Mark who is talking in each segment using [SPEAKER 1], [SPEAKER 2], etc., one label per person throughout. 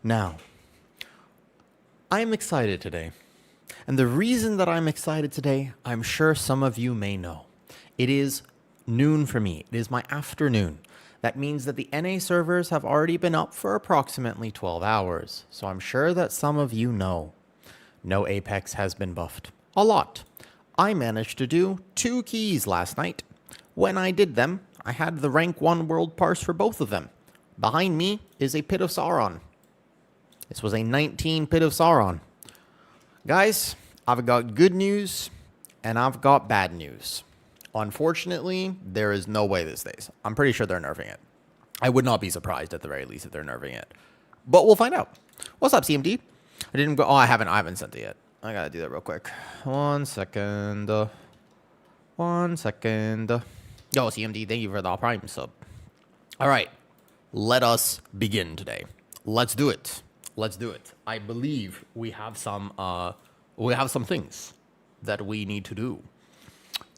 [SPEAKER 1] Now, I am excited today. And the reason that I'm excited today, I'm sure some of you may know. It is noon for me. It is my afternoon. That means that the NA servers have already been up for approximately 12 hours. So I'm sure that some of you know. No Apex has been buffed. A lot. I managed to do 2 keys last night. When I did them, I had the rank 1 world parse for both of them. Behind me is a Pit of Sauron. This was a 19 Pit of Sauron. Guys, I've got good news and I've got bad news. Unfortunately, there is no way this stays. I'm pretty sure they're nerfing it. I would not be surprised at the very least if they're nerfing it. But we'll find out. What's up, CMD? I didn't go. Oh, I haven't sent it yet. I gotta do that real quick. 1 second. 1 second. Yo, CMD, thank you for the Prime sub. All right, let us begin today. Let's do it. Let's do it. I believe we have some things that we need to do,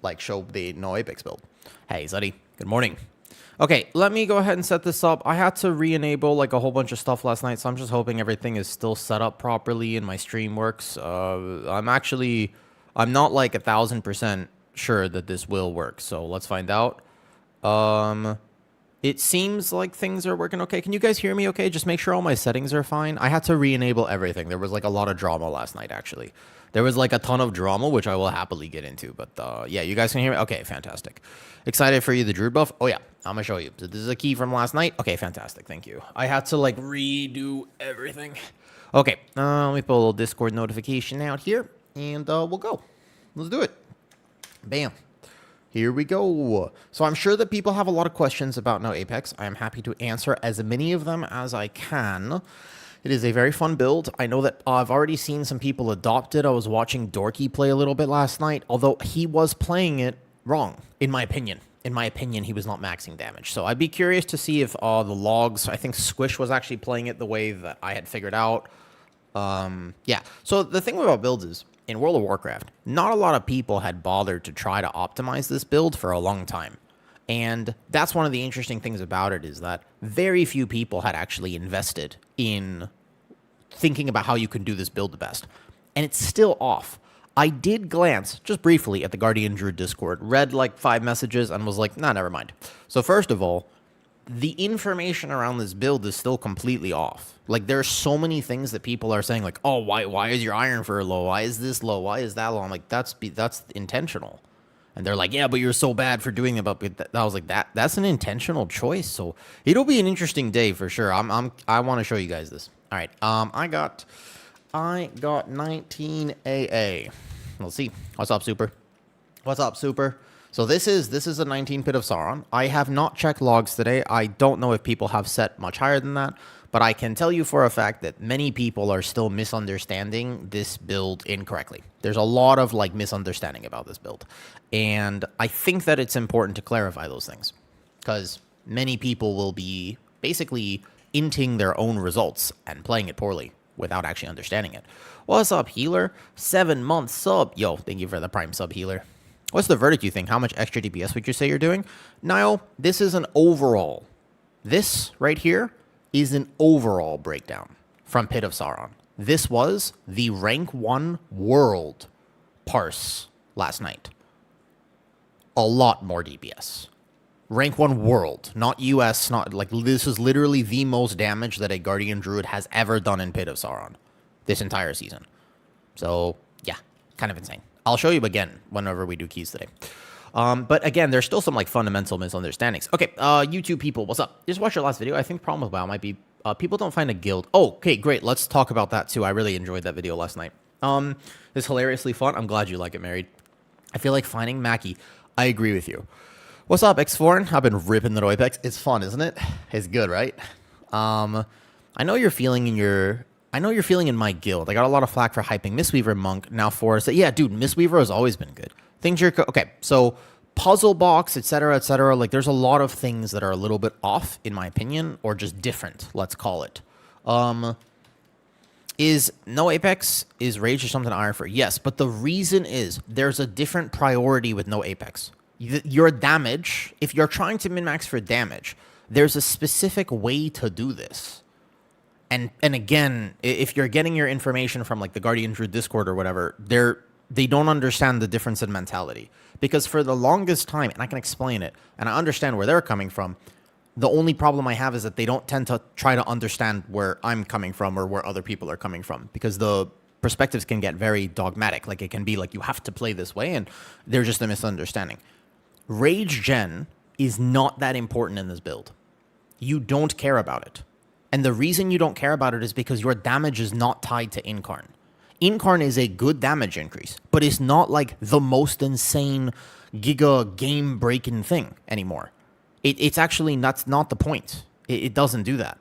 [SPEAKER 1] like show the no Apex build. Hey, Zuddy, good morning. Okay, let me go ahead and set this up. I had to re-enable like a whole bunch of stuff last night, so I'm just hoping everything is still set up properly and my stream works. I'm not like 1,000% sure that this will work, so let's find out. It seems like things are working okay. Can you guys hear me okay? Just make sure all my settings are fine. I had to re-enable everything. There was like a lot of drama last night, actually. There was like a ton of drama, which I will happily get into. But yeah, you guys can hear me? Okay, fantastic. Excited for you, the Druid buff? Oh yeah, I'm going to show you. So this is a key from last night. Okay, fantastic. Thank you. I had to like redo everything. Okay, let me put a little Discord notification out here. And we'll go. Let's do it. Bam. Here we go. So I'm sure that people have a lot of questions about No Apex. I am happy to answer as many of them as I can. It is a very fun build. I know that I've already seen some people adopt it. I was watching Dorky play a little bit last night, although he was playing it wrong, in my opinion. In my opinion, he was not maxing damage. So I'd be curious to see if the logs, I think Squish was actually playing it the way that I had figured out. Yeah, so the thing about builds is, in World of Warcraft, not a lot of people had bothered to try to optimize this build for a long time. And that's one of the interesting things about it, is that very few people had actually invested in thinking about how you can do this build the best. And it's still off. I did glance, just briefly, at the Guardian Druid Discord, read like 5 messages, and was like, nah, never mind. So first of all, the information around this build is still completely off. Like, there's so many things that people are saying, like, oh, why is your iron fur low? Why is this low? Why is that low? I'm like, that's intentional. And they're like, yeah, but you're so bad for doing it. But I was like, that's an intentional choice. So it'll be an interesting day for sure. I want to show you guys this. All right. I got 19 AA. Let's see. What's up, Super? What's up, Super? So this is a 19 Pit of Sauron. I have not checked logs today. I don't know if people have set much higher than that, but I can tell you for a fact that many people are still misunderstanding this build incorrectly. There's a lot of like misunderstanding about this build, and I think that it's important to clarify those things, because many people will be basically inting their own results and playing it poorly without actually understanding it. What's up, Healer? 7 months sub. Yo, thank you for the Prime sub, Healer. What's the verdict, you think? How much extra DPS would you say you're doing? Niall, this is an overall. This right here is an overall breakdown from Pit of Sauron. This was the rank 1 world parse last night. A lot more DPS. Rank 1 world, not US, not like, this is literally the most damage that a Guardian Druid has ever done in Pit of Sauron this entire season. So, yeah, kind of insane. I'll show you again whenever we do keys today. But again, there's still some like fundamental misunderstandings. Okay, YouTube people, what's up? Just watched your last video. I think the problem with WoW might be people don't find a guild. Oh, okay, great. Let's talk about that too. I really enjoyed that video last night. It's hilariously fun. I'm glad you like it, Married. I feel like finding Mackie. I agree with you. What's up, X4? I've been ripping the Apex. It's fun, isn't it? It's good, right? I know you're feeling in my guild. I got a lot of flack for hyping Mistweaver Monk. Now Forrest. Yeah, dude, Mistweaver has always been good. Things are okay. So puzzle box, etc., etc. Like, there's a lot of things that are a little bit off, in my opinion, or just different. Let's call it. Is no Apex is Rage or something Iron for? Yes, but the reason is there's a different priority with no Apex. Your damage, if you're trying to min-max for damage, there's a specific way to do this. And again, if you're getting your information from like the Guardian Druid Discord or whatever, they don't understand the difference in mentality. Because for the longest time, and I can explain it, and I understand where they're coming from, the only problem I have is that they don't tend to try to understand where I'm coming from or where other people are coming from, because the perspectives can get very dogmatic. Like, it can be like, you have to play this way, and they're just a misunderstanding. Rage gen is not that important in this build. You don't care about it. And the reason you don't care about it is because your damage is not tied to Incarn. Incarn is a good damage increase, but it's not like the most insane giga game-breaking thing anymore. It's actually that's not the point. It doesn't do that.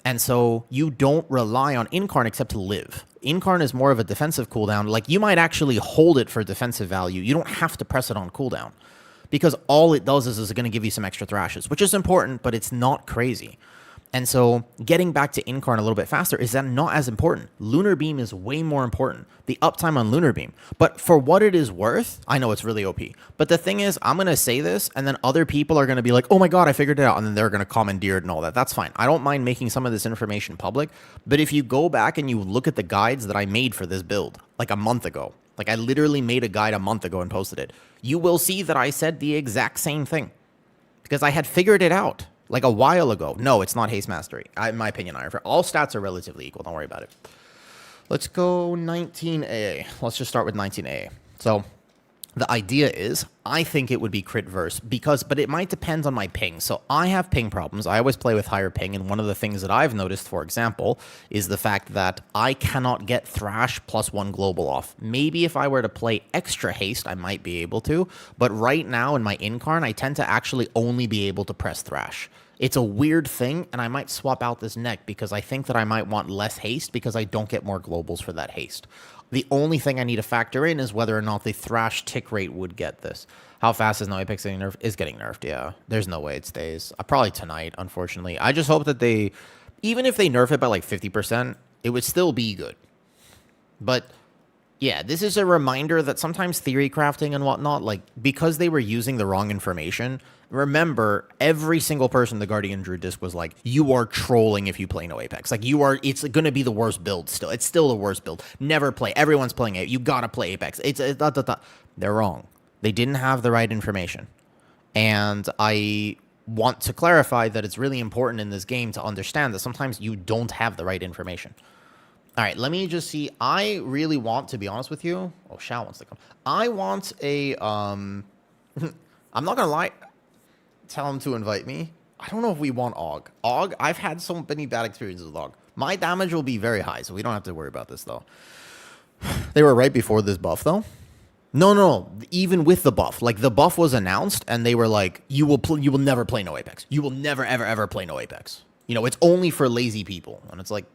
[SPEAKER 1] And so you don't rely on Incarn except to live. Incarn is more of a defensive cooldown. Like, you might actually hold it for defensive value. You don't have to press it on cooldown, because all it does is going to give you some extra thrashes, which is important, but it's not crazy. And so getting back to Incarn a little bit faster is that not as important. Lunar Beam is way more important. The uptime on Lunar Beam. But for what it is worth, I know it's really OP. But the thing is, I'm going to say this, and then other people are going to be like, oh my god, I figured it out. And then they're going to commandeer it and all that. That's fine. I don't mind making some of this information public. But if you go back and you look at the guides that I made for this build, like a month ago, like I literally made a guide a month ago and posted it, you will see that I said the exact same thing. Because I had figured it out. Like a while ago. No, it's not haste mastery. In my opinion, all stats are relatively equal. Don't worry about it. Let's go 19A. Let's just start with 19A. So the idea is, I think it would be crit verse but it might depend on my ping. So I have ping problems. I always play with higher ping. And one of the things that I've noticed, for example, is the fact that I cannot get Thrash +1 global off. Maybe if I were to play extra haste, I might be able to. But right now in my Incarn, I tend to actually only be able to press Thrash. It's a weird thing, and I might swap out this neck because I think that I might want less haste because I don't get more globals for that haste. The only thing I need to factor in is whether or not the Thrash tick rate would get this. How fast is No Apex getting nerfed? Is getting nerfed, yeah. There's no way it stays. Probably tonight, unfortunately. I just hope that they, even if they nerf it by like 50%, it would still be good. But yeah, this is a reminder that sometimes theory crafting and whatnot, like, because they were using the wrong information, remember, every single person in the Guardian Druid disc was like, you are trolling if you play No Apex. Like, it's going to be the worst build still. It's still the worst build. Never play. Everyone's playing it. You got to play Apex. They're wrong. They didn't have the right information. And I want to clarify that it's really important in this game to understand that sometimes you don't have the right information. All right, let me just see. I really want, to be honest with you. Oh, Shao wants to come. I want a, I'm not going to lie. Tell him to invite me. I don't know if we want Og. Og, I've had so many bad experiences with Og. My damage will be very high, so we don't have to worry about this, though. They were right before this buff, though. No. Even with the buff. Like, the buff was announced, and they were like, you will never play No Apex. You will never, ever play No Apex. You know, it's only for lazy people. And it's like,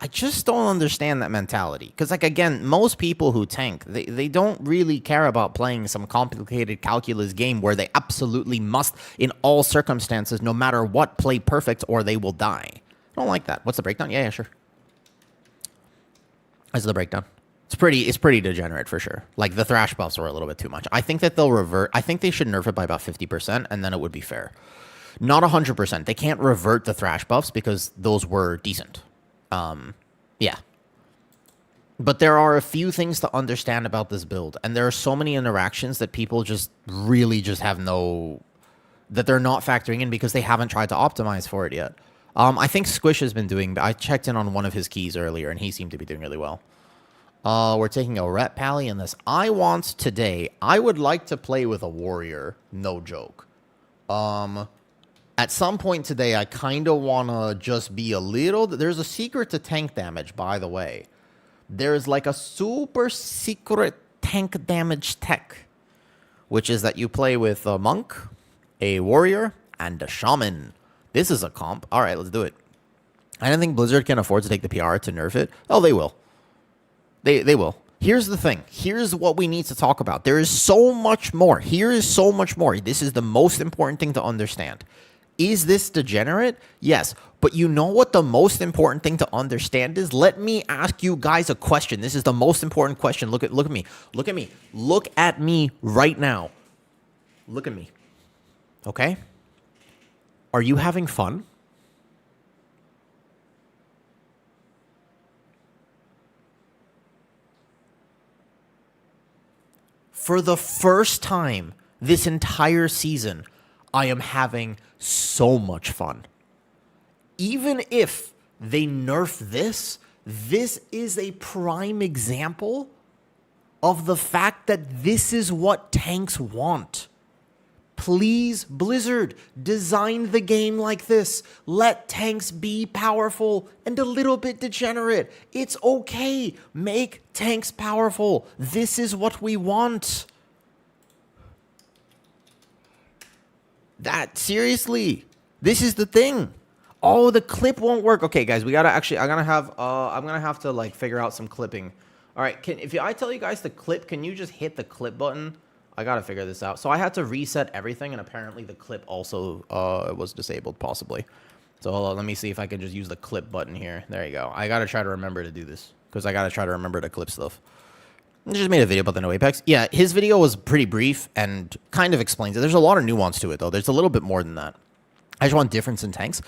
[SPEAKER 1] I just don't understand that mentality. Because, like, again, most people who tank, they don't really care about playing some complicated calculus game where they absolutely must, in all circumstances, no matter what, play perfect or they will die. I don't like that. What's the breakdown? Yeah, sure. That's the breakdown. It's pretty degenerate for sure. Like, the Thrash buffs were a little bit too much. I think that they'll revert. I think they should nerf it by about 50%, and then it would be fair. Not 100%. They can't revert the Thrash buffs because those were decent. Yeah. But there are a few things to understand about this build, and there are so many interactions that people just really just have that they're not factoring in because they haven't tried to optimize for it yet. I think Squish has been doing, I checked in on one of his keys earlier, and he seemed to be doing really well. We're taking a Rep Pally in this. I would like to play with a Warrior, no joke. At some point today, I kind of want to just be a little... There's a secret to tank damage, by the way. There's like a super secret tank damage tech, which is that you play with a Monk, a Warrior, and a Shaman. This is a comp. All right, let's do it. I don't think Blizzard can afford to take the PR to nerf it. Oh, they will. They will. Here's the thing. Here's what we need to talk about. There is so much more. Here is so much more. This is the most important thing to understand. Is this degenerate? Yes. But you know what the most important thing to understand is? Let me ask you guys a question. This is the most important question. Look at me. Look at me. Look at me right now. Look at me. Okay? Are you having fun? For the first time this entire season, I am having so much fun. Even if they nerf this, this is a prime example of the fact that this is what tanks want. Please, Blizzard, design the game like this. Let tanks be powerful and a little bit degenerate. It's okay. Make tanks powerful. This is what we want. Seriously, this is the thing. Oh, the clip won't work. Okay, guys, we gotta actually, I'm gonna have to like figure out some clipping. All right, if I tell you guys the clip, can you just hit the clip button? I gotta figure this out. So I had to reset everything, and apparently the clip also was disabled, possibly. So hold on, let me see if I can just use the clip button here. There you go. I gotta try to remember to do this, because I gotta try to remember to clip stuff. I just made a video about the no Apex. Yeah, his video was pretty brief and kind of explains it. There's a lot of nuance to it, though. There's a little bit more than that. I just want difference in tanks.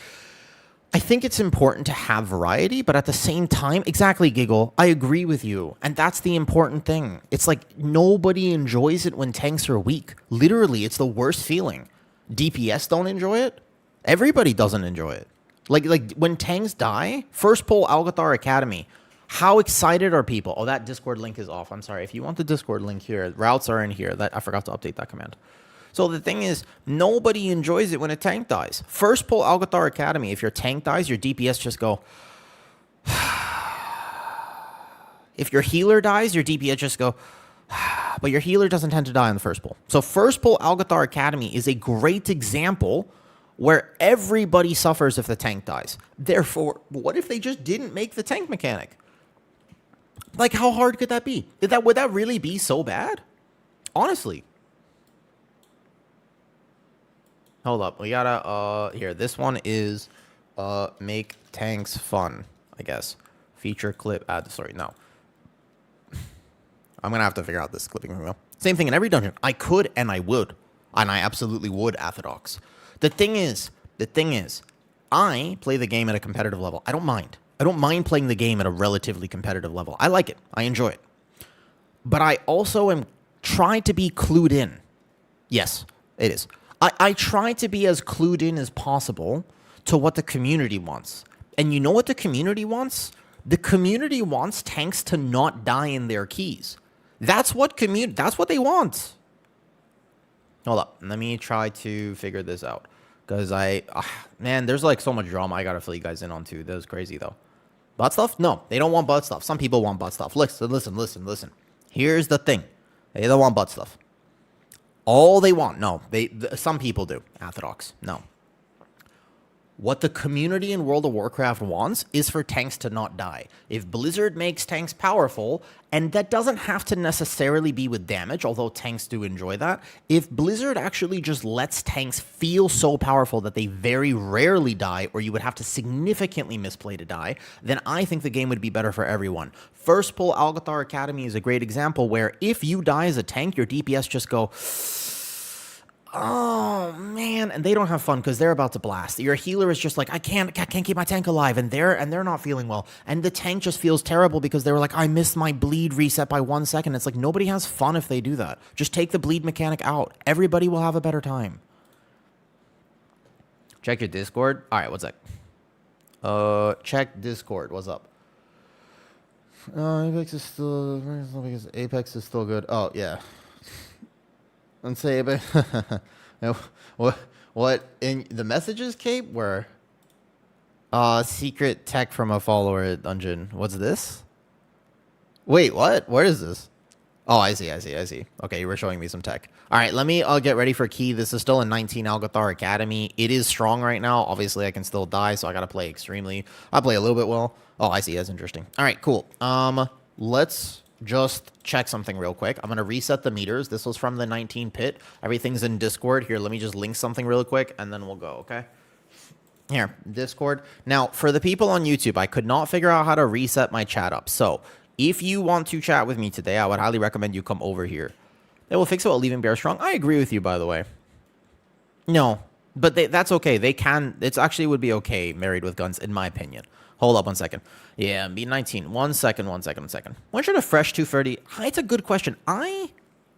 [SPEAKER 1] I think it's important to have variety, but at the same time, exactly, Giggle, I agree with you. And that's the important thing. It's like nobody enjoys it when tanks are weak. Literally, it's the worst feeling. DPS don't enjoy it. Everybody doesn't enjoy it. Like when tanks die, first poll Algathar Academy. How excited are people? Oh, that Discord link is off. I'm sorry. If you want the Discord link here, routes are in here. I forgot to update that command. So the thing is, nobody enjoys it when a tank dies. First pull Algathar Academy. If your tank dies, your DPS just go. If your healer dies, your DPS just go. But your healer doesn't tend to die on the first pull. So first pull Algathar Academy is a great example where everybody suffers if the tank dies. Therefore, what if they just didn't make the tank mechanic? Like, how hard could that be? Would that really be so bad? Honestly. Hold up. We gotta, here. This one is, make tanks fun, I guess. Feature clip, add, sorry, no. I'm gonna have to figure out this clipping real. Same thing in every dungeon. I could and I would. And I absolutely would, Orthodox. The thing is, I play the game at a competitive level. I don't mind. I don't mind playing the game at a relatively competitive level. I like it. I enjoy it. But I also am trying to be clued in. Yes, it is. I try to be as clued in as possible to what the community wants. And you know what the community wants? The community wants tanks to not die in their keys. That's what they want. Hold up. Let me try to figure this out. Because man, there's like so much drama I gotta fill you guys in on too. That was crazy though. Butt stuff? No, they don't want butt stuff. Some people want butt stuff. Listen. Here's the thing. They don't want butt stuff. All they want, no. Some people do. Orthodox, no. What the community in World of Warcraft wants is for tanks to not die. If Blizzard makes tanks powerful, and that doesn't have to necessarily be with damage, although tanks do enjoy that. If Blizzard actually just lets tanks feel so powerful that they very rarely die, or you would have to significantly misplay to die, then I think the game would be better for everyone. First pull Algathar Academy is a great example where if you die as a tank, your DPS just go... Oh man, and they don't have fun because they're about to blast. Your healer is just like, I can't keep my tank alive, and they're not feeling well. And the tank just feels terrible because they were like, I missed my bleed reset by 1 second. It's like nobody has fun if they do that. Just take the bleed mechanic out. Everybody will have a better time. Check your Discord. All right, what's that? Check Discord. What's up? Apex is still because Apex is still good. Oh yeah. And say, but what in the messages, Cape, were secret tech from a follower dungeon. What's this? Wait, what? Where is this? Oh, I see. Okay, you were showing me some tech. All right, let me get ready for key. This is still in 19 Algathar Academy. It is strong right now. Obviously, I can still die, so I gotta play extremely. I play a little bit well. Oh, I see. That's interesting. All right, cool. Let's just check something real quick. I'm going to reset the meters. This was from the 19 pit. Everything's in Discord. Here, let me just link something real quick, and then we'll go, okay? Here, Discord. Now, for the people on YouTube, I could not figure out how to reset my chat up. So, if you want to chat with me today, I would highly recommend you come over here. They will fix it while leaving Bear strong. I agree with you, by the way. No, but that's okay. They can. It actually would be okay, married with guns, in my opinion. Hold up 1 second. Yeah, B19. 1 second. When should a fresh 230? It's a good question. I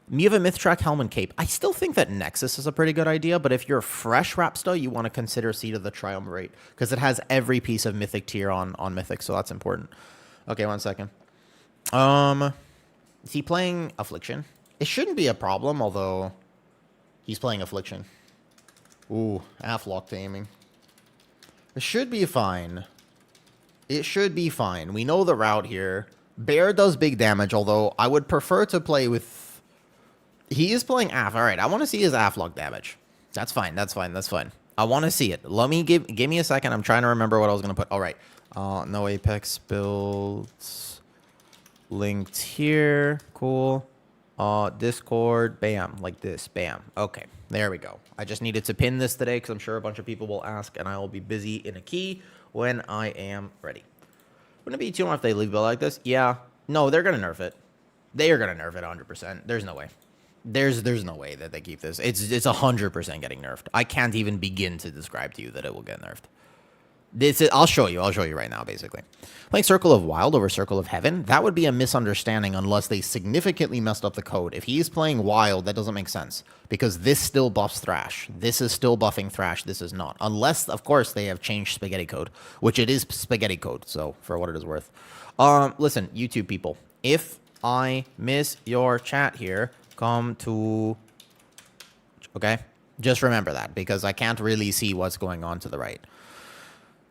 [SPEAKER 1] You have a Myth Track Helm and Cape. I still think that Nexus is a pretty good idea, but if you're fresh Rapsta, you want to consider Seed of the Triumvirate, because it has every piece of Mythic tier on Mythic, so that's important. Okay, 1 second. Is he playing Affliction? It shouldn't be a problem, although he's playing Affliction. Ooh, half-locked aiming. It should be fine. It should be fine. We know the route here. Bear does big damage, although I would prefer to play with... He is playing AF. All right, I want to see his AF log damage. That's fine. That's fine. That's fine. I want to see it. Let me give me a second. I'm trying to remember what I was going to put. All right. No Apex builds linked here. Cool. Discord. Bam. Like this. Bam. Okay. There we go. I just needed to pin this today because I'm sure a bunch of people will ask, and I will be busy in a key when I am ready. Wouldn't it be too long if they leave it like this? Yeah. No, they're going to nerf it. They are going to nerf it 100%. There's no way. There's no way that they keep this. It's 100% getting nerfed. I can't even begin to describe to you that it will get nerfed. I'll show you right now, basically. Playing Circle of Wild over Circle of Heaven, that would be a misunderstanding unless they significantly messed up the code. If he is playing Wild, that doesn't make sense, because this still buffs Thrash. This is still buffing Thrash. This is not. Unless, of course, they have changed Spaghetti code, which it is Spaghetti code, so for what it is worth. Listen, YouTube people, if I miss your chat here, come to... Okay? Just remember that, because I can't really see what's going on to the right.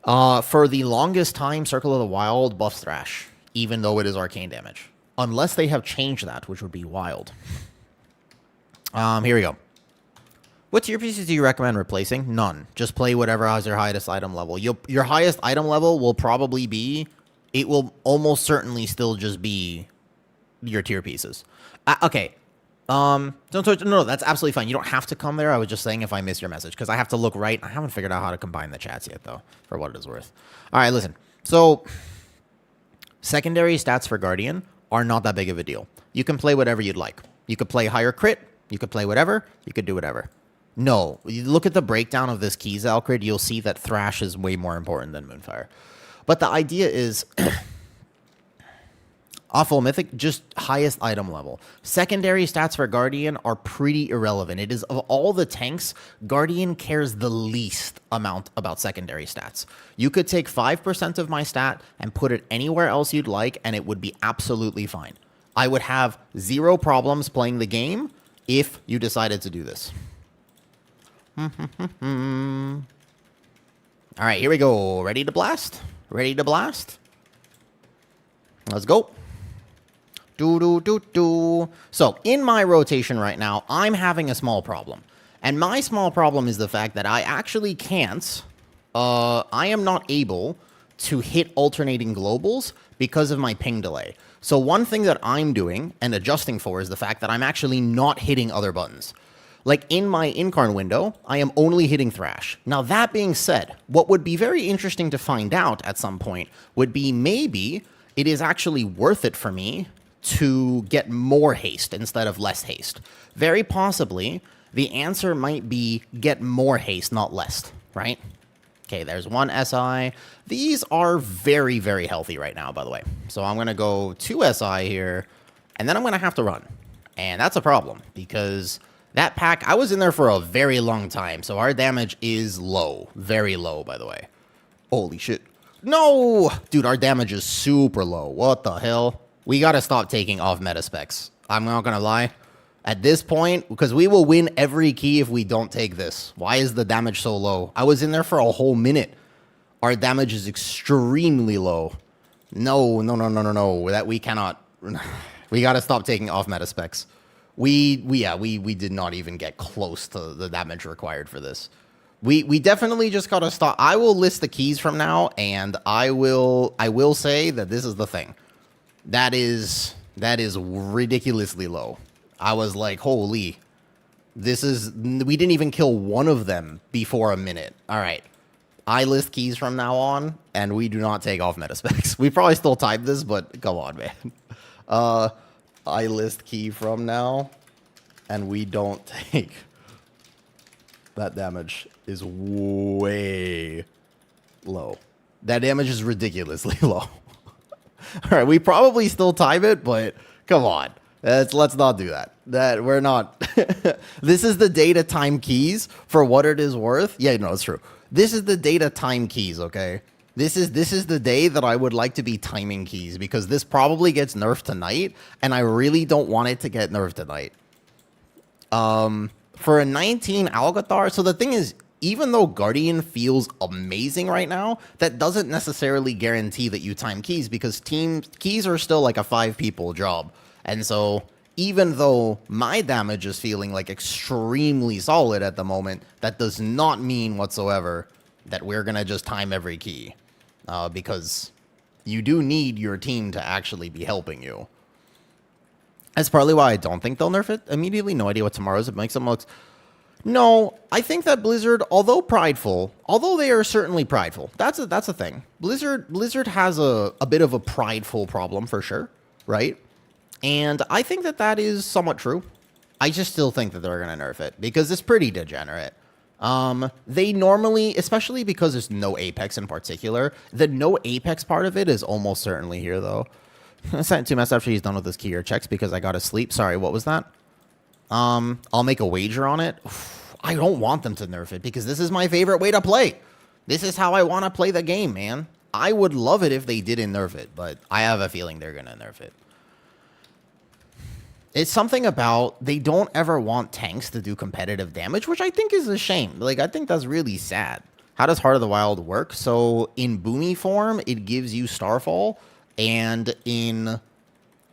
[SPEAKER 1] For the longest time, Circle of the Wild buffs Thrash, even though it is arcane damage. Unless they have changed that, which would be wild. Here we go. What tier pieces do you recommend replacing? None. Just play whatever has your highest item level. Your highest item level will probably be... It will almost certainly still just be your tier pieces. Okay. No, that's absolutely fine. You don't have to come there. I was just saying if I miss your message, because I have to look right. I haven't figured out how to combine the chats yet, though, for what it is worth. All right, listen. So, secondary stats for Guardian are not that big of a deal. You can play whatever you'd like. You could play higher crit. You could play whatever. You could do whatever. No, you look at the breakdown of this Keys Alcrid, you'll see that Thrash is way more important than Moonfire. But the idea is... Awful Mythic, just highest item level. Secondary stats for Guardian are pretty irrelevant. It is, of all the tanks, Guardian cares the least amount about secondary stats. You could take 5% of my stat and put it anywhere else you'd like, and it would be absolutely fine. I would have zero problems playing the game if you decided to do this. All right, here we go. Ready to blast? Ready to blast? Let's go. So, in my rotation right now, I'm having a small problem. And my small problem is the fact that I actually can't, I am not able to hit alternating globals because of my ping delay. So one thing that I'm doing and adjusting for is the fact that I'm actually not hitting other buttons. Like in my Incarn window, I am only hitting Thrash. Now that being said, what would be very interesting to find out at some point would be maybe it is actually worth it for me to get more haste instead of less haste. Very possibly, the answer might be get more haste, not less, right? Okay, there's one SI. These are very, very healthy right now, by the way. So I'm going to go 2 SI here, and then I'm going to have to run. And that's a problem, because that pack, I was in there for a very long time, so our damage is low. Very low, by the way. Holy shit. No! Dude, our damage is super low. What the hell? We gotta stop taking off meta specs. I'm not gonna lie. At this point, because we will win every key if we don't take this. Why is the damage so low? I was in there for a whole minute. Our damage is extremely low. No. That we cannot. We gotta stop taking off meta specs. We did not even get close to the damage required for this. We definitely just gotta stop. I will list the keys from now, and I will say that this is the thing. That is ridiculously low. I was like, holy, we didn't even kill one of them before a minute. All right. I list keys from now on, and we do not take off meta specs. We probably still type this, but come on, man. I list key from now, and we don't take. That damage is way low. That damage is ridiculously low. All right, we probably still time it, but come on. Let's not do that. That we're not. This is the data time keys for what it is worth. Yeah, no, it's true. This is the data time keys, okay? This is the day that I would like to be timing keys because this probably gets nerfed tonight, and I really don't want it to get nerfed tonight. For a 19 Alcathar, so the thing is, even though Guardian feels amazing right now, that doesn't necessarily guarantee that you time keys because team keys are still like a 5 people job. And so even though my damage is feeling like extremely solid at the moment, that does not mean whatsoever that we're going to just time every key. Because you do need your team to actually be helping you. That's partly why I don't think they'll nerf it immediately. No idea what tomorrow's. It makes them look... No, I think that Blizzard, although prideful, although they are certainly prideful, that's a thing. Blizzard has a bit of a prideful problem for sure, right? And I think that is somewhat true. I just still think that they're going to nerf it because it's pretty degenerate. They normally, especially because there's no Apex in particular, the no Apex part of it is almost certainly here though. I sent 2 messages after he's done with his key or checks because I got to sleep. Sorry, what was that? I'll make a wager on it. I don't want them to nerf it because this is my favorite way to play. This is how I want to play the game, man. I would love it if they didn't nerf it, but I have a feeling they're going to nerf it. It's something about they don't ever want tanks to do competitive damage, which I think is a shame. Like, I think that's really sad. How does Heart of the Wild work? So in Boomy form, it gives you Starfall, and in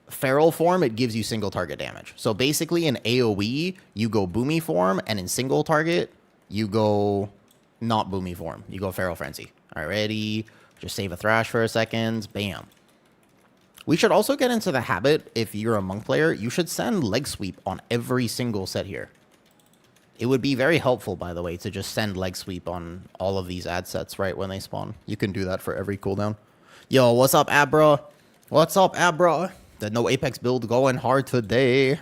[SPEAKER 1] Feral form, it gives you single target damage. So basically in AoE, you go Boomy form, and in single target, you go not Boomy form. You go Feral Frenzy. All right, ready? Just save a Thrash for a second. Bam. We should also get into the habit, if you're a Monk player, you should send Leg Sweep on every single set here. It would be very helpful, by the way, to just send Leg Sweep on all of these ad sets right when they spawn. You can do that for every cooldown. Yo, what's up, Abra? What's up, Abra? The no Apex build going hard today.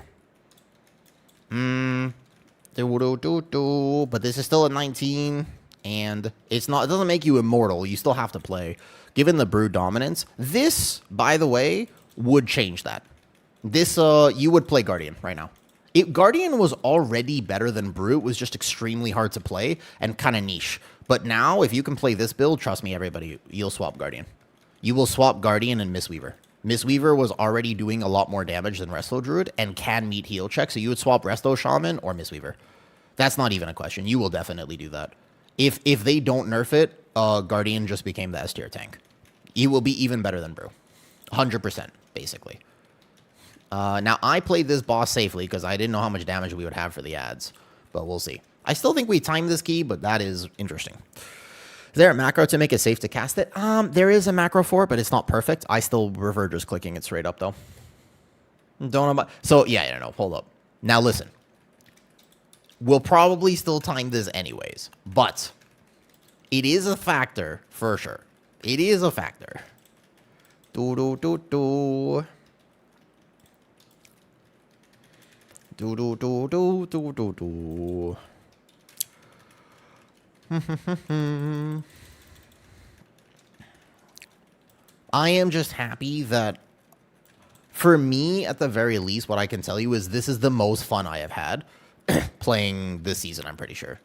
[SPEAKER 1] But this is still at 19, and it doesn't make you immortal. You still have to play. Given the Brood dominance, this, by the way, would change that. This, you would play Guardian right now. Guardian was already better than Brute, was just extremely hard to play and kind of niche. But now, if you can play this build, trust me, everybody, you'll swap Guardian. You will swap Guardian and Mistweaver. Mistweaver was already doing a lot more damage than Resto Druid and can meet heal checks, so you would swap Resto Shaman or Mistweaver. That's not even a question. You will definitely do that. If they don't nerf it, Guardian just became the S tier tank. He will be even better than Brew. 100%, basically. Now, I played this boss safely because I didn't know how much damage we would have for the ads. But we'll see. I still think we timed this key, but that is interesting. Is there a macro to make it safe to cast it? There is a macro for it, but it's not perfect. I still prefer just clicking it straight up, though. Don't know about... So, yeah, no, hold up. Now, listen. We'll probably still time this anyways. But it is a factor, for sure. It is a factor. Do-do-do-do. Do-do-do-do-do-do-do. I am just happy that, for me, at the very least, what I can tell you is this is the most fun I have had playing this season, I'm pretty sure.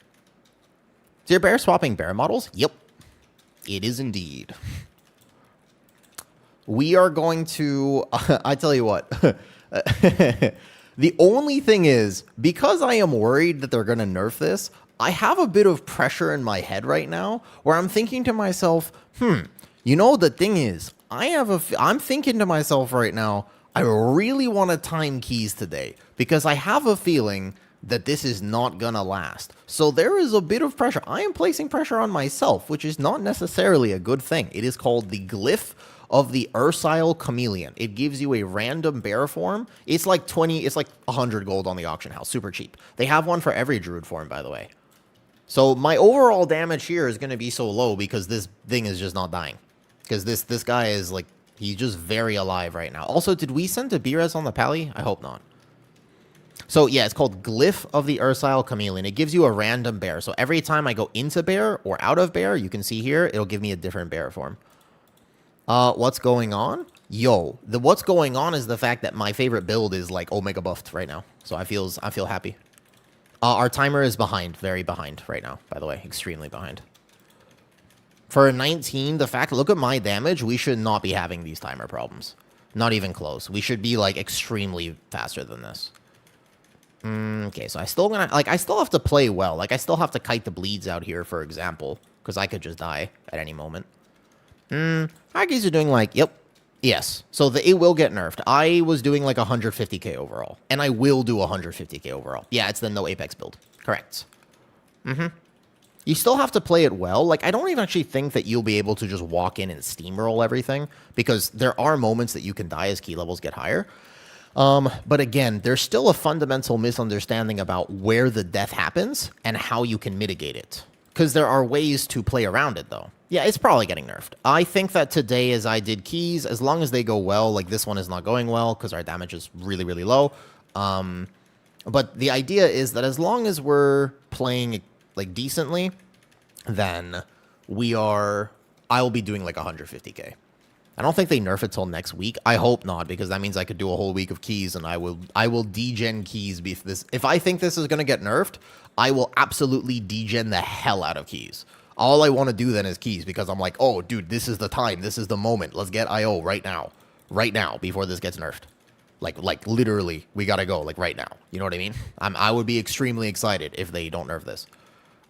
[SPEAKER 1] Is your bear swapping bear models? Yep. It is indeed. We are going to... I tell you what. The only thing is, because I am worried that they're going to nerf this, I have a bit of pressure in my head right now where I'm thinking to myself, you know, the thing is, I'm thinking to myself right now, I really want to time keys today because I have a feeling that this is not gonna last. So there is a bit of pressure. I am placing pressure on myself, which is not necessarily a good thing. It is called the Glyph of the Ursile Chameleon. It gives you a random bear form. It's like 100 gold on the auction house. Super cheap. They have one for every Druid form, by the way. So my overall damage here is gonna be so low because this thing is just not dying. Because this guy is like, he's just very alive right now. Also, did we send to B-Res on the Pally? I hope not. So, yeah, it's called Glyph of the Ursile Chameleon. It gives you a random bear. So every time I go into bear or out of bear, you can see here, it'll give me a different bear form. What's going on? yo, what's going on is the fact that my favorite build is like Omega buffed right now. So I feel happy. Our timer is behind, very behind right now, by the way, extremely behind. For a 19, the fact, look at my damage, we should not be having these timer problems. Not even close. We should be like extremely faster than this. Okay, so I still have to play well. Like I still have to kite the bleeds out here, for example, because I could just die at any moment. Our keys are doing like, yep. Yes, so it will get nerfed. I was doing like 150k overall, and I will do 150k overall. Yeah, it's the no Apex build. Correct. You still have to play it well. Like, I don't even actually think that you'll be able to just walk in and steamroll everything, because there are moments that you can die as key levels get higher. But again, there's still a fundamental misunderstanding about where the death happens and how you can mitigate it. Because there are ways to play around it, though. Yeah, it's probably getting nerfed. I think that today, as I did keys, as long as they go well, like this one is not going well because our damage is really, really low. But the idea is that as long as we're playing like decently, then I will be doing like 150k. I don't think they nerf it till next week. I hope not, because that means I could do a whole week of keys, and I will degen keys. If I think this is gonna get nerfed, I will absolutely degen the hell out of keys. All I want to do then is keys, because I'm like, oh, dude, this is the time, this is the moment. Let's get IO right now, before this gets nerfed. Like literally, we gotta go like right now. You know what I mean? I would be extremely excited if they don't nerf this.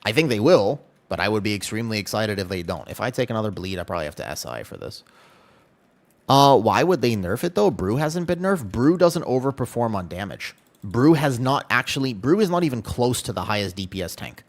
[SPEAKER 1] I think they will, but I would be extremely excited if they don't. If I take another bleed, I probably have to SI for this. Why would they nerf it, though? Brew hasn't been nerfed. Brew doesn't overperform on damage. Brew is not even close to the highest DPS tank.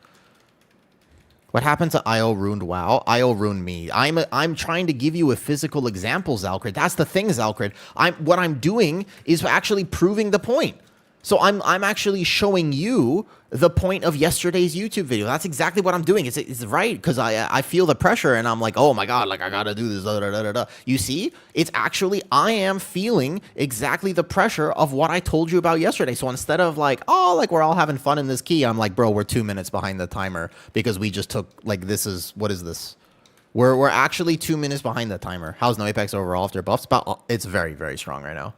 [SPEAKER 1] What happened to IO ruined WoW? IO ruined me. I'm trying to give you a physical example, Zalcrid. That's the thing, Zalcrid. What I'm doing is actually proving the point. So I'm actually showing you the point of yesterday's YouTube video. That's exactly what I'm doing. It's right, because I feel the pressure, and I'm like, oh my god, like I gotta do this. Da, da, da, da, da. You see, it's actually, I am feeling exactly the pressure of what I told you about yesterday. So instead of like, oh, like we're all having fun in this key, I'm like, bro, we're 2 minutes behind the timer because we just took like what is this? We're actually 2 minutes behind the timer. How's no Apex overall after buffs? It's very, very strong right now.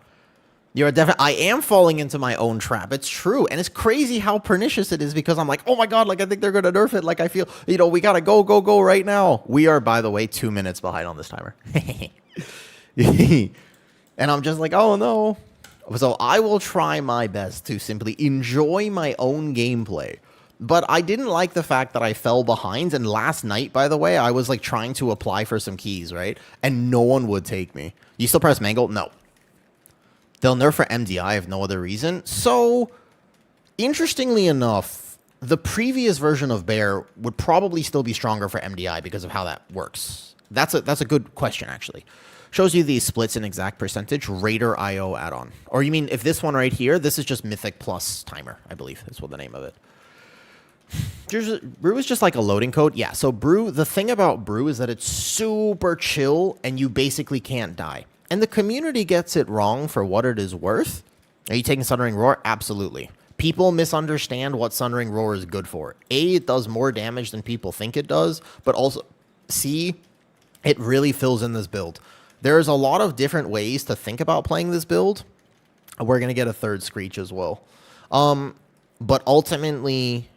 [SPEAKER 1] I am falling into my own trap. It's true. And it's crazy how pernicious it is, because I'm like, oh my god, like I think they're going to nerf it. Like I feel, we got to go right now. We are, by the way, 2 minutes behind on this timer. And I'm just like, oh no. So I will try my best to simply enjoy my own gameplay. But I didn't like the fact that I fell behind. And last night, by the way, I was like trying to apply for some keys, right? And no one would take me. You still press Mangle? No. They'll nerf for MDI if no other reason. So, interestingly enough, the previous version of Bear would probably still be stronger for MDI because of how that works. That's a good question, actually. Shows you the splits in exact percentage, Raider IO add-on. Or you mean, if this one right here, this is just Mythic plus Timer, I believe is what the name of it. Brew is just like a loading code. Yeah, so Brew, the thing about Brew is that it's super chill, and you basically can't die. And the community gets it wrong for what it is worth. Are you taking Sundering Roar? Absolutely. People misunderstand what Sundering Roar is good for. A, it does more damage than people think it does, but also, C, it really fills in this build. There's a lot of different ways to think about playing this build. We're going to get a third Screech as well. But ultimately,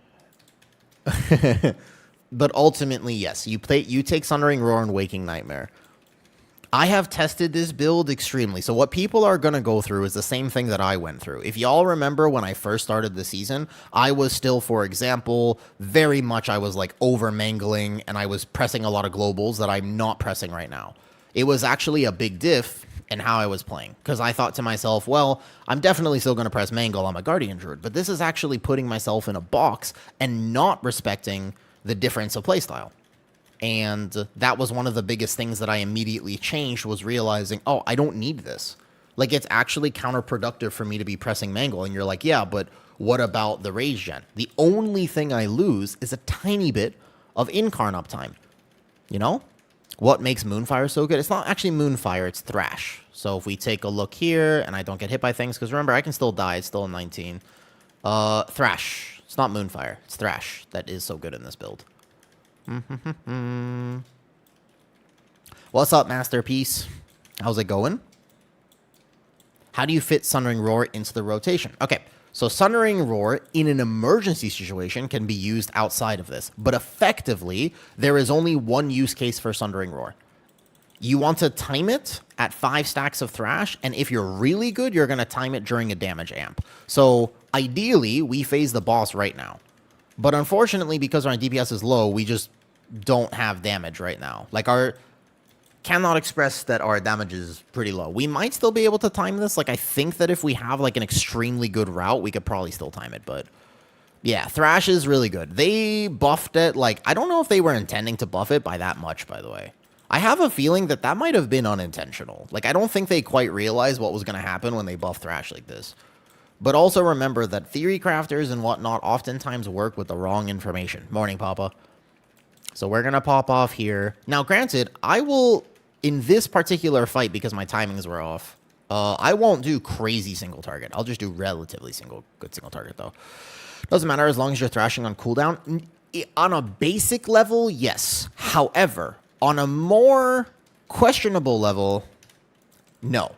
[SPEAKER 1] yes, you take Sundering Roar and Waking Nightmare. I have tested this build extremely. So what people are going to go through is the same thing that I went through. If y'all remember when I first started the season, I was still, for example, very much I was like over mangling, and I was pressing a lot of globals that I'm not pressing right now. It was actually a big diff in how I was playing, because I thought to myself, well, I'm definitely still going to press mangle. I'm a Guardian Druid, but this is actually putting myself in a box and not respecting the difference of playstyle. And that was one of the biggest things that I immediately changed, was realizing, oh, I don't need this. Like, it's actually counterproductive for me to be pressing mangle. And you're like, yeah, but what about the rage gen? The only thing I lose is a tiny bit of incarn uptime. You know? What makes Moonfire so good? It's not actually Moonfire, it's Thrash. So if we take a look here, and I don't get hit by things, because remember, I can still die, it's still a 19. Thrash. It's not Moonfire, it's Thrash that is so good in this build. What's up, Masterpiece? How's it going? How do you fit Sundering Roar into the rotation? Okay, so Sundering Roar in an emergency situation can be used outside of this, but effectively, there is only one use case for Sundering Roar. You want to time it at 5 stacks of Thrash, and if you're really good, you're going to time it during a damage amp. So ideally, we phase the boss right now. But unfortunately, because our DPS is low, we just don't have damage right now. Like, our cannot express that our damage is pretty low. We might still be able to time this. Like, I think that if we have, like, an extremely good route, we could probably still time it. But, yeah, Thrash is really good. They buffed it. Like, I don't know if they were intending to buff it by that much, by the way. I have a feeling that that might have been unintentional. Like, I don't think they quite realized what was going to happen when they buffed Thrash like this. But also remember that theory crafters and whatnot oftentimes work with the wrong information. Morning, Papa. So we're going to pop off here. Now, granted, I will, in this particular fight, because my timings were off, I won't do crazy single target. I'll just do relatively good single target, though. Doesn't matter as long as you're thrashing on cooldown. On a basic level, yes. However, on a more questionable level, no.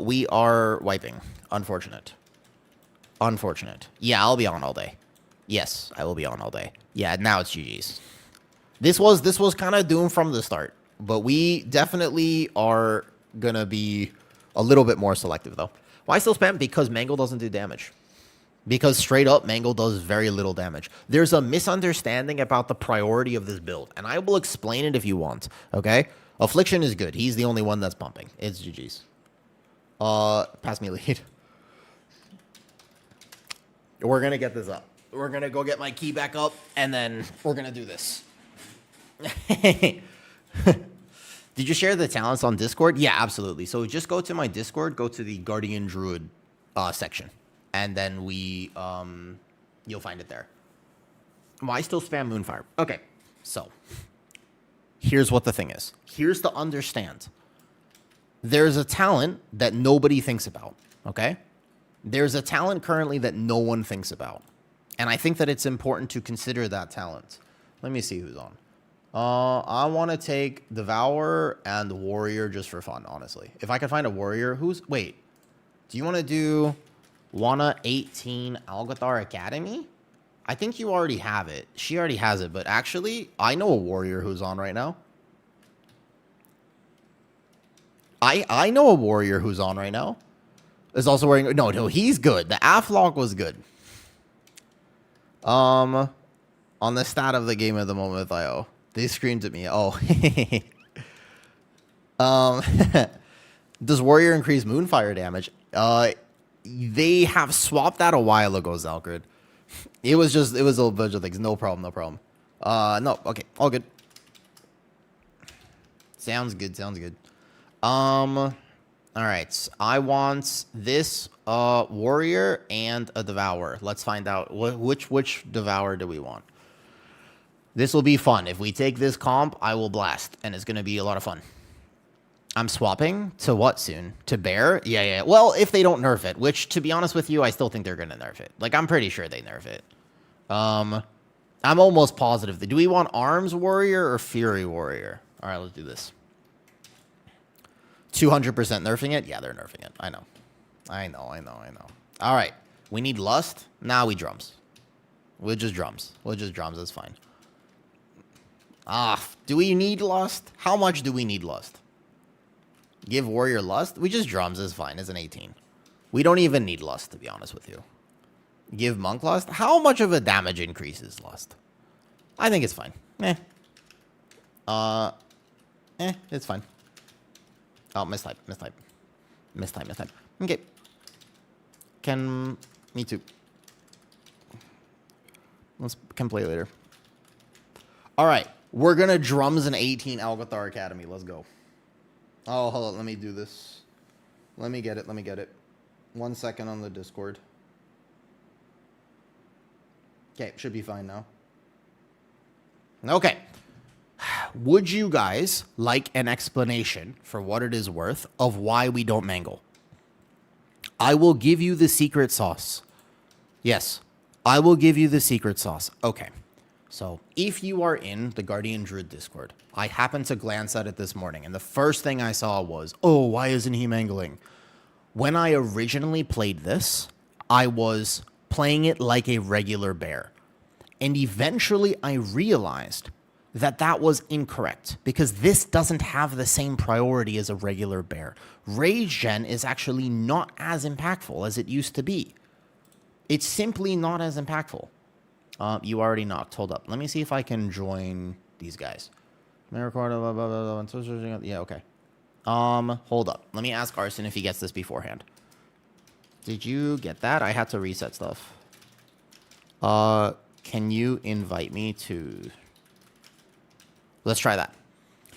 [SPEAKER 1] We are wiping. Unfortunate. Unfortunate. Yeah, I'll be on all day. Yes, I will be on all day. Yeah, now it's GG's. This was kind of doomed from the start, but we definitely are gonna be a little bit more selective, though. Why still spam? Because Mangle doesn't do damage. Because straight up, Mangle does very little damage. There's a misunderstanding about the priority of this build, and I will explain it if you want, okay? Affliction is good. He's the only one that's pumping. It's GG's. Pass me lead. We're gonna get this up. We're gonna go get my key back up, and then we're gonna do this. Did you share the talents on Discord? Yeah, absolutely. So just go to my Discord, go to the Guardian Druid section. And then you'll find it there. Why still spam Moonfire? Okay, so here's what the thing is. Here's to understand. There's a talent that nobody thinks about, okay? There's a talent currently that no one thinks about. And I think that it's important to consider that talent. Let me see who's on. I want to take Devourer and Warrior just for fun, honestly. If I can find a Warrior who's... Wait, do you want to do... Wanna 18 Algothar Academy? I think you already have it. She already has it, but actually, I know a warrior who's on right now. I know a warrior who's on right now. Is also wearing... No, he's good. The Aflok was good. On the stat of the game at the moment with IO. They screamed at me. Oh. Does warrior increase Moonfire damage? They have swapped that a while ago, Zalkrid. It was a bunch of things. No problem. No, okay, all good. Sounds good. All right. I want this warrior and a devourer. Let's find out which devourer do we want. This will be fun. If we take this comp, I will blast, and it's gonna be a lot of fun. I'm swapping to what soon? To Bear? Yeah. Well, if they don't nerf it, which, to be honest with you, I still think they're going to nerf it. Like, I'm pretty sure they nerf it. I'm almost positive. Do we want Arms Warrior or Fury Warrior? All right, let's do this. 200% nerfing it? Yeah, they're nerfing it. I know. All right. We need Lust? Nah, we drums. We'll just drums. That's fine. Do we need Lust? How much do we need Lust? Give Warrior Lust? We just drums is fine. It's an 18. We don't even need Lust, to be honest with you. Give Monk Lust? How much of a damage increase is Lust? I think it's fine. It's fine. Oh, mistype. Okay. Me too. Can play later. All right. We're going to drums an 18 Algothar Academy. Let's go. Oh, hold on. Let me do this. Let me get it. 1 second on the Discord. Okay, should be fine now. Okay. Would you guys like an explanation, for what it is worth, of why we don't mangle? I will give you the secret sauce. Yes, I will give you the secret sauce. Okay. So if you are in the Guardian Druid Discord, I happened to glance at it this morning, and the first thing I saw was, oh, why isn't he mangling? When I originally played this, I was playing it like a regular bear. And eventually I realized that that was incorrect because this doesn't have the same priority as a regular bear. Rage gen is actually not as impactful as it used to be. It's simply not as impactful. You already knocked. Hold up. Let me see if I can join these guys. Yeah, okay. Hold up. Let me ask Arson if he gets this beforehand. Did you get that? I had to reset stuff. Can you invite me to... Let's try that.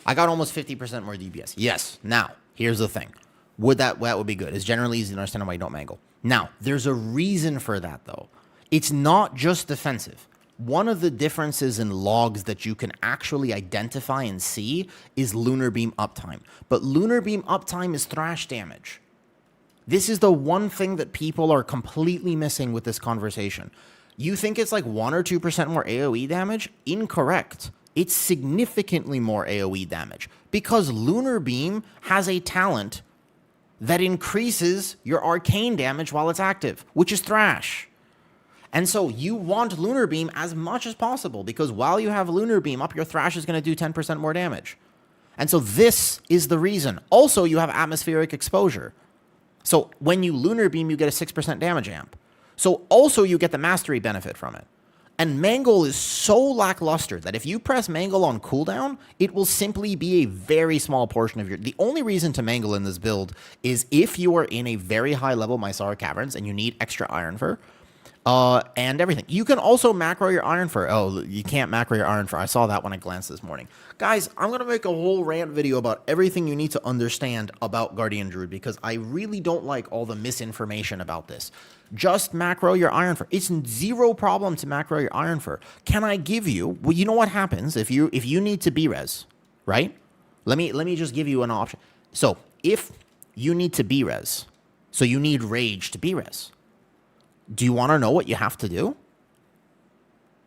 [SPEAKER 1] I got almost 50% more DPS. Yes. Now, here's the thing. That would be good. It's generally easy to understand why you don't mangle. Now, there's a reason for that, though. It's not just defensive. One of the differences in logs that you can actually identify and see is Lunar Beam uptime. But Lunar Beam uptime is thrash damage. This is the one thing that people are completely missing with this conversation. You think it's like 1 or 2% more AoE damage? Incorrect. It's significantly more AoE damage because Lunar Beam has a talent that increases your arcane damage while it's active, which is thrash. And so you want Lunar Beam as much as possible because while you have Lunar Beam up, your thrash is going to do 10% more damage. And so this is the reason. Also, you have atmospheric exposure. So when you Lunar Beam, you get a 6% damage amp. So also you get the mastery benefit from it. And Mangle is so lackluster that if you press Mangle on cooldown, it will simply be a very small portion of your... The only reason to Mangle in this build is if you are in a very high level Mysara Caverns and you need extra Iron Fur. And everything. You can also macro your Iron Fur. Oh, you can't macro your Iron Fur. I saw that when I glanced this morning. Guys, I'm going to make a whole rant video about everything you need to understand about Guardian Druid because I really don't like all the misinformation about this. Just macro your Iron Fur. It's zero problem to macro your Iron Fur. Can I give you... Well, you know what happens if you need to B-res, right? Let me just give you an option. So, if you need to B-res, so you need Rage to B-res, do you want to know what you have to do?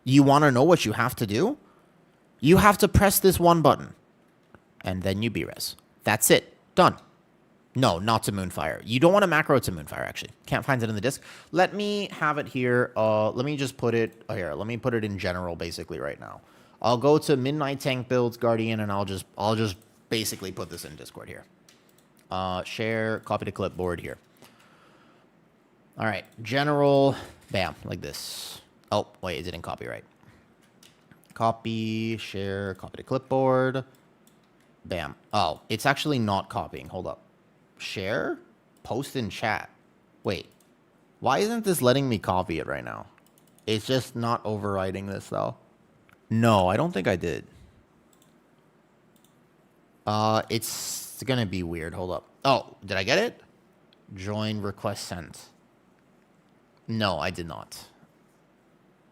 [SPEAKER 1] You want to know what you have to do? You have to press this one button. And then you B-res. That's it. Done. No, not to Moonfire. You don't want to macro to Moonfire, actually. Can't find it in the disk. Let me have it here. Let me just put it here. Let me put it in general, basically, right now. I'll go to Midnight Tank Builds, Guardian, and I'll just basically put this in Discord here. Share, copy to clipboard here. All right, general, bam, like this. Oh, wait, it didn't copy right. Copy, share, copy to clipboard. Bam. Oh, it's actually not copying. Hold up. Share, post in chat. Wait, why isn't this letting me copy it right now? It's just not overriding this, though. No, I don't think I did. It's going to be weird. Hold up. Oh, did I get it? Join request sent. No, I did not.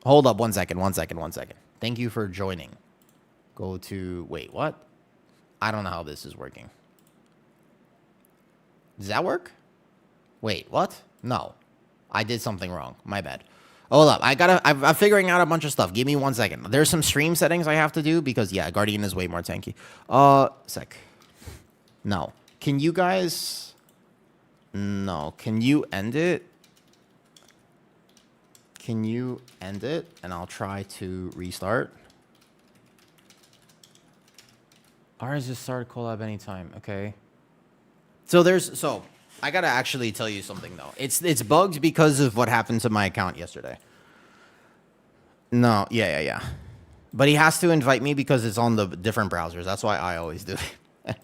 [SPEAKER 1] Hold up 1 second, 1 second, 1 second. Thank you for joining. Go to... Wait, what? I don't know how this is working. Does that work? Wait, what? No. I did something wrong. My bad. Hold up. I'm figuring out a bunch of stuff. Give me 1 second. There's some stream settings I have to do because, yeah, Guardian is way more tanky. Sec. No. Can you guys... No. Can you end it? Can you end it? And I'll try to restart. Ours just start collab anytime. Okay. So I gotta actually tell you something though. It's bugged because of what happened to my account yesterday. No, yeah. But he has to invite me because it's on the different browsers. That's why I always do it.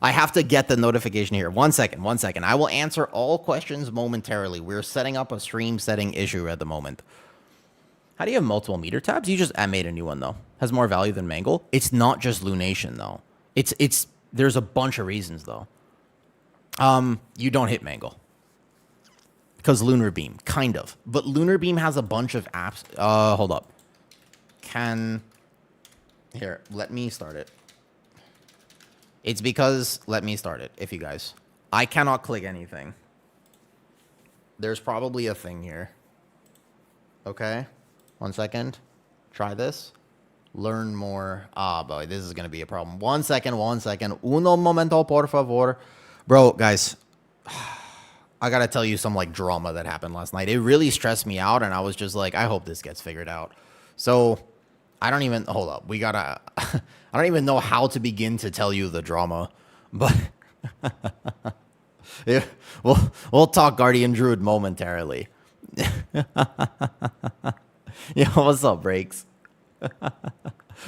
[SPEAKER 1] I have to get the notification here. 1 second, 1 second. I will answer all questions momentarily. We're setting up a stream setting issue at the moment. How do you have multiple meter tabs? You just made a new one, though. Has more value than Mangle. It's not just Lunation, though. There's a bunch of reasons, though. You don't hit Mangle. Because Lunar Beam, kind of. But Lunar Beam has a bunch of apps. Hold up. Here, let me start it. It's because, let me start it, if you guys. I cannot click anything. There's probably a thing here. Okay? 1 second. Try this. Learn more. Ah, boy, this is going to be a problem. 1 second, 1 second. Uno momento, por favor. Bro, guys, I got to tell you some, like, drama that happened last night. It really stressed me out, and I was just like, I hope this gets figured out. So, I don't even... Hold up. We got to... I don't even know how to begin to tell you the drama, but... yeah, we'll talk Guardian Druid momentarily. Yo, what's up, Breaks?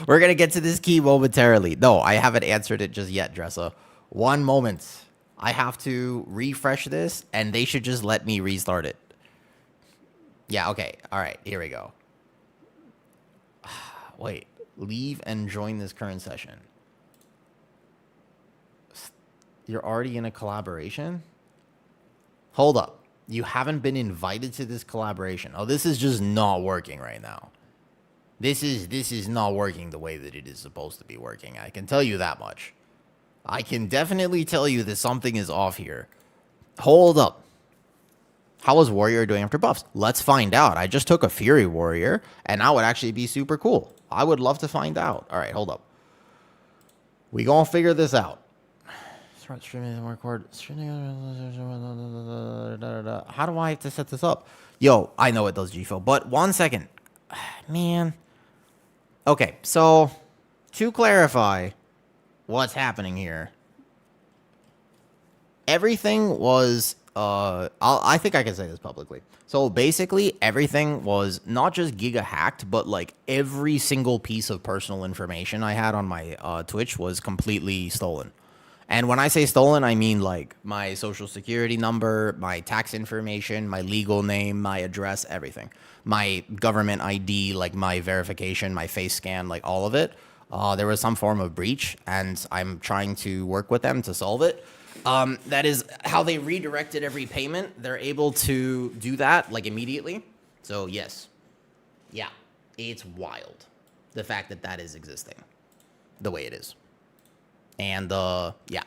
[SPEAKER 1] We're going to get to this key momentarily. No, I haven't answered it just yet, Dressa. 1 moment. I have to refresh this, and they should just let me restart it. Yeah, okay. All right, here we go. Wait. Leave and join this current session. You're already in a collaboration? Hold up. You haven't been invited to this collaboration. Oh, this is just not working right now. This is not working the way that it is supposed to be working. I can tell you that much. I can definitely tell you that something is off here. Hold up. How is Warrior doing after buffs? Let's find out. I just took a Fury Warrior, and that would actually be super cool. I would love to find out. All right, hold up. We gonna figure this out. Start streaming and record. How do I have to set this up? Yo, I know it does GFO, but 1 second. Man. Okay, so to clarify what's happening here, everything was, I think I can say this publicly. So basically, everything was not just giga hacked, but like every single piece of personal information I had on my Twitch was completely stolen. And when I say stolen, I mean like my social security number, my tax information, my legal name, my address, everything. My government ID, like my verification, my face scan, like all of it. There was some form of breach, and I'm trying to work with them to solve it. That is how they redirected every payment. They're able to do that like immediately. So yes, yeah, it's wild. The fact that that is existing the way it is. And yeah,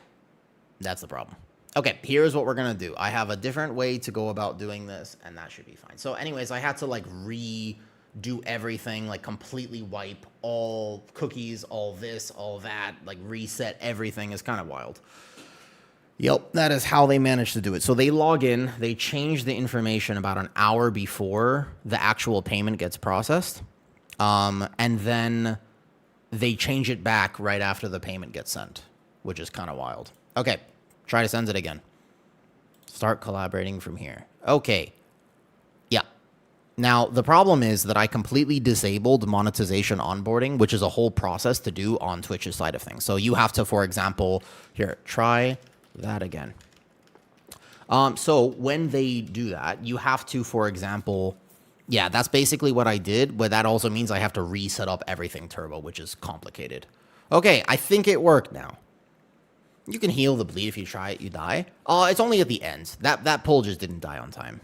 [SPEAKER 1] that's the problem. Okay, here's what we're going to do. I have a different way to go about doing this, and that should be fine. So anyways, I had to like redo everything, like completely wipe all cookies, all this, all that, like reset everything. Is kind of wild. Yep, that is how they managed to do it. So they log in, they change the information about an hour before the actual payment gets processed, and then they change it back right after the payment gets sent, which is kind of wild. Okay, try to send it again. Start collaborating from here. Okay, yeah. Now, the problem is that I completely disabled monetization onboarding, which is a whole process to do on Twitch's side of things. So you have to, for example, here, try that again. So when they do that, you have to, for example... Yeah, that's basically what I did, but that also means I have to reset up everything turbo, which is complicated. Okay, I think it worked now. You can heal the bleed if you try it, you die. It's only at the end. That pull just didn't die on time.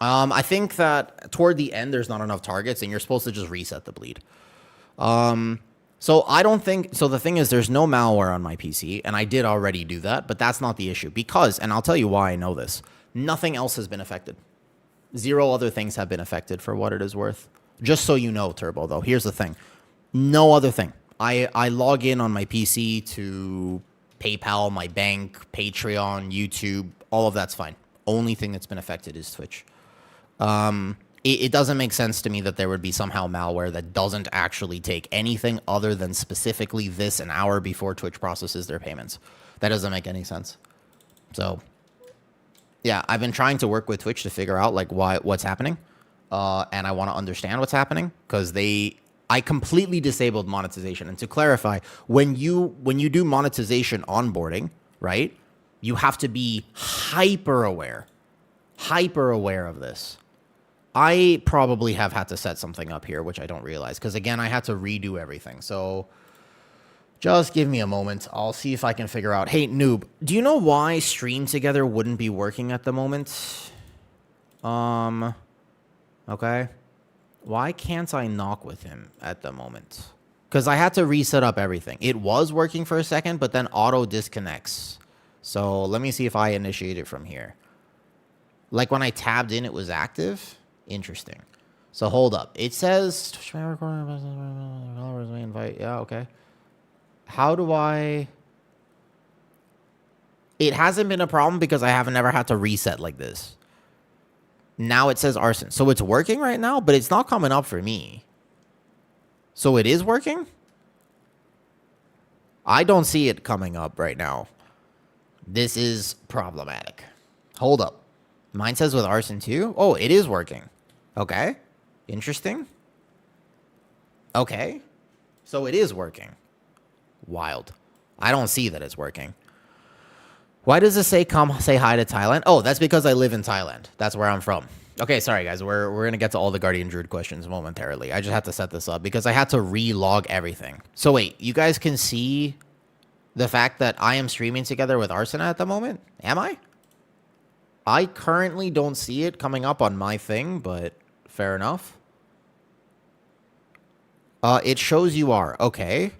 [SPEAKER 1] I think that toward the end, there's not enough targets, and you're supposed to just reset the bleed. So I don't think... So the thing is, there's no malware on my PC, and I did already do that, but that's not the issue. Because, and I'll tell you why I know this, nothing else has been affected. 0 other things have been affected for what it is worth. Just so you know, Turbo, though, here's the thing. No other thing. I log in on my PC to PayPal, my bank, Patreon, YouTube. All of that's fine. Only thing that's been affected is Twitch. It doesn't make sense to me that there would be somehow malware that doesn't actually take anything other than specifically this an hour before Twitch processes their payments. That doesn't make any sense. So... yeah, I've been trying to work with Twitch to figure out like what's happening, and I want to understand what's happening because I completely disabled monetization. And to clarify, when you do monetization onboarding, right, you have to be hyper aware of this. I probably have had to set something up here, which I don't realize because again, I had to redo everything. So. Just give me a moment. I'll see if I can figure out. Hey, noob, do you know why Stream Together wouldn't be working at the moment? Okay. Why can't I knock with him at the moment? Because I had to reset up everything. It was working for a second, but then auto disconnects. So let me see if I initiate it from here. Like when I tabbed in, it was active. Interesting. So hold up. It says developers may invite. Yeah, okay. How do I? It hasn't been a problem because I haven't ever had to reset like this. Now it says arson. So it's working right now, but it's not coming up for me. So it is working? I don't see it coming up right now. This is problematic. Hold up. Mine says with arson too. Oh, it is working. Okay. Interesting. Okay. So it is working. Wild. I don't see that it's working. Why does it say come say hi to Thailand? Oh, that's because I live in Thailand. That's where I'm from. Okay, sorry guys. We're going to get to all the Guardian Druid questions momentarily. I just had to set this up because I had to re-log everything. So wait, you guys can see the fact that I am streaming together with Arsena at the moment? Am I? I currently don't see it coming up on my thing, but fair enough. It shows you are. Okay.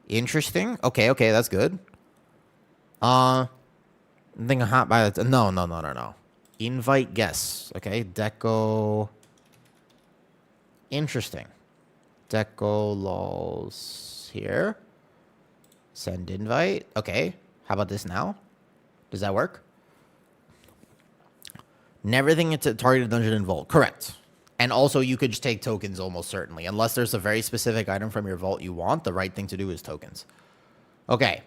[SPEAKER 1] Interesting. Okay, that's good. I think hot by the no. Invite guests. Okay, Deco. Interesting. Deco lols here. Send invite. Okay. How about this now? Does that work? Never think it's a targeted dungeon in vault. Correct. And also, you could just take tokens almost certainly. Unless there's a very specific item from your vault you want, the right thing to do is tokens. Okay.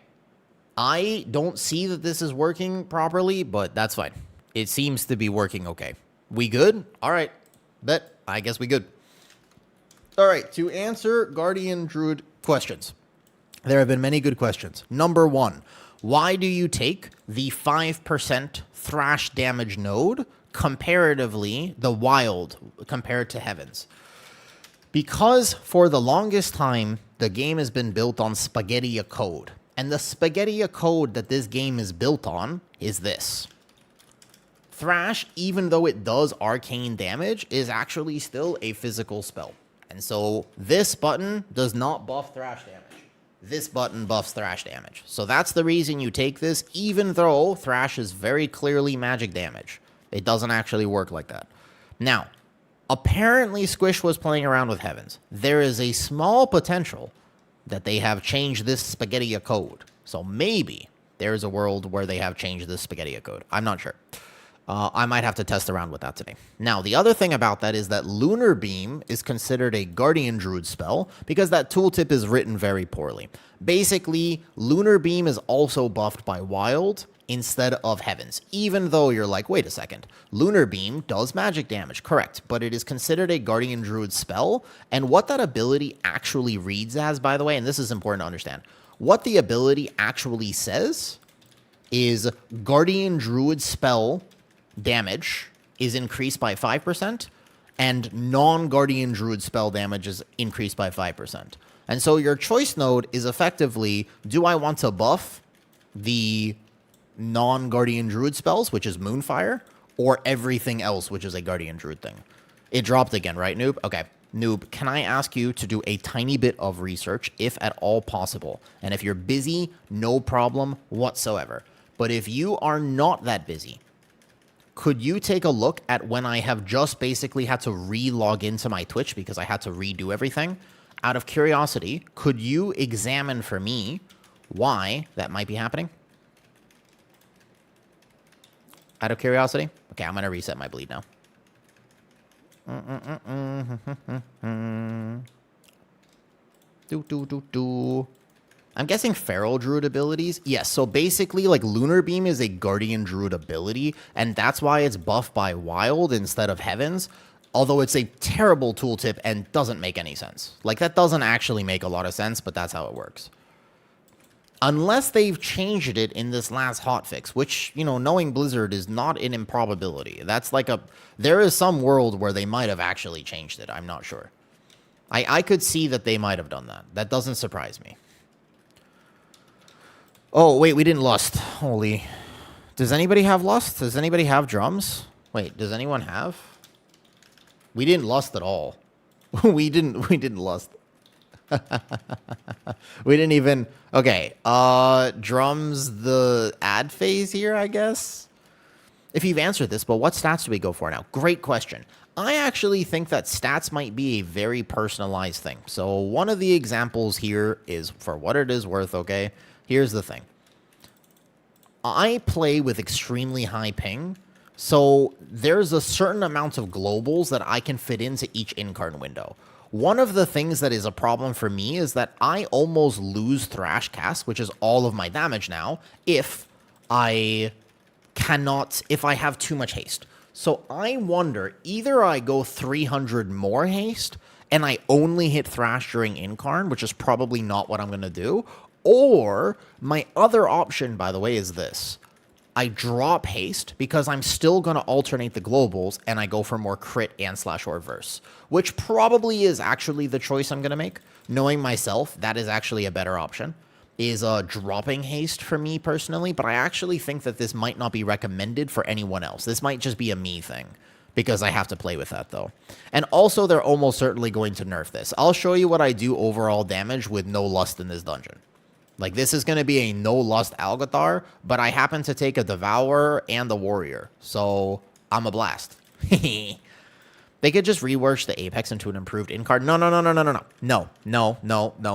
[SPEAKER 1] I don't see that this is working properly, but that's fine. It seems to be working okay. We good? All right. Bet. I guess we good. All right. To answer Guardian Druid questions, there have been many good questions. Number one, why do you take the 5% thrash damage node comparatively, the wild compared to heavens? Because for the longest time, the game has been built on Spaghetti code. And the Spaghetti code that this game is built on is this. Thrash, even though it does arcane damage, is actually still a physical spell. And so this button does not buff thrash damage. This button buffs thrash damage. So that's the reason you take this, even though thrash is very clearly magic damage. It doesn't actually work like that. Now, apparently Squish was playing around with heavens. There is a small potential that they have changed this Spaghetti code. So maybe there is a world where they have changed this Spaghetti code. I'm not sure. I might have to test around with that today. Now, the other thing about that is that Lunar Beam is considered a Guardian Druid spell because that tooltip is written very poorly. Basically, Lunar Beam is also buffed by Wild instead of Heavens, even though you're like, wait a second, Lunar Beam does magic damage, correct, but it is considered a Guardian Druid spell, and what that ability actually reads as, by the way, and this is important to understand, what the ability actually says is Guardian Druid spell damage is increased by 5%, and non-Guardian Druid spell damage is increased by 5%. And so your choice node is effectively, do I want to buff the non-Guardian Druid spells, which is Moonfire, or everything else, which is a Guardian Druid thing? It dropped again, right, Noob? Okay. Noob, can I ask you to do a tiny bit of research, if at all possible? And if you're busy, no problem whatsoever. But if you are not that busy, could you take a look at when I have just basically had to re-log into my Twitch because I had to redo everything? Out of curiosity, could you examine for me why that might be happening? Out of curiosity? Okay, I'm going to reset my bleed now. I'm guessing Feral Druid abilities. Yes, so basically, like, Lunar Beam is a Guardian Druid ability, and that's why it's buffed by Wild instead of Heavens, although it's a terrible tooltip and doesn't make any sense. Like, that doesn't actually make a lot of sense, but that's how it works. Unless they've changed it in this last hotfix, which, you know, knowing Blizzard is not an improbability. That's like a... There is some world where they might have actually changed it. I'm not sure. I could see that they might have done that. That doesn't surprise me. Oh, wait, we didn't lust. Holy. Does anybody have lust? Does anybody have drums? Wait, does anyone have? We didn't lust at all. we didn't lust. We didn't even... Okay, drums the ad phase here, I guess? If you've answered this, but what stats do we go for now? Great question. I actually think that stats might be a very personalized thing. So one of the examples here is for what it is worth, okay? Here's the thing. I play with extremely high ping, so there's a certain amount of globals that I can fit into each incarn window. One of the things that is a problem for me is that I almost lose Thrash Cast, which is all of my damage now, if I have too much haste. So I wonder, either I go 300 more haste, and I only hit Thrash during Incarn, which is probably not what I'm going to do, or my other option, by the way, is this. I drop haste because I'm still going to alternate the globals, and I go for more crit and slash or verse, which probably is actually the choice I'm going to make. Knowing myself, that is actually a better option, is dropping haste for me personally, but I actually think that this might not be recommended for anyone else. This might just be a me thing, because I have to play with that, though. And also, they're almost certainly going to nerf this. I'll show you what I do overall damage with no lust in this dungeon. Like, this is going to be a no-lust Algathar, but I happen to take a Devourer and the Warrior, so I'm a blast. They could just rework the Apex into an improved in-card. No,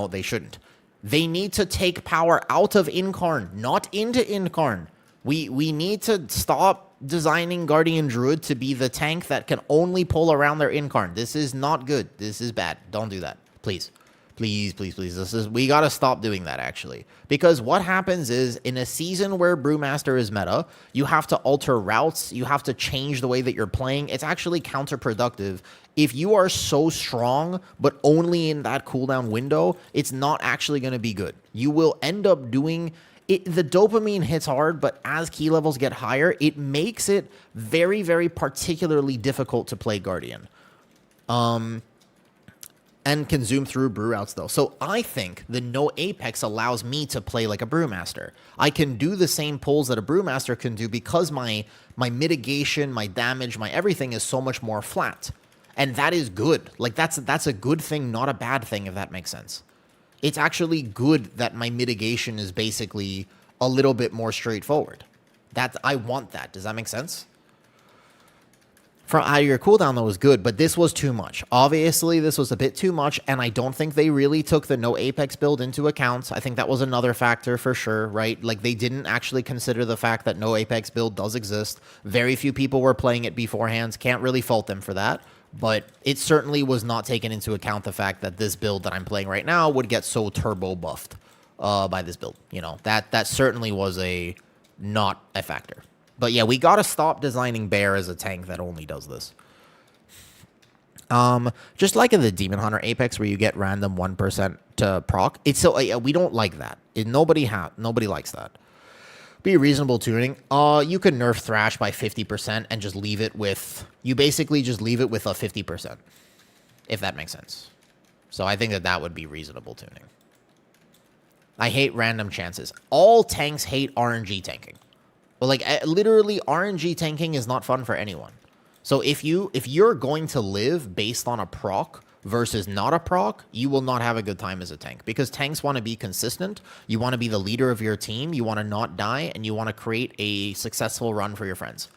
[SPEAKER 1] they shouldn't. They need to take power out of Incarn, not into Incarn. We need to stop designing Guardian Druid to be the tank that can only pull around their Incarn. This is not good. This is bad. Don't do that, please. Please. We gotta stop doing that, actually. Because what happens is, in a season where Brewmaster is meta, you have to alter routes, you have to change the way that you're playing. It's actually counterproductive. If you are so strong, but only in that cooldown window, it's not actually gonna be good. You will end up doing... the dopamine hits hard, but as key levels get higher, it makes it very, very particularly difficult to play Guardian. And consume through brew routes, though. So I think the no Apex allows me to play like a Brewmaster. I can do the same pulls that a Brewmaster can do because my mitigation, my damage, my everything is so much more flat. And that is good. Like, that's a good thing, not a bad thing, if that makes sense. It's actually good that my mitigation is basically a little bit more straightforward. I want that. Does that make sense? From out of your cooldown, that was good, but this was too much. Obviously, this was a bit too much, and I don't think they really took the no Apex build into account. I think that was another factor for sure, right? Like, they didn't actually consider the fact that no Apex build does exist. Very few people were playing it beforehand. Can't really fault them for that, but it certainly was not taken into account the fact that this build that I'm playing right now would get so turbo buffed by this build. You know, that certainly was not a factor. But yeah, we gotta stop designing Bear as a tank that only does this. Just like in the Demon Hunter Apex, where you get random 1% to proc. It's so we don't like that. Nobody likes that. Be reasonable tuning. You can nerf Thrash by 50% and just leave it with. You basically just leave it with a 50%, if that makes sense. So I think that would be reasonable tuning. I hate random chances. All tanks hate RNG tanking. But like literally, RNG tanking is not fun for anyone. So if you're going to live based on a proc versus not a proc, you will not have a good time as a tank, because tanks want to be consistent. You want to be the leader of your team. You want to not die, and you want to create a successful run for your friends.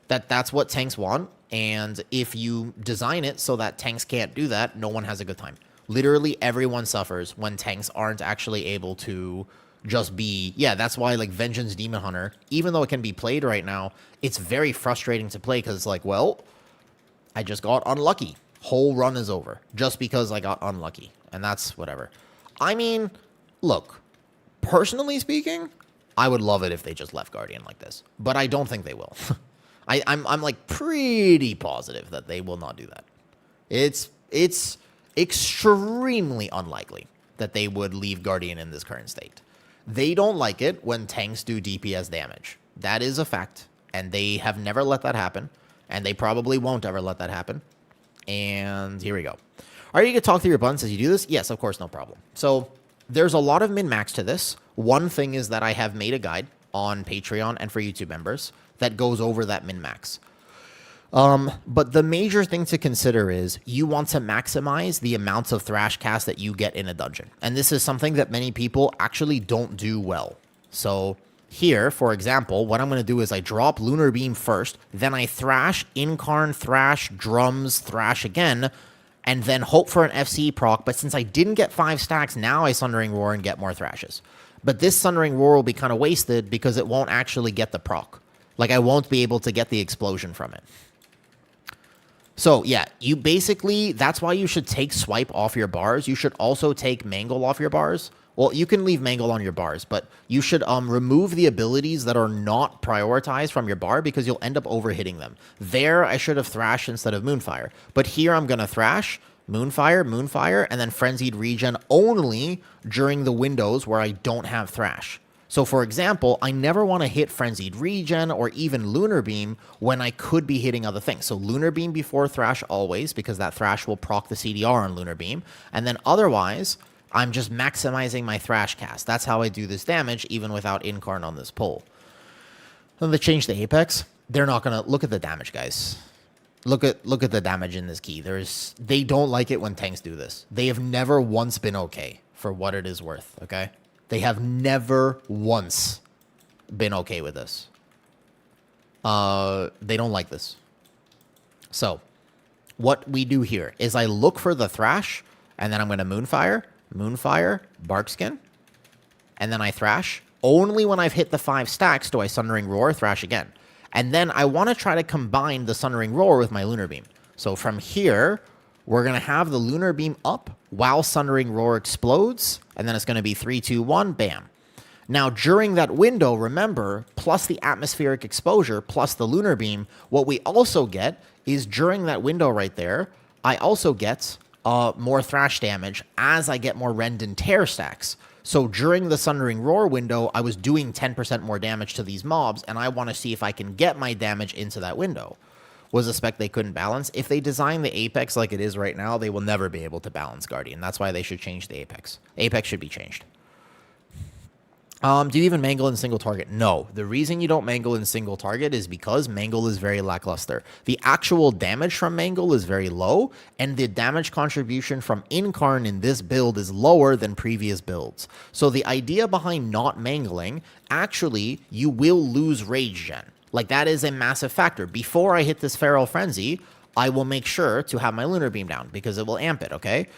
[SPEAKER 1] That's what tanks want. And if you design it so that tanks can't do that, no one has a good time. Literally, everyone suffers when tanks aren't actually able to just be, yeah, that's why, like, Vengeance Demon Hunter, even though it can be played right now, it's very frustrating to play, because it's like, well, I just got unlucky. Whole run is over just because I got unlucky, and that's whatever. I mean, look, personally speaking, I would love it if they just left Guardian like this, but I don't think they will. I'm like pretty positive that they will not do that. It's extremely unlikely that they would leave Guardian in this current state. They don't like it when tanks do DPS damage. That is a fact, and they have never let that happen, and they probably won't ever let that happen. And here we go. Are you going to talk through your buttons as you do this? Yes, of course, no problem. So there's a lot of min-max to this. One thing is that I have made a guide on Patreon and for YouTube members that goes over that min-max. But the major thing to consider is you want to maximize the amounts of Thrash cast that you get in a dungeon. And this is something that many people actually don't do well. So Here, for example, what I'm going to do is I drop Lunar Beam first, then I thrash, Incarn, thrash, drums, thrash again, and then hope for an FCE proc. But since I didn't get 5 stacks, now I Sundering Roar and get more thrashes. But this Sundering Roar will be kind of wasted because it won't actually get the proc. Like, I won't be able to get the explosion from it. So, yeah, you basically, that's why you should take Swipe off your bars. You should also take Mangle off your bars. Well, you can leave Mangle on your bars, but you should remove the abilities that are not prioritized from your bar because you'll end up overhitting them. There, I should have Thrash instead of Moonfire. But here, I'm going to Thrash, Moonfire, Moonfire, and then Frenzied Regen only during the windows where I don't have Thrash. So, for example, I never want to hit Frenzied Regen or even Lunar Beam when I could be hitting other things. So, Lunar Beam before Thrash always, because that Thrash will proc the CDR on Lunar Beam. And then otherwise, I'm just maximizing my Thrash cast. That's how I do this damage, even without Incarn on this pull. When they change the Apex, they're not going to... Look at the damage, guys. Look at the damage in this key. They don't like it when tanks do this. They have never once been okay for what it is worth, okay? They have never once been okay with this. They don't like this. So, what we do here is I look for the Thrash, and then I'm going to Moonfire, Barkskin, and then I Thrash. Only when I've hit the 5 stacks do I Sundering Roar, Thrash again. And then I want to try to combine the Sundering Roar with my Lunar Beam. So from here, we're going to have the Lunar Beam up while Sundering Roar explodes, and then it's going to be 3, 2, 1, bam. Now, during that window, remember, plus the atmospheric exposure, plus the Lunar Beam, what we also get is during that window right there, I also get more Thrash damage as I get more Rend and Tear stacks. So during the Sundering Roar window, I was doing 10% more damage to these mobs, and I want to see if I can get my damage into that window. Was a spec they couldn't balance. If they design the Apex like it is right now, they will never be able to balance Guardian. That's why they should change the Apex. Apex should be changed. Do you even mangle in single target? No. The reason you don't mangle in single target is because mangle is very lackluster. The actual damage from mangle is very low, and the damage contribution from Incarn in this build is lower than previous builds. So the idea behind not mangling, actually, you will lose rage gen. Like, that is a massive factor. Before I hit this Feral Frenzy, I will make sure to have my Lunar Beam down because it will amp it, okay?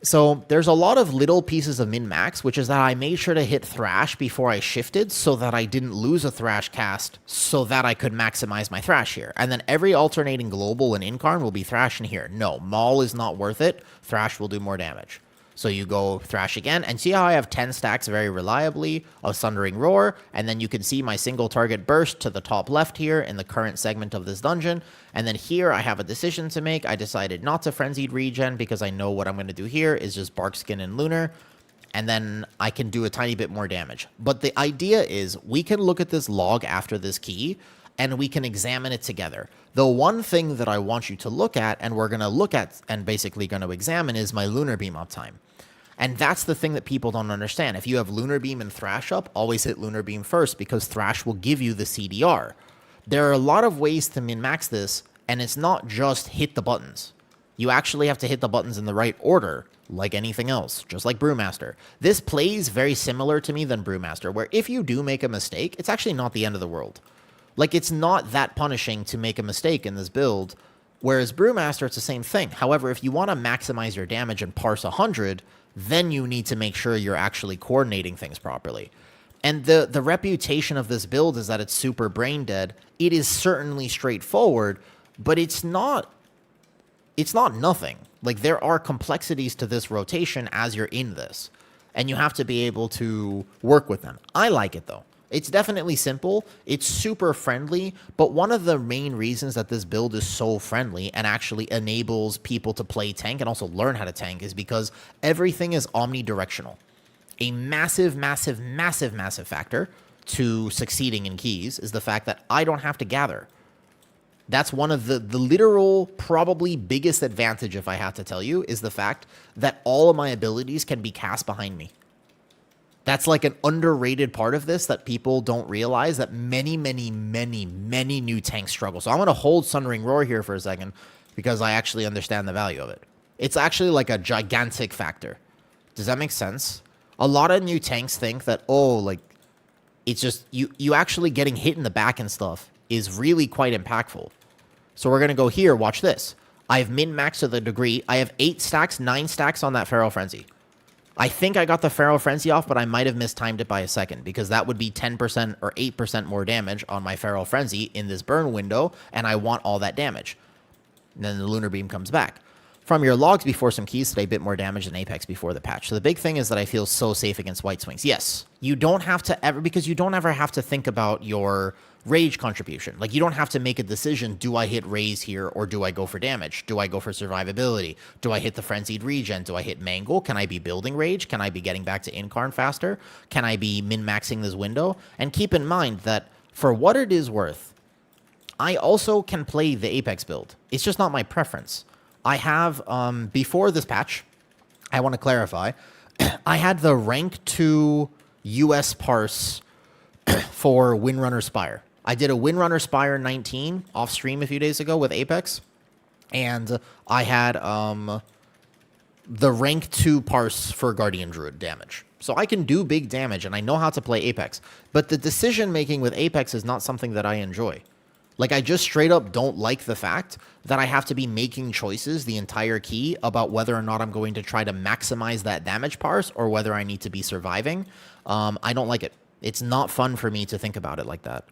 [SPEAKER 1] So there's a lot of little pieces of min-max, which is that I made sure to hit Thrash before I shifted so that I didn't lose a Thrash cast so that I could maximize my Thrash here. And then every alternating global and Incarn will be Thrash in here. No, Maul is not worth it. Thrash will do more damage. So you go Thrash again, and see how I have 10 stacks very reliably of Sundering Roar, and then you can see my single target burst to the top left here in the current segment of this dungeon, and then here I have a decision to make. I decided not to Frenzied Regen because I know what I'm going to do here is just Barkskin and Lunar, and then I can do a tiny bit more damage. But the idea is we can look at this log after this key, and we can examine it together. The one thing that I want you to look at, and we're going to look at and basically going to examine, is my Lunar Beam uptime. And that's the thing that people don't understand. If you have Lunar Beam and Thrash up, always hit Lunar Beam first because Thrash will give you the CDR. There are a lot of ways to min-max this, and it's not just hit the buttons. You actually have to hit the buttons in the right order, like anything else, just like Brewmaster. This plays very similar to me than Brewmaster, where if you do make a mistake, it's actually not the end of the world. Like, it's not that punishing to make a mistake in this build, whereas Brewmaster, it's the same thing. However, if you want to maximize your damage and parse 100, then you need to make sure you're actually coordinating things properly. And the reputation of this build is that it's super brain dead. It is certainly straightforward, but it's not nothing. Like, there are complexities to this rotation as you're in this, and you have to be able to work with them. I like it, though. It's definitely simple, it's super friendly, but one of the main reasons that this build is so friendly and actually enables people to play tank and also learn how to tank is because everything is omnidirectional. A massive, massive, massive, massive factor to succeeding in keys is the fact that I don't have to gather. That's one of the literal, probably biggest advantage, if I have to tell you, is the fact that all of my abilities can be cast behind me. That's like an underrated part of this that people don't realize, that many, many, many, many new tanks struggle. So I'm going to hold Sundering Roar here for a second because I actually understand the value of it. It's actually like a gigantic factor. Does that make sense? A lot of new tanks think that, oh, like, it's just you actually getting hit in the back and stuff is really quite impactful. So we're going to go here. Watch this. I have min-maxed to the degree. I have 8 stacks, 9 stacks on that Feral Frenzy. I think I got the Feral Frenzy off, but I might have mistimed it by a second because that would be 10% or 8% more damage on my Feral Frenzy in this burn window, and I want all that damage. And then the Lunar Beam comes back. From your logs before some keys today, a bit more damage than Apex before the patch. So the big thing is that I feel so safe against White Swings. Yes, you don't have to ever, because you don't ever have to think about your rage contribution. Like, you don't have to make a decision, do I hit raise here or do I go for damage? Do I go for survivability? Do I hit the frenzied regen? Do I hit mangle? Can I be building rage? Can I be getting back to incarn faster? Can I be min-maxing this window? And keep in mind that for what it is worth, I also can play the Apex build. It's just not my preference. I have, before this patch, I want to clarify, I had the rank 2 US parse for Windrunner Spire. I did a Windrunner Spire 19 off stream a few days ago with Apex, and I had the rank 2 parse for Guardian Druid damage. So I can do big damage, and I know how to play Apex, but the decision-making with Apex is not something that I enjoy. Like, I just straight up don't like the fact that I have to be making choices the entire key about whether or not I'm going to try to maximize that damage parse or whether I need to be surviving. I don't like it. It's not fun for me to think about it like that.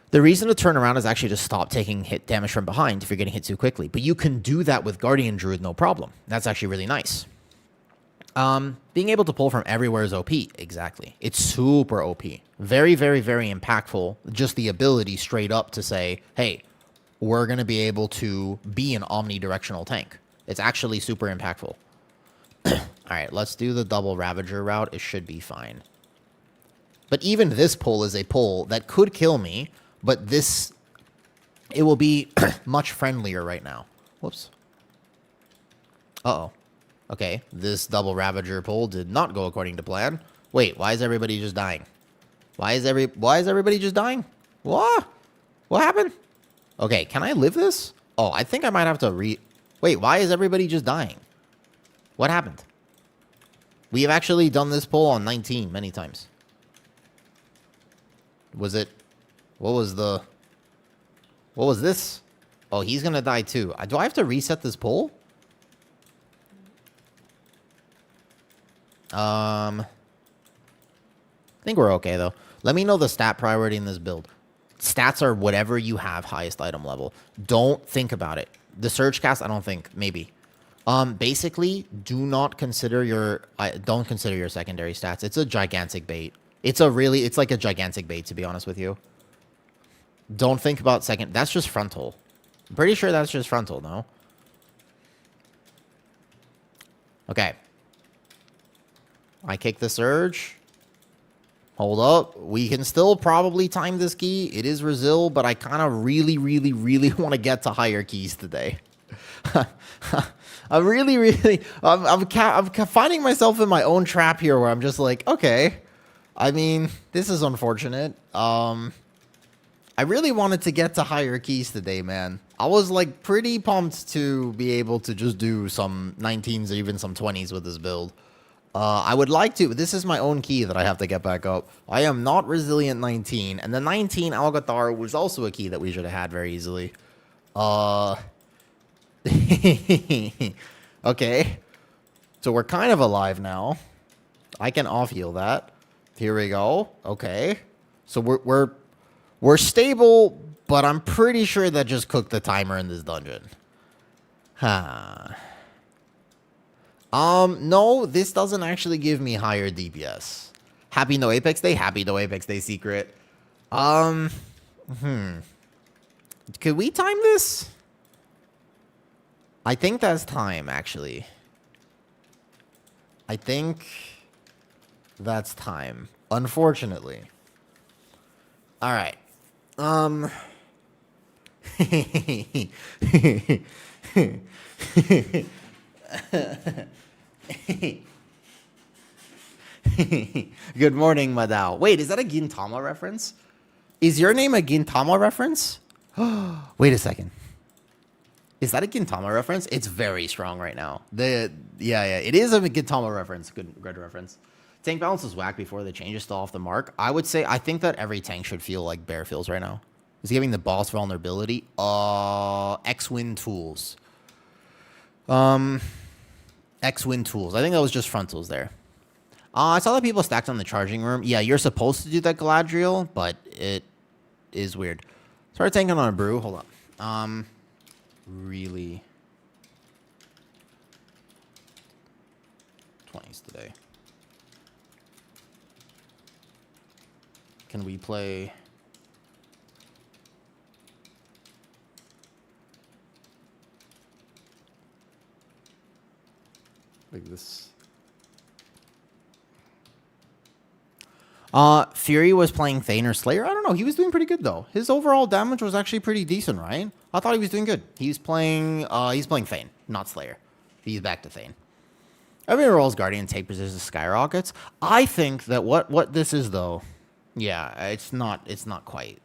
[SPEAKER 1] The reason to turn around is actually to stop taking hit damage from behind if you're getting hit too quickly. But you can do that with Guardian Druid, no problem. That's actually really nice. Being able to pull from everywhere is OP. Exactly. It's super OP. Very, very, very impactful. Just the ability straight up to say, hey, we're going to be able to be an omnidirectional tank. It's actually super impactful. All right, let's do the double Ravager route. It should be fine. But even this pull is a pull that could kill me, but this, it will be much friendlier right now. Whoops. Uh-oh. Okay, this double Ravager pull did not go according to plan. Wait, why is everybody just dying? Why is everybody just dying? What? What happened? Okay, can I live this? Oh, I think I might have to Wait, why is everybody just dying? What happened? We have actually done this pull on 19 many times. Was it... What was this? Oh, he's gonna die too. Do I have to reset this pull? I think we're okay, though. Let me know the stat priority in this build. Stats are whatever you have highest item level. Don't think about it. The Surge Cast, I don't think. Maybe. Basically, do not consider your... don't consider your secondary stats. It's a gigantic bait. It's like a gigantic bait, to be honest with you. Don't think about second... That's just frontal. I'm pretty sure that's just frontal, no? Okay. I kick the Surge. Hold up. We can still probably time this key. It is Resil, but I kind of really want to get to higher keys today. I'm finding myself in my own trap here where I'm just like, okay. I mean, this is unfortunate. I really wanted to get to higher keys today, man. I was like pretty pumped to be able to just do some 19s or even some 20s with this build. I would like to, but this is my own key that I have to get back up. I am not Resilient 19, and the 19 Algathar was also a key that we should have had very easily. Okay. So we're kind of alive now. I can off-heal that. Here we go. Okay. So we're stable, but I'm pretty sure that just cooked the timer in this dungeon. Huh. No, this doesn't actually give me higher DPS. Happy No Apex Day? Happy No Apex Day secret. Could we time this? I think that's time, actually. I think that's time, unfortunately. All right. Good morning, Madao. Wait, is that a Gintama reference? Is your name a Gintama reference? Wait a second. Is that a Gintama reference? It's very strong right now. Yeah, it is a Gintama reference. Good reference. Tank balance is whack before the change is still off the mark. I would say I think that every tank should feel like Bear feels right now. Is giving the boss vulnerability. X-Win tools. X-Win tools. I think that was just frontals there. I saw that people stacked on the charging room. Yeah, you're supposed to do that Galadriel, but it is weird. Started tanking on a brew. Hold up. Really. 20s today. Can we play... like this? Fury was playing Thane or Slayer. I don't know. He was doing pretty good though. His overall damage was actually pretty decent, right? I thought he was doing good. He's playing Thane, not Slayer. He's back to Thane. Everyone rolls Guardian, take position, skyrockets. I think that what this is though, yeah, it's not quite.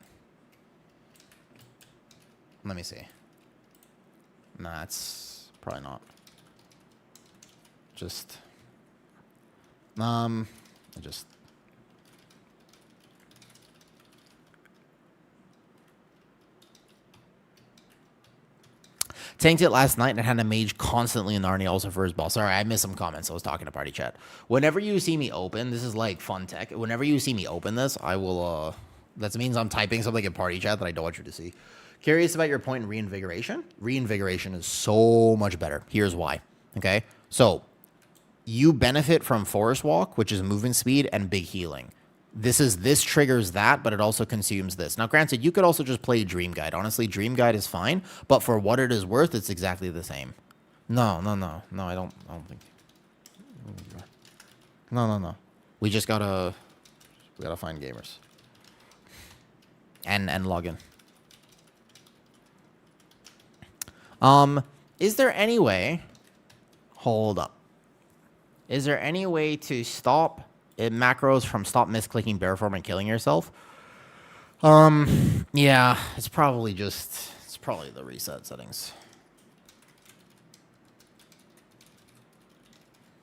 [SPEAKER 1] Let me see. Nah, it's probably not. Just tanked it last night and had a mage constantly in the Arnie also for his boss. Sorry, I missed some comments. I was talking to party chat. Whenever you see me open, this is like fun tech. Whenever you see me open this, I will, that means I'm typing something in party chat that I don't want you to see. Curious about your point in reinvigoration. Reinvigoration is so much better. Here's why. Okay. So you benefit from Forest Walk, which is movement speed and big healing. This triggers that, but it also consumes this. Now, granted, you could also just play Dream Guide. Honestly, Dream Guide is fine, but for what it is worth, it's exactly the same. No, I don't think. No. We gotta find gamers and log in. Is there any way? Hold up. Is there any way to stop macros from stop misclicking bear form and killing yourself? Yeah, it's probably the reset settings.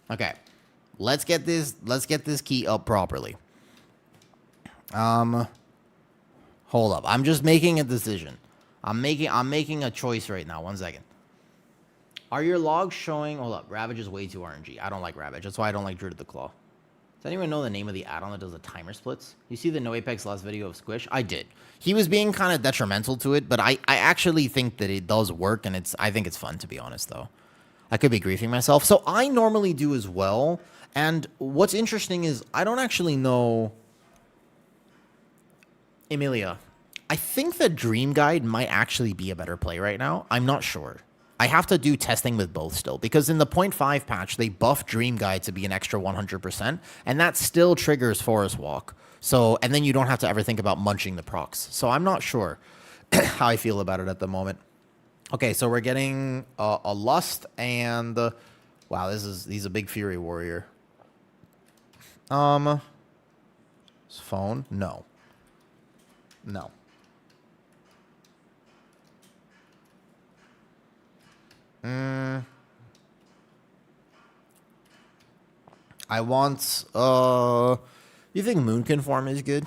[SPEAKER 1] Okay. Let's get this key up properly. Hold up. I'm just making a decision. I'm making a choice right now. 1 second. Are your logs showing... Hold up. Ravage is way too RNG. I don't like Ravage. That's why I don't like Druid of the Claw. Does anyone know the name of the add-on that does the timer splits? You see the No Apex last video of Squish? I did. He was being kind of detrimental to it, but I actually think that it does work, and I think it's fun, to be honest, though. I could be griefing myself. So I normally do as well, and what's interesting is I don't actually know... Emilia, I think that Dream Guide might actually be a better play right now. I'm not sure. I have to do testing with both still, because in the 0.5 patch, they buffed Dream Guide to be an extra 100%, and that still triggers Forest Walk. So, and then you don't have to ever think about munching the procs. So I'm not sure how I feel about it at the moment. Okay, so we're getting a Lust and... wow, he's a big Fury Warrior. Phone? No. I want, you think Moonconform is good?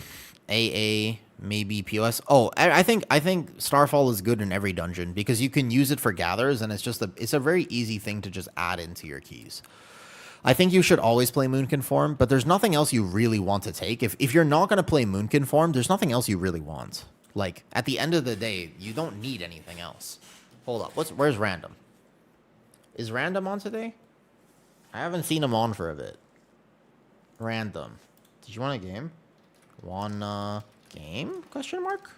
[SPEAKER 1] AA, maybe POS. Oh, I think Starfall is good in every dungeon because you can use it for gathers, and it's a very easy thing to just add into your keys. I think you should always play Moonconform, but there's nothing else you really want to take. If you're not going to play Moonconform, there's nothing else you really want. Like, at the end of the day, you don't need anything else. Hold up. Where's Random? Is Random on today? I haven't seen him on for a bit. Random. Did you want a game? Game? Question mark?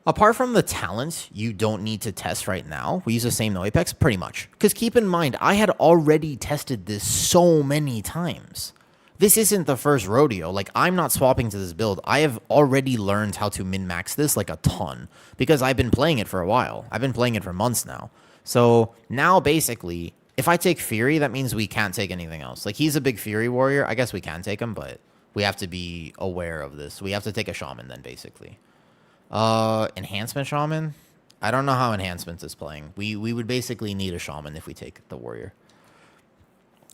[SPEAKER 1] Apart from the talents you don't need to test right now, we use the same No Apex, pretty much. Because keep in mind, I had already tested this so many times. This isn't the first rodeo. Like, I'm not swapping to this build. I have already learned how to min-max this, like, a ton. Because I've been playing it for a while. I've been playing it for months now. So, now, basically, if I take Fury, that means we can't take anything else. Like, he's a big Fury warrior. I guess we can take him, but we have to be aware of this. We have to take a Shaman, then, basically. Enhancement Shaman? I don't know how Enhancements is playing. We would basically need a Shaman if we take the warrior.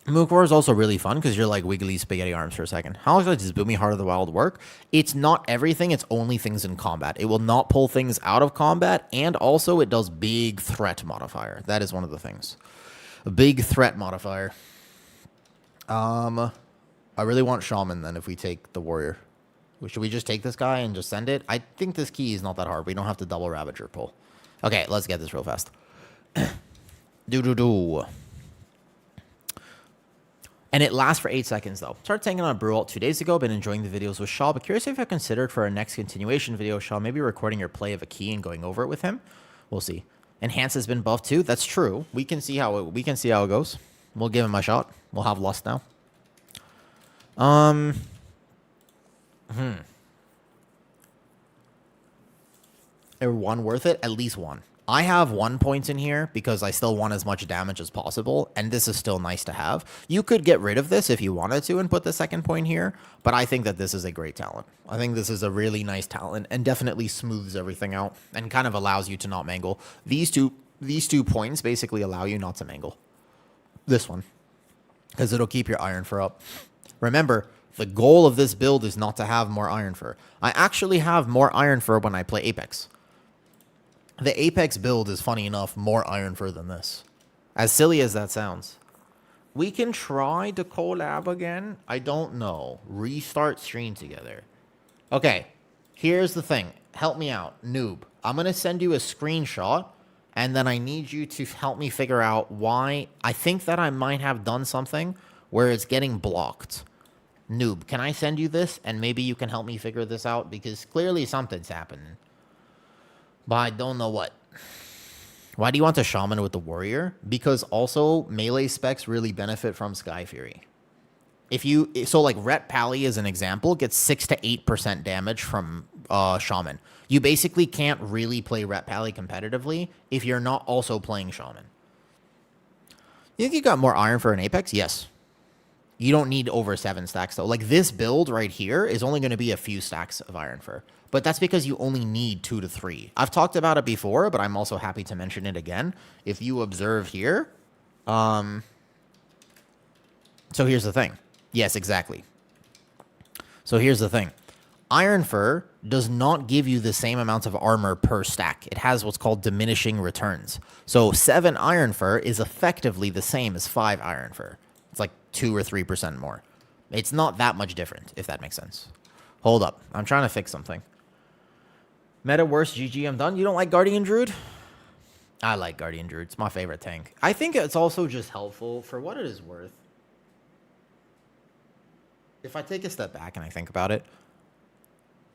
[SPEAKER 1] Mookvar is also really fun because you're like wiggly spaghetti arms for a second. How does Boomy Heart of the Wild work? It's not everything, it's only things in combat. It will not pull things out of combat, and also it does big threat modifier. That is one of the things. A big threat modifier. I really want Shaman then if we take the Warrior. Should we just take this guy and just send it? I think this key is not that hard. We don't have to double Ravager pull. Okay, let's get this real fast. Do. And it lasts for 8 seconds, though. Started taking on Brewalt 2 days ago. Been enjoying the videos with Shaw, but curious if I considered for our next continuation video, Shaw, maybe recording your play of a key and going over it with him. We'll see. Enhance has been buffed too. That's true. We can see how it goes. We'll give him a shot. We'll have Lust now. Are one worth it? At least one. I have 1 point in here because I still want as much damage as possible, and this is still nice to have. You could get rid of this if you wanted to and put the second point here, but I think that this is a great talent. I think this is a really nice talent and definitely smooths everything out and kind of allows you to not mangle. These two points basically allow you not to mangle. This one, because it'll keep your Iron Fur up. Remember, the goal of this build is not to have more Iron Fur. I actually have more Iron Fur when I play Apex. The Apex build is, funny enough, more Iron Fur than this. As silly as that sounds. We can try to collab again. I don't know. Restart stream together. Okay, here's the thing. Help me out, noob. I'm going to send you a screenshot, and then I need you to help me figure out why. I think that I might have done something where it's getting blocked. Noob, can I send you this? And maybe you can help me figure this out, because clearly something's happening. But I don't know what. Why do you want the Shaman with the Warrior? Because also melee specs really benefit from Sky Fury. So like Ret Pally as an example gets 6 to 8% damage from Shaman. You basically can't really play Ret Pally competitively if you're not also playing Shaman. You think you got more Iron for an Apex? Yes. You don't need over 7 stacks though. Like this build right here is only going to be a few stacks of Iron Fur. But that's because you only need 2 to 3. I've talked about it before, but I'm also happy to mention it again. If you observe here, so here's the thing. Yes, exactly. So here's the thing. Iron Fur does not give you the same amount of armor per stack. It has what's called diminishing returns. So 7 Iron Fur is effectively the same as 5 Iron Fur. It's like 2 or 3% more. It's not that much different, if that makes sense. Hold up. I'm trying to fix something. Meta worst GG, I'm done. You don't like Guardian Druid? I like Guardian Druid. It's my favorite tank. I think it's also just helpful for what it is worth. If I take a step back and I think about it,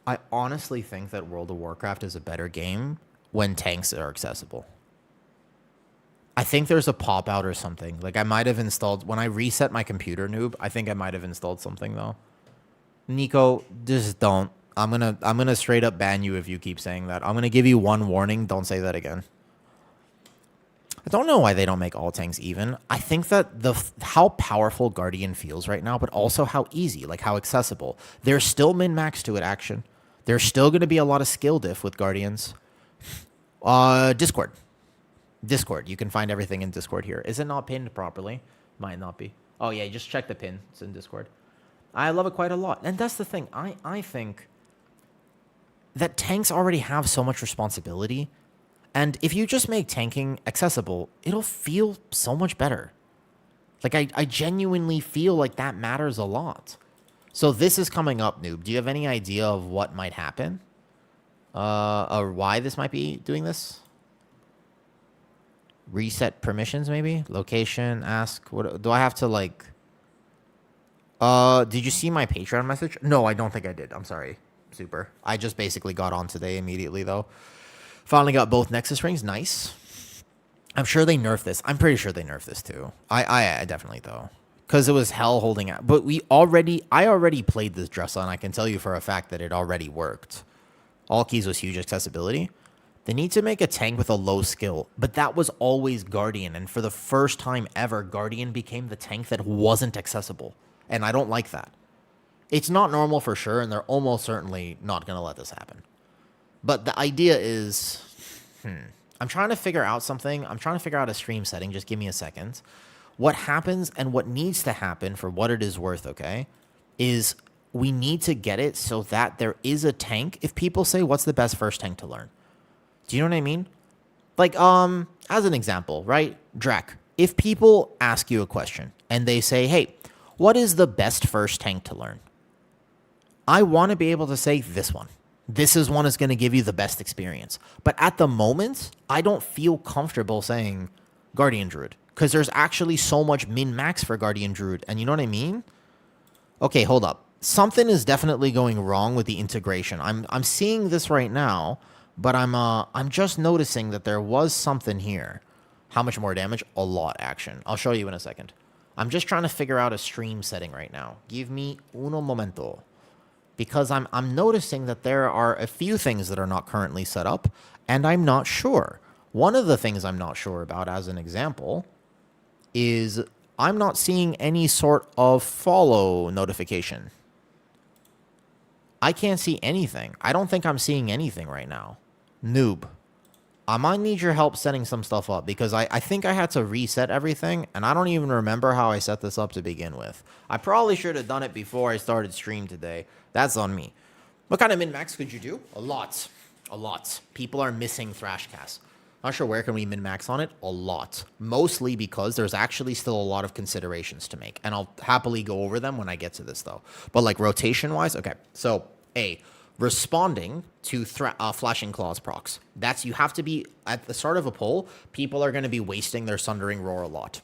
[SPEAKER 1] I honestly think that World of Warcraft is a better game when tanks are accessible. I think there's a pop out or something. Like I might have installed, when I reset my computer, noob, I think I might have installed something though. Nico, just don't. I'm gonna straight up ban you if you keep saying that. I'm gonna give you one warning. Don't say that again. I don't know why they don't make all tanks even. I think that how powerful Guardian feels right now, but also how easy, like how accessible. There's still min-max to it action. There's still gonna be a lot of skill diff with Guardians. Discord. Discord. You can find everything in Discord here. Is it not pinned properly? Might not be. Oh yeah, just check the pin. It's in Discord. I love it quite a lot. And that's the thing. I think that tanks already have so much responsibility. And if you just make tanking accessible, it'll feel so much better. Like, I genuinely feel like that matters a lot. So this is coming up, noob. Do you have any idea of what might happen? Or why this might be doing this? Reset permissions, maybe? Location, ask. What do I have to, like... did you see my Patreon message? No, I don't think I did. I'm sorry. Super. I just basically got on today immediately, though. Finally got both Nexus rings. Nice. I'm sure they nerfed this. I'm pretty sure they nerfed this, too. I definitely, though. Because it was hell holding out. But I already played this Dressa, and I can tell you for a fact that it already worked. All keys was huge accessibility. They need to make a tank with a low skill. But that was always Guardian. And for the first time ever, Guardian became the tank that wasn't accessible. And I don't like that. It's not normal for sure, and they're almost certainly not going to let this happen. But the idea is, I'm trying to figure out something. I'm trying to figure out a stream setting. Just give me a second. What happens and what needs to happen for what it is worth, okay, is we need to get it so that there is a tank. If people say, what's the best first tank to learn? Do you know what I mean? Like, as an example, right? Drek, if people ask you a question and they say, hey, what is the best first tank to learn? I want to be able to say this one. This is one is going to give you the best experience. But at the moment, I don't feel comfortable saying Guardian Druid because there's actually so much min-max for Guardian Druid. And you know what I mean? Okay, hold up. Something is definitely going wrong with the integration. I'm seeing this right now, but I'm just noticing that there was something here. How much more damage? A lot, action. I'll show you in a second. I'm just trying to figure out a stream setting right now. Give me uno momento. Because I'm noticing that there are a few things that are not currently set up, and I'm not sure. One of the things I'm not sure about, as an example, is I'm not seeing any sort of follow notification. I can't see anything. I don't think I'm seeing anything right now. Noob. I might need your help setting some stuff up because I think I had to reset everything, and I don't even remember how I set this up to begin with. I probably should have done it before I started stream today. That's on me. What kind of min-max could you do? A lot. A lot. People are missing Thrashcast. Not sure where can we min-max on it? A lot. Mostly because there's actually still a lot of considerations to make, and I'll happily go over them when I get to this, though. But, like, rotation-wise, okay. So, A, responding to Flashing Claws procs. That's, you have to be, at the start of a pull, people are going to be wasting their Sundering Roar a lot.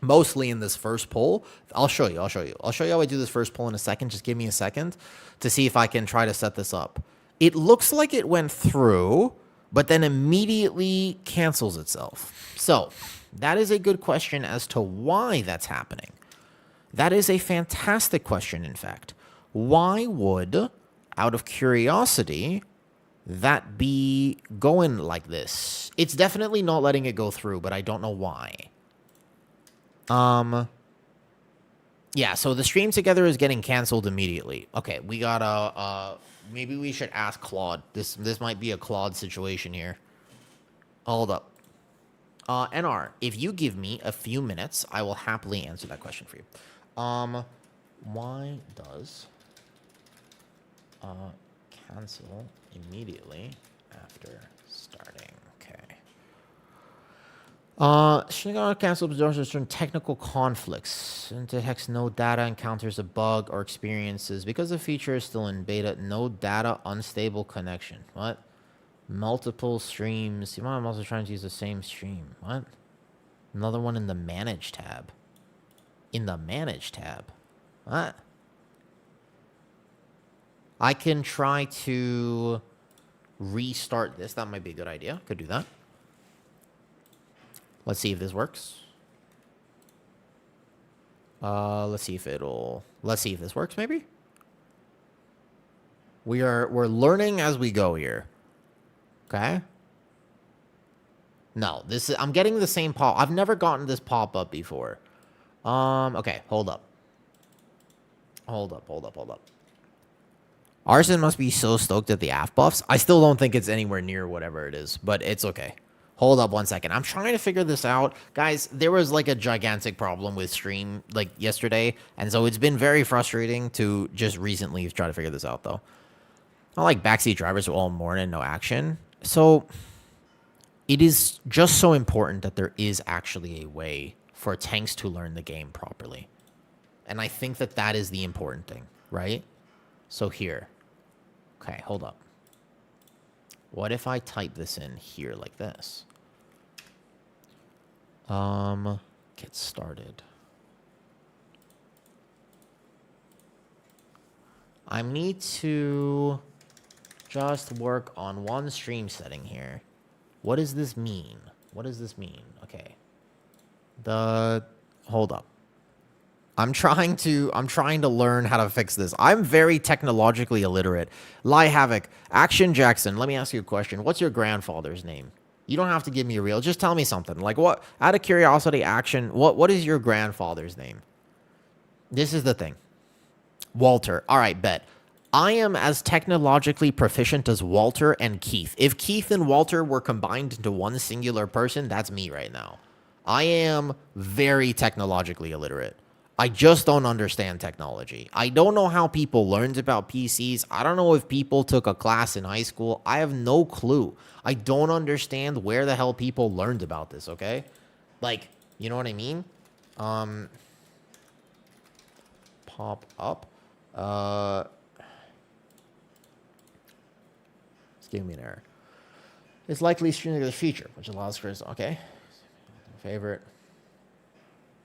[SPEAKER 1] Mostly in this first pull. I'll show you how I do this first pull in a second. Just give me a second to see if I can try to set this up. It looks like it went through, but then immediately cancels itself. So that is a good question as to why that's happening. That is a fantastic question, in fact. Why would, out of curiosity, that be going like this? It's definitely not letting it go through, but I don't know why. Yeah, so the stream together is getting canceled immediately. Okay, we got maybe we should ask Claude. This might be a Claude situation here. Hold up. NR, if you give me a few minutes, I will happily answer that question for you. Why does cancel immediately after starting? Okay. Shinigami cancel absorbs certain technical conflicts and detects no data, encounters a bug or experiences because the feature is still in beta. No data, unstable connection. What? Multiple streams. I'm also trying to use the same stream. What? Another one in the manage tab. In the manage tab. What? I can try to restart this. That might be a good idea. Could do that. Let's see if this works. Let's see if this works, maybe? We're learning as we go here. Okay? No, I'm getting the same pop. I've never gotten this pop-up before. Okay, hold up. Hold up. Arson must be so stoked at the AF buffs. I still don't think it's anywhere near whatever it is, but it's okay. Hold up 1 second. I'm trying to figure this out. Guys, there was like a gigantic problem with stream like yesterday, and so it's been very frustrating to just recently try to figure this out, though. Not like backseat drivers all morning, no action. So it is just so important that there is actually a way for tanks to learn the game properly. And I think that that is the important thing, right? So here. Okay, hold up. What if I type this in here like this? Get started. I need to just work on one stream setting here. What does this mean? Okay. Hold up. I'm trying to learn how to fix this. I'm very technologically illiterate. Lie Havoc. Action Jackson, let me ask you a question. What's your grandfather's name? You don't have to give me a real. Just tell me something. Like what? Out of curiosity, Action, what is your grandfather's name? This is the thing. Walter. All right, bet. I am as technologically proficient as Walter and Keith. If Keith and Walter were combined into one singular person, that's me right now. I am very technologically illiterate. I just don't understand technology. I don't know how people learned about PCs. I don't know if people took a class in high school. I have no clue. I don't understand where the hell people learned about this, okay? Like, you know what I mean? Pop up. It's giving me an error. It's likely streaming the feature, which allows for, okay. Favorite.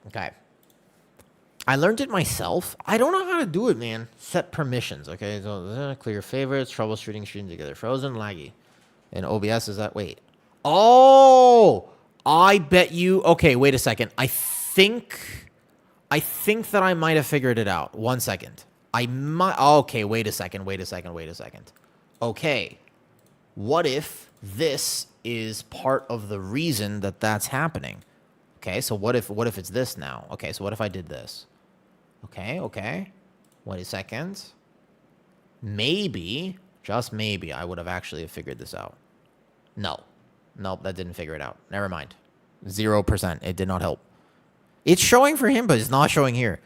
[SPEAKER 1] Okay. I learned it myself. I don't know how to do it, man. Set permissions, okay? So clear favorites, troubleshooting, stream together. Frozen, laggy. And OBS is that, wait. Oh! I bet you, okay, wait a second. I think that I might have figured it out. 1 second. Okay, wait a second. Okay. What if this is part of the reason that that's happening? Okay, so what if it's this now? Okay, so what if I did this? Okay. Wait a second. Maybe, just maybe, I would have actually figured this out. No. Nope, that didn't figure it out. Never mind. 0%. It did not help. It's showing for him, but it's not showing here.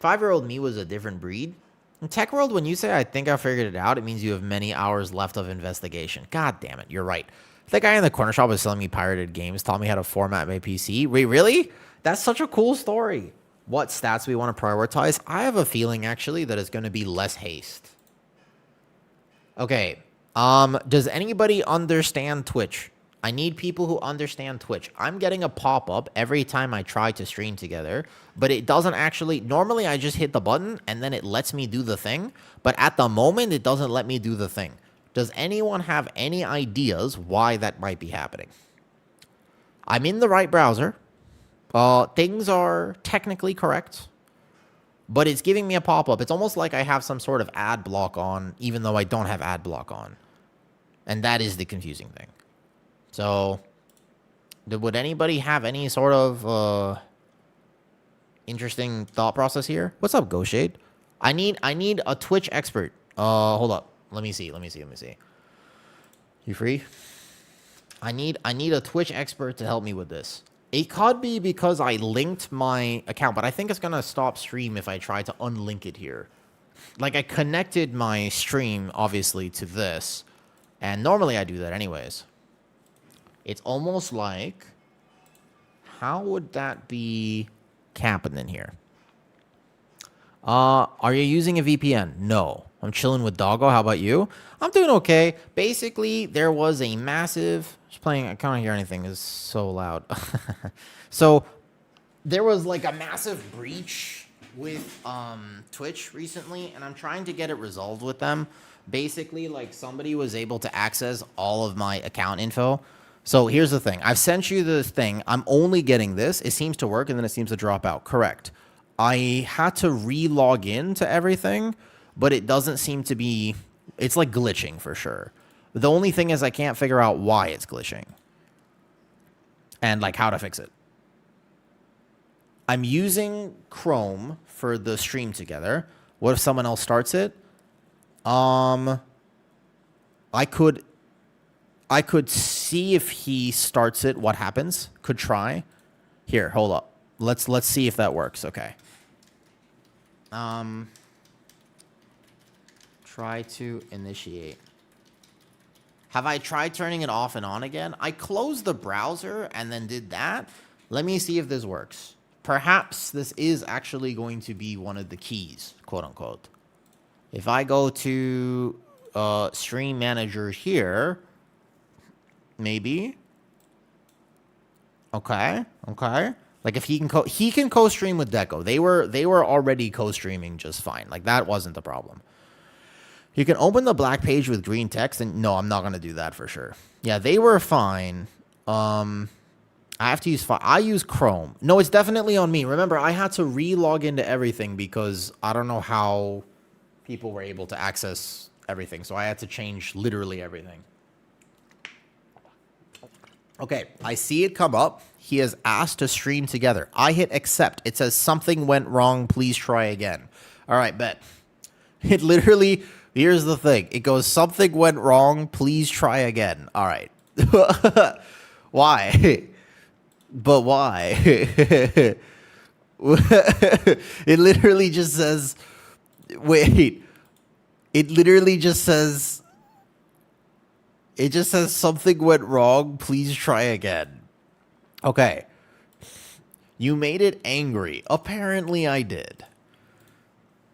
[SPEAKER 1] 5-year-old me was a different breed. In tech world, when you say, I think I figured it out, it means you have many hours left of investigation. God damn it, you're right. The guy in the corner shop was selling me pirated games, taught me how to format my PC. Wait, really? That's such a cool story. What stats we want to prioritize? I have a feeling, actually, that it's going to be less haste. Okay. Does anybody understand Twitch? I need people who understand Twitch. I'm getting a pop-up every time I try to stream together, but it doesn't actually... Normally, I just hit the button, and then it lets me do the thing, but at the moment, it doesn't let me do the thing. Does anyone have any ideas why that might be happening? I'm in the right browser. Things are technically correct, but it's giving me a pop-up. It's almost like I have some sort of ad block on, even though I don't have ad block on. And that is the confusing thing. So, would anybody have any sort of interesting thought process here? What's up, Ghost Shade? I need a Twitch expert. Hold up. Let me see. You free? I need a Twitch expert to help me with this. It could be because I linked my account, but I think it's gonna stop stream if I try to unlink it here. Like, I connected my stream, obviously, to this, and normally I do that anyways. It's almost like, how would that be happening here? Are you using a VPN? No. I'm chilling with Doggo. How about you? I'm doing okay. Basically, there was a massive... Just playing... I can't hear anything. It's so loud. So, there was like a massive breach with Twitch recently, and I'm trying to get it resolved with them. Basically, like, somebody was able to access all of my account info. So, here's the thing. I've sent you this thing. I'm only getting this. It seems to work, and then it seems to drop out. Correct. I had to re-log in to everything, but it doesn't seem to be... It's like glitching for sure. The only thing is I can't figure out why it's glitching. And like how to fix it. I'm using Chrome for the stream together. What if someone else starts it? I could see if he starts it, what happens. Could try. Here, hold up. Let's see if that works. Okay. Try to initiate. Have I tried turning it off and on again? I closed the browser and then did that. Let me see if this works. Perhaps this is actually going to be one of the keys, quote unquote. If I go to stream manager here, maybe. Okay. Like if he can co-stream with Deco. They were already co-streaming just fine. Like that wasn't the problem. You can open the black page with green text, and no, I'm not gonna do that for sure. Yeah, they were fine. I have to use I use Chrome. No, it's definitely on me. Remember, I had to re-log into everything because I don't know how people were able to access everything. So I had to change literally everything. Okay, I see it come up. He has asked to stream together. I hit accept. It says something went wrong. Please try again. All right, bet. It literally, here's the thing. It goes, something went wrong. Please try again. All right. Why? But why? It literally just says, wait, it literally just says, it just says something went wrong. Please try again. Okay. You made it angry. Apparently I did.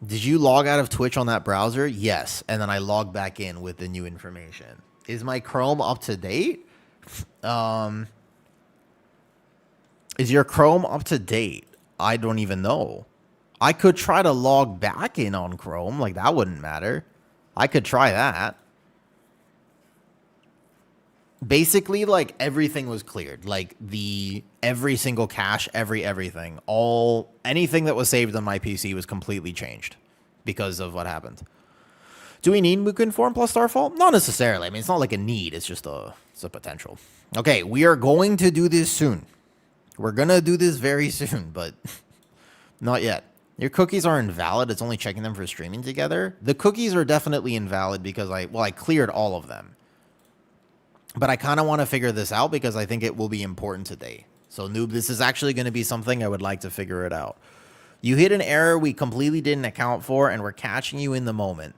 [SPEAKER 1] Did you log out of Twitch on that browser? Yes. And then I logged back in with the new information. Is my Chrome up to date? Is your Chrome up to date? I don't even know. I could try to log back in on Chrome. Like, that wouldn't matter. I could try that. Basically, like, everything was cleared. Like, every single cache, everything. Anything that was saved on my PC was completely changed because of what happened. Do we need Mookinform plus Starfall? Not necessarily. I mean, it's not like a need. It's just it's a potential. Okay, we are going to do this soon. We're going to do this very soon, but not yet. Your cookies are invalid. It's only checking them for streaming together. The cookies are definitely invalid because I cleared all of them. But I kind of want to figure this out because I think it will be important today. So, Noob, this is actually going to be something I would like to figure it out. You hit an error we completely didn't account for, and we're catching you in the moment.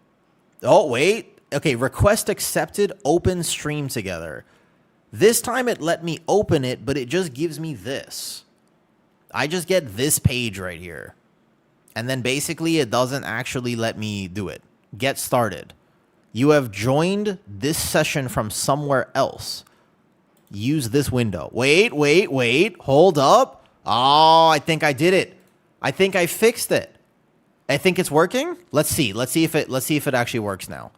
[SPEAKER 1] Oh, wait. Okay, request accepted, open stream together. This time it let me open it, but it just gives me this. I just get this page right here. And then basically it doesn't actually let me do it. Get started. You have joined this session from somewhere else. Use this window. Wait. Hold up. Oh, I think I did it. I think I fixed it. I think it's working. Let's see. Let's see if it actually works now.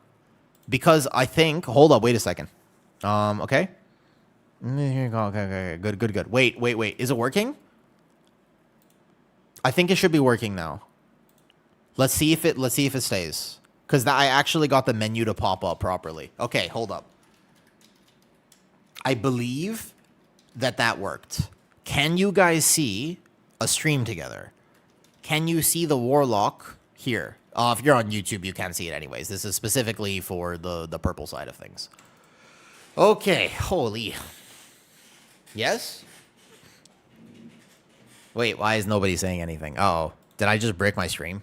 [SPEAKER 1] Because I think, hold up, wait a second. Okay. Okay. Good. Wait. Is it working? I think it should be working now. Let's see if it stays. Because I actually got the menu to pop up properly. Okay, hold up. I believe that worked. Can you guys see a stream together? Can you see the Warlock here? If you're on YouTube, you can't see it anyways. This is specifically for the purple side of things. Okay, holy. Yes? Wait, why is nobody saying anything? Uh-oh. Did I just break my stream?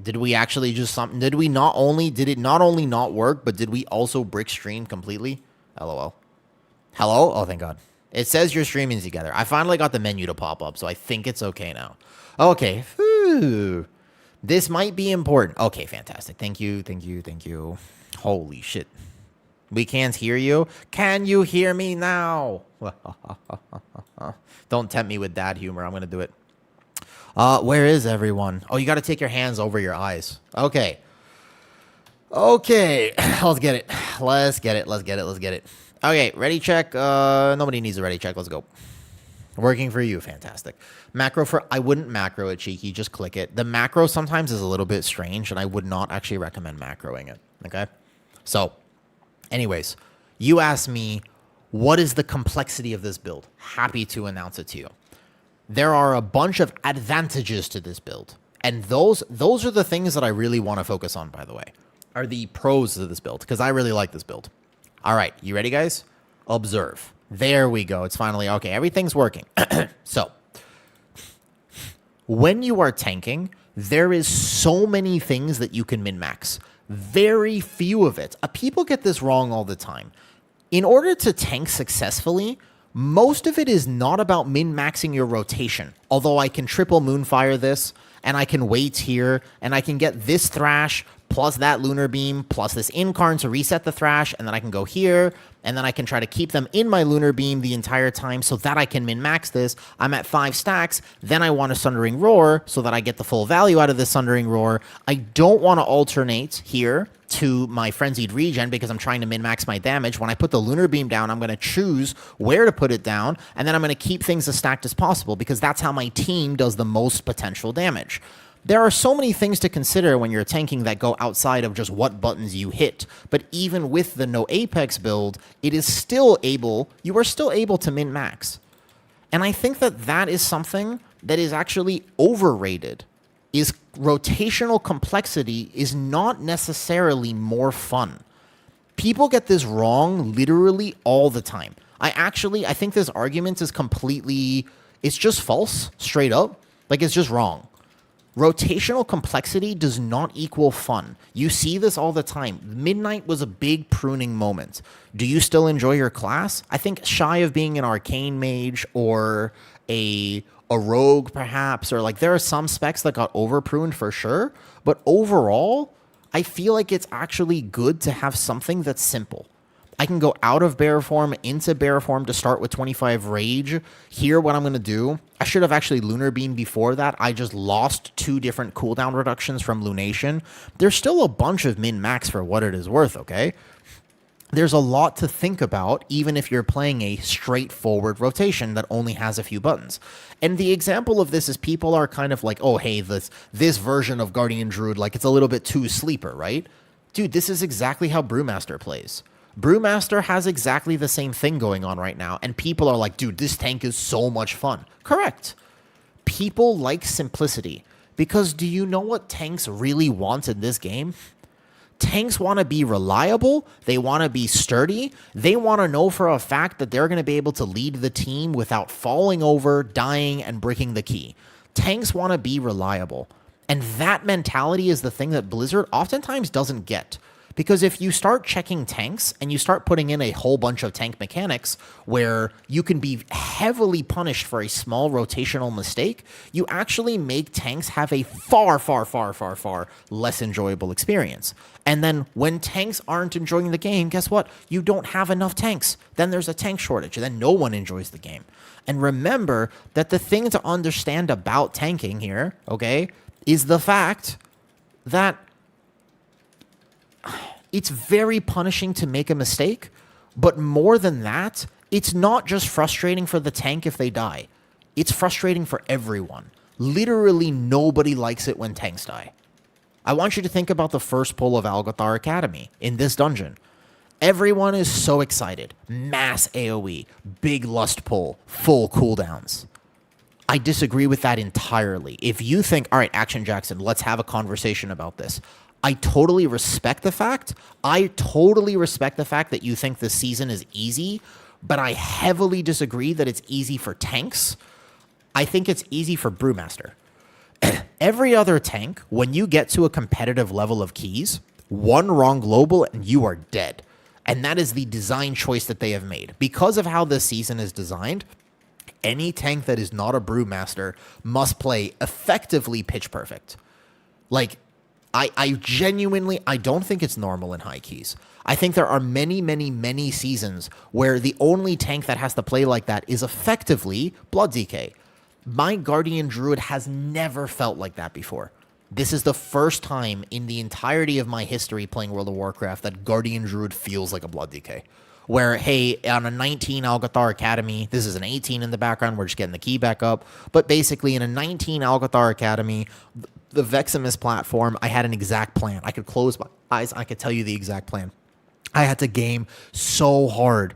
[SPEAKER 1] Did we actually just did it not only not work, but did we also brick stream completely? LOL. Hello? Oh, thank God. It says you're streaming together. I finally got the menu to pop up, so I think it's okay now. Okay. Whew. This might be important. Okay, fantastic. Thank you. Holy shit. We can't hear you. Can you hear me now? Don't tempt me with dad humor. I'm going to do it. Where is everyone? Oh, you got to take your hands over your eyes. Okay. Let's get it. Okay, ready check. Nobody needs a ready check. Let's go. Working for you. Fantastic. Macro I wouldn't macro it, Cheeky. Just click it. The macro sometimes is a little bit strange, and I would not actually recommend macroing it. Okay? So, anyways, you asked me, what is the complexity of this build? Happy to announce it to you. There are a bunch of advantages to this build. And those are the things that I really want to focus on, by the way, are the pros of this build, because I really like this build. All right, you ready, guys? Observe. There we go. It's finally, okay, everything's working. So, when you are tanking, there is so many things that you can min-max. Very few of it. People get this wrong all the time. In order to tank successfully, most of it is not about min-maxing your rotation. Although I can triple Moonfire this, and I can wait here, and I can get this Thrash, plus that Lunar Beam, plus this Incarn to reset the Thrash, and then I can go here, and then I can try to keep them in my Lunar Beam the entire time so that I can min-max this. I'm at 5 stacks, then I want a Sundering Roar so that I get the full value out of this Sundering Roar. I don't want to alternate here to my Frenzied Regen because I'm trying to min-max my damage. When I put the Lunar Beam down, I'm going to choose where to put it down, and then I'm going to keep things as stacked as possible because that's how my team does the most potential damage. There are so many things to consider when you're tanking that go outside of just what buttons you hit. But even with the no Apex build, you are still able to min-max. And I think that is something that is actually overrated. Is rotational complexity is not necessarily more fun. People get this wrong literally all the time. I think this argument is completely, it's just false, straight up. Like, it's just wrong. Rotational complexity does not equal fun. You see this all the time. Midnight was a big pruning moment. Do you still enjoy your class? I think shy of being an arcane mage or a rogue perhaps, or like there are some specs that got over pruned for sure, but overall, I feel like it's actually good to have something that's simple. I can go out of bear form into bear form to start with 25 rage. Here, what I'm going to do, I should have actually lunar beam before that. I just lost 2 different cooldown reductions from lunation. There's still a bunch of min-max for what it is worth, okay? There's a lot to think about, even if you're playing a straightforward rotation that only has a few buttons. And the example of this is people are kind of like, oh, hey, this version of Guardian Druid, like it's a little bit too sleeper, right? Dude, this is exactly how Brewmaster plays. Brewmaster has exactly the same thing going on right now, and people are like, dude, this tank is so much fun. Correct. People like simplicity, because do you know what tanks really want in this game? Tanks want to be reliable, they want to be sturdy, they want to know for a fact that they're going to be able to lead the team without falling over, dying, and breaking the key. Tanks want to be reliable, and that mentality is the thing that Blizzard oftentimes doesn't get. Because if you start checking tanks and you start putting in a whole bunch of tank mechanics where you can be heavily punished for a small rotational mistake, you actually make tanks have a far, far, far, far, far less enjoyable experience. And then when tanks aren't enjoying the game, guess what? You don't have enough tanks. Then there's a tank shortage, and then no one enjoys the game. And remember that the thing to understand about tanking here, okay, is the fact that it's very punishing to make a mistake, but more than that, it's not just frustrating for the tank if they die. It's frustrating for everyone. Literally nobody likes it when tanks die. I want you to think about the first pull of Algothar Academy in this dungeon. Everyone is so excited. Mass AoE, big lust pull, full cooldowns. I disagree with that entirely. If you think, all right, Action Jackson, let's have a conversation about this. I totally respect the fact. That you think this season is easy, but I heavily disagree that it's easy for tanks. I think it's easy for Brewmaster. Every other tank, when you get to a competitive level of keys, one wrong global and you are dead. And that is the design choice that they have made. Because of how this season is designed, any tank that is not a Brewmaster must play effectively pitch perfect. Like, I genuinely, I don't think it's normal in high keys. I think there are many, many, many seasons where the only tank that has to play like that is effectively Blood DK. My Guardian Druid has never felt like that before. This is the first time in the entirety of my history playing World of Warcraft that Guardian Druid feels like a Blood DK. Where, hey, on a 19 Algothar Academy, this is an 18 in the background, we're just getting the key back up, but basically in a 19 Algothar Academy, the Veximus platform, I had an exact plan. I could close my eyes, I could tell you the exact plan. I had to game so hard.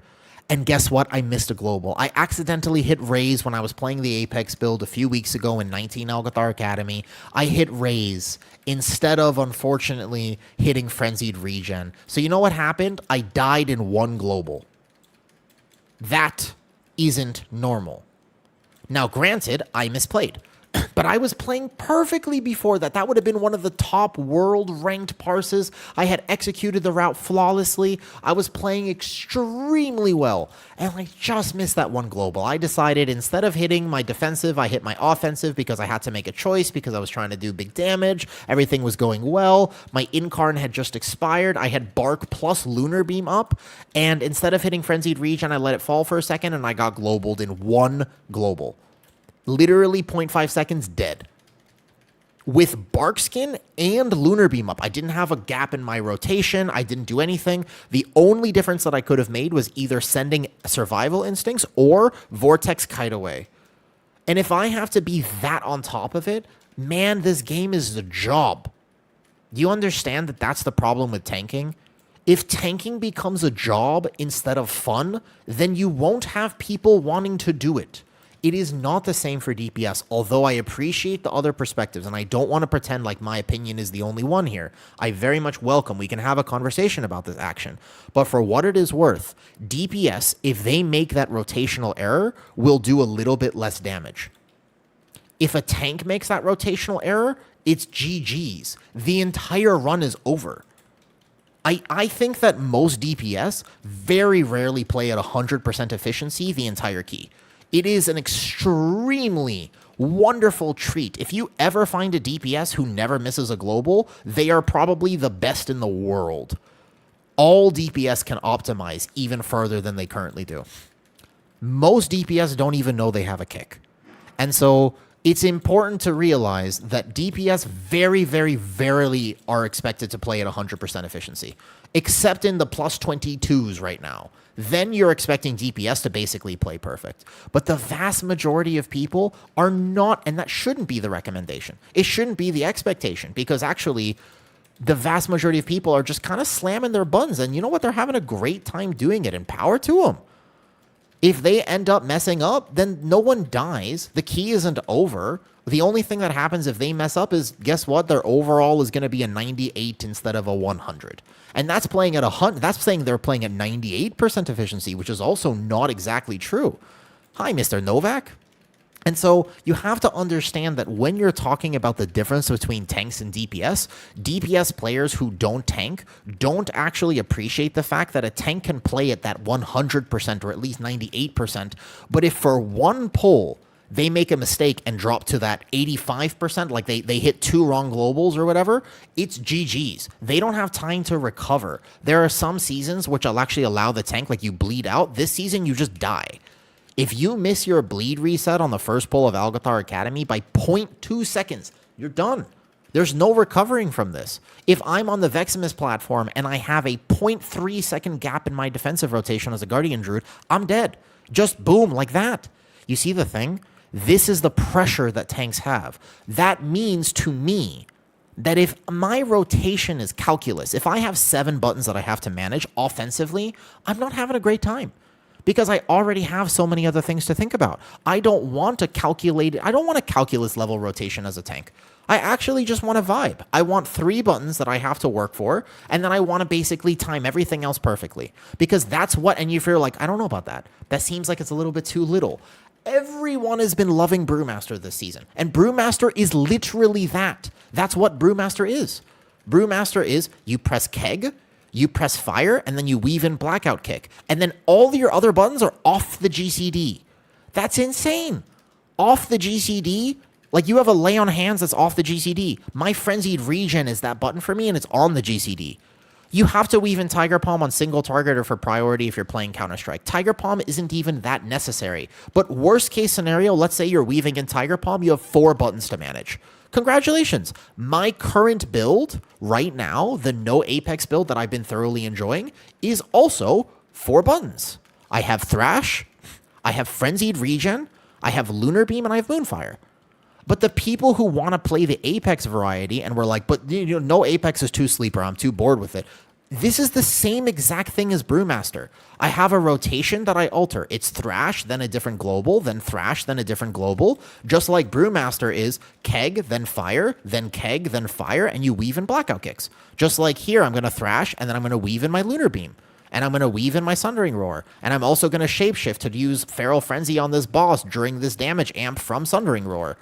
[SPEAKER 1] And guess what? I missed a global. I accidentally hit raise when I was playing the Apex build a few weeks ago in 19 Algothar Academy. I hit raise instead of, unfortunately, hitting frenzied regen. So you know what happened? I died in one global. That isn't normal. Now, granted, I misplayed. But I was playing perfectly before that. That would have been one of the top world-ranked parses. I had executed the route flawlessly. I was playing extremely well. And I just missed that one global. I decided instead of hitting my defensive, I hit my offensive because I had to make a choice because I was trying to do big damage. Everything was going well. My Incarn had just expired. I had Bark plus Lunar Beam up. And instead of hitting Frenzied Regen, I let it fall for a second and I got globaled in one global. Literally 0.5 seconds dead. With Bark Skin and Lunar Beam up. I didn't have a gap in my rotation. I didn't do anything. The only difference that I could have made was either sending Survival Instincts or Vortex Kite Away. And if I have to be that on top of it, man, this game is a job. Do you understand that that's the problem with tanking? If tanking becomes a job instead of fun, then you won't have people wanting to do it. It is not the same for DPS, although I appreciate the other perspectives, and I don't want to pretend like my opinion is the only one here. I very much welcome. We can have a conversation about this action. But for what it is worth, DPS, if they make that rotational error, will do a little bit less damage. If a tank makes that rotational error, it's GG's. The entire run is over. I think that most DPS very rarely play at 100% efficiency the entire key. It is an extremely wonderful treat. If you ever find a DPS who never misses a global, they are probably the best in the world. All DPS can optimize even further than they currently do. Most DPS don't even know they have a kick. And so it's important to realize that DPS very, very, rarely are expected to play at 100% efficiency, except in the plus 22s right now. Then you're expecting DPS to basically play perfect. But the vast majority of people are not, and that shouldn't be the recommendation. It shouldn't be the expectation, because actually the vast majority of people are just kind of slamming their buns, and you know what? They're having a great time doing it, and power to them. If they end up messing up, then no one dies. The key isn't over. The only thing that happens if they mess up is, guess what? Their overall is going to be a 98 instead of a 100. And that's playing at 100. That's saying they're playing at 98% efficiency, which is also not exactly true. Hi, Mr. Novak. And so you have to understand that when you're talking about the difference between tanks and DPS, DPS players who don't tank don't actually appreciate the fact that a tank can play at that 100% or at least 98%. But if for one pull they make a mistake and drop to that 85%, like they hit 2 wrong globals or whatever, it's GG's. They don't have time to recover. There are some seasons which will actually allow the tank, like you bleed out. This season, you just die. If you miss your bleed reset on the first pull of Algathar Academy by 0.2 seconds, you're done. There's no recovering from this. If I'm on the Veximus platform and I have a 0.3 second gap in my defensive rotation as a Guardian Druid, I'm dead. Just boom, like that. You see the thing? This is the pressure that tanks have. That means to me that if my rotation is calculus, if I have 7 buttons that I have to manage offensively, I'm not having a great time. Because I already have so many other things to think about. I don't want a calculus level rotation as a tank. I actually just want a vibe. I want 3 buttons that I have to work for, and then I want to basically time everything else perfectly. Because that's what, and if you're like, I don't know about that. That seems like it's a little bit too little. Everyone has been loving Brewmaster this season. And Brewmaster is literally that. That's what Brewmaster is. Brewmaster is, you press keg, you press fire, and then you weave in blackout kick. And then all your other buttons are off the GCD. That's insane. Off the GCD, like you have a lay on hands that's off the GCD. My frenzied regen is that button for me, and it's on the GCD. You have to weave in Tiger Palm on single target or for priority if you're playing Counter-Strike. Tiger Palm isn't even that necessary. But worst case scenario, let's say you're weaving in Tiger Palm, you have 4 buttons to manage. Congratulations. My current build right now, the no Apex build that I've been thoroughly enjoying, is also 4 buttons. I have Thrash, I have Frenzied Regen, I have Lunar Beam, and I have Moonfire. But the people who want to play the Apex variety and were like, but no Apex is too sleeper, I'm too bored with it. This is the same exact thing as Brewmaster. I have a rotation that I alter. It's Thrash, then a different global, then Thrash, then a different global. Just like Brewmaster is Keg, then Fire, then Keg, then Fire, and you weave in blackout kicks. Just like here, I'm going to Thrash, and then I'm going to weave in my Lunar Beam. And I'm going to weave in my Sundering Roar. And I'm also going to Shapeshift to use Feral Frenzy on this boss during this damage amp from Sundering Roar.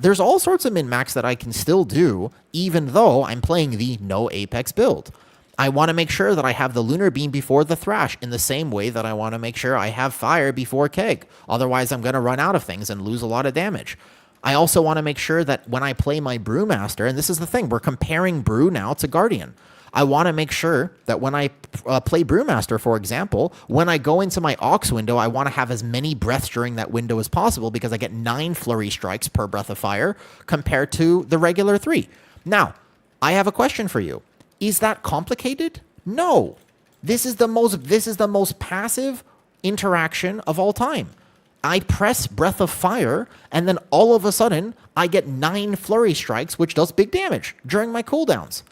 [SPEAKER 1] There's all sorts of min-max that I can still do, even though I'm playing the no Apex build. I want to make sure that I have the Lunar Beam before the Thrash in the same way that I want to make sure I have Fire before Keg. Otherwise, I'm going to run out of things and lose a lot of damage. I also want to make sure that when I play my Brewmaster, and this is the thing, we're comparing Brew now to Guardian. I want to make sure that when I play Brewmaster, for example, when I go into my Aux window, I want to have as many breaths during that window as possible because I get 9 Flurry Strikes per Breath of Fire compared to the regular 3. Now, I have a question for you. Is that complicated? No. This is the most passive interaction of all time. I press Breath of Fire, and then all of a sudden, I get 9 Flurry Strikes, which does big damage during my cooldowns.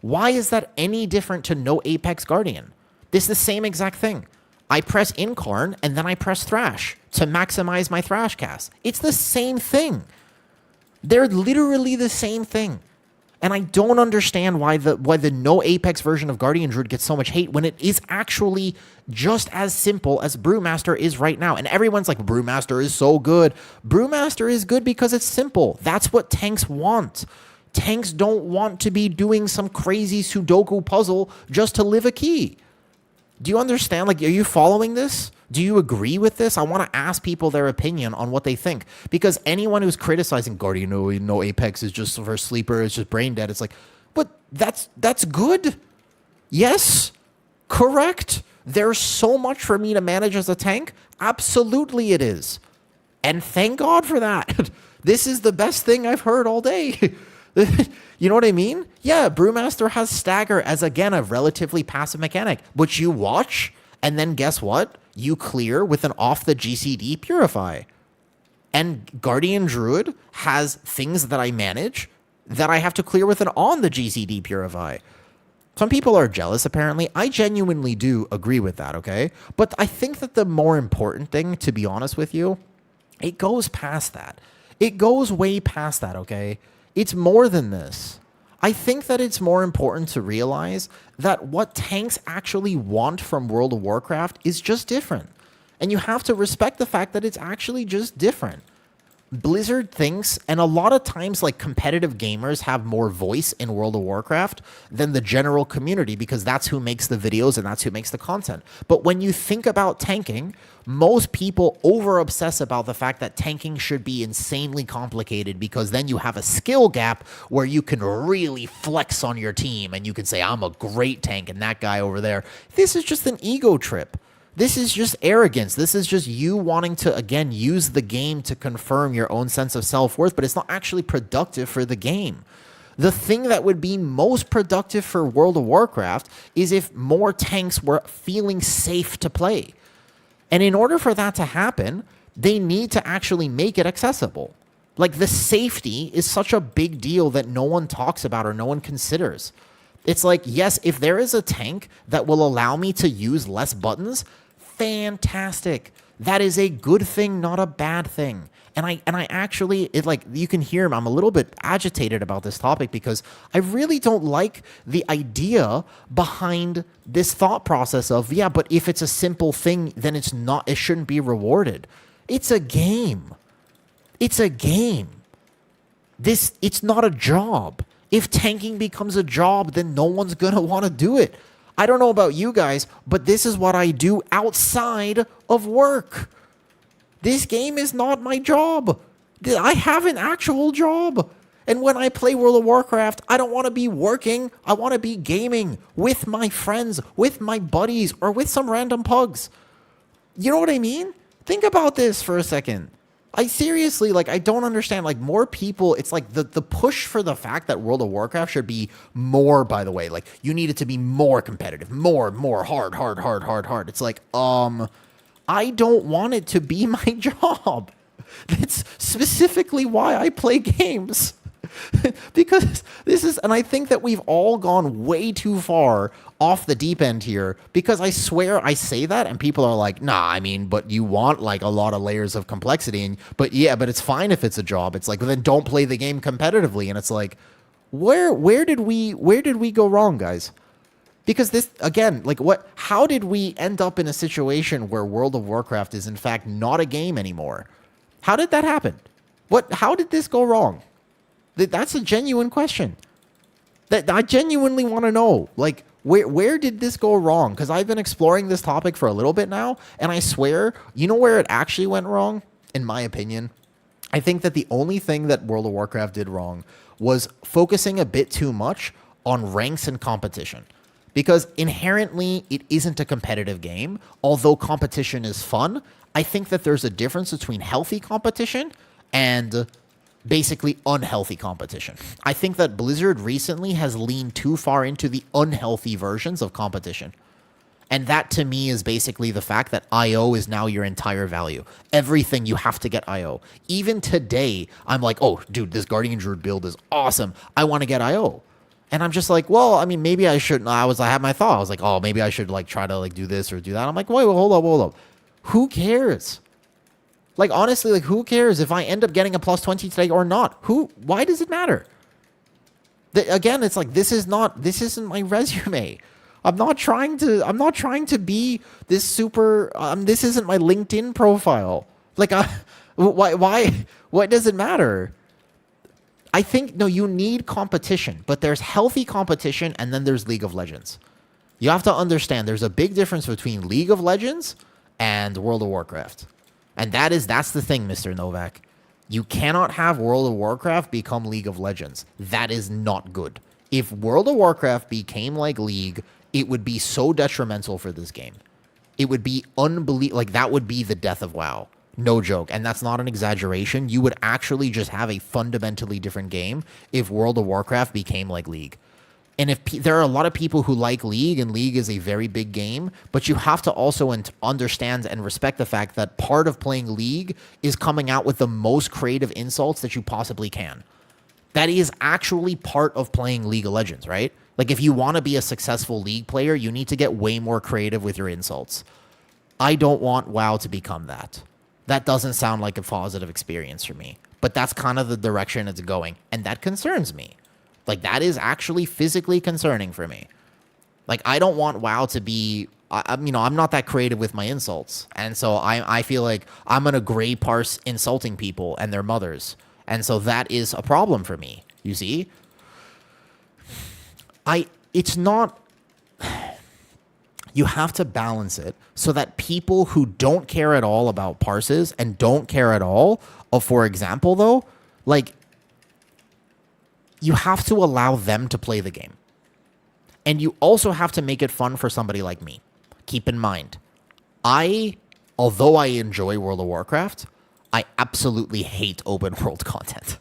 [SPEAKER 1] Why is that any different to no Apex Guardian? This is the same exact thing. I press Incarn and then I press Thrash to maximize my Thrash cast. It's the same thing. They're literally the same thing. And I don't understand why the no Apex version of Guardian Druid gets so much hate when it is actually just as simple as Brewmaster is right now. And everyone's like, Brewmaster is so good. Brewmaster is good because it's simple. That's what tanks want. Tanks don't want to be doing some crazy Sudoku puzzle just to live a key. Do you understand? Like, are you following this? Do you agree with this? I want to ask people their opinion on what they think. Because anyone who's criticizing Guardian no Apex is just for sleeper, it's just brain dead. It's like, but that's good. Yes, correct. There's so much for me to manage as a tank. Absolutely it is. And thank God for that. This is the best thing I've heard all day. You know what I mean? Yeah, Brewmaster has Stagger as, again, a relatively passive mechanic, which you watch, and then guess what? You clear with an off the GCD Purify. And Guardian Druid has things that I manage that I have to clear with an on the GCD Purify. Some people are jealous, apparently. I genuinely do agree with that, okay? But I think that the more important thing, to be honest with you, it goes past that. It goes way past that, okay? It's more than this. I think that it's more important to realize that what tanks actually want from World of Warcraft is just different. And you have to respect the fact that it's actually just different. Blizzard thinks, and a lot of times, like, competitive gamers have more voice in World of Warcraft than the general community because that's who makes the videos and that's who makes the content. But when you think about tanking, most people over-obsess about the fact that tanking should be insanely complicated because then you have a skill gap where you can really flex on your team and you can say, I'm a great tank and that guy over there. This is just an ego trip. This is just arrogance. This is just you wanting to, again, use the game to confirm your own sense of self-worth, but it's not actually productive for the game. The thing that would be most productive for World of Warcraft is if more tanks were feeling safe to play. And in order for that to happen, they need to actually make it accessible. Like, the safety is such a big deal that no one talks about or no one considers. It's like, yes, if there is a tank that will allow me to use less buttons, fantastic. That is a good thing, not a bad thing. And I actually, it, like, you can hear him, I'm a little bit agitated about this topic because I really don't like the idea behind this thought process of, yeah, but if it's a simple thing, then it shouldn't be rewarded. It's a game. It's a game. It's not a job. If tanking becomes a job, then no one's going to want to do it. I don't know about you guys, but this is what I do outside of work. This game is not my job. I have an actual job. And when I play World of Warcraft, I don't want to be working. I want to be gaming with my friends, with my buddies, or with some random pugs. You know what I mean? Think about this for a second. I seriously, like, I don't understand, like, more people, it's like the push for the fact that World of Warcraft should be more, by the way, like, you need it to be more competitive, more, hard. It's like, I don't want it to be my job. That's specifically why I play games. Because this is, and I think that we've all gone way too far off the deep end here, because I swear I say that and people are like, nah, I mean, but you want like a lot of layers of complexity, and but it's fine if it's a job. It's like, well, then don't play the game competitively. And it's like, where did we go wrong, guys? Because this, again, like, how did we end up in a situation where World of Warcraft is in fact not a game anymore? How did that happen? How did this go wrong? That's a genuine question that I genuinely want to know. Like, where did this go wrong? Because I've been exploring this topic for a little bit now, and I swear, you know where it actually went wrong, in my opinion? I think that the only thing that World of Warcraft did wrong was focusing a bit too much on ranks and competition. Because inherently, it isn't a competitive game. Although competition is fun, I think that there's a difference between healthy competition and basically unhealthy competition. I think that Blizzard recently has leaned too far into the unhealthy versions of competition. And that to me is basically the fact that IO is now your entire value. Everything you have to get IO. Even today, I'm like, oh, dude, this Guardian Druid build is awesome. I want to get IO. And I'm just like, well, I mean, maybe I shouldn't. I had my thought. I was like, oh, maybe I should like try to like do this or do that. I'm like, wait, hold up. Who cares? Like, honestly, like, who cares if I end up getting a plus 20 today or not? Why does it matter? Again, it's like, this isn't my resume. I'm not trying to be this super, this isn't my LinkedIn profile. Like, why does it matter? I think, no, you need competition, but there's healthy competition and then there's League of Legends. You have to understand there's a big difference between League of Legends and World of Warcraft. And that's the thing, Mr. Novak. You cannot have World of Warcraft become League of Legends. That is not good. If World of Warcraft became like League, it would be so detrimental for this game. It would be unbelievable. Like, that would be the death of WoW. No joke. And that's not an exaggeration. You would actually just have a fundamentally different game if World of Warcraft became like League. And if there are a lot of people who like League, and League is a very big game, but you have to also understand and respect the fact that part of playing League is coming out with the most creative insults that you possibly can. That is actually part of playing League of Legends, right? Like, if you want to be a successful League player, you need to get way more creative with your insults. I don't want WoW to become that. That doesn't sound like a positive experience for me, but that's kind of the direction it's going, and that concerns me. Like, that is actually physically concerning for me. Like, I don't want WoW to be, I'm not that creative with my insults. And so I feel like I'm going to gray parse insulting people and their mothers. And so that is a problem for me, you see? It's not, you have to balance it so that people who don't care at all about parses and don't care at all, for example, though, like, you have to allow them to play the game. And you also have to make it fun for somebody like me. Keep in mind, although I enjoy World of Warcraft, I absolutely hate open world content.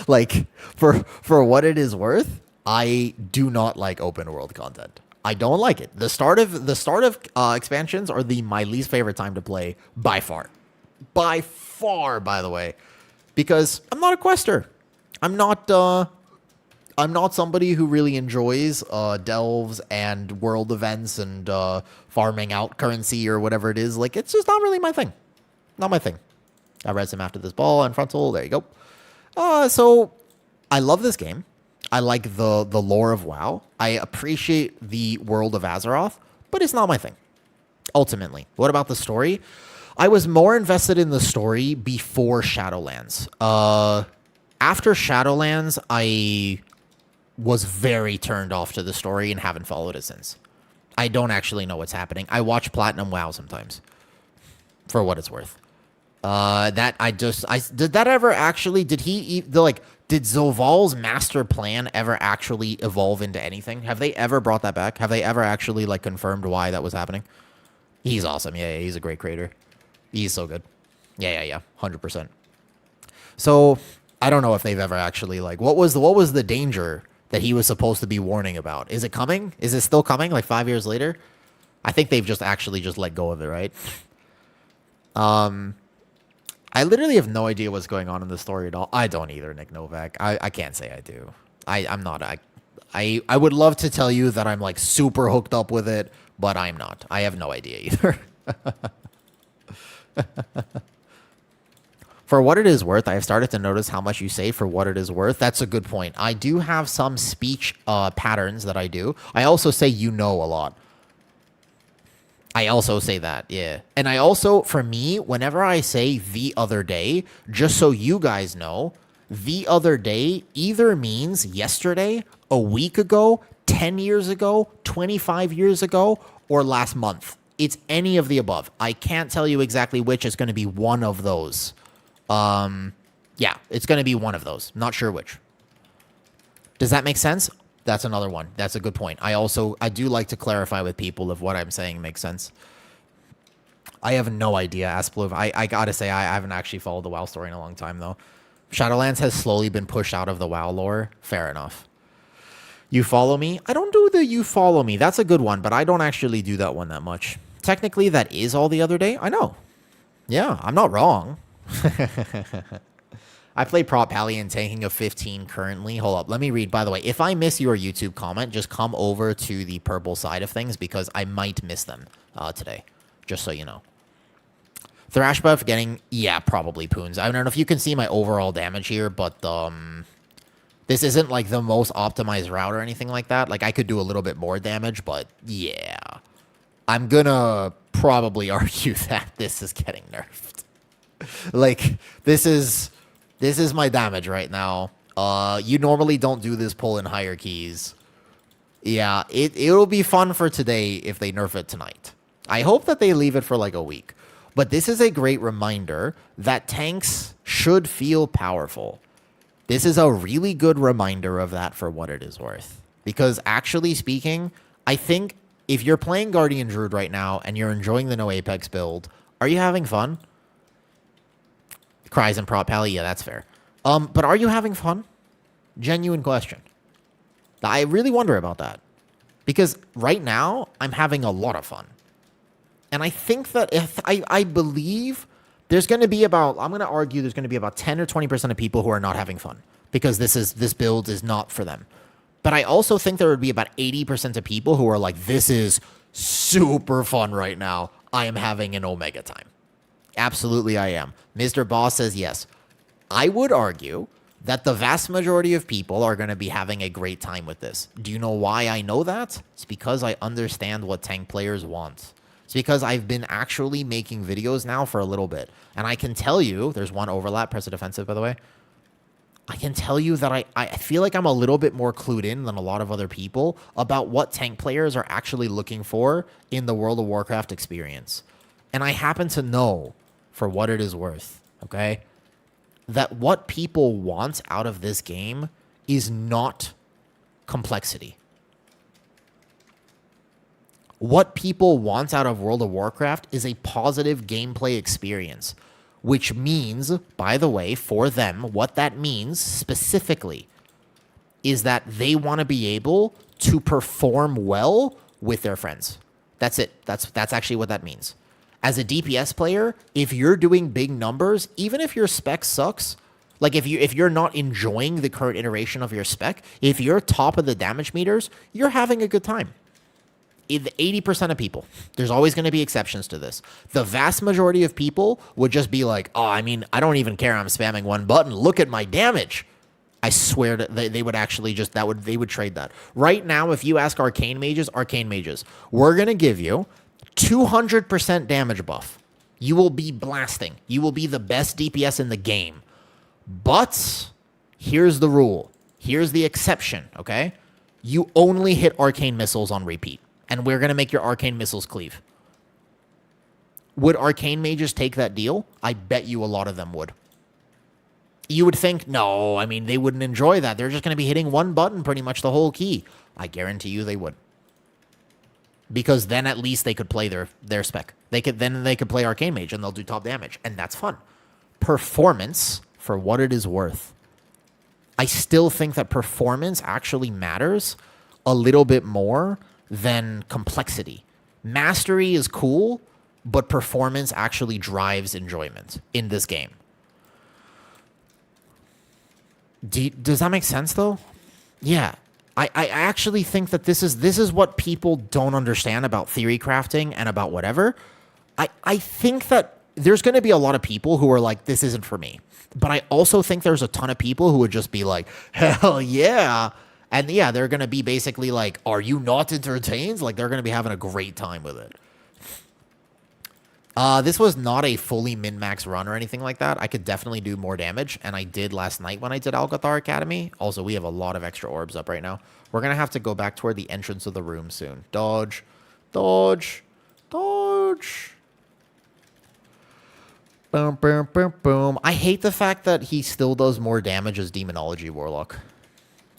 [SPEAKER 1] Like, for what it is worth, I do not like open world content. I don't like it. The start of expansions are my least favorite time to play by far. By far, by the way. Because I'm not a quester. I'm not somebody who really enjoys delves and world events and farming out currency or whatever it is. Like, it's just not really my thing. Not my thing. I read some after this ball and frontal. There you go. So I love this game. I like the lore of WoW. I appreciate the world of Azeroth, but it's not my thing. Ultimately, what about the story? I was more invested in the story before Shadowlands. After Shadowlands, I was very turned off to the story and haven't followed it since. I don't actually know what's happening. I watch Platinum WoW sometimes, for what it's worth. Did that ever actually? Did Zoval's master plan ever actually evolve into anything? Have they ever brought that back? Have they ever actually like confirmed why that was happening? He's awesome. Yeah, he's a great creator. He's so good. Yeah, 100%. So I don't know if they've ever actually like what was the danger that he was supposed to be warning about? Is it coming? Is it still coming? Like 5 years later? I think they've just let go of it, right? I literally have no idea what's going on in the story at all. I don't either, Nick Novak. I can't say I do. I'm not. I would love to tell you that I'm like super hooked up with it, but I'm not. I have no idea either. For what it is worth, I have started to notice how much you say for what it is worth. That's a good point. I do have some speech patterns that I do. I also say a lot. I also say that, yeah. And I also, for me, whenever I say the other day, just so you guys know, the other day either means yesterday, a week ago, 10 years ago, 25 years ago, or last month. It's any of the above. I can't tell you exactly which. It's going to be one of those. Yeah, it's going to be one of those. Not sure which. Does that make sense? That's another one. That's a good point. I do like to clarify with people if what I'm saying makes sense. I have no idea, Asplove. I gotta say, I haven't actually followed the WoW story in a long time, though. Shadowlands has slowly been pushed out of the WoW lore. Fair enough. You follow me? I don't do the you follow me. That's a good one, but I don't actually do that one that much. Technically, that is all the other day. I know. Yeah, I'm not wrong. I play Prop Pally and tanking of 15 currently. Hold up. Let me read. By the way, if I miss your YouTube comment, just come over to the purple side of things because I might miss them today. Just so you know. Thrash buff getting... Yeah, probably Poons. I don't know if you can see my overall damage here, but this isn't like the most optimized route or anything like that. Like, I could do a little bit more damage, but yeah. I'm gonna probably argue that this is getting nerfed. Like, this is my damage right now. You normally don't do this pull in higher keys. Yeah, it'll be fun for today if they nerf it tonight. I hope that they leave it for like a week. But this is a great reminder that tanks should feel powerful. This is a really good reminder of that for what it is worth. Because actually speaking, I think if you're playing Guardian Druid right now and you're enjoying the no Apex build, are you having fun? Cries and Prop Pally, yeah, that's fair. But are you having fun? Genuine question. I really wonder about that. Because right now, I'm having a lot of fun. And I think that if I believe there's going to be about, I'm going to argue there's going to be about 10 or 20% of people who are not having fun. Because this build is not for them. But I also think there would be about 80% of people who are like, this is super fun right now. I am having an Omega time. Absolutely I am. Mr. Boss says yes. I would argue that the vast majority of people are going to be having a great time with this. Do you know why I know that? It's because I understand what tank players want. It's because I've been actually making videos now for a little bit. And I can tell you, there's one overlap, press a defensive, by the way. I can tell you that I feel like I'm a little bit more clued in than a lot of other people about what tank players are actually looking for in the World of Warcraft experience. And I happen to know, for what it is worth, okay, that what people want out of this game is not complexity. What people want out of World of Warcraft is a positive gameplay experience, which means, by the way, for them, what that means specifically is that they want to be able to perform well with their friends. That's it. That's actually what that means. As a DPS player, if you're doing big numbers, even if your spec sucks, like if you're not enjoying the current iteration of your spec, if you're top of the damage meters, you're having a good time. 80% of people, there's always going to be exceptions to this. The vast majority of people would just be like, oh, I mean, I don't even care. I'm spamming one button. Look at my damage. I swear that they would actually just, they would trade that. Right now, if you ask Arcane Mages, we're going to give you 200% damage buff. You will be blasting. You will be the best DPS in the game. But here's the rule. Here's the exception, okay? You only hit arcane missiles on repeat. And we're going to make your arcane missiles cleave. Would arcane mages take that deal? I bet you a lot of them would. You would think, no, I mean, they wouldn't enjoy that. They're just going to be hitting one button pretty much the whole key. I guarantee you they would. Because then at least they could play their spec. They could play arcane mage and they'll do top damage. And that's fun. Performance, for what it is worth. I still think that performance actually matters a little bit more than complexity. Mastery is cool, but performance actually drives enjoyment in this game. Does that make sense, though? Yeah. I actually think that this is what people don't understand about theory crafting and about whatever. I think that there's going to be a lot of people who are like, this isn't for me. But I also think there's a ton of people who would just be like, hell yeah. And yeah, they're going to be basically like, are you not entertained? Like, they're going to be having a great time with it. This was not a fully min-max run or anything like that. I could definitely do more damage, and I did last night when I did Algathar Academy. Also, we have a lot of extra orbs up right now. We're going to have to go back toward the entrance of the room soon. Dodge. Dodge. Dodge. Boom, boom, boom, boom. I hate the fact that he still does more damage as Demonology Warlock.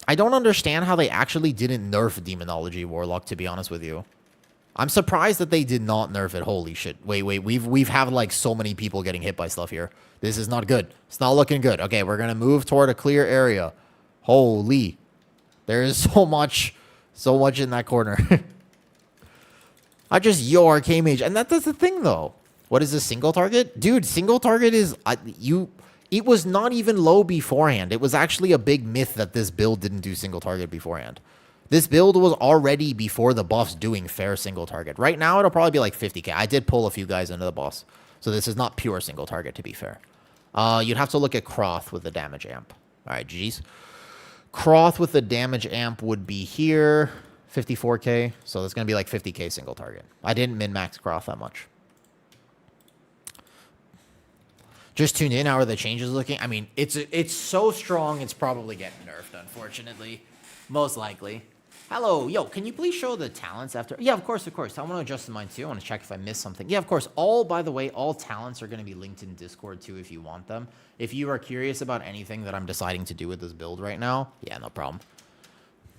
[SPEAKER 1] I don't understand how they actually didn't nerf Demonology Warlock, to be honest with you. I'm surprised that they did not nerf it. Holy shit. Wait, we've had like so many people getting hit by stuff here. This is not good. It's not looking good. Okay, we're going to move toward a clear area. Holy. There is so much in that corner. I just Arcane Mage. And that's the thing, though. What is this, single target? Dude, single target is... You It was not even low beforehand. It was actually a big myth that this build didn't do single target beforehand. This build was already before the buffs doing fair single target. Right now, it'll probably be like 50k. I did pull a few guys into the boss. So this is not pure single target, to be fair. You'd have to look at Croth with the damage amp. All right, GG's. Croth with the damage amp would be here. 54k. So that's going to be like 50k single target. I didn't min-max Croth that much. Just tuned in. How are the changes looking? I mean, it's so strong, it's probably getting nerfed, unfortunately. Most likely. Hello. Yo, can you please show the talents after? Yeah, of course, of course. I want to adjust mine too. I want to check if I missed something. Yeah, of course. By the way, all talents are going to be linked in Discord too if you want them. If you are curious about anything that I'm deciding to do with this build right now, yeah, no problem.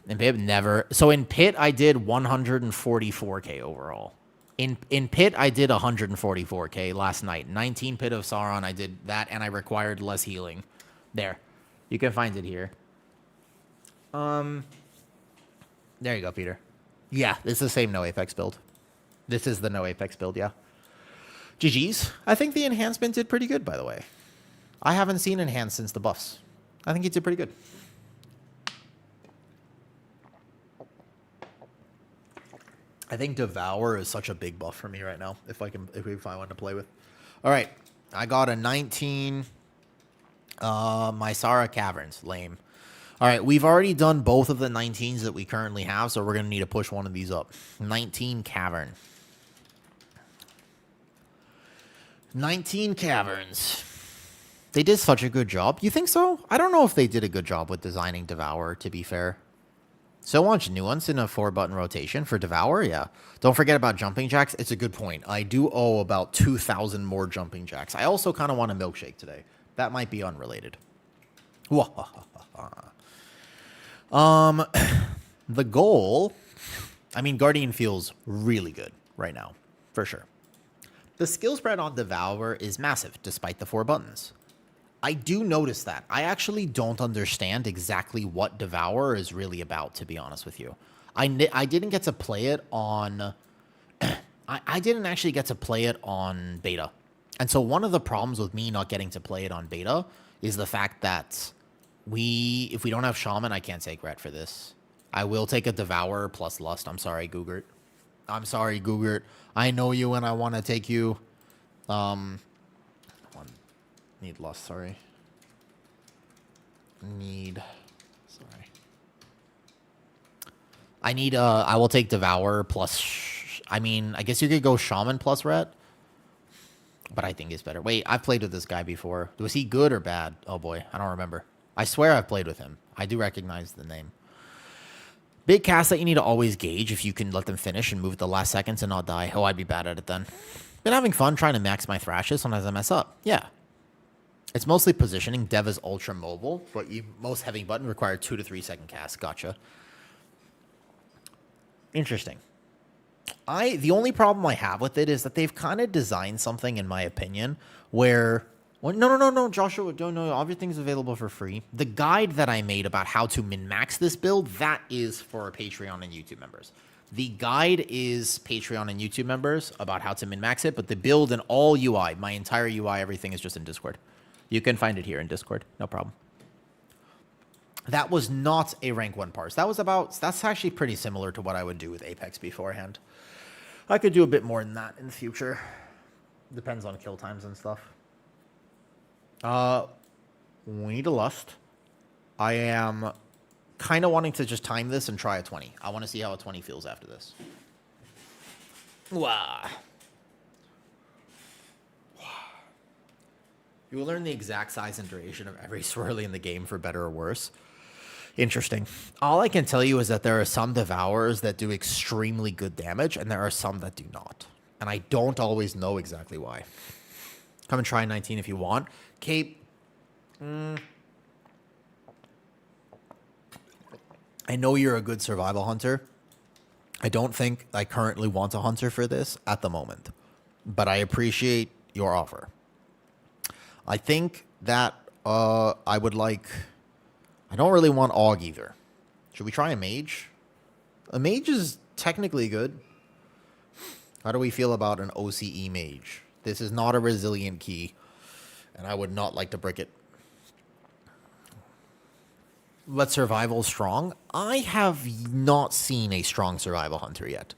[SPEAKER 1] In Pit, never. So in Pit, I did 144k overall. In Pit, I did 144k last night. 19 Pit of Sauron, I did that, and I required less healing. There. You can find it here. There you go, Peter. Yeah, this is the same no Apex build. This is the no Apex build, yeah. GG's. I think the enhancement did pretty good, by the way. I haven't seen enhanced since the buffs. I think it did pretty good. I think Devour is such a big buff for me right now, if I find one to play with. All right, I got a 19 Mysara Caverns. Lame. All right, we've already done both of the 19s that we currently have, so we're going to need to push one of these up. 19 Cavern. 19 Caverns. They did such a good job. You think so? I don't know if they did a good job with designing Devour, to be fair. So much nuance in a 4-button rotation for Devour, yeah. Don't forget about jumping jacks. It's a good point. I do owe about 2,000 more jumping jacks. I also kind of want a milkshake today. That might be unrelated. The goal, I mean, Guardian feels really good right now, for sure. The skill spread on Devour is massive, despite the 4 buttons. I do notice that. I actually don't understand exactly what Devour is really about, to be honest with you. I didn't get to play it on... I didn't actually get to play it on beta. And so one of the problems with me not getting to play it on beta is the fact that if we don't have Shaman, I can't take Ret for this. I will take a Devour plus Lust. I'm sorry, Googert. I'm sorry, Googert. I know you and I want to take you. Need Lust, sorry. I will take Devour plus... I mean, I guess you could go Shaman plus Ret. But I think it's better. Wait, I've played with this guy before. Was he good or bad? Oh boy, I don't remember. I swear I've played with him. I do recognize the name. Big cast that you need to always gauge if you can let them finish and move at the last seconds and not die. Oh, I'd be bad at it then. Been having fun trying to max my thrashes. Sometimes I mess up. Yeah. It's mostly positioning. Dev is ultra mobile, but most heavy button require 2 to 3 second cast. Gotcha. Interesting. The only problem I have with it is that they've kind of designed something, in my opinion, where... Well, no, Joshua, don't know. Everything's available for free. The guide that I made about how to min-max this build, that is for Patreon and YouTube members. The guide is Patreon and YouTube members about how to min-max it, but the build and all UI, my entire UI, everything is just in Discord. You can find it here in Discord. No problem. That was not a rank 1 parse. That's actually pretty similar to what I would do with Apex beforehand. I could do a bit more than that in the future. Depends on kill times and stuff. We need a Lust. I am kind of wanting to just time this and try a 20. I want to see how a 20 feels after this. Wow. You will learn the exact size and duration of every swirly in the game for better or worse. Interesting. All I can tell you is that there are some Devourers that do extremely good damage, and there are some that do not. And I don't always know exactly why. Come and try 19 if you want. Cape. I know you're a good survival hunter. I don't think I currently want a hunter for this at the moment. But I appreciate your offer. I think that I would like... I don't really want Aug either. Should we try a Mage? A Mage is technically good. How do we feel about an OCE Mage? This is not a resilient key, and I would not like to brick it. But survival strong? I have not seen a strong survival hunter yet.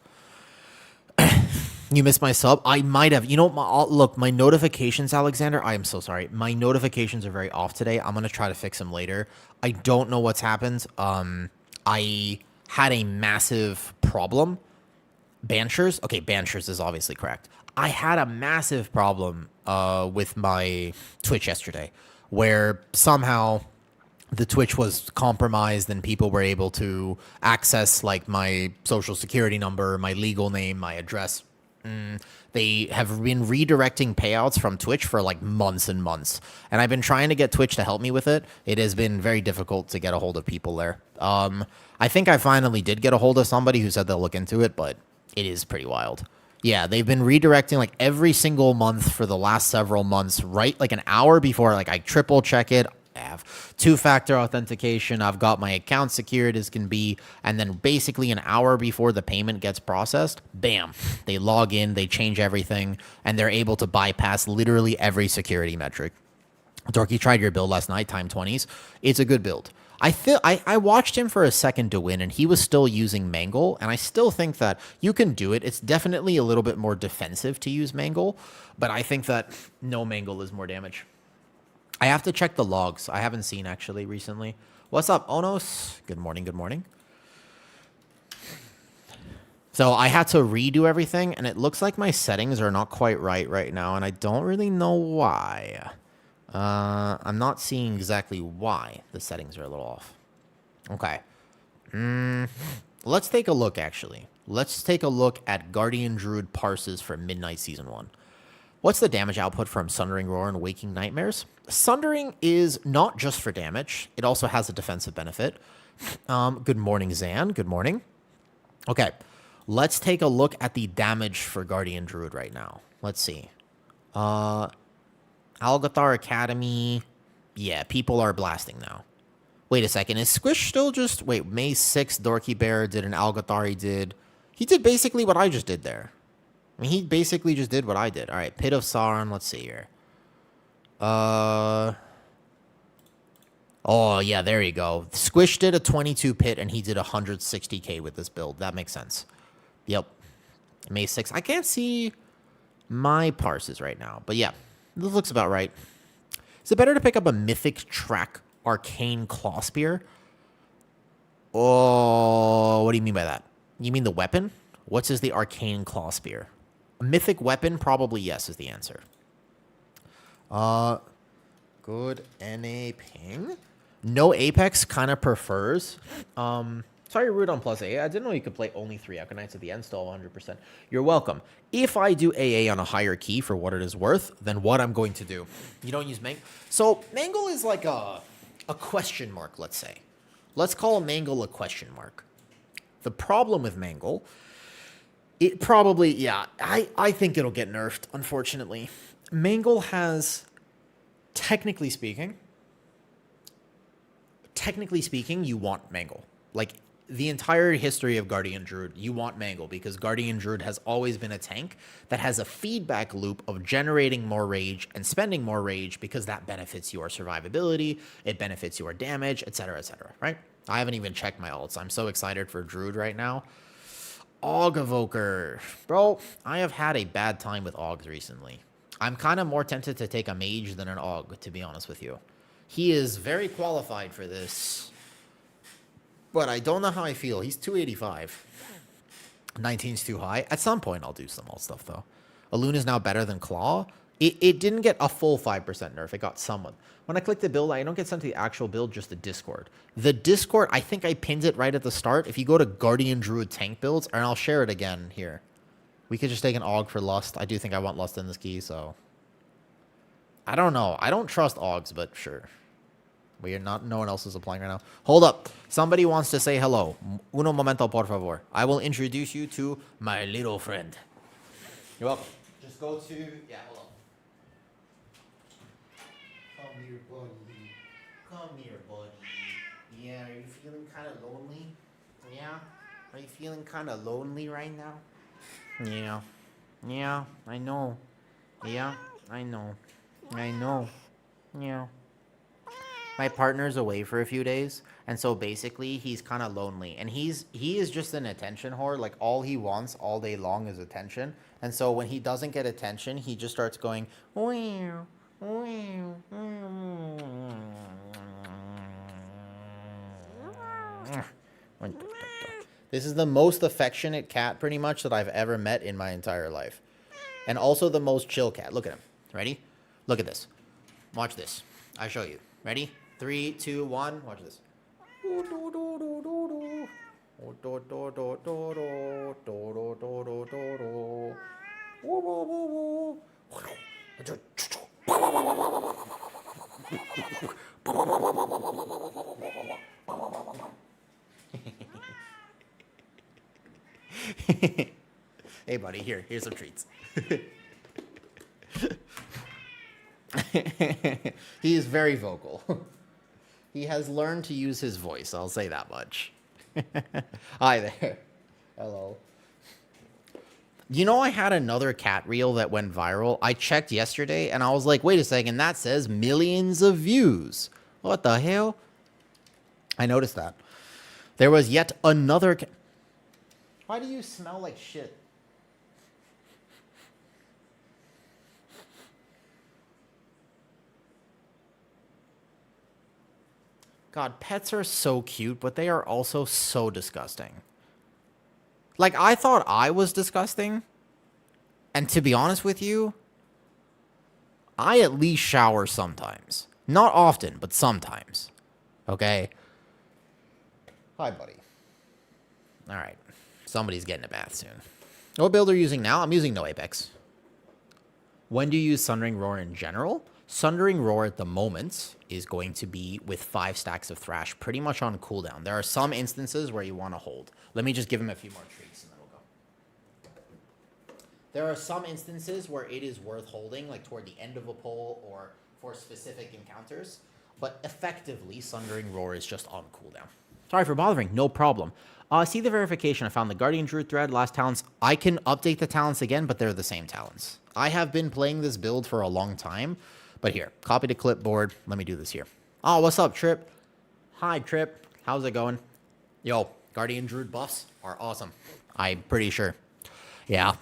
[SPEAKER 1] You missed my sub? I might have. You know, look, my notifications, Alexander, I am so sorry. My notifications are very off today. I'm going to try to fix them later. I don't know what's happened. I had a massive problem. Banshers? Okay, Banshers is obviously correct. I had a massive problem with my Twitch yesterday where somehow the Twitch was compromised and people were able to access like my social security number, my legal name, my address. They have been redirecting payouts from Twitch for like months and months. And I've been trying to get Twitch to help me with it. It has been very difficult to get a hold of people there. I think I finally did get a hold of somebody who said they'll look into it, but it is pretty wild. Yeah, they've been redirecting like every single month for the last several months, right? Like an hour before, like I triple check it. I have two-factor authentication. I've got my account secured as can be. And then basically an hour before the payment gets processed, bam, they log in, they change everything, and they're able to bypass literally every security metric. Dorky tried your build last night, time 20s. It's a good build. I watched him for a second to win, and he was still using Mangle, and I still think that you can do it. It's definitely a little bit more defensive to use Mangle, but I think that no Mangle is more damage. I have to check the logs. I haven't seen actually recently. What's up, Onos? Good morning, good morning. So I had to redo everything, and it looks like my settings are not quite right now, and I don't really know why. I'm not seeing exactly why the settings are a little off. Okay. Let's take a look, actually. Let's take a look at Guardian Druid parses for Midnight Season 1. What's the damage output from Sundering Roar and Waking Nightmares? Sundering is not just for damage. It also has a defensive benefit. Good morning, Zan. Good morning. Okay. Let's take a look at the damage for Guardian Druid right now. Let's see. Algathar Academy. Yeah, people are blasting now. Wait a second. Is Squish still just... Wait, May 6th, Dorky Bear did an Algathar. He did basically what I just did there. I mean, he basically just did what I did. All right, Pit of Sauron. Let's see here. Oh, yeah, there you go. Squish did a 22 pit, and he did 160k with this build. That makes sense. Yep. May 6th. I can't see my parses right now, but yeah. This looks about right. Is it better to pick up a Mythic Track Arcane Claw Spear? Oh, what do you mean by that? You mean the weapon? What's the Arcane Claw Spear? A mythic weapon? Probably yes is the answer. Good NA ping. No Apex kind of prefers. Sorry, Rude on plus AA. I didn't know you could play only 3 Akanites at the end, still 100%. You're welcome. If I do AA on a higher key for what it is worth, then what I'm going to do. You don't use Mangle? So Mangle is like a question mark, let's say. Let's call Mangle a question mark. The problem with Mangle, it probably, yeah, I think it'll get nerfed, unfortunately. Mangle has, technically speaking, you want Mangle. Like, the entire history of Guardian Druid, you want Mangle because Guardian Druid has always been a tank that has a feedback loop of generating more rage and spending more rage because that benefits your survivability, it benefits your damage, etc., right? I haven't even checked my ults. I'm so excited for Druid right now. Aug Evoker. Bro, I have had a bad time with Augs recently. I'm kind of more tempted to take a mage than an Aug, to be honest with you. He is very qualified for this. But I don't know how I feel. He's 285. 19's too high. At some point, I'll do some alt stuff, though. Alun is now better than Claw. It didn't get a full 5% nerf. It got somewhat. When I click the build, I don't get sent to the actual build, just the Discord. The Discord, I think I pinned it right at the start. If you go to Guardian Druid tank builds, and I'll share it again here. We could just take an Aug for Lust. I do think I want Lust in this key, so... I don't know. I don't trust Augs, but sure. We are not. No one else is applying right now. Hold up. Somebody wants to say hello. Uno momento, por favor. I will introduce you to my little friend. You're welcome. Just go to... Yeah, hold on. Come here, buddy. Come here, buddy. Yeah, are you feeling kind of lonely? Yeah? Are you feeling kind of lonely right now? Yeah. Yeah, I know. Yeah, I know. I know. Yeah. My partner's away for a few days, and so basically he's kind of lonely, and he is just an attention whore. Like all he wants all day long is attention, and so when he doesn't get attention, he just starts going. "Meow, meow, meow." This is the most affectionate cat, pretty much, that I've ever met in my entire life, and also the most chill cat. Look at him. Ready? Look at this. Watch this. I show you. Ready? 3, 2, 1. Watch this. Hey, buddy, here's some treats. He is very vocal. He has learned to use his voice, I'll say that much. Hi there. Hello. You know, I had another cat reel that went viral. I checked yesterday, and I was like, wait a second, that says millions of views. What the hell? I noticed that. There was yet another cat. Why do you smell like shit? God, pets are so cute, but they are also so disgusting. Like, I thought I was disgusting. And to be honest with you, I at least shower sometimes. Not often, but sometimes. Okay? Hi, buddy. All right. Somebody's getting a bath soon. What build are you using now? I'm using no Apex. When do you use Sundering Roar in general? Sundering Roar at the moment is going to be with 5 stacks of Thrash, pretty much on cooldown. There are some instances where you want to hold. Let me just give him a few more treats and then we'll go. There are some instances where it is worth holding, like toward the end of a pull or for specific encounters. But effectively, Sundering Roar is just on cooldown. Sorry for bothering. No problem. See the verification. I found the Guardian Druid thread, last talents. I can update the talents again, but they're the same talents. I have been playing this build for a long time. But here, copy to clipboard. Let me do this here. Oh, what's up, Trip? Hi, Trip. How's it going? Yo, Guardian Druid buffs are awesome. I'm pretty sure. Yeah.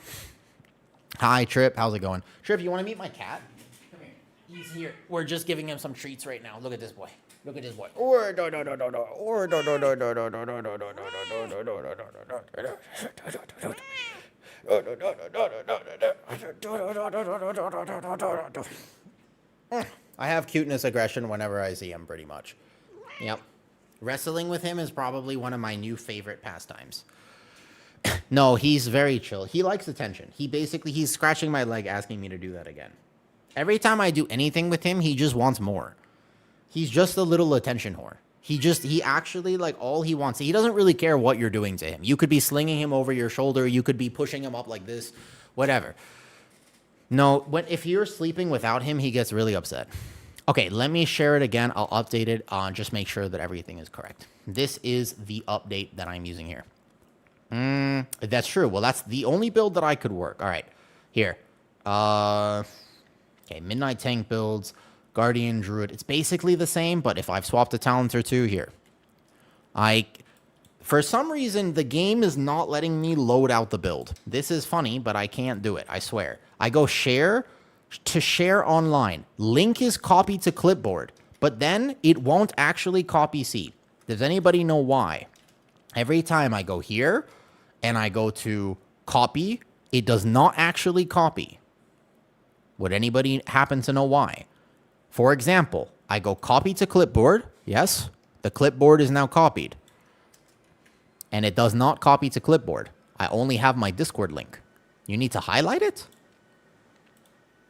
[SPEAKER 1] Hi, Trip. How's it going? Trip, you want to meet my cat? Come here. He's here. We're just giving him some treats right now. Look at this boy. Look at this boy. I have cuteness aggression whenever I see him, pretty much. Yep. Wrestling with him is probably one of my new favorite pastimes. No, he's very chill. He likes attention. He's scratching my leg asking me to do that again. Every time I do anything with him, he just wants more. He's just a little attention whore. He actually, like, all he wants. He doesn't really care what you're doing to him. You could be slinging him over your shoulder. You could be pushing him up like this. Whatever. No, if you're sleeping without him, he gets really upset. Okay, let me share it again. I'll update it. Just make sure that everything is correct. This is the update that I'm using here. That's true. Well, that's the only build that I could work. All right, here. Okay, Midnight Tank builds, Guardian Druid. It's basically the same, but if I've swapped a talent or two, here. For some reason, the game is not letting me load out the build. This is funny, but I can't do it, I swear. I go share to share online. Link is copied to clipboard, but then it won't actually copy C. Does anybody know why? Every time I go here and I go to copy, it does not actually copy. Would anybody happen to know why? For example, I go copy to clipboard. Yes, the clipboard is now copied. And it does not copy to clipboard. I only have my Discord link. You need to highlight it?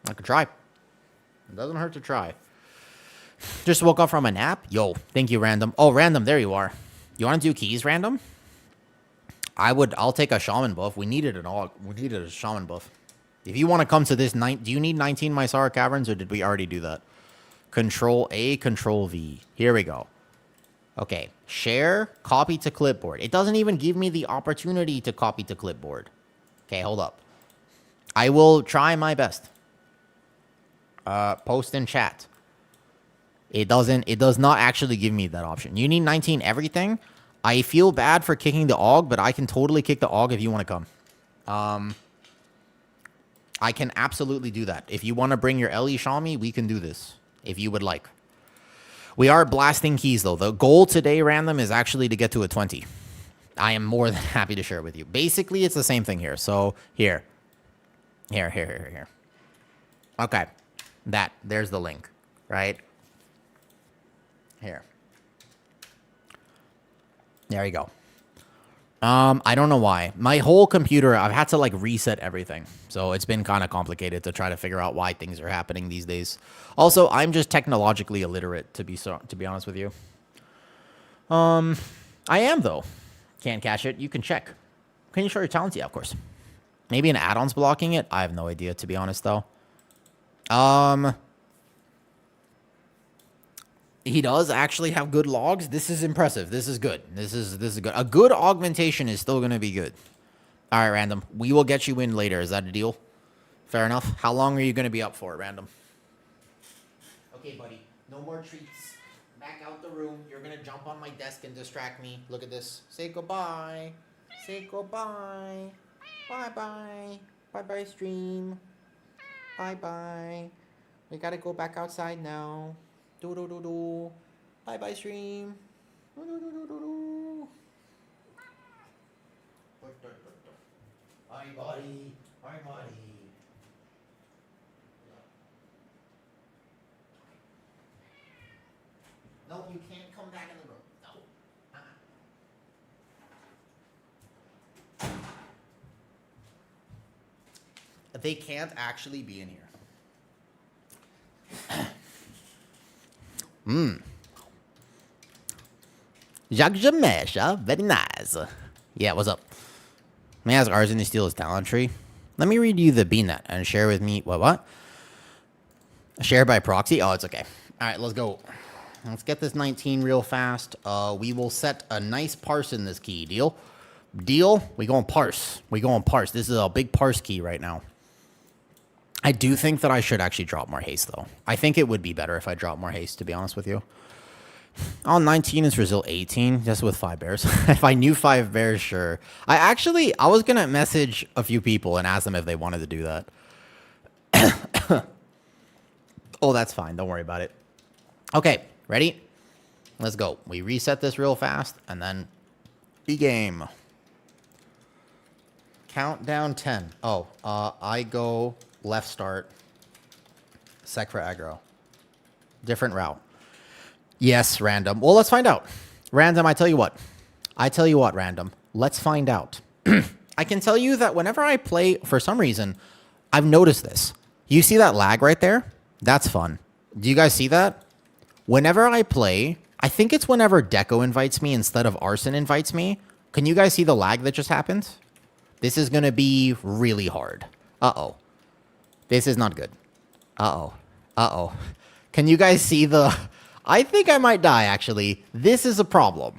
[SPEAKER 1] I could try. It doesn't hurt to try. Just woke up from a nap. Yo, thank you, Random. Oh, Random, there you are. You want to do keys, Random? I'll take a shaman buff. We needed a shaman buff. If you want to come to this night, do you need 19 Mysara Caverns, or did we already do that? Control A, Control V. Here we go. Okay, share, copy to clipboard. It doesn't even give me the opportunity to copy to clipboard. Okay, hold up. I will try my best. Post in chat. It doesn't. It does not actually give me that option. You need 19 everything. I feel bad for kicking the AUG, but I can totally kick the AUG if you want to come. I can absolutely do that. If you want to bring your Ellie Shami, we can do this. If you would like. We are blasting keys, though. The goal today, random, is actually to get to a 20. I am more than happy to share with you. Basically, it's the same thing here. So, here. Here. Okay. There's the link, right? Here. There you go. I don't know why. My whole computer, I've had to, like, reset everything. So it's been kind of complicated to try to figure out why things are happening these days. Also, I'm just technologically illiterate, to be honest with you. I am, though. Can't cache it. You can check. Can you show your talents? Yeah, of course. Maybe an add-on's blocking it? I have no idea, to be honest, though. He does actually have good logs. This is impressive. This is good. This is good. A good augmentation is still going to be good. All right, Random. We will get you in later. Is that a deal? Fair enough. How long are you going to be up for, Random? Okay, buddy. No more treats. Back out the room. You're going to jump on my desk and distract me. Look at this. Say goodbye. Say goodbye. Bye-bye. Bye-bye, stream. Bye-bye. We got to go back outside now. Do. Bye-bye, stream. Do. Bye, buddy. Bye, buddy. No, you can't come back in the room. No. They can't actually be in here. Jacques Jamesha, very nice. Yeah, what's up? May I ask Arson to steal his talent tree? Let me read you the BNet and share with me. What? Share by proxy? Oh, it's okay. All right, let's go. Let's get this 19 real fast. We will set a nice parse in this key. Deal? Deal? We go on parse. This is a big parse key right now. I do think that I should actually drop more haste, though. I think it would be better if I drop more haste, to be honest with you. Oh, 19 is result 18, just with 5 bears. If I knew 5 bears, sure. I was going to message a few people and ask them if they wanted to do that. Oh, that's fine. Don't worry about it. Okay, ready? Let's go. We reset this real fast, and then game. Countdown 10. Oh, I go left start. Sec for aggro. Different route. Yes, Random. Well, let's find out. Random, I tell you what, Random. Let's find out. I can tell you that whenever I play, for some reason, I've noticed this. You see that lag right there? That's fun. Do you guys see that? Whenever I play, I think it's whenever Deco invites me instead of Arson invites me. Can you guys see the lag that just happened? This is going to be really hard. Uh-oh. This is not good. Uh-oh. Can you guys see the... I think I might die, actually. This is a problem.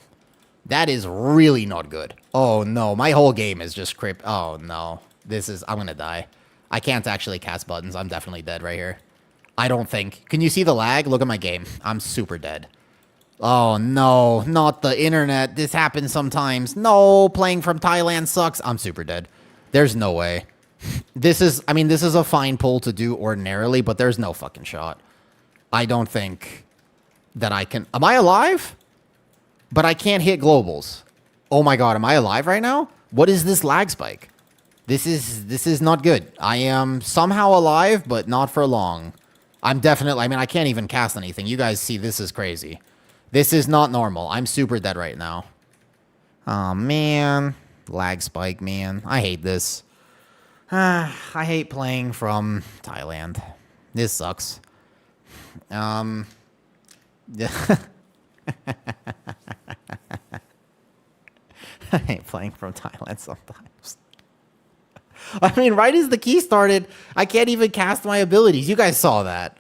[SPEAKER 1] That is really not good. Oh, no. My whole game is just crip. Oh, no. I'm going to die. I can't actually cast buttons. I'm definitely dead right here. I don't think. Can you see the lag? Look at my game. I'm super dead. Oh, no. Not the internet. This happens sometimes. No. Playing from Thailand sucks. I'm super dead. There's no way. This is a fine pull to do ordinarily, but there's no fucking shot. I don't think that I can... Am I alive? But I can't hit globals. Oh my god, am I alive right now? What is this lag spike? This is not good. I am somehow alive, but not for long. I'm definitely... I can't even cast anything. You guys see, this is crazy. This is not normal. I'm super dead right now. Oh, man. Lag spike, man. I hate this. I hate playing from Thailand. This sucks. I hate playing from Thailand sometimes. Right as the key started, I can't even cast my abilities. You guys saw that.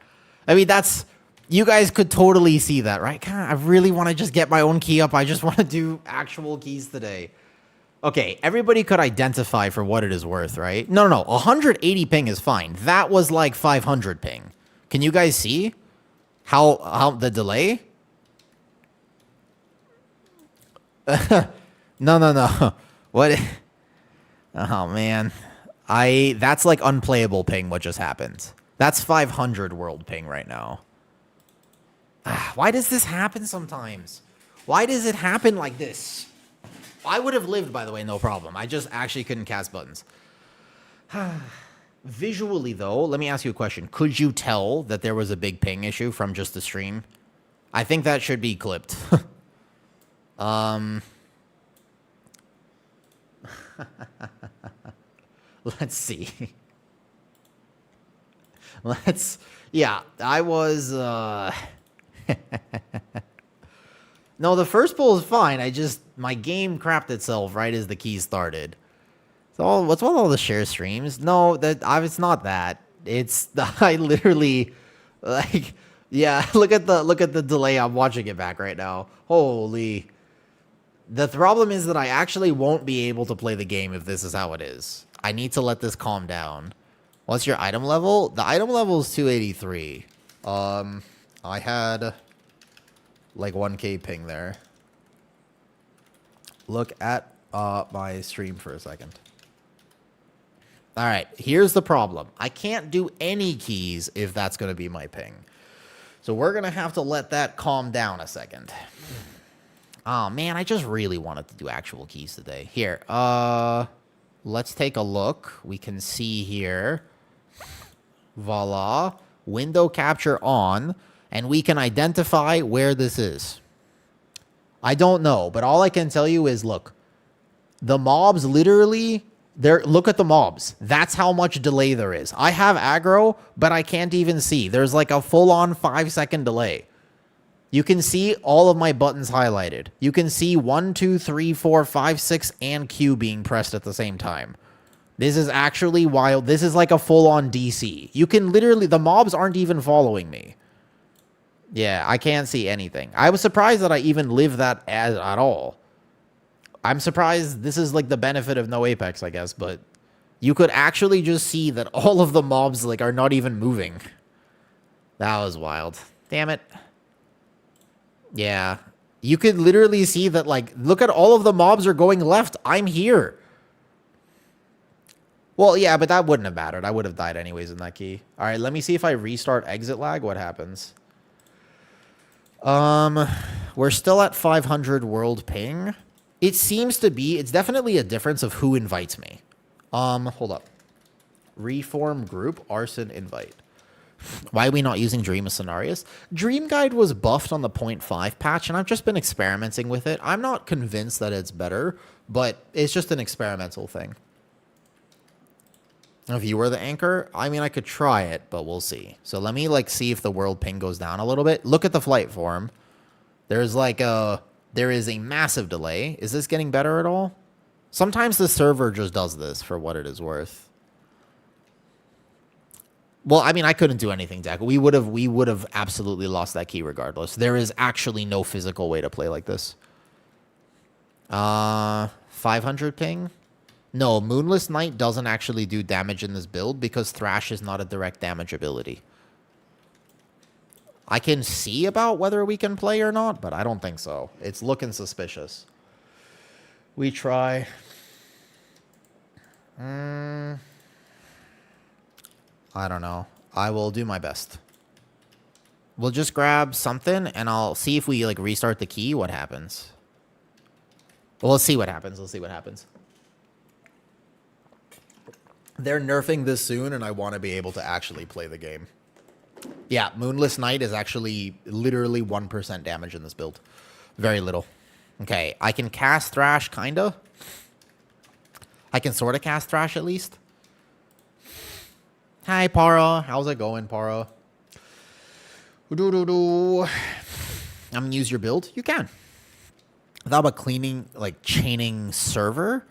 [SPEAKER 1] You guys could totally see that, right? God, I really want to just get my own key up. I just want to do actual keys today. Okay, everybody could identify for what it is worth, right? No. 180 ping is fine. That was like 500 ping. Can you guys see? How the delay? No. What? Oh man, that's like unplayable ping. What just happened? That's 500 world ping right now. Why does this happen sometimes? Why does it happen like this? I would have lived, by the way, no problem. I just actually couldn't cast buttons. Visually, though, let me ask you a question. Could you tell that there was a big ping issue from just the stream? I think that should be clipped. Let's see. Yeah, I was, No, the first pull is fine. My game crapped itself right as the keys started. So what's with all the share streams? No, it's not that. I literally, like, yeah, look at the delay. I'm watching it back right now. Holy. The problem is that I actually won't be able to play the game if this is how it is. I need to let this calm down. What's your item level? The item level is 283. I had like 1k ping there. Look at my stream for a second. All right, here's the problem. I can't do any keys if that's going to be my ping. So we're going to have to let that calm down a second. Oh, man, I just really wanted to do actual keys today. Here, let's take a look. We can see here. Voila. Window capture on. And we can identify where this is. I don't know, but all I can tell you is, look. The mobs literally... Look at the mobs. That's how much delay there is. I have aggro, but I can't even see. There's like a full-on 5-second delay. You can see all of my buttons highlighted. You can see 1, 2, 3, 4, 5, 6, and Q being pressed at the same time. This is actually wild. This is like a full-on DC. You can literally... The mobs aren't even following me. Yeah, I can't see anything. I was surprised that I even lived that at all. I'm surprised this is like the benefit of no Apex, I guess, but you could actually just see that all of the mobs like are not even moving. That was wild. Damn it. Yeah. You could literally see that, like, look at all of the mobs are going left. I'm here. Well, yeah, but that wouldn't have mattered. I would have died anyways in that key. All right, let me see if I restart exit lag. What happens? We're still at 500 world ping. It seems to be, it's definitely a difference of who invites me. Hold up. Reform group, arson invite. Why are we not using Dream of Scenarios? Dream Guide was buffed on the 0.5 patch, and I've just been experimenting with it. I'm not convinced that it's better, but it's just an experimental thing. If you were the anchor, I mean, I could try it, but we'll see. So let me, like, see if the world ping goes down a little bit. Look at the flight form. There's, like, there is a massive delay. Is this getting better at all? Sometimes the server just does this for what it is worth. Well, I mean, I couldn't do anything, Dak. We would have absolutely lost that key regardless. There is actually no physical way to play like this. 500 ping? No, Moonless Knight doesn't actually do damage in this build because Thrash is not a direct damage ability. I can see about whether we can play or not, but I don't think so. It's looking suspicious. We try. I don't know. I will do my best. We'll just grab something, and I'll see if we, like, restart the key. What happens? Well, let's see what happens. Let's see what happens. They're nerfing this soon, and I want to be able to actually play the game. Yeah, Moonless Knight is actually literally 1% damage in this build. Very little. Okay, I can cast Thrash, kinda. I can sort of cast Thrash, at least. Hi, Para. How's it going, Para? I'm gonna use your build. You can. I thought about cleaning, like, chaining server.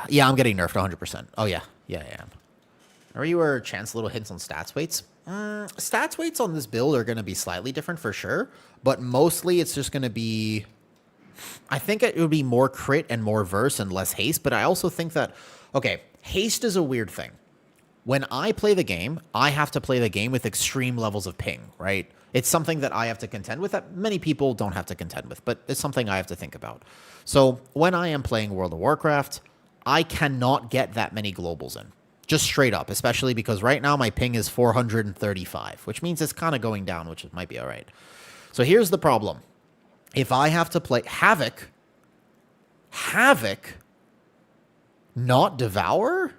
[SPEAKER 1] Yeah, I'm getting nerfed 100%. Oh, yeah. Yeah, I am. Remember you were chance little hints on stats weights? Stats weights on this build are going to be slightly different for sure, but mostly it's just going to be... I think it would be more crit and more verse and less haste, but I also think that... Okay, haste is a weird thing. When I play the game, I have to play the game with extreme levels of ping, right? It's something that I have to contend with that many people don't have to contend with, but it's something I have to think about. So when I am playing World of Warcraft, I cannot get that many globals in. Just straight up, especially because right now my ping is 435, which means it's kind of going down, which might be all right. So here's the problem. If I have to play Havoc, not Devour?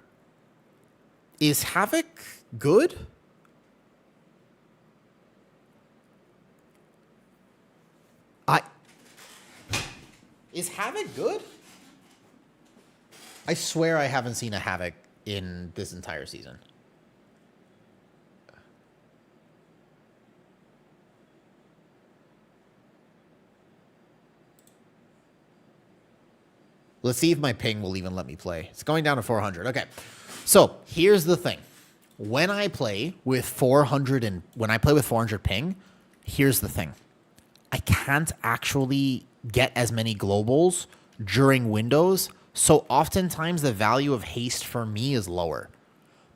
[SPEAKER 1] Is Havoc good? Is Havoc good? I swear I haven't seen a Havoc in this entire season. Let's see if my ping will even let me play. It's going down to 400. Okay. So here's the thing. When I play with 400 ping, here's the thing. I can't actually get as many globals during windows. So oftentimes the value of haste for me is lower.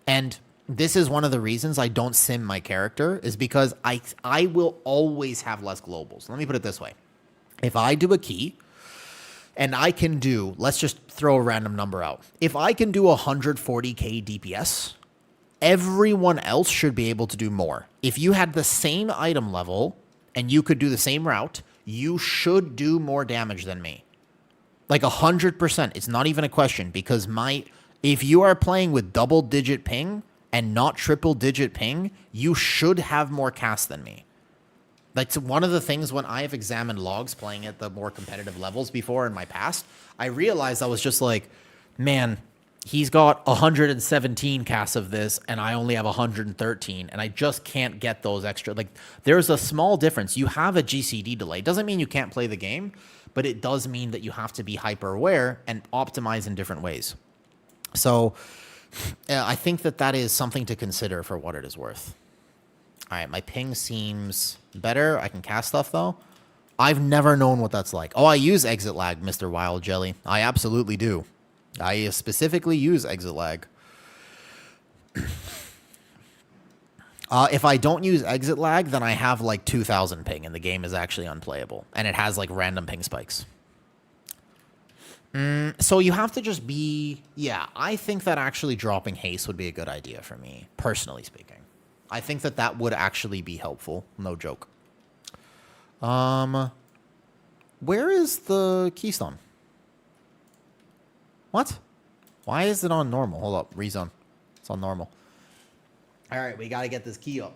[SPEAKER 1] And this is one of the reasons I don't sim my character, is because I will always have less globals. Let me put it this way. If I do a key and I can do, let's just throw a random number out. If I can do 140k DPS, everyone else should be able to do more. If you had the same item level and you could do the same route, you should do more damage than me. Like 100%. It's not even a question, because if you are playing with double-digit ping and not triple-digit ping, you should have more cast than me. That's one of the things when I have examined logs playing at the more competitive levels before in my past, I realized I was just like, man, he's got 117 casts of this and I only have 113, and I just can't get those extra. Like, there's a small difference. You have a GCD delay. Doesn't mean you can't play the game, but it does mean that you have to be hyper aware and optimize in different ways. So I think that is something to consider for what it is worth. All right, my ping seems better. I can cast stuff, though. I've never known what that's like. Oh, I use exit lag, Mr. Wild Jelly. I absolutely do. I specifically use exit lag. If I don't use exit lag, then I have like 2,000 ping, and the game is actually unplayable. And it has like random ping spikes. So you have to just be... Yeah, I think that actually dropping haste would be a good idea for me, personally speaking. I think that would actually be helpful. No joke. Where is the keystone? What? Why is it on normal? Hold up. Rezone. It's on normal. All right, we got to get this key up.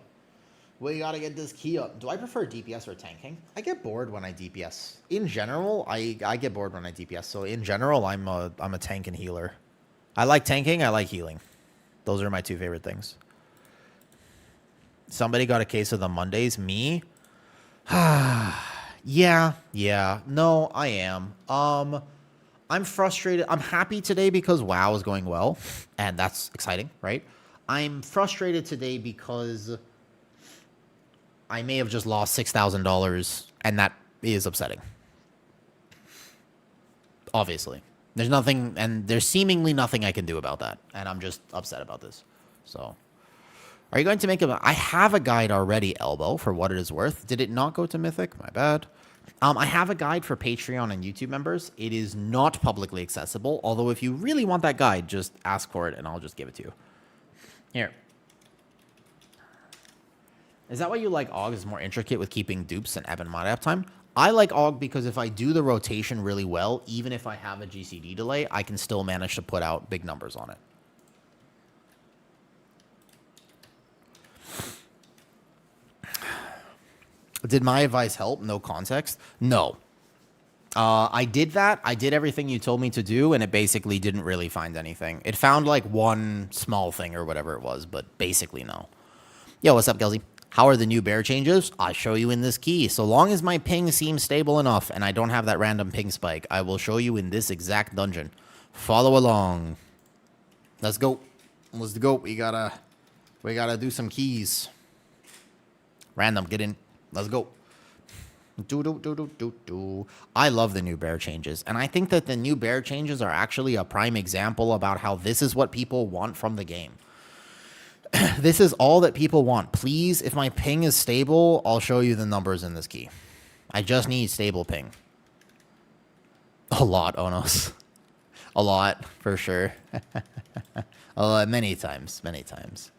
[SPEAKER 1] Do I prefer DPS or tanking? I get bored when I DPS. In general, I get bored when I DPS. So in general, I'm a tank and healer. I like tanking. I like healing. Those are my two favorite things. Somebody got a case of the Mondays. Me? Yeah. No, I am. I'm frustrated. I'm happy today because WoW is going well, and that's exciting, right? I'm frustrated today because I may have just lost $6,000, and that is upsetting. Obviously. There's nothing, and there's seemingly nothing I can do about that, and I'm just upset about this. So... Are you going to make I have a guide already, Elbow, for what it is worth. Did it not go to Mythic? My bad. I have a guide for Patreon and YouTube members. It is not publicly accessible, although if you really want that guide, just ask for it and I'll just give it to you. Here. Is that why you like AUG? Is more intricate with keeping dupes and ebb and mod uptime? I like AUG because if I do the rotation really well, even if I have a GCD delay, I can still manage to put out big numbers on it. Did my advice help? No context? No. I did that. I did everything you told me to do, and it basically didn't really find anything. It found like one small thing or whatever it was, but basically no. Yo, what's up, Kelsey? How are the new bear changes? I'll show you in this key. So long as my ping seems stable enough and I don't have that random ping spike, I will show you in this exact dungeon. Follow along. Let's go. Let's go. We gotta do some keys. Random, get in. Let's go. I love the new bear changes. And I think that the new bear changes are actually a prime example about how this is what people want from the game. This is all that people want. Please, if my ping is stable, I'll show you the numbers in this key. I just need stable ping. A lot, Onos. A lot, for sure. Many times, many times.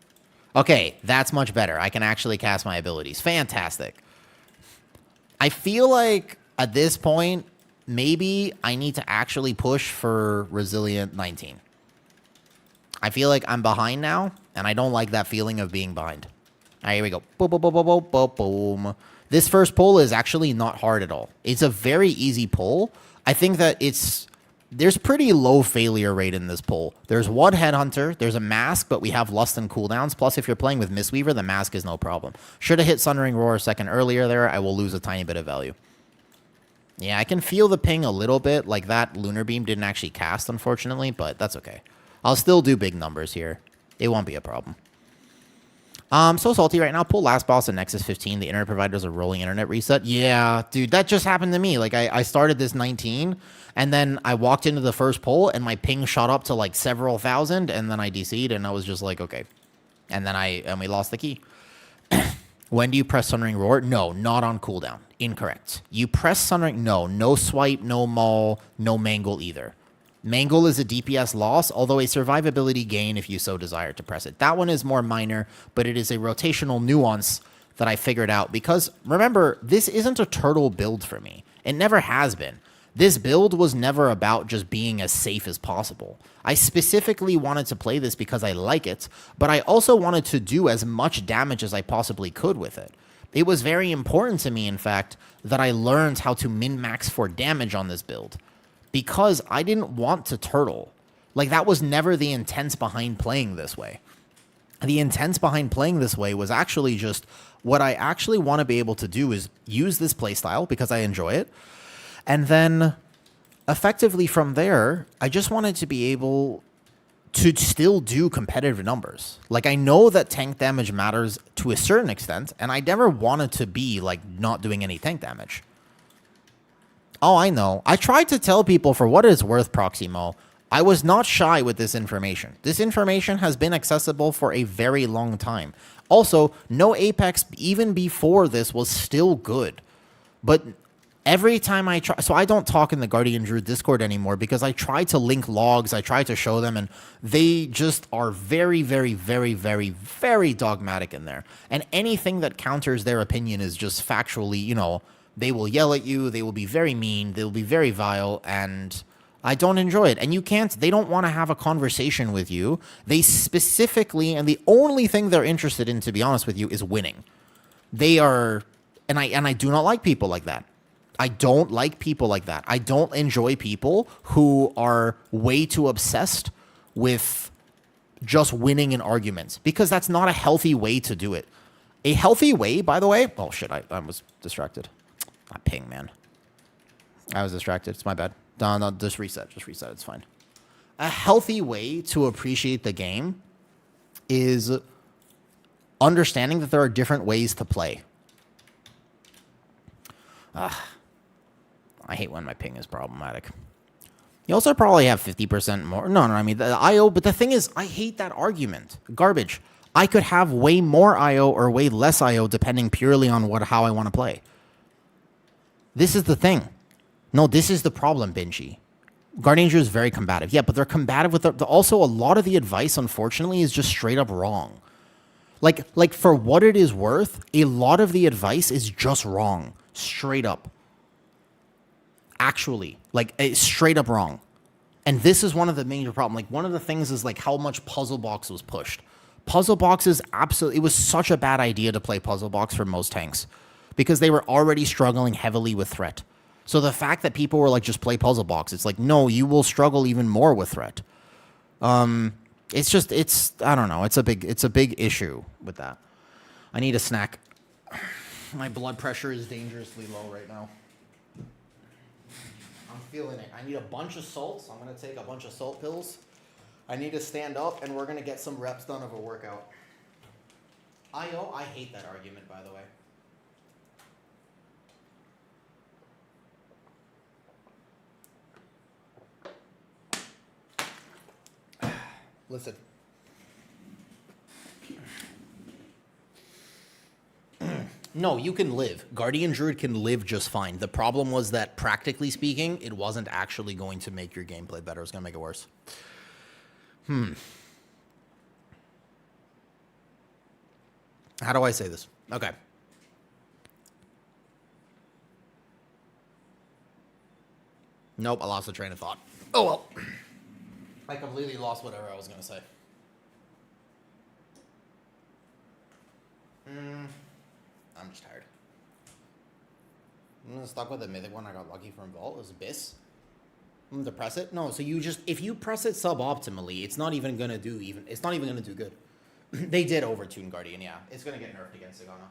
[SPEAKER 1] Okay, that's much better. I can actually cast my abilities. Fantastic. I feel like at this point, maybe I need to actually push for Resilient 19. I feel like I'm behind now, and I don't like that feeling of being behind. All right, here we go. Boom, boom, boom, boom, boom, boom, boom. This first pull is actually not hard at all. It's a very easy pull. I think that there's pretty low failure rate in this pull. There's one Headhunter, there's a Mask, but we have Lust and cooldowns. Plus, if you're playing with Mistweaver, the Mask is no problem. Should have hit Sundering Roar a second earlier there. I will lose a tiny bit of value. Yeah, I can feel the ping a little bit. Like that Lunar Beam didn't actually cast, unfortunately, but that's okay. I'll still do big numbers here. It won't be a problem. So salty right now. Pull last boss at Nexus 15. The internet provider's a rolling internet reset. Yeah, dude, that just happened to me. Like, I started this 19, and then I walked into the first pull, and my ping shot up to, like, several thousand, and then I DC'd, and I was just like, okay. And then we lost the key. When do you press Sundering Roar? No, not on cooldown. Incorrect. You press Sundering... No swipe, no maul, no mangle either. Mangle is a DPS loss, although a survivability gain if you so desire to press it. That one is more minor, but it is a rotational nuance that I figured out. Because, remember, this isn't a turtle build for me. It never has been. This build was never about just being as safe as possible. I specifically wanted to play this because I like it, but I also wanted to do as much damage as I possibly could with it. It was very important to me, in fact, that I learned how to min-max for damage on this build. Because I didn't want to turtle. Like, that was never the intent behind playing this way. The intent behind playing this way was actually just what I actually want to be able to do is use this playstyle because I enjoy it. And then, effectively from there, I just wanted to be able to still do competitive numbers. Like, I know that tank damage matters to a certain extent, and I never wanted to be, like, not doing any tank damage. Oh, I know. I tried to tell people for what it's worth, Proximo. I was not shy with this information. This information has been accessible for a very long time. Also, no Apex, even before this, was still good. But every time I try... So I don't talk in the Guardian Druid Discord anymore because I try to link logs, I try to show them, and they just are very, very, very, very, very dogmatic in there. And anything that counters their opinion is just factually, you know... They will yell at you, they will be very mean, they will be very vile, and I don't enjoy it. And they don't want to have a conversation with you. They specifically, and the only thing they're interested in, to be honest with you, is winning. They are, and I do not like people like that. I don't like people like that. I don't enjoy people who are way too obsessed with just winning in arguments, because that's not a healthy way to do it. A healthy way, by the way, oh shit, I was distracted. Ping, man. I was distracted. It's my bad. No, just reset. Just reset. It's fine. A healthy way to appreciate the game is understanding that there are different ways to play. I hate when my ping is problematic. You also probably have 50% more. No, I mean, the IO, but the thing is, I hate that argument. Garbage. I could have way more IO or way less IO depending purely on how I want to play. This is the thing. No, this is the problem, Benji. Guardian Druid is very combative. Yeah, but they're combative with also a lot of the advice, unfortunately, is just straight up wrong. Like for what it is worth, a lot of the advice is just wrong. Straight up. Actually, like, it's straight up wrong. And this is one of the major problems. Like, one of the things is, like, how much Puzzle Box was pushed. Puzzle Box is absolutely... It was such a bad idea to play Puzzle Box for most tanks. Because they were already struggling heavily with threat. So the fact that people were like, just play Puzzle Box, it's like, no, you will struggle even more with threat. It's I don't know. It's a big issue with that. I need a snack. My blood pressure is dangerously low right now. I'm feeling it. I need a bunch of salt, so I'm going to take a bunch of salt pills. I need to stand up, and we're going to get some reps done of a workout. I hate that argument, by the way. Listen. No, you can live. Guardian Druid can live just fine. The problem was that, practically speaking, it wasn't actually going to make your gameplay better. It was going to make it worse. How do I say this? Okay. Nope, I lost the train of thought. Oh, well. I completely lost whatever I was going to say. I'm just tired. I'm stuck with the mythic one I got lucky from Vault. It was Abyss. I'm gonna press it. No, so if you press it suboptimally, it's not even gonna do good. They did overtune Guardian, yeah. It's gonna get nerfed against Sagana.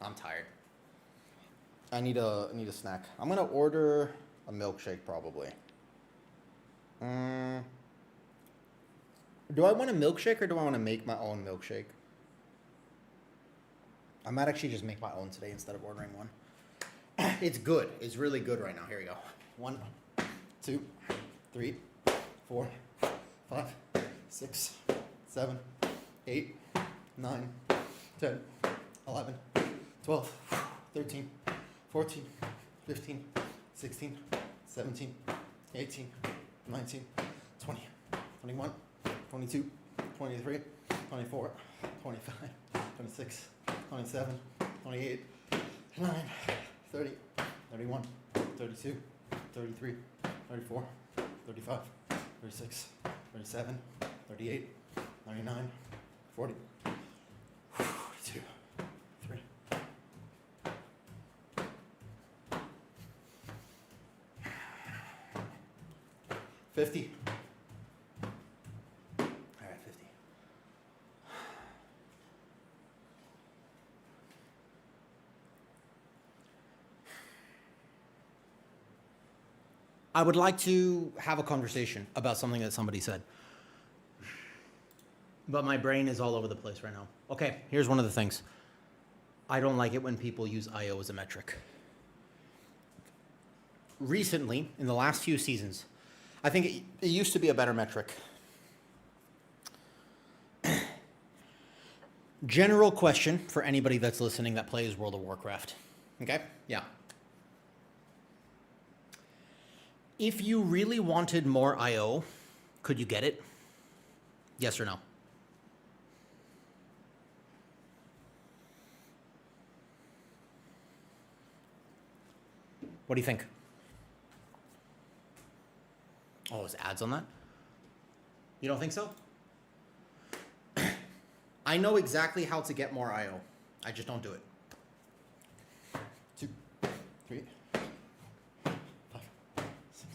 [SPEAKER 1] I'm tired. I need a snack. I'm gonna order a milkshake probably. Do I want a milkshake or do I want to make my own milkshake? I might actually just make my own today instead of ordering one. It's good. It's really good right now. Here we go. 1, 2, 3, 4, 5, 6, 7, 8, 9, 10, 11, 12, 13, 14, 15, 16, 17, 18, 19, 20, 21, 22, 23, 24, 25, 26, 27, 28, 29, 30, 31, 32, 33, 34, 35, 36, 37, 38, 39, 40, 42, 3. $50. All right, 50. I would like to have a conversation about something that somebody said. But my brain is all over the place right now. Okay, here's one of the things. I don't like it when people use IO as a metric. Recently, in the last few seasons, I think it used to be a better metric. General question for anybody that's listening that plays World of Warcraft. Okay? Yeah. If you really wanted more IO, could you get it? Yes or no? What do you think? Oh, there's ads on that? You don't think so? I know exactly how to get more IO. I just don't do it. 2, 3, 5, 6.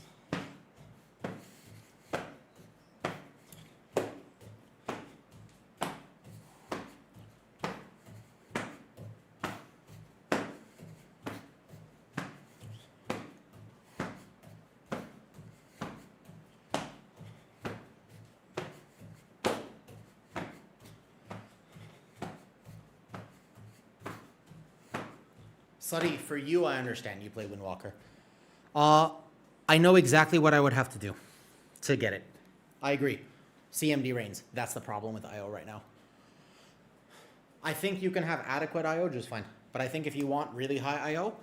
[SPEAKER 1] Suddy, for you, I understand. You play Windwalker. I know exactly what I would have to do to get it. I agree. CMD reigns. That's the problem with IO right now. I think you can have adequate IO just fine. But I think if you want really high IO,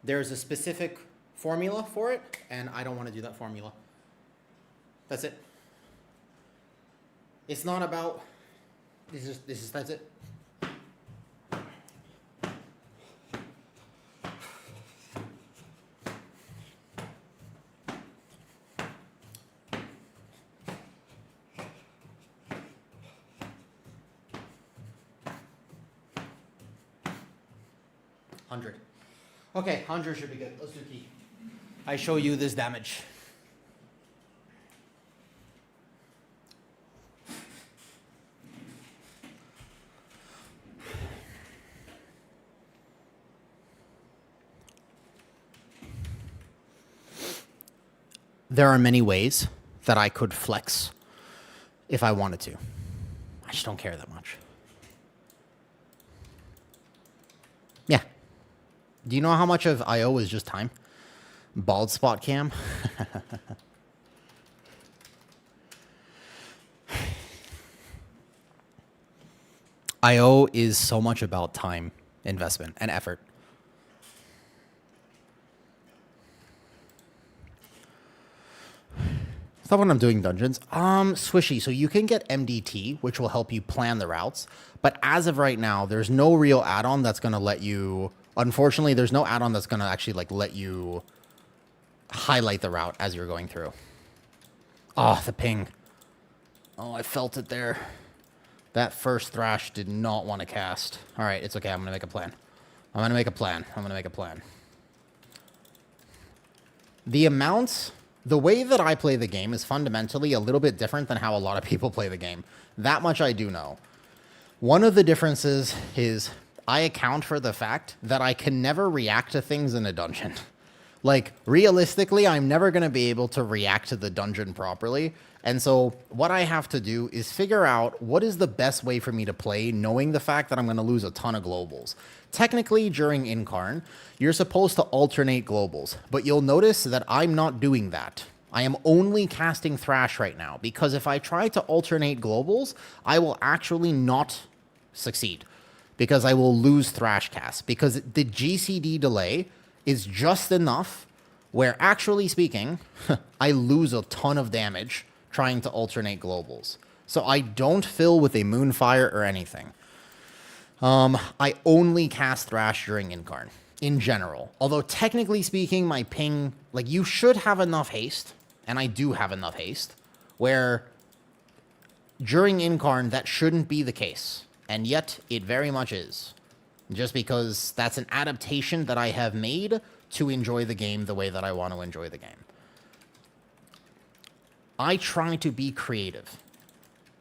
[SPEAKER 1] there's a specific formula for it, and I don't want to do that formula. That's it. It's not about... That's it. Okay, 100 should be good. Let's do key. I show you this damage. There are many ways that I could flex if I wanted to. I just don't care that much. Yeah. Do you know how much of IO is just time? Bald spot cam. IO is so much about time investment and effort. It's not when I'm doing dungeons. Swishy. So you can get MDT, which will help you plan the routes. But as of right now, there's no real add-on that's going to let you... Unfortunately, there's no add-on that's going to actually like let you highlight the route as you're going through. Oh, the ping. Oh, I felt it there. That first thrash did not want to cast. All right, it's okay. I'm going to make a plan. I'm going to make a plan. I'm going to make a plan. The amounts... The way that I play the game is fundamentally a little bit different than how a lot of people play the game. That much I do know. One of the differences is I account for the fact that I can never react to things in a dungeon. Like, realistically, I'm never going to be able to react to the dungeon properly. And so what I have to do is figure out what is the best way for me to play, knowing the fact that I'm going to lose a ton of globals. Technically, during Incarn, you're supposed to alternate globals, but you'll notice that I'm not doing that. I am only casting Thrash right now, because if I try to alternate globals, I will actually not succeed, because I will lose Thrash cast, because the GCD delay is just enough where, actually speaking, I lose a ton of damage trying to alternate globals. So I don't fill with a Moonfire or anything. I only cast Thrash during Incarn, in general. Although, technically speaking, my ping... Like, you should have enough haste, and I do have enough haste, where during Incarn, that shouldn't be the case. And yet, it very much is. Just because that's an adaptation that I have made to enjoy the game the way that I want to enjoy the game. I try to be creative.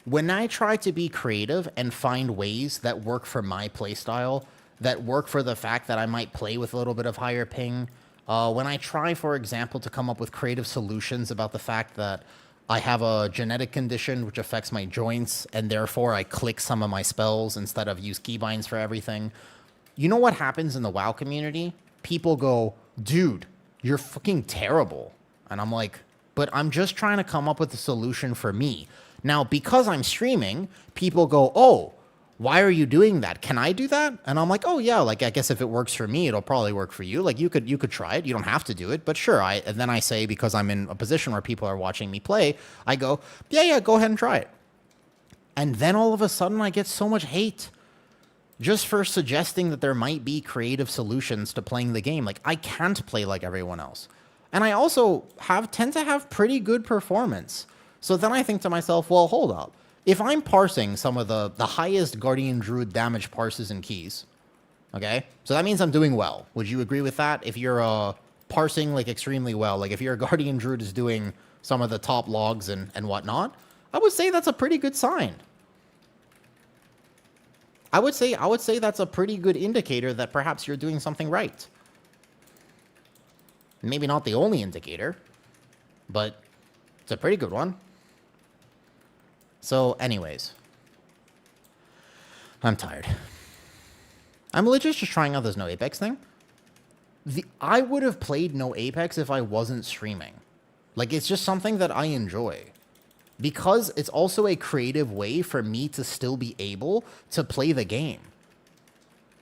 [SPEAKER 1] When I try to be creative and find ways that work for my playstyle, that work for the fact that I might play with a little bit of higher ping, when I try, for example, to come up with creative solutions about the fact that I have a genetic condition which affects my joints, and therefore I click some of my spells instead of use keybinds for everything. You know what happens in the WoW community? People go, dude, you're fucking terrible. And I'm like, but I'm just trying to come up with a solution for me. Now, because I'm streaming, people go, oh, why are you doing that? Can I do that? And I'm like, oh, yeah, like, I guess if it works for me, it'll probably work for you. Like, you could try it. You don't have to do it, but sure. And then I say, because I'm in a position where people are watching me play, I go, yeah, go ahead and try it. And then all of a sudden, I get so much hate just for suggesting that there might be creative solutions to playing the game. Like, I can't play like everyone else. And I also tend to have pretty good performance. So then I think to myself, well, hold up. If I'm parsing some of the highest Guardian Druid damage parses and keys, okay? So that means I'm doing well. Would you agree with that? If you're parsing like extremely well, like if your Guardian Druid is doing some of the top logs and whatnot, I would say that's a pretty good sign. I would say that's a pretty good indicator that perhaps you're doing something right. Maybe not the only indicator, but it's a pretty good one. So, anyways, I'm tired. I'm legit just trying out this no Apex thing. I would have played no Apex if I wasn't streaming. Like, it's just something that I enjoy. Because it's also a creative way for me to still be able to play the game.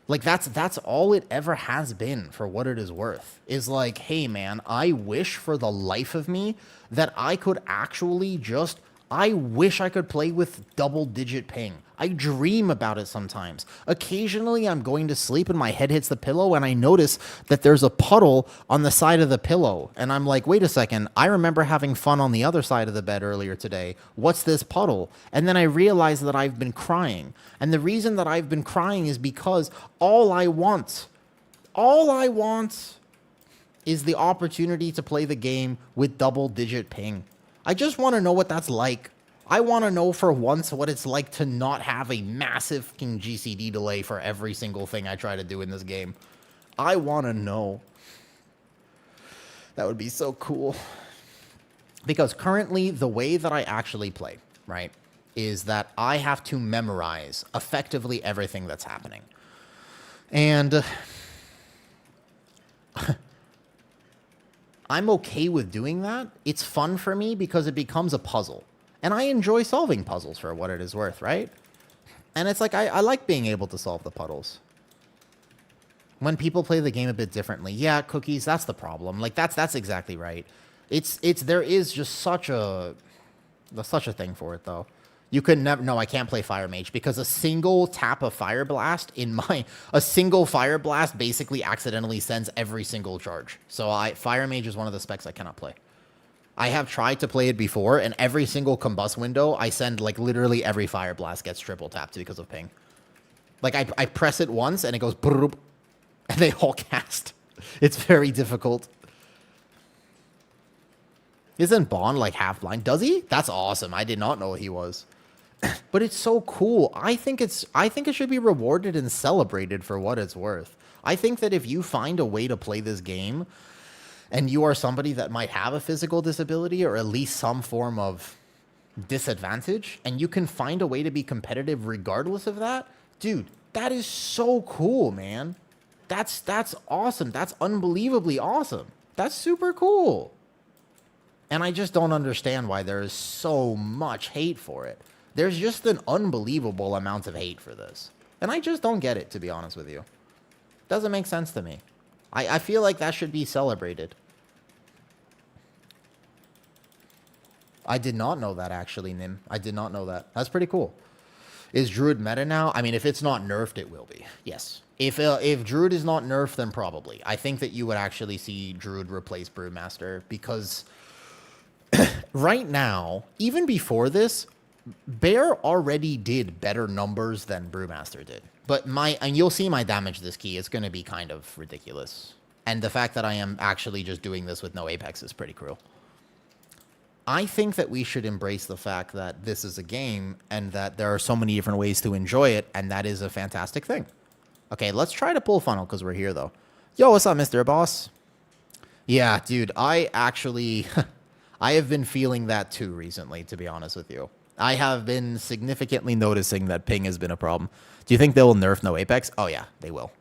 [SPEAKER 1] Like, that's all it ever has been, for what it is worth. Is like, hey, man, I wish for the life of me that I could actually just... I wish I could play with double-digit ping. I dream about it sometimes. Occasionally, I'm going to sleep and my head hits the pillow and I notice that there's a puddle on the side of the pillow. And I'm like, wait a second, I remember having fun on the other side of the bed earlier today. What's this puddle? And then I realize that I've been crying. And the reason that I've been crying is because all I want is the opportunity to play the game with double-digit ping. I just want to know what that's like. I want to know for once what it's like to not have a massive fucking GCD delay for every single thing I try to do in this game. I want to know. That would be so cool. Because currently, the way that I actually play, right, is that I have to memorize effectively everything that's happening. And I'm okay with doing that. It's fun for me because it becomes a puzzle. And I enjoy solving puzzles for what it is worth, right? And it's like, I like being able to solve the puddles. When people play the game a bit differently. Yeah, cookies, that's the problem. Like, that's exactly right. There is just such a thing for it, though. You could never, no, I can't play Fire Mage because a single tap of Fire Blast a single Fire Blast basically accidentally sends every single charge. So Fire Mage is one of the specs I cannot play. I have tried to play it before, and every single combust window, I send, like, literally every Fire Blast gets triple tapped because of ping. Like, I press it once, and it goes, brrr, and they all cast. It's very difficult. Isn't Bond, like, half blind? Does he? That's awesome. I did not know he was. But it's so cool. I think it should be rewarded and celebrated for what it's worth. I think that if you find a way to play this game, and you are somebody that might have a physical disability or at least some form of disadvantage, and you can find a way to be competitive regardless of that, dude, that is so cool, man. That's awesome. That's unbelievably awesome. That's super cool. And I just don't understand why there is so much hate for it. There's just an unbelievable amount of hate for this. And I just don't get it, to be honest with you. Doesn't make sense to me. I feel like that should be celebrated. I did not know that, actually, Nim. I did not know that. That's pretty cool. Is Druid meta now? I mean, if it's not nerfed, it will be. Yes. If Druid is not nerfed, then probably. I think that you would actually see Druid replace Brewmaster because right now, even before this, Bear already did better numbers than Brewmaster did. But and you'll see my damage this key. It's going to be kind of ridiculous. And the fact that I am actually just doing this with no Apex is pretty cruel. I think that we should embrace the fact that this is a game and that there are so many different ways to enjoy it, and that is a fantastic thing. Okay, let's try to pull funnel because we're here, though. Yo, what's up, Mr. Boss? Yeah, dude, I actually... I have been feeling that too recently, to be honest with you. I have been significantly noticing that ping has been a problem. Do you think they will nerf no Apex? Oh, yeah, they will.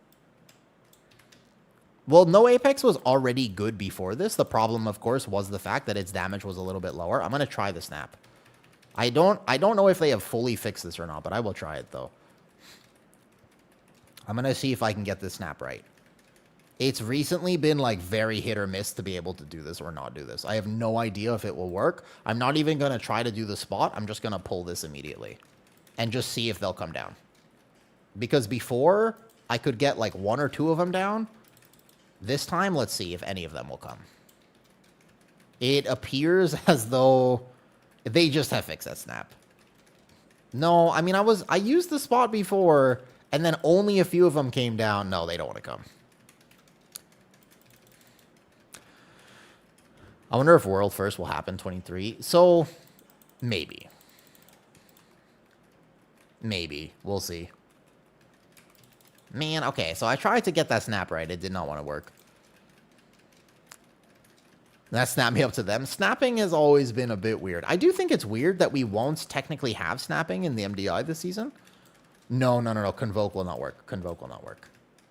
[SPEAKER 1] Well, no Apex was already good before this. The problem, of course, was the fact that its damage was a little bit lower. I'm going to try the snap. I don't know if they have fully fixed this or not, but I will try it, though. I'm going to see if I can get this snap right. It's recently been, like, very hit or miss to be able to do this or not do this. I have no idea if it will work. I'm not even going to try to do the spot. I'm just going to pull this immediately and just see if they'll come down. Because before, I could get, like, 1 or 2 of them down. This time, let's see if any of them will come. It appears as though they just have fixed that snap. No, I mean, I used the spot before, and then only a few of them came down. No, they don't want to come. I wonder if World First will happen 23. So, maybe. Maybe. We'll see. Man, okay, so I tried to get that snap right. It did not want to work. That snapped me up to them. Snapping has always been a bit weird. I do think it's weird that we won't technically have snapping in the MDI this season. No. Convoke will not work. Convoke will not work.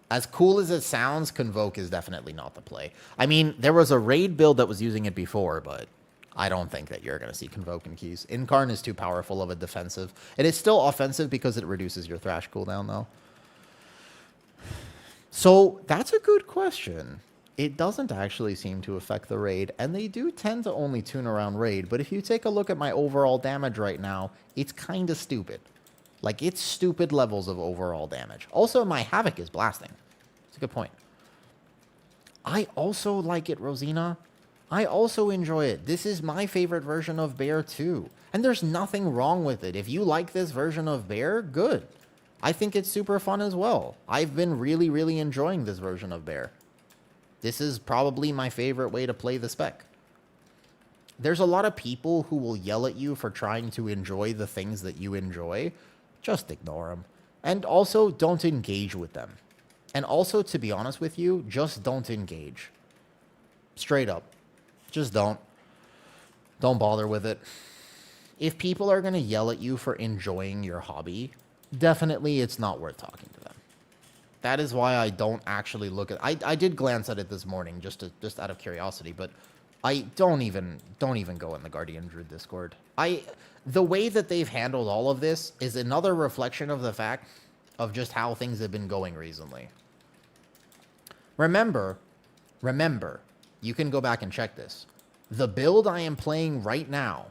[SPEAKER 1] As cool as it sounds, Convoke is definitely not the play. I mean, there was a raid build that was using it before, but I don't think that you're going to see Convoke in keys. Incarn is too powerful of a defensive. It is still offensive because it reduces your thrash cooldown, though. So, that's a good question. It doesn't actually seem to affect the raid, and they do tend to only tune around raid, but if you take a look at my overall damage right now, it's kind of stupid. Like, it's stupid levels of overall damage. Also, my Havoc is blasting. It's a good point. I also like it, Rosina. I also enjoy it. This is my favorite version of Bear, too. And there's nothing wrong with it. If you like this version of Bear, good. I think it's super fun as well. I've been really, really enjoying this version of Bear. This is probably my favorite way to play the spec. There's a lot of people who will yell at you for trying to enjoy the things that you enjoy. Just ignore them. And also, don't engage with them. And also, to be honest with you, just don't engage. Straight up. Just don't. Don't bother with it. If people are going to yell at you for enjoying your hobby, definitely it's not worth talking to them. That is why I don't actually look at... I did glance at it this morning, just out of curiosity, but I don't even go in the Guardian Druid Discord. The way that they've handled all of this is another reflection of the fact of just how things have been going recently. Remember, you can go back and check this. The build I am playing right now,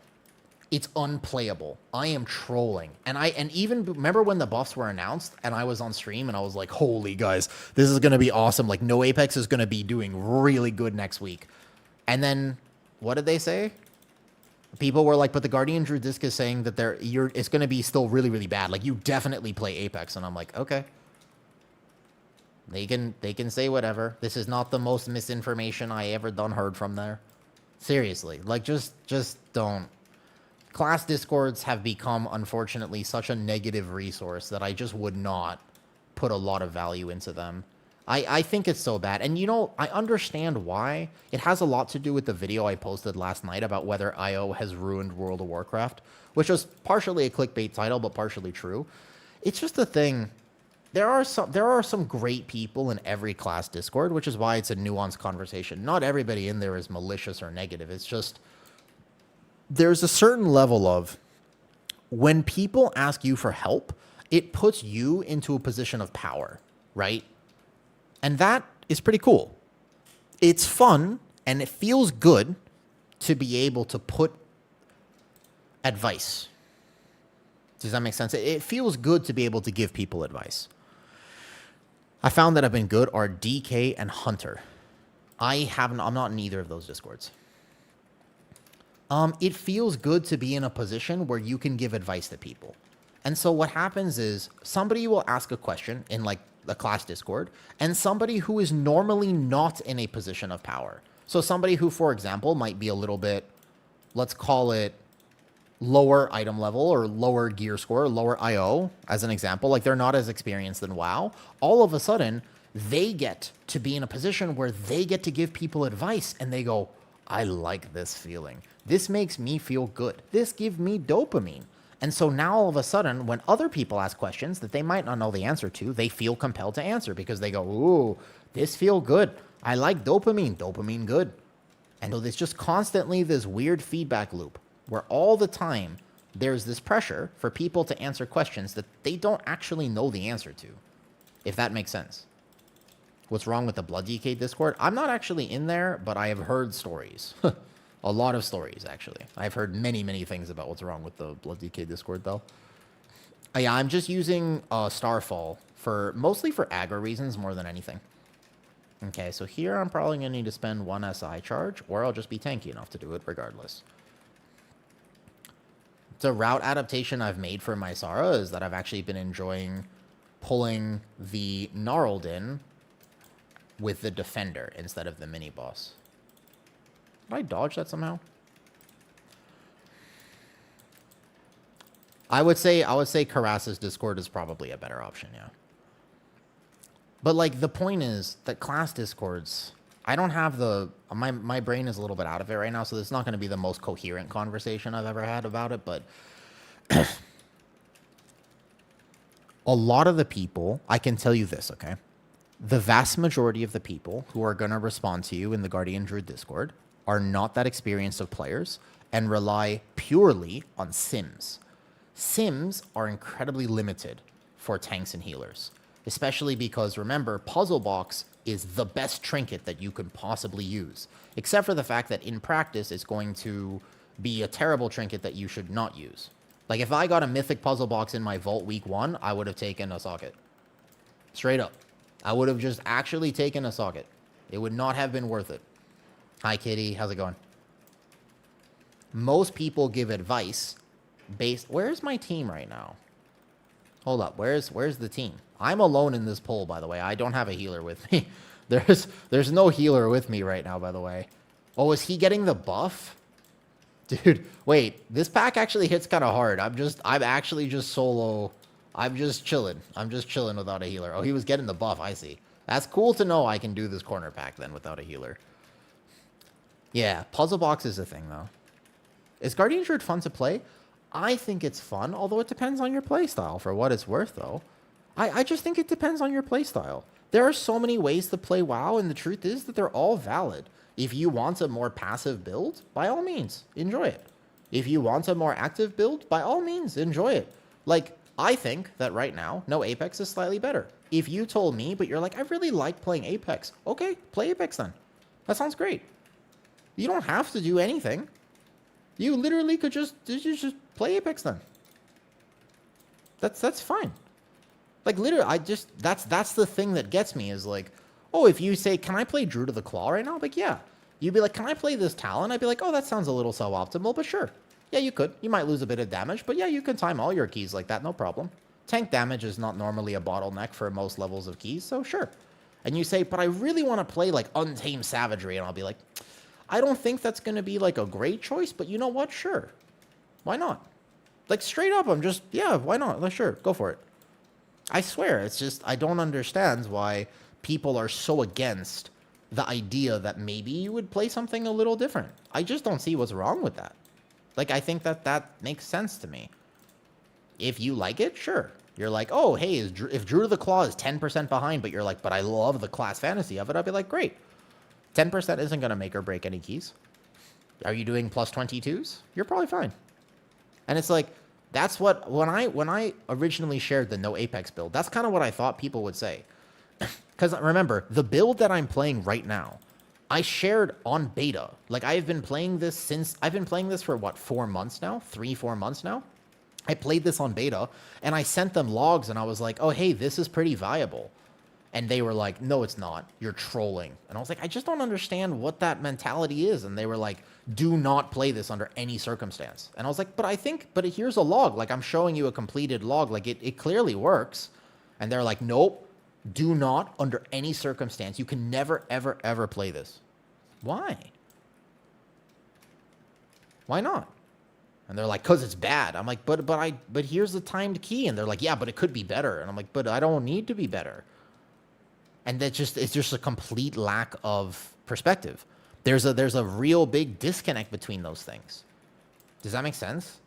[SPEAKER 1] it's unplayable. I am trolling. And even remember when the buffs were announced and I was on stream and I was like, holy guys, this is going to be awesome. Like, no Apex is going to be doing really good next week. And then what did they say? People were like, but the Guardian Druid Disc is saying that it's going to be still really, really bad. Like, you definitely play Apex. And I'm like, okay. They can say whatever. This is not the most misinformation I ever heard from there. Seriously. Like, just don't. Class Discords have become, unfortunately, such a negative resource that I just would not put a lot of value into them. I think it's so bad. And, you know, I understand why. It has a lot to do with the video I posted last night about whether IO has ruined World of Warcraft, which was partially a clickbait title, but partially true. It's just a thing. There are some great people in every class Discord, which is why it's a nuanced conversation. Not everybody in there is malicious or negative. It's just there's a certain level of when people ask you for help, it puts you into a position of power, right? And that is pretty cool. It's fun, and it feels good to be able to put advice. Does that make sense? It feels good to be able to give people advice. I found that I've been good are DK and Hunter. I'm not in either of those Discords. It feels good to be in a position where you can give advice to people. And so what happens is somebody will ask a question in like the class Discord, and somebody who is normally not in a position of power. So somebody who, for example, might be a little bit, let's call it lower item level or lower gear score, lower IO, as an example, like they're not as experienced in WoW, all of a sudden, they get to be in a position where they get to give people advice, and they go, I like this feeling. This makes me feel good. This gives me dopamine. And so now all of a sudden, when other people ask questions that they might not know the answer to, they feel compelled to answer because they go, ooh, this feel good. I like dopamine. Dopamine good. And so there's just constantly this weird feedback loop where all the time there's this pressure for people to answer questions that they don't actually know the answer to, if that makes sense. What's wrong with the Blood DK Discord? I'm not actually in there, but I have heard stories. A lot of stories, actually. I've heard many, many things about what's wrong with the Blood DK Discord, though. Yeah, I'm just using Starfall mostly for aggro reasons more than anything. Okay, so here I'm probably going to need to spend 1 SI charge, or I'll just be tanky enough to do it regardless. The route adaptation I've made for my Sara is that I've actually been enjoying pulling the Gnarled in with the Defender instead of the mini-boss. Did I dodge that somehow? I would say Karas's Discord is probably a better option, yeah. But like the point is that class Discords, I don't have my brain is a little bit out of it right now, so this is not going to be the most coherent conversation I've ever had about it, but a lot of the people, I can tell you this, okay? The vast majority of the people who are going to respond to you in the Guardian Druid Discord are not that experienced of players and rely purely on sims. Sims are incredibly limited for tanks and healers, especially because, remember, Puzzle Box is the best trinket that you can possibly use, except for the fact that in practice it's going to be a terrible trinket that you should not use. Like, if I got a mythic Puzzle Box in my vault week 1, I would have taken a socket. Straight up. I would have just actually taken a socket. It would not have been worth it. Hi, Kitty. How's it going? Most people give advice based... Where's my team right now? Hold up. Where's the team? I'm alone in this poll, by the way. I don't have a healer with me. There's no healer with me right now, by the way. Oh, is he getting the buff? Dude, wait. This pack actually hits kind of hard. I'm actually just solo... I'm just chilling. I'm just chilling without a healer. Oh, he was getting the buff. I see. That's cool to know I can do this corner pack then without a healer. Yeah, Puzzle Box is a thing, though. Is Guardian Druid fun to play? I think it's fun, although it depends on your playstyle, for what it's worth, though. I just think it depends on your playstyle. There are so many ways to play WoW, and the truth is that they're all valid. If you want a more passive build, by all means, enjoy it. If you want a more active build, by all means, enjoy it. Like, I think that right now, no Apex is slightly better. If you told me, but you're like, I really like playing Apex. Okay, play Apex then. That sounds great. You don't have to do anything. You literally could just play Apex then. That's fine. Like, literally, that's the thing that gets me is like, oh, if you say, can I play Druid of the Claw right now? Like, yeah. You'd be like, can I play this Talon? I'd be like, oh, that sounds a little suboptimal, but sure. Yeah, you could. You might lose a bit of damage, but yeah, you can time all your keys like that, no problem. Tank damage is not normally a bottleneck for most levels of keys, so sure. And you say, but I really want to play like Untamed Savagery, and I'll be like, I don't think that's going to be like a great choice, but you know what? Sure. Why not? Like, straight up, I'm just, yeah, why not? Like, sure, go for it. I swear, it's just, I don't understand why people are so against the idea that maybe you would play something a little different. I just don't see what's wrong with that. Like, I think that makes sense to me. If you like it, sure. You're like, oh, hey, if Druid of the Claw is 10% behind, but you're like, but I love the class fantasy of it, I'll be like, great. 10% isn't going to make or break any keys. Are you doing plus 22s? You're probably fine. And it's like, that's what, when I originally shared the no Apex build, that's kind of what I thought people would say. Because remember, the build that I'm playing right now, I shared on beta. Like, I've been playing this for what, 4 months now? 3-4 months now? I played this on beta, and I sent them logs, and I was like, oh, hey, this is pretty viable. And they were like, no, it's not. You're trolling. And I was like, I just don't understand what that mentality is. And they were like, do not play this under any circumstance. And I was like, but here's a log. Like, I'm showing you a completed log. Like, it clearly works. And they're like, nope, do not under any circumstance. You can never, ever, ever play this. Why? Why not? And they're like, because it's bad. I'm like, but here's the timed key. And they're like, yeah, but it could be better. And I'm like, but I don't need to be better. And it's just a complete lack of perspective. There's a real big disconnect between those things. Does that make sense?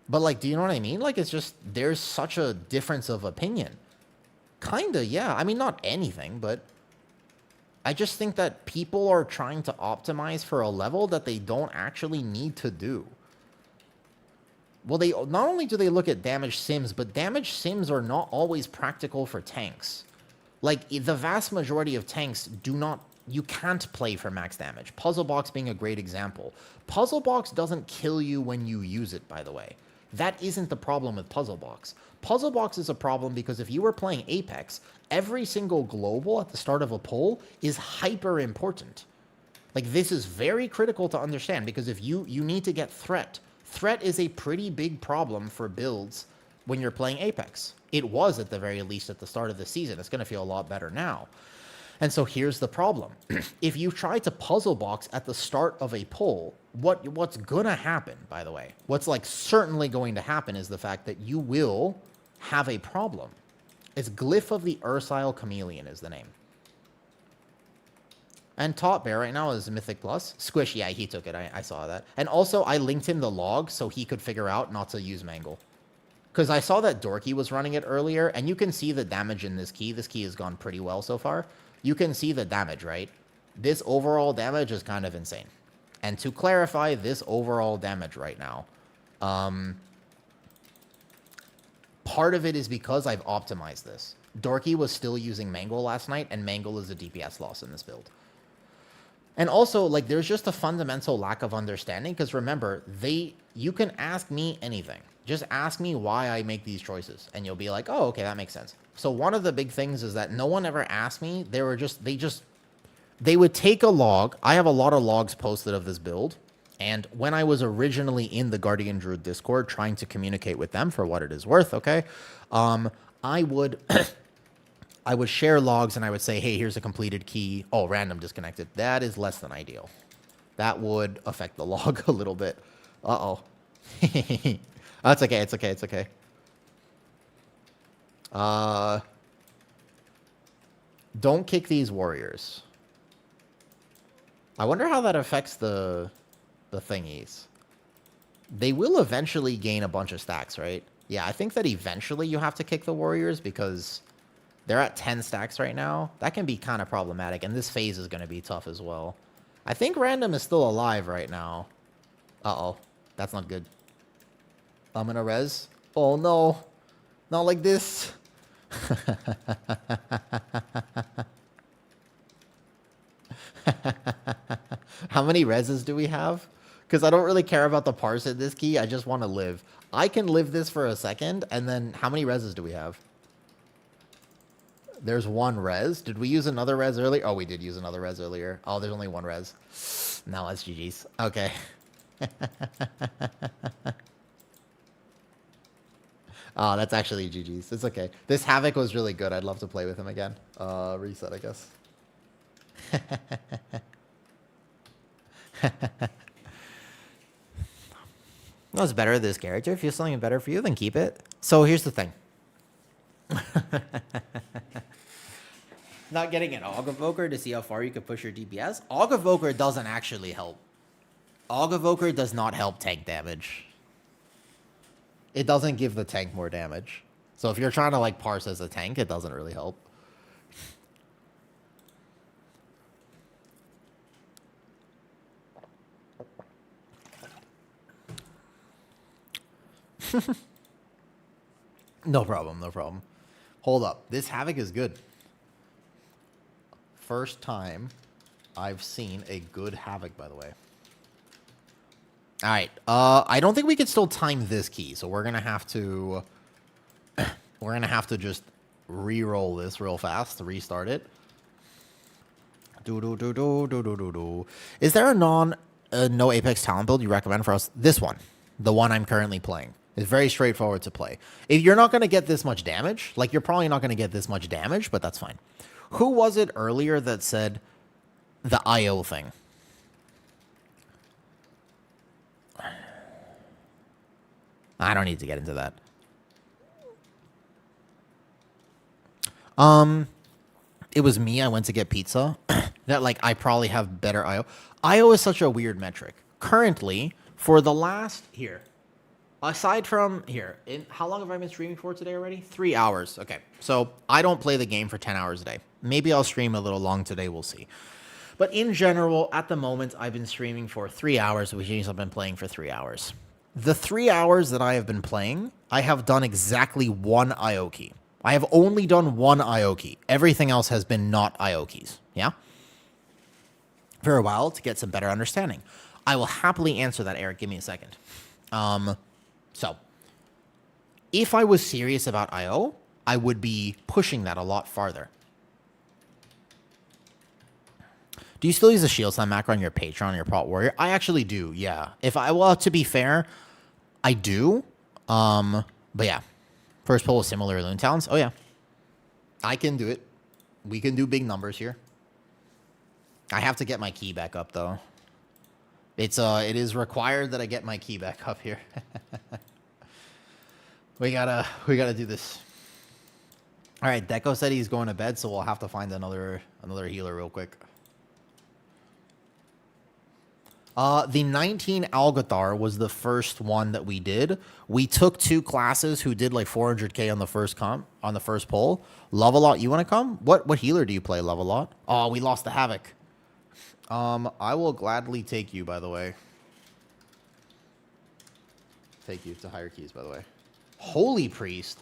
[SPEAKER 1] But like, do you know what I mean? Like, it's just, there's such a difference of opinion. Kinda, yeah. I mean, not anything, but I just think that people are trying to optimize for a level that they don't actually need to do. Well, they not only do they look at damage sims, but damage sims are not always practical for tanks. Like, the vast majority of tanks you can't play for max damage. Puzzle Box being a great example. Puzzle Box doesn't kill you when you use it, by the way. That isn't the problem with Puzzle Box. Puzzle Box is a problem because if you were playing Apex, every single global at the start of a pull is hyper important. Like, this is very critical to understand because if you need to get threat. Threat is a pretty big problem for builds when you're playing Apex. It was at the very least at the start of the season. It's going to feel a lot better now. And so here's the problem. If you try to puzzle box at the start of a pull, what's going to happen, by the way, what's like certainly going to happen is the fact that you will have a problem. It's Glyph of the Ursile Chameleon is the name. And Top Bear right now is Mythic Plus. Squish, yeah, he took it. I saw that. And also, I linked him the log so he could figure out not to use Mangle. Because I saw that Dorky was running it earlier, and you can see the damage in this key. This key has gone pretty well so far. You can see the damage, right? This overall damage is kind of insane. And to clarify this overall damage right now, part of it is because I've optimized this. Dorky was still using Mangle last night, and Mangle is a DPS loss in this build. And also, like, there's just a fundamental lack of understanding, because remember, you can ask me anything. Just ask me why I make these choices, and you'll be like, oh, okay, that makes sense. So one of the big things is that no one ever asked me. They would take a log. I have a lot of logs posted of this build, and when I was originally in the Guardian Druid Discord trying to communicate with them for what it is worth, okay, I would... I would share logs and I would say, hey, here's a completed key. Oh, random disconnected. That is less than ideal. That would affect the log a little bit. Uh-oh. That's okay. It's okay. It's okay. Don't kick these warriors. I wonder how that affects the thingies. They will eventually gain a bunch of stacks, right? Yeah, I think that eventually you have to kick the warriors because... They're at 10 stacks right now. That can be kind of problematic, and this phase is going to be tough as well. I think Random is still alive right now. Uh-oh. That's not good. I'm going to res. Oh, no. Not like this. How many reses do we have? Because I don't really care about the parse at this key. I just want to live. I can live this for a second, and then how many reses do we have? There's one res. Did we use another res earlier? Oh, we did use another res earlier. Oh, there's only one res. No, that's GG's. Okay. Oh, that's actually GG's. It's okay. This Havoc was really good. I'd love to play with him again. Reset, I guess. No, it's better, this character. If you have something better for you, then keep it. So here's the thing. Not getting an Aug Evoker to see how far you can push your DPS. Aug Evoker doesn't actually help. Aug Evoker does not help tank damage. It doesn't give the tank more damage. So if you're trying to like parse as a tank, it doesn't really help. No problem, no problem. Hold up. This Havoc is good. First time I've seen a good Havoc, by the way. All right. I don't think we can still time this key, so we're gonna have to just re-roll this real fast to restart it. Is there a no Apex talent build you recommend for us? This one, the one I'm currently playing. It's very straightforward to play. If you're not gonna get this much damage, like you're probably not gonna get this much damage, but that's fine. Who was it earlier that said the IO thing? I don't need to get into that. It was me. I went to get pizza. That like I probably have better IO. IO is such a weird metric. Currently, for the last here, aside from here, how long have I been streaming for today already? 3 hours. Okay, so I don't play the game for 10 hours a day. Maybe I'll stream a little long today. We'll see. But in general, at the moment, I've been streaming for 3 hours, which means I've been playing for 3 hours. The 3 hours that I have been playing, I have done exactly one IO key. I have only done one IO key. Everything else has been not IO keys. Yeah? For a while to get some better understanding. I will happily answer that, Eric. Give me a second. So, if I was serious about IO, I would be pushing that a lot farther. Do you still use the shield slam macro on your Patreon, your Pot Warrior? I actually do, yeah. Well, to be fair, I do. But yeah. First pull with similar Loon Talents. Oh, yeah. I can do it. We can do big numbers here. I have to get my key back up, though. It is required that I get my key back up here. We gotta do this. All right, Deco said he's going to bed, so we'll have to find another healer real quick. The 19 Algathar was the first one that we did. We took 2 classes who did like 400k on the first pull. Love a lot. You want to come? What healer do you play? Love a lot. Oh, we lost the Havoc. I will gladly take you, by the way. Take you to higher keys, by the way. Holy Priest.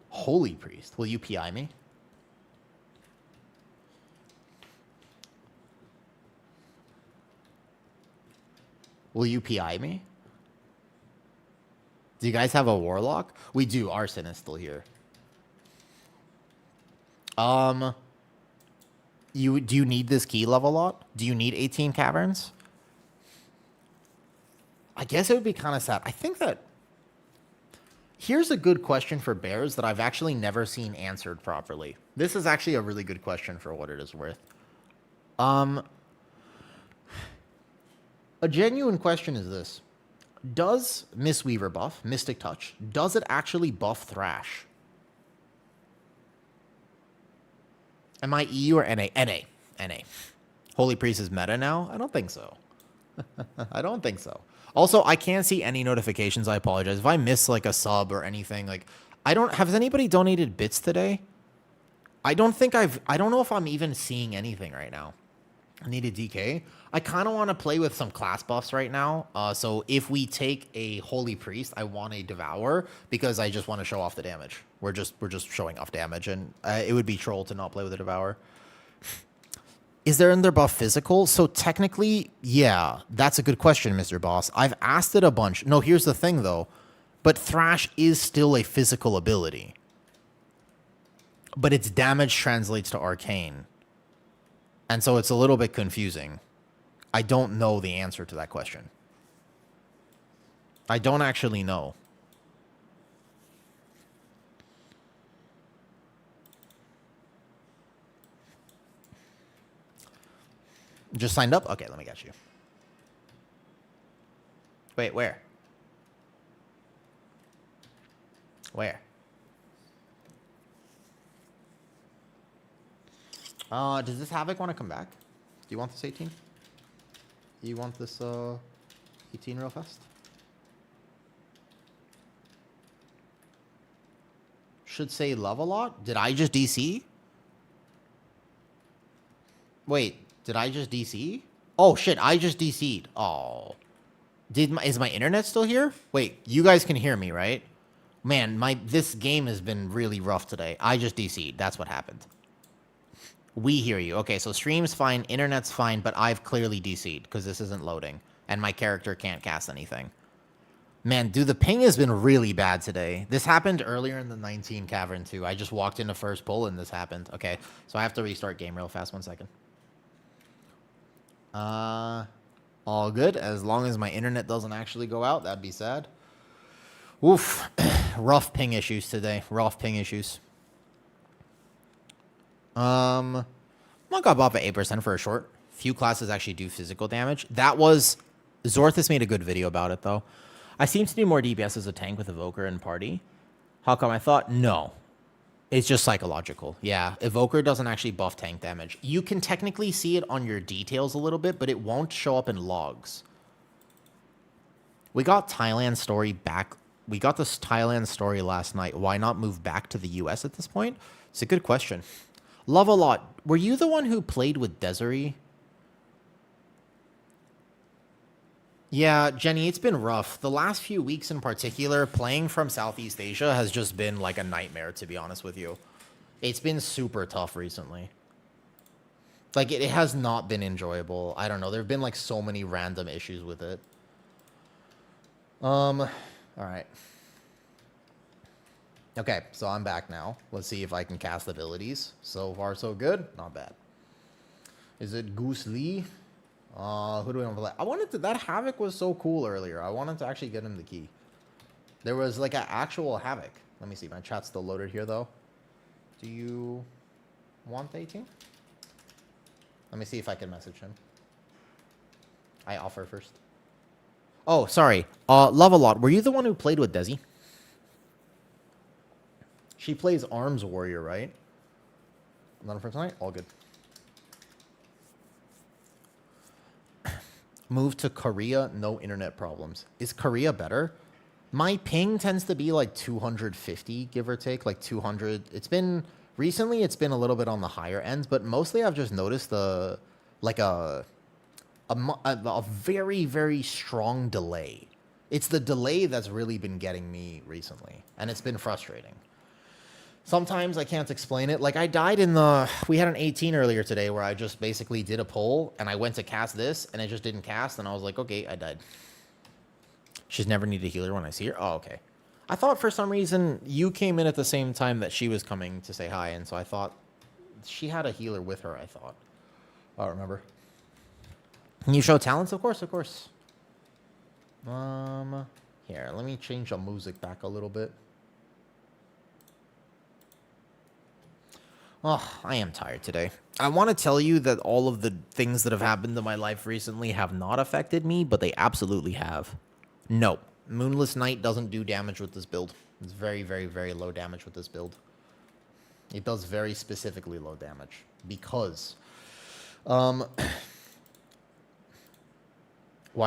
[SPEAKER 1] Holy Priest. Will you PI me? Will you PI me? Do you guys have a Warlock? We do. Arson is still here. Do you need this key level lot? Do you need 18 caverns? I guess it would be kind of sad. I think that... Here's a good question for bears that I've actually never seen answered properly. This is actually a really good question for what it is worth. A genuine question is this. Does Mistweaver buff, Mystic Touch, does it actually buff Thrash? Am I EU or NA? NA. NA. Holy Priest is meta now? I don't think so. I don't think so. Also, I can't see any notifications. I apologize. If I miss like a sub or anything, like I don't... Has anybody donated bits today? I don't know if I'm even seeing anything right now. I need a DK. I kind of want to play with some class buffs right now. So if we take a Holy Priest, I want a Devour because I just want to show off the damage. We're just showing off damage, and it would be troll to not play with a Devour. Is there another buff physical? So technically, yeah, that's a good question, Mr. Boss. I've asked it a bunch. No, here's the thing, though. But Thrash is still a physical ability. But its damage translates to Arcane. And so it's a little bit confusing. I don't know the answer to that question. I don't actually know. Just signed up? Okay, let me get you. Wait, where? Where? Does this Havoc want to come back? Do you want this 18? You want this 18 real fast? Should say love a lot. Did I just DC? Wait, did I just DC? Oh shit, I just DC'd. Oh. Is my internet still here? Wait, you guys can hear me, right? Man, this game has been really rough today. I just DC'd. That's what happened. We hear you. Okay, so stream's fine, internet's fine, but I've clearly DC'd because this isn't loading, and my character can't cast anything. Man, dude, the ping has been really bad today. This happened earlier in the 19 Cavern, too. I just walked into first pull, and this happened. Okay, so I have to restart game real fast. 1 second. All good. As long as my internet doesn't actually go out, that'd be sad. Oof. Rough ping issues today. Rough ping issues. I got bought by 8% for a short. Few classes actually do physical damage. That was... Zorthus made a good video about it, though. I seem to do more DPS as a tank with Evoker and Party. How come? I thought, no. It's just psychological. Yeah, Evoker doesn't actually buff tank damage. You can technically see it on your details a little bit, but it won't show up in logs. We got Thailand story back... We got this Thailand story last night. Why not move back to the US at this point? It's a good question. Love a lot. Were you the one who played with Desiree? Yeah, Jenny, it's been rough. The last few weeks in particular, playing from Southeast Asia has just been like a nightmare, to be honest with you. It's been super tough recently. Like, it has not been enjoyable. I don't know. There have been like so many random issues with it. All right. Okay, so I'm back now. Let's see if I can cast abilities. So far, so good. Not bad. Is it Goose Lee? Who do we want to play? I wanted to... That Havoc was so cool earlier. I wanted to actually get him the key. There was like an actual Havoc. Let me see. My chat's still loaded here, though. Do you want 18? Let me see if I can message him. I offer first. Oh, sorry. Love a lot. Were you the one who played with Desi? She plays Arms Warrior, right? None for tonight? All good. Move to Korea, no internet problems. Is Korea better? My ping tends to be like 250, give or take, like 200. It's been... Recently, it's been a little bit on the higher end, but mostly I've just noticed a very, very strong delay. It's the delay that's really been getting me recently, and it's been frustrating. Sometimes I can't explain it. Like, I died in the... We had an 18 earlier today where I just basically did a pull, and I went to cast this, and it just didn't cast, and I was like, okay, I died. She's never needed a healer when I see her? Oh, okay. I thought for some reason you came in at the same time that she was coming to say hi, and so I thought she had a healer with her, I thought. I don't remember. Can you show talents? Of course, of course. Here, let me change the music back a little bit. Oh, I am tired today. I want to tell you that all of the things that have happened in my life recently have not affected me, but they absolutely have. No, Moonless Knight doesn't do damage with this build. It's very, very, very low damage with this build. It does very specifically low damage because... Why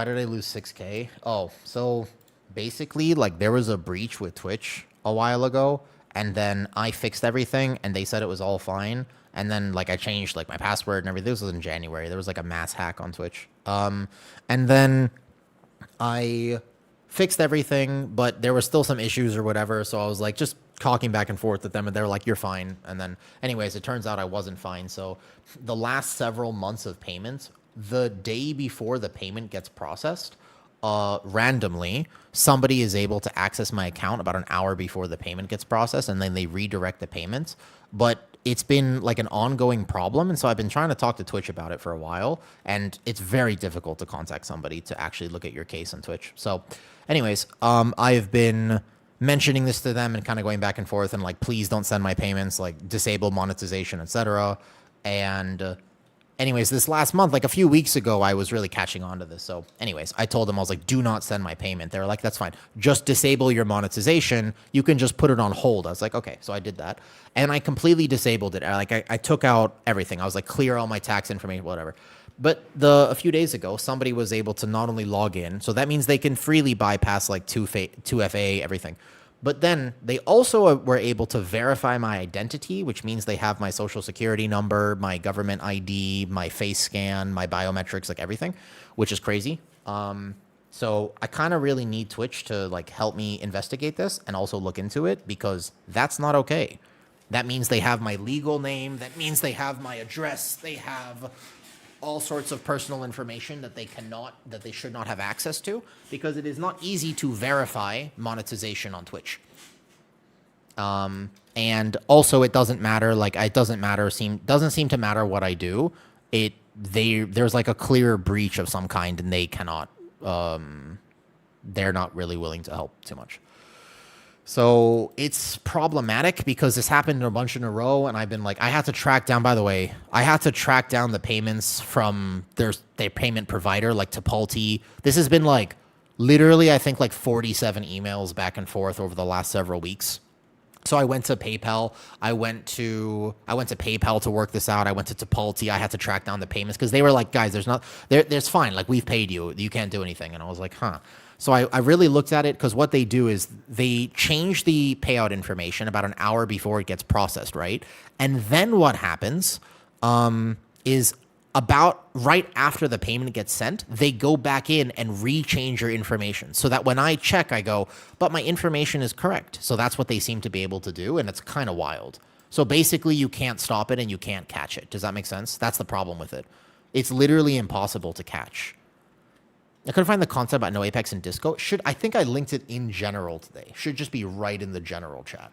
[SPEAKER 1] did I lose 6K? Oh, so basically, like, there was a breach with Twitch. a while ago, and then I fixed everything, and they said it was all fine. And then like I changed like my password and everything. This was in January. There was like a mass hack on Twitch. And then I fixed everything, but there were still some issues or whatever. So I was like just talking back and forth with them, and they were like, "You're fine." And then, anyways, it turns out I wasn't fine. So the last several months of payments, the day before the payment gets processed, randomly somebody is able to access my account about an hour before the payment gets processed, and then they redirect the payments. But it's been like an ongoing problem, and so I've been trying to talk to Twitch about it for a while, and it's very difficult to contact somebody to actually look at your case on Twitch. So anyways, I've been mentioning this to them and kind of going back and forth and like, please don't send my payments, like disable monetization, etc. And anyways, this last month, like a few weeks ago, I was really catching on to this. So anyways, I told them, I was like, do not send my payment. They were like, that's fine. Just disable your monetization. You can just put it on hold. I was like, okay. So I did that. And I completely disabled it. I took out everything. I was like, clear all my tax information, whatever. But a few days ago, somebody was able to not only log in, so that means they can freely bypass like 2FA, everything. But then they also were able to verify my identity, which means they have my social security number, my government ID, my face scan, my biometrics, like everything, which is crazy. So I kind of really need Twitch to like help me investigate this and also look into it, because that's not okay. That means they have my legal name. That means they have my address. They have all sorts of personal information that they should not have access to, because it is not easy to verify monetization on Twitch. And also it doesn't matter, like it doesn't seem to matter what I do. There's like a clear breach of some kind, and they cannot, they're not really willing to help too much. So it's problematic because this happened a bunch in a row, and I've been like, I had to track down, by the way, I had to track down the payments from their payment provider, like Tipalti. This has been like literally, I think like 47 emails back and forth over the last several weeks. So I went to PayPal. I went to PayPal to work this out. I went to Tipalti. I had to track down the payments because they were like, guys, there's fine. Like, we've paid you. You can't do anything. And I was like, huh. So I really looked at it, because what they do is they change the payout information about an hour before it gets processed, right? And then what happens is about right after the payment gets sent, they go back in and rechange your information, so that when I check, I go, but my information is correct. So that's what they seem to be able to do, and it's kind of wild. So basically, you can't stop it and you can't catch it. Does that make sense? That's the problem with it. It's literally impossible to catch. I couldn't find the content about no Apex and Disco. I think I linked it in general today. Should just be right in the general chat.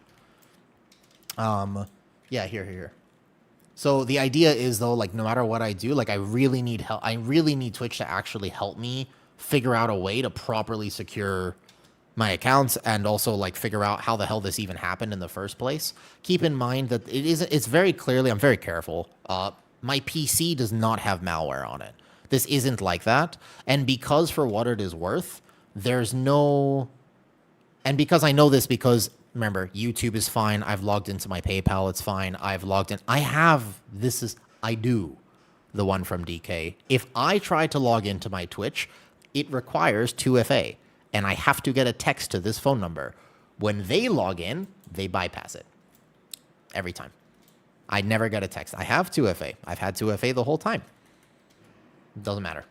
[SPEAKER 1] Yeah, here. So the idea is, though, like, no matter what I do, like, I really need help. I really need Twitch to actually help me figure out a way to properly secure my accounts, and also like figure out how the hell this even happened in the first place. Keep in mind that it's very clearly, I'm very careful. My PC does not have malware on it. This isn't like that. And because, for what it is worth, there's no... And because I know this, because, remember, YouTube is fine. I've logged into my PayPal. It's fine. I've logged in. I do the one from DK. If I try to log into my Twitch, it requires 2FA. And I have to get a text to this phone number. When they log in, they bypass it. Every time. I never get a text. I have 2FA. I've had 2FA the whole time. Doesn't matter.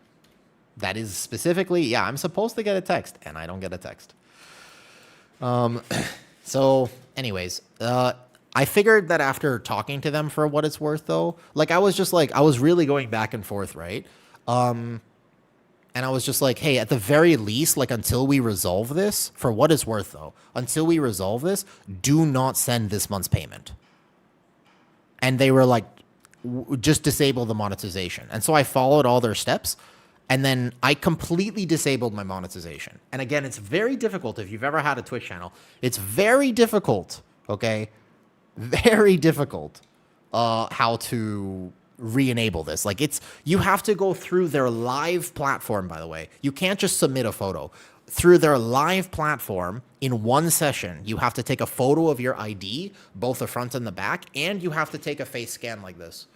[SPEAKER 1] That is specifically, yeah, I'm supposed to get a text, and I don't get a text. So anyways, I figured that after talking to them, for what it's worth, though, like, I was really going back and forth, right? And I was just like, hey, at the very least, like, until we resolve this, for what it's worth, though, until we resolve this, do not send this month's payment. And they were like, just disable the monetization. And so I followed all their steps, and then I completely disabled my monetization. And again, it's very difficult. If you've ever had a Twitch channel, it's very difficult, okay? Very difficult how to re-enable this. Like, you have to go through their live platform, by the way. You can't just submit a photo. Through their live platform, in one session, you have to take a photo of your ID, both the front and the back, and you have to take a face scan like this.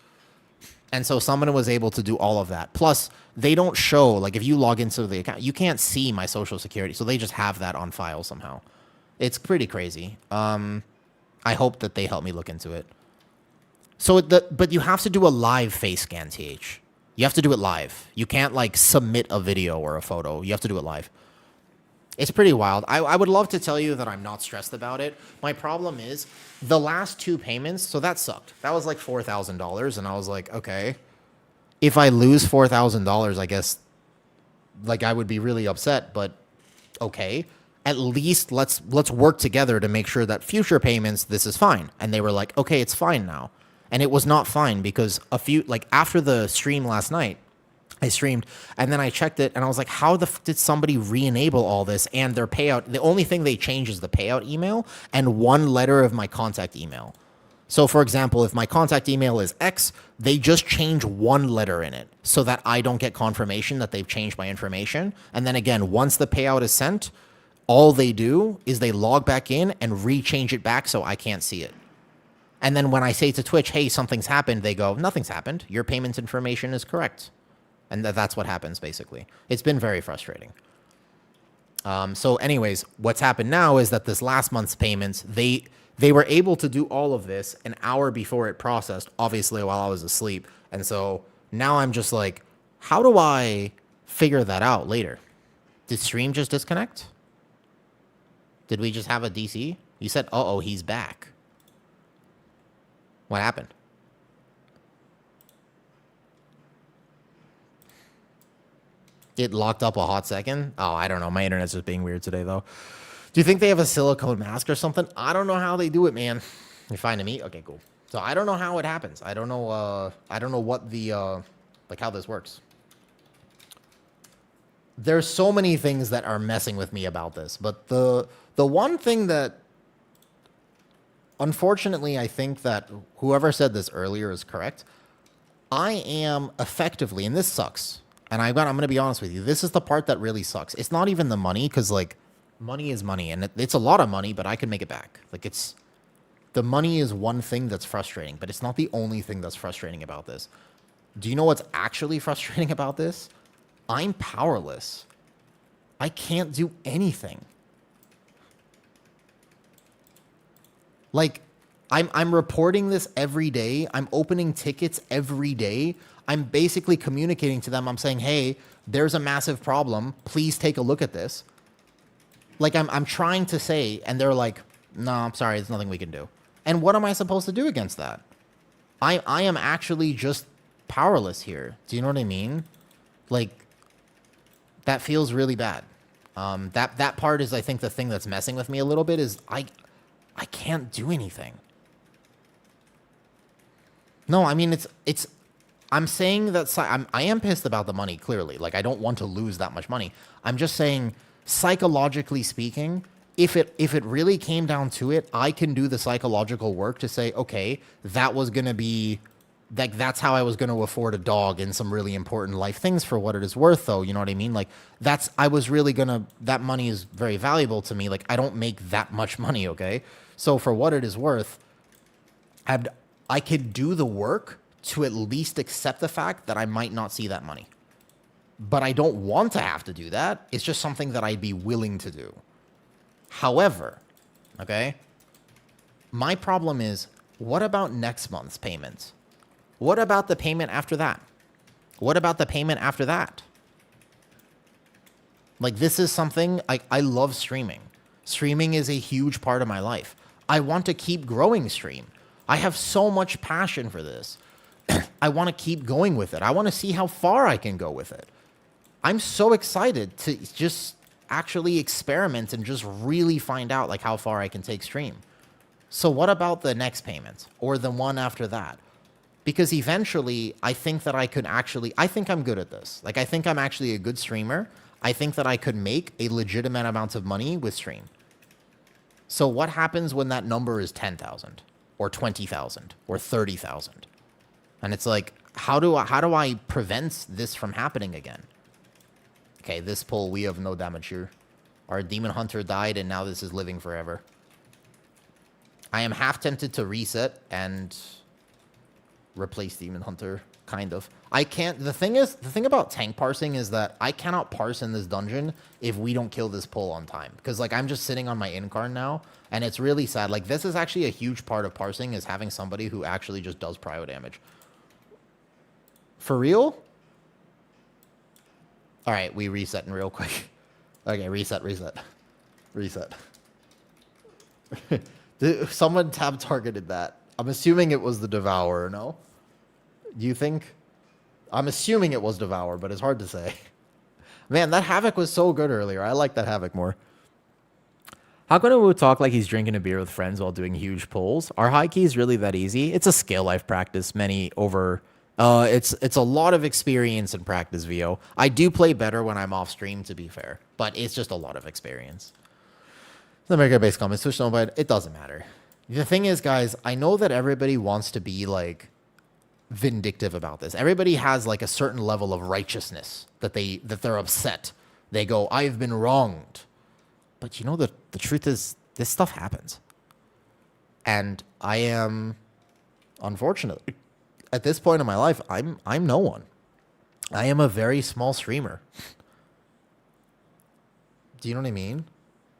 [SPEAKER 1] And so someone was able to do all of that. Plus, they don't show, like, if you log into the account, you can't see my social security. So they just have that on file somehow. It's pretty crazy. I hope that they help me look into it. So but you have to do a live face scan, TH. You have to do it live. You can't like submit a video or a photo. You have to do it live. It's pretty wild. I would love to tell you that I'm not stressed about it. My problem is the last 2 payments. So that sucked. That was like $4,000. And I was like, okay, if I lose $4,000, I guess like I would be really upset, but okay, at least let's work together to make sure that future payments, this is fine. And they were like, okay, it's fine now. And it was not fine because like after the stream last night, I streamed and then I checked it and I was like, how the did somebody re-enable all this and their payout? The only thing they change is the payout email and 1 letter of my contact email. So for example, if my contact email is X, they just change 1 letter in it so that I don't get confirmation that they've changed my information. And then again, once the payout is sent, all they do is they log back in and re-change it back so I can't see it. And then when I say to Twitch, hey, something's happened, they go, nothing's happened. Your payment information is correct. And that's what happens, basically. It's been very frustrating. So anyways, what's happened now is that this last month's payments, they were able to do all of this an hour before it processed, obviously while I was asleep. And so now I'm just like, how do I figure that out later? Did stream just disconnect? Did we just have a DC? You said, uh-oh, he's back. What happened? It locked up a hot second? Oh, I don't know. My internet's just being weird today, though. Do you think they have a silicone mask or something? I don't know how they do it, man. You're finding me? Okay, cool. So I don't know how it happens. I don't know what the, like how this works. There's so many things that are messing with me about this. But the one thing that, unfortunately, I think that whoever said this earlier is correct. I am effectively, and this sucks, and I'm going to be honest with you, this is the part that really sucks. It's not even the money, because, like, money is money, and it's a lot of money, but I can make it back. Like, the money is one thing that's frustrating, but it's not the only thing that's frustrating about this. Do you know what's actually frustrating about this? I'm powerless. I can't do anything. Like, I'm reporting this every day. I'm opening tickets every day. I'm basically communicating to them. I'm saying, hey, there's a massive problem. Please take a look at this. Like, I'm trying to say, and they're like, no, I'm sorry. There's nothing we can do. And what am I supposed to do against that? I am actually just powerless here. Do you know what I mean? Like, that feels really bad. That part is, I think, the thing that's messing with me a little bit is I can't do anything. No, I mean, it's I'm saying that I am pissed about the money, clearly. Like, I don't want to lose that much money. I'm just saying, psychologically speaking, if it really came down to it, I can do the psychological work to say, okay, that was going to be, like, that's how I was going to afford a dog and some really important life things for what it is worth, though. You know what I mean? Like, I was really going to, that money is very valuable to me. Like, I don't make that much money, okay? So for what it is worth, I could do the work to at least accept the fact that I might not see that money. But I don't want to have to do that. It's just something that I'd be willing to do. However, okay, my problem is, what about next month's payment? What about the payment after that? What about the payment after that? Like, this is something, I love streaming. Streaming is a huge part of my life. I want to keep growing stream. I have so much passion for this. I want to keep going with it. I want to see how far I can go with it. I'm so excited to just actually experiment and just really find out, like, how far I can take stream. So what about the next payment or the one after that? Because eventually, I think that I think I'm good at this. Like, I think I'm actually a good streamer. I think that I could make a legitimate amount of money with stream. So what happens when that number is 10,000 or 20,000 or 30,000? And it's like, how do I prevent this from happening again? Okay, this pull, we have no damage here. Our demon hunter died, and now this is living forever. I am half tempted to reset and replace demon hunter. kind of. I can't. The thing about tank parsing is that I cannot parse in this dungeon if we don't kill this pull on time. Because like I'm just sitting on my incarn now, and it's really sad. Like this is actually a huge part of parsing is having somebody who actually just does prio damage. For real? All right, we resetting real quick. Okay, reset. Someone tab targeted that. I'm assuming it was the Devourer, no? Do you think? I'm assuming it was Devour, but it's hard to say. Man, that Havoc was so good earlier. I like that Havoc more. How can we talk like he's drinking a beer with friends while doing huge pulls? Are high keys really that easy? It's a skill I've practiced many over... it's a lot of experience and practice, VO. I do play better when I'm off stream, to be fair. But it's just a lot of experience. The American-based comments, Switch on, but it doesn't matter. The thing is, guys, I know that everybody wants to be, like, vindictive about this. Everybody has, like, a certain level of righteousness that they're upset. They go, I've been wronged. But, you know, the truth is, this stuff happens. And I am, unfortunately, at this point in my life, I'm no one. I am a very small streamer. Do you know what I mean?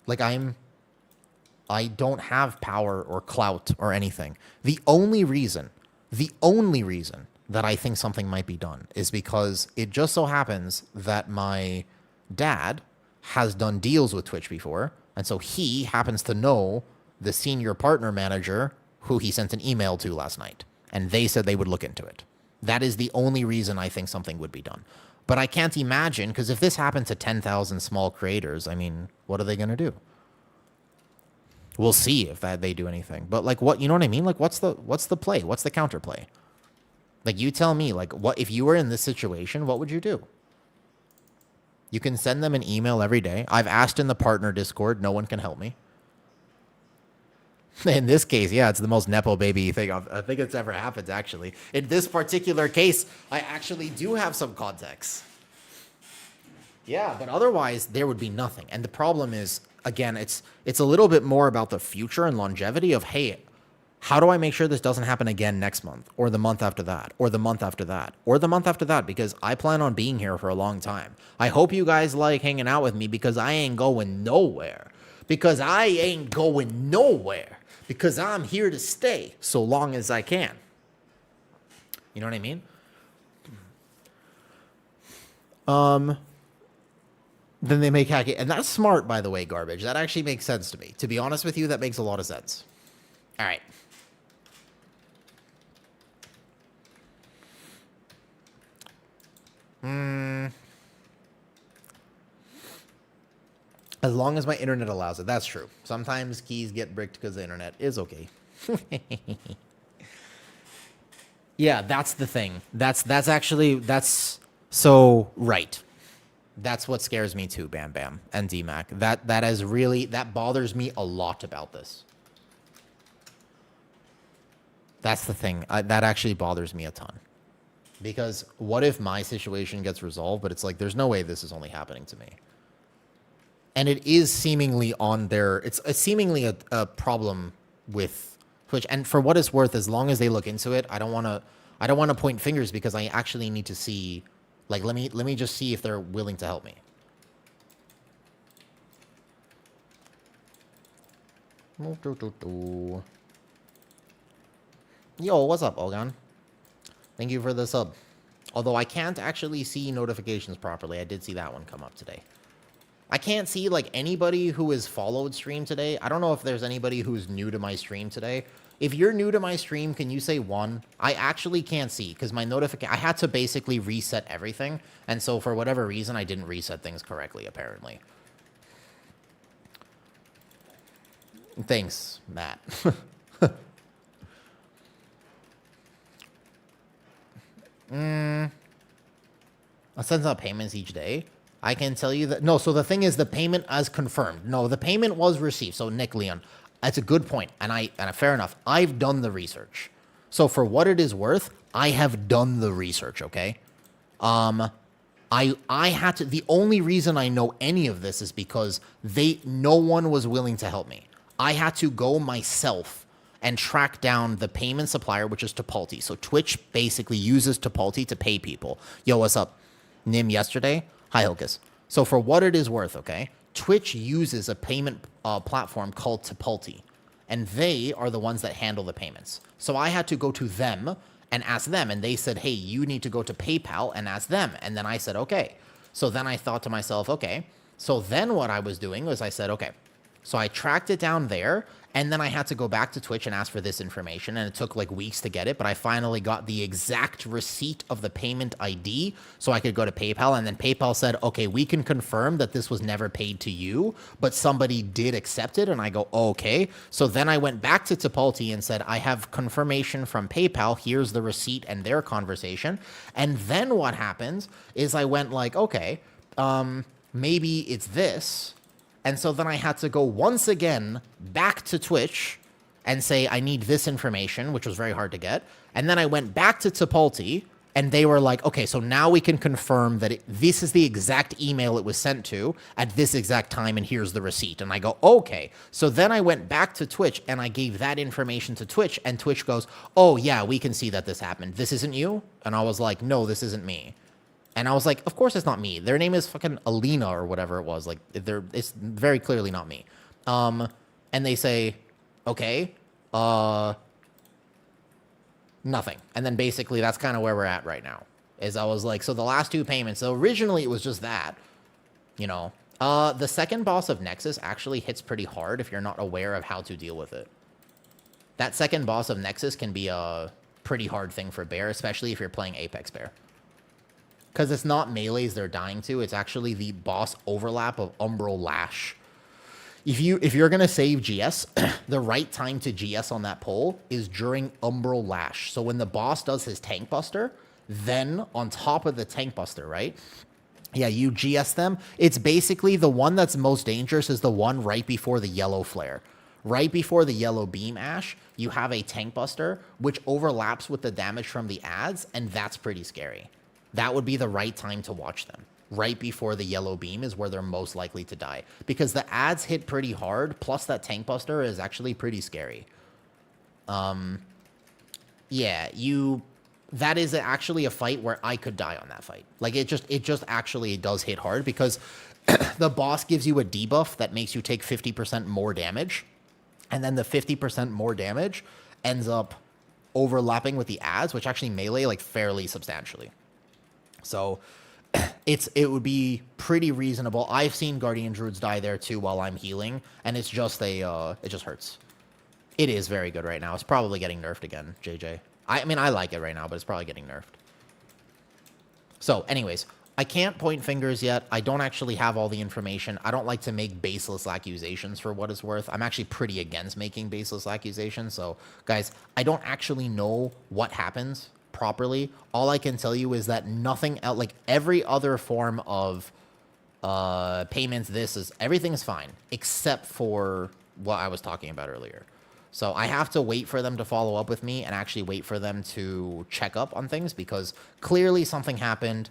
[SPEAKER 1] Like, I don't have power or clout or anything. The only reason that I think something might be done is because it just so happens that my dad has done deals with Twitch before, and so he happens to know the senior partner manager who he sent an email to last night, and they said they would look into it. That is the only reason I think something would be done. But I can't imagine, because if this happened to 10,000 small creators, I mean, what are they going to do? We'll see if they do anything. But like, what, you know what I mean? Like, what's the play? What's the counterplay? Like, you tell me, like, what if you were in this situation, what would you do? You can send them an email every day. I've asked in the partner Discord. No one can help me. In this case, yeah, it's the most Nepo baby thing I think it's ever happened, actually. In this particular case, I actually do have some context. Yeah, but otherwise, there would be nothing. And the problem is, again, it's a little bit more about the future and longevity of, hey, how do I make sure this doesn't happen again next month, or the month after that, or the month after that, or the month after that, because I plan on being here for a long time. I hope you guys like hanging out with me because I ain't going nowhere. Because I ain't going nowhere. Because I'm here to stay so long as I can. You know what I mean? Then they make hacking. And that's smart, by the way, Garbage. That actually makes sense to me. To be honest with you, that makes a lot of sense. All right. As long as my internet allows it. That's true. Sometimes keys get bricked because the internet is okay. Yeah, that's the thing. That's so right. That's what scares me too, Bam Bam and DMAC. That bothers me a lot about this. That's the thing. That actually bothers me a ton. Because what if my situation gets resolved, but it's like, there's no way this is only happening to me. And it is seemingly on their... It's seemingly a problem with Twitch. And for what it's worth, as long as they look into it, I don't want to point fingers because I actually need to see... Like, let me just see if they're willing to help me. Yo, what's up, Ogan? Thank you for the sub. Although I can't actually see notifications properly. I did see that one come up today. I can't see, like, anybody who has followed stream today. I don't know if there's anybody who's new to my stream today. If you're new to my stream, can you say one? I actually can't see, because my notification... I had to basically reset everything, and so for whatever reason, I didn't reset things correctly, apparently. Thanks, Matt. I send out payments each day. I can tell you that... No, so the thing is, the payment as confirmed. No, the payment was received. So, Nick Leon, that's a good point. And fair enough. I've done the research. So, for what it is worth, I have done the research, okay? I had to... The only reason I know any of this is because no one was willing to help me. I had to go myself and track down the payment supplier, which is Tipalti. So Twitch basically uses Tipalti to pay people. Yo, what's up? Nim yesterday? Hi, Hilkus. So for what it is worth, okay, Twitch uses a payment platform called Tipalti, and they are the ones that handle the payments. So I had to go to them and ask them, and they said, hey, you need to go to PayPal and ask them. And then I said, okay. So then I thought to myself, okay. So then what I was doing was I said, okay. So I tracked it down there, and then I had to go back to Twitch and ask for this information, and it took like weeks to get it, but I finally got the exact receipt of the payment ID so I could go to PayPal, and then PayPal said, okay, we can confirm that this was never paid to you, but somebody did accept it, and I go, okay. So then I went back to Tipalti and said, I have confirmation from PayPal, here's the receipt and their conversation, and then what happens is I went like, okay, maybe it's this. And so then I had to go once again back to Twitch and say, I need this information, which was very hard to get. And then I went back to Tipalti, and they were like, okay, so now we can confirm that this is the exact email it was sent to at this exact time, and here's the receipt. And I go, okay. So then I went back to Twitch, and I gave that information to Twitch, and Twitch goes, oh, yeah, we can see that this happened. This isn't you? And I was like, no, this isn't me. And I was like, of course it's not me. Their name is fucking Alina or whatever it was. Like, it's very clearly not me. And they say, okay, nothing. And then basically that's kind of where we're at right now. Is I was like, so the last two payments, so originally it was just that, you know. The second boss of Nexus actually hits pretty hard if you're not aware of how to deal with it. That second boss of Nexus can be a pretty hard thing for Bear, especially if you're playing Apex Bear. Because it's not melees they're dying to, it's actually the boss overlap of Umbral Lash. If you're going to save GS, the right time to GS on that pole is during Umbral Lash. So when the boss does his Tank Buster, then on top of the Tank Buster, right? Yeah, you GS them. It's basically the one that's most dangerous is the one right before the yellow flare. Right before the yellow beam ash, you have a Tank Buster, which overlaps with the damage from the ads, and that's pretty scary. That would be the right time to watch them. Right before the yellow beam is where they're most likely to die. Because the ads hit pretty hard, plus that Tank Buster is actually pretty scary. Yeah, that is actually a fight where I could die on that fight. Like, it just actually does hit hard because the boss gives you a debuff that makes you take 50% more damage. And then the 50% more damage ends up overlapping with the ads, which actually melee, like, fairly substantially. So it would be pretty reasonable. I've seen Guardian Druids die there too while I'm healing, and it's just it just hurts. It is very good right now. It's probably getting nerfed again, JJ. I mean, I like it right now, but it's probably getting nerfed. So, anyways, I can't point fingers yet. I don't actually have all the information. I don't like to make baseless accusations for what it's worth. I'm actually pretty against making baseless accusations. So, guys, I don't actually know what happens properly. All I can tell you is that nothing else, like every other form of payments, everything is fine except for what I was talking about earlier. So I have to wait for them to follow up with me and actually wait for them to check up on things because clearly something happened.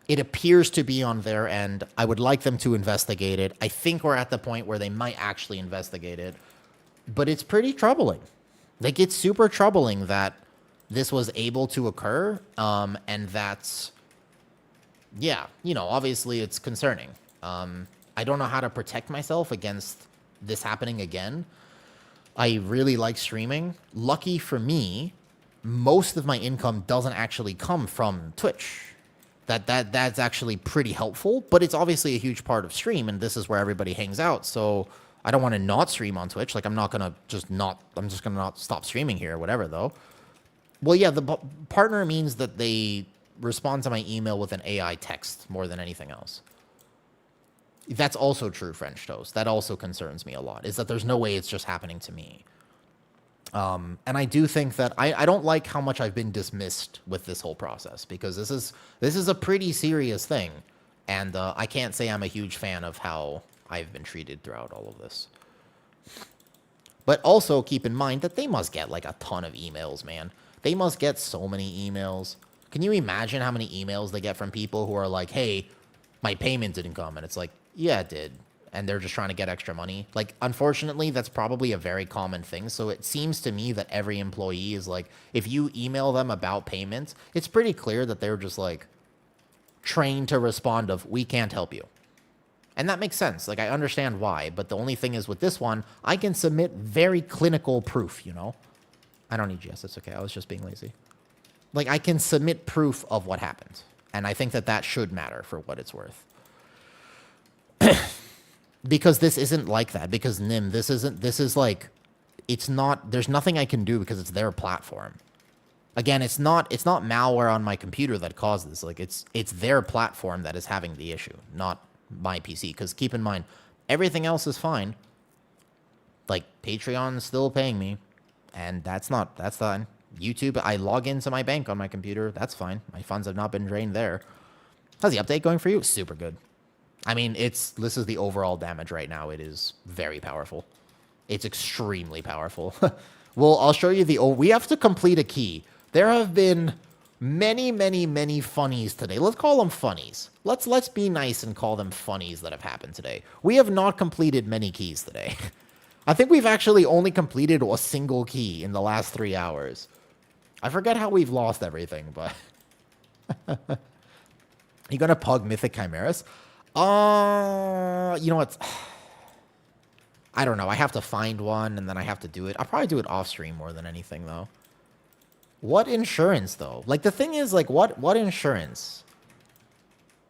[SPEAKER 1] It appears to be on their end. I would like them to investigate it. I think we're at the point where they might actually investigate it, but it's pretty troubling. Like, it's super troubling that this was able to occur, and that's, yeah, you know, obviously it's concerning. I don't know how to protect myself against this happening again. I really like streaming. Lucky for me, most of my income doesn't actually come from Twitch. That's actually pretty helpful, but it's obviously a huge part of stream, and this is where everybody hangs out, so I don't want to not stream on Twitch. Like, I'm just gonna not stop streaming here or whatever, though. Well, yeah, the partner means that they respond to my email with an AI text more than anything else. That's also true, French Toast. That also concerns me a lot, is that there's no way it's just happening to me. And I do think that I don't like how much I've been dismissed with this whole process, because this is a pretty serious thing. And I can't say I'm a huge fan of how I've been treated throughout all of this. But also keep in mind that they must get like a ton of emails, man. They must get so many emails. Can you imagine how many emails they get from people who are like, hey, my payment didn't come? And it's like, yeah, it did. and they're just trying to get extra money. Like, unfortunately, that's probably a very common thing. So it seems to me that every employee is like, if you email them about payments, it's pretty clear that they're just like trained to respond of, we can't help you. And that makes sense. Like, I understand why. But the only thing is with this one, I can submit very clinical proof, you know? I don't need yes, it's okay. I was just being lazy. Like, I can submit proof of what happened. And I think that that should matter for what it's worth. Because this isn't like that. Because NIM, this is like, it's not, there's nothing I can do because it's their platform. Again, it's not malware on my computer that caused this. Like, it's their platform that is having the issue, not my PC. Because keep in mind, everything else is fine. Like, Patreon's still paying me. And that's fine. YouTube, I log into my bank on my computer. That's fine. My funds have not been drained there. How's the update going for you? Super good. I mean, this is the overall damage right now. It is very powerful. It's extremely powerful. Well, I'll show you we have to complete a key. There have been many, many, many funnies today. Let's call them funnies. Let's be nice and call them funnies that have happened today. We have not completed many keys today. I think we've actually only completed a single key in the last 3 hours. I forget how we've lost everything, but... You gonna pug Mythic Chimeras? You know what? I don't know. I have to find one, and then I have to do it. I'll probably do it off-stream more than anything, though. What insurance, though? Like, the thing is, like, what insurance?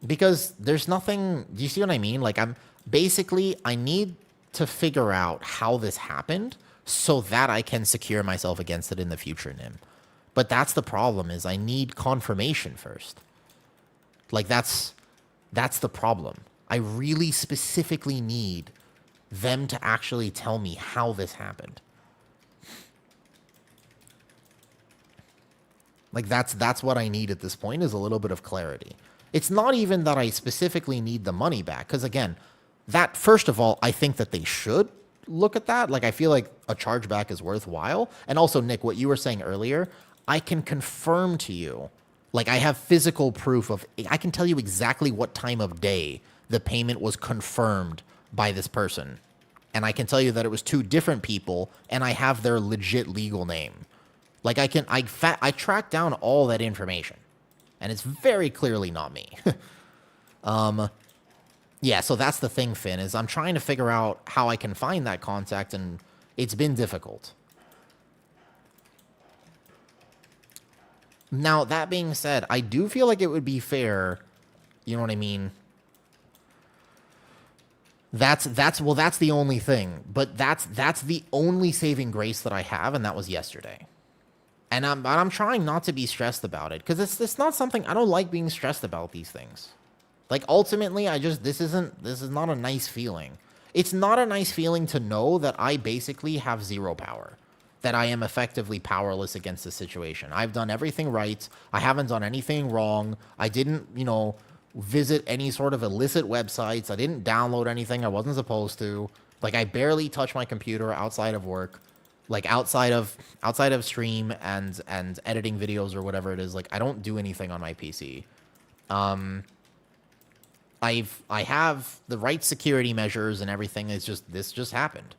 [SPEAKER 1] Because there's nothing... Do you see what I mean? Like, I need to figure out how this happened so that I can secure myself against it in the future, Nim. But that's the problem, is I need confirmation first. Like, that's the problem. I really specifically need them to actually tell me how this happened. Like, that's what I need at this point, is a little bit of clarity. It's not even that I specifically need the money back, because, again, that, first of all, I think that they should look at that. Like, I feel like a chargeback is worthwhile. And also, Nick, what you were saying earlier, I can confirm to you, like, I have physical proof of, I can tell you exactly what time of day the payment was confirmed by this person. And I can tell you that it was 2 different people, and I have their legit legal name. Like, I tracked down all that information. And it's very clearly not me. Yeah, so that's the thing, Finn, is I'm trying to figure out how I can find that contact, and it's been difficult. Now, that being said, I do feel like it would be fair, you know what I mean? That's the only thing, but that's the only saving grace that I have, and that was yesterday. And I'm trying not to be stressed about it, because it's not something, I don't like being stressed about these things. Like, ultimately, this is not a nice feeling. It's not a nice feeling to know that I basically have 0 power. That I am effectively powerless against the situation. I've done everything right. I haven't done anything wrong. I didn't, visit any sort of illicit websites. I didn't download anything I wasn't supposed to. Like, I barely touch my computer outside of work. Like, outside of stream and editing videos or whatever it is. Like, I don't do anything on my PC. I have the right security measures and everything. This just happened.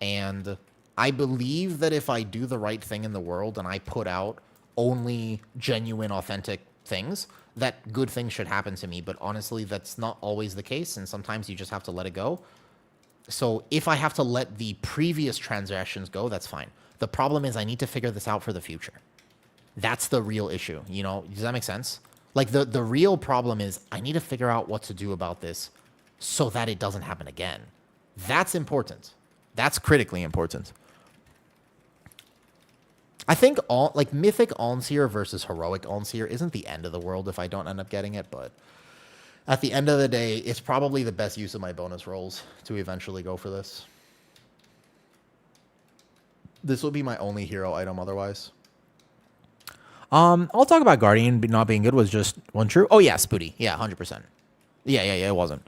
[SPEAKER 1] And I believe that if I do the right thing in the world and I put out only genuine, authentic things, that good things should happen to me. But honestly, that's not always the case, and sometimes you just have to let it go. So if I have to let the previous transactions go, that's fine. The problem is I need to figure this out for the future. That's the real issue, Does that make sense? Like, the real problem is I need to figure out what to do about this so that it doesn't happen again. That's important. That's critically important. I think Mythic Alnseer versus Heroic Alnseer isn't the end of the world if I don't end up getting it, but at the end of the day, it's probably the best use of my bonus rolls to eventually go for this. This will be my only hero item otherwise. I'll talk about Guardian not being good was just one true. Oh, yeah, Spooty. Yeah, 100%. Yeah, it wasn't.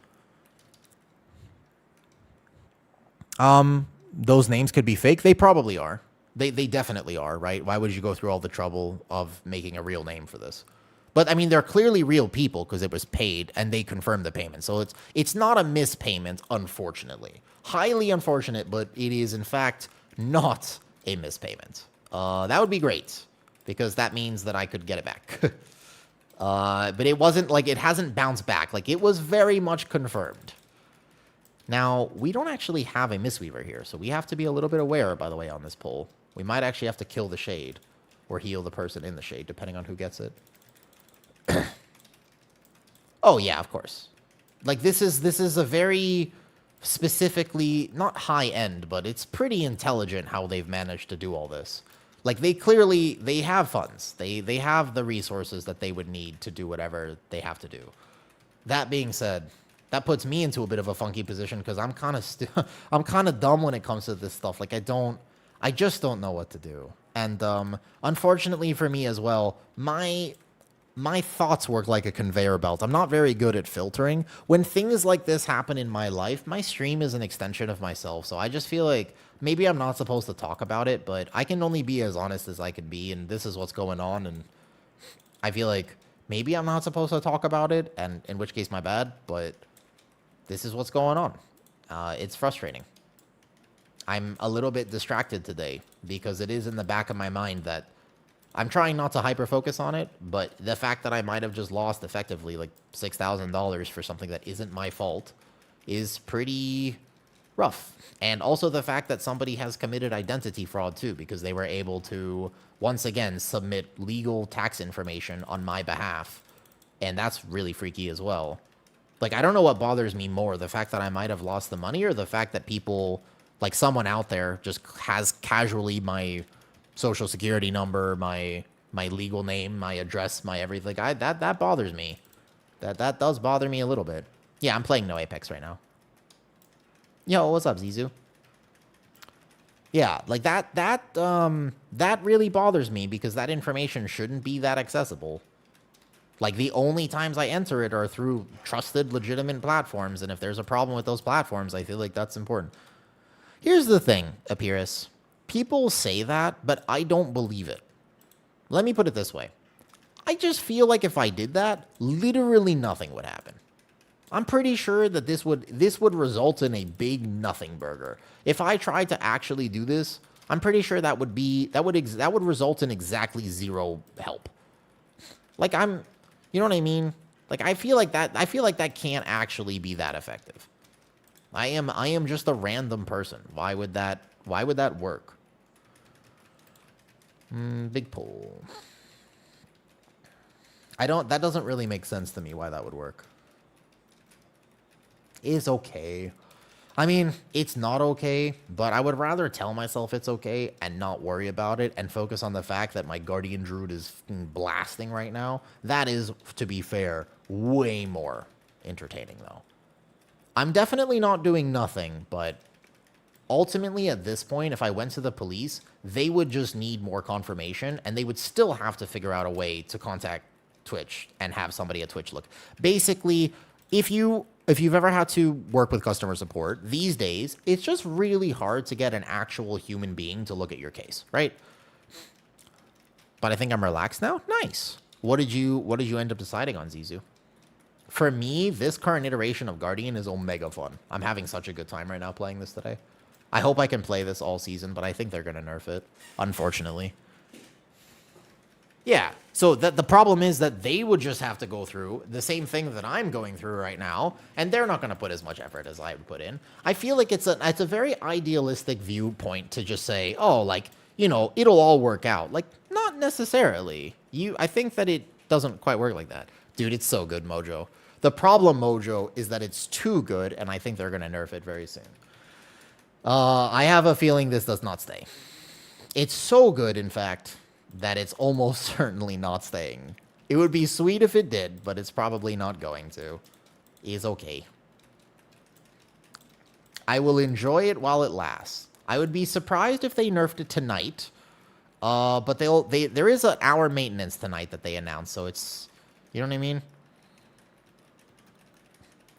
[SPEAKER 1] Those names could be fake. They probably are. They definitely are, right? Why would you go through all the trouble of making a real name for this? But I mean, they're clearly real people because it was paid and they confirmed the payment. So it's not a mispayment, unfortunately. Highly unfortunate, but it is in fact not a mispayment. That would be great because that means that I could get it back. But it wasn't like it hasn't bounced back. Like it was very much confirmed. Now, we don't actually have a Mistweaver here, so we have to be a little bit aware, by the way, on this poll. We might actually have to kill the shade or heal the person in the shade, depending on who gets it. Oh, yeah, of course. Like, this is a very specifically, not high-end, but it's pretty intelligent how they've managed to do all this. Like, they have funds. They have the resources that they would need to do whatever they have to do. That being said, that puts me into a bit of a funky position because I'm kind of dumb when it comes to this stuff. Like, I just don't know what to do. And unfortunately for me as well, my thoughts work like a conveyor belt. I'm not very good at filtering. When things like this happen in my life, my stream is an extension of myself. So I just feel like maybe I'm not supposed to talk about it, but I can only be as honest as I can be, and this is what's going on, and I feel like maybe I'm not supposed to talk about it, and in which case my bad, but this is what's going on. It's frustrating. I'm a little bit distracted today because it is in the back of my mind that I'm trying not to hyper-focus on it, but the fact that I might have just lost effectively like $6,000 for something that isn't my fault is pretty rough. And also the fact that somebody has committed identity fraud too, because they were able to, once again, submit legal tax information on my behalf. And that's really freaky as well. Like, I don't know what bothers me more, the fact that I might have lost the money or the fact that people, like someone out there just has casually my social security number, my legal name, my address, my everything. That bothers me. That does bother me a little bit. Yeah, I'm playing no Apex right now. Yo, what's up, Zizu? Yeah, like that really bothers me because that information shouldn't be that accessible. Like, the only times I enter it are through trusted, legitimate platforms, and if there's a problem with those platforms, I feel like that's important. Here's the thing, Apirus. People say that, but I don't believe it. Let me put it this way. I just feel like if I did that, literally nothing would happen. I'm pretty sure that this would result in a big nothing burger. If I tried to actually do this, I'm pretty sure that would result in exactly zero help. Like, you know what I mean? Like, I feel like that can't actually be that effective. I am just a random person. Why would that work? Big poll. That doesn't really make sense to me why that would work. Is okay. I mean, it's not okay, but I would rather tell myself it's okay and not worry about it and focus on the fact that my Guardian Druid is blasting right now. That is, to be fair, way more entertaining, though. I'm definitely not doing nothing, but ultimately at this point, if I went to the police, they would just need more confirmation, and they would still have to figure out a way to contact Twitch and have somebody at Twitch look. Basically, if you've ever had to work with customer support, these days, it's just really hard to get an actual human being to look at your case, right? But I think I'm relaxed now. Nice. What did you end up deciding on, Zizu? For me, this current iteration of Guardian is omega fun. I'm having such a good time right now playing this today. I hope I can play this all season, but I think they're going to nerf it, unfortunately. Yeah, so the problem is that they would just have to go through the same thing that I'm going through right now, and they're not going to put as much effort as I would put in. I feel like it's a very idealistic viewpoint to just say, oh, like, you know, it'll all work out. Like, not necessarily. I think that it doesn't quite work like that. Dude, it's so good, Mojo. The problem, Mojo, is that it's too good, and I think they're going to nerf it very soon. I have a feeling this does not stay. It's so good, in fact, that it's almost certainly not staying. It would be sweet if it did, but it's probably not going to. It's okay. I will enjoy it while it lasts. I would be surprised if they nerfed it tonight. But there is an hour maintenance tonight that they announced, so it's, you know what I mean?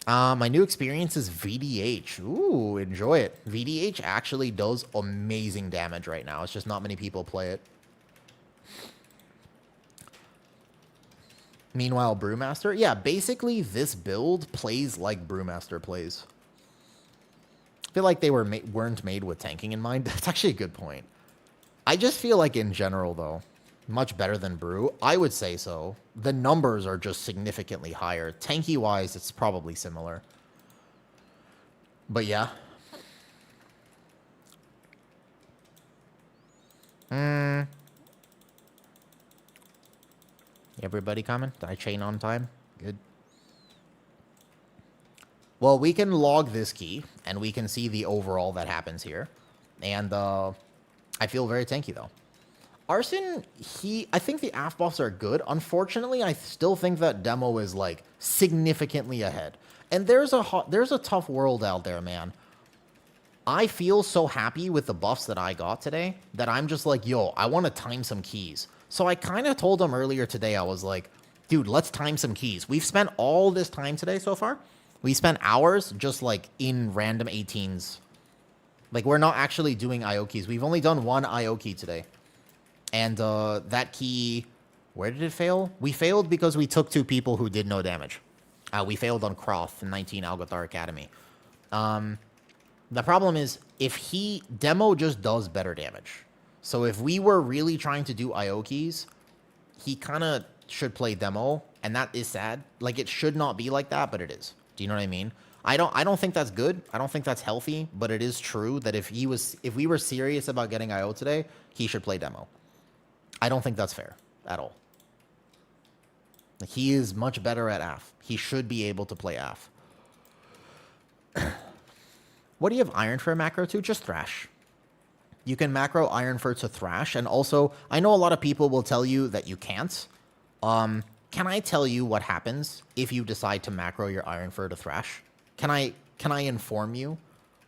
[SPEAKER 1] My new experience is VDH. Ooh, enjoy it. VDH actually does amazing damage right now. It's just not many people play it. Meanwhile, Brewmaster, yeah, basically this build plays like Brewmaster plays. I feel like they weren't made with tanking in mind. That's actually a good point. I just feel like in general, though, much better than Brew. I would say so. The numbers are just significantly higher. Tanky-wise, it's probably similar. But yeah. Everybody coming? Did I chain on time? Good. Well, we can log this key, and we can see the overall that happens here. And I feel very tanky, though. Arson, I think the AF buffs are good. Unfortunately, I still think that demo is, like, significantly ahead. And there's a tough world out there, man. I feel so happy with the buffs that I got today that I'm just like, yo, I want to time some keys. So I kind of told him earlier today, I was like, dude, let's time some keys. We've spent all this time today so far. We spent hours just, like, in random 18s. Like, we're not actually doing IO keys. We've only done one IO key today. And that key, where did it fail? We failed because we took 2 people who did no damage. We failed on Croth in 19 Algothar Academy. The problem is, demo just does better damage. So if we were really trying to do IO keys, he kind of should play demo, and that is sad. Like, it should not be like that, but it is. Do you know what I mean? I don't think that's good. I don't think that's healthy, but it is true that if we were serious about getting IO today, he should play demo. I don't think that's fair at all. Like, he is much better at AF. He should be able to play AF. What do you have Iron for macro to? Just Thrash. You can macro Iron for to Thrash, and also, I know a lot of people will tell you that you can't. Can I tell you what happens if you decide to macro your Iron for to Thrash? Can I inform you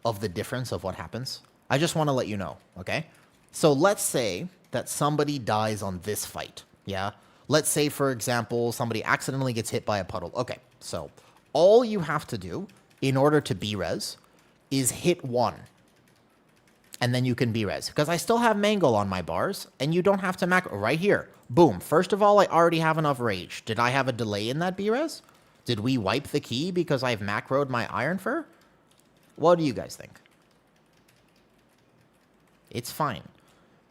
[SPEAKER 1] of the difference of what happens? I just want to let you know, okay? So let's say that somebody dies on this fight, yeah? Let's say, for example, somebody accidentally gets hit by a puddle. Okay, so all you have to do in order to B-res is hit 1. And then you can B-res. Because I still have Mangle on my bars, and you don't have to macro. Right here. Boom. First of all, I already have enough rage. Did I have a delay in that B-res? Did we wipe the key because I've macroed my Iron Fur? What do you guys think? It's fine.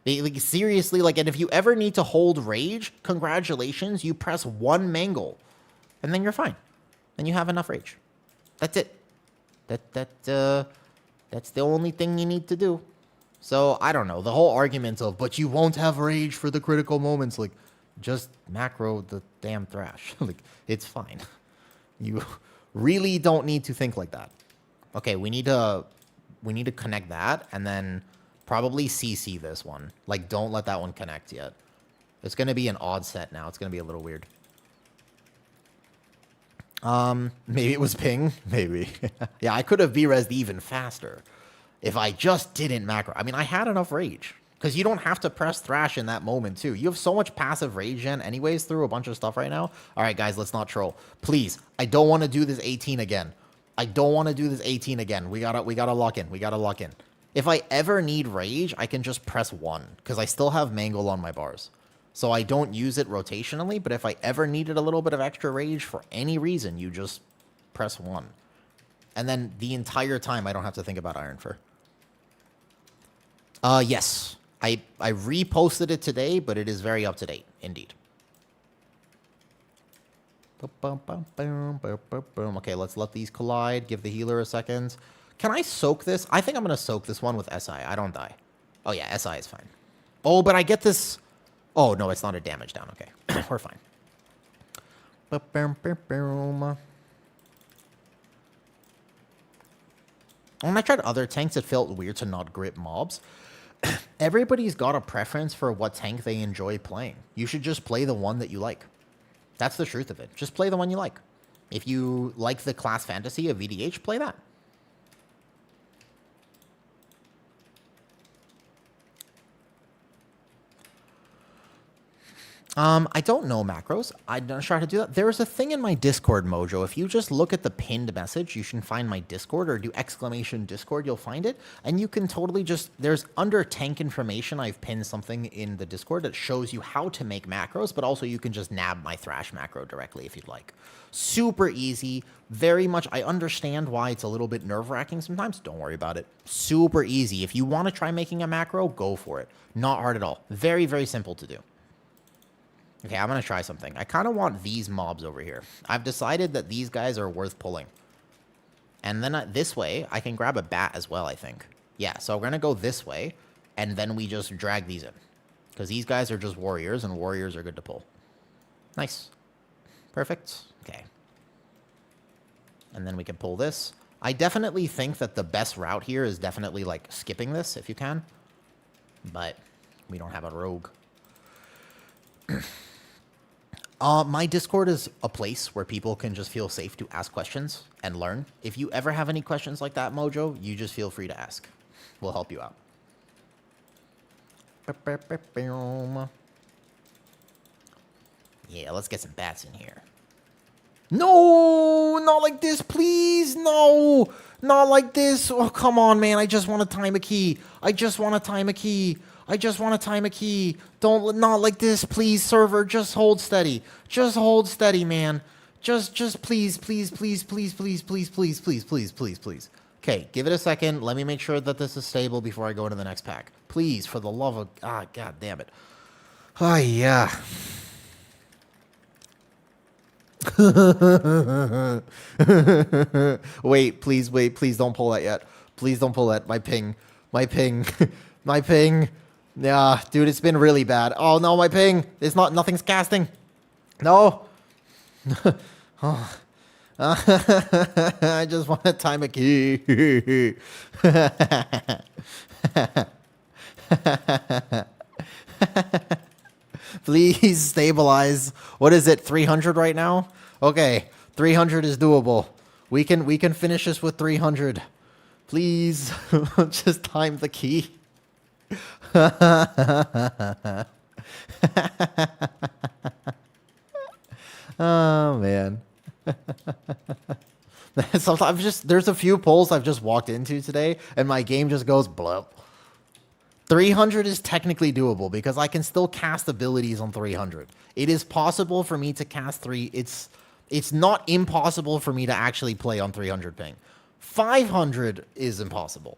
[SPEAKER 1] Like, seriously, like, and if you ever need to hold rage, congratulations, you press 1 Mangle. And then you're fine. Then you have enough rage. That's it. That's the only thing you need to do. So, I don't know. The whole argument of, but you won't have rage for the critical moments. Like, just macro the damn Thrash. Like, it's fine. You really don't need to think like that. Okay, we need to connect that, and then probably CC this one. Like, don't let that one connect yet. It's going to be an odd set now. It's going to be a little weird. Maybe it was ping. Maybe. Yeah, I could have V-resed even faster if I just didn't macro. I mean, I had enough rage. Because you don't have to press Thrash in that moment, too. You have so much passive rage gen anyways through a bunch of stuff right now. All right, guys, let's not troll. Please, I don't want to do this 18 again. I don't want to do this 18 again. We gotta lock in. We gotta lock in. If I ever need rage, I can just press 1. Because I still have Mangle on my bars. So I don't use it rotationally, but if I ever needed a little bit of extra rage for any reason, you just press 1. And then the entire time, I don't have to think about Iron Fur. Yes. I reposted it today, but it is very up to date, indeed. Okay, let's let these collide. Give the healer a second. Can I soak this? I think I'm going to soak this one with SI. I don't die. Oh, yeah, SI is fine. Oh, but I get this... Oh, no, it's not a damage down. Okay, we're fine. When I tried other tanks, it felt weird to not grip mobs. Everybody's got a preference for what tank they enjoy playing. You should just play the one that you like. That's the truth of it. Just play the one you like. If you like the class fantasy of VDH, play that. I don't know macros. I'm not sure how to do that. There's a thing in my Discord, Mojo. If you just look at the pinned message, you should find my Discord, or do exclamation Discord, you'll find it. And you can totally just, there's under tank information, I've pinned something in the Discord that shows you how to make macros, but also you can just nab my thrash macro directly if you'd like. Super easy, very much. I understand why it's a little bit nerve-wracking sometimes. Don't worry about it. Super easy. If you want to try making a macro, go for it. Not hard at all. Very, very simple to do. Okay, I'm going to try something. I kind of want these mobs over here. I've decided that these guys are worth pulling. And then this way, I can grab a bat as well, I think. Yeah, so we're going to go this way, and then we just drag these in. Because these guys are just warriors, and warriors are good to pull. Nice. Perfect. Okay. And then we can pull this. I definitely think that the best route here is definitely, like, skipping this, if you can. But we don't have a rogue. My Discord is a place where people can just feel safe to ask questions and learn. If you ever have any questions like that, Mojo, you just feel free to ask. We'll help you out. Yeah, let's get some bats in here. No, not like this, please. No, not like this. Oh, come on, man. I just want to time a key. I just want to time a key. I just want to time a key. Don't, not like this, please, server. Just hold steady. Just hold steady, man. Just please, please, please, please, please, please, please, please, please, please, please. Okay, give it a second. Let me make sure that this is stable before I go into the next pack. Please, for the love of... Ah, god damn it. Oh, yeah. Wait, please, don't pull that yet. Please don't pull that. My ping. My ping. My ping. Yeah, dude, it's been really bad. Oh, no, my ping. It's not... Nothing's casting. No. Oh. I just want to time a key. Please stabilize. What is it? 300 right now? Okay, 300 is doable. We can finish this with 300. Please, just time the key. Oh man. Sometimes there's a few polls I've just walked into today, and my game just goes blip. 300 is technically doable because I can still cast abilities on 300. It is possible for me to cast 3. It's not impossible for me to actually play on 300 ping. 500 is impossible.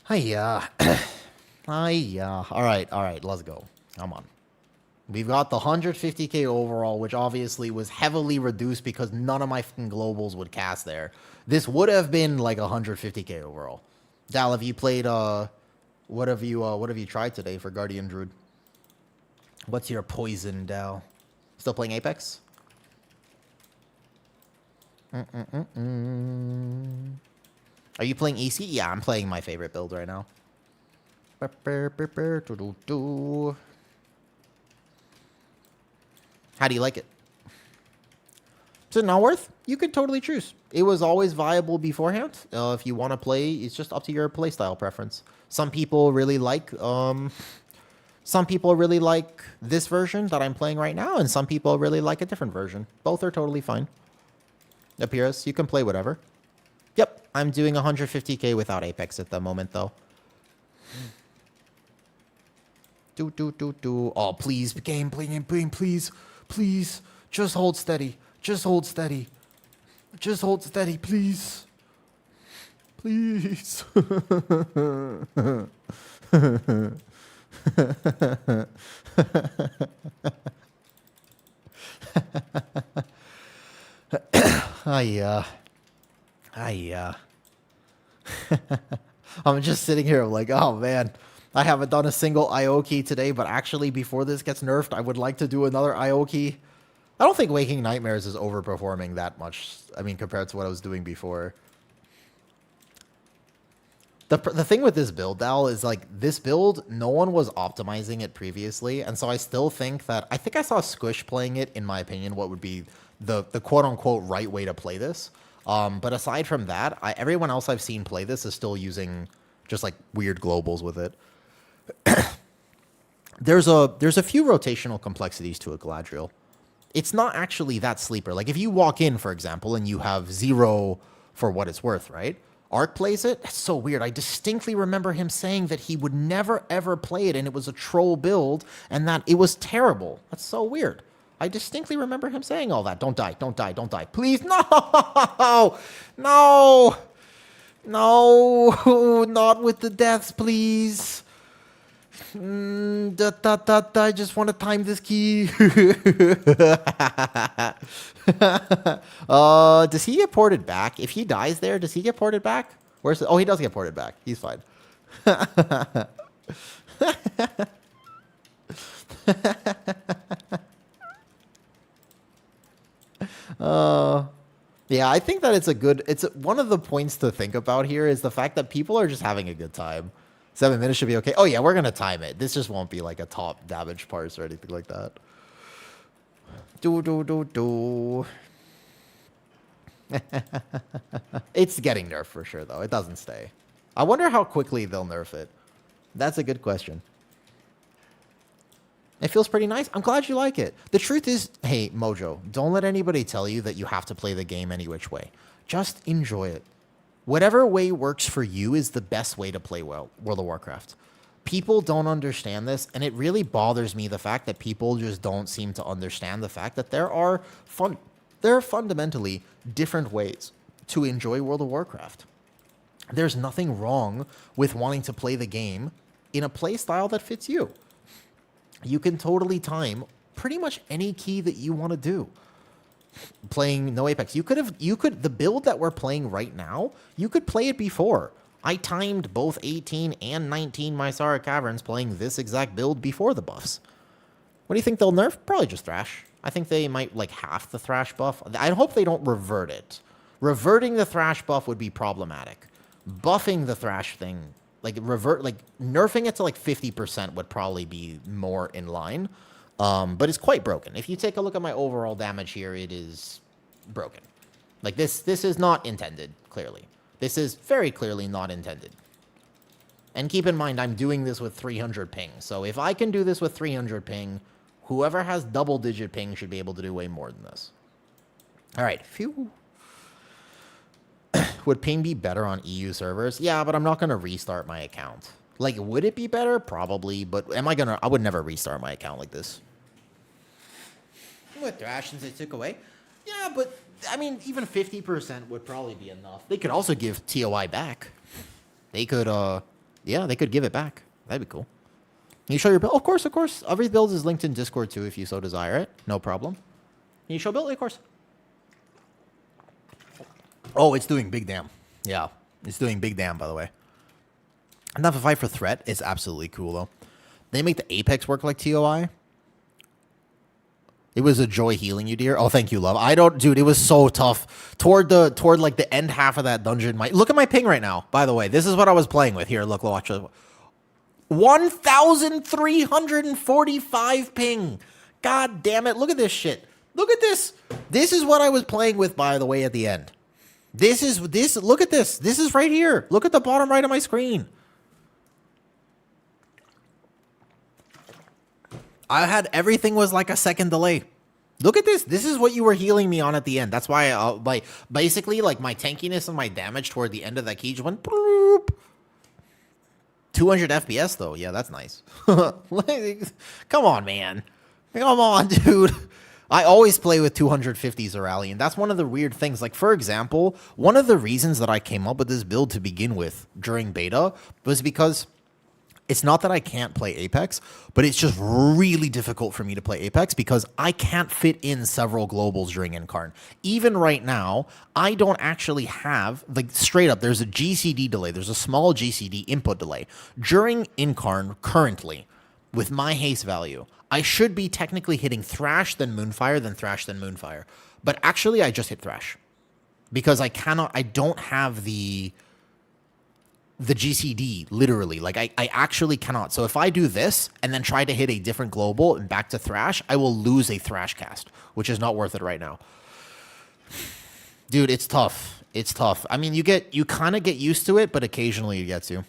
[SPEAKER 1] Hiya. Hiya. All right, let's go. Come on. We've got the 150k overall, which obviously was heavily reduced because none of my fucking globals would cast there. This would have been like 150k overall. Dal, have you played, what have you tried today for Guardian Druid? What's your poison, Dal? Still playing Apex? Are you playing EC? Yeah, I'm playing my favorite build right now. How do you like it? Is it not worth? You could totally choose. It was always viable beforehand. If you want to play, it's just up to your playstyle preference. Some people really like this version that I'm playing right now, and some people really like a different version. Both are totally fine. Appears, you can play whatever. Yep, I'm doing 150k without Apex at the moment, though. Oh, please, game, please. Please, just hold steady. Just hold steady. Just hold steady, please. Please. I'm just sitting here like, oh man, I haven't done a single IO key today, but actually before this gets nerfed, I would like to do another IO key. I don't think Waking Nightmares is overperforming that much, I mean, compared to what I was doing before. The thing with this build, Dal, is like, this build, no one was optimizing it previously, and so I still think that, I think I saw Squish playing it, in my opinion, what would be the quote-unquote right way to play this. But aside from that, everyone else I've seen play this is still using just, like, weird globals with it. There's a few rotational complexities to a Galadriel. It's not actually that sleeper. Like if you walk in, for example, and you have 0 for what it's worth, right? Ark plays it. That's so weird. I distinctly remember him saying that he would never ever play it, and it was a troll build, and that it was terrible. That's so weird. I distinctly remember him saying all that. Don't die, don't die, don't die. Please, no! No! No! Not with the deaths, please. I just want to time this key. Does he get ported back? If he dies there, does he get ported back? Where's the, oh, he does get ported back. He's fine. Yeah, I think that it's one of the points to think about here is the fact that people are just having a good time. 7 minutes should be okay. Oh yeah, we're gonna time it. This just won't be like a top damage parse or anything like that. It's getting nerfed for sure though. It doesn't stay. I wonder how quickly they'll nerf it. That's a good question. It feels pretty nice. I'm glad you like it. The truth is, hey, Mojo, don't let anybody tell you that you have to play the game any which way. Just enjoy it. Whatever way works for you is the best way to play World of Warcraft. People don't understand this, and it really bothers me the fact that people just don't seem to understand the fact that there are fundamentally different ways to enjoy World of Warcraft. There's nothing wrong with wanting to play the game in a play style that fits you. You can totally time pretty much any key that you want to do. Playing no Apex, you could the build that we're playing right now, you could play it before. I timed both 18 and 19 Mysara Caverns playing this exact build before the buffs. What do you think they'll nerf? Probably just Thrash. I think they might like half the Thrash buff. I hope they don't revert it. Reverting the Thrash buff would be problematic. Buffing the Thrash thing, nerfing it to like 50% would probably be more in line. But it's quite broken. If you take a look at my overall damage here, it is broken. Like this is not intended, clearly. This is very clearly not intended. And keep in mind, I'm doing this with 300 ping. So if I can do this with 300 ping, whoever has double-digit ping should be able to do way more than this. All right. Phew. Would ping be better on EU servers? Yeah, but I'm not going to restart my account. Like, would it be better? Probably. But I would never restart my account like this. With Thrash since they took away? Yeah, but, I mean, even 50% would probably be enough. They could also give TOI back. They could, yeah, they could give it back. That'd be cool. Can you show your build? Of course, of course. Every build is linked in Discord, too, if you so desire it. No problem. Can you show build? Of course. Oh, it's doing big damn. Yeah, it's doing big damn, by the way. Enough a fight for threat is absolutely cool, though. They make the Apex work like TOI. It was a joy healing you, dear. Oh, thank you, love. Dude, it was so tough. Toward like the end half of that dungeon. Look at my ping right now, by the way. This is what I was playing with. Here, look, watch. 1,345 ping. God damn it. Look at this shit. Look at this. This is what I was playing with, by the way, at the end. Look at this. This is right here. Look at the bottom right of my screen. I had everything was like a second delay. Look at this. This is what you were healing me on at the end. That's why basically like my tankiness and my damage toward the end of that key just went bloop. 200 FPS though. Yeah, that's nice. Come on, man. Come on, dude. I always play with 250s Aurelian. That's one of the weird things. Like, for example, one of the reasons that I came up with this build to begin with during beta was because it's not that I can't play Apex, but it's just really difficult for me to play Apex because I can't fit in several globals during Incarn. Even right now, I don't actually have, like, straight up, there's a GCD delay. There's a small GCD input delay. During Incarn, currently, with my haste value, I should be technically hitting Thrash, then Moonfire, then Thrash, then Moonfire. But actually, I just hit Thrash. Because I don't have the GCD, literally. Like, I actually cannot. So if I do this, and then try to hit a different global and back to Thrash, I will lose a Thrash cast, which is not worth it right now. Dude, it's tough. It's tough. I mean, you kind of get used to it, but occasionally it gets you.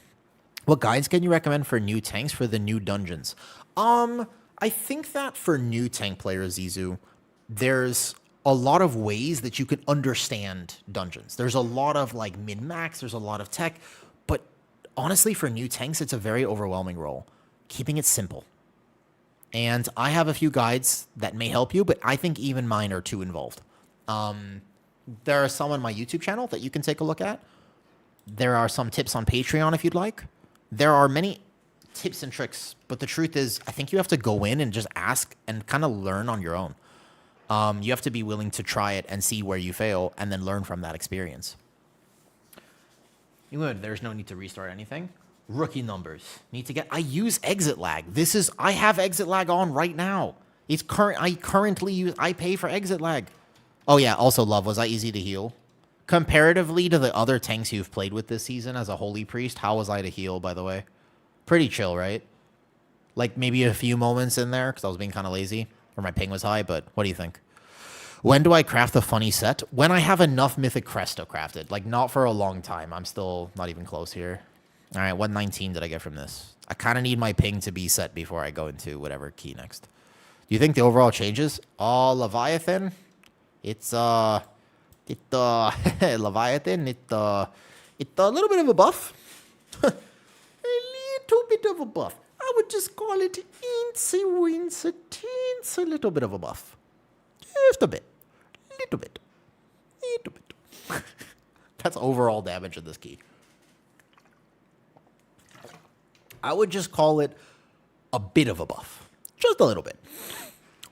[SPEAKER 1] What guides can you recommend for new tanks for the new dungeons? I think that for new tank players, Zizu, there's a lot of ways that you can understand dungeons. There's a lot of like min-max, there's a lot of tech, but honestly, for new tanks, it's a very overwhelming role. Keeping it simple. And I have a few guides that may help you, but I think even mine are too involved. There are some on my YouTube channel that you can take a look at. There are some tips on Patreon if you'd like. There are many tips and tricks, but the truth is, I think you have to go in and just ask and kind of learn on your own. You have to be willing to try it and see where you fail and then learn from that experience. There's no need to restart anything. Rookie numbers. Need to get... I use exit lag. I have exit lag on right now. I currently use... I pay for exit lag. Oh yeah, also Love, was I easy to heal? Comparatively to the other tanks you've played with this season as a Holy Priest, how was I to heal, by the way? Pretty chill, right? Like maybe a few moments in there because I was being kind of lazy or my ping was high, but what do you think? When do I craft the funny set? When I have enough Mythic Cresto crafted. Like, not for a long time. I'm still not even close here. All right, 119 did I get from this? I kind of need my ping to be set before I go into whatever key next. Do you think the overall changes? Leviathan? Leviathan, it's a little bit of a buff. A little bit of a buff. I would just call it a little bit of a buff. Just a bit. Little bit. Little bit. That's overall damage of this key. I would just call it a bit of a buff. Just a little bit.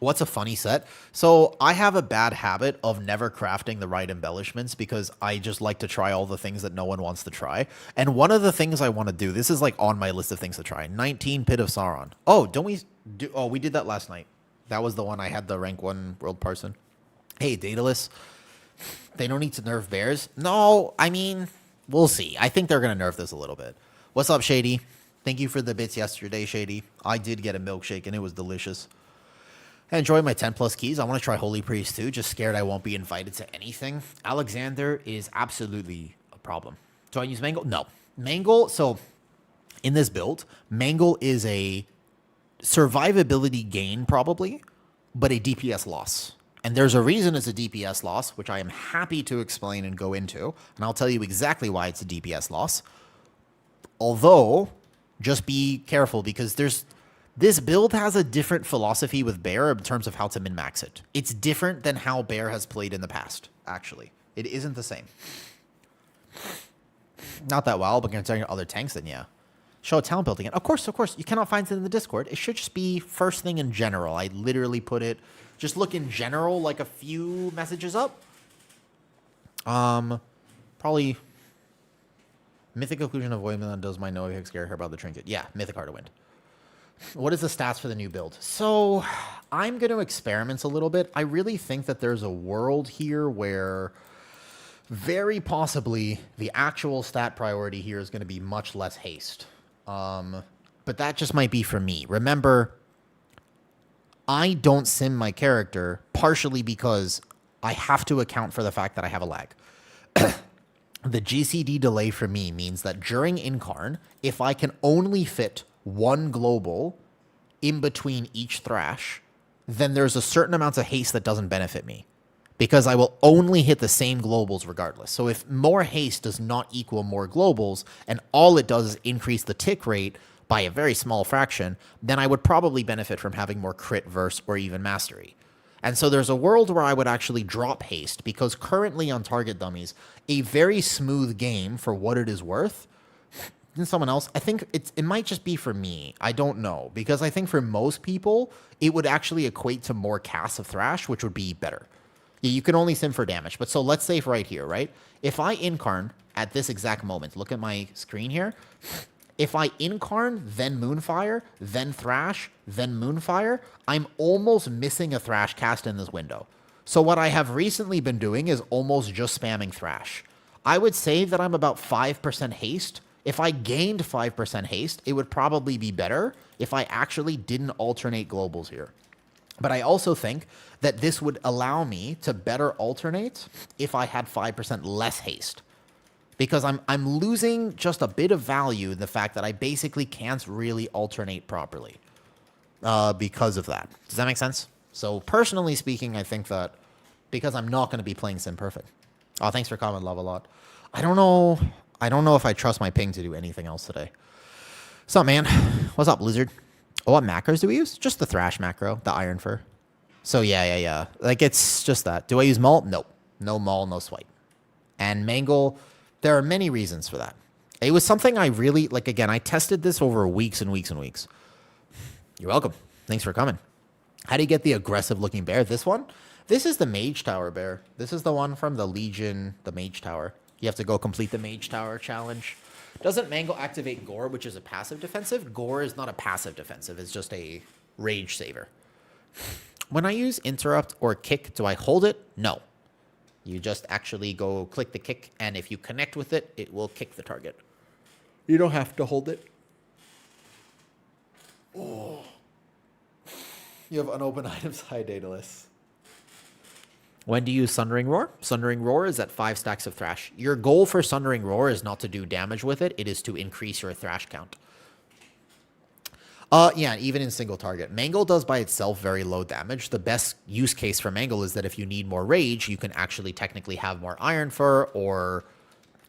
[SPEAKER 1] What's a funny set? So I have a bad habit of never crafting the right embellishments because I just like to try all the things that no one wants to try. And one of the things I want to do, this is like on my list of things to try, 19 Pit of Sauron. Oh, we did that last night. That was the one I had the rank 1 world person. Hey, Daedalus, they don't need to nerf bears. No, I mean, we'll see. I think they're going to nerf this a little bit. What's up, Shady? Thank you for the bits yesterday, Shady. I did get a milkshake and it was delicious. I enjoy my 10 plus keys. I want to try Holy Priest too. Just scared I won't be invited to anything. Alexander is absolutely a problem. Do I use Mangle? No. Mangle, so in this build, Mangle is a survivability gain probably, but a DPS loss. And there's a reason it's a DPS loss, which I am happy to explain and go into. And I'll tell you exactly why it's a DPS loss. Although, just be careful because this build has a different philosophy with Bear in terms of how to min-max it. It's different than how Bear has played in the past, actually. It isn't the same. Not that well, but considering other tanks, then yeah. Show a talent build again. Of course. You cannot find it in the Discord. It should just be first thing in general. I literally put it... Just look in general, like a few messages up. Probably... Mythic Occlusion of Voidman does my no scare her about the trinket. Yeah, Mythic Heart of Wind. What is the stats for the new build? So, I'm going to experiment a little bit. I really think that there's a world here where very possibly the actual stat priority here is going to be much less haste. But that just might be for me. Remember, I don't sim my character partially because I have to account for the fact that I have a lag. The GCD delay for me means that during Incarn, if I can only fit one global in between each thrash, then there's a certain amount of haste that doesn't benefit me because I will only hit the same globals regardless. So if more haste does not equal more globals and all it does is increase the tick rate by a very small fraction, then I would probably benefit from having more crit, verse, or even mastery. And so there's a world where I would actually drop haste because currently on target dummies, a very smooth game for what it is worth. And someone else, I think it might just be for me. I don't know. Because I think for most people, it would actually equate to more casts of Thrash, which would be better. Yeah, you can only sim for damage. But so let's say right here, right? If I Incarn at this exact moment, look at my screen here. If I Incarn, then Moonfire, then Thrash, then Moonfire, I'm almost missing a Thrash cast in this window. So what I have recently been doing is almost just spamming Thrash. I would say that I'm about 5% haste. If I gained 5% haste, it would probably be better if I actually didn't alternate globals here. But I also think that this would allow me to better alternate if I had 5% less haste. because I'm losing just a bit of value in the fact that I basically can't really alternate properly because of that. Does that make sense? So personally speaking, I think that because I'm not going to be playing Sim Perfect. Oh, thanks for comment, Love a lot. I don't know. I don't know if I trust my ping to do anything else today. What's up, man? What's up, Blizzard? Oh, what macros do we use? Just the Thrash macro, the Iron Fur. So yeah. Like, it's just that. Do I use Maul? Nope. No Maul, no Swipe. And Mangle, there are many reasons for that. It was something I really, like, again, I tested this over weeks and weeks and weeks. You're welcome. Thanks for coming. How do you get the aggressive-looking bear? This one? This is the Mage Tower bear. This is the one from the Legion, the Mage Tower. You have to go complete the Mage Tower challenge. Doesn't Mangle activate Gore, which is a passive defensive? Gore is not a passive defensive. It's just a rage saver. When I use interrupt or kick, do I hold it? No. You just actually go click the kick, and if you connect with it, it will kick the target. You don't have to hold it. Oh. You have unopened items. Hi, Daedalus. When do you use Sundering Roar? Sundering Roar is at 5 stacks of Thrash. Your goal for Sundering Roar is not to do damage with it. It is to increase your Thrash count. Yeah, even in single target. Mangle does by itself very low damage. The best use case for Mangle is that if you need more rage, you can actually technically have more Iron Fur, or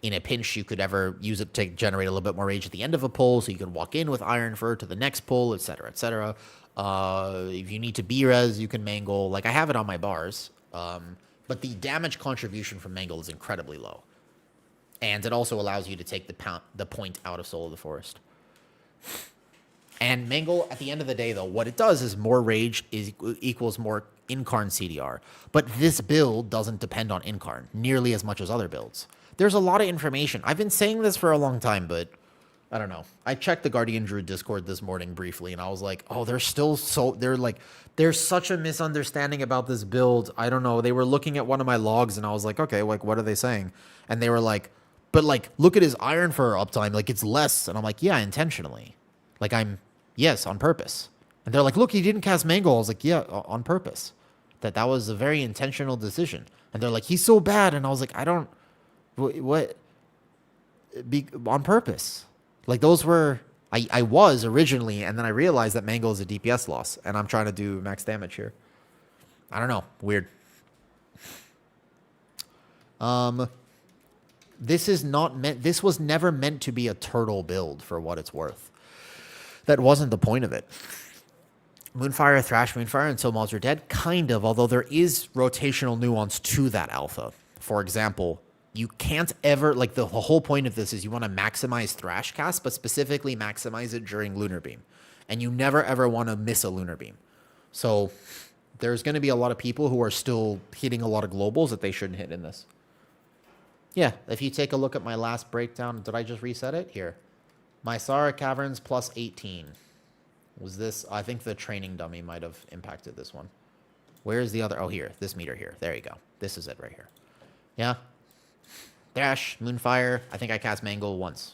[SPEAKER 1] in a pinch, you could ever use it to generate a little bit more rage at the end of a pull, so you can walk in with Iron Fur to the next pull, etc., etc. If you need to B-res, you can Mangle. Like, I have it on my bars. But the damage contribution from Mangle is incredibly low. And it also allows you to take the point out of Soul of the Forest. And Mangle, at the end of the day, though, what it does is more rage equals more Incarn CDR. But this build doesn't depend on Incarn nearly as much as other builds. There's a lot of information. I've been saying this for a long time, but I don't know. I checked the Guardian Druid Discord this morning briefly, and I was like, oh, there's such a misunderstanding about this build. I don't know. They were looking at one of my logs, and I was like, okay, like, what are they saying? And they were like, but, like, look at his Iron Fur uptime. Like, it's less. And I'm like, yeah, intentionally. Like, yes, on purpose. And they're like, look, he didn't cast Mangle. I was like, yeah, on purpose. That was a very intentional decision. And they're like, he's so bad. And I was like, what? On purpose. Like, those were, I was originally, and then I realized that Mangle is a DPS loss, and I'm trying to do max damage here. I don't know. Weird. This was never meant to be a turtle build, for what it's worth. That wasn't the point of it. Moonfire, Thrash, Moonfire until mobs are dead? Kind of, although there is rotational nuance to that alpha. For example, you can't ever, like, the whole point of this is you want to maximize Thrash cast, but specifically maximize it during Lunar Beam. And you never ever want to miss a Lunar Beam. So there's going to be a lot of people who are still hitting a lot of globals that they shouldn't hit in this. Yeah, if you take a look at my last breakdown, did I just reset it? Here. Mysara Caverns plus 18. Was this, I think the training dummy might have impacted this one. Where's the other? Oh, here. This meter here. There you go. This is it right here. Yeah. Thrash, Moonfire. I think I cast Mangle once.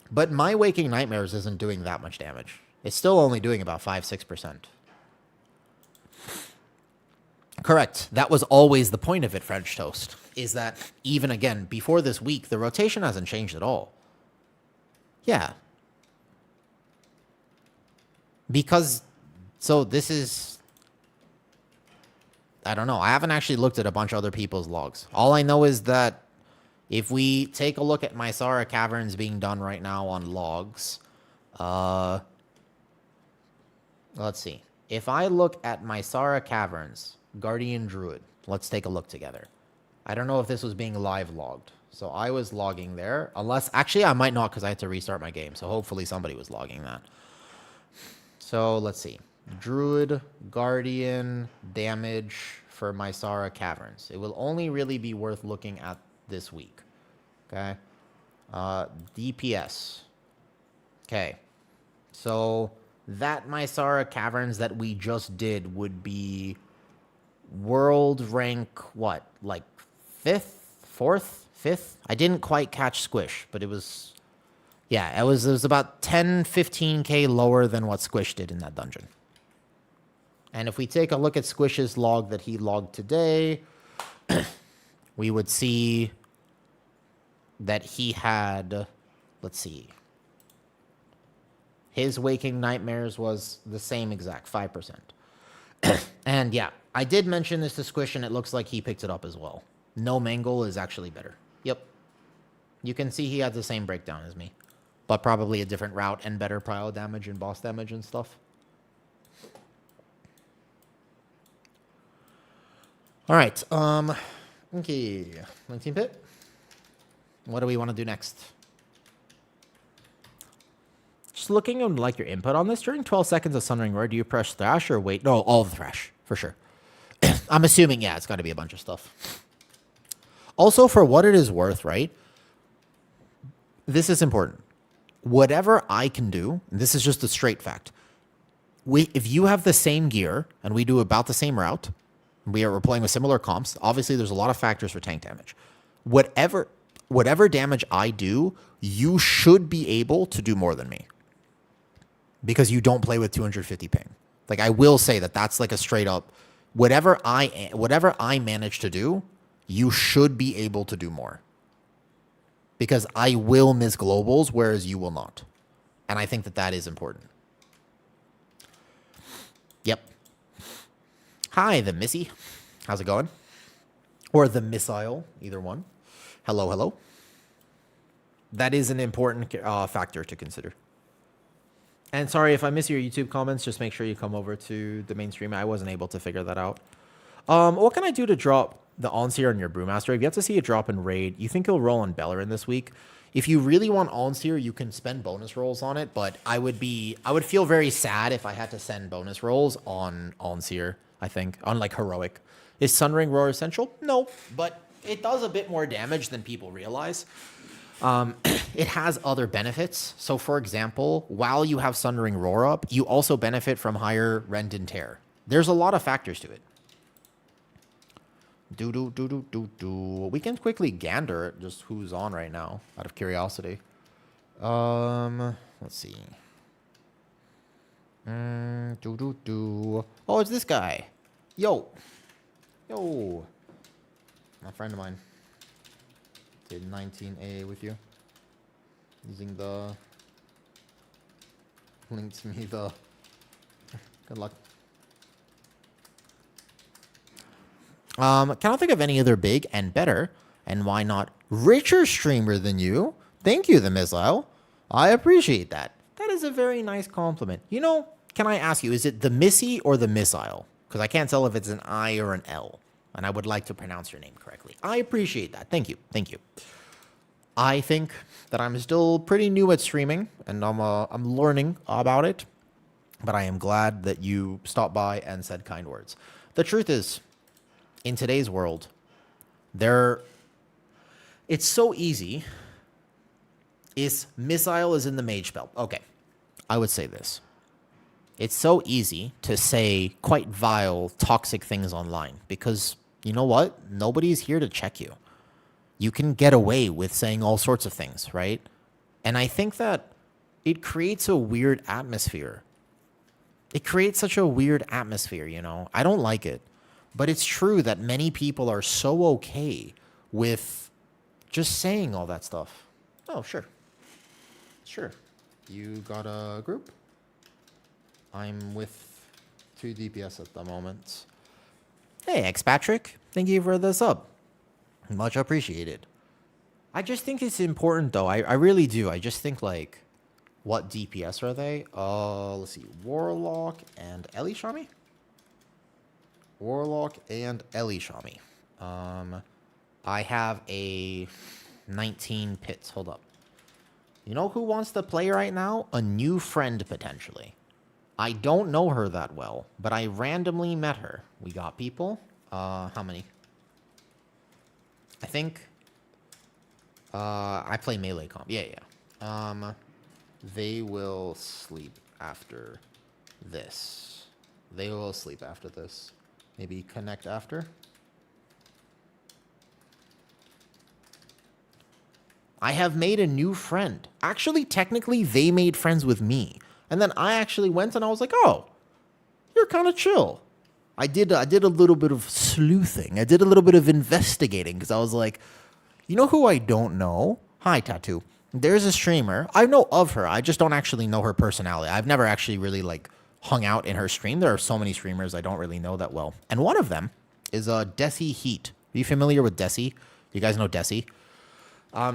[SPEAKER 1] But my Waking Nightmares isn't doing that much damage. It's still only doing about 5-6%. Correct. That was always the point of it, French Toast. Is that even, again, before this week, the rotation hasn't changed at all. Yeah. Because, so this is, I don't know. I haven't actually looked at a bunch of other people's logs. All I know is that if we take a look at Mysara Caverns being done right now on logs, let's see. If I look at Mysara Caverns, Guardian Druid, let's take a look together. I don't know if this was being live logged. So I was logging there. Unless, actually, I might not because I had to restart my game. So hopefully somebody was logging that. So let's see. Druid, Guardian, damage for Mysara Caverns. It will only really be worth looking at this week. Okay. DPS. Okay. So that Mysara Caverns that we just did would be world rank, what? Like 5th? 4th? 5th? I didn't quite catch Squish, but it was, yeah, it was about 10, 15k lower than what Squish did in that dungeon. And if we take a look at Squish's log that he logged today, we would see that he had, let's see, his waking nightmares was the same exact 5%. And yeah, I did mention this to Squish, and it looks like he picked it up as well. No mangle is actually better. Yep. You can see he had the same breakdown as me, but probably a different route and better prio damage and boss damage and stuff. All right. Okay. 19 pit. What do we want to do next? Just looking at like your input on this, during 12 seconds of Sundering Roar, do you press Thrash or wait? No, all the Thrash, for sure. I'm assuming, yeah, it's got to be a bunch of stuff. Also, for what it is worth, right? This is important. Whatever I can do, and this is just a straight fact. If you have the same gear and we do about the same route, we're playing with similar comps, obviously there's a lot of factors for tank damage. Whatever damage I do, you should be able to do more than me. Because you don't play with 250 ping. Like, I will say that that's like a straight up, whatever I manage to do, you should be able to do more. Because I will miss globals, whereas you will not. And I think that that is important. Yep. Hi, the Missy. How's it going? Or the Missile, either one. Hello, hello. That is an important factor to consider. And sorry, if I miss your YouTube comments, just make sure you come over to the main stream. I wasn't able to figure that out. What can I do to drop the Onseer on your Brewmaster? If you have to see a drop in Raid, you think he'll roll on Bellerin this week? If you really want Onseer, you can spend bonus rolls on it, but I would feel very sad if I had to send bonus rolls on Onseer, I think, on like Heroic. Is Sunring Roar essential? No, but it does a bit more damage than people realize. It has other benefits. So, for example, while you have Sundering Roar up, you also benefit from higher Rend and Tear. There's a lot of factors to it. We can quickly gander at just who's on right now, out of curiosity. Let's see. Oh, it's this guy. Yo. A friend of mine. Did 19A with you. Using the... Linked me the... Good luck. Cannot think of any other big and better, and why not richer streamer than you. Thank you, the Missile. I appreciate that. That is a very nice compliment. You know, can I ask you, is it the Missy or the Missile? Because I can't tell if it's an I or an L, and I would like to pronounce your name correctly. I appreciate that. Thank you. Thank you. I think that I'm still pretty new at streaming, and I'm learning about it, but I am glad that you stopped by and said kind words. The truth is, in today's world, it's so easy. Missile is in the mage belt. Okay, I would say this. It's so easy to say quite vile, toxic things online because, you know what? Nobody's here to check you. You can get away with saying all sorts of things, right? And I think that it creates a weird atmosphere. It creates such a weird atmosphere, you know? I don't like it. But it's true that many people are so okay with just saying all that stuff. Oh, sure. Sure. You got a group? I'm with 2 DPS at the moment. Hey, X-Patrick. Thank you for the sub. Much appreciated. I just think it's important, though. I really do. I just think, like, what DPS are they? Let's see. Warlock and Ellie Shami? Warlock and Ellie Shami. I have a 19 pits. Hold up. You know who wants to play right now? A new friend, potentially. I don't know her that well, but I randomly met her. We got people. How many? I think... I play melee comp. Yeah. They will sleep after this. They will sleep after this. Maybe connect after. I have made a new friend. Actually, technically, they made friends with me. And then I actually went and I was like, oh, you're kind of chill. I did a little bit of sleuthing. I did a little bit of investigating because I was like, you know who I don't know? Hi, Tattoo. There's a streamer. I know of her. I just don't actually know her personality. I've never actually really like hung out in her stream. There are so many streamers I don't really know that well. And one of them is Desi Heat. Are you familiar with Desi? You guys know Desi?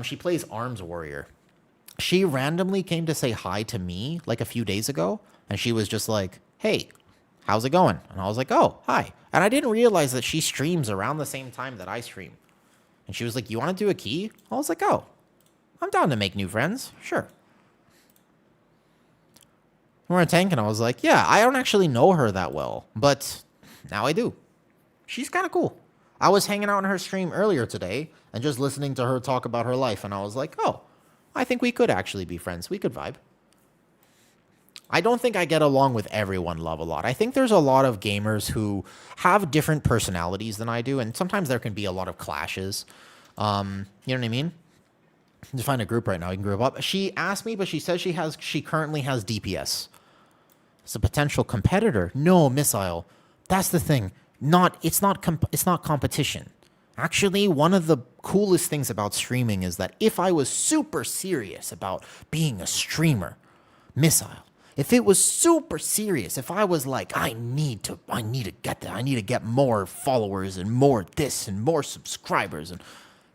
[SPEAKER 1] She plays Arms Warrior. She randomly came to say hi to me like a few days ago, and she was just like, hey, how's it going? And I was like, oh, hi. And I didn't realize that she streams around the same time that I stream. And she was like, you want to do a key? I was like, oh, I'm down to make new friends. Sure. We're in a tank, and I was like, yeah, I don't actually know her that well, but now I do. She's kind of cool. I was hanging out in her stream earlier today and just listening to her talk about her life, and I was like, oh, I think we could actually be friends. We could vibe. I don't think I get along with everyone love a lot. I think there's a lot of gamers who have different personalities than I do, and sometimes there can be a lot of clashes. You know what I mean? Just find a group right now. You can group up. She asked me, but she says she currently has DPS. It's a potential competitor. No, Missile. That's the thing. It's not competition. Actually, one of the coolest things about streaming is that if I was super serious about being a streamer, Missile, if it was super serious, if I was like, I need to get there, I need to get more followers and more this and more subscribers, and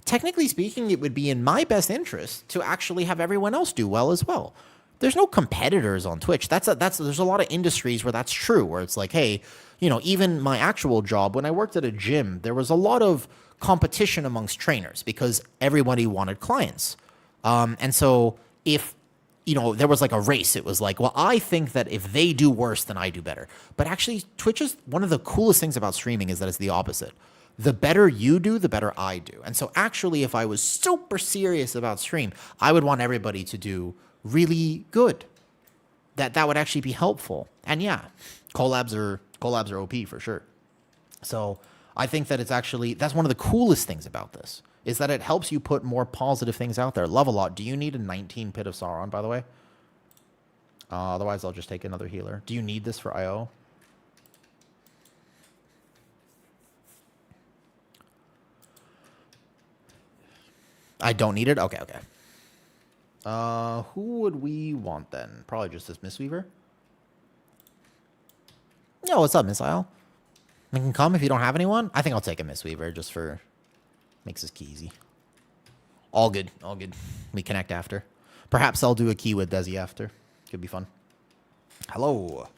[SPEAKER 1] technically speaking, it would be in my best interest to actually have everyone else do well as well. There's no competitors on Twitch. There's a lot of industries where that's true, where it's like, hey, you know, even my actual job, when I worked at a gym, there was a lot of competition amongst trainers because everybody wanted clients. And so if, you know, there was like a race, it was like, well, I think that if they do worse, then I do better. But actually, Twitch is one of the coolest things about streaming is that it's the opposite. The better you do, the better I do. And so actually, if I was super serious about stream, I would want everybody to do really good. That would actually be helpful. And yeah, collabs are OP for sure. So I think that that's one of the coolest things about this, is that it helps you put more positive things out there. Love a lot. Do you need a 19 Pit of Sauron, by the way? Otherwise, I'll just take another healer. Do you need this for IO? I don't need it? Okay. Who would we want then? Probably just this Mistweaver. Yo, what's up, Missile? You can come if you don't have anyone. I think I'll take a Mistweaver just for... Makes this key easy. All good. We connect after. Perhaps I'll do a key with Desi after. Could be fun. Hello.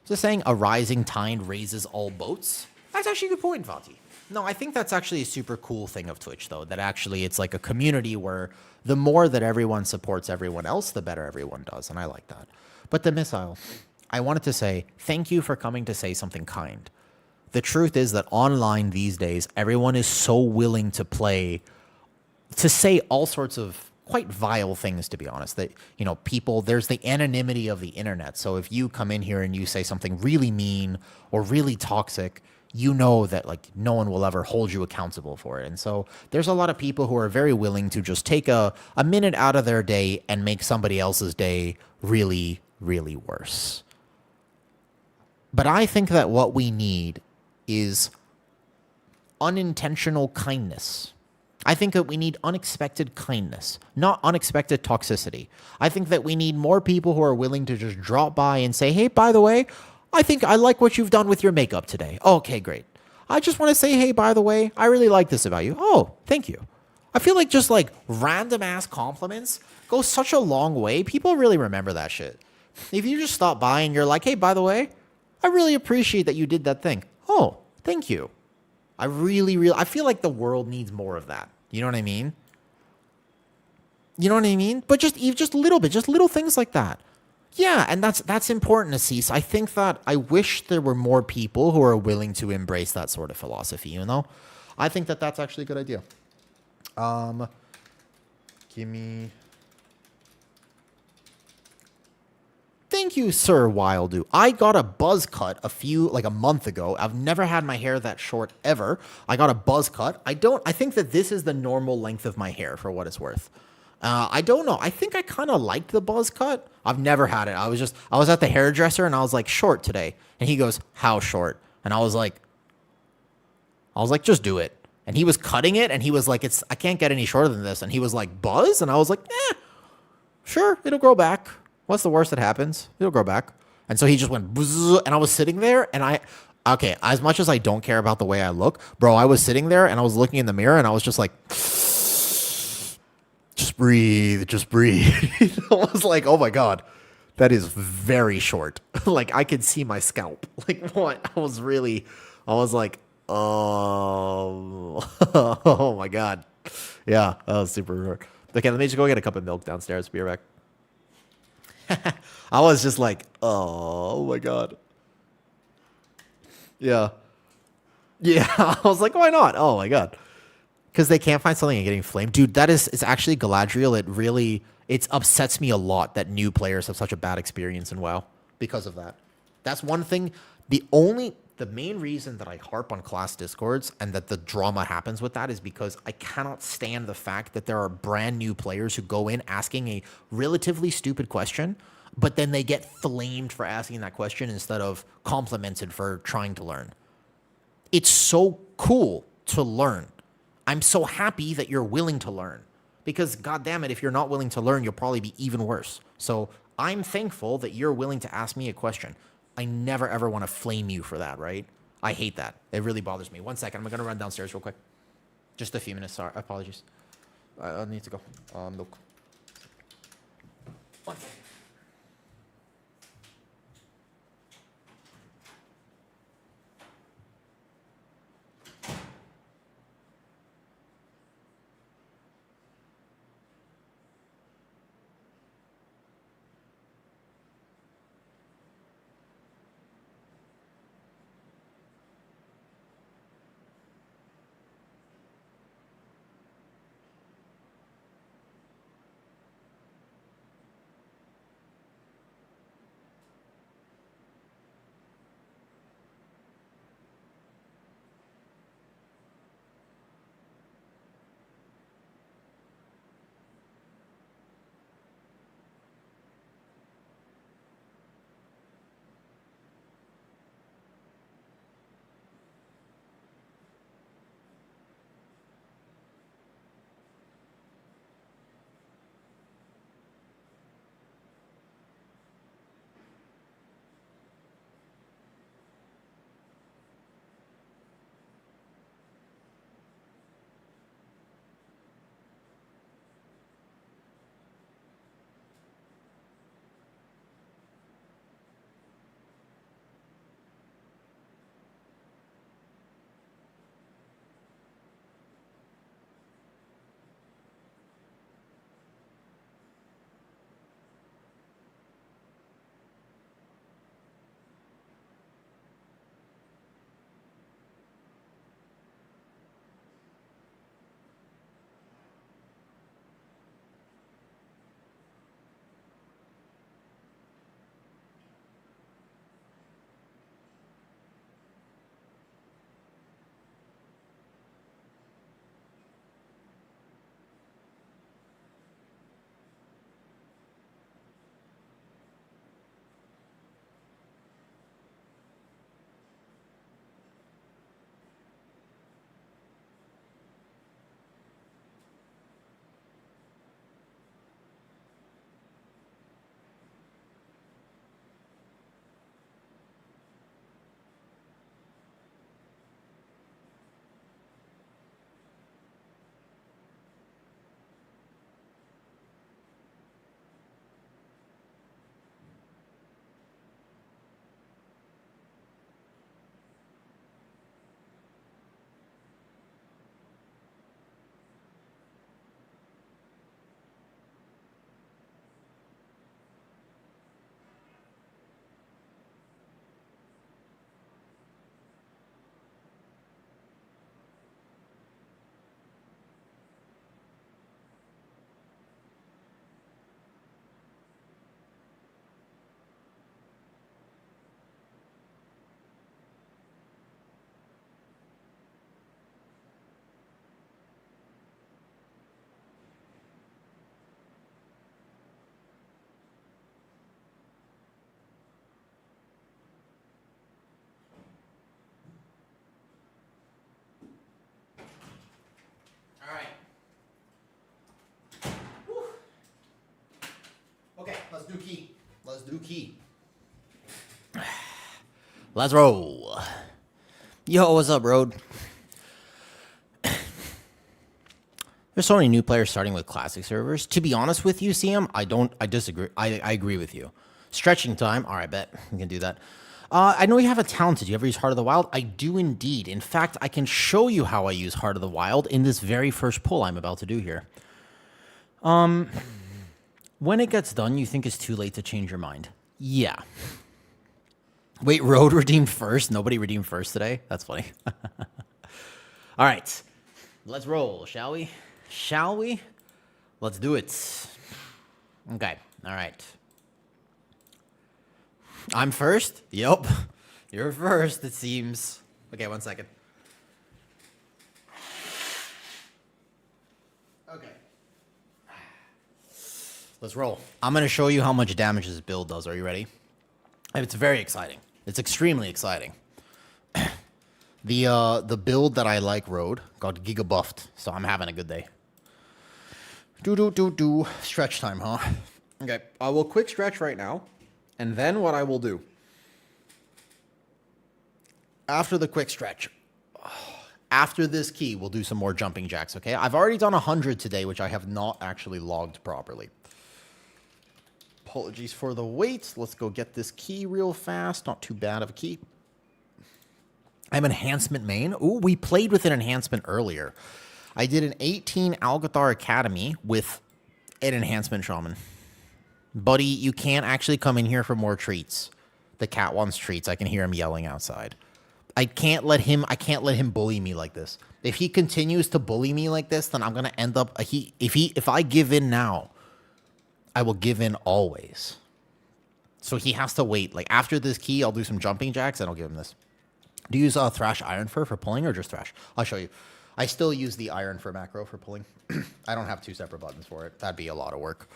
[SPEAKER 1] Just saying a rising tide raises all boats. That's actually a good point, Vati. No, I think that's actually a super cool thing of Twitch, though, that actually it's like a community where the more that everyone supports everyone else, the better everyone does, and I like that. But the Missile, I wanted to say thank you for coming to say something kind. The truth is that online these days, everyone is so willing to say all sorts of quite vile things, to be honest, that, you know, there's the anonymity of the internet. So if you come in here and you say something really mean or really toxic, you know that like no one will ever hold you accountable for it. And so there's a lot of people who are very willing to just take a minute out of their day and make somebody else's day really, really worse. But I think that what we need is unintentional kindness. I think that we need unexpected kindness, not unexpected toxicity. I think that we need more people who are willing to just drop by and say, hey, by the way, I think I like what you've done with your makeup today. Okay, great. I just want to say, hey, by the way, I really like this about you. Oh, thank you. I feel like just like random ass compliments go such a long way. People really remember that shit. If you just stop by and you're like, hey, by the way, I really appreciate that you did that thing. Oh, thank you. I feel like the world needs more of that. You know what I mean? But just a little bit, just little things like that. Yeah, and that's important to see. So I think that I wish there were more people who are willing to embrace that sort of philosophy, you know? I think that that's actually a good idea. Give me... Thank you, Sir Wildu. I got a buzz cut a month ago. I've never had my hair that short ever. I got a buzz cut. I think that this is the normal length of my hair for what it's worth. I don't know. I think I kind of liked the buzz cut. I've never had it. I was at the hairdresser and I was like, short today. And he goes, how short? And I was like, just do it. And he was cutting it and he was like, I can't get any shorter than this. And he was like, buzz? And I was like, sure, it'll grow back. What's the worst that happens? It'll grow back. And so he just went, buzz, and I was sitting there and okay, as much as I don't care about the way I look, bro, I was sitting there and I was looking in the mirror and I was just like, just breathe, just breathe. I was like, oh my God, that is very short. Like I could see my scalp. Like what? I was like, oh, oh my God. Yeah, that was super short. Okay, let me just go get a cup of milk downstairs. Be right back. I was just like, oh my God. Yeah. Yeah. I was like, why not? Oh my God. Because they can't find something and getting flamed. Dude, it's actually Galadriel. It upsets me a lot that new players have such a bad experience in WoW because of that. That's one thing. The main reason that I harp on class discords and that the drama happens with that is because I cannot stand the fact that there are brand new players who go in asking a relatively stupid question, but then they get flamed for asking that question instead of complimented for trying to learn. It's so cool to learn. I'm so happy that you're willing to learn because God damn it, if you're not willing to learn, you'll probably be even worse. So I'm thankful that you're willing to ask me a question. I never ever want to flame you for that, right? I hate that. It really bothers me. 1 second. I'm going to run downstairs real quick. Just a few minutes. Sorry. Apologies. I need to go. Milk. 1 second. let's do key. Let's roll. Yo, what's up, Road? There's so many new players starting with classic servers. To be honest with you, CM, I disagree. I agree with you. Stretching time. All right, bet. We can do that. I know you have a talented. Do you ever use Heart of the Wild? I do indeed. In fact, I can show you how I use Heart of the Wild in this very first pull I'm about to do here. When it gets done, you think it's too late to change your mind. Yeah. Wait, Road redeemed first? Nobody redeemed first today? That's funny. All right. Let's roll, shall we? Shall we? Let's do it. Okay. All right. I'm first? Yup. You're first, it seems. Okay, 1 second. Okay. Let's roll. I'm going to show you how much damage this build does. Are you ready? It's very exciting. It's extremely exciting. The build that I like, Road, got giga buffed, so I'm having a good day. Stretch time, huh? Okay, I will quick stretch right now, and then what I will do after the quick stretch, after this key, we'll do some more jumping jacks, okay? I've already done 100 today, which I have not actually logged properly. Apologies for the wait. Let's go get this key real fast. Not too bad of a key. I'm enhancement main. Ooh, we played with an enhancement earlier. I did an 18 Algathar Academy with an enhancement shaman. Buddy, you can't actually come in here for more treats. The cat wants treats. I can hear him yelling outside. I can't let him bully me like this. If he continues to bully me like this, then I'm gonna end up if I give in now, I will give in always. So he has to wait. Like after this key, I'll do some jumping jacks and I'll give him this. Do you use Thrash Iron Fur for pulling or just Thrash? I'll show you. I still use the Iron Fur macro for pulling. I don't have 2 separate buttons for it. That'd be a lot of work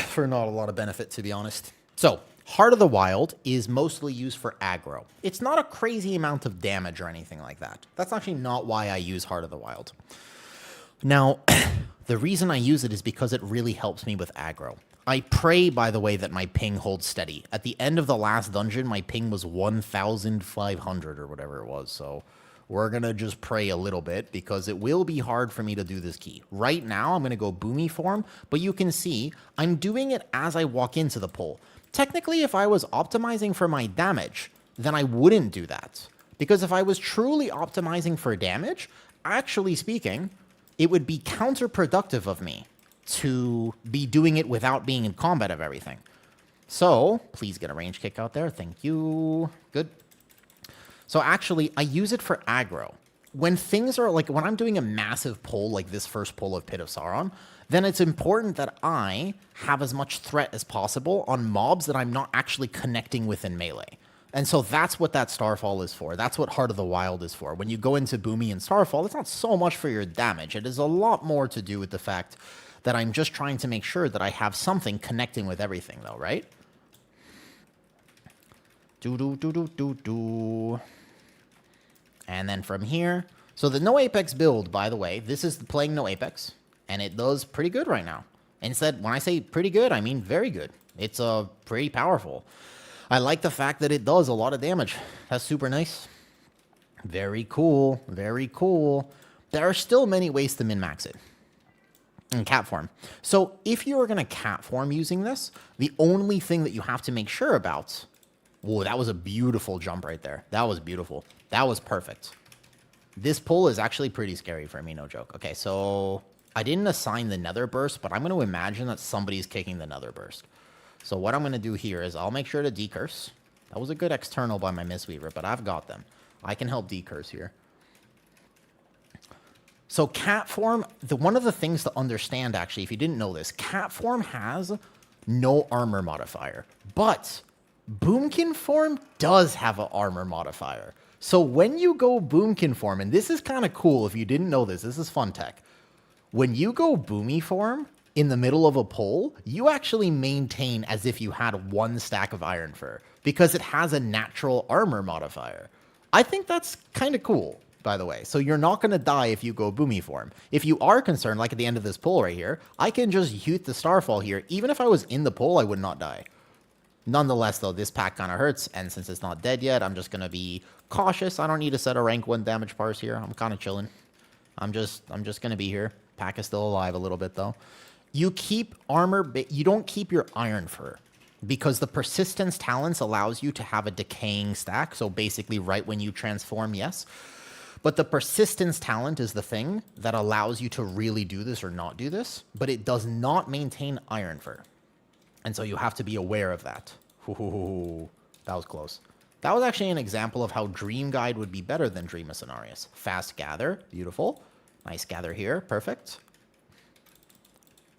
[SPEAKER 1] for not a lot of benefit, to be honest. So, Heart of the Wild is mostly used for aggro. It's not a crazy amount of damage or anything like that. That's actually not why I use Heart of the Wild. Now, the reason I use it is because it really helps me with aggro. I pray, by the way, that my ping holds steady. At the end of the last dungeon, my ping was 1,500 or whatever it was, so we're going to just pray a little bit because it will be hard for me to do this key. Right now, I'm going to go boomy form, but you can see I'm doing it as I walk into the pull. Technically, if I was optimizing for my damage, then I wouldn't do that. Because if I was truly optimizing for damage, actually speaking, it would be counterproductive of me to be doing it without being in combat of everything. So, please get a range kick out there. Thank you. Good. So actually, I use it for aggro. When things are like, when I'm doing a massive pull, like this first pull of Pit of Sauron, then it's important that I have as much threat as possible on mobs that I'm not actually connecting with in melee. And so that's what that Starfall is for. That's what Heart of the Wild is for. When you go into Boomy and Starfall, it's not so much for your damage. It is a lot more to do with the fact that I'm just trying to make sure that I have something connecting with everything, though, right? And then from here, so the no Apex build, by the way, this is playing no Apex, and it does pretty good right now. Instead, when I say pretty good, I mean very good. It's pretty powerful. I like the fact that it does a lot of damage. That's super nice. Very cool. Very cool. There are still many ways to min-max it. In cat form. So if you're going to cat form using this, the only thing that you have to make sure about... Whoa, that was a beautiful jump right there. That was beautiful. That was perfect. This pull is actually pretty scary for me, no joke. Okay, so I didn't assign the nether burst, but I'm going to imagine that somebody's kicking the nether burst. So what I'm going to do here is I'll make sure to decurse. That was a good external by my Mistweaver, but I've got them. I can help decurse here. So cat form, one of the things to understand, actually, if you didn't know this, cat form has no armor modifier, but boomkin form does have an armor modifier. So when you go boomkin form, and this is kind of cool if you didn't know this, this is fun tech. When you go boomy form in the middle of a pull, you actually maintain as if you had 1 stack of iron fur because it has a natural armor modifier. I think that's kind of cool, by the way. So you're not going to die if you go boomy form. If you are concerned, like at the end of this pull right here, I can just Hute the Starfall here. Even if I was in the pull, I would not die. Nonetheless, though, this pack kind of hurts, and since it's not dead yet, I'm just going to be cautious. I don't need to set a rank 1 damage parse here. I'm kind of chilling. I'm just going to be here. Pack is still alive a little bit, though. You keep armor, you don't keep your iron fur, because the persistence talents allows you to have a decaying stack, so basically right when you transform, yes. But the persistence talent is the thing that allows you to really do this or not do this, but it does not maintain iron fur. And so you have to be aware of that. Ooh, that was close. That was actually an example of how Dream Guide would be better than Dream of Cenarius. Fast gather, beautiful. Nice gather here, perfect.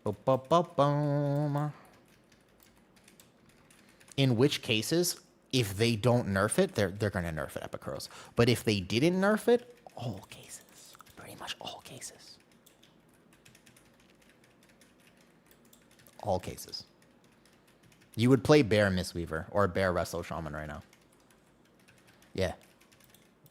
[SPEAKER 1] Boom. In which cases, if they don't nerf it, they're going to nerf it, Epicros. But if they didn't nerf it, all cases. Pretty much all cases. All cases. You would play Bear Mistweaver or Bear Resto Shaman right now. Yeah.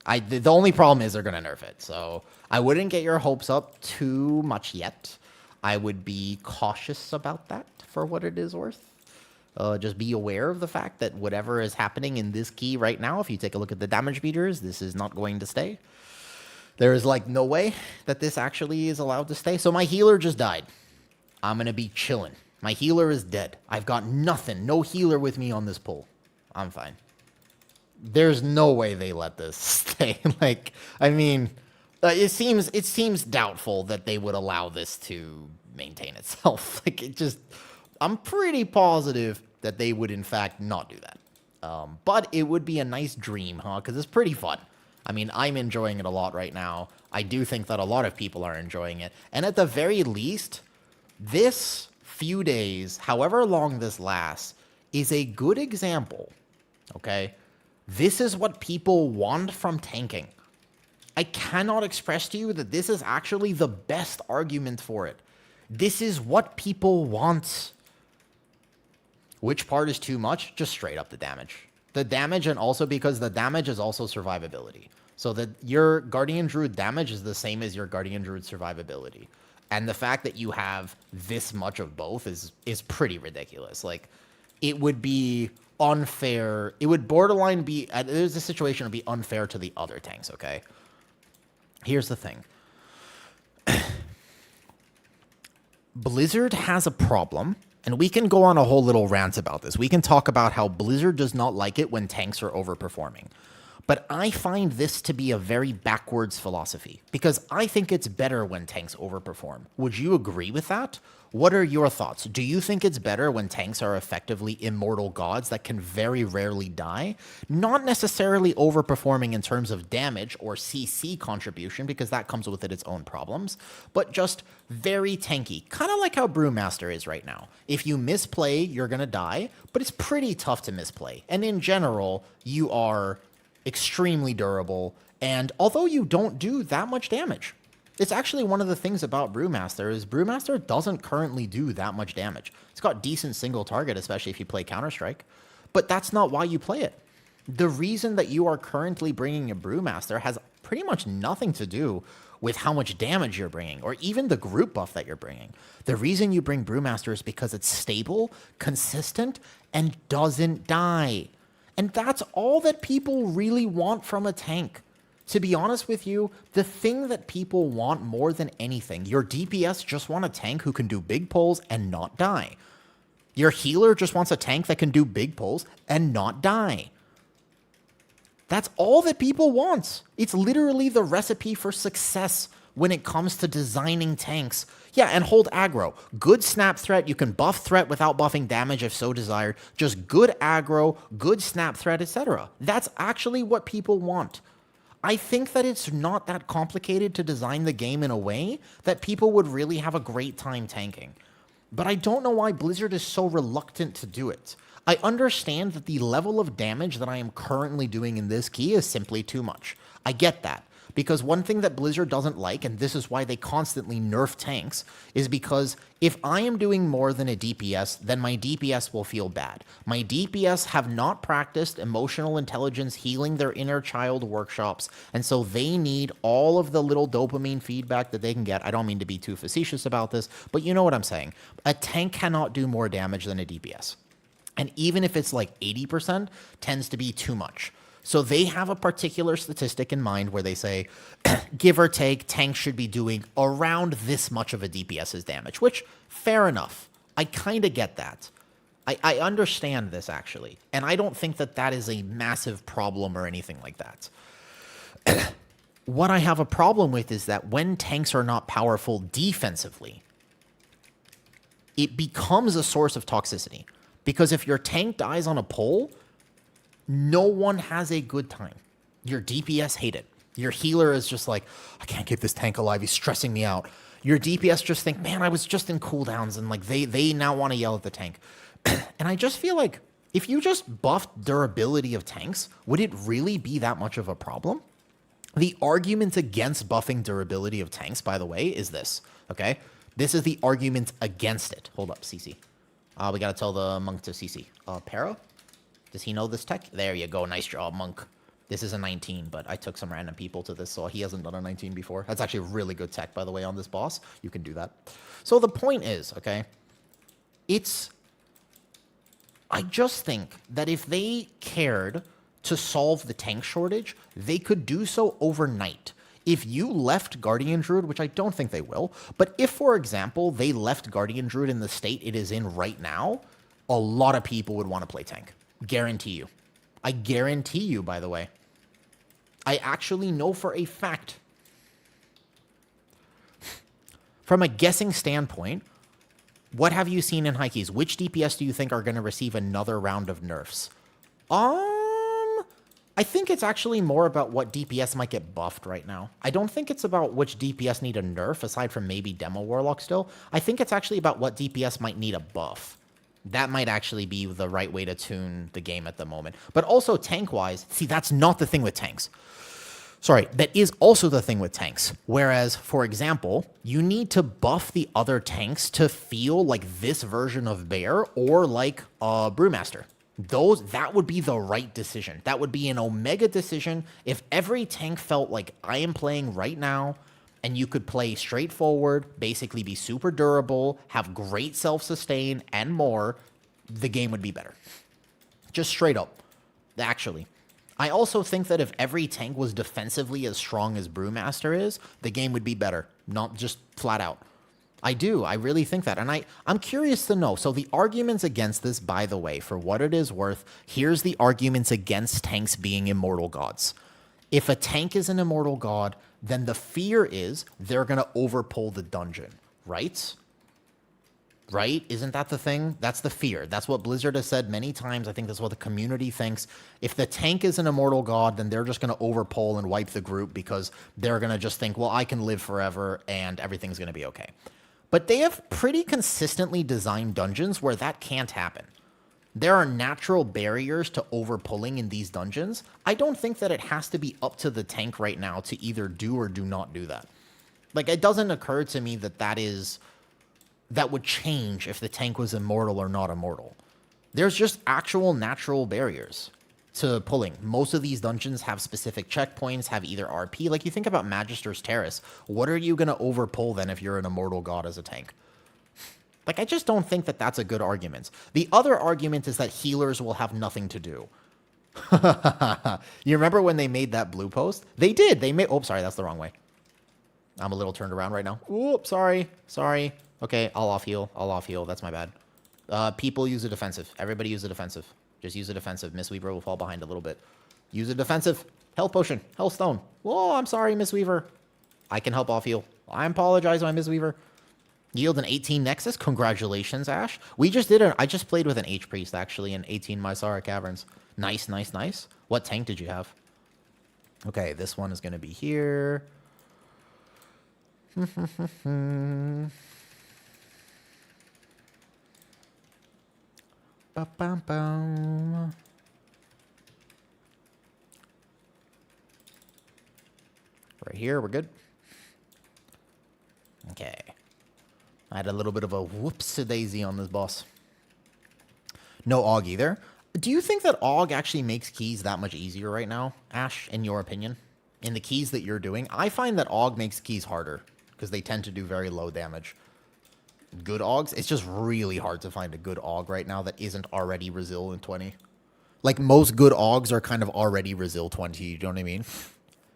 [SPEAKER 1] The only problem is they're going to nerf it. So I wouldn't get your hopes up too much yet. I would be cautious about that for what it is worth. Just be aware of the fact that whatever is happening in this key right now, if you take a look at the damage meters, this is not going to stay. There is like no way that this actually is allowed to stay. So my healer just died. I'm going to be chilling. My healer is dead. I've got nothing. No healer with me on this pull. I'm fine. There's no way they let this stay. Like, I mean, it seems doubtful that they would allow this to maintain itself. Like, I'm pretty positive that they would, in fact, not do that. But it would be a nice dream, huh? Because it's pretty fun. I mean, I'm enjoying it a lot right now. I do think that a lot of people are enjoying it. And at the very least, this few days, however long this lasts, is a good example, okay? This is what people want from tanking. I cannot express to you that this is actually the best argument for it. This is what people want. Which part is too much? Just straight up the damage. The damage, and also because the damage is also survivability. So that your Guardian Druid damage is the same as your Guardian Druid survivability. And the fact that you have this much of both is pretty ridiculous. Like, it would be unfair. It would borderline be, there's a situation to be unfair to the other tanks, okay? Here's the thing. Blizzard has a problem, and we can go on a whole little rant about this. We can talk about how Blizzard does not like it when tanks are overperforming. But I find this to be a very backwards philosophy, because I think it's better when tanks overperform. Would you agree with that? What are your thoughts? Do you think it's better when tanks are effectively immortal gods that can very rarely die? Not necessarily overperforming in terms of damage or CC contribution, because that comes with its own problems, but just very tanky. Kind of like how Brewmaster is right now. If you misplay, you're going to die, but it's pretty tough to misplay. And in general, you are extremely durable, and although you don't do that much damage, it's actually one of the things about Brewmaster is Brewmaster doesn't currently do that much damage. It's got decent single target, especially if you play Counter-Strike, but that's not why you play it. The reason that you are currently bringing a Brewmaster has pretty much nothing to do with how much damage you're bringing, or even the group buff that you're bringing. The reason you bring Brewmaster is because it's stable, consistent, and doesn't die. And that's all that people really want from a tank. To be honest with you, the thing that people want more than anything, your DPS just want a tank who can do big pulls and not die. Your healer just wants a tank that can do big pulls and not die. That's all that people want. It's literally the recipe for success when it comes to designing tanks. Yeah, and hold aggro. Good snap threat. You can buff threat without buffing damage if so desired. Just good aggro, good snap threat, etc. That's actually what people want. I think that it's not that complicated to design the game in a way that people would really have a great time tanking. But I don't know why Blizzard is so reluctant to do it. I understand that the level of damage that I am currently doing in this key is simply too much. I get that. Because one thing that Blizzard doesn't like, and this is why they constantly nerf tanks, is because if I am doing more than a DPS, then my DPS will feel bad. My DPS have not practiced emotional intelligence healing their inner child workshops, and so they need all of the little dopamine feedback that they can get. I don't mean to be too facetious about this, but you know what I'm saying. A tank cannot do more damage than a DPS. And even if it's like 80%, tends to be too much. So they have a particular statistic in mind where they say, give or take, tanks should be doing around this much of a DPS's damage, which, fair enough. I kind of get that. I understand this, actually. And I don't think that that is a massive problem or anything like that. What I have a problem with is that when tanks are not powerful defensively, it becomes a source of toxicity. Because if your tank dies on a pole, no one has a good time. Your DPS hate it. Your healer is just like, I can't keep this tank alive. He's stressing me out. Your DPS just think, man, I was just in cooldowns, and like they now want to yell at the tank. And I just feel like if you just buffed durability of tanks, would it really be that much of a problem? The argument against buffing durability of tanks, by the way, is this, okay? This is the argument against it. Hold up, CC. We got to tell the monk to CC. Para? Does he know this tech? There you go. Nice job, monk. This is a 19, but I took some random people to this, so he hasn't done a 19 before. That's actually really good tech, by the way, on this boss. You can do that. So the point is, okay, I just think that if they cared to solve the tank shortage, they could do so overnight. If you left Guardian Druid, which I don't think they will, but if, for example, they left Guardian Druid in the state it is in right now, a lot of people would want to play tank. Guarantee you. I guarantee you, by the way. I actually know for a fact. From a guessing standpoint, what have you seen in high keys? Which DPS do you think are going to receive another round of nerfs? I think it's actually more about what DPS might get buffed right now. I don't think it's about which DPS need a nerf, aside from maybe Demo Warlock still. I think it's actually about what DPS might need a buff. That might actually be the right way to tune the game at the moment. But also tank-wise, see, that's not the thing with tanks. Sorry, that is also the thing with tanks. Whereas, for example, you need to buff the other tanks to feel like this version of Bear or like Brewmaster. That would be the right decision. That would be an Omega decision if every tank felt like I am playing right now, and you could play straightforward, basically be super durable, have great self-sustain, and more, the game would be better. Just straight up. Actually. I also think that if every tank was defensively as strong as Brewmaster is, the game would be better. Not just flat out. I do. I really think that. And I'm curious to know. So the arguments against this, by the way, for what it is worth, here's the arguments against tanks being immortal gods. If a tank is an immortal god, then the fear is they're going to overpull the dungeon, right? Right? Isn't that the thing? That's the fear. That's what Blizzard has said many times. I think that's what the community thinks. If the tank is an immortal god, then they're just going to overpull and wipe the group because they're going to just think, well, I can live forever and everything's going to be okay. But they have pretty consistently designed dungeons where that can't happen. There are natural barriers to overpulling in these dungeons. I don't think that it has to be up to the tank right now to either do or do not do that. Like, it doesn't occur to me that that would change if the tank was immortal or not immortal. There's just actual natural barriers to pulling. Most of these dungeons have specific checkpoints, have either RP. Like, you think about Magister's Terrace. What are you going to overpull then if you're an immortal god as a tank? Like, I just don't think that that's a good argument. The other argument is that healers will have nothing to do. You remember when they made that blue post? They did. Oh, sorry, that's the wrong way. I'm a little turned around right now. Oops, sorry. Okay, I'll off heal. That's my bad. People use a defensive. Everybody use a defensive. Just use a defensive. Mistweaver will fall behind a little bit. Use a defensive. Health potion. Health stone. Oh, I'm sorry, Mistweaver. I can help off heal. I apologize, my Mistweaver. Yield an 18 Nexus. Congratulations, Ash. I just played with an H-Priest, actually, in 18 Mysara Caverns. Nice. What tank did you have? Okay, this one is going to be here. Ba-bam-bam. Right here, we're good. Okay. I had a little bit of a whoops-a-daisy on this boss. No AUG either. Do you think that AUG actually makes keys that much easier right now, Ash, in your opinion? In the keys that you're doing? I find that AUG makes keys harder, because they tend to do very low damage. good Augs. It's just really hard to find a good Aug right now that isn't already Resil in 20. Like, most good Augs are kind of already Resil 20, you know what I mean?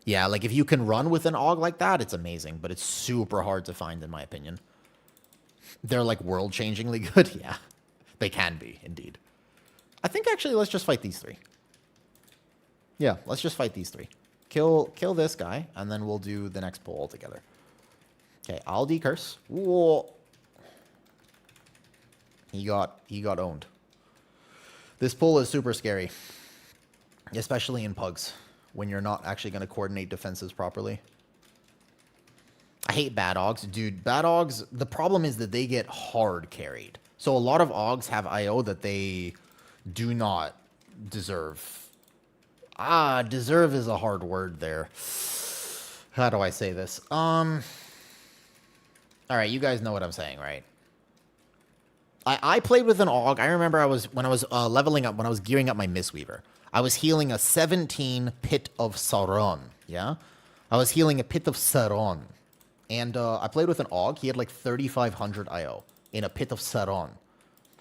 [SPEAKER 1] Yeah, like, if you can run with an Aug like that, it's amazing, but it's super hard to find, in my opinion. They're, like, world-changingly good? Yeah, they can be, indeed. I think, actually, let's just fight these 3. Yeah, let's just fight these 3. Kill this guy, and then we'll do the next pull altogether. Okay, I'll decurse. Whoa. He got owned. This pull is super scary, especially in pugs, when you're not actually going to coordinate defenses properly. I hate bad Augs. Dude, bad Augs, the problem is that they get hard carried. So a lot of Augs have IO that they do not deserve. Deserve is a hard word there. How do I say this? All right, you guys know what I'm saying, right? I played with an Aug. I remember when I was leveling up, when I was gearing up my Mistweaver, I was healing a 17 Pit of Sauron, yeah? I was healing a Pit of Sauron. And I played with an Aug. He had like 3,500 IO in a Pit of Sauron.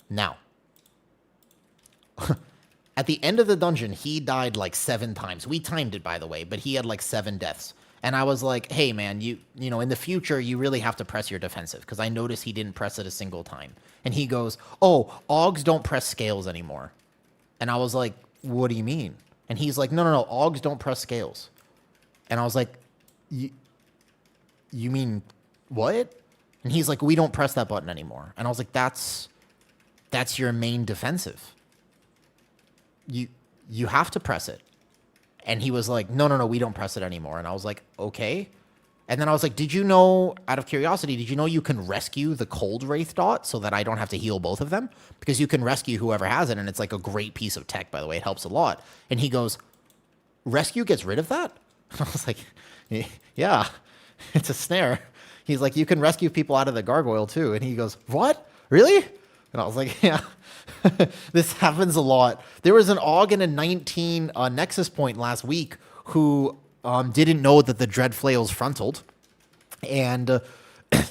[SPEAKER 1] Now, at the end of the dungeon, he died like 7 times. We timed it, by the way, but he had like 7 deaths. And I was like, hey, man, you know, in the future, you really have to press your defensive, because I noticed he didn't press it a single time. And he goes, oh, Augs don't press scales anymore. And I was like, what do you mean? And he's like, no, Augs don't press scales. And I was like, you mean what? And he's like, we don't press that button anymore. And I was like, that's your main defensive. You have to press it. And he was like, no, we don't press it anymore. And I was like, okay. And then I was like, did you know, out of curiosity, did you know you can rescue the Cold Wraith dot so that I don't have to heal both of them? Because you can rescue whoever has it, and it's like a great piece of tech, by the way. It helps a lot. And he goes, rescue gets rid of that? And I was like, yeah, it's a snare. He's like, you can rescue people out of the gargoyle too. And he goes, what? Really? And I was like, yeah, this happens a lot. There was an Aug in a 19 Nexus point last week who didn't know that the Dread Flails frontaled. And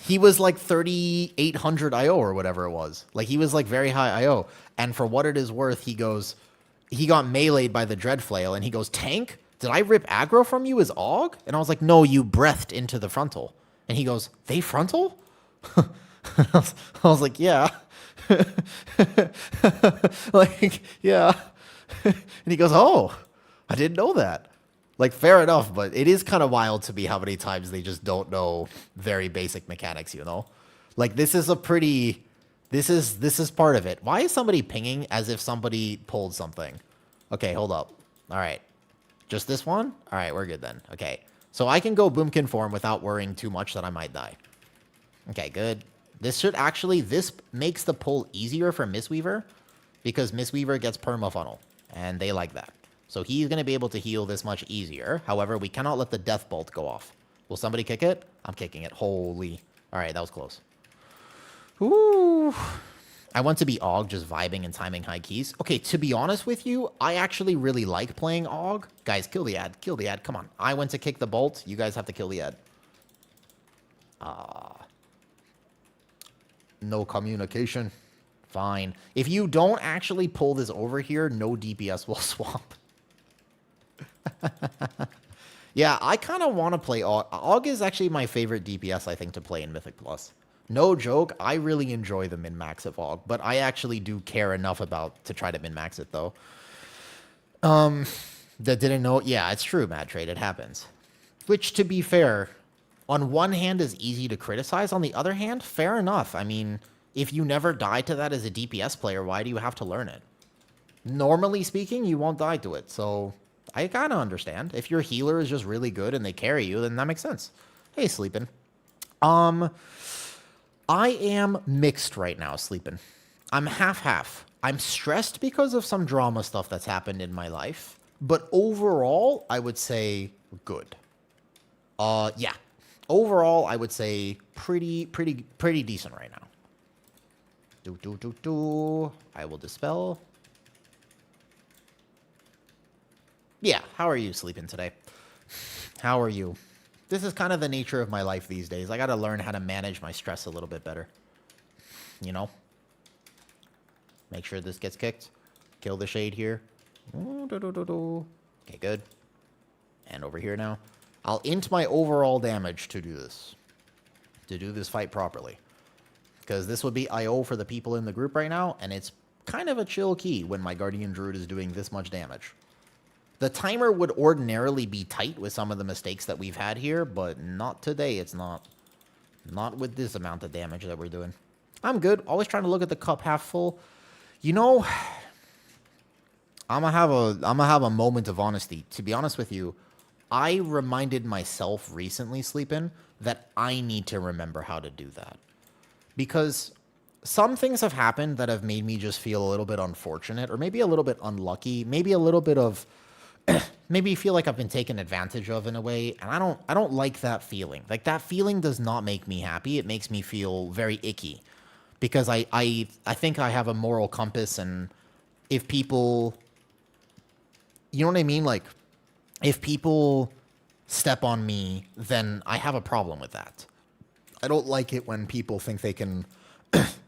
[SPEAKER 1] he was like 3,800 IO or whatever it was. Like, he was like very high IO. And for what it is worth, he goes, he got meleeed by the Dread Flail. And he goes, tank, did I rip aggro from you as Aug? And I was like, no, you breathed into the frontal. And he goes, they frontal? I was like, yeah. Like, yeah. And he goes, oh, I didn't know that. Like, fair enough, but it is kind of wild to me how many times they just don't know very basic mechanics, you know? Like, this is part of it. Why is somebody pinging as if somebody pulled something? Okay, hold up. All right. Just this one? All right, we're good then. Okay. So I can go Boomkin form without worrying too much that I might die. Okay, good. This makes the pull easier for Mistweaver, because Mistweaver gets perma-funnel, and they like that. So he's going to be able to heal this much easier. However, we cannot let the Death Bolt go off. Will somebody kick it? I'm kicking it. Holy. All right, that was close. Ooh. I want to be Aug, just vibing and timing high keys. Okay, to be honest with you, I actually really like playing Aug. Guys, kill the ad. Kill the ad. Come on. I went to kick the bolt. You guys have to kill the ad. No communication. Fine. If you don't actually pull this over here, no DPS will swap. Yeah, I kind of want to play Aug. Aug is actually my favorite DPS, I think, to play in Mythic Plus. No joke, I really enjoy the min-max of Aug, but I actually do care enough to try to min-max it, though. That didn't know... Yeah, it's true, Mad Trade, it happens. Which, to be fair, on one hand is easy to criticize, on the other hand, fair enough. I mean, if you never die to that as a DPS player, why do you have to learn it? Normally speaking, you won't die to it, so I kind of understand. If your healer is just really good and they carry you, then that makes sense. Hey, Sleepin'. I am mixed right now, Sleepin'. I'm half-half. I'm stressed because of some drama stuff that's happened in my life, but overall, I would say good. Yeah. Overall, I would say pretty decent right now. I will dispel. Yeah, how are you sleeping today? How are you? This is kind of the nature of my life these days. I gotta learn how to manage my stress a little bit better. you know, make sure this gets kicked. Kill the shade here. Okay, good. And over here now. I'll int my overall damage to do this. To do this fight properly. Because this would be IO for the people in the group right now, and it's kind of a chill key when my Guardian Druid is doing this much damage. The timer would ordinarily be tight with some of the mistakes that we've had here, but not today, it's not. Not with this amount of damage that we're doing. I'm good. Always trying to look at the cup half full. You know, I'm gonna have a moment of honesty. To be honest with you, I reminded myself recently, sleeping, that I need to remember how to do that. Because some things have happened that have made me just feel a little bit unfortunate, or maybe a little bit unlucky, maybe a little bit of maybe feel like I've been taken advantage of in a way, and I don't like that feeling. Like, that feeling does not make me happy. It makes me feel very icky. Because I think I have a moral compass, and if people, you know what I mean? Like, if people step on me, then I have a problem with that. I don't like it when people think they can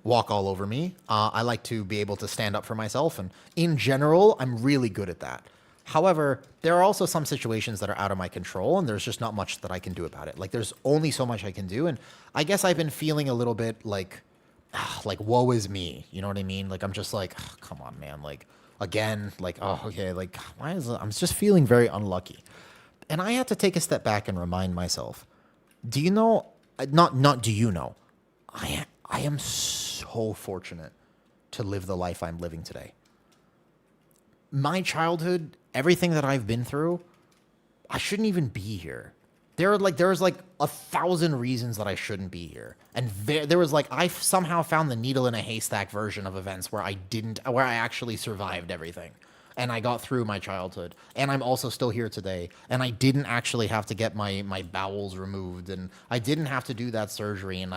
[SPEAKER 1] walk all over me. I like to be able to stand up for myself, and in general, I'm really good at that. However, there are also some situations that are out of my control, and there's just not much that I can do about it. Like, there's only so much I can do, and I guess I've been feeling a little bit like woe is me. You know what I mean? Like, I'm just like, oh, come on, man. Like, again, like, oh, okay, like, why is it? I'm just feeling very unlucky. And I had to take a step back and remind myself, do you know, not do you know, I am so fortunate to live the life I'm living today. My childhood, everything that I've been through, I shouldn't even be here. There's like 1,000 reasons that I shouldn't be here. And there was like, I somehow found the needle in a haystack version of events where I actually survived everything. And I got through my childhood. And I'm also still here today. And I didn't actually have to get my bowels removed. And I didn't have to do that surgery. And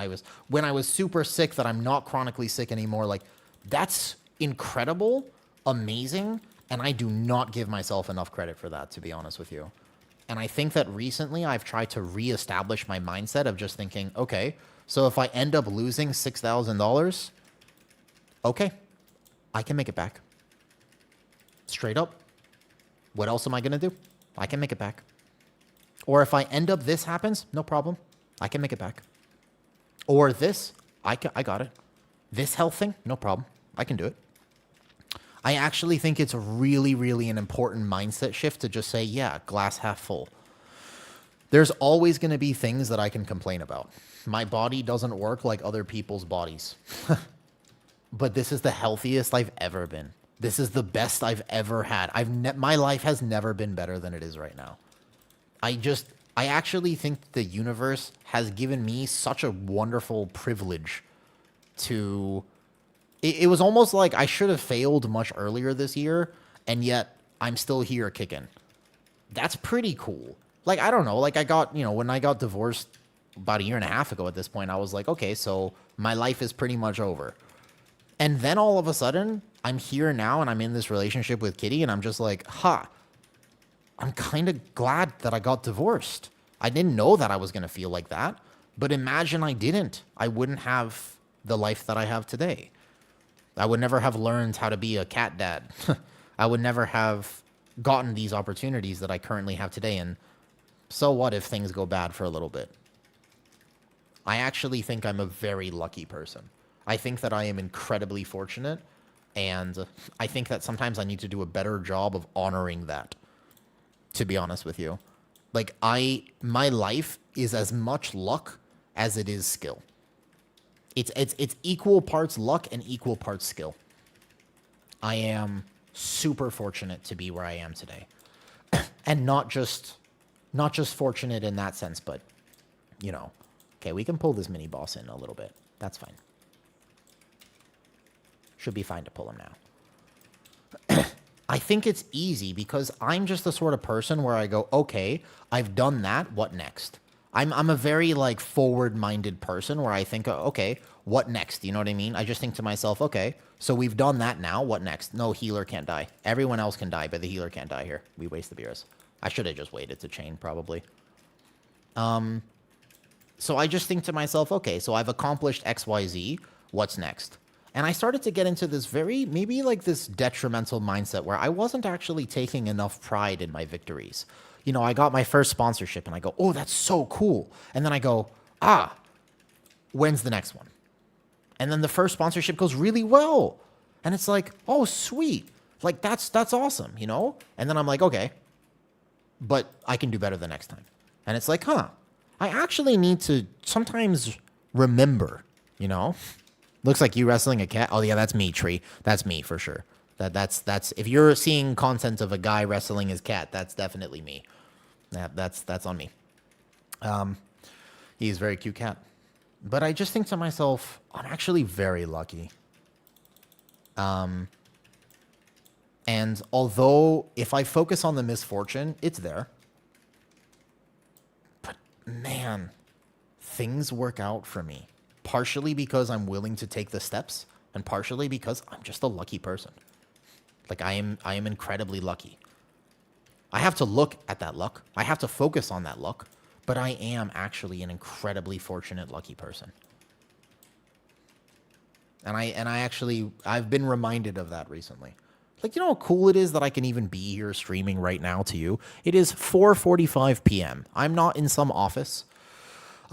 [SPEAKER 1] when I was super sick, that I'm not chronically sick anymore, like, that's incredible, amazing. And I do not give myself enough credit for that, to be honest with you. And I think that recently I've tried to reestablish my mindset of just thinking, okay, so if I end up losing $6,000, okay, I can make it back. Straight up. What else am I going to do? I can make it back. Or if I end up, this happens, no problem. I can make it back. Or this, I got it. This health thing, no problem. I can do it. I actually think it's really, really an important mindset shift to just say, yeah, glass half full. There's always going to be things that I can complain about. My body doesn't work like other people's bodies. But this is the healthiest I've ever been. This is the best I've ever had. My life has never been better than it is right now. I actually think the universe has given me such a wonderful privilege to... It was almost like I should have failed much earlier this year, and yet I'm still here kicking. That's pretty cool. Like, I don't know. Like, when I got divorced about a year and a half ago at this point, I was like, okay, so my life is pretty much over. And then all of a sudden, I'm here now, and I'm in this relationship with Kitty, and I'm just like, I'm kind of glad that I got divorced. I didn't know that I was going to feel like that, but imagine I didn't. I wouldn't have the life that I have today. I would never have learned how to be a cat dad. I would never have gotten these opportunities that I currently have today. And so what if things go bad for a little bit? I actually think I'm a very lucky person. I think that I am incredibly fortunate. And I think that sometimes I need to do a better job of honoring that, to be honest with you. Like, my life is as much luck as it is skill. It's equal parts luck and equal parts skill. I am super fortunate to be where I am today. And not just fortunate in that sense, but, you know. Okay, we can pull this mini boss in a little bit. That's fine. Should be fine to pull him now. I think it's easy because I'm just the sort of person where I go, okay, I've done that, what next? I'm a very, like, forward-minded person where I think, okay, what next? You know what I mean? I just think to myself, okay, so we've done that now, what next? No, healer can't die. Everyone else can die, but the healer can't die here. We waste the beers. I should have just waited to chain, probably. So I just think to myself, okay, so I've accomplished XYZ. what's next? And I started to get into this maybe like this detrimental mindset where I wasn't actually taking enough pride in my victories. You know, I got my first sponsorship and I go, oh, that's so cool. And then I go, when's the next one? And then the first sponsorship goes really well. And it's like, oh, sweet. Like, that's awesome, you know? And then I'm like, okay, but I can do better the next time. And it's like, I actually need to sometimes remember, you know? Looks like you wrestling a cat. Oh, yeah, that's me, Tree. That's me for sure. That's if you're seeing content of a guy wrestling his cat, that's definitely me. That's on me. He's a very cute cat. But I just think to myself, I'm actually very lucky. And although if I focus on the misfortune, it's there. But man, things work out for me. Partially because I'm willing to take the steps, and partially because I'm just a lucky person. Like I am incredibly lucky. I have to look at that luck. I have to focus on that luck, but I am actually an incredibly fortunate, lucky person. And I've been reminded of that recently. Like, you know how cool it is that I can even be here streaming right now to you? It is 4:45 p.m. I'm not in some office.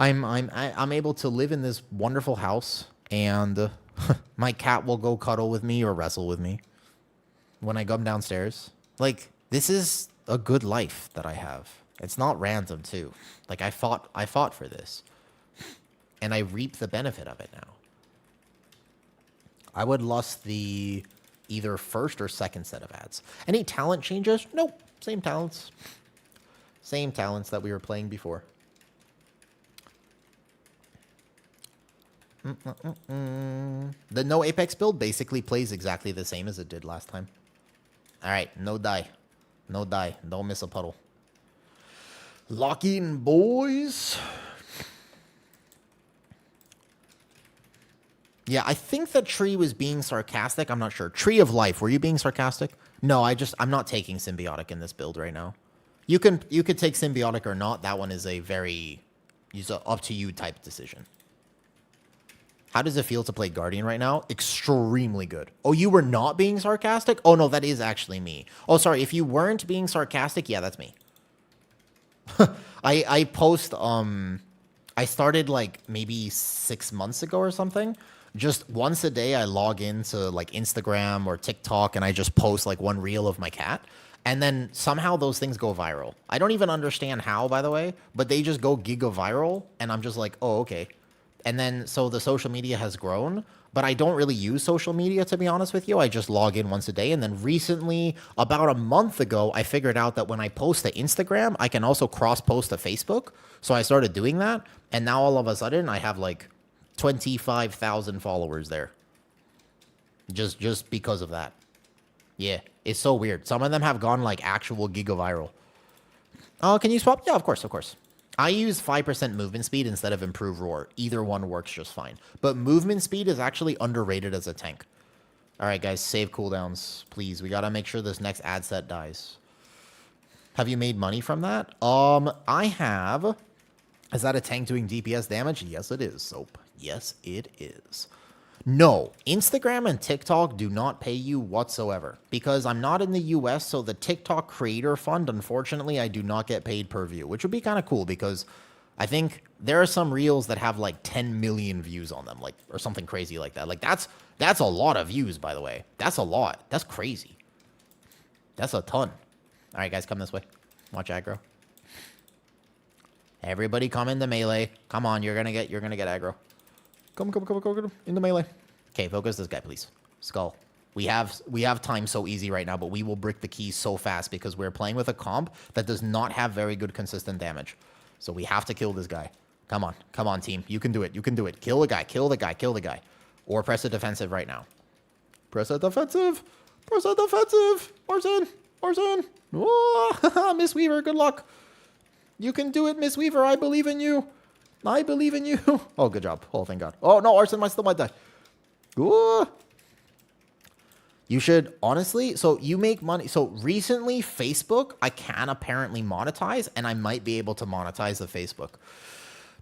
[SPEAKER 1] I'm able to live in this wonderful house, and my cat will go cuddle with me or wrestle with me when I come downstairs. Like, this is a good life that I have. It's not random too. Like, I fought for this, and I reap the benefit of it now. I would lust the either first or second set of ads. Any talent changes? Nope. Same talents. Same talents that we were playing before. The no Apex build basically plays exactly the same as it did last time. All right, no die. No die. Don't miss a puddle. Lock in, boys. Yeah, I think that Tree was being sarcastic. I'm not sure. Tree of Life, were you being sarcastic? No, I'm not taking Symbiotic in this build right now. You could take Symbiotic or not. That one is a very up to you type decision. How does it feel to play Guardian right now? Extremely good. Oh, you were not being sarcastic? Oh, no, that is actually me. Oh, sorry. If you weren't being sarcastic, yeah, that's me. I post, I started like maybe 6 months ago or something. Just once a day, I log into like Instagram or TikTok and I just post like one reel of my cat. And then somehow those things go viral. I don't even understand how, by the way, but they just go giga viral. And I'm just like, oh, okay. And then, so the social media has grown, but I don't really use social media, to be honest with you. I just log in once a day. And then recently, about a month ago, I figured out that when I post to Instagram, I can also cross-post to Facebook. So I started doing that. And now all of a sudden, I have like 25,000 followers there. Just because of that. Yeah, it's so weird. Some of them have gone like actual giga viral. Oh, can you swap? Yeah, of course, of course. I use 5% movement speed instead of improved roar. Either one works just fine. But movement speed is actually underrated as a tank. All right, guys, save cooldowns, please. We got to make sure this next ad set dies. Have you made money from that? I have. Is that a tank doing DPS damage? Yes, it is, Soap. Yes, it is. No, Instagram and TikTok do not pay you whatsoever because I'm not in the US, so the TikTok creator fund, unfortunately, I do not get paid per view, which would be kind of cool because I think there are some reels that have like 10 million views on them, like, or something crazy like that. Like that's a lot of views, by the way. That's a lot. That's crazy. That's a ton. All right, guys, come this way. Watch aggro. Everybody come in the melee. Come on, you're gonna get aggro. Come in the melee. Okay, focus this guy, please. Skull. We have time so easy right now, but we will brick the keys so fast because we're playing with a comp that does not have very good consistent damage. So we have to kill this guy. Come on, team. You can do it. You can do it. Kill the guy. Kill the guy. Kill the guy. Or press a defensive right now. Press a defensive. Press a defensive. Orson. Oh, Miss Weaver, good luck. You can do it, Miss Weaver. I believe in you. I believe in you. Oh, good job. Oh, thank God. Oh, no, Arson still might die. Ooh. You should, honestly, so you make money. So recently, Facebook, I can apparently monetize, and I might be able to monetize the Facebook.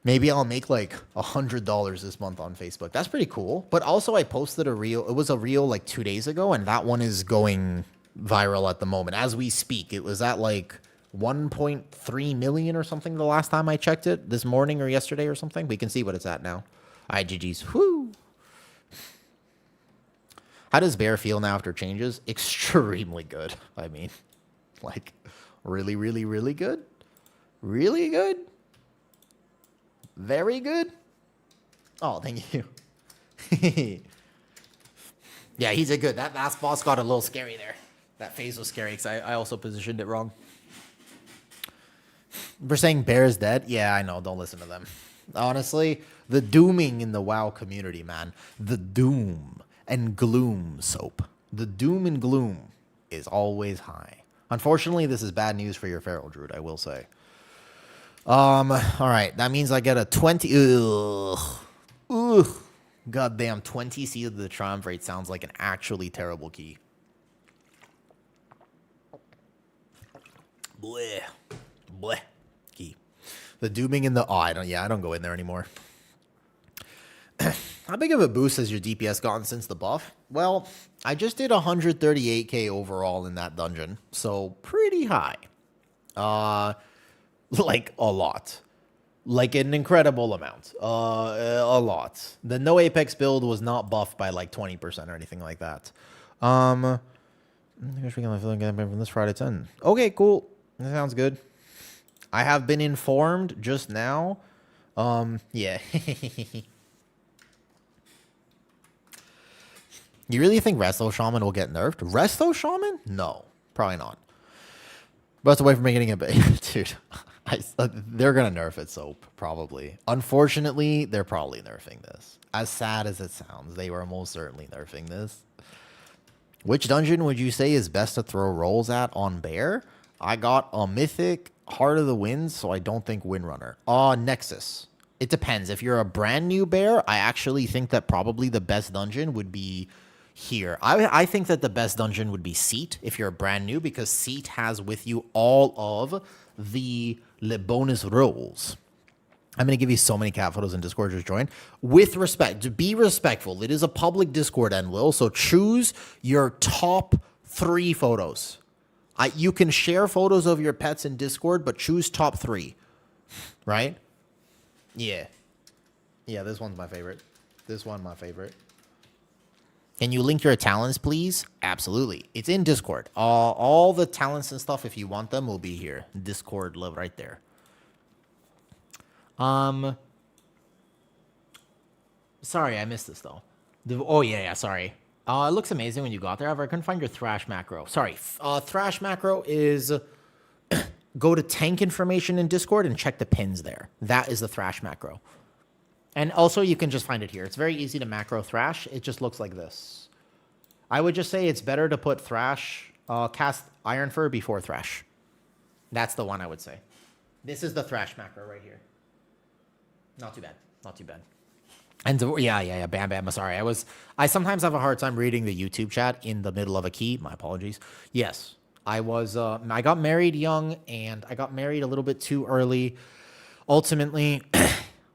[SPEAKER 1] Maybe I'll make like $100 this month on Facebook. That's pretty cool. But also I posted a reel. It was a reel like 2 days ago, and that one is going viral at the moment. As we speak, it was at like 1.3 million or something the last time I checked it, this morning or yesterday or something. We can see what it's at now. IGG's. Whoo. How does Bear feel now after changes? Extremely good. I mean, like, really, really, really good. Really good. Very good. Oh, thank you. Yeah, he's a good. That last boss got a little scary there. That phase was scary because I also positioned it wrong. We're saying Bear is dead. Yeah, I know. Don't listen to them. Honestly, the dooming in the WoW community, man. The doom and gloom soap. The doom and gloom is always high. Unfortunately, this is bad news for your Feral Druid, I will say. All right. That means I get a 20. Ugh. Goddamn, 20 Seal of the Triumph rate sounds like an actually terrible key. Bleh. Bleh. Key. The dooming in the... Oh, I don't go in there anymore. How big of a boost has your DPS gotten since the buff? Well, I just did 138k overall in that dungeon. So, pretty high. Like, a lot. Like, an incredible amount. A lot. The no Apex build was not buffed by, like, 20% or anything like that. I guess we can feel like from this Friday 10. Okay, cool. That sounds good. I have been informed just now. Yeah. You really think Resto Shaman will get nerfed? Resto Shaman? No, probably not. But it's away from getting a bit. Dude, they're going to nerf it, so probably. Unfortunately, they're probably nerfing this. As sad as it sounds, they were most certainly nerfing this. Which dungeon would you say is best to throw rolls at on Bear? I got a Mythic, Heart of the Winds, so I don't think Windrunner. Nexus. It depends. If you're a brand new Bear, I actually think that probably the best dungeon would be here. I think that the best dungeon would be Seat if you're brand new, because Seat has with you all of the bonus rolls. I'm going to give you so many cat photos in Discord. Just join. With respect, to be respectful, it is a public Discord, Will. So choose your top 3 photos. You can share photos of your pets in Discord, but choose top 3. Right? Yeah. Yeah, this one's my favorite. This one, my favorite. Can you link your talents, please? Absolutely. It's in Discord. All the talents and stuff, if you want them, will be here. Discord live right there. Sorry, I missed this, though. Oh, yeah, sorry. It looks amazing when you got there. However, I couldn't find your Thrash macro. Sorry. Thrash macro is... Go to tank information in Discord and check the pins there. That is the Thrash macro. And also, you can just find it here. It's very easy to macro Thrash. It just looks like this. I would just say it's better to put Thrash, cast Iron Fur before Thrash. That's the one I would say. This is the Thrash macro right here. Not too bad. Not too bad. And yeah. Bam, bam. Sorry. I sometimes have a hard time reading the YouTube chat in the middle of a key. My apologies. Yes. I got married young, and I got married a little bit too early. Ultimately,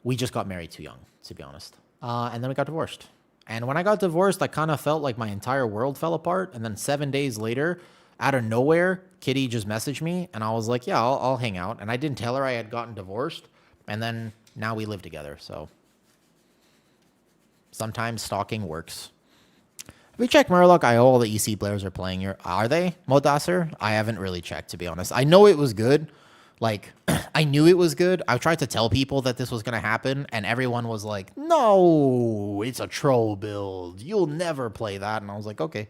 [SPEAKER 1] we just got married too young, to be honest. And then we got divorced. And when I got divorced, I kind of felt like my entire world fell apart. And then 7 days later, out of nowhere, Kitty just messaged me, and I was like, yeah, I'll hang out. And I didn't tell her I had gotten divorced. And then now we live together, so sometimes stalking works. If we check Murloc, all the EC players are playing here. Are they, Modasser? I haven't really checked, to be honest. I know it was good. Like, I knew it was good. I tried to tell people that this was going to happen, and everyone was like, no, it's a troll build. You'll never play that. And I was like, okay.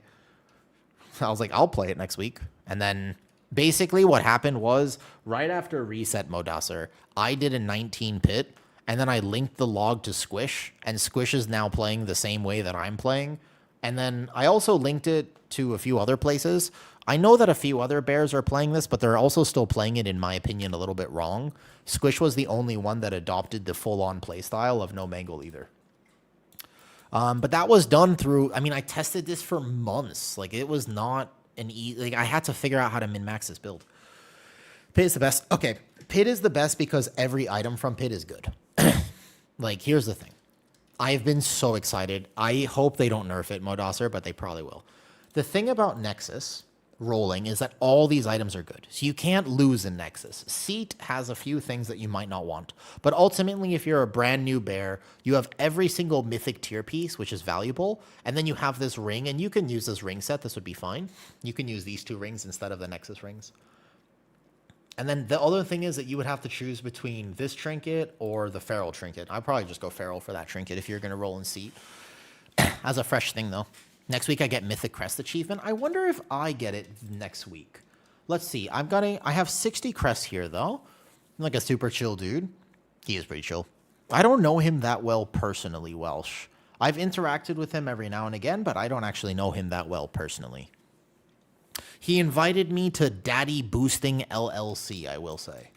[SPEAKER 1] I was like, I'll play it next week. And then basically what happened was, right after reset Modasser, I did a 19 pit, and then I linked the log to Squish, and Squish is now playing the same way that I'm playing. And then I also linked it to a few other places. I know that a few other bears are playing this, but they're also still playing it, in my opinion, a little bit wrong. Squish was the only one that adopted the full-on playstyle of no mangle either. But that was done through... I mean, I tested this for months. Like, it was not an easy... Like, I had to figure out how to min-max this build. Pit is the best. Okay, Pit is the best because every item from Pit is good. Like, here's the thing. I've been so excited. I hope they don't nerf it, Modosser, but they probably will. The thing about Nexus rolling is that all these items are good. So you can't lose in Nexus. Seat has a few things that you might not want. But ultimately, if you're a brand new bear, you have every single mythic tier piece, which is valuable. And then you have this ring, and you can use this ring set. This would be fine. You can use these 2 rings instead of the Nexus rings. And then the other thing is that you would have to choose between this trinket or the feral trinket. I'd probably just go feral for that trinket if you're going to roll in Seat. As a fresh thing, though. Next week, I get Mythic Crest Achievement. I wonder if I get it next week. Let's see. I have 60 crests here, though. I'm like a super chill dude. He is pretty chill. I don't know him that well personally, Welsh. I've interacted with him every now and again, but I don't actually know him that well personally. He invited me to Daddy Boosting LLC, I will say.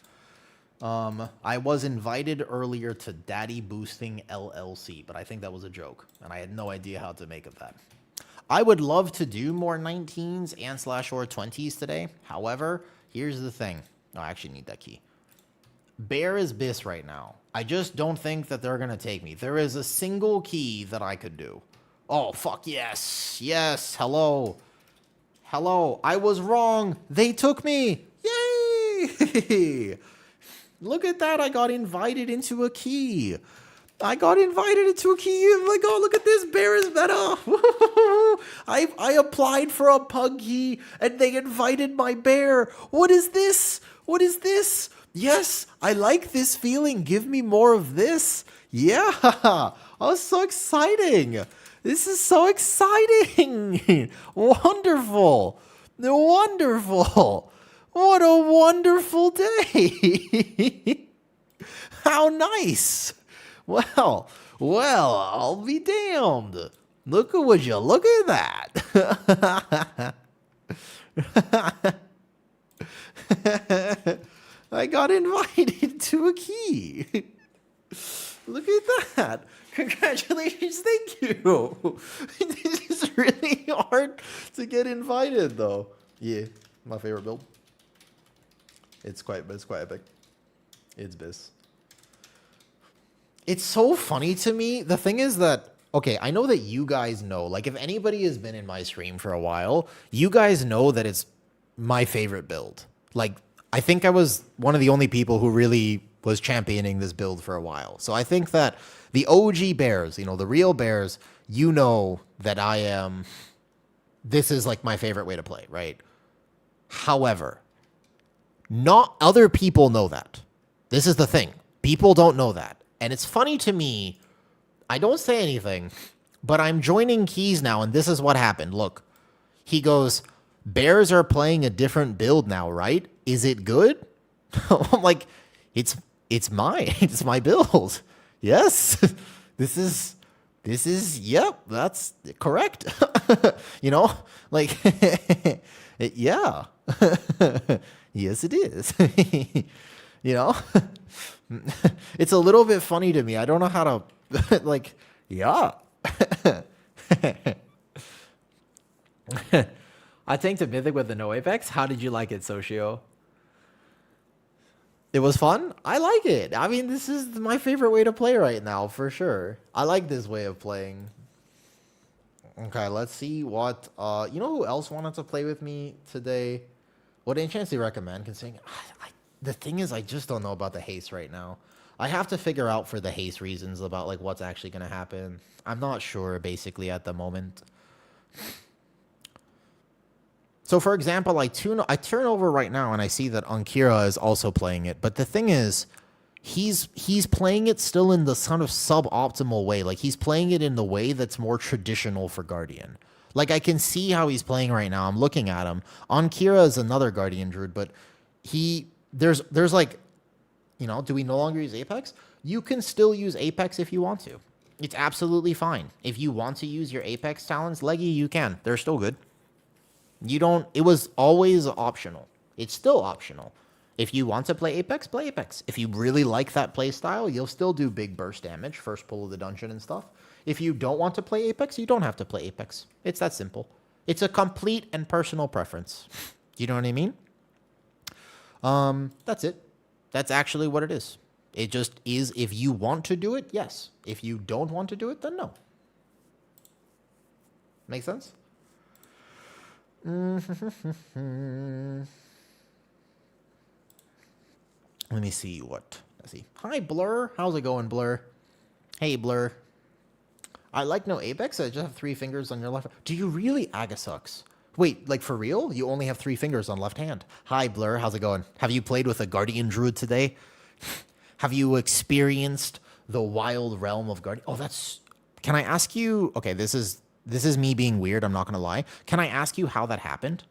[SPEAKER 1] I was invited earlier to Daddy Boosting LLC, but I think that was a joke, and I had no idea how to make of that. I would love to do more 19s and /or 20s today. However, here's the thing. Oh, I actually need that key. Bear is Biss right now. I just don't think that they're going to take me. There is a single key that I could do. Oh, fuck yes. Yes. Hello. Hello. I was wrong. They took me. Yay. Look at that. I got invited into a key. I got invited into a key. I'm like, oh, look at this. Bear is meta. I applied for a pug key and they invited my bear. What is this? What is this? Yes, I like this feeling. Give me more of this. Yeah. Oh, so exciting. This is so exciting. Wonderful. Wonderful. What a wonderful day. How nice. Well, I'll be damned. Look at would you look at that. I got invited to a key. Look at that. Congratulations, thank you. This is really hard to get invited though. Yeah, my favorite build. It's quite epic. It's Biss. It's so funny to me. The thing is that, okay, I know that you guys know, like if anybody has been in my stream for a while, you guys know that it's my favorite build. Like, I think I was one of the only people who really was championing this build for a while. So I think that the OG bears, you know, the real bears, you know that this is like my favorite way to play, right? However, not other people know that. This is the thing. People don't know that. And it's funny to me, I don't say anything, but I'm joining keys now, and this is what happened. Look, he goes, bears are playing a different build now, right? Is it good? I'm like, it's my build. Yes, this is, yep, that's correct. You know, like, yeah, yes, it is. You know, it's a little bit funny to me. I don't know how to, like, yeah. I tanked a mythic with the no apex. How did you like it, Socio? It was fun. I like it. I mean, this is my favorite way to play right now, for sure. I like this way of playing. Okay, let's see what, you know who else wanted to play with me today? What enchants do you recommend? Considering, the thing is, I just don't know about the haste right now. I have to figure out for the haste reasons about like what's actually going to happen. I'm not sure basically at the moment. So for example, I turn over right now and I see that Ankira is also playing it. But the thing is, he's playing it still in the sort of suboptimal way. Like he's playing it in the way that's more traditional for Guardian. Like I can see how he's playing right now. I'm looking at him. Ankira is another Guardian Druid, but there's like, you know, do we no longer use Apex? You can still use Apex if you want to. It's absolutely fine. If you want to use your Apex talents, Leggy, you can. They're still good. It was always optional. It's still optional. If you want to play Apex, play Apex. If you really like that play style, you'll still do big burst damage, first pull of the dungeon and stuff. If you don't want to play Apex, you don't have to play Apex. It's that simple. It's a complete and personal preference. You know what I mean? That's it. That's actually what it is. It just is. If you want to do it, yes. If you don't want to do it, then no. Make sense? Let me see what. Let's see. Hi, Blur. How's it going, Blur? Hey, Blur. I like no Apex. I just have 3 fingers on your left. Do you really? Aga sucks. Wait, like for real? You only have 3 fingers on left hand. Hi, Blur. How's it going? Have you played with a Guardian Druid today? Have you experienced the wild realm of Guardian? Oh, that's... Can I ask you... Okay, this is me being weird. I'm not going to lie. Can I ask you how that happened?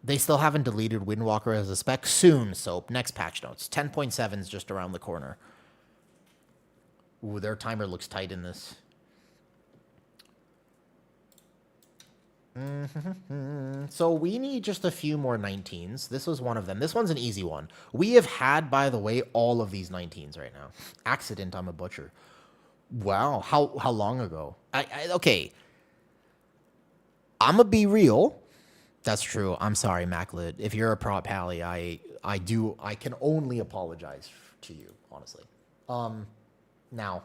[SPEAKER 1] They still haven't deleted Windwalker as a spec. Soon, Soap. Next patch notes. 10.7 is just around the corner. Ooh, their timer looks tight in this. So we need just a few more 19s. This was one of them. This one's an easy one. We have had, by the way, all of these 19s right now. Accident, I'm a butcher. Wow. How long ago? Okay. I'm going to be real. That's true. I'm sorry, Maclid. If you're a prop pally, I can only apologize to you, honestly. Now,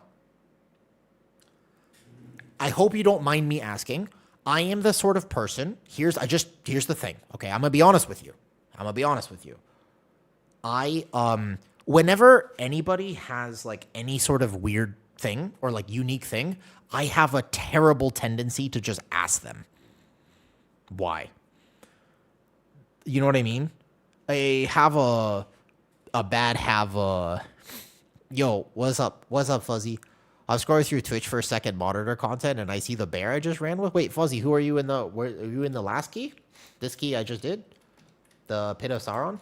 [SPEAKER 1] I hope you don't mind me asking. I am the sort of person. Here's the thing. Okay, I'm gonna be honest with you. Whenever anybody has like any sort of weird thing or like unique thing, I have a terrible tendency to just ask them why. You know what I mean? I have a bad have a... Yo, what's up? What's up, Fuzzy? I was scrolling through Twitch for second monitor content, and I see the bear I just ran with. Wait, Fuzzy, who are you in the... Are you in the last key? This key I just did? The Pit of Sauron?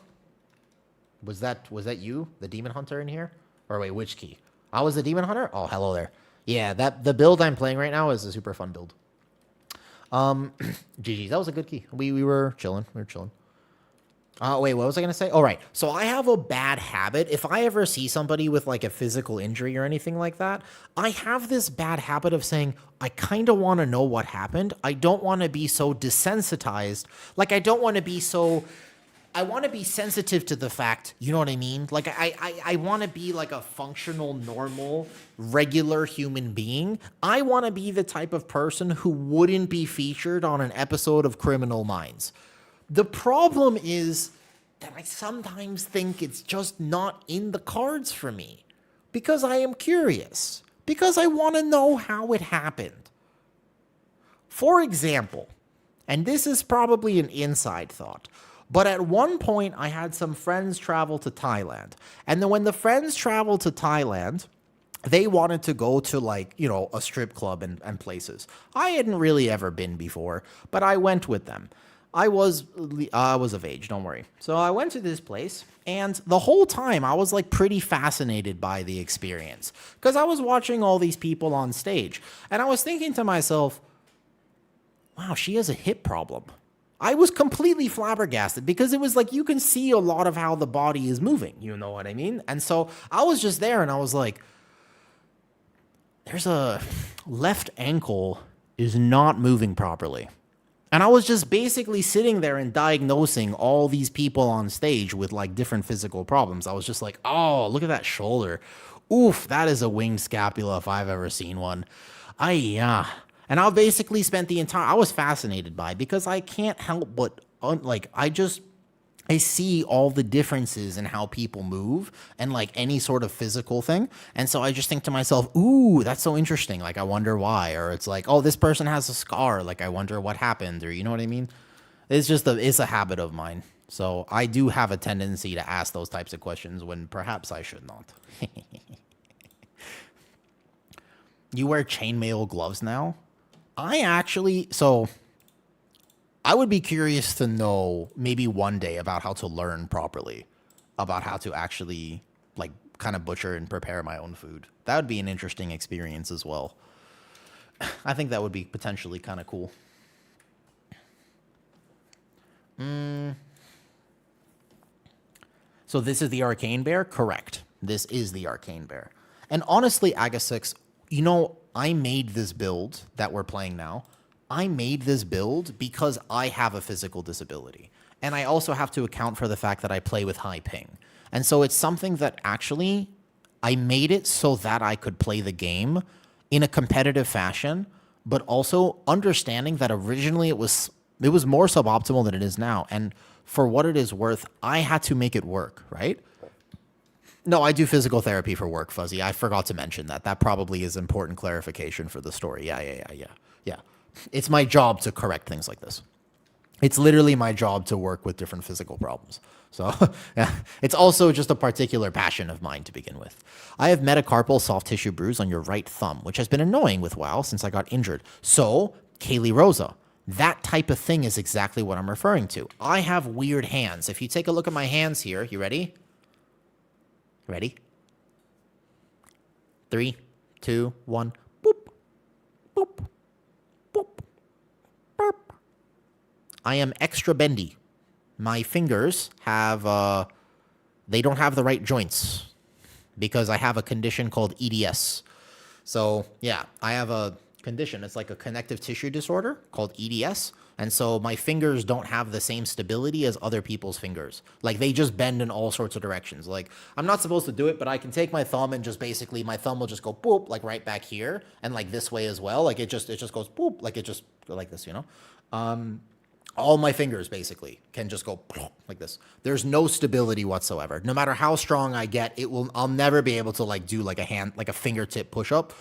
[SPEAKER 1] Was that you, the Demon Hunter in here? Or wait, which key? I was the Demon Hunter? Oh, hello there. Yeah, the build I'm playing right now is a super fun build. GG, that was a good key. We were chilling. Wait, what was I going to say? Oh, right. So I have a bad habit. If I ever see somebody with like a physical injury or anything like that, I have this bad habit of saying, I kind of want to know what happened. I don't want to be so desensitized. Like, I don't want to be so... I want to be sensitive to the fact, you know what I mean? Like, I want to be like a functional, normal, regular human being. I want to be the type of person who wouldn't be featured on an episode of Criminal Minds. The problem is that I sometimes think it's just not in the cards for me because I am curious, because I want to know how it happened. For example, and this is probably an inside thought, but at one point I had some friends travel to Thailand. And then when the friends traveled to Thailand, they wanted to go to like, you know, a strip club and places. I hadn't really ever been before, but I went with them. I was of age, don't worry. So I went to this place, and the whole time I was like pretty fascinated by the experience because I was watching all these people on stage, and I was thinking to myself, wow, she has a hip problem. I was completely flabbergasted because it was like you can see a lot of how the body is moving, you know what I mean? And so I was just there, and I was like, there's a left ankle is not moving properly. And I was just basically sitting there and diagnosing all these people on stage with like different physical problems. I was just like, oh, look at that shoulder. Oof, that is a winged scapula if I've ever seen one. Yeah. And I basically spent I was fascinated by it because I can't help but I see all the differences in how people move and like any sort of physical thing. And so I just think to myself, ooh, that's so interesting. Like, I wonder why. Or it's like, oh, this person has a scar. Like, I wonder what happened. Or you know what I mean? It's a habit of mine. So I do have a tendency to ask those types of questions when perhaps I should not. You wear chainmail gloves now? I would be curious to know maybe one day about how to learn properly, about how to actually like kind of butcher and prepare my own food. That would be an interesting experience as well. I think that would be potentially kind of cool. So this is the Arcane Bear? Correct. This is the Arcane Bear. And honestly, Aga6, you know, I made this build that we're playing now. I made this build because I have a physical disability. And I also have to account for the fact that I play with high ping. And so it's something that actually I made it so that I could play the game in a competitive fashion, but also understanding that originally it was more suboptimal than it is now. And for what it is worth, I had to make it work, right? No, I do physical therapy for work, Fuzzy. I forgot to mention that. That probably is important clarification for the story. Yeah. It's my job to correct things like this. It's literally my job to work with different physical problems. So yeah, it's also just a particular passion of mine to begin with. I have metacarpal soft tissue bruise on your right thumb, which has been annoying with WoW since I got injured. So, Kaylee Rosa, that type of thing is exactly what I'm referring to. I have weird hands. If you take a look at my hands here, you ready? Ready? 3, 2, 1. Boop, boop, boop, burp. I am extra bendy. My fingers have, they don't have the right joints because I have a condition called EDS. So, yeah, I have a condition. It's like a connective tissue disorder called EDS. And so my fingers don't have the same stability as other people's fingers. Like, they just bend in all sorts of directions. Like, I'm not supposed to do it, but I can take my thumb and just basically, my thumb will just go boop, like right back here, and like this way as well. Like, it just goes boop, like it just go like this, you know? All my fingers basically can just go like this. There's no stability whatsoever. No matter how strong I get, I'll never be able to like do like a fingertip push up.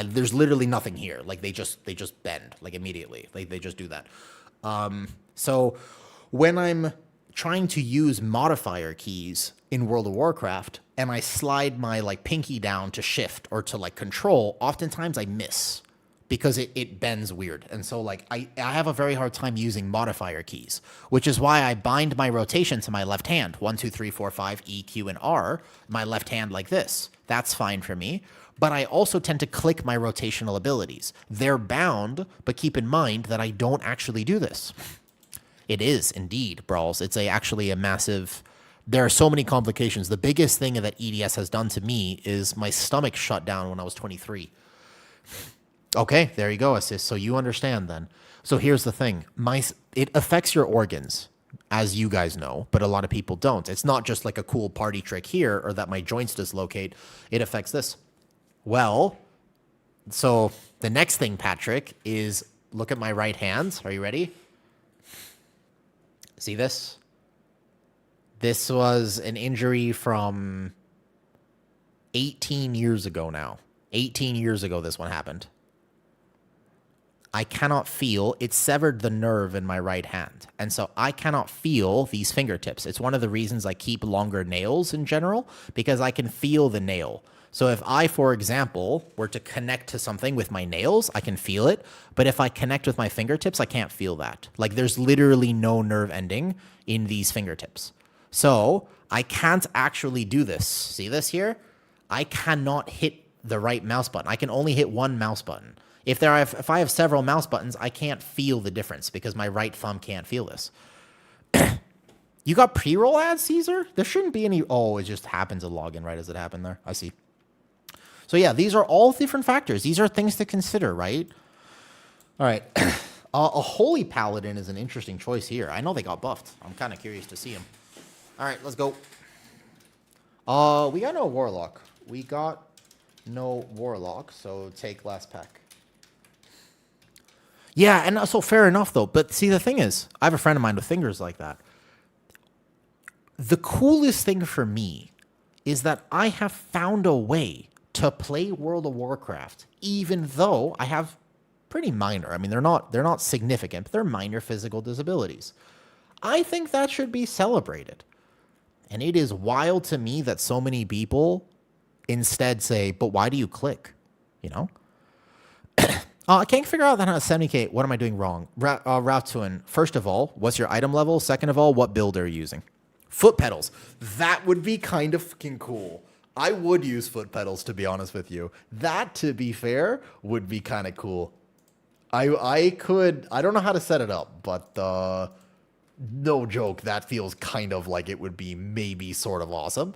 [SPEAKER 1] There's literally nothing here. Like, they just bend like immediately. Like, they just do that. So when I'm trying to use modifier keys in World of Warcraft and I slide my like pinky down to shift or to like control, oftentimes I miss because it bends weird. And so like I have a very hard time using modifier keys, which is why I bind my rotation to my left hand. 1, 2, 3, 4, 5, E, Q, and R, my left hand like this. That's fine for me. But I also tend to click my rotational abilities. They're bound, but keep in mind that I don't actually do this. It is indeed, Brawls. It's actually a massive... There are so many complications. The biggest thing that EDS has done to me is my stomach shut down when I was 23. Okay, there you go, Assist. So you understand then. So here's the thing. It affects your organs, as you guys know, but a lot of people don't. It's not just like a cool party trick here or that my joints dislocate. It affects this. Well, so the next thing, Patrick, is look at my right hand. Are you ready? See this? This was an injury from 18 years ago now. 18 years ago this one happened. I cannot feel, it severed the nerve in my right hand. And so I cannot feel these fingertips. It's one of the reasons I keep longer nails in general, because I can feel the nail. So if I, for example, were to connect to something with my nails, I can feel it. But if I connect with my fingertips, I can't feel that. Like, there's literally no nerve ending in these fingertips. So I can't actually do this. See this here? I cannot hit the right mouse button. I can only hit one mouse button. If I have several mouse buttons, I can't feel the difference because my right thumb can't feel this. You got pre-roll ads, Caesar? There shouldn't be any... Oh, it just happens to log in right as it happened there. I see. So yeah, these are all different factors. These are things to consider, right? All right. A Holy Paladin is an interesting choice here. I know they got buffed. I'm kind of curious to see him. All right, let's go. We got no Warlock. So take last pack. Yeah, and so fair enough, though. But see, the thing is, I have a friend of mine with fingers like that. The coolest thing for me is that I have found a way to play World of Warcraft, even though I have pretty minor. I mean, they're not significant, but they're minor physical disabilities. I think that should be celebrated. And it is wild to me that so many people instead say, but why do you click? You know? I can't figure out that on a 70k. What am I doing wrong? Ratuin, first of all, what's your item level? Second of all, what build are you using? Foot pedals. That would be kind of fucking cool. I would use foot pedals, to be honest with you. That, to be fair, would be kind of cool. I don't know how to set it up, but no joke, that feels kind of like it would be maybe sort of awesome.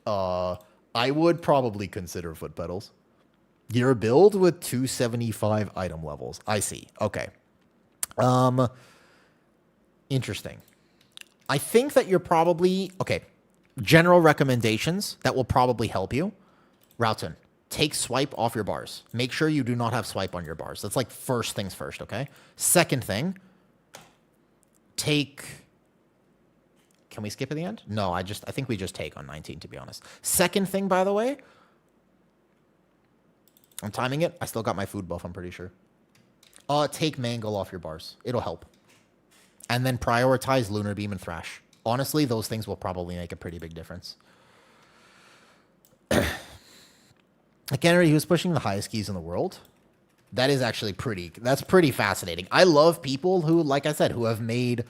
[SPEAKER 1] I would probably consider foot pedals. Your build with 275 item levels. I see. Okay. Interesting. I think that you're probably... Okay. General recommendations that will probably help you. Routon, take swipe off your bars. Make sure you do not have swipe on your bars. That's like first things first, okay? Second thing, take... Can we skip at the end? No, I think we just take on 19, to be honest. Second thing, by the way, I'm timing it. I still got my food buff, I'm pretty sure. Take Mangle off your bars. It'll help. And then prioritize Lunar Beam and Thrash. Honestly, those things will probably make a pretty big difference. Again, he was pushing the highest keys in the world. That is actually that's pretty fascinating. I love people who, like I said, who have made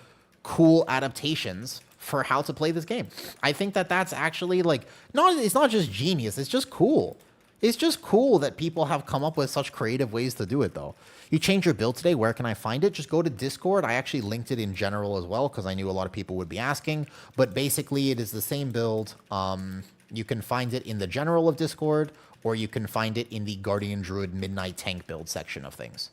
[SPEAKER 1] cool adaptations for how to play this game. I think that that's actually like, it's not just genius, it's just cool. It's just cool that people have come up with such creative ways to do it, though. You change your build today, where can I find it? Just go to Discord. I actually linked it in general as well, because I knew a lot of people would be asking. But basically, it is the same build. You can find it in the general of Discord, or you can find it in the Guardian Druid Midnight Tank build section of things.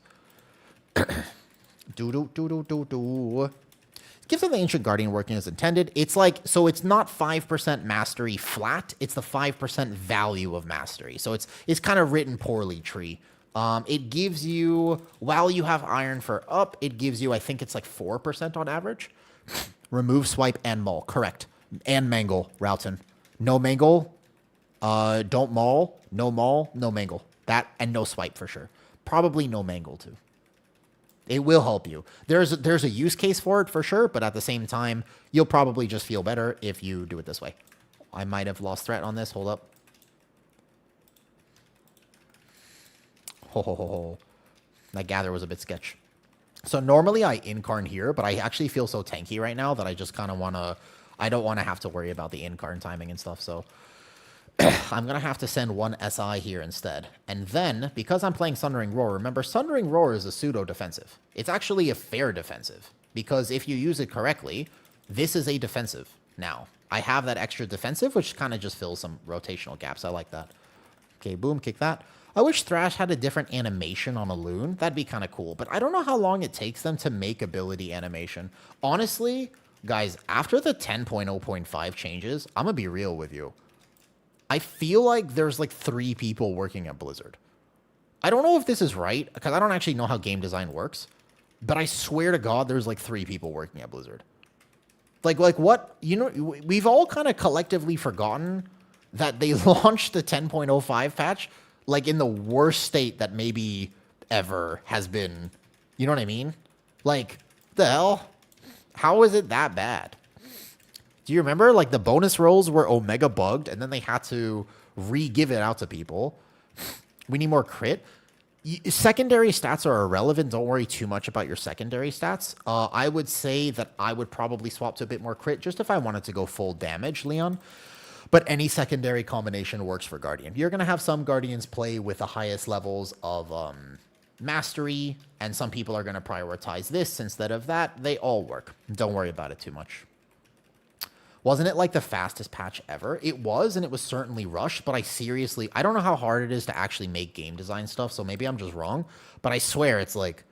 [SPEAKER 1] Gives them the Ancient Guardian working as intended. It's like, so it's not 5% mastery flat. It's the 5% value of mastery. So it's kind of written poorly, Tree. It gives you, while you have Iron for up, it gives you, I think it's like 4% on average. Remove swipe and maul. Correct. And mangle, Routon. No mangle. Don't maul. No maul. No mangle. That and no swipe for sure. Probably no mangle too. It will help you. There's a use case for it for sure, but at the same time, you'll probably just feel better if you do it this way. I might have lost threat on this. Hold up. Ho, ho, ho, ho. That gather was a bit sketch. So normally I incarn here, but I actually feel so tanky right now that I just kind of want to... I don't want to have to worry about the incarn timing and stuff, so... I'm going to have to send one SI here instead. And then, because I'm playing Sundering Roar, remember, Sundering Roar is a pseudo-defensive. It's actually a fair defensive, because if you use it correctly, this is a defensive now. I have that extra defensive, which kind of just fills some rotational gaps. I like that. Okay, boom, kick that. I wish Thrash had a different animation on a Loon. That'd be kind of cool, but I don't know how long it takes them to make ability animation. Honestly, guys, after the 10.0.5 changes, I'm going to be real with you. I feel like there's like 3 people working at Blizzard. I don't know if this is right, because I don't actually know how game design works, but I swear to God, there's like 3 people working at Blizzard. Like what? You know, we've all kind of collectively forgotten that they launched the 10.05 patch like in the worst state that maybe ever has been. You know what I mean? Like, the hell? How is it that bad? Do you remember, like, the bonus rolls were Omega bugged, and then they had to re-give it out to people? We need more crit. Secondary stats are irrelevant. Don't worry too much about your secondary stats. I would say that I would probably swap to a bit more crit, just if I wanted to go full damage, Leon. But any secondary combination works for Guardian. You're going to have some Guardians play with the highest levels of mastery, and some people are going to prioritize this instead of that. They all work. Don't worry about it too much. Wasn't it like the fastest patch ever? It was, and it was certainly rushed, but I don't know how hard it is to actually make game design stuff, so maybe I'm just wrong, but I swear it's like,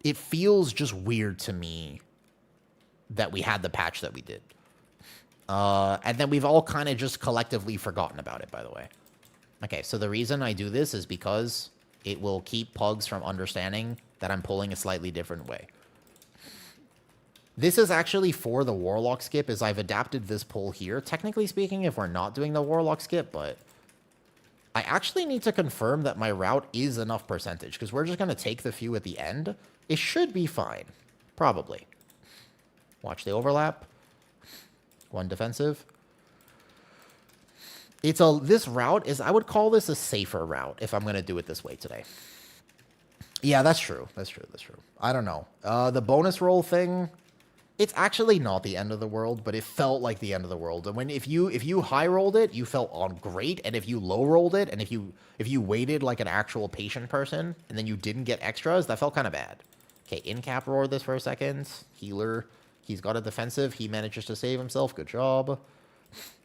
[SPEAKER 1] it feels just weird to me that we had the patch that we did. And then we've all kind of just collectively forgotten about it, by the way. Okay, so the reason I do this is because it will keep pugs from understanding that I'm pulling a slightly different way. This is actually for the Warlock skip, as I've adapted this pull here. Technically speaking, if we're not doing the Warlock skip, but I actually need to confirm that my route is enough percentage, because we're just going to take the few at the end. It should be fine. Probably. Watch the overlap. One defensive. This route is, I would call this a safer route if I'm going to do it this way today. Yeah, that's true. That's true. I don't know. The bonus roll thing... It's actually not the end of the world, but it felt like the end of the world. And if you high rolled it, you felt on great, and if you low rolled it, and if you waited like an actual patient person, and then you didn't get extras, that felt kind of bad. Okay, in cap roar this for a second. Healer, he's got a defensive. He manages to save himself. Good job.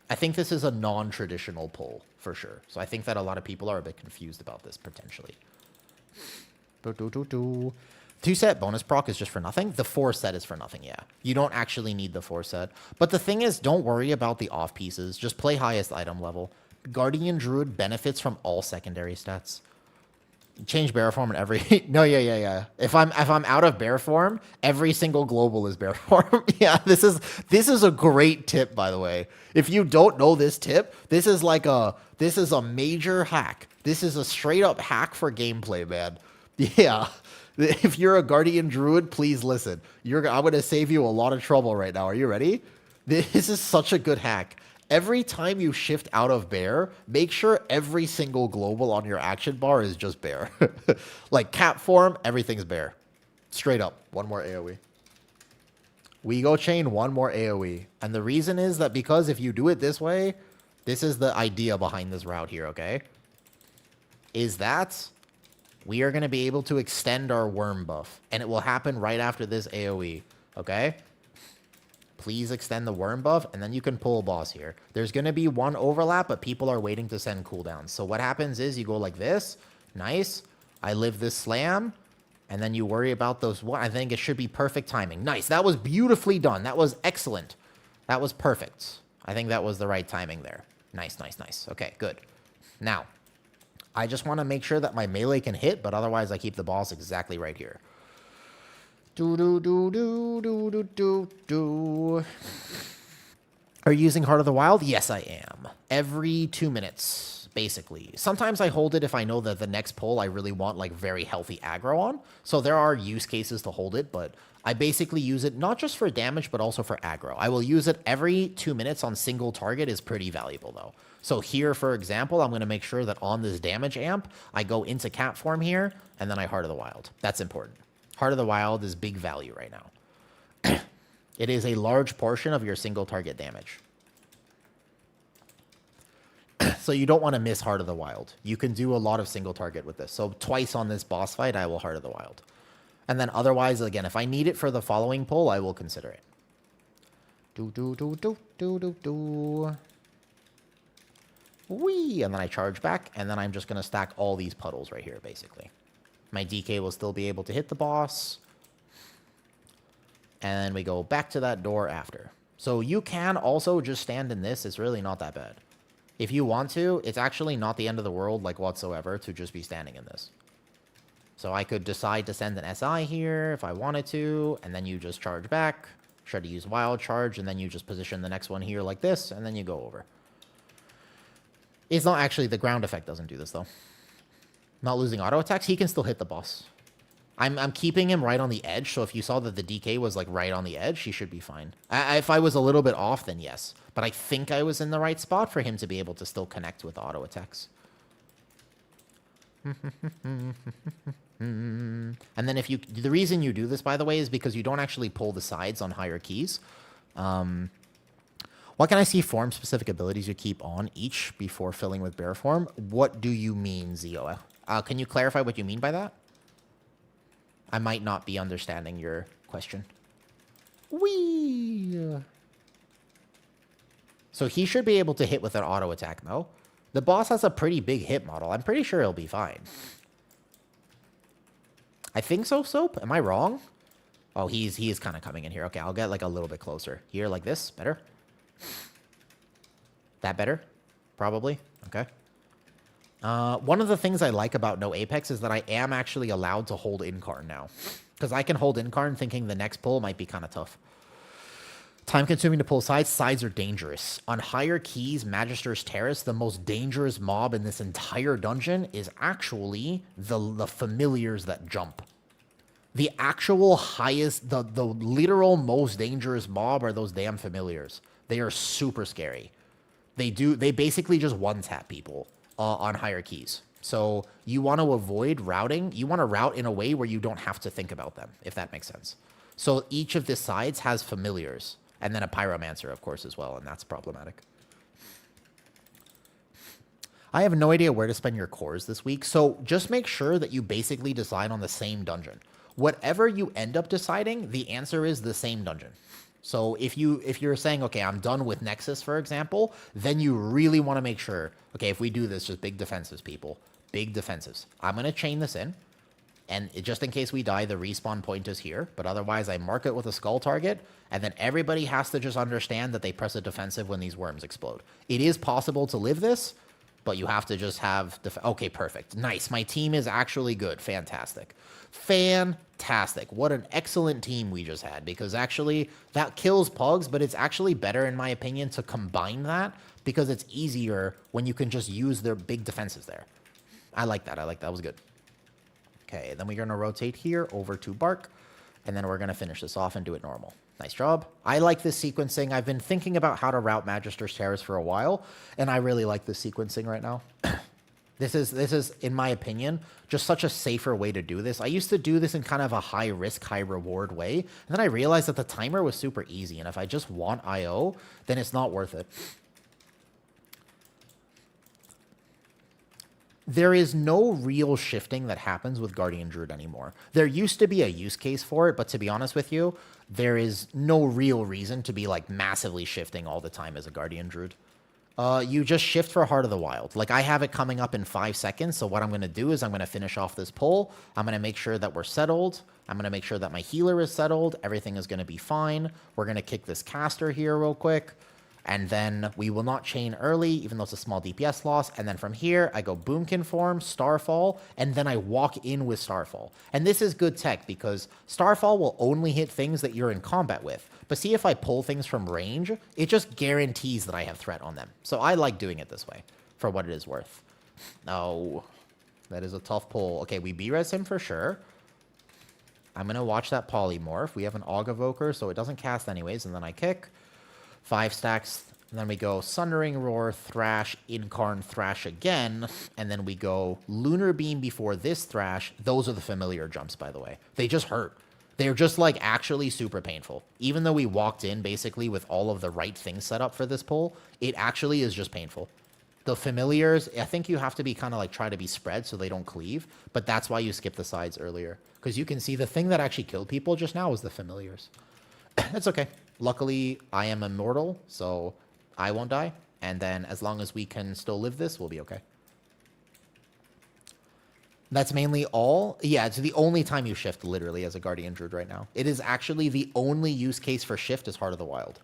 [SPEAKER 1] I think this is a non-traditional pull for sure. So I think that a lot of people are a bit confused about this potentially. 2-set bonus proc is just for nothing. The 4-set is for nothing, yeah. You don't actually need the 4-set. But the thing is, don't worry about the off pieces. Just play highest item level. Guardian Druid benefits from all secondary stats. Change bear form in every... No, yeah. If I'm out of bear form, every single global is bear form. Yeah, this is a great tip, by the way. If you don't know this tip, this is a major hack. This is a straight up hack for gameplay, man. Yeah. If you're a Guardian Druid, please listen. I'm going to save you a lot of trouble right now. Are you ready? This is such a good hack. Every time you shift out of bear, make sure every single global on your action bar is just bear. Like cat form, everything's bear. Straight up. One more AoE. We go chain, one more AoE. And the reason is that because if you do it this way, this is the idea behind this route here, okay? Is that we are going to be able to extend our worm buff. And it will happen right after this AoE, okay? Please extend the worm buff, and then you can pull a boss here. There's going to be one overlap, but people are waiting to send cooldowns. So what happens is you go like this. Nice. I live this slam. And then you worry about those. I think it should be perfect timing. Nice. That was beautifully done. That was excellent. That was perfect. I think that was the right timing there. Nice. Okay, good. Now, I just want to make sure that my melee can hit, but otherwise I keep the boss exactly right here. Are you using Heart of the Wild? Yes, I am. Every 2 minutes, basically. Sometimes I hold it if I know that the next pull I really want like very healthy aggro on. So there are use cases to hold it, but I basically use it not just for damage, but also for aggro. I will use it every 2 minutes on single target is pretty valuable though. So here, for example, I'm going to make sure that on this damage amp, I go into cat form here, and then I Heart of the Wild. That's important. Heart of the Wild is big value right now. It is a large portion of your single target damage. So you don't want to miss Heart of the Wild. You can do a lot of single target with this. So twice on this boss fight, I will Heart of the Wild. And then otherwise, again, if I need it for the following pull, I will consider it. Whee! And then I charge back, and then I'm just going to stack all these puddles right here, basically. My DK will still be able to hit the boss. And then we go back to that door after. So you can also just stand in this. It's really not that bad. If you want to, it's actually not the end of the world, like whatsoever, to just be standing in this. So I could decide to send an SI here if I wanted to, and then you just charge back, try to use wild charge, and then you just position the next one here like this, and then you go over. It's not actually, the ground effect doesn't do this, though. Not losing auto attacks, he can still hit the boss. I'm keeping him right on the edge, so if you saw that the DK was like right on the edge, he should be fine. If I was a little bit off, then yes. But I think I was in the right spot for him to be able to still connect with auto attacks. And then if you... The reason you do this, by the way, is because you don't actually pull the sides on higher keys. What can I see form-specific abilities you keep on each before filling with bear form? What do you mean, Zio? Can you clarify what you mean by that? I might not be understanding your question. Whee! So he should be able to hit with an auto attack, though. The boss has a pretty big hit model. I'm pretty sure he'll be fine. I think so, Soap. Am I wrong? Oh, he is kind of coming in here. Okay, I'll get like a little bit closer. Here, like this. Better? That better? Probably. Okay. One of the things I like about no Apex is that I am actually allowed to hold Incarn now. Because I can hold Incarn thinking the next pull might be kind of tough. Time-consuming to pull sides. Sides are dangerous. On higher keys, Magister's Terrace, the most dangerous mob in this entire dungeon is actually the familiars that jump. The actual highest, the literal most dangerous mob are those damn familiars. They are super scary. They basically just one-tap people on higher keys. So you want to avoid routing. You want to route in a way where you don't have to think about them, if that makes sense. So each of the sides has familiars. And then a pyromancer, of course, as well, and that's problematic. I have no idea where to spend your cores this week, so just make sure that you basically decide on the same dungeon. Whatever you end up deciding, the answer is the same dungeon. So if you're saying, okay, I'm done with Nexus, for example, then you really want to make sure, okay, if we do this, just big defensives, people. Big defensives. I'm going to chain this in. And just in case we die, the respawn point is here. But otherwise, I mark it with a skull target. And then everybody has to just understand that they press a defensive when these worms explode. It is possible to live this, but you have to just have... Okay, perfect. Nice. My team is actually good. Fantastic. Fantastic. What an excellent team we just had. Because actually, that kills pugs, but it's actually better, in my opinion, to combine that. Because it's easier when you can just use their big defenses there. I like that. I like that. That was good. Okay, then we're going to rotate here over to Bark, and then we're going to finish this off and do it normal. Nice job. I like this sequencing. I've been thinking about how to route Magister's Terrace for a while, and I really like this sequencing right now. This is, in my opinion, just such a safer way to do this. I used to do this in kind of a high-risk, high-reward way, and then I realized that the timer was super easy, and if I just want IO, then it's not worth it. There is no real shifting that happens with Guardian Druid anymore. There used to be a use case for it, but to be honest with you, there is no real reason to be like massively shifting all the time as a Guardian Druid. You just shift for Heart of the Wild. Like I have it coming up in 5 seconds, so what I'm going to do is I'm going to finish off this pull. I'm going to make sure that we're settled. I'm going to make sure that my healer is settled. Everything is going to be fine. We're going to kick this caster here real quick. And then we will not chain early, even though it's a small DPS loss. And then from here, I go Boomkin form, Starfall, and then I walk in with Starfall. And this is good tech because Starfall will only hit things that you're in combat with. But see, if I pull things from range, it just guarantees that I have threat on them. So I like doing it this way for what it is worth. Oh, that is a tough pull. Okay, we B-res him for sure. I'm going to watch that polymorph. We have an Aug Evoker, so it doesn't cast anyways, and then I kick. 5 stacks, and then we go Sundering Roar, Thrash, Incarn, Thrash again, and then we go Lunar Beam before this Thrash. Those are the familiar jumps, by the way. They just hurt. They're just, like, actually super painful. Even though we walked in, basically, with all of the right things set up for this pull, it actually is just painful. The familiars, I think you have to be kind of, like, try to be spread so they don't cleave, but that's why you skip the sides earlier. Because you can see the thing that actually killed people just now was the familiars. It's okay. Luckily, I am immortal, so I won't die. And then as long as we can still live this, we'll be okay. That's mainly all. Yeah, it's the only time you shift, literally, as a Guardian Druid right now. It is actually the only use case for shift is Heart of the Wild.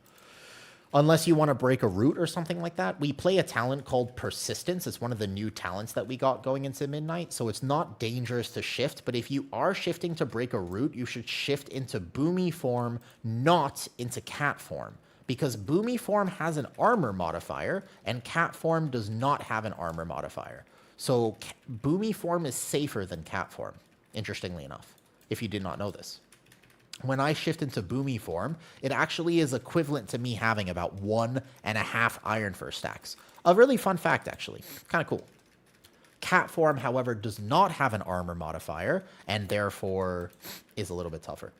[SPEAKER 1] Unless you want to break a root or something like that. We play a talent called Persistence. It's one of the new talents that we got going into Midnight, so it's not dangerous to shift, but if you are shifting to break a root, you should shift into Boomy form, not into Cat form, because Boomy form has an armor modifier, and Cat form does not have an armor modifier. So Boomy form is safer than Cat form, interestingly enough, if you did not know this. When I shift into Boomy form, it actually is equivalent to me having about 1.5 Iron Fur stacks. A really fun fact, actually. Kind of cool. Cat form, however, does not have an armor modifier, and therefore is a little bit tougher.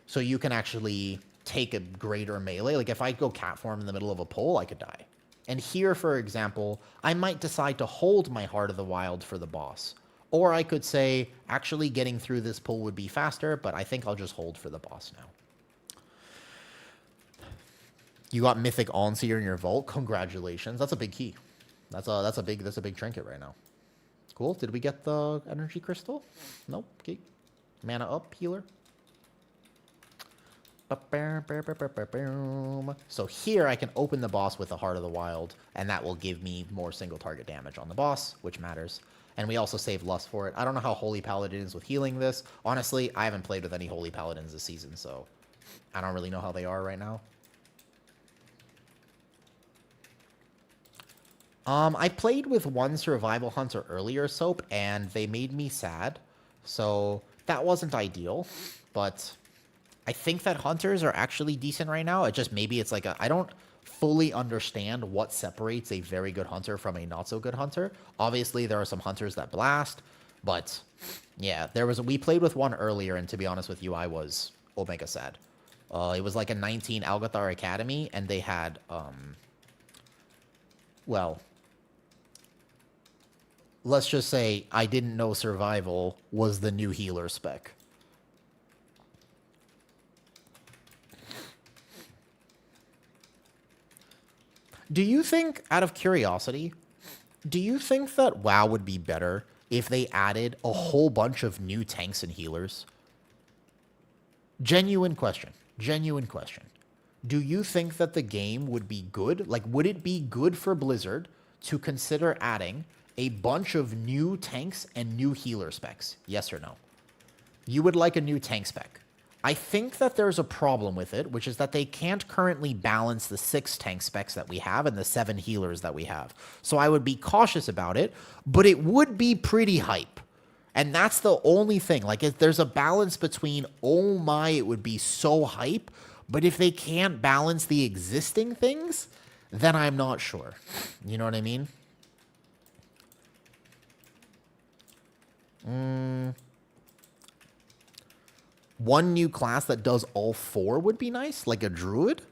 [SPEAKER 1] So you can actually take a greater melee. Like, if I go Cat form in the middle of a pull, I could die. And here, for example, I might decide to hold my Heart of the Wild for the boss. Or I could say, actually getting through this pull would be faster, but I think I'll just hold for the boss now. You got Mythic Onseer in your vault. Congratulations. That's a big key. That's a big trinket right now. Cool. Did we get the energy crystal? Nope. Okay. Mana up, healer. So here I can open the boss with the Heart of the Wild, and that will give me more single target damage on the boss, which matters. And we also save Lust for it. I don't know how Holy Paladin is with healing this. Honestly, I haven't played with any Holy Paladins this season, so I don't really know how they are right now. I played with one Survival Hunter earlier, Soap, and they made me sad. So that wasn't ideal, but I think that Hunters are actually decent right now. It just maybe it's like I don't fully understand what separates a very good hunter from a not so good hunter. Obviously, there are some hunters that blast, but yeah, we played with one earlier, and to be honest with you, I was Omega sad. It was like a 19 Algathar Academy, and they had well, let's just say I didn't know survival was the new healer spec. Do you think, out of curiosity, do you think that WoW would be better if they added a whole bunch of new tanks and healers? Genuine question. Genuine question. Do you think that the game would be good? Like, would it be good for Blizzard to consider adding a bunch of new tanks and new healer specs? Yes or no? You would like a new tank spec. I think that there's a problem with it, which is that they can't currently balance the 6 tank specs that we have and the 7 healers that we have. So I would be cautious about it, but it would be pretty hype. And that's the only thing. Like, if there's a balance between, oh my, it would be so hype, but if they can't balance the existing things, then I'm not sure. You know what I mean? One new class that does all 4 would be nice, like a Druid.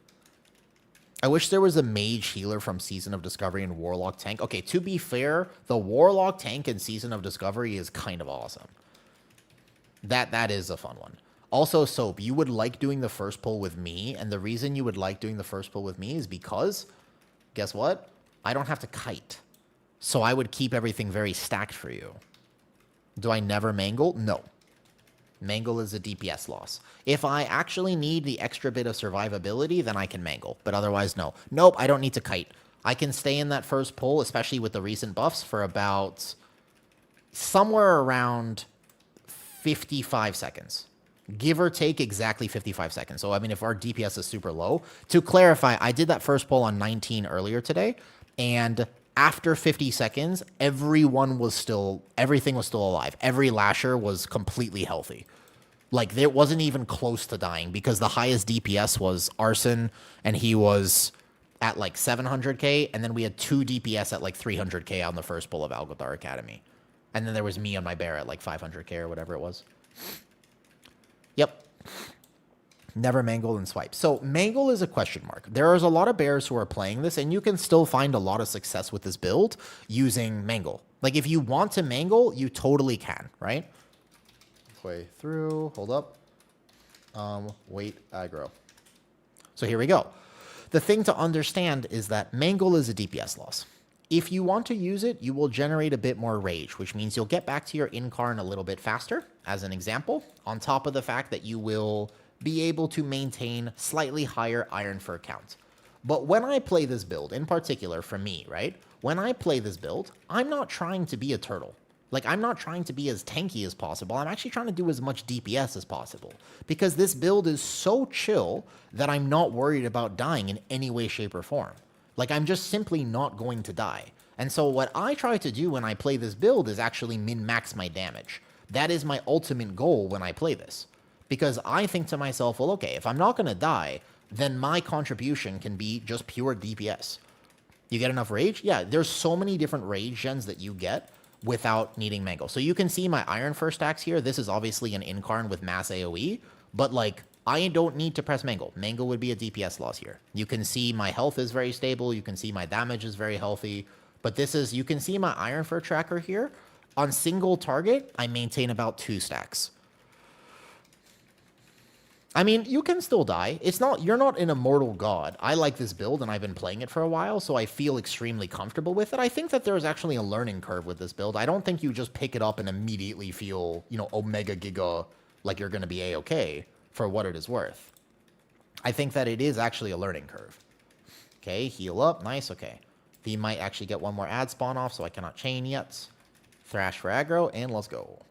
[SPEAKER 1] I wish there was a mage healer from Season of Discovery and Warlock tank. Okay, to be fair, the Warlock tank in Season of Discovery is kind of awesome. That is a fun one. Also, Soap, you would like doing the first pull with me, and the reason you would like doing the first pull with me is because, guess what? I don't have to kite. So I would keep everything very stacked for you. Do I never mangle? No. Mangle is a DPS loss. If I actually need the extra bit of survivability, then I can mangle. But otherwise, no. Nope, I don't need to kite. I can stay in that first pull, especially with the recent buffs, for about somewhere around 55 seconds. Give or take exactly 55 seconds. So, I mean, if our DPS is super low. To clarify, I did that first pull on 19 earlier today, and after 50 seconds, everything was still alive. Every lasher was completely healthy. Like, it wasn't even close to dying because the highest DPS was Arson, and he was at like 700k, and then we had 2 DPS at like 300k on the first pull of Algothar Academy. And then there was me on my bear at like 500k or whatever it was. Yep. Never mangle and swipe. So mangle is a question mark. There is a lot of bears who are playing this, and you can still find a lot of success with this build using mangle. Like, if you want to mangle, you totally can, right? Way through. Hold up. Wait, aggro. So here we go. The thing to understand is that mangle is a DPS loss. If you want to use it, you will generate a bit more rage, which means you'll get back to your incarn a little bit faster, as an example, on top of the fact that you will be able to maintain slightly higher Iron Fur count. But when I play this build, in particular for me, right? When I play this build, I'm not trying to be a turtle. Like, I'm not trying to be as tanky as possible. I'm actually trying to do as much DPS as possible. Because this build is so chill that I'm not worried about dying in any way, shape, or form. Like, I'm just simply not going to die. And so what I try to do when I play this build is actually min-max my damage. That is my ultimate goal when I play this. Because I think to myself, well, okay, if I'm not going to die, then my contribution can be just pure DPS. You get enough rage? Yeah, there's so many different rage gens that you get without needing mangle. So you can see my Iron Fur stacks here. This is obviously an incarn with mass AoE, but like, I don't need to press mangle. Mangle would be a DPS loss here. You can see my health is very stable. You can see my damage is very healthy. But this is, you can see my Iron Fur tracker here. On single target, I maintain about 2 stacks. I mean, you can still die. You're not an immortal god. I like this build, and I've been playing it for a while, so I feel extremely comfortable with it. I think that there's actually a learning curve with this build. I don't think you just pick it up and immediately feel, omega giga, like you're going to be A-okay for what it is worth. I think that it is actually a learning curve. Okay, heal up. Nice, okay. We might actually get one more ad spawn off, so I cannot chain yet. Thrash for aggro, and let's go.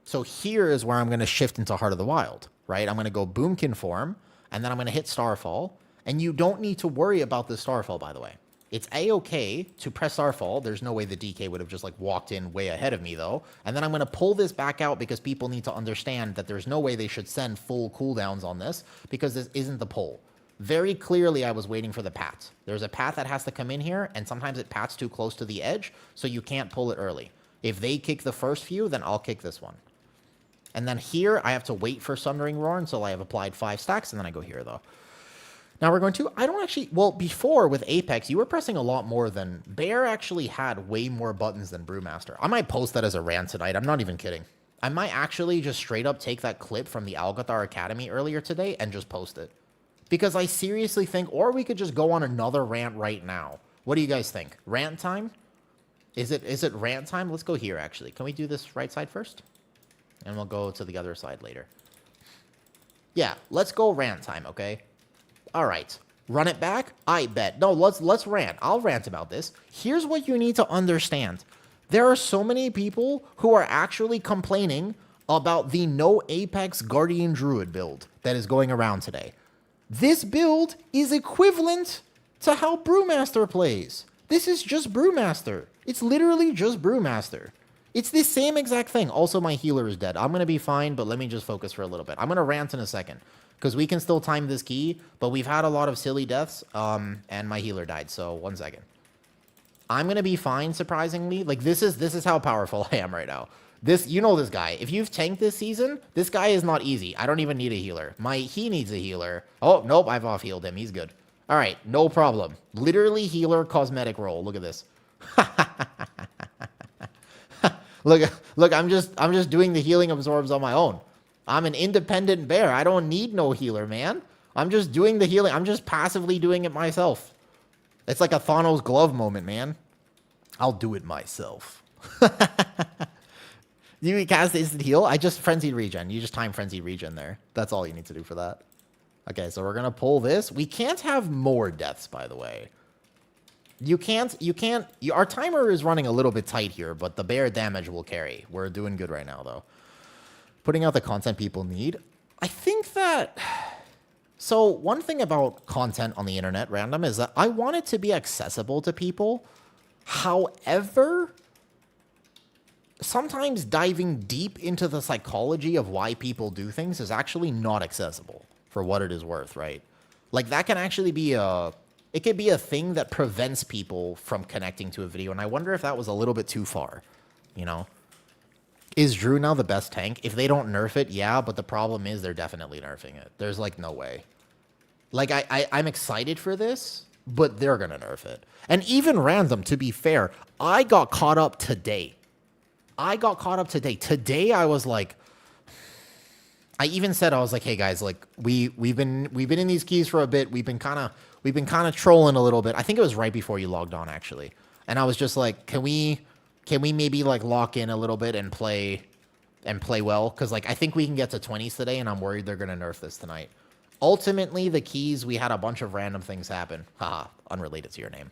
[SPEAKER 1] So here is where I'm going to shift into Heart of the Wild, right? I'm going to go Boomkin form, and then I'm going to hit Starfall. And you don't need to worry about this Starfall, by the way. It's A-okay to press Starfall. There's no way the DK would have just like walked in way ahead of me, though. And then I'm going to pull this back out because people need to understand that there's no way they should send full cooldowns on this because this isn't the pull. Very clearly, I was waiting for the pat. There's a path that has to come in here, and sometimes it pats too close to the edge, so you can't pull it early. If they kick the first few, then I'll kick this one. And then here, I have to wait for Sundering Roar until I have applied 5 stacks, and then I go here, though. Now we're going to... I don't actually... Well, before, with Apex, you were pressing a lot more than... Bear actually had way more buttons than Brewmaster. I might post that as a rant tonight. I'm not even kidding. I might actually just straight up take that clip from the Algothar Academy earlier today and just post it. Because I seriously think... Or we could just go on another rant right now. What do you guys think? Rant time? Is it rant time? Let's go here, actually. Can we do this right side first? And we'll go to the other side later. Yeah, let's go rant time, okay? All right. Run it back? I bet. No, let's rant. I'll rant about this. Here's what you need to understand. There are so many people who are actually complaining about the no Apex Guardian Druid build that is going around today. This build is equivalent to how Brewmaster plays. This is just Brewmaster. It's literally just Brewmaster. It's the same exact thing. Also, my healer is dead. I'm going to be fine, but let me just focus for a little bit. I'm going to rant in a second, because we can still time this key, but we've had a lot of silly deaths, and my healer died, so 1 second. I'm going to be fine, surprisingly. Like, this is how powerful I am right now. You know this guy. If you've tanked this season, this guy is not easy. I don't even need a healer. He needs a healer. Oh, nope, I've off-healed him. He's good. All right, no problem. Literally healer cosmetic roll. Look at this. Look, I'm just doing the healing absorbs on my own. I'm an independent bear. I don't need no healer, man. I'm just doing the healing. I'm just passively doing it myself. It's like a Thanos glove moment, man. I'll do it myself. You cast instant heal? I just frenzied regen. You just time frenzied regen there. That's all you need to do for that. Okay, so we're going to pull this. We can't have more deaths, by the way. Our timer is running a little bit tight here, but the bear damage will carry. We're doing good right now, though. Putting out the content people need. I think that... So, one thing about content on the internet, random, is that I want it to be accessible to people. However, sometimes diving deep into the psychology of why people do things is actually not accessible for what it is worth, right? Like, that can actually be it could be a thing that prevents people from connecting to a video, and I wonder if that was a little bit too far, you know? Is Drew now the best tank? If they don't nerf it, yeah, but the problem is they're definitely nerfing it. There's, like, no way. Like, I'm excited for this, but they're gonna nerf it. And even random, to be fair, I got caught up today. Today I was like... I even said, I was like, hey guys, like, we've been in these keys for a bit. We've been kind of trolling a little bit. I think it was right before you logged on, actually. And I was just like, can we maybe like lock in a little bit and play well? Because like I think we can get to 20s today, and I'm worried they're gonna nerf this tonight. Ultimately, the keys, we had a bunch of random things happen. Haha, unrelated to your name.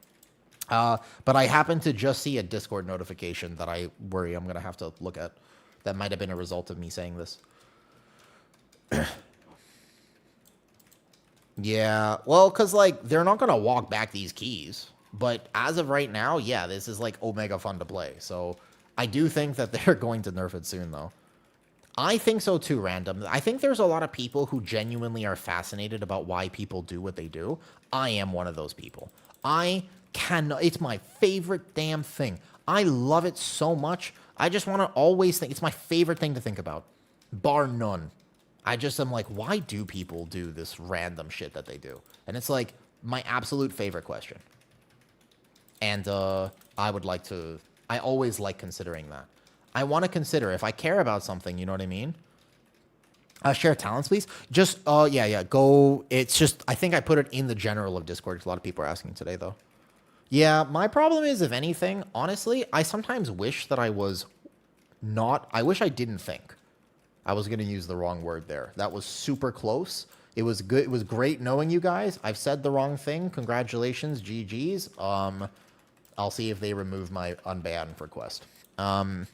[SPEAKER 1] But I happened to just see a Discord notification that I worry I'm gonna have to look at. That might have been a result of me saying this. Yeah, well, because, like, they're not going to walk back these keys. But as of right now, yeah, this is, like, omega fun to play. So I do think that they're going to nerf it soon, though. I think so, too, random. I think there's a lot of people who genuinely are fascinated about why people do what they do. I am one of those people. It's my favorite damn thing. I love it so much. I just want to always think, it's my favorite thing to think about. Bar none. I just am like, why do people do this random shit that they do? And it's like my absolute favorite question. And I always like considering that. I want to consider if I care about something, you know what I mean? Share talents, please. Just, yeah, go. It's just, I think I put it in the general of Discord because a lot of people are asking today, though. Yeah, my problem is, if anything, honestly, I sometimes wish that I wish I didn't think. I was going to use the wrong word there. That was super close. It was good. It was great knowing you guys. I've said the wrong thing. Congratulations. GG's. I'll see if they remove my unban request. That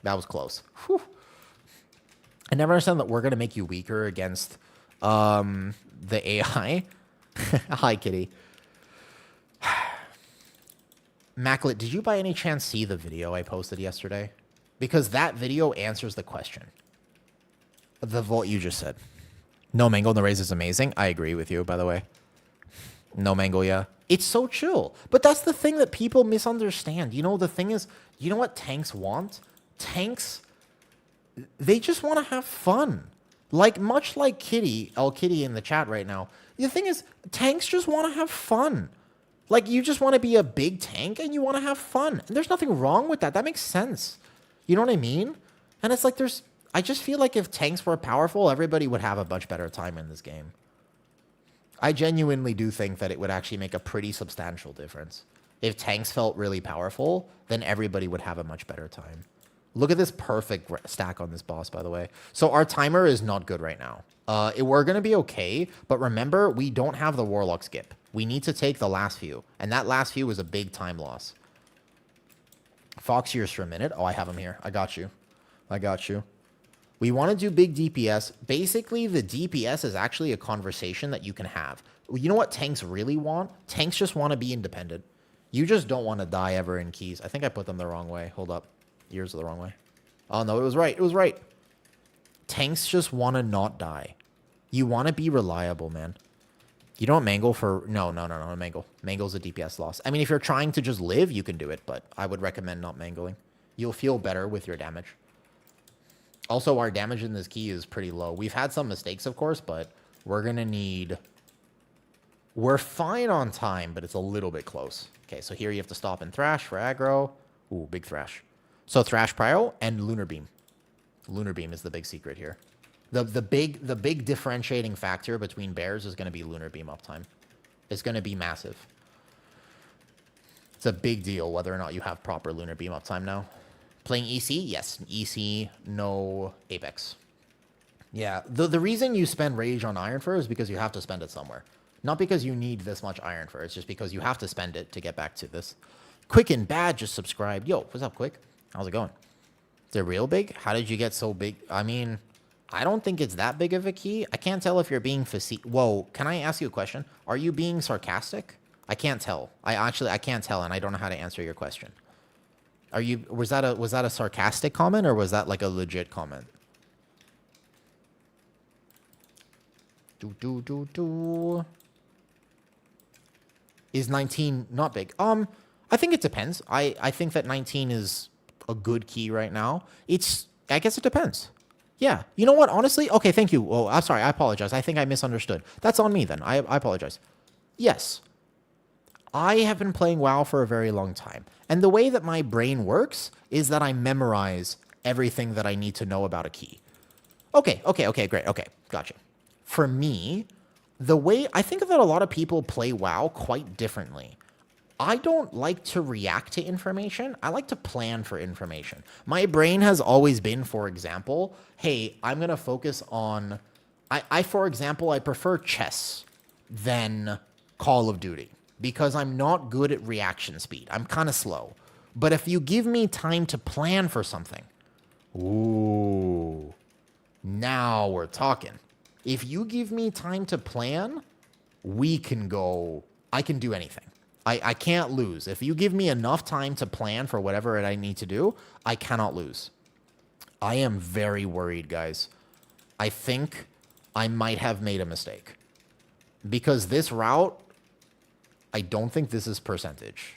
[SPEAKER 1] was close. Whew. I never understand that we're going to make you weaker against the AI. Hi, Kitty. Maclet, did you by any chance see the video I posted yesterday? Because that video answers the question. The vote you just said. No Mango in the Raise is amazing. I agree with you, by the way. No Mango, yeah. It's so chill. But that's the thing that people misunderstand. You know, the thing is, you know what tanks want? Tanks, they just want to have fun. Like, much like Kitty in the chat right now. The thing is, tanks just want to have fun. Like, you just want to be a big tank and you want to have fun. And there's nothing wrong with that. That makes sense. You know what I mean? And it's like I just feel like if tanks were powerful, everybody would have a much better time in this game. I genuinely do think that it would actually make a pretty substantial difference. if tanks felt really powerful, then everybody would have a much better time. Look at this perfect stack on this boss, by the way. So our timer is not good right now. We're going to be okay, but remember, we don't have the Warlock skip. We need to take the last few, and that last few was a big time loss. Fox ears for a minute. Oh, I have him here. I got you. I got you. We want to do big DPS. Basically, the DPS is actually a conversation that you can have. You know what tanks really want? Tanks just want to be independent. You just don't want to die ever in keys. I think I put them the wrong way. Hold up. Ears are the wrong way. Oh, no, it was right. It was right. Tanks just want to not die. You want to be reliable, man. You don't mangle for... No, mangle. Mangle's a DPS loss. I mean, if you're trying to just live, you can do it, but I would recommend not mangling. You'll feel better with your damage. Also, our damage in this key is pretty low. We've had some mistakes, of course, but we're going to need... We're fine on time, but it's a little bit close. Okay, so here you have to stop and thrash for aggro. Ooh, big thrash. So thrash prio and lunar beam. Lunar beam is the big secret here. The big differentiating factor between bears is going to be lunar beam uptime. It's going to be massive. It's a big deal whether or not you have proper lunar beam uptime now. Playing EC? Yes. EC, no Apex. Yeah, the reason you spend Rage on Iron Fur is because you have to spend it somewhere. Not because you need this much Iron Fur. It's just because you have to spend it to get back to this. Quick and Bad just subscribed. Yo, what's up, Quick? How's it going? Is it real big? How did you get so big? I mean, I don't think it's that big of a key. I can't tell if you're being facetious. Whoa, can I ask you a question? Are you being sarcastic? I can't tell. I can't tell, and I don't know how to answer your question. Are you? Was that a sarcastic comment, or was that like a legit comment? Is 19 not big? I think it depends. I think that 19 is a good key right now. I guess it depends. Yeah. You know what? Honestly, okay, thank you. Oh, I'm sorry. I apologize. I think I misunderstood. That's on me then. I apologize. Yes. I have been playing WoW for a very long time. And the way that my brain works is that I memorize everything that I need to know about a key. Okay, great. Okay, gotcha. For me, the way I think that a lot of people play WoW quite differently. I don't like to react to information. I like to plan for information. My brain has always been, for example, hey, I'm going to focus on... for example, I prefer chess than Call of Duty because I'm not good at reaction speed. I'm kind of slow. But if you give me time to plan for something... Ooh. Now we're talking. If you give me time to plan, we can go... I can do anything. I can't lose. If you give me enough time to plan for whatever I need to do, I cannot lose. I am very worried, guys. I think I might have made a mistake. Because this route, I don't think this is percentage.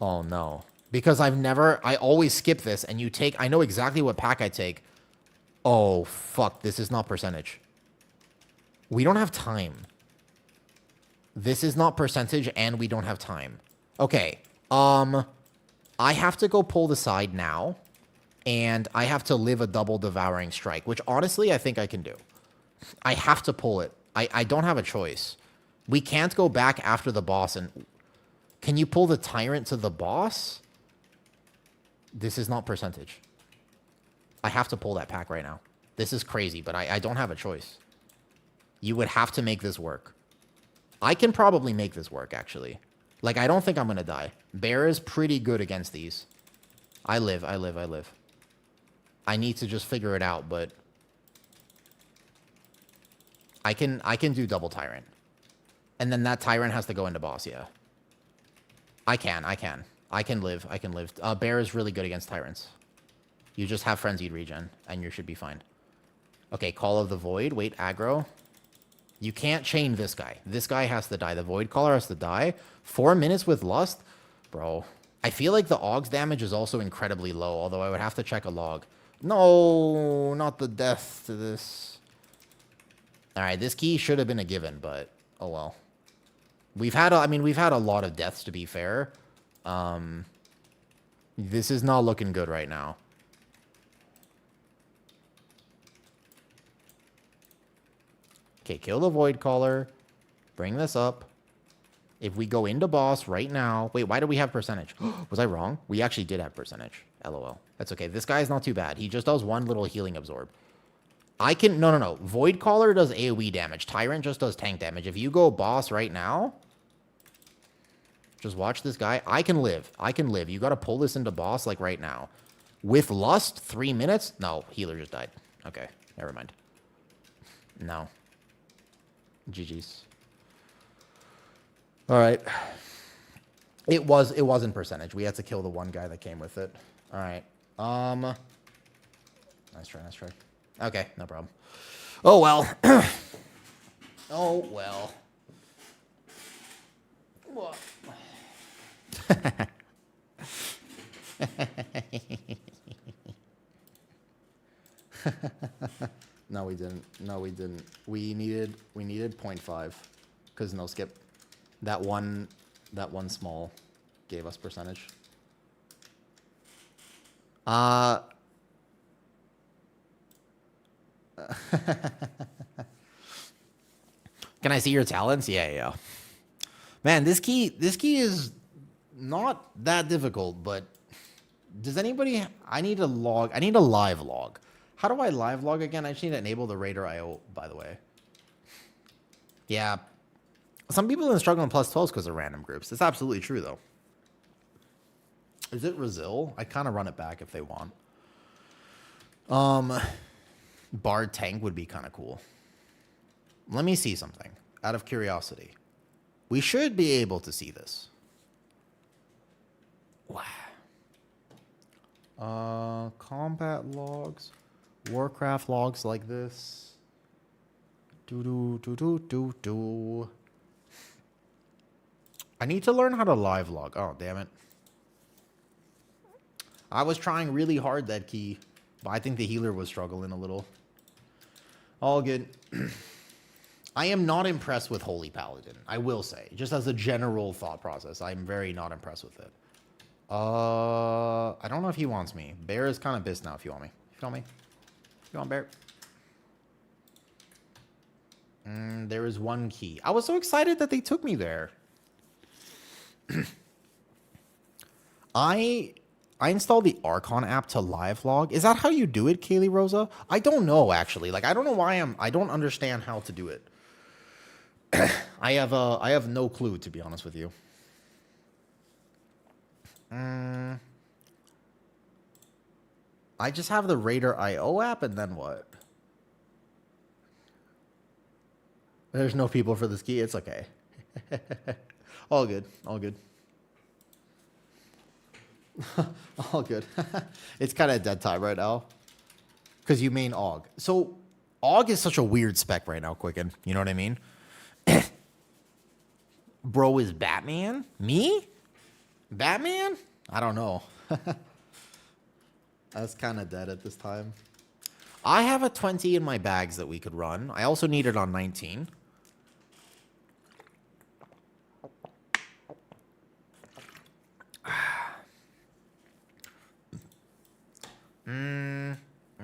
[SPEAKER 1] Oh, no. Because I always skip this, and I know exactly what pack I take. Oh, fuck, this is not percentage. We don't have time. This is not percentage, and we don't have time. Okay, I have to go pull the side now, and I have to live a double devouring strike, which honestly I think I can do. I have to pull it. I don't have a choice. We can't go back after the boss and... Can you pull the tyrant to the boss? This is not percentage. I have to pull that pack right now. This is crazy, but I don't have a choice. You would have to make this work. I can probably make this work, actually. Like, I don't think I'm going to die. Bear is pretty good against these. I live. I need to just figure it out, but... I can do double tyrant. And then that tyrant has to go into boss, yeah. I can live. Bear is really good against tyrants. You just have frenzied regen, and you should be fine. Okay, Call of the Void. Wait, aggro. You can't chain this guy. This guy has to die. The Void Caller has to die. 4 minutes with Lust? Bro. I feel like the Aug's damage is also incredibly low, although I would have to check a log. No, not the death to this. Alright, this key should have been a given, but oh well. We've had a lot of deaths, to be fair. This is not looking good right now. Okay, kill the Void Caller. Bring this up. If we go into boss right now... Wait, why do we have percentage? Was I wrong? We actually did have percentage. LOL. That's okay. This guy is not too bad. He just does one little healing absorb. I can... No. Void Caller does AoE damage. Tyrant just does tank damage. If you go boss right now... Just watch this guy. I can live. You got to pull this into boss like right now. With Lust, 3 minutes? No, healer just died. Okay, never mind. No. GG's. All right. It wasn't percentage. We had to kill the one guy that came with it. All right. Nice try. Okay, no problem. Oh well. Oh well. What? No, we didn't. We needed 0.5 because no skip. That one small gave us percentage. Can I see your talents? Yeah. Man, this key is not that difficult, but does anybody... I need a live log. How do I live log again? I just need to enable the Raider IO, by the way. Yeah. Some people have been struggling plus 12s because of random groups. It's absolutely true, though. Is it Brazil? I kind of run it back if they want. Bard tank would be kind of cool. Let me see something out of curiosity. We should be able to see this. Wow. Combat logs. Warcraft logs like this. Do. I need to learn how to live log. Oh, damn it. I was trying really hard that key, but I think the healer was struggling a little. All good. I am not impressed with Holy Paladin, I will say. Just as a general thought process, I'm very not impressed with it. I don't know if he wants me. Bear is kind of pissed now if you want me. You feel me? You want Bear? There is one key. I was so excited that they took me there. I installed the Archon app to live log. Is that how you do it, Kaylee Rosa? I don't know, actually. Like, I don't know why I don't understand how to do it. I have no clue, to be honest with you. I just have the Raider IO app, and then what? There's no people for this key. It's okay. All good. All good. All good. It's kind of dead time right now. Because you main AUG. So, AUG is such a weird spec right now, Quicken. You know what I mean? Bro is Batman? Me? Batman? I don't know. That's kind of dead at this time. I have a 20 in my bags that we could run. I also need it on 19.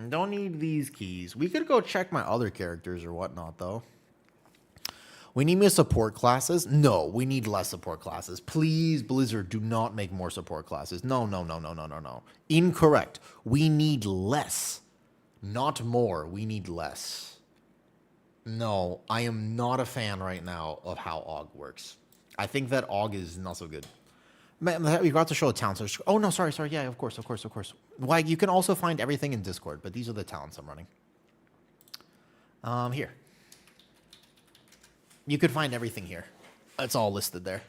[SPEAKER 1] Don't need these keys. We could go check my other characters or whatnot, though. We need more support classes? No, we need less support classes. Please, Blizzard, do not make more support classes. No. Incorrect. We need less. Not more. We need less. No, I am not a fan right now of how AUG works. I think that AUG is not so good. Man, we got to show a talent. So oh, no, sorry. Yeah, of course. Like, you can also find everything in Discord, but these are the talents I'm running. Here. You could find everything here. It's all listed there.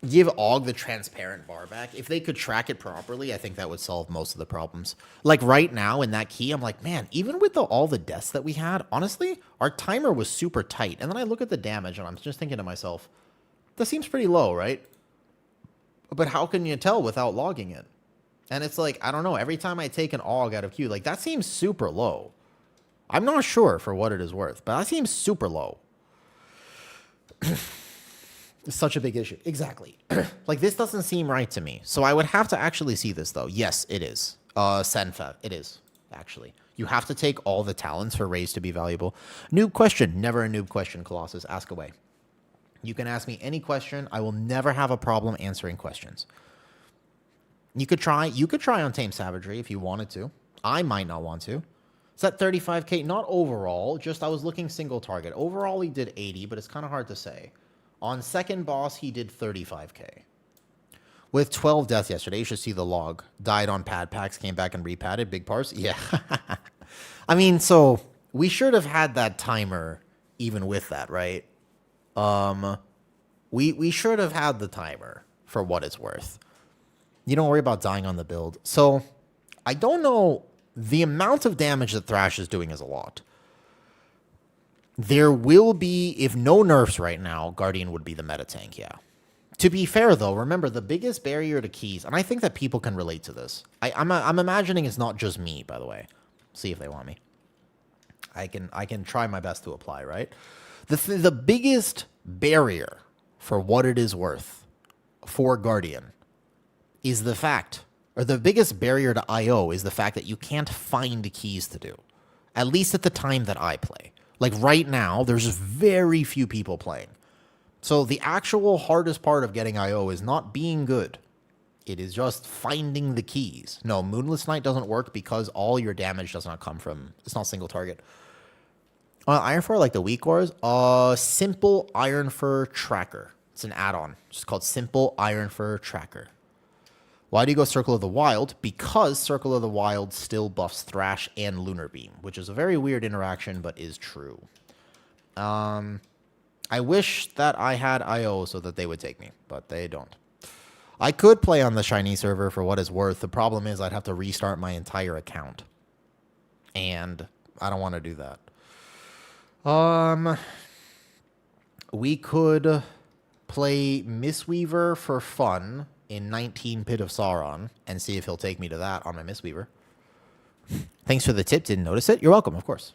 [SPEAKER 1] Give AUG the transparent bar back. If they could track it properly, I think that would solve most of the problems. Like right now in that key, I'm like, man, even with all the deaths that we had, honestly, our timer was super tight. And then I look at the damage and I'm just thinking to myself, that seems pretty low, right? But how can you tell without logging it? And it's like, I don't know, every time I take an AUG out of queue, like that seems super low. I'm not sure for what it is worth, but that seems super low. It's such a big issue. Exactly. Like, this doesn't seem right to me. So I would have to actually see this, though. Yes, it is. Senfa, it is, actually. You have to take all the talents for Raise to be valuable. Noob question. Never a noob question, Colossus. Ask away. You can ask me any question. I will never have a problem answering questions. You could try Untamed Savagery if you wanted to. I might not want to. It's at 35k, not overall, just I was looking single target. Overall, he did 80, but it's kind of hard to say. On second boss, he did 35k. With 12 deaths yesterday, you should see the log. Died on pad packs, came back and repadded. Big parse? Yeah. I mean, so we should have had that timer even with that, right? We should have had the timer for what it's worth. You don't worry about dying on the build. So I don't know. The amount of damage that Thrash is doing is a lot. There will be, if no nerfs right now, Guardian would be the meta tank, yeah. To be fair, though, remember, the biggest barrier to keys, and I think that people can relate to this. I'm imagining it's not just me, by the way. See if they want me. I can try my best to apply, right? The biggest barrier for what it is worth for Guardian is the fact, or the biggest barrier to IO is the fact that you can't find keys to do. At least at the time that I play. Like right now, there's very few people playing. So the actual hardest part of getting IO is not being good. It is just finding the keys. No, Moonless Knight doesn't work because all your damage does not come from, it's not single target. Iron Fur, like the weak cores? Simple Iron Fur Tracker. It's an add-on. It's called Simple Iron Fur Tracker. Why do you go Circle of the Wild? Because Circle of the Wild still buffs Thrash and Lunar Beam, which is a very weird interaction, but is true. I wish that I had IO so that they would take me, but they don't. I could play on the Shiny server for what it's worth. The problem is I'd have to restart my entire account. And I don't want to do that. We could play Mistweaver for fun in 19 Pit of Sauron and see if he'll take me to that on my Mistweaver. Thanks for the tip. Didn't notice it. You're welcome, of course.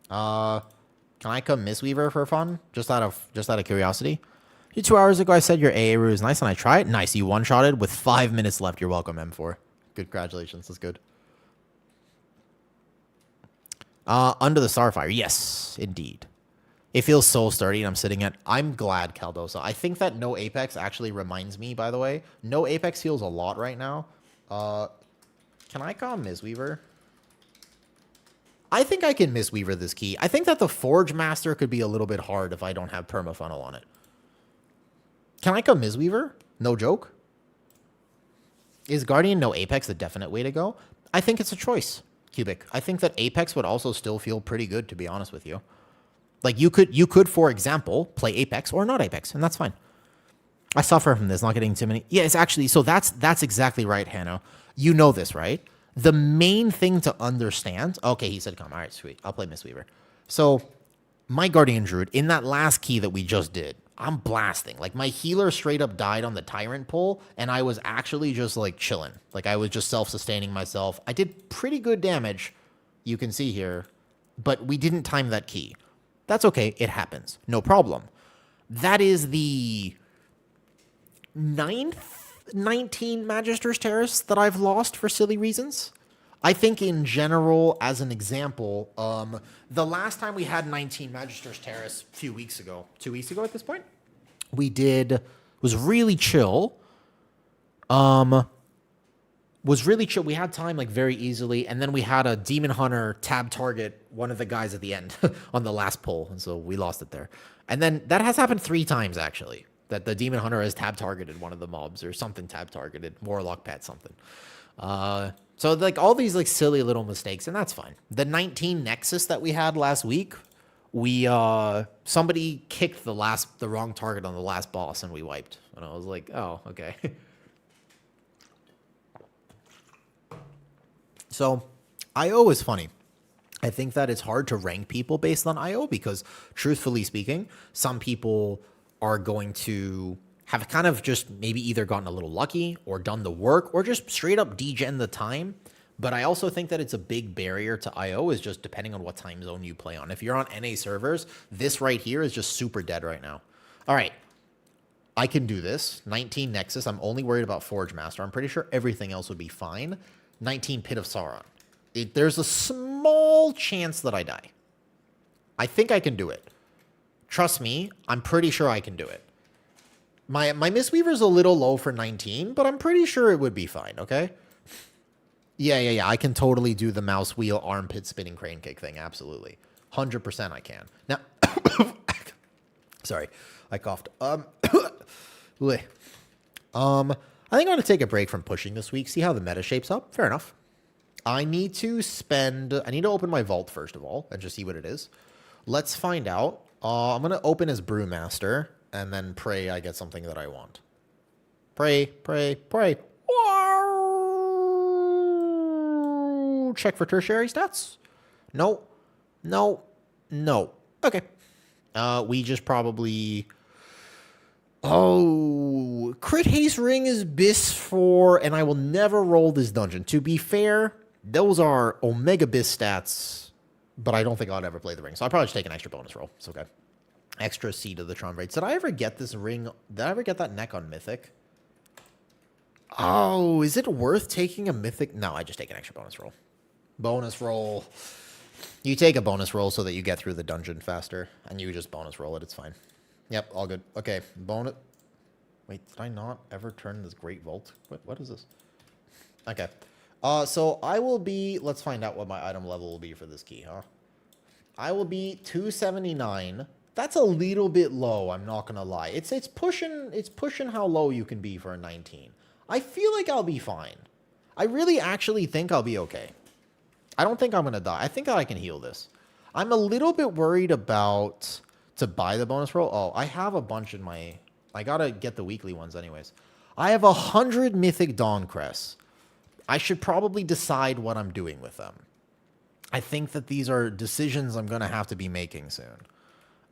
[SPEAKER 1] Can I come Mistweaver for fun? Just out of curiosity. 2 hours ago, I said your AA route is nice, and I tried. Nice. You one-shotted with 5 minutes left. You're welcome, M4. Good, congratulations. That's good. Under the Starfire. Yes, indeed. It feels so sturdy, and I'm sitting at... I'm glad, Caldosa. I think that no Apex actually reminds me, by the way. No Apex feels a lot right now. Can I call Mistweaver? I think I can Mistweaver this key. I think that the Forge Master could be a little bit hard if I don't have Permafunnel on it. Can I come Mistweaver? No joke. Is Guardian no Apex the definite way to go? I think it's a choice, Cubic. I think that Apex would also still feel pretty good, to be honest with you. Like, you could, for example, play Apex or not Apex, and that's fine. I suffer from this, not getting too many. Yeah, it's actually... So that's exactly right, Hanno. You know this, right? The main thing to understand... Okay, he said come. All right, sweet. I'll play Mistweaver. So, my Guardian Druid, in that last key that we just did, I'm blasting. Like, my healer straight up died on the Tyrant pull, and I was actually just, like, chilling. Like, I was just self-sustaining myself. I did pretty good damage, you can see here, but we didn't time that key. That's okay. It happens. No problem. That is the 9th 19 Magister's Terrace that I've lost for silly reasons. I think in general, as an example, the last time we had 19 Magister's Terrace a few weeks ago, 2 weeks ago at this point, was really chill. Was really chill. We had time like very easily, and then we had a Demon Hunter tab target one of the guys at the end on the last pull, and so we lost it there. And then that has happened 3 times actually. That the Demon Hunter has tab targeted one of the mobs or something tab targeted, Warlock pet something. So like all these like silly little mistakes, and that's fine. The 19 Nexus that we had last week, somebody kicked the wrong target on the last boss and we wiped. And I was like, oh, okay. So IO is funny. I think that it's hard to rank people based on IO because truthfully speaking, some people are going to have kind of just maybe either gotten a little lucky or done the work or just straight up degen the time. But I also think that it's a big barrier to IO is just depending on what time zone you play on. If you're on NA servers, this right here is just super dead right now. All right, I can do this. 19 Nexus. I'm only worried about Forge Master. I'm pretty sure everything else would be fine. 19 Pit of Sauron. There's a small chance that I die. I think I can do it. Trust me, I'm pretty sure I can do it. My Mistweaver's a little low for 19, but I'm pretty sure it would be fine, okay? Yeah. I can totally do the mouse wheel armpit spinning crane kick thing. Absolutely. 100% I can. Now, sorry, I coughed. I think I'm going to take a break from pushing this week, see how the meta shapes up. Fair enough. I need to open my vault first of all and just see what it is. Let's find out. I'm going to open as Brewmaster and then pray I get something that I want. Pray. Check for tertiary stats. No. Okay. We just probably... Oh, crit haste ring is bis 4, and I will never roll this dungeon. To be fair, those are omega bis stats, but I don't think I'll ever play the ring, so I'll probably just take an extra bonus roll. It's okay. Extra Seed of the Tron Rates. Did I ever get this ring? Did I ever get that neck on Mythic? Oh, is it worth taking a Mythic? No, I just take an extra bonus roll. Bonus roll. You take a bonus roll so that you get through the dungeon faster, and you just bonus roll it. It's fine. Yep, all good. Okay, bonus. Wait, did I not ever turn this Great Vault? What is this? Okay. So I will be... Let's find out what my item level will be for this key, huh? I will be 279. That's a little bit low, I'm not gonna lie. It's pushing how low you can be for a 19. I feel like I'll be fine. I really actually think I'll be okay. I don't think I'm gonna die. I think I can heal this. I'm a little bit worried about... to buy the bonus roll. Oh, I have a bunch in my... I gotta get the weekly ones anyways. I have 100 Mythic Dawn Crests. I should probably decide what I'm doing with them. I think that these are decisions I'm gonna have to be making soon.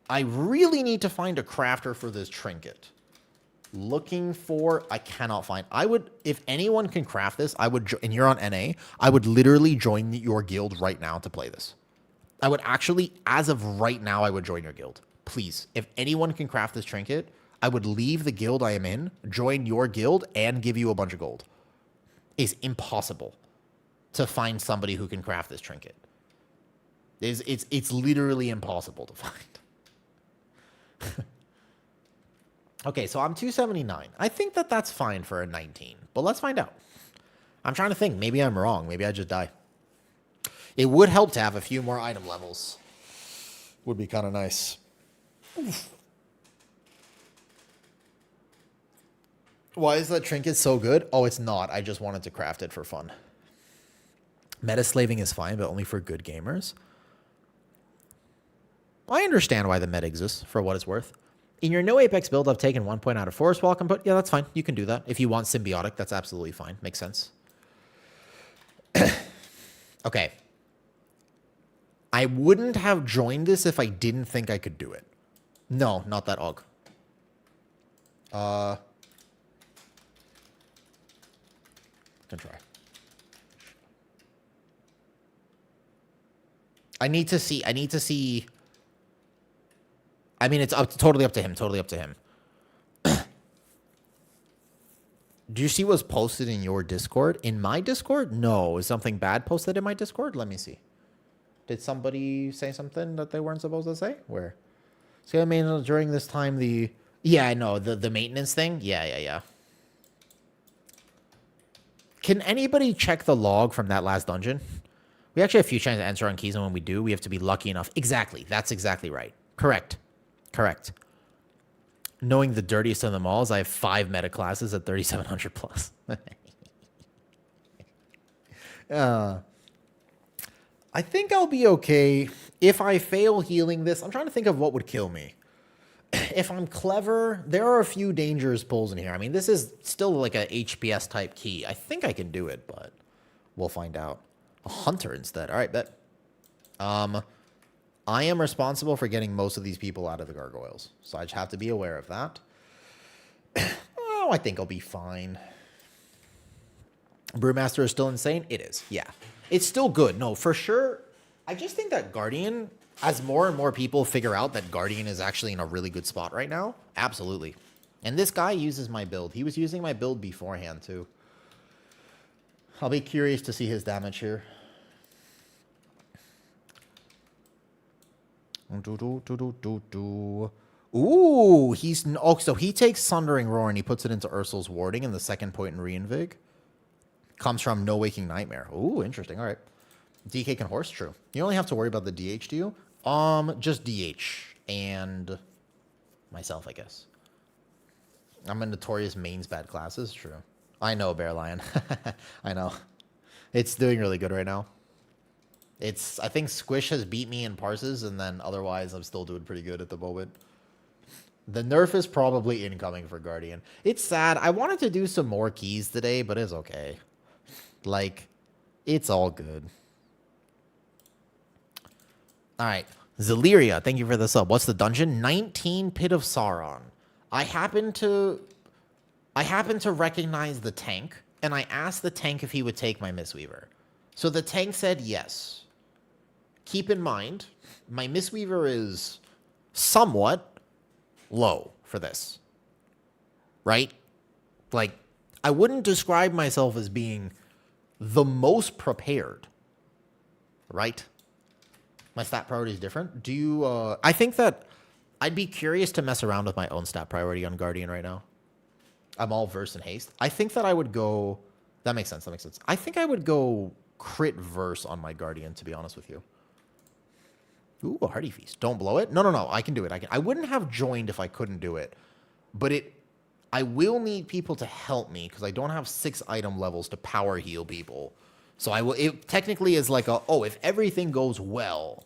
[SPEAKER 1] I really need to find a crafter for this trinket. Looking for... I cannot find... I would... If anyone can craft this, I would... And you're on NA, I would literally join your guild right now to play this. I would actually... As of right now, I would join your guild. Please, if anyone can craft this trinket, I would leave the guild I am in, join your guild, and give you a bunch of gold. It's impossible to find somebody who can craft this trinket. It's literally impossible to find. Okay, so I'm 279. I think that that's fine for a 19, but let's find out. I'm trying to think. Maybe I'm wrong. Maybe I just die. It would help to have a few more item levels. Would be kind of nice. Oof. Why is that trinket so good? Oh, it's not. I just wanted to craft it for fun. Meta slaving is fine, but only for good gamers. I understand why the meta exists, for what it's worth. In your no Apex build, I've taken 1 point out of Forest Walk and put... Yeah, that's fine. You can do that. If you want Symbiotic, that's absolutely fine. Makes sense. Okay. I wouldn't have joined this if I didn't think I could do it. No, not that Og. Can try. I need to see. I mean, it's totally up to him. Totally up to him. Do you see what's posted in your Discord? In my Discord? No. Is something bad posted in my Discord? Let me see. Did somebody say something that they weren't supposed to say? Where? See, I mean, during this time, the... Yeah, I know. The maintenance thing? Yeah. Can anybody check the log from that last dungeon? We actually have a few chances to enter on keys, and when we do, we have to be lucky enough. Exactly. That's exactly right. Correct. Knowing the dirtiest of them all is I have 5 meta classes at 3,700 plus. I think I'll be okay if I fail healing this. I'm trying to think of what would kill me. If I'm clever, there are a few dangerous pulls in here. I mean, this is still like a HPS type key. I think I can do it, but we'll find out. A hunter instead. All right, bet. I am responsible for getting most of these people out of the gargoyles, so I just have to be aware of that. Oh, I think I'll be fine. Brewmaster is still insane? It is, yeah. It's still good. No, for sure. I just think that Guardian, as more and more people figure out that Guardian is actually in a really good spot right now, absolutely. And this guy uses my build. He was using my build beforehand, too. I'll be curious to see his damage here. Ooh, so he takes Sundering Roar and he puts it into Ursul's Warding in the second point in Reinvig. Comes from No Waking Nightmare. Ooh, interesting. All right. DK can horse, true. You only have to worry about the DH, do you? Just DH and myself, I guess. I'm a notorious mains bad classes, true. I know, Bear Lion. I know. It's doing really good right now. I think Squish has beat me in parses, and then otherwise I'm still doing pretty good at the moment. The nerf is probably incoming for Guardian. It's sad. I wanted to do some more keys today, but it's okay. Like, it's all good. All right. Zelyria, thank you for the sub. What's the dungeon? 19 Pit of Sauron. I happen to recognize the tank, and I asked the tank if he would take my Mistweaver. So the tank said yes. Keep in mind, my Mistweaver is somewhat low for this. Right? Like, I wouldn't describe myself as being the most prepared. Right? My stat priority is different. Do you, I think that I'd be curious to mess around with my own stat priority on Guardian right now. I'm all versed in haste. I think that I would go, that makes sense, I think I would go crit verse on my Guardian, to be honest with you. Ooh, a Hearty Feast. Don't blow it. No, I can do it. I wouldn't have joined if I couldn't do it. But I will need people to help me because I don't have 6 item levels to power heal people. So it technically is like if everything goes well.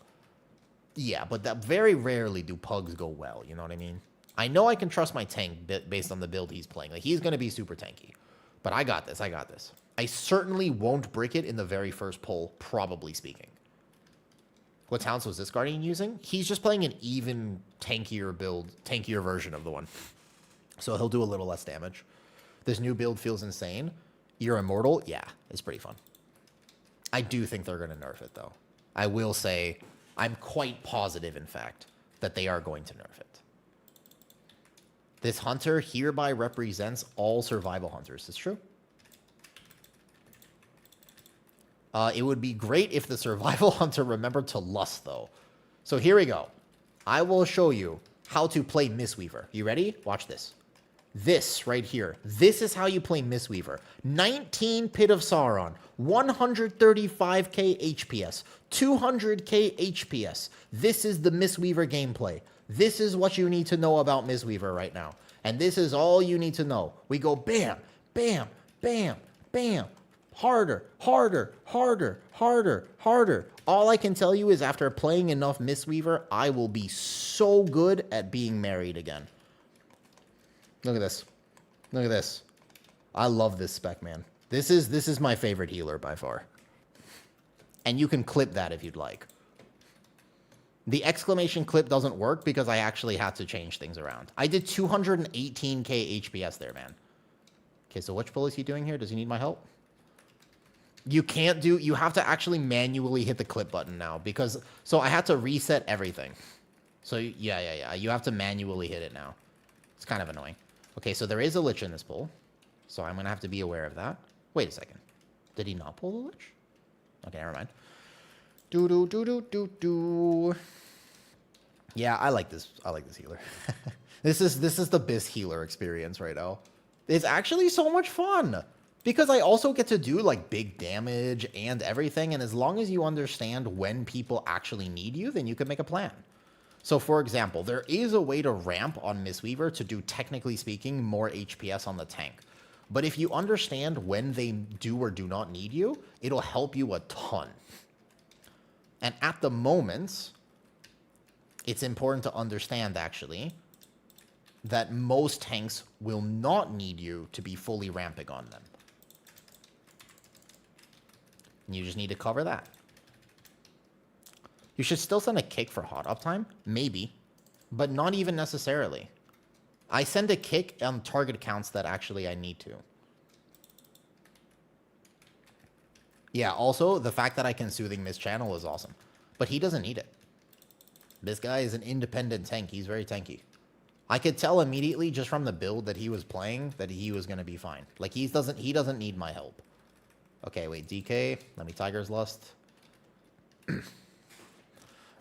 [SPEAKER 1] Yeah, but that very rarely do pugs go well, you know what I mean? I know I can trust my tank based on the build he's playing. Like, he's going to be super tanky. But I got this. I certainly won't brick it in the very first pull, probably speaking. What talents was this Guardian using? He's just playing an even tankier version of the one. So he'll do a little less damage. This new build feels insane. You're immortal? Yeah, it's pretty fun. I do think they're going to nerf it, though. I will say, I'm quite positive, in fact, that they are going to nerf it. This hunter hereby represents all survival hunters. Is true? It would be great if the survival hunter remembered to lust, though. So here we go. I will show you how to play Mistweaver. You ready? Watch this. This right here. This is how you play Mistweaver. 19 Pit of Sauron. 135k HPS. 200k HPS. This is the Mistweaver gameplay. This is what you need to know about Mistweaver right now. And this is all you need to know. We go bam, bam, bam, bam. Harder, harder, harder, harder, harder. All I can tell you is after playing enough Mistweaver, I will be so good at being married again. Look at this. Look at this. I love this spec, man. This is my favorite healer by far. And you can clip that if you'd like. The exclamation clip doesn't work because I actually had to change things around. I did 218k HPS there, man. Okay, so which pull is he doing here? Does he need my help? You have to actually manually hit the clip button now because, so I had to reset everything. So yeah. You have to manually hit it now. It's kind of annoying. Okay, so there is a Lich in this pull. So I'm going to have to be aware of that. Wait a second. Did he not pull the Lich? Okay, never mind. Yeah, I like this healer. This is the best healer experience right now. It's actually so much fun. Because I also get to do, like, big damage and everything, and as long as you understand when people actually need you, then you can make a plan. So, for example, there is a way to ramp on Mistweaver to do, technically speaking, more HPS on the tank. But if you understand when they do or do not need you, it'll help you a ton. And at the moment, it's important to understand, actually, that most tanks will not need you to be fully ramping on them. You just need to cover that. You should still send a kick for hot uptime? Maybe. But not even necessarily. I send a kick on target counts that actually I need to. Yeah, also, the fact that I can Soothing Mist channel is awesome. But he doesn't need it. This guy is an independent tank. He's very tanky. I could tell immediately just from the build that he was playing that he was going to be fine. Like, he doesn't need my help. Okay, wait, DK. Let me Tiger's Lust.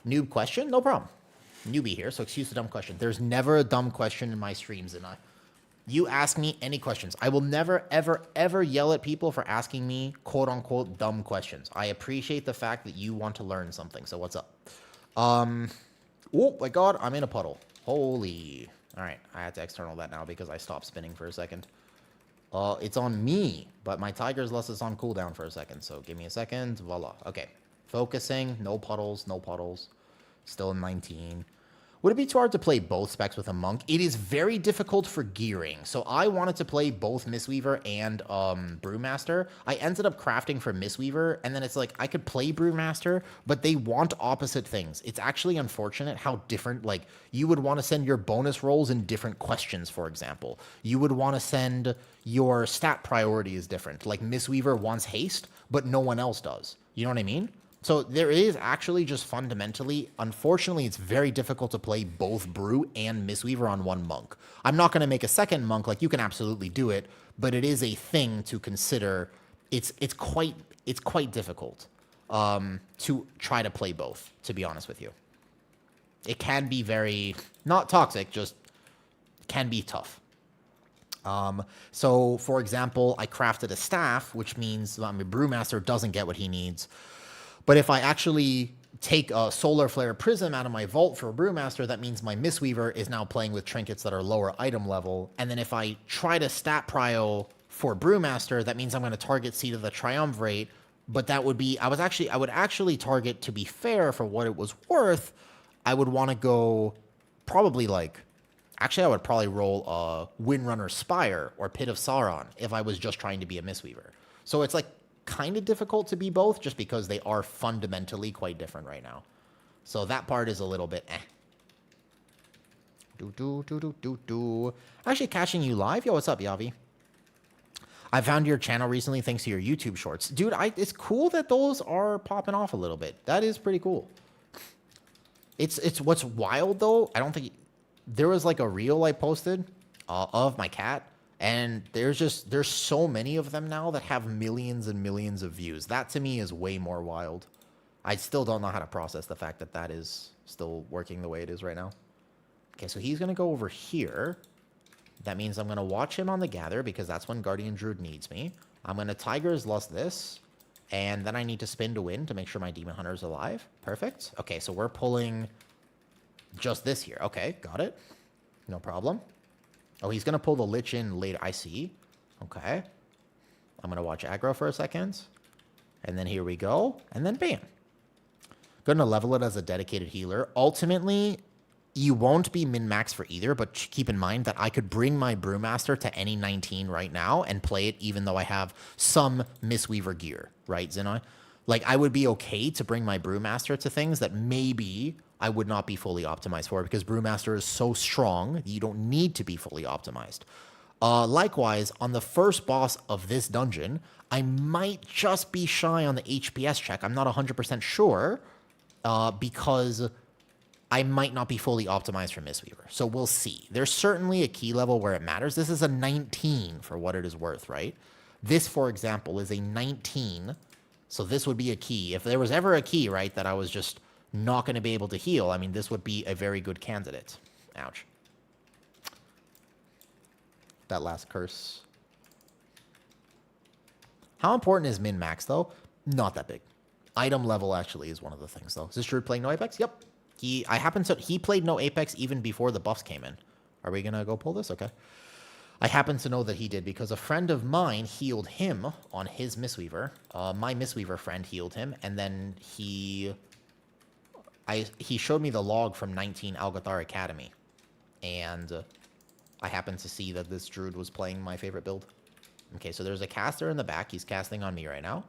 [SPEAKER 1] Noob question? No problem. Newbie here, so excuse the dumb question. There's never a dumb question in my streams, and you ask me any questions. I will never, ever, ever yell at people for asking me quote unquote dumb questions. I appreciate the fact that you want to learn something. So what's up? Oh my god, I'm in a puddle. Holy. All right, I had to external that now because I stopped spinning for a second. It's on me, but my Tiger's Lust is on cooldown for a second. So give me a second. Voila. Okay. Focusing. No puddles. No puddles. Still in 19. Would it be too hard to play both specs with a monk? It is very difficult for gearing. So I wanted to play both Mistweaver and Brewmaster. I ended up crafting for Mistweaver, and then it's like I could play Brewmaster, but they want opposite things. It's actually unfortunate how different, like, you would want to send your bonus rolls in different questions, for example. You would want to send your stat priority is different. Like Mistweaver wants haste, but no one else does. You know what I mean? So there is actually just fundamentally, unfortunately, it's very difficult to play both Brew and Mistweaver on one monk. I'm not going to make a second monk, like you can absolutely do it, but it is a thing to consider. It's quite difficult to try to play both, to be honest with you. It can be very, not toxic, just can be tough. So for example, I crafted a staff, which means Brewmaster doesn't get what he needs. But if I actually take a Solar Flare Prism out of my vault for a Brewmaster, that means my Mistweaver is now playing with trinkets that are lower item level. And then if I try to stat prio for Brewmaster, that means I'm going to target Seed of the Triumvirate. But that would be, I would actually target, to be fair, for what it was worth, I would want to go probably like, actually I would probably roll a Windrunner Spire or Pit of Sauron if I was just trying to be a Mistweaver. So it's like, kind of difficult to be both just because they are fundamentally quite different right now. So that part is a little bit Actually catching you live. Yo, what's up, Yavi? I found your channel recently thanks to your YouTube shorts. Dude, it's cool that those are popping off a little bit. That is pretty cool. It's what's wild though, I don't think there was like a reel I posted of my cat. And there's so many of them now that have millions and millions of views. That to me is way more wild. I still don't know how to process the fact that that is still working the way it is right now. Okay, so he's going to go over here. That means I'm going to watch him on the gather because that's when Guardian Druid needs me. I'm going to Tiger's Lust this. And then I need to spin to win to make sure my Demon Hunter is alive. Perfect. Okay, so we're pulling just this here. Okay, got it. No problem. Oh, he's going to pull the Lich in later. I see. Okay. I'm going to watch aggro for a second. And then here we go. And then bam. Going to level it as a dedicated healer. Ultimately, you won't be min-max for either, but keep in mind that I could bring my Brewmaster to any 19 right now and play it even though I have some Mistweaver gear. Right, Zinoi? Like, I would be okay to bring my Brewmaster to things that maybe I would not be fully optimized for because Brewmaster is so strong, you don't need to be fully optimized. Likewise, on the first boss of this dungeon, I might just be shy on the HPS check. I'm not 100% sure because I might not be fully optimized for Mistweaver. So we'll see. There's certainly a key level where it matters. This is a 19 for what it is worth, right? This, for example, is a 19. So this would be a key. If there was ever a key, right, that I was just not going to be able to heal, I mean, this would be a very good candidate. Ouch. That last curse. How important is min-max, though? Not that big. Item level actually is one of the things, though. Is this Druid playing no Apex? Yep. He played no Apex even before the buffs came in. Are we going to go pull this? Okay. I happen to know that he did because a friend of mine healed him on his Mistweaver. My Mistweaver friend healed him, and then he showed me the log from 19 Algathar Academy, and I happened to see that this Druid was playing my favorite build. Okay, so there's a caster in the back. He's casting on me right now.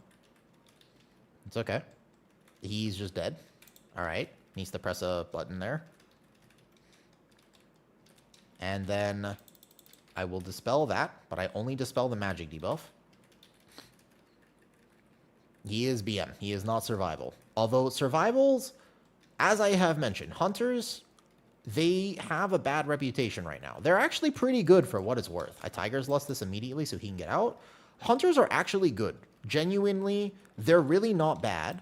[SPEAKER 1] It's okay. He's just dead. All right. Needs to press a button there. And then I will dispel that, but I only dispel the magic debuff. He is BM. He is not survival. Although survivals, as I have mentioned, hunters, they have a bad reputation right now. They're actually pretty good for what it's worth. I Tiger's Lust this immediately so he can get out. Hunters are actually good. Genuinely, they're really not bad.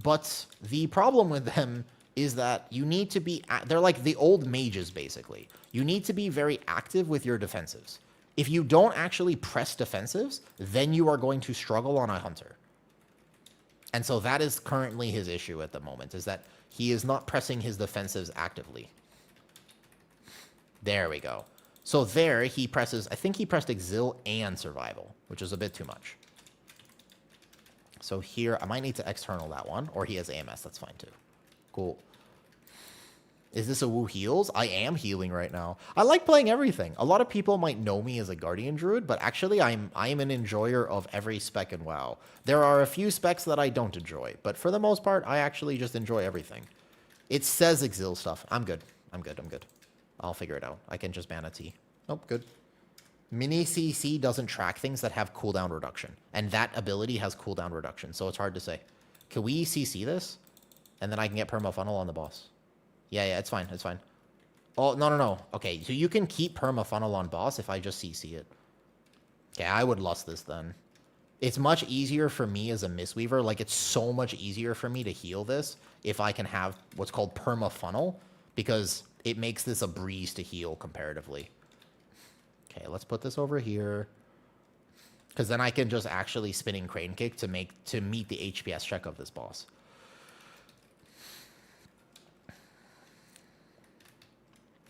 [SPEAKER 1] But the problem with them is that you need to be, they're like the old mages, basically. You need to be very active with your defensives. If you don't actually press defensives, then you are going to struggle on a hunter. And so that is currently his issue at the moment, is that he is not pressing his defensives actively. There we go. So there he presses, I think he pressed exil and survival, which is a bit too much. So here, I might need to external that one, or he has AMS, that's fine too. Cool. Is this a woo heals? I am healing right now. I like playing everything. A lot of people might know me as a Guardian Druid, but actually I'm an enjoyer of every spec in WoW. There are a few specs that I don't enjoy, but for the most part, I actually just enjoy everything. It says exil stuff. I'm good. I'm good. I'm good. I'll figure it out. I can just ban a T. Nope, good. Mini CC doesn't track things that have cooldown reduction, and that ability has cooldown reduction, so it's hard to say. Can we CC this? And then I can get perma funnel on the boss. Yeah, it's fine. It's fine. Oh, no. Okay, so you can keep perma funnel on boss if I just CC it. Okay, I would lust this then. It's much easier for me as a Mistweaver. Like, it's so much easier for me to heal this if I can have what's called perma funnel, because it makes this a breeze to heal comparatively. Okay, let's put this over here, because then I can just actually spinning crane kick to meet the HPS check of this boss.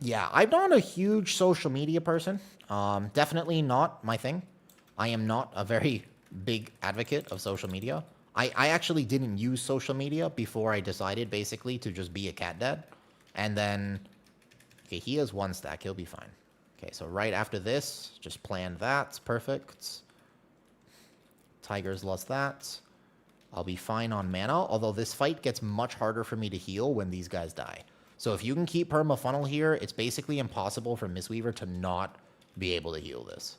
[SPEAKER 1] Yeah, I'm not a huge social media person. Definitely not my thing. I am not a very big advocate of social media. I actually didn't use social media before I decided basically to just be a cat dad. And then, okay, he has one stack. He'll be fine. Okay, so right after this, just plan that. Perfect. Tigers lost that. I'll be fine on mana, although this fight gets much harder for me to heal when these guys die. So if you can keep perma funnel here, it's basically impossible for Mistweaver to not be able to heal this.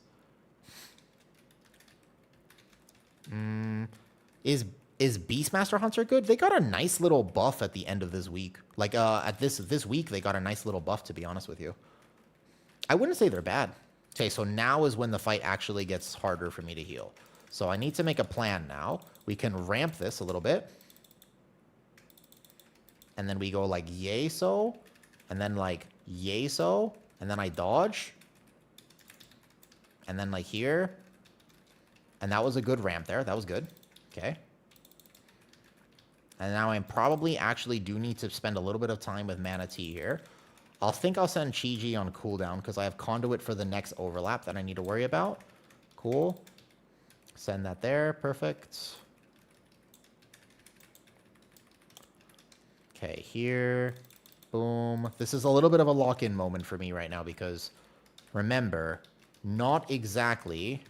[SPEAKER 1] Is Beastmaster Hunter good? They got a nice little buff at the end of this week. Like at this week, they got a nice little buff, to be honest with you. I wouldn't say they're bad. Okay, so now is when the fight actually gets harder for me to heal. So I need to make a plan now. We can ramp this a little bit. And then we go like yay so, and then like yay so, and then I dodge. And then like here. And that was a good ramp there. That was good. Okay. And now I probably actually do need to spend a little bit of time with Mana Tea here. I'll send Chi-Ji on cooldown because I have Conduit for the next overlap that I need to worry about. Cool. Send that there. Perfect. Okay, here. Boom. This is a little bit of a lock-in moment for me right now because, remember, not exactly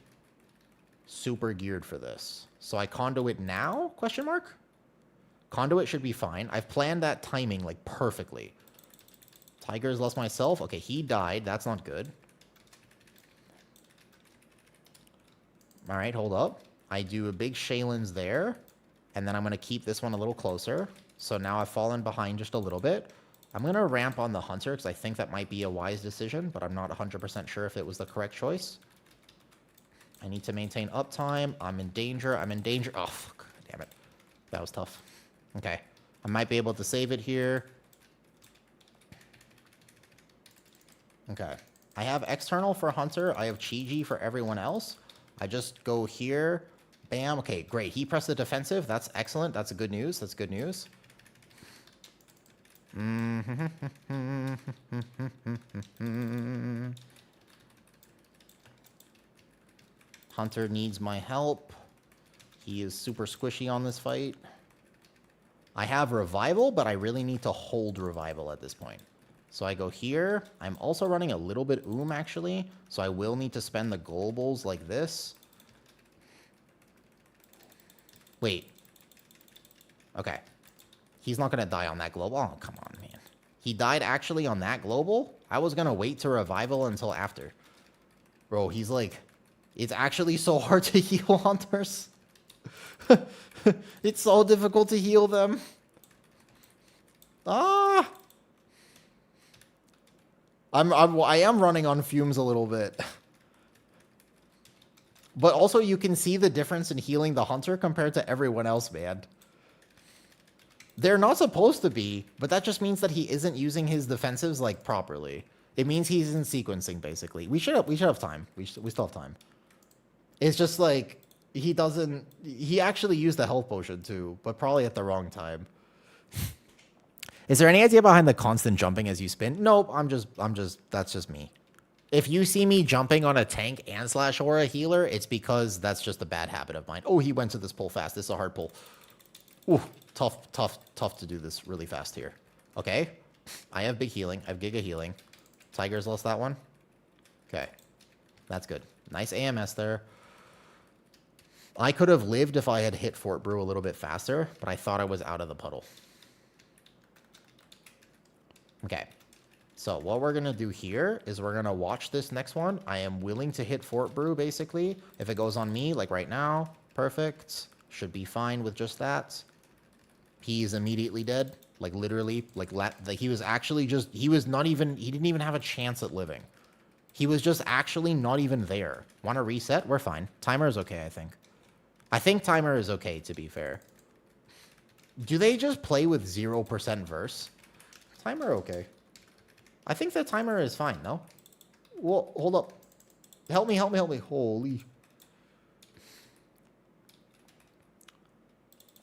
[SPEAKER 1] super geared for this. So I Conduit now? Question mark? Conduit should be fine. I've planned that timing, like, perfectly. Tigers lost myself. Okay, he died. That's not good. All right, hold up. I do a big Shaylin's there, and then I'm going to keep this one a little closer. So now I've fallen behind just a little bit. I'm going to ramp on the Hunter because I think that might be a wise decision, but I'm not 100% sure if it was the correct choice. I need to maintain uptime. I'm in danger. I'm in danger. Oh, fuck. Damn it. That was tough. Okay. I might be able to save it here. Okay. I have external for Hunter. I have Chi-Ji for everyone else. I just go here. Bam. Okay, great. He pressed the defensive. That's excellent. That's good news. That's good news. Hunter needs my help. He is super squishy on this fight. I have Revival, but I really need to hold Revival at this point. So I go here. I'm also running a little bit actually. So I will need to spend the globals like this. Wait. Okay. He's not going to die on that global. Oh, come on, man. He died actually on that global? I was going to wait to Revival until after. Bro, he's like... It's actually so hard to heal Hunters. It's so difficult to heal them. Ah! I am running on fumes a little bit. But also you can see the difference in healing the Hunter compared to everyone else, man. They're not supposed to be, but that just means that he isn't using his defensives like properly. It means he's in sequencing basically. We should have time. We still have time. It's just like he actually used the health potion too, but probably at the wrong time. Is there any idea behind the constant jumping as you spin? Nope, that's just me. If you see me jumping on a tank and / or a healer, it's because that's just a bad habit of mine. Oh, he went to this pull fast. This is a hard pull. Ooh, tough to do this really fast here. Okay, I have big healing. I have giga healing. Tiger's lost that one. Okay, that's good. Nice AMS there. I could have lived if I had hit Fort Brew a little bit faster, but I thought I was out of the puddle. Okay, so what we're going to do here is we're going to watch this next one. I am willing to hit Fort Brew, basically. If it goes on me, like right now, perfect. Should be fine with just that. He's immediately dead. Like, literally, like he was actually just, he didn't even have a chance at living. He was just actually not even there. Want to reset? We're fine. Timer is okay, I think. I think timer is okay, to be fair. Do they just play with 0% verse? Timer okay. I think the timer is fine, no? Well, hold up. Help me. Holy.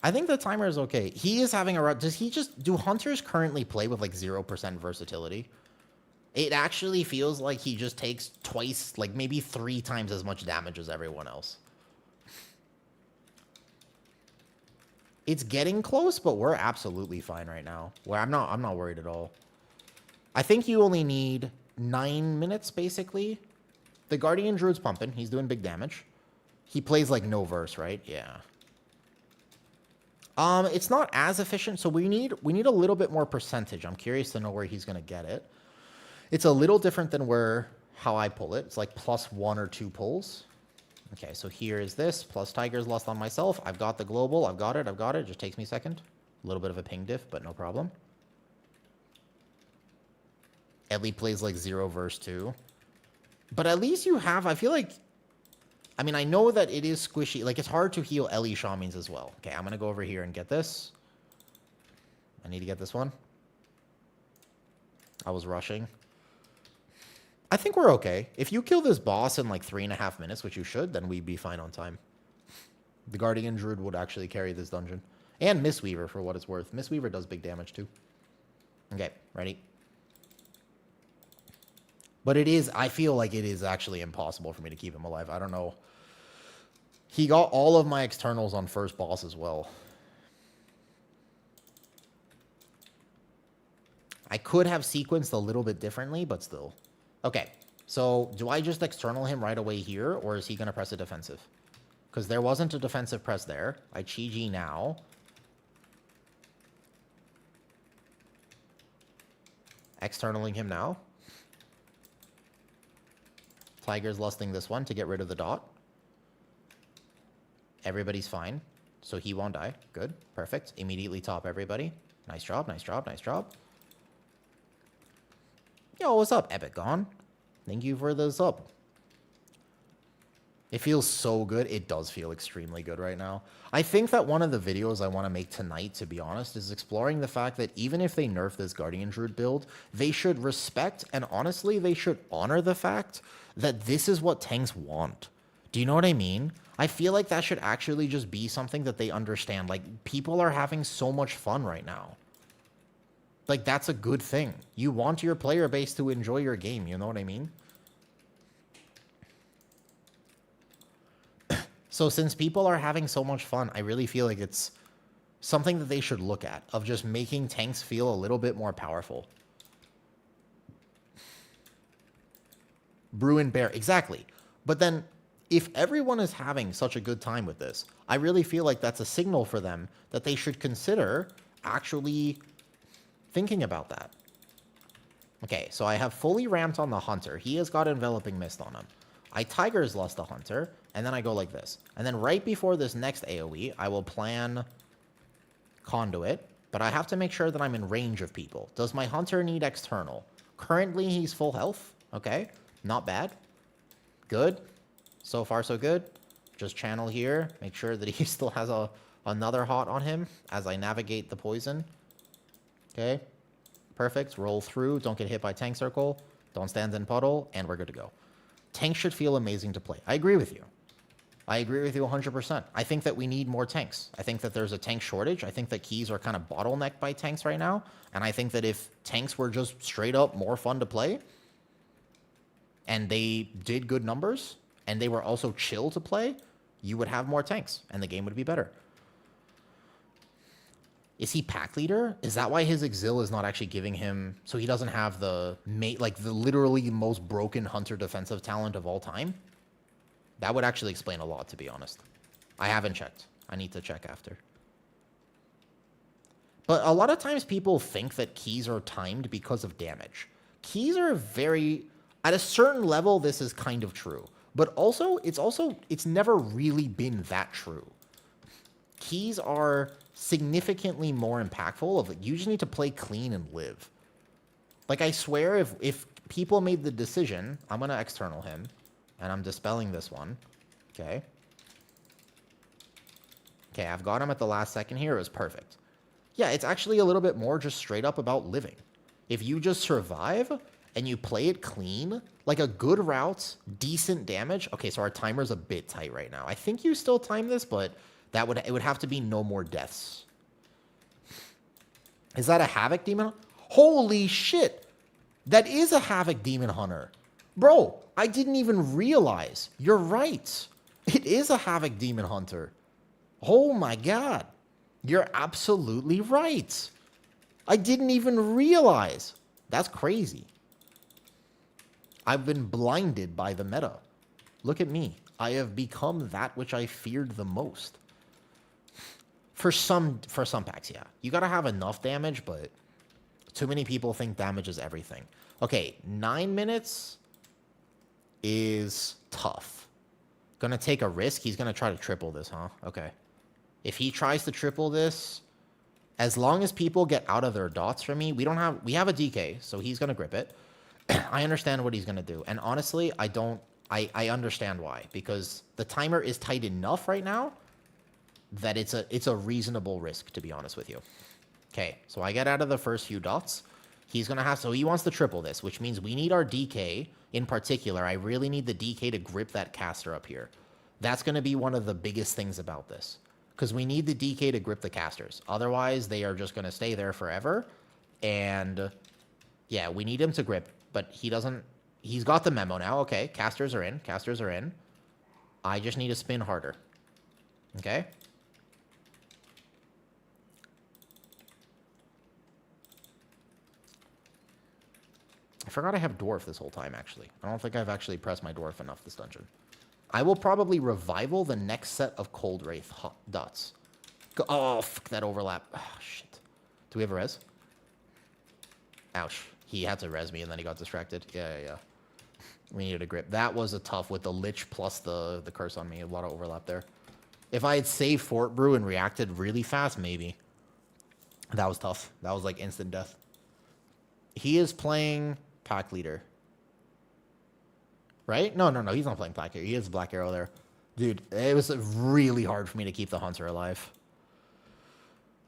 [SPEAKER 1] I think the timer is okay. He is having a... do hunters currently play with like 0% versatility? It actually feels like he just takes twice, like maybe 3 times as much damage as everyone else. It's getting close, but we're absolutely fine right now. Well, I'm not worried at all. I think you only need 9 minutes, basically. The Guardian Druid's pumping. He's doing big damage. He plays like no verse, right? Yeah. It's not as efficient, so we need a little bit more percentage. I'm curious to know where he's gonna get it. It's a little different than how I pull it. It's like +1 or 2 pulls. Okay, so here is this, plus Tiger's lost on myself. I've got the global. I've got it. It just takes me a second. A little bit of a ping diff, but no problem. Ellie plays like 0 verse 2. But at least you have, I feel like, I mean, I know that it is squishy. Like, it's hard to heal Ellie Shamans as well. Okay, I'm going to go over here and get this. I need to get this one. I was rushing. I think we're okay. If you kill this boss in like 3.5 minutes, which you should, then we'd be fine on time. The Guardian Druid would actually carry this dungeon. And Mistweaver, for what it's worth. Mistweaver does big damage too. Okay, ready? But I feel like it is actually impossible for me to keep him alive. I don't know. He got all of my externals on first boss as well. I could have sequenced a little bit differently, but still. Okay, so do I just external him right away here, or is he going to press a defensive? Because there wasn't a defensive press there. I Chi-G now. Externaling him now. Tiger's lusting this one to get rid of the dot. Everybody's fine, so he won't die. Good, perfect. Immediately top everybody. Nice job, nice job, nice job. Yo, what's up, Epic Gone? Thank you for the sub. It feels so good. It does feel extremely good right now. I think that one of the videos I want to make tonight, to be honest, is exploring the fact that even if they nerf this Guardian Druid build, they should respect and honestly, they should honor the fact that this is what tanks want. Do you know what I mean? I feel like that should actually just be something that they understand. Like, people are having so much fun right now. Like, that's a good thing. You want your player base to enjoy your game, you know what I mean? So since people are having so much fun, I really feel like it's something that they should look at, of just making tanks feel a little bit more powerful. Brew and Bear, exactly. But then, if everyone is having such a good time with this, I really feel like that's a signal for them that they should consider actually thinking about that. Okay, so I have fully ramped on the Hunter. He has got Enveloping Mist on him. I Tiger's Lust the Hunter, and then I go like this. And then right before this next AoE, I will plan Conduit, but I have to make sure that I'm in range of people. Does my Hunter need external? Currently, he's full health. Okay, not bad. Good. So far, so good. Just channel here. Make sure that he still has a Another hot on him as I navigate the poison. Okay. Perfect. Roll through. Don't get hit by tank circle. Don't stand in puddle. And we're good to go. Tanks should feel amazing to play. I agree with you. I agree with you 100%. I think that we need more tanks. I think that there's a tank shortage. I think that keys are kind of bottlenecked by tanks right now. And I think that if tanks were just straight up more fun to play, and they did good numbers, and they were also chill to play, you would have more tanks, and the game would be better. Is he pack leader? Is that why his exil is not actually giving him... So he doesn't have the literally most broken hunter defensive talent of all time? That would actually explain a lot, to be honest. I haven't checked. I need to check after. But a lot of times people think that keys are timed because of damage. Keys are very... At a certain level, this is kind of true. But also, it's never really been that true. Keys are significantly more impactful. You just need to play clean and live. Like, I swear, if people made the decision... I'm going to external him. And I'm dispelling this one. Okay. Okay, I've got him at the last second here. It was perfect. Yeah, it's actually a little bit more just straight up about living. If you just survive and you play it clean, like a good route, decent damage. Okay, so our timer's a bit tight right now. I think you still time this, but it would have to be no more deaths. Is that a Havoc Demon? Holy shit! That is a Havoc Demon Hunter. Bro, I didn't even realize. You're right. It is a Havoc Demon Hunter. Oh my god. You're absolutely right. I didn't even realize. That's crazy. I've been blinded by the meta. Look at me. I have become that which I feared the most. For some packs, yeah. You gotta have enough damage, but too many people think damage is everything. Okay, 9 minutes... is tough. Gonna take a risk. He's gonna try to triple this, huh? Okay. If he tries to triple this, as long as people get out of their dots from me, we have a DK, so he's gonna grip it. I understand what he's gonna do. And honestly, I understand why. Because the timer is tight enough right now that it's a reasonable risk, to be honest with you. Okay, so I get out of the first few dots. He's gonna have, so he wants to triple this, which means we need our DK. In particular, I really need the DK to grip that caster up here. That's going to be one of the biggest things about this. Because we need the DK to grip the casters. Otherwise, they are just going to stay there forever. And, yeah, we need him to grip. But he doesn't... He's got the memo now. Okay, casters are in. Casters are in. I just need to spin harder. Okay? I forgot I have Dwarf this whole time, actually. I don't think I've actually pressed my Dwarf enough this dungeon. I will probably revival the next set of Cold Wraith dots. Oh, fuck that overlap. Oh, shit. Do we have a res? Ouch. He had to res me and then he got distracted. Yeah. We needed a grip. That was a tough with the Lich plus the curse on me. A lot of overlap there. If I had saved Fort Brew and reacted really fast, maybe. That was tough. That was like instant death. He is playing... Pack leader. Right? No. He's not playing Black Arrow. He has a Black Arrow there. Dude, it was really hard for me to keep the Hunter alive.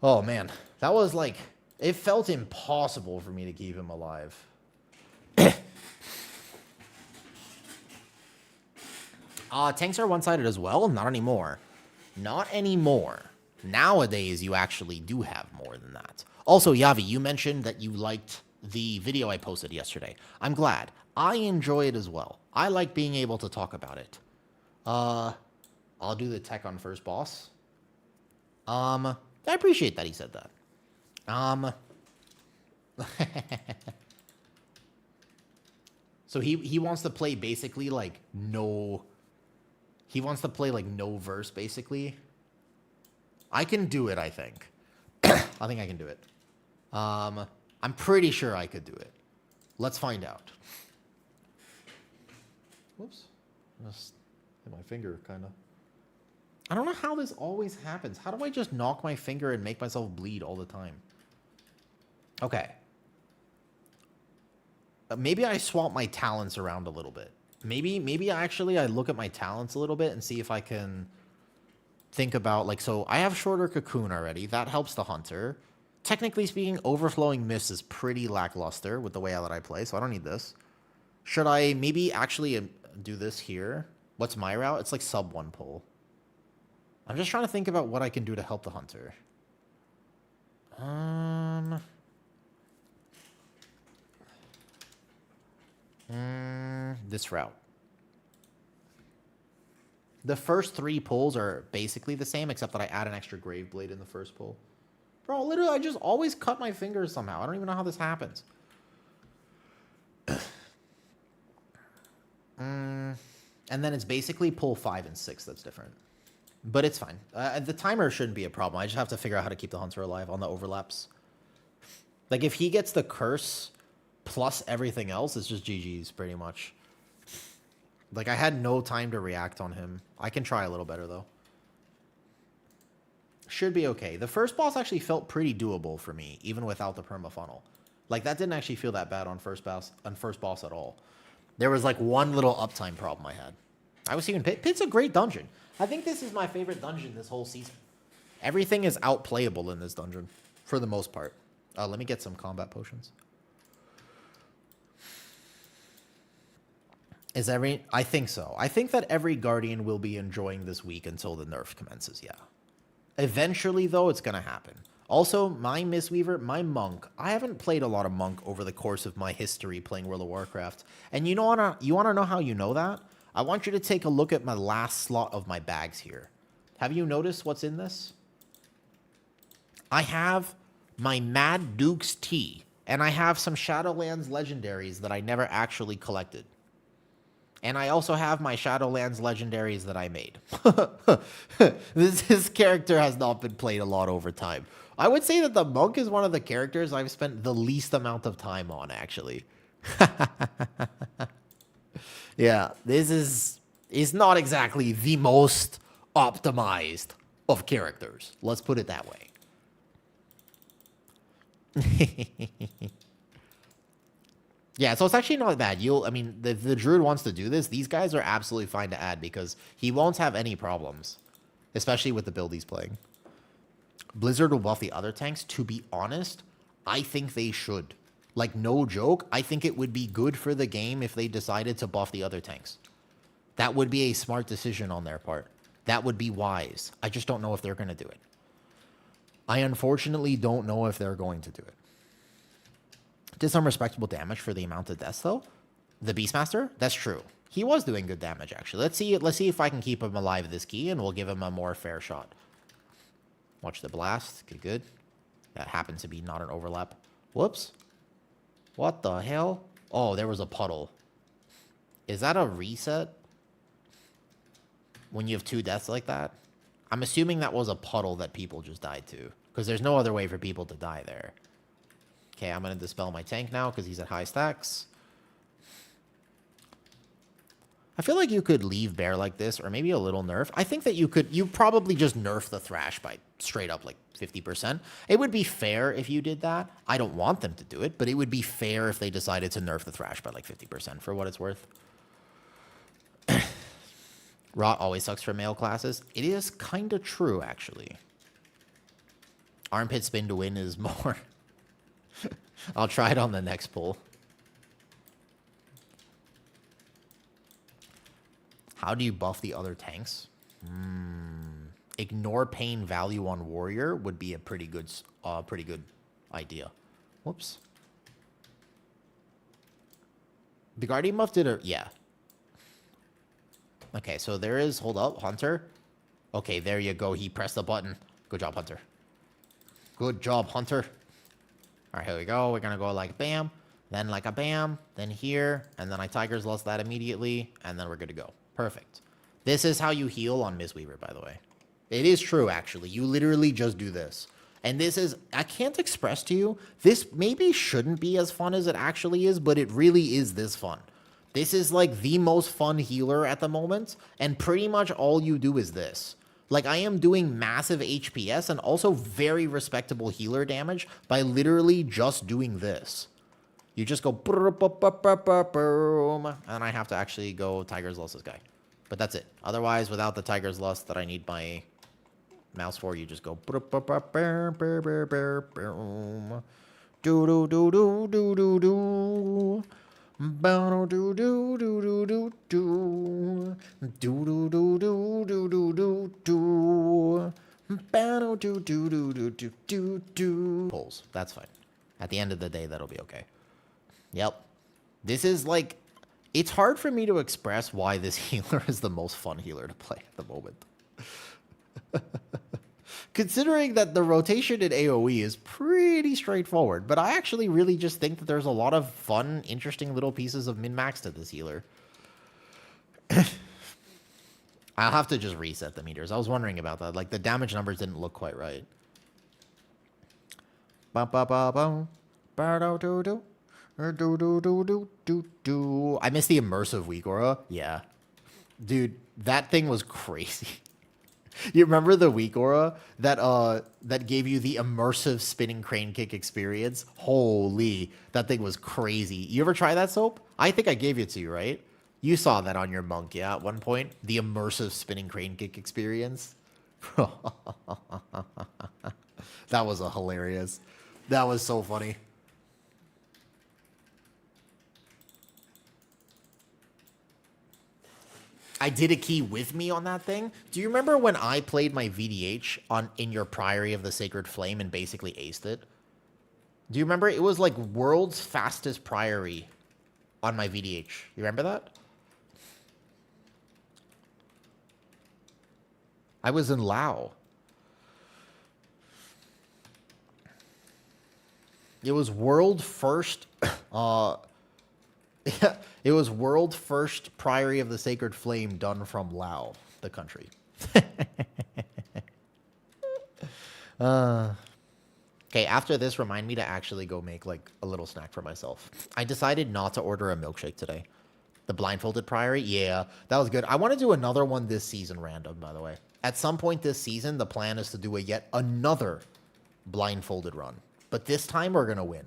[SPEAKER 1] Oh, man. That was like... It felt impossible for me to keep him alive. Tanks are one-sided as well? Not anymore. Not anymore. Nowadays, you actually do have more than that. Also, Yavi, you mentioned that you liked... the video I posted yesterday. I'm glad. I enjoy it as well. I like being able to talk about it. I'll do the tech on first boss. I appreciate that he said that. So he wants to play basically like no... He wants to play like no verse, basically. I can do it, I think. I think I can do it. I'm pretty sure I could do it. Let's find out. Whoops. Just hit my finger, kind of. I don't know how this always happens. How do I just knock my finger and make myself bleed all the time? Okay. Maybe I swap my talents around a little bit. Maybe I look at my talents a little bit and see if I can think about, like, so I have shorter cocoon already. That helps the hunter. Technically speaking, overflowing mist is pretty lackluster with the way that I play, so I don't need this. Should I maybe actually do this here? What's my route? It's like sub 1 pull. I'm just trying to think about what I can do to help the hunter. This route. The first 3 pulls are basically the same, except that I add an extra grave blade in the first pull. Bro, literally, I just always cut my fingers somehow. I don't even know how this happens. And then it's basically pull 5 and 6 that's different. But it's fine. The timer shouldn't be a problem. I just have to figure out how to keep the hunter alive on the overlaps. Like, if he gets the curse plus everything else, it's just GG's pretty much. Like, I had no time to react on him. I can try a little better, though. Should be okay. The first boss actually felt pretty doable for me, even without the perma funnel. Like, that didn't actually feel that bad on first boss at all. There was, like, one little uptime problem I had. I was even Pit's a great dungeon. I think this is my favorite dungeon this whole season. Everything is outplayable in this dungeon, for the most part. Let me get some combat potions. I think so. I think that every Guardian will be enjoying this week until the nerf commences, yeah. Eventually, though, it's going to happen. Also, my Mistweaver, my Monk, I haven't played a lot of Monk over the course of my history playing World of Warcraft. And you want to know how you know that? I want you to take a look at my last slot of my bags here. Have you noticed what's in this? I have my Mad Duke's Tea, and I have some Shadowlands legendaries that I never actually collected. And I also have my Shadowlands legendaries that I made. This character has not been played a lot over time. I would say that the Monk is one of the characters I've spent the least amount of time on, actually. Yeah, this is not exactly the most optimized of characters. Let's put it that way. Yeah, so it's actually not bad. I mean, the Druid wants to do this. These guys are absolutely fine to add because he won't have any problems, especially with the build he's playing. Blizzard will buff the other tanks. To be honest, I think they should. Like, no joke, I think it would be good for the game if they decided to buff the other tanks. That would be a smart decision on their part. That would be wise. I just don't know if they're going to do it. I unfortunately don't know if they're going to do it. Did some respectable damage for the amount of deaths, though. The Beastmaster? That's true. He was doing good damage, actually. Let's see if I can keep him alive this key, and we'll give him a more fair shot. Watch the blast. Good. That happens to be not an overlap. Whoops. What the hell? Oh, there was a puddle. Is that a reset? When you have 2 deaths like that? I'm assuming that was a puddle that people just died to. Because there's no other way for people to die there. Okay, I'm going to dispel my tank now because he's at high stacks. I feel like you could leave Bear like this, or maybe a little nerf. I think that you probably just nerf the Thrash by straight up like 50%. It would be fair if you did that. I don't want them to do it, but it would be fair if they decided to nerf the Thrash by like 50% for what it's worth. Rot always sucks for male classes. It is kind of true, actually. Armpit spin to win is more. I'll try it on the next pull. How do you buff the other tanks? Ignore pain value on warrior would be a pretty good idea. Whoops. The Guardian buff did a... Yeah. Okay, so there is... Hold up, Hunter. Okay, there you go. He pressed the button. Good job, Hunter. Good job, Hunter. All right, here we go. We're going to go like bam, then like a bam, then here, and then I Tiger's Lust that immediately, and then we're good to go. Perfect. This is how you heal on Mistweaver, by the way. It is true, actually. You literally just do this. And this is... I can't express to you, this maybe shouldn't be as fun as it actually is, but it really is this fun. This is like the most fun healer at the moment, and pretty much all you do is this. Like, I am doing massive HPS and also very respectable healer damage by literally just doing this. You just go boom, and I have to actually go Tiger's Lust this guy. But that's it. Otherwise, without the Tiger's Lust that I need my Mouse 4, you just go. Do do do do do do do. Do do do do do do do. Do do do do do do do do. Do do do do do do do. Pulls. That's fine. At the end of the day, that'll be okay. Yep. This is like, it's hard for me to express why this healer is the most fun healer to play at the moment. Considering that the rotation in AoE is pretty straightforward, but I actually really just think that there's a lot of fun, interesting little pieces of min-max to this healer. I'll have to just reset the meters. I was wondering about that. Like, the damage numbers didn't look quite right. I miss the immersive weak aura. Yeah. Dude, that thing was crazy. You remember the weak aura that gave you the immersive spinning crane kick experience? Holy, that thing was crazy. You ever try that, Soap? I think I gave it to you, right? You saw that on your monk, yeah, at one point? The immersive spinning crane kick experience? That was hilarious. That was so funny. I did a key with me on that thing. Do you remember when I played my VDH in your Priory of the Sacred Flame and basically aced it? Do you remember? It was like world's fastest Priory on my VDH. You remember that? I was in Lao. It was world first. Yeah, it was world first Priory of the Sacred Flame done from Lao, the country. Okay, after this, remind me to actually go make, like, a little snack for myself. I decided not to order a milkshake today. The blindfolded Priory? Yeah, that was good. I want to do another one this season random, by the way. At some point this season, the plan is to do yet another blindfolded run. But this time, we're going to win.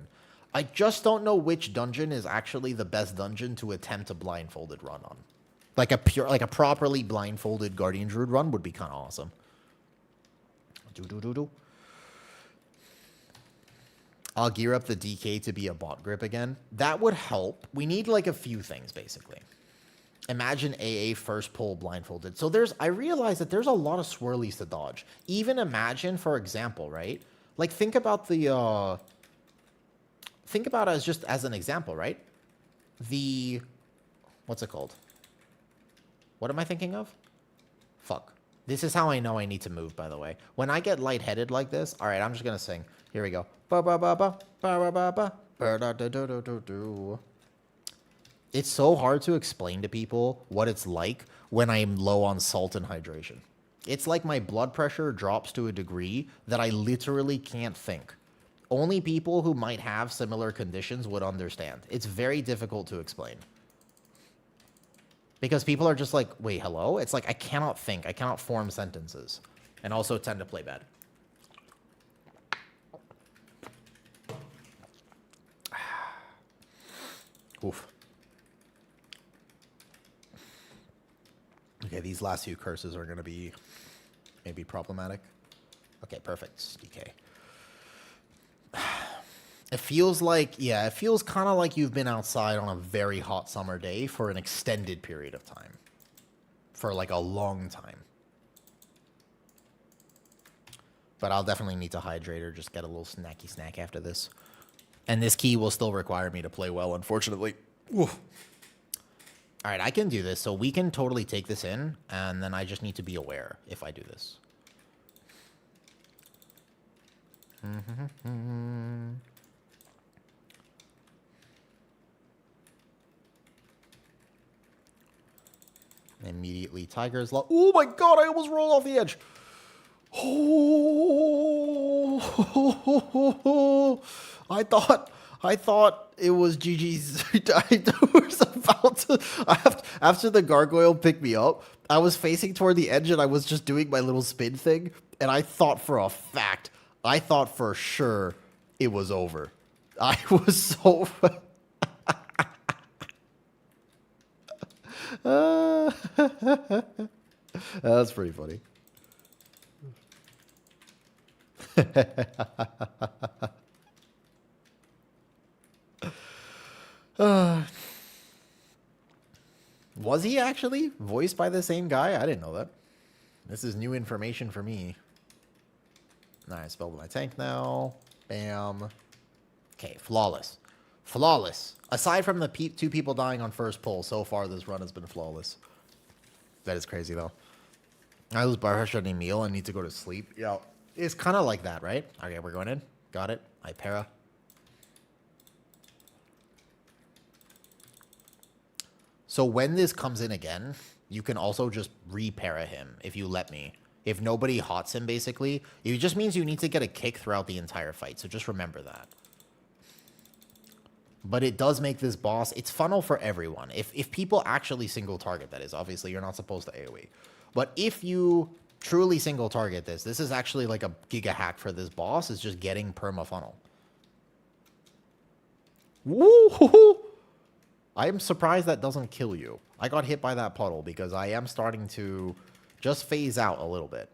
[SPEAKER 1] I just don't know which dungeon is actually the best dungeon to attempt a blindfolded run on. Like a properly blindfolded Guardian Druid run would be kind of awesome. I'll gear up the DK to be a bot grip again. That would help. We need like a few things basically. Imagine AA first pull blindfolded. So I realize that there's a lot of swirlies to dodge. Even imagine, for example, right? Like think about think about it as an example, right? What's it called? What am I thinking of? Fuck. This is how I know I need to move, by the way. When I get lightheaded like this, all right, I'm just going to sing. Here we go. It's so hard to explain to people what it's like when I'm low on salt and hydration. It's like my blood pressure drops to a degree that I literally can't think. Only people who might have similar conditions would understand. It's very difficult to explain. Because people are just like, wait, hello? It's like, I cannot think. I cannot form sentences. And also tend to play bad. Oof. Okay, these last few curses are going to be maybe problematic. Okay, perfect. DK. It feels like, yeah, it feels kind of like you've been outside on a very hot summer day for an extended period of time. For like a long time. But I'll definitely need to hydrate or just get a little snacky snack after this. And this key will still require me to play well, unfortunately. Oof. All right, I can do this. So we can totally take this in, and then I just need to be aware if I do this. Immediately, Tiger's Law. Oh my god, I almost rolled off the edge. Oh, I thought it was GG's. I was about to. After the gargoyle picked me up, I was facing toward the edge and I was just doing my little spin thing. And I thought for a fact, I thought for sure it was over. I was so. That's pretty funny. Was he actually voiced by the same guy? I didn't know that. This is new information for me. Alright, spelled my tank now. Bam. Okay, flawless. Flawless. Aside from the two people dying on first pull, so far this run has been flawless. That is crazy, though. I lose bar pressure on a meal and need to go to sleep. Yeah, it's kind of like that, right? Okay, we're going in. Got it. I para. So when this comes in again, you can also just re-para him if you let me. If nobody hots him, basically, it just means you need to get a kick throughout the entire fight. So just remember that. But it does make this boss, it's funnel for everyone. If people actually single target, that is. Obviously, you're not supposed to AoE. But if you truly single target this is actually like a giga hack for this boss. It's just getting perma funnel. Woo! I am surprised that doesn't kill you. I got hit by that puddle because I am starting to just phase out a little bit.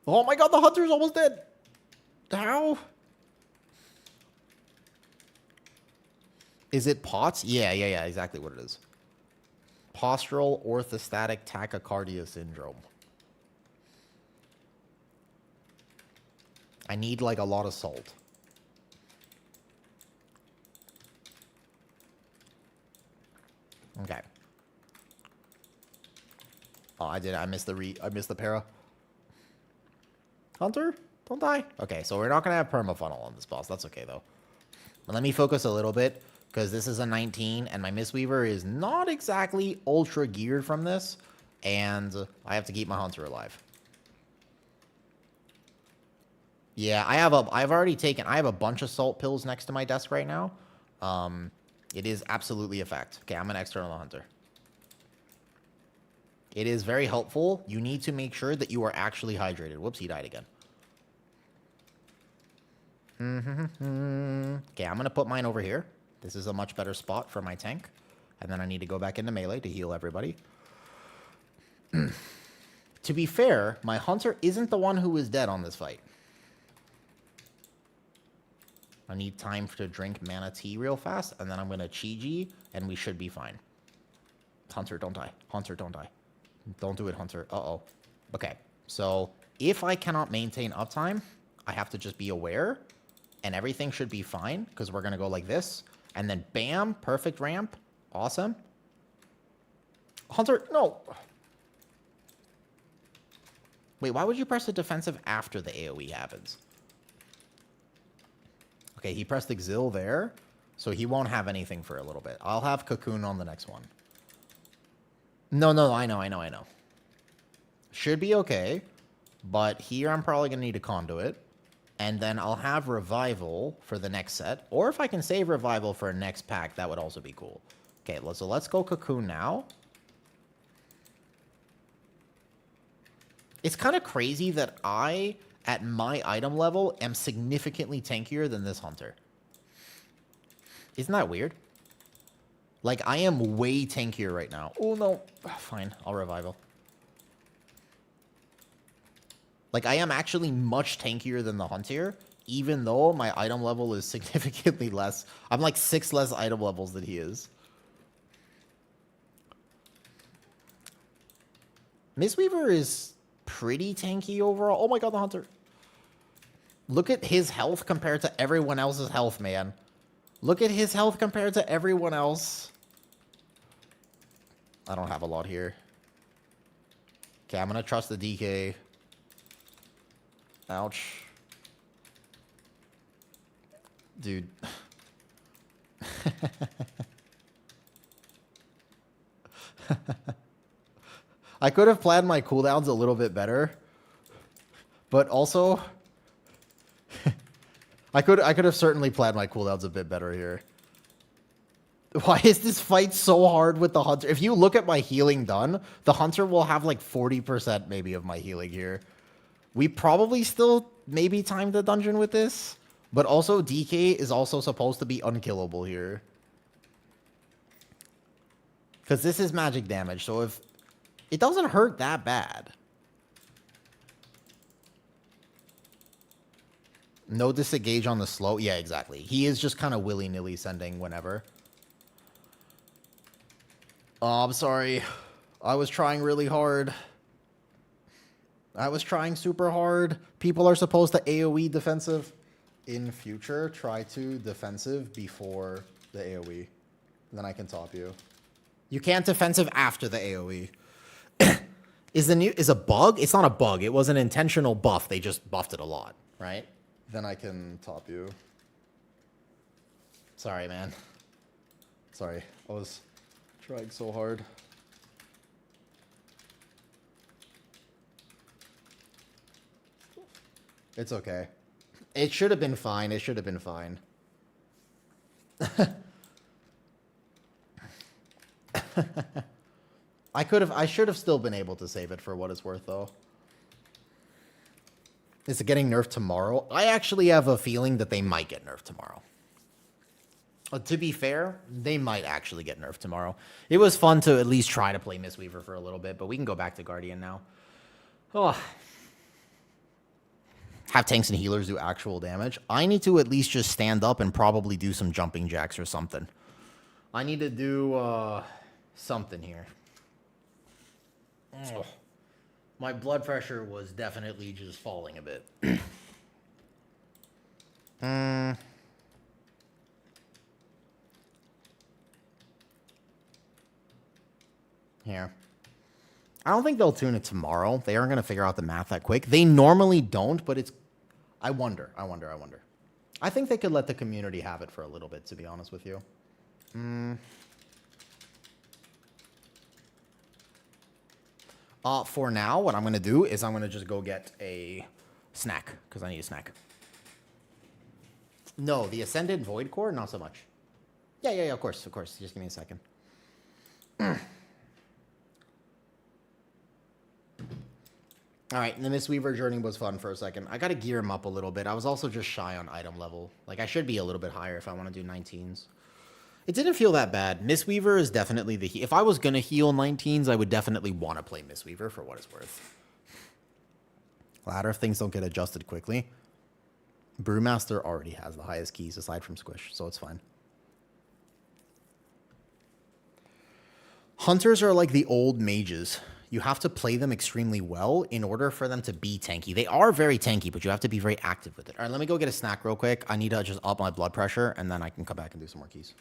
[SPEAKER 1] Oh my god, the hunter's almost dead. How? Is it POTS? Yeah, exactly what it is. Postural orthostatic tachycardia syndrome. I need like a lot of salt. Okay. Oh, I missed the para. Hunter, don't die. Okay, so we're not gonna have perma funnel on this boss. That's okay though. But let me focus a little bit because this is a 19 and my Mistweaver is not exactly ultra geared from this, and I have to keep my hunter alive. Yeah, I have a bunch of salt pills next to my desk right now. It is absolutely a fact. Okay, I'm an external hunter. It is very helpful. You need to make sure that you are actually hydrated. Whoops, he died again. Okay, I'm going to put mine over here. This is a much better spot for my tank. And then I need to go back into melee to heal everybody. To be fair, my hunter isn't the one who is dead on this fight. I need time to drink mana tea real fast, and then I'm going to Chi-Ji, and we should be fine. Hunter, don't die. Hunter, don't die. Don't do it, Hunter. Uh-oh. Okay, so if I cannot maintain uptime, I have to just be aware, and everything should be fine, because we're going to go like this, and then bam, perfect ramp. Awesome. Hunter, no. Wait, why would you press the defensive after the AoE happens? Okay, he pressed Exil there, so he won't have anything for a little bit. I'll have Cocoon on the next one. No, I know. Should be okay, but here I'm probably going to need a Conduit, and then I'll have Revival for the next set, or if I can save Revival for a next pack, that would also be cool. Okay, so let's go Cocoon now. It's kind of crazy that at my item level, am significantly tankier than this hunter. Isn't that weird? Like, I am way tankier right now. Oh, no. Fine, I'll revival. Like, I am actually much tankier than the hunter, even though my item level is significantly less. I'm like 6 less item levels than he is. Mistweaver is pretty tanky overall. Oh my god, the hunter. Look at his health compared to everyone else's health, man. Look at his health compared to everyone else. I don't have a lot here. Okay, I'm gonna trust the DK. Ouch. Dude. I could have planned my cooldowns a little bit better. But also... I could have certainly planned my cooldowns a bit better here. Why is this fight so hard with the hunter? If you look at my healing done, the hunter will have like 40% maybe of my healing here. We probably still maybe time the dungeon with this. But also DK is also supposed to be unkillable here. Because this is magic damage, so if... It doesn't hurt that bad. No disengage on the slow. Yeah, exactly. He is just kind of willy-nilly sending whenever. Oh, I'm sorry. I was trying really hard. I was trying super hard. People are supposed to AoE defensive. In future, try to defensive before the AoE. Then I can top you. You can't defensive after the AoE. Is a bug? It's not a bug. It was an intentional buff. They just buffed it a lot, right? Then I can top you. Sorry, man. Sorry. I was trying so hard. It's okay. It should have been fine. It should have been fine. I should have still been able to save it for what it's worth, though. Is it getting nerfed tomorrow? I actually have a feeling that they might get nerfed tomorrow. To be fair, they might actually get nerfed tomorrow. It was fun to at least try to play Mistweaver for a little bit, but we can go back to Guardian now. Oh. Have tanks and healers do actual damage. I need to at least just stand up and probably do some jumping jacks or something. I need to do something here. Ugh. My blood pressure was definitely just falling a bit. Here. I don't think they'll tune it tomorrow. They aren't going to figure out the math that quick. They normally don't, but it's... I wonder. I think they could let the community have it for a little bit, to be honest with you. For now, what I'm going to do is I'm going to just go get a snack, because I need a snack. No, the Ascendant Void Core, not so much. Yeah, of course. Just give me a second. All right, the Mistweaver journey was fun for a second. I got to gear him up a little bit. I was also just shy on item level. Like, I should be a little bit higher if I want to do 19s. It didn't feel that bad. Mistweaver is definitely the... If I was going to heal 19s, I would definitely want to play Mistweaver for what it's worth. Ladder, if things don't get adjusted quickly. Brewmaster already has the highest keys aside from Squish, so it's fine. Hunters are like the old mages. You have to play them extremely well in order for them to be tanky. They are very tanky, but you have to be very active with it. All right, let me go get a snack real quick. I need to just up my blood pressure, and then I can come back and do some more keys.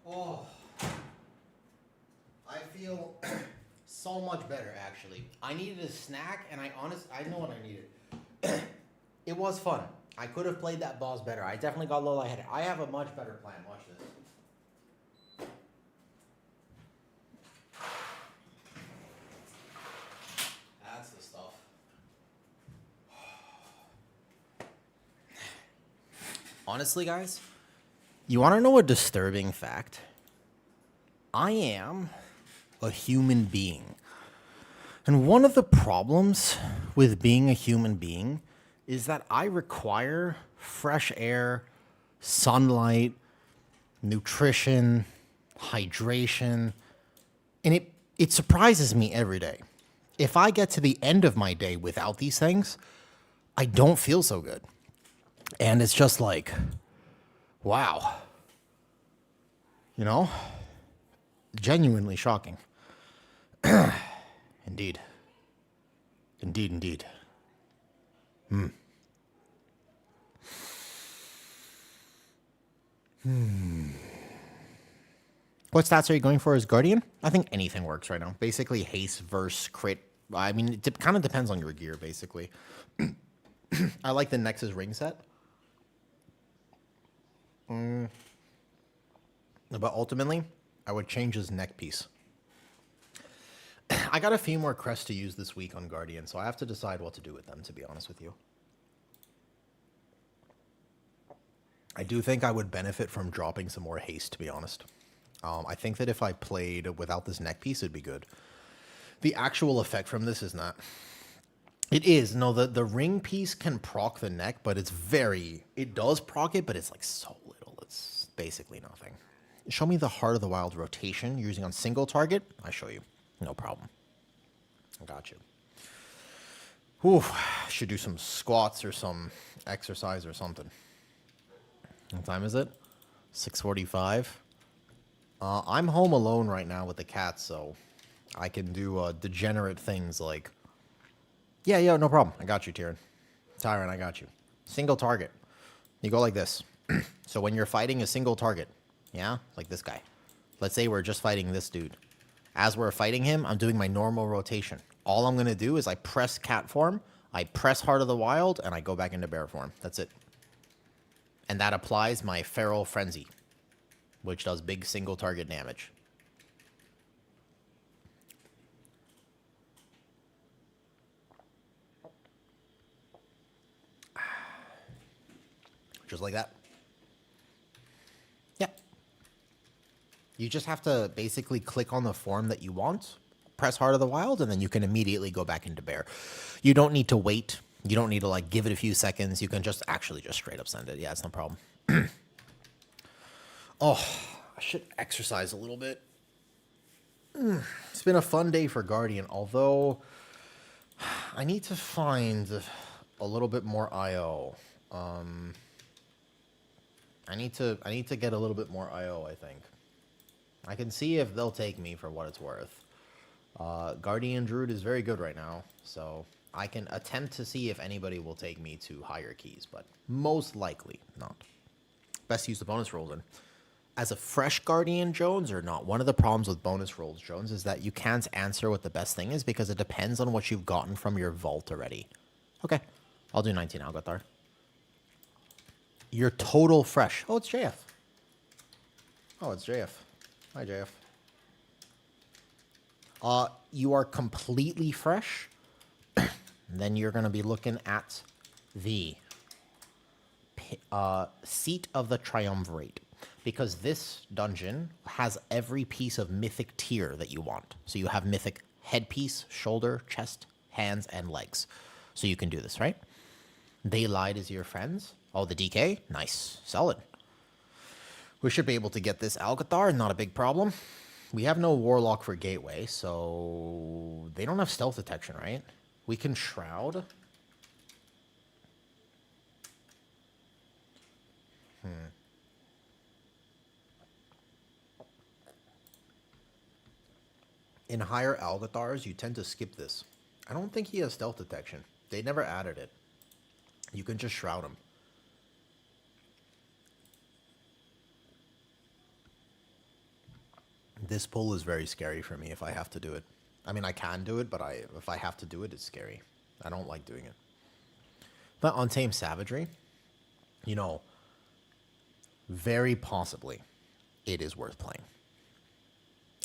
[SPEAKER 1] Oh, I feel so much better, actually. I needed a snack, and I know what I needed. It was fun. I could have played that boss better. I definitely got low lightheaded. I have a much better plan. Watch this. That's the stuff. Honestly, guys, you want to know a disturbing fact? I am a human being. And one of the problems with being a human being is that I require fresh air, sunlight, nutrition, hydration, and it surprises me every day. If I get to the end of my day without these things, I don't feel so good. And it's just like, wow. You know? Genuinely shocking. Indeed. Indeed, indeed. What stats are you going for as Guardian? I think anything works right now. Basically, haste versus crit. I mean, it kind of depends on your gear, basically. I like the Nexus ring set. But ultimately, I would change his neck piece. I got a few more crests to use this week on Guardian, so I have to decide what to do with them, to be honest with you. I do think I would benefit from dropping some more haste, to be honest. I think that if I played without this neck piece, it'd be good. The actual effect from this is not. It is. No, the ring piece can proc the neck, but it's very... It does proc it, but it's like so little. It's basically nothing. Show me the Heart of the Wild rotation using on single target. I show you. No problem. I got you. Whew. Should do some squats or some exercise or something. What time is it? 6:45. I'm home alone right now with the cat, so I can do degenerate things like... Yeah, no problem. I got you, Tyron, I got you. Single target. You go like this. So when you're fighting a single target, yeah, like this guy. Let's say we're just fighting this dude. As we're fighting him, I'm doing my normal rotation. All I'm going to do is I press cat form, I press Heart of the Wild, and I go back into bear form. That's it. And that applies my Feral Frenzy, which does big single target damage. Just like that. Yeah. You just have to basically click on the form that you want, press Heart of the Wild, and then you can immediately go back into bear. You don't need to wait. You don't need to like give it a few seconds. You can just actually just straight up send it. Yeah, it's no problem. Oh, I should exercise a little bit. It's been a fun day for Guardian, although I need to find a little bit more IO. I need to get a little bit more IO, I think. I can see if they'll take me for what it's worth. Guardian Druid is very good right now, so I can attempt to see if anybody will take me to higher keys, but most likely not. Best to use the bonus rolls in. As a fresh Guardian, Jones, or not, one of the problems with bonus rolls, Jones, is that you can't answer what the best thing is because it depends on what you've gotten from your vault already. Okay, I'll do 19 Algathar. Your total fresh. Oh, it's JF. Oh, it's JF. Hi, JF. You are completely fresh. Then you're going to be looking at the Seat of the Triumvirate. Because this dungeon has every piece of mythic tier that you want. So you have mythic headpiece, shoulder, chest, hands, and legs. So you can do this, right? They lied as your friends. Oh, the DK? Nice. Solid. We should be able to get this Algathar, not a big problem. We have no Warlock for Gateway, so they don't have stealth detection, right? We can Shroud. In higher Algathars, you tend to skip this. I don't think he has stealth detection. They never added it. You can just Shroud him. This pull is very scary for me if I have to do it. I mean, I can do it, but if I have to do it, it's scary. I don't like doing it. But Untamed Savagery, you know, very possibly it is worth playing.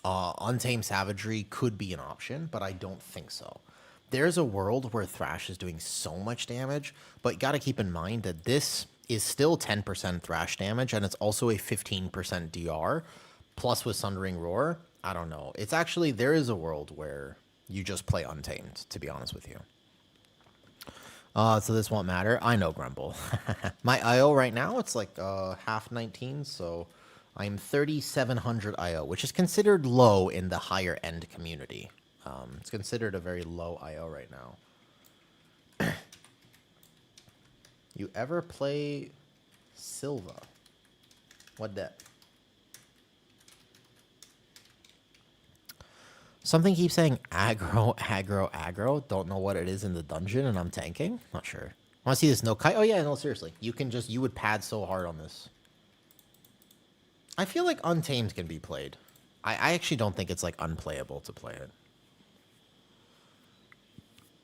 [SPEAKER 1] Untamed Savagery could be an option, but I don't think so. There's a world where Thrash is doing so much damage, but you got to keep in mind that this is still 10% Thrash damage, and it's also a 15% DR, plus with Sundering Roar. I don't know. It's actually, there is a world where you just play Untamed, to be honest with you. So this won't matter. I know, Grumble. My IO right now, it's like half 19, so I'm 3,700 IO, which is considered low in the higher end community. It's considered a very low IO right now. You ever play Silva? What that? Something keeps saying aggro, aggro, aggro. Don't know what it is in the dungeon, and I'm tanking. Not sure. Want to see this no kite? Oh yeah, no, seriously. You would pad so hard on this. I feel like Untamed can be played. I actually don't think it's like unplayable to play it.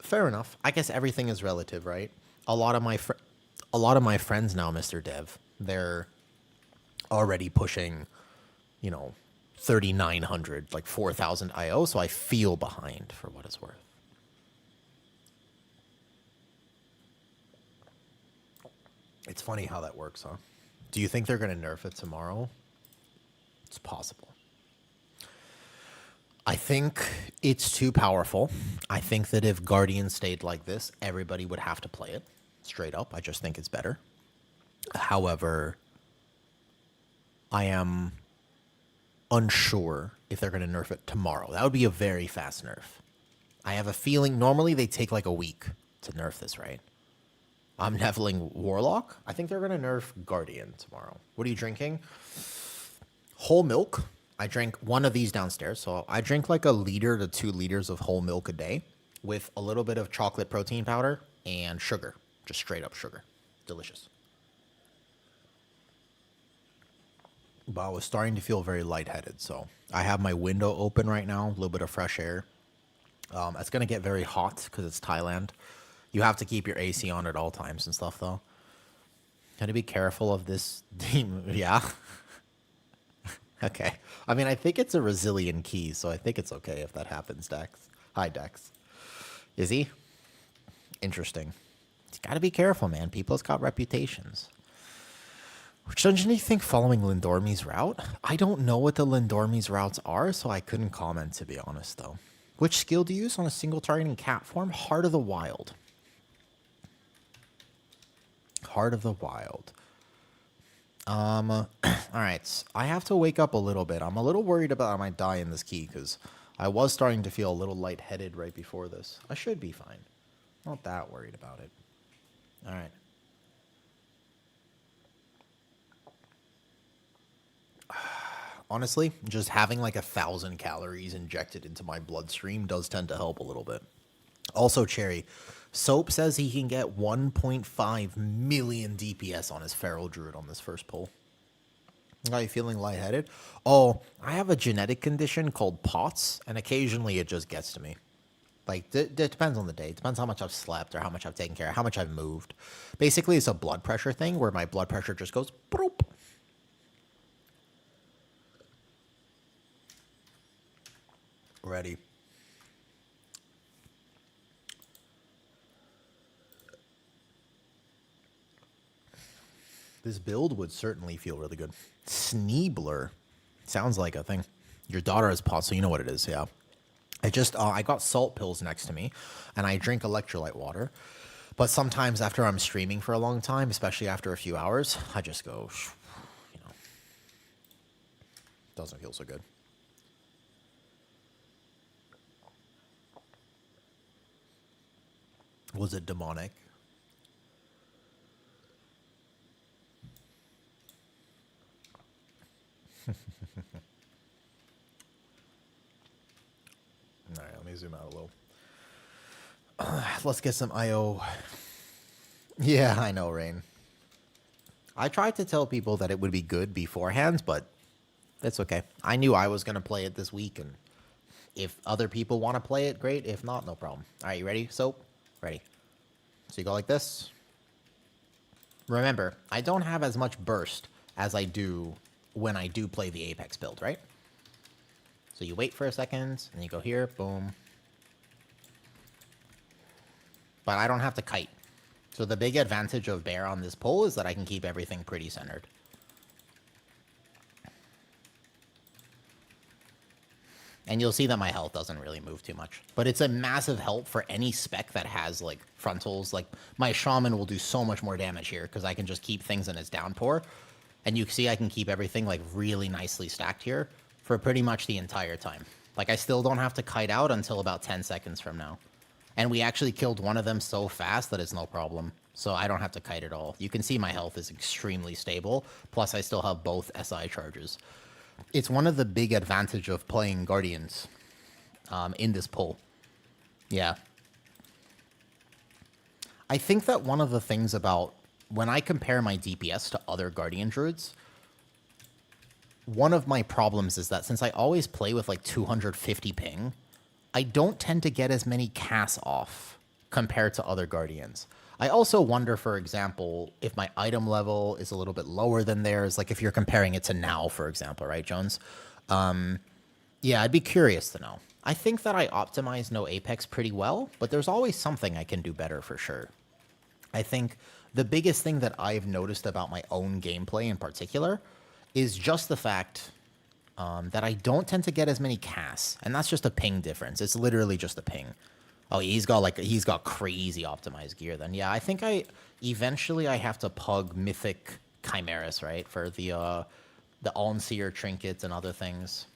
[SPEAKER 1] Fair enough. I guess everything is relative, right? A lot of my friends now, Mr. Dev, they're already pushing, you know, 3,900, like 4,000 IO, so I feel behind for what it's worth. It's funny how that works, huh? Do you think they're going to nerf it tomorrow? It's possible. I think it's too powerful. I think that if Guardian stayed like this, everybody would have to play it. Straight up. I just think it's better. However, I am unsure if they're going to nerf it tomorrow. That would be a very fast nerf. I have a feeling normally they take like a week to nerf this, right? I'm leveling Warlock. I think they're going to nerf Guardian tomorrow. What are you drinking? Whole milk. I drink one of these downstairs. So I drink like 1 liter to 2 liters of whole milk a day with a little bit of chocolate protein powder and sugar. Just straight up sugar. Delicious. But I was starting to feel very lightheaded, so I have my window open right now, a little bit of fresh air. It's going to get very hot because it's Thailand. You have to keep your AC on at all times and stuff, though. Got to be careful of this demon. Yeah? Okay. I mean, I think it's a resilient key, so I think it's okay if that happens, Dex. Hi, Dex. Is he? Interesting. You got to be careful, man. People's got reputations. Which dungeon do you think following Lindormi's route? I don't know what the Lindormi's routes are, so I couldn't comment, to be honest, though. Which skill do you use on a single targeting cat form? Heart of the Wild. Heart of the Wild. Alright. I have to wake up a little bit. I'm a little worried about I might die in this key, because I was starting to feel a little lightheaded right before this. I should be fine. Not that worried about it. Alright. Honestly, just having like 1,000 calories injected into my bloodstream does tend to help a little bit. Also, Cherry, Soap says he can get 1.5 million DPS on his Feral Druid on this first pull. Are you feeling lightheaded? Oh, I have a genetic condition called POTS, and occasionally it just gets to me. Like, it depends on the day. It depends how much I've slept or how much I've taken care of, how much I've moved. Basically, it's a blood pressure thing where my blood pressure just goes broop. Ready. This build would certainly feel really good. Sneebler. Sounds like a thing. Your daughter has POTS, so you know what it is, yeah. I got salt pills next to me, and I drink electrolyte water. But sometimes after I'm streaming for a long time, especially after a few hours, I just go, you know, doesn't feel so good. Was it demonic? All right, let me zoom out a little. Let's get some IO. Yeah, I know, Rain. I tried to tell people that it would be good beforehand, but That's okay. I knew I was going to play it this week, and if other people want to play it, great. If not, no problem. All right, you ready? Soap? Ready. So you go like this. Remember, I don't have as much burst as I do when I do play the Apex build, right? So you wait for a second, and you go here, boom. But I don't have to kite. So the big advantage of Bear on this pull is that I can keep everything pretty centered. And you'll see that my health doesn't really move too much. But it's a massive help for any spec that has, like, frontals. Like, my Shaman will do so much more damage here because I can just keep things in its downpour. And you see I can keep everything, like, really nicely stacked here for pretty much the entire time. Like, I still don't have to kite out until about 10 seconds from now. And we actually killed one of them so fast that it's no problem. So I don't have to kite at all. You can see my health is extremely stable. Plus, I still have both SI charges. It's one of the big advantage of playing Guardians in this pull. Yeah. I think that one of the things about when I compare my DPS to other Guardian Druids, one of my problems is that since I always play with like 250 ping, I don't tend to get as many casts off compared to other Guardians. I also wonder, for example, if my item level is a little bit lower than theirs, like if you're comparing it to now, for example, right, Jones? Yeah, I'd be curious to know. I think that I optimize no Apex pretty well, but there's always something I can do better for sure. I think the biggest thing that I've noticed about my own gameplay in particular is just the fact that I don't tend to get as many casts, and that's just a ping difference. It's literally just a ping. Oh, he's got crazy optimized gear then. Yeah, I think eventually I have to pug mythic chimeras, right? For the Alnseer trinkets and other things.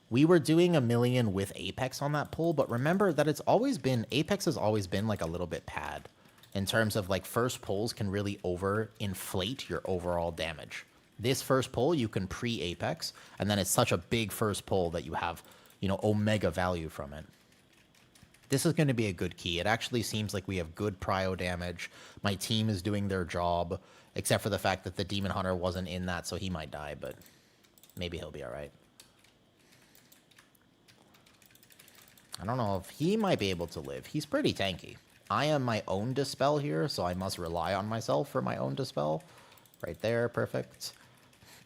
[SPEAKER 1] We were doing 1 million with Apex on that pull, but remember that Apex has always been like a little bit pad in terms of like first pulls can really overinflate your overall damage. This first pull you can pre-Apex, and then it's such a big first pull that you have, omega value from it. This is going to be a good key. It actually seems like we have good prio damage. My team is doing their job, except for the fact that the Demon Hunter wasn't in that, so he might die, but maybe he'll be all right. I don't know if he might be able to live. He's pretty tanky. I am my own Dispel here, so I must rely on myself for my own Dispel. Right there, perfect.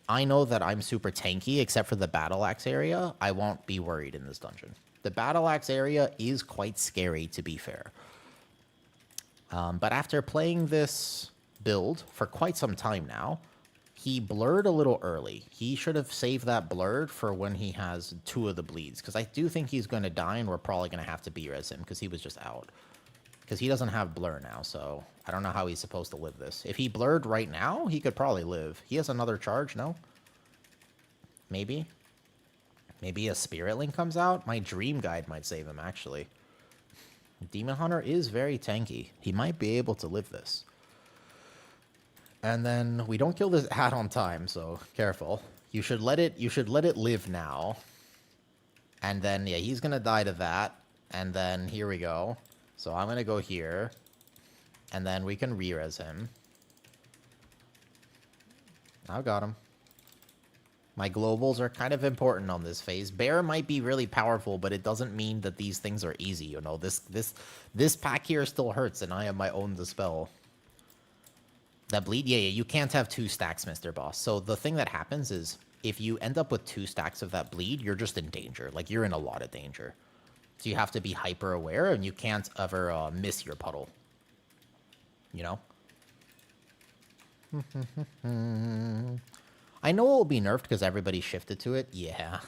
[SPEAKER 1] I know that I'm super tanky, except for the Battle Axe area. I won't be worried in this dungeon. The Battle Axe area is quite scary, to be fair. But after playing this build for quite some time now, he blurred a little early. He should have saved that blurred for when he has 2 of the bleeds, because I do think he's going to die, and we're probably going to have to B-res him, because he was just out. Because he doesn't have blur now, so I don't know how he's supposed to live this. If he blurred right now, he could probably live. He has another charge, no? Maybe? Maybe a Spirit Link comes out? My Dream Guide might save him, actually. Demon Hunter is very tanky. He might be able to live this. And then we don't kill this hat on time, so careful. You should let it live now. And then, yeah, he's going to die to that. And then here we go. So I'm going to go here. And then we can re-res him. I got him. My globals are kind of important on this phase. Bear might be really powerful, but it doesn't mean that these things are easy, This pack here still hurts, and I have my own Dispel. That bleed? Yeah, you can't have 2 stacks, Mr. Boss. So the thing that happens is, if you end up with 2 stacks of that bleed, you're just in danger. Like, you're in a lot of danger. So you have to be hyper aware, and you can't ever miss your puddle. I know it will be nerfed because everybody shifted to it. Yeah.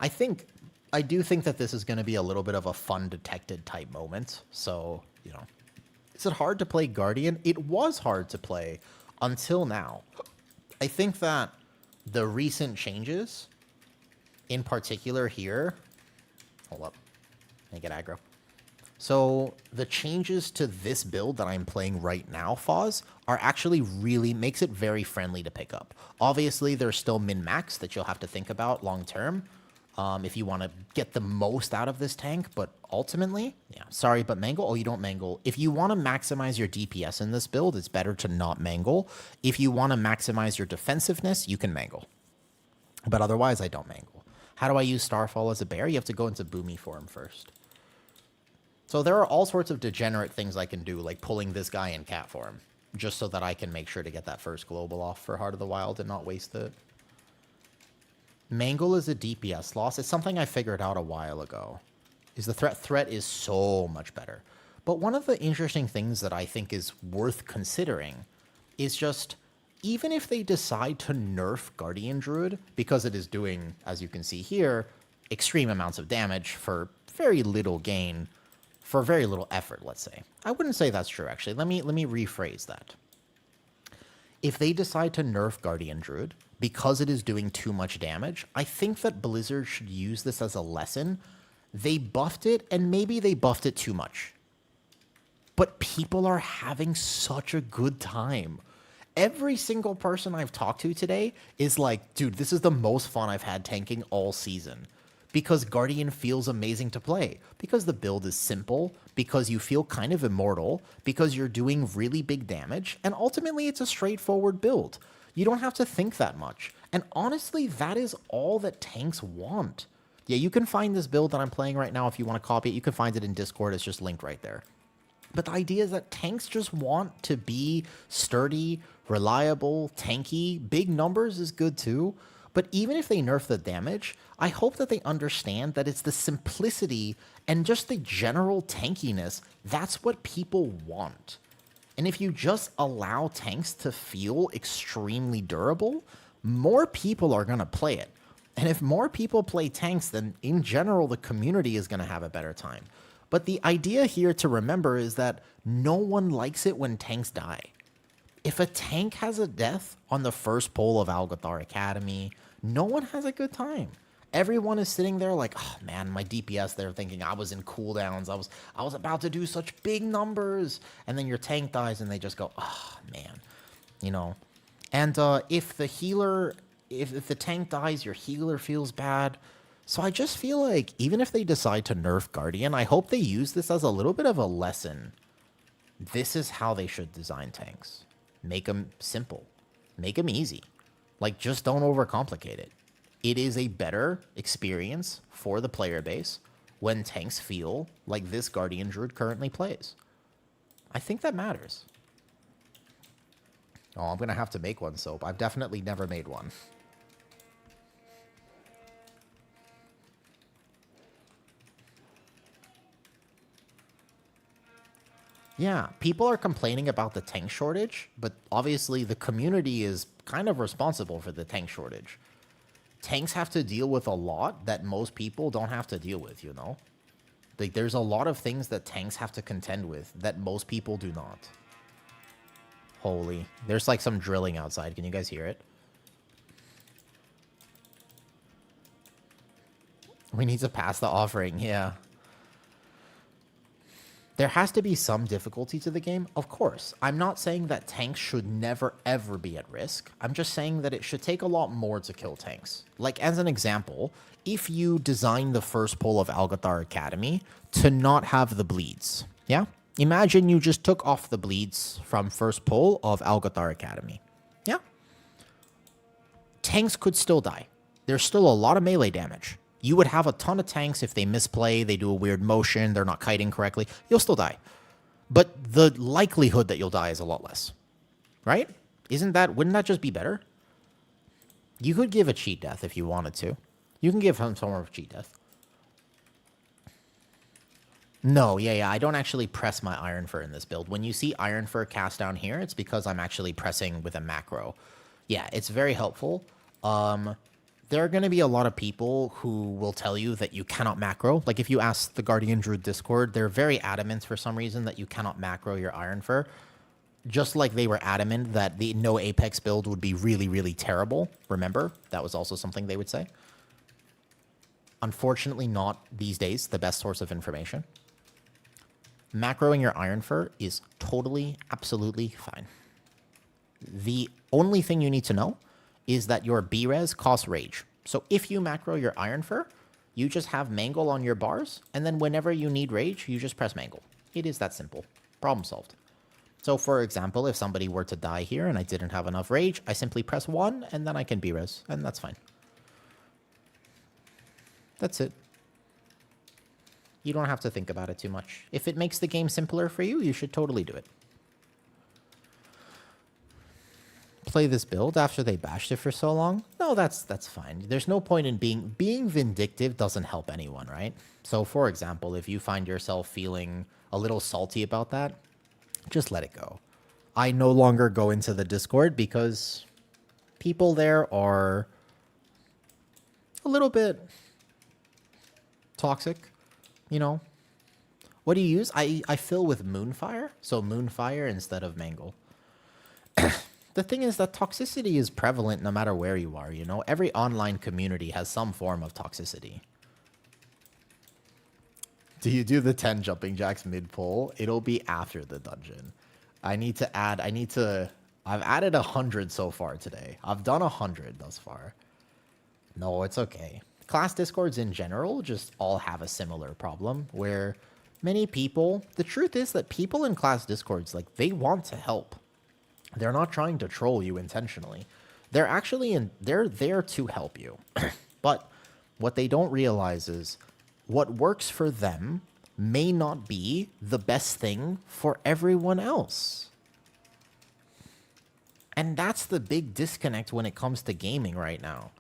[SPEAKER 1] I do think that this is going to be a little bit of a fun detected type moment. So, is it hard to play Guardian? It was hard to play until now. I think that the recent changes, in particular here... Hold up. Let me get aggro. So the changes to this build that I'm playing right now, Foz, are actually really makes it very friendly to pick up. Obviously, there's still min-max that you'll have to think about long-term if you want to get the most out of this tank. But ultimately, yeah, sorry, but mangle? Oh, you don't mangle. If you want to maximize your DPS in this build, it's better to not mangle. If you want to maximize your defensiveness, you can mangle. But otherwise, I don't mangle. How do I use Starfall as a bear? You have to go into Boomy form first. So there are all sorts of degenerate things I can do, like pulling this guy in cat form, just so that I can make sure to get that first global off for Heart of the Wild and not waste it. Mangle is a DPS loss. It's something I figured out a while ago. Is the threat is so much better. But one of the interesting things that I think is worth considering is just, even if they decide to nerf Guardian Druid, because it is doing, as you can see here, extreme amounts of damage for very little gain, for very little effort, let's say. I wouldn't say that's true, actually. Let me rephrase that. If they decide to nerf Guardian Druid because it is doing too much damage, I think that Blizzard should use this as a lesson. They buffed it, and maybe they buffed it too much. But people are having such a good time. Every single person I've talked to today is like, dude, this is the most fun I've had tanking all season. Because Guardian feels amazing to play. Because the build is simple. Because you feel kind of immortal. Because you're doing really big damage. And ultimately, it's a straightforward build. You don't have to think that much. And honestly, that is all that tanks want. Yeah, you can find this build that I'm playing right now if you want to copy it. You can find it in Discord. It's just linked right there. But the idea is that tanks just want to be sturdy, reliable, tanky. Big numbers is good too. But even if they nerf the damage, I hope that they understand that it's the simplicity and just the general tankiness. That's what people want. And if you just allow tanks to feel extremely durable, more people are going to play it. And if more people play tanks, then in general, the community is going to have a better time. But the idea here to remember is that no one likes it when tanks die. If a tank has a death on the first poll of Algothar Academy, no one has a good time. Everyone is sitting there like, oh man, my DPS, they're thinking I was in cooldowns. I was about to do such big numbers. And then your tank dies and they just go, oh man, you know. And if the healer, if the tank dies, your healer feels bad. So I just feel like even if they decide to nerf Guardian, I hope they use this as a little bit of a lesson. This is how they should design tanks. Make them simple. Make them easy. Like, just don't overcomplicate it. It is a better experience for the player base when tanks feel like this Guardian Druid currently plays. I think that matters. Oh, I'm going to have to make one, Soap. I've definitely never made one. Yeah, people are complaining about the tank shortage, but obviously the community is kind of responsible for the tank shortage. Tanks have to deal with a lot that most people don't have to deal with, you know? Like, there's a lot of things that tanks have to contend with that most people do not. Holy. There's like some drilling outside. Can you guys hear it? We need to pass the offering, yeah. There has to be some difficulty to the game, of course. I'm not saying that tanks should never, ever be at risk. I'm just saying that it should take a lot more to kill tanks. Like, as an example, if you design the first poll of Algothar Academy to not have the bleeds, yeah? Imagine you just took off the bleeds from first poll of Algothar Academy, yeah? Tanks could still die. There's still a lot of melee damage. You would have a ton of tanks if they misplay, they do a weird motion, they're not kiting correctly. You'll still die. But the likelihood that you'll die is a lot less. Right? Wouldn't that just be better? You could give a cheat death if you wanted to. You can give him some sort of cheat death. No, yeah, I don't actually press my Iron Fur in this build. When you see Iron Fur cast down here, it's because I'm actually pressing with a macro. Yeah, it's very helpful. There are going to be a lot of people who will tell you that you cannot macro. Like, if you ask the Guardian Druid Discord, they're very adamant for some reason that you cannot macro your Iron Fur. Just like they were adamant that the no Apex build would be really, really terrible. Remember, that was also something they would say. Unfortunately, not these days the best source of information. Macroing your Iron Fur is totally, absolutely fine. The only thing you need to know is that your B-res costs rage. So if you macro your Iron Fur, you just have mangle on your bars, and then whenever you need rage, you just press mangle. It is that simple. Problem solved. So for example, if somebody were to die here and I didn't have enough rage, I simply press 1, and then I can B-res, and that's fine. That's it. You don't have to think about it too much. If it makes the game simpler for you, you should totally do it. Play this build after they bashed it for so long? No, that's fine. There's no point in being vindictive doesn't help anyone, right? So for example, if you find yourself feeling a little salty about that, just let it go. I no longer go into the Discord because people there are a little bit toxic, you know. What do you use? I fill with Moonfire, so Moonfire instead of Mangle. The thing is that toxicity is prevalent no matter where you are, you know? Every online community has some form of toxicity. Do you do the 10 jumping jacks mid-pull? It'll be after the dungeon. I've added 100 so far today. I've done 100 thus far. No, it's okay. Class Discords in general just all have a similar problem where many people, the truth is that people in class Discords, like, they want to help. They're not trying to troll you intentionally. They're actually they're there to help you. But what they don't realize is what works for them may not be the best thing for everyone else. And that's the big disconnect when it comes to gaming right now.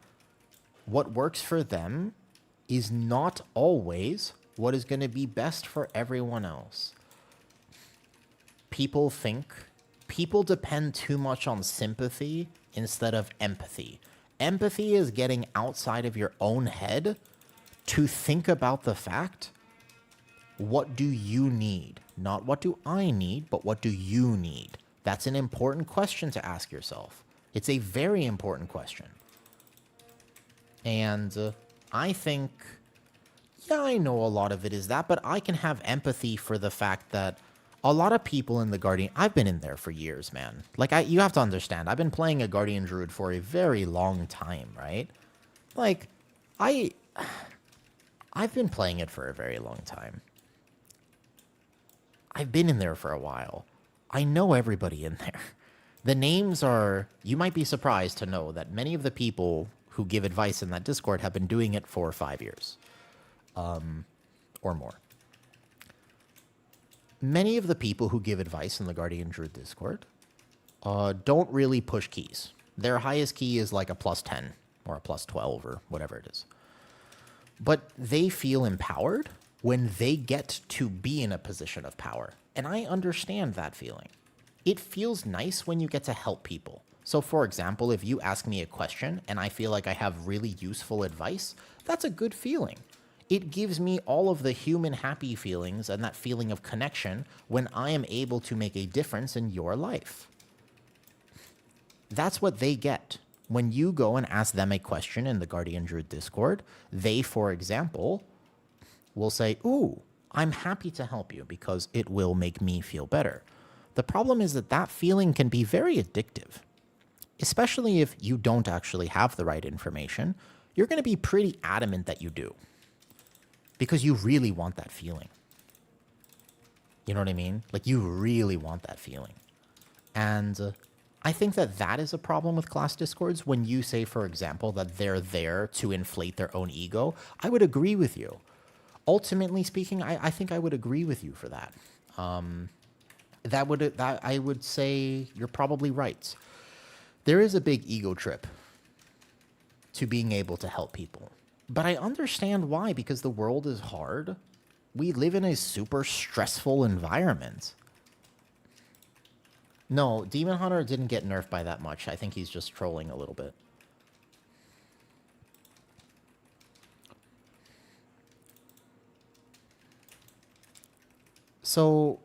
[SPEAKER 1] What works for them is not always what is going to be best for everyone else. People depend too much on sympathy instead of empathy. Empathy is getting outside of your own head to think about the fact, what do you need? Not what do I need, but what do you need? That's an important question to ask yourself. It's a very important question. And I think, yeah, I know a lot of it is that, but I can have empathy for the fact that a lot of people in the Guardian, I've been in there for years, man. Like, you have to understand, I've been playing a Guardian Druid for a very long time, right? Like, I've been playing it for a very long time. I've been in there for a while. I know everybody in there. The names are, you might be surprised to know that many of the people who give advice in that Discord have been doing it for 5 years. Or more. Many of the people who give advice in the Guardian Druid Discord don't really push keys. Their highest key is like a +10 or a +12 or whatever it is. But they feel empowered when they get to be in a position of power. And I understand that feeling. It feels nice when you get to help people. So for example, if you ask me a question and I feel like I have really useful advice, that's a good feeling. It gives me all of the human happy feelings and that feeling of connection when I am able to make a difference in your life. That's what they get. When you go and ask them a question in the Guardian Druid Discord, they, for example, will say, ooh, I'm happy to help you because it will make me feel better. The problem is that that feeling can be very addictive, especially if you don't actually have the right information. You're going to be pretty adamant that you do. Because you really want that feeling. You know what I mean? Like, you really want that feeling. And I think that that is a problem with class Discords. When you say, for example, that they're there to inflate their own ego, I would agree with you. Ultimately speaking, I think I would agree with you for that. I would say you're probably right. There is a big ego trip to being able to help people. But I understand why, because the world is hard. We live in a super stressful environment. No, Demon Hunter didn't get nerfed by that much. I think he's just trolling a little bit. So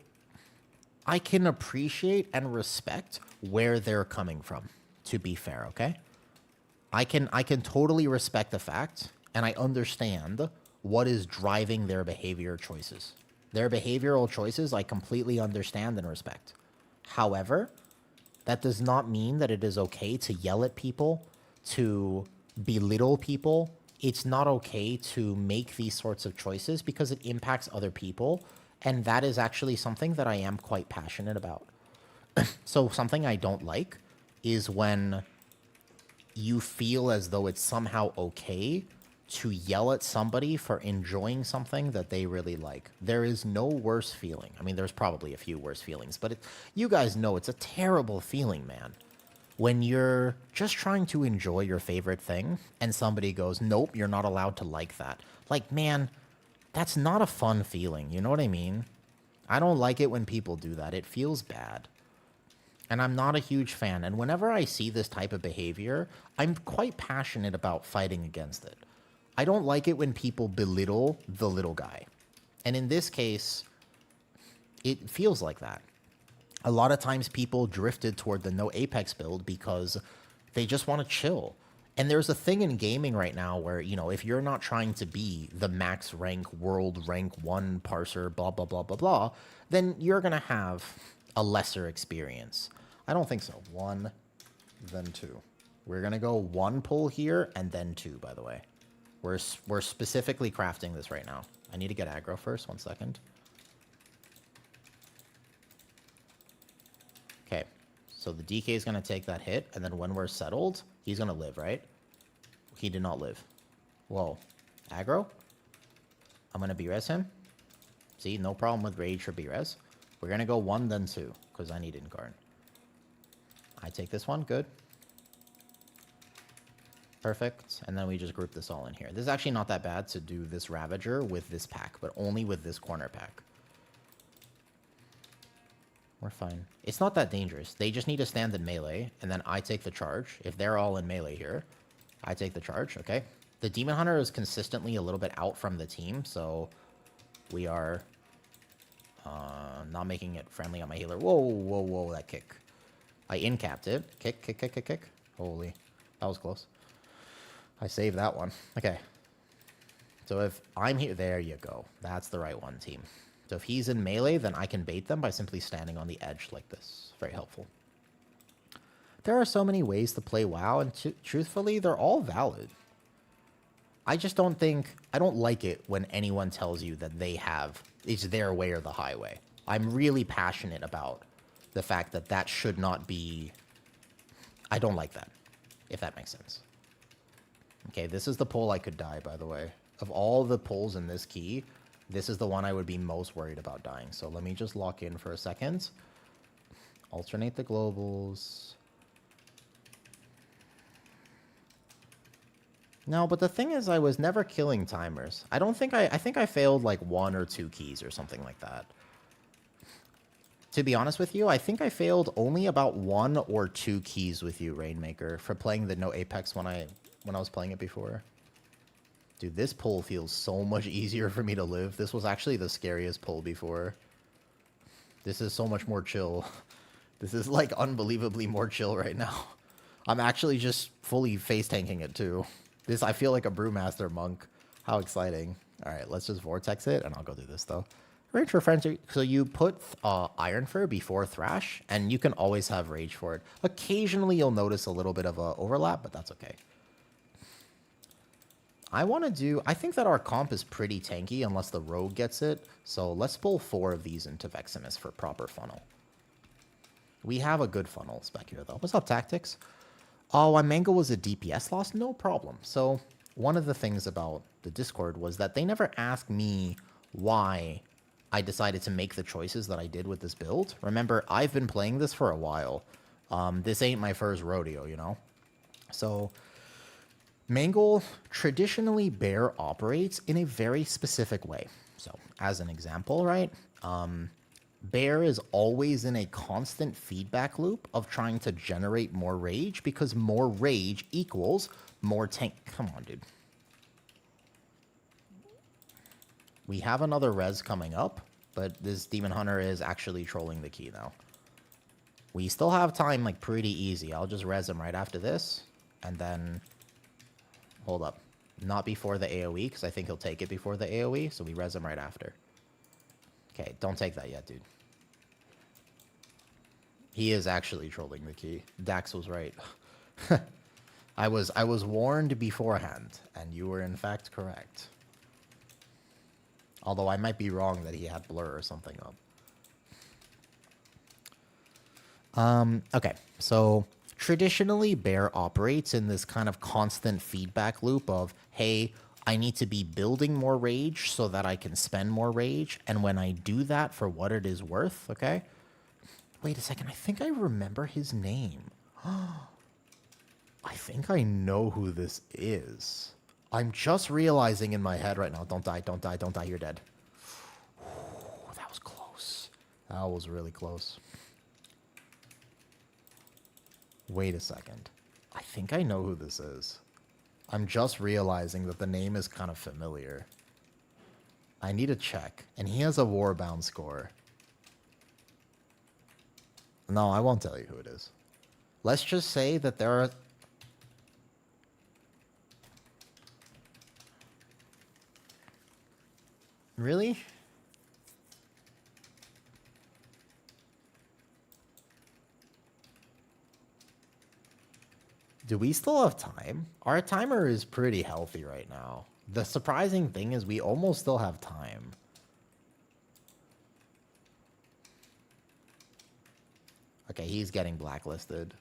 [SPEAKER 1] I can appreciate and respect where they're coming from, to be fair, okay? I can totally respect the fact, and I understand what is driving their behavior choices. Their behavioral choices, I completely understand and respect. However, that does not mean that it is okay to yell at people, to belittle people. It's not okay to make these sorts of choices because it impacts other people, and that is actually something that I am quite passionate about. So something I don't like is when you feel as though it's somehow okay to yell at somebody for enjoying something that they really like. There is no worse feeling. I mean, there's probably a few worse feelings, but you guys know it's a terrible feeling, man. When you're just trying to enjoy your favorite thing and somebody goes, nope, you're not allowed to like that. Like, man, that's not a fun feeling. You know what I mean? I don't like it when people do that. It feels bad. And I'm not a huge fan. And whenever I see this type of behavior, I'm quite passionate about fighting against it. I don't like it when people belittle the little guy. And in this case, it feels like that. A lot of times people drifted toward the no Apex build because they just want to chill. And there's a thing in gaming right now where, you know, if you're not trying to be the max rank, world rank 1 parser, blah, blah, blah, blah, blah, then you're going to have a lesser experience. I don't think so. 1, then 2. We're going to go 1 pull here and then 2, by the way. We're specifically crafting this right now. I need to get aggro first. 1 second. Okay. So the DK is going to take that hit, and then when we're settled, he's going to live, right? He did not live. Whoa. Aggro? I'm going to B-res him. See, no problem with rage for B-res. We're going to go 1, then 2, because I need incarn. I take this one. Good. Perfect. And then we just group this all in here. This is actually not that bad to do this Ravager with this pack, but only with this corner pack. We're fine. It's not that dangerous. They just need to stand in melee, and then I take the charge. If they're all in melee here, I take the charge, okay? The Demon Hunter is consistently a little bit out from the team, so we are not making it friendly on my healer. Whoa, whoa, whoa, that kick. I in-capped it. Kick, kick, kick, kick, kick. Holy. That was close. I saved that one. Okay. So if I'm here, there you go. That's the right one, team. So if he's in melee, then I can bait them by simply standing on the edge like this. Very helpful. There are so many ways to play WoW, and truthfully, they're all valid. I just don't think... I don't like it when anyone tells you that they have... it's their way or the highway. I'm really passionate about the fact that that should not be... I don't like that, if that makes sense. Okay, this is the pull I could die, by the way. Of all the pulls in this key, this is the one I would be most worried about dying. So let me just lock in for a second. Alternate the globals. No, but the thing is, I was never killing timers. I don't think I think I failed like 1 or 2 keys or something like that. To be honest with you, I think I failed only about 1 or 2 keys with you, Rainmaker, for playing the no Apex when I was playing it before. Dude, this pull feels so much easier for me to live. This was actually the scariest pull before. This is so much more chill. This is like unbelievably more chill right now. I'm actually just fully face tanking it too. This, I feel like a Brewmaster monk. How exciting. All right, let's just Vortex it, and I'll go do this, though. Rage for Frenzy. So you put Iron Fur before Thrash, and you can always have Rage for it. Occasionally, you'll notice a little bit of a overlap, but that's okay. I think that our comp is pretty tanky, unless the Rogue gets it. So let's pull 4 of these into Veximus for proper funnel. We have a good funnel spec here, though. What's up, Tactics? Oh, my Mango was a DPS loss? No problem. So one of the things about the Discord was that they never asked me why I decided to make the choices that I did with this build. Remember, I've been playing this for a while. This ain't my first rodeo, you know? So Mangle, traditionally Bear operates in a very specific way. So as an example, right? Bear is always in a constant feedback loop of trying to generate more rage because more rage equals more tank. Come on, dude. We have another res coming up, but this Demon Hunter is actually trolling the key now. We still have time, like, pretty easy. I'll just res him right after this, and then... Hold up. Not before the AoE, because I think he'll take it before the AoE, so we res him right after. Okay, don't take that yet, dude. He is actually trolling the key. Dax was right. I was warned beforehand, and you were in fact correct. Although I might be wrong that he had blur or something up. Okay, so traditionally Bear operates in this kind of constant feedback loop of, hey, I need to be building more rage so that I can spend more rage. And when I do that for what it is worth, okay? Wait a second. I think I remember his name. I think I know who this is. I'm just realizing in my head right now. Don't die, don't die, don't die. You're dead. Ooh, that was close. That was really close. Wait a second. I think I know who this is. I'm just realizing that the name is kind of familiar. I need to check. And he has a warbound score. No, I won't tell you who it is. Let's just say that there are... Really? Do we still have time? Our timer is pretty healthy right now. The surprising thing is we almost still have time. Okay, he's getting blacklisted.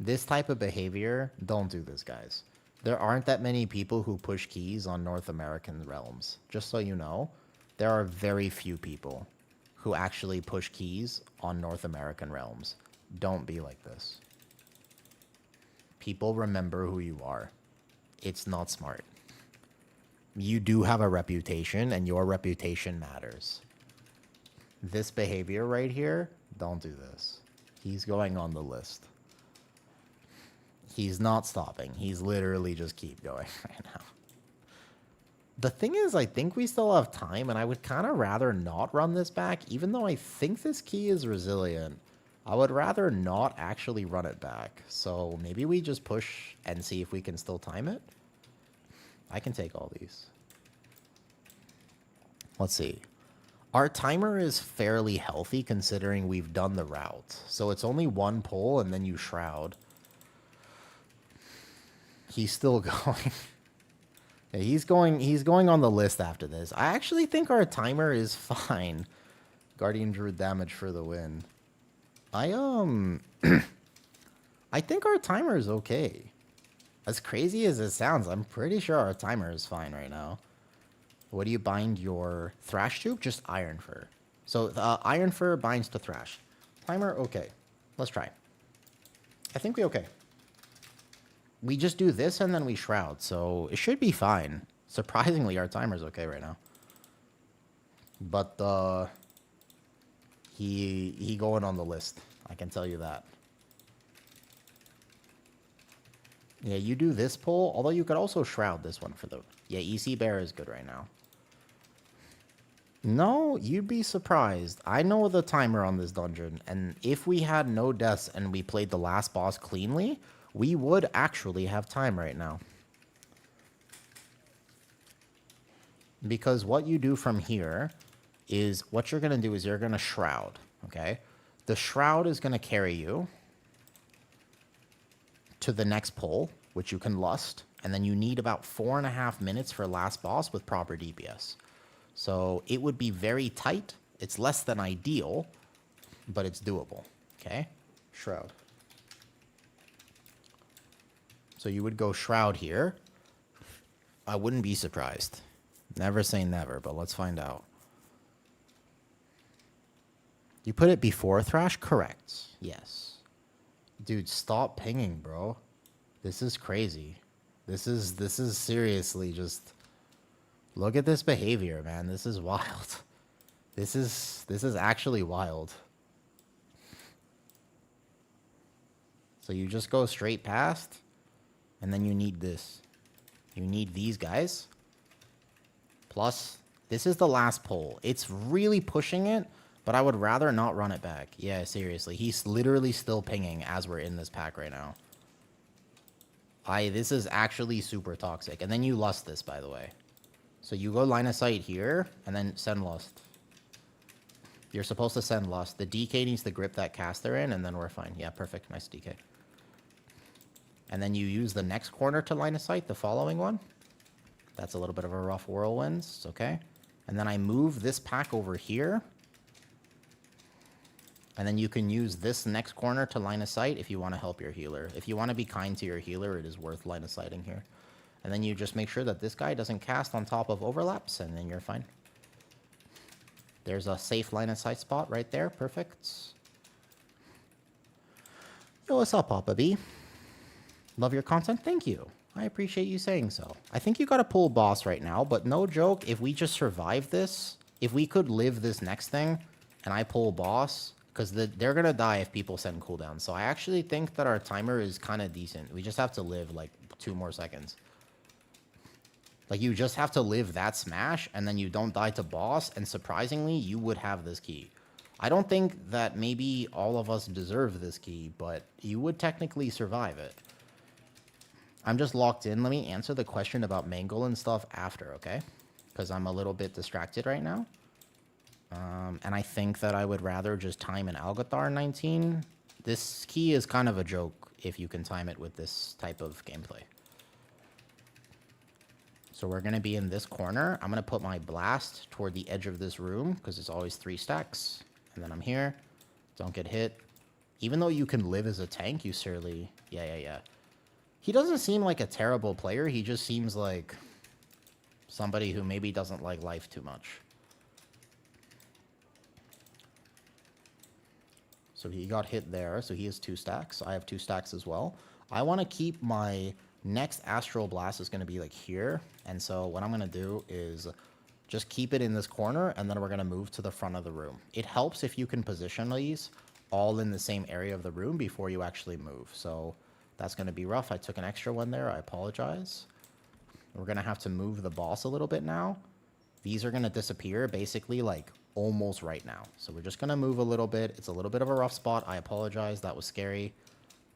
[SPEAKER 1] This type of behavior, don't do this, guys. There aren't that many people who push keys on North American realms. Just so you know, there are very few people who actually push keys on North American realms. Don't be like this. People remember who you are. It's not smart. You do have a reputation, and your reputation matters. This behavior right here, don't do this. He's going on the list. He's not stopping. He's literally just keep going right now. The thing is, I think we still have time, and I would kind of rather not run this back, even though I think this key is resilient. I would rather not actually run it back. So maybe we just push and see if we can still time it. I can take all these. Let's see. Our timer is fairly healthy considering we've done the route. So it's only one pull and then you shroud. He's still going. Yeah, he's going on the list after this. I actually think our timer is fine. Guardian Druid damage for the win. I think our timer is okay. As crazy as it sounds, I'm pretty sure our timer is fine right now. What do you bind your thrash to? Just iron fur. So iron fur binds to thrash. Timer, okay. Let's try. I think we okay. We just do this and then we shroud, so it should be fine. Surprisingly, our timer's okay right now. But he going on the list. I can tell you that. Yeah, you do this pull, although you could also shroud this one for the... Yeah, EC Bear is good right now. No, you'd be surprised. I know the timer on this dungeon, and if we had no deaths and we played the last boss cleanly, we would actually have time right now. Because what you do from here is, what you're going to do is you're going to shroud, okay? The shroud is going to carry you to the next pull, which you can lust, and then you need about 4.5 minutes for last boss with proper DPS. So it would be very tight. It's less than ideal, but it's doable, okay? Shroud. So you would go shroud here. I wouldn't be surprised. Never say never, but let's find out. You put it before thrash? Correct. Yes. Dude, stop pinging, bro. This is crazy. This is seriously just... Look at this behavior, man. This is wild. This is actually wild. So you just go straight past, and then you need this. You need these guys. Plus, this is the last pull. It's really pushing it, but I would rather not run it back. Yeah, seriously. He's literally still pinging as we're in this pack right now. This is actually super toxic. And then you lust this, by the way. So you go line of sight here, and then send lust. You're supposed to send lust. The DK needs to grip that caster in, and then we're fine. Yeah, perfect. Nice DK. And then you use the next corner to line of sight, the following one. That's a little bit of a rough whirlwinds, okay? And then I move this pack over here. And then you can use this next corner to line of sight if you want to help your healer. If you want to be kind to your healer, it is worth line of sighting here. And then you just make sure that this guy doesn't cast on top of overlaps, and then you're fine. There's a safe line of sight spot right there. Perfect. Yo, what's up, Papa B? Love your content? Thank you. I appreciate you saying so. I think you gotta pull boss right now, but no joke, if we just survive this, if we could live this next thing, and I pull boss, because they're gonna die if people send cooldowns. So I actually think that our timer is kind of decent. We just have to live like 2 more seconds. Like, you just have to live that smash, and then you don't die to boss, and surprisingly, you would have this key. I don't think that maybe all of us deserve this key, but you would technically survive it. I'm just locked in. Let me answer the question about Mangle and stuff after, okay? Because I'm a little bit distracted right now. And I think that I would rather just time an Algathar 19. This key is kind of a joke if you can time it with this type of gameplay. So we're going to be in this corner. I'm going to put my blast toward the edge of this room because it's always 3 stacks. And then I'm here. Don't get hit. Even though you can live as a tank, you surely... Yeah. He doesn't seem like a terrible player. He just seems like somebody who maybe doesn't like life too much. So he got hit there. So he has 2 stacks. I have 2 stacks as well. I want to keep my next Astral Blast is going to be like here. And so what I'm going to do is just keep it in this corner. And then we're going to move to the front of the room. It helps if you can position these all in the same area of the room before you actually move. So that's going to be rough. I took an extra one there. I apologize. We're going to have to move the boss a little bit now. These are going to disappear basically like almost right now. So we're just going to move a little bit. It's a little bit of a rough spot. I apologize. That was scary.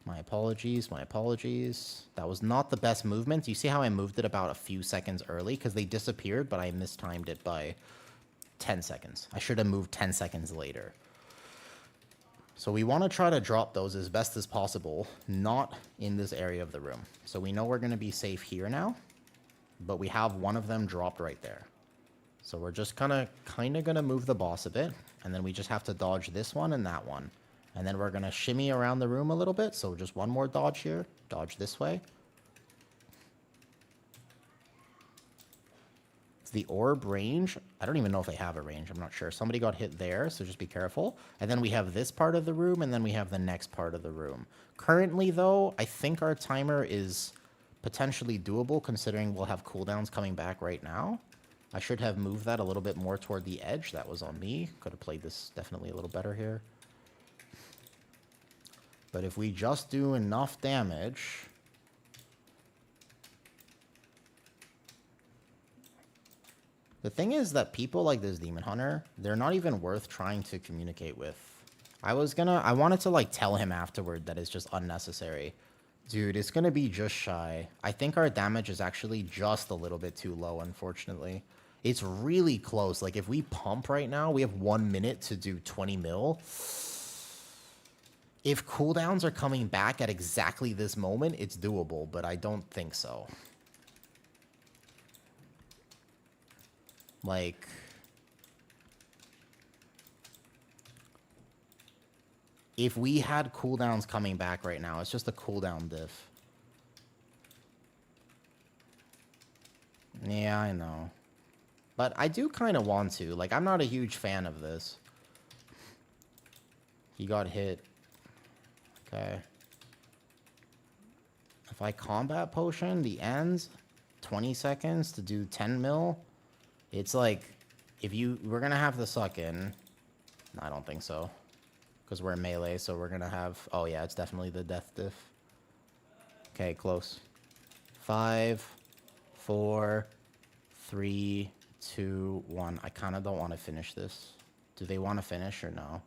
[SPEAKER 1] My apologies. My apologies. That was not the best movement. You see how I moved it about a few seconds early because they disappeared, but I mistimed it by 10 seconds. I should have moved 10 seconds later. So we want to try to drop those as best as possible, not in this area of the room. So we know we're going to be safe here now, but we have one of them dropped right there. So we're just kind of going to move the boss a bit, and then we just have to dodge this one and that one. And then we're going to shimmy around the room a little bit, so just one more dodge here. Dodge this way. The orb range, I don't even know if they have a range. I'm not sure. Somebody got hit there, so just be careful. And then we have this part of the room, and then we have the next part of the room. Currently, though, I think our timer is potentially doable, considering we'll have cooldowns coming back right now. I should have moved that a little bit more toward the edge. That was on me. Could have played this definitely a little better here. But if we just do enough damage... The thing is that people like this Demon Hunter, they're not even worth trying to communicate with. I wanted to like tell him afterward that it's just unnecessary. Dude, it's gonna be just shy. I think our damage is actually just a little bit too low, unfortunately. It's really close. Like if we pump right now, we have 1 minute to do 20 mil. If cooldowns are coming back at exactly this moment, it's doable, but I don't think so. Like, if we had cooldowns coming back right now, it's just a cooldown diff. Yeah, I know. But I do kind of want to. Like, I'm not a huge fan of this. He got hit. Okay. If I combat potion, the ends, 20 seconds to do 10 mil. It's like, we're going to have the suck in. I don't think so. Because we're in melee, so we're going to have... Oh, yeah, it's definitely the death diff. Okay, close. 5, 4, 3, 2, 1. I kind of don't want to finish this. Do they want to finish or no?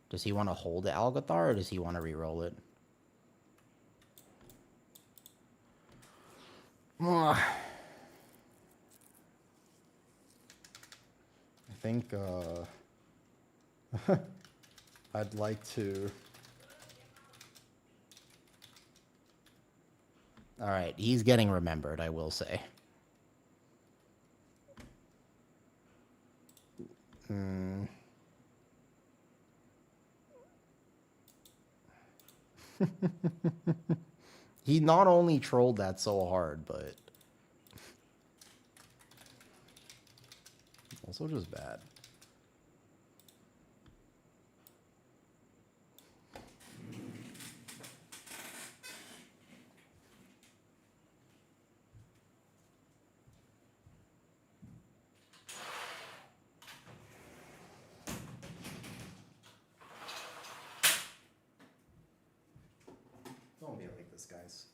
[SPEAKER 1] Does he want to hold the Algathar, or does he want to re-roll it? Ugh. I think I'd like to... Alright, he's getting remembered, I will say. He not only trolled that so hard, but Also just bad. Don't be like this, guys.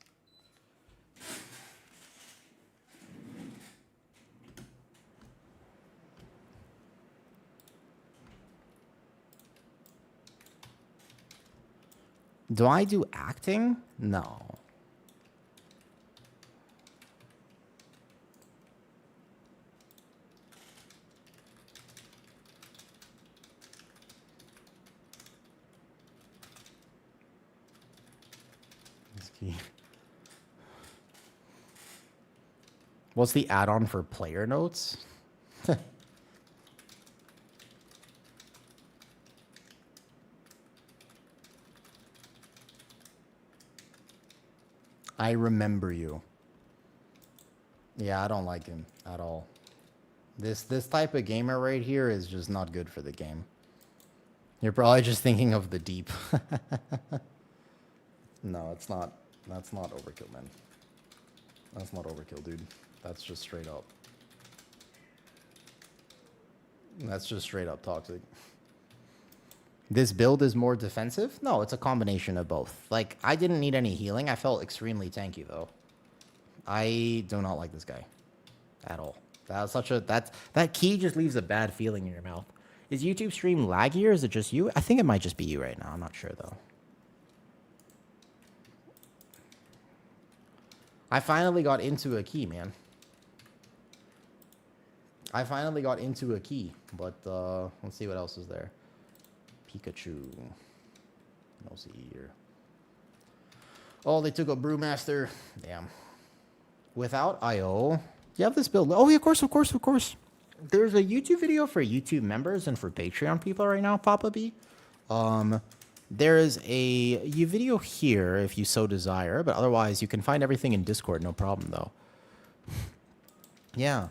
[SPEAKER 1] Do I do acting? No. What's the add-on for player notes? I remember you. Yeah, I don't like him at all. This type of gamer right here is just not good for the game. You're probably just thinking of the deep. No, it's not. That's not overkill, man. That's not overkill, dude. That's just straight up. That's just straight up toxic. This build is more defensive? No, it's a combination of both. Like, I didn't need any healing. I felt extremely tanky, though. I do not like this guy. At all. That's such a... That key just leaves a bad feeling in your mouth. Is YouTube stream laggy or is it just you? I think it might just be you right now. I'm not sure, though. I finally got into a key, man. I finally got into a key. But, let's see what else is there. Pikachu. No see here. Oh, they took a Brewmaster. Damn. Without IO. You have this build. Oh, yeah, of course. There's a YouTube video for YouTube members and for Patreon people right now, Papa B. There is a video here if you so desire, but otherwise you can find everything in Discord, no problem though. Yeah.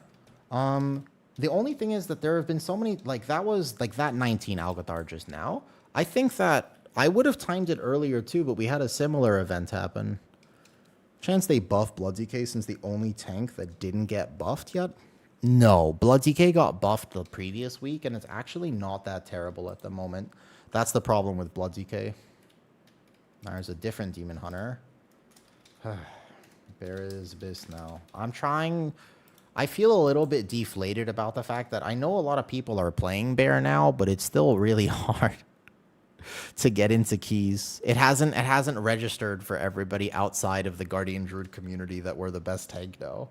[SPEAKER 1] The only thing is that there have been so many, like that was like that 19 Algathar just now. I think that I would have timed it earlier too, but we had a similar event happen. Chance they buff Blood DK since the only tank that didn't get buffed yet? No, Blood DK got buffed the previous week and it's actually not that terrible at the moment. That's the problem with Blood DK. There's a different Demon Hunter. Bear is Abyss now. I'm trying... I feel a little bit deflated about the fact that I know a lot of people are playing Bear now, but it's still really hard to get into keys. It hasn't registered for everybody outside of the Guardian Druid community that we're the best tank now.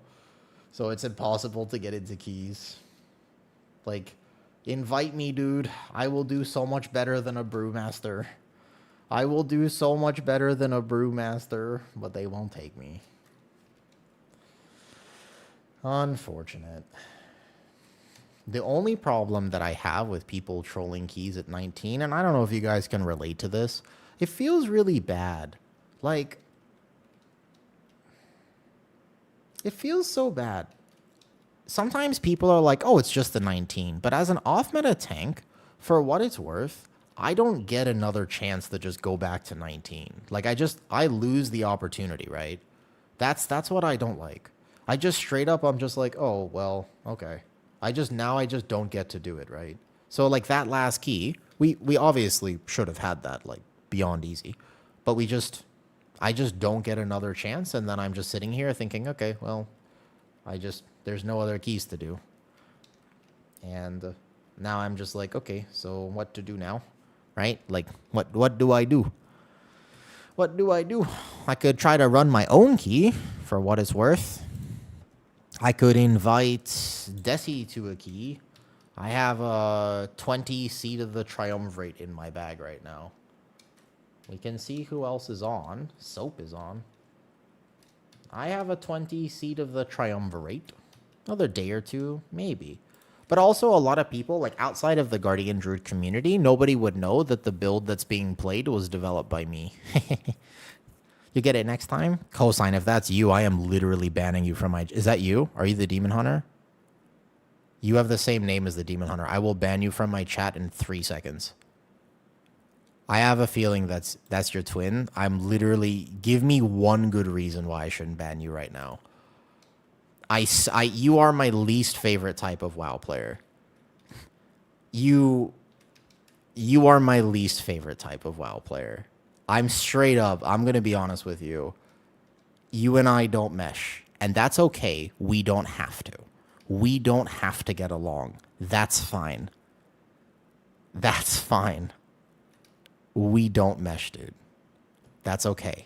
[SPEAKER 1] So it's impossible to get into keys. Like, invite me, dude. I will do so much better than a Brewmaster. I will do so much better than a Brewmaster, but they won't take me. Unfortunate. The only problem that I have with people trolling keys at 19, and I don't know if you guys can relate to this, it feels really bad. Like, it feels so bad. Sometimes people are like, oh, it's just a 19. But as an off-meta tank, for what it's worth, I don't get another chance to just go back to 19. Like, I lose the opportunity, right? That's what I don't like. I just straight up, I'm just like, oh, well, okay. I just don't get to do it, right? So, like, that last key, we obviously should have had that, like, beyond easy. But I just don't get another chance, and then I'm just sitting here thinking, okay, well, there's no other keys to do. And now I'm just like, okay, so what to do now, right? Like, what do I do? What do I do? I could try to run my own key, for what it's worth. I could invite Desi to a key. I have a 20 Seed of the Triumvirate in my bag right now. We can see who else is on. Soap is on. I have a 20 Seed of the Triumvirate. Another day or two, maybe. But also a lot of people, like outside of the Guardian Druid community, nobody would know that the build that's being played was developed by me. You get it next time? Cosign, if that's you, I am literally banning you from my... Is that you? Are you the Demon Hunter? You have the same name as the Demon Hunter. I will ban you from my chat in 3 seconds. I have a feeling that's your twin. I'm literally... Give me one good reason why I shouldn't ban you right now. You are my least favorite type of WoW player. You are my least favorite type of WoW player. I'm straight up. I'm going to be honest with you. You and I don't mesh. And that's okay. We don't have to. We don't have to get along. That's fine. That's fine. We don't mesh, dude. That's okay.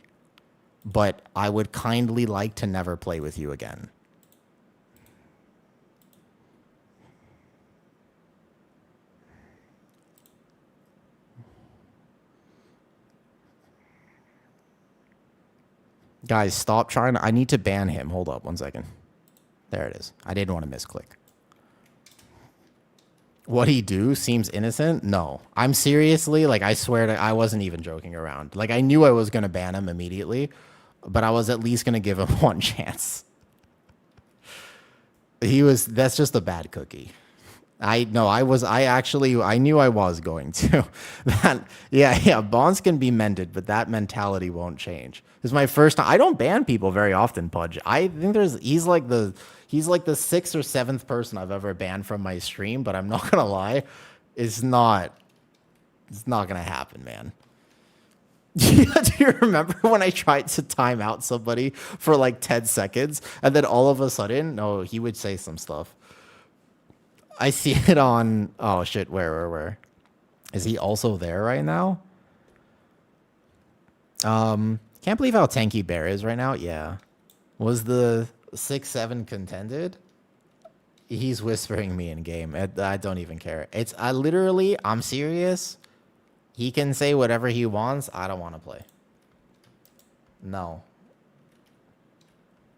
[SPEAKER 1] But I would kindly like to never play with you again. Guys, stop trying to... I need to ban him. Hold up 1 second. There it is. I didn't want to misclick. What he do seems innocent? No. I'm seriously, like, I swear to... I wasn't even joking around. Like, I knew I was going to ban him immediately, but I was at least going to give him one chance. That's just a bad cookie. I knew I was going to. Bonds can be mended, but that mentality won't change. This is my first time. I don't ban people very often, Pudge. I think he's like the 6th or 7th person I've ever banned from my stream, but I'm not gonna lie, it's not gonna happen, man. Do you remember when I tried to time out somebody for like 10 seconds and then all of a sudden, no, he would say some stuff. I see it on... Oh, shit. Where? Is he also there right now? Can't believe how tanky Bear is right now. Yeah. Was the 6-7 contended? He's whispering me in game. I don't even care. I'm serious. He can say whatever he wants. I don't want to play. No.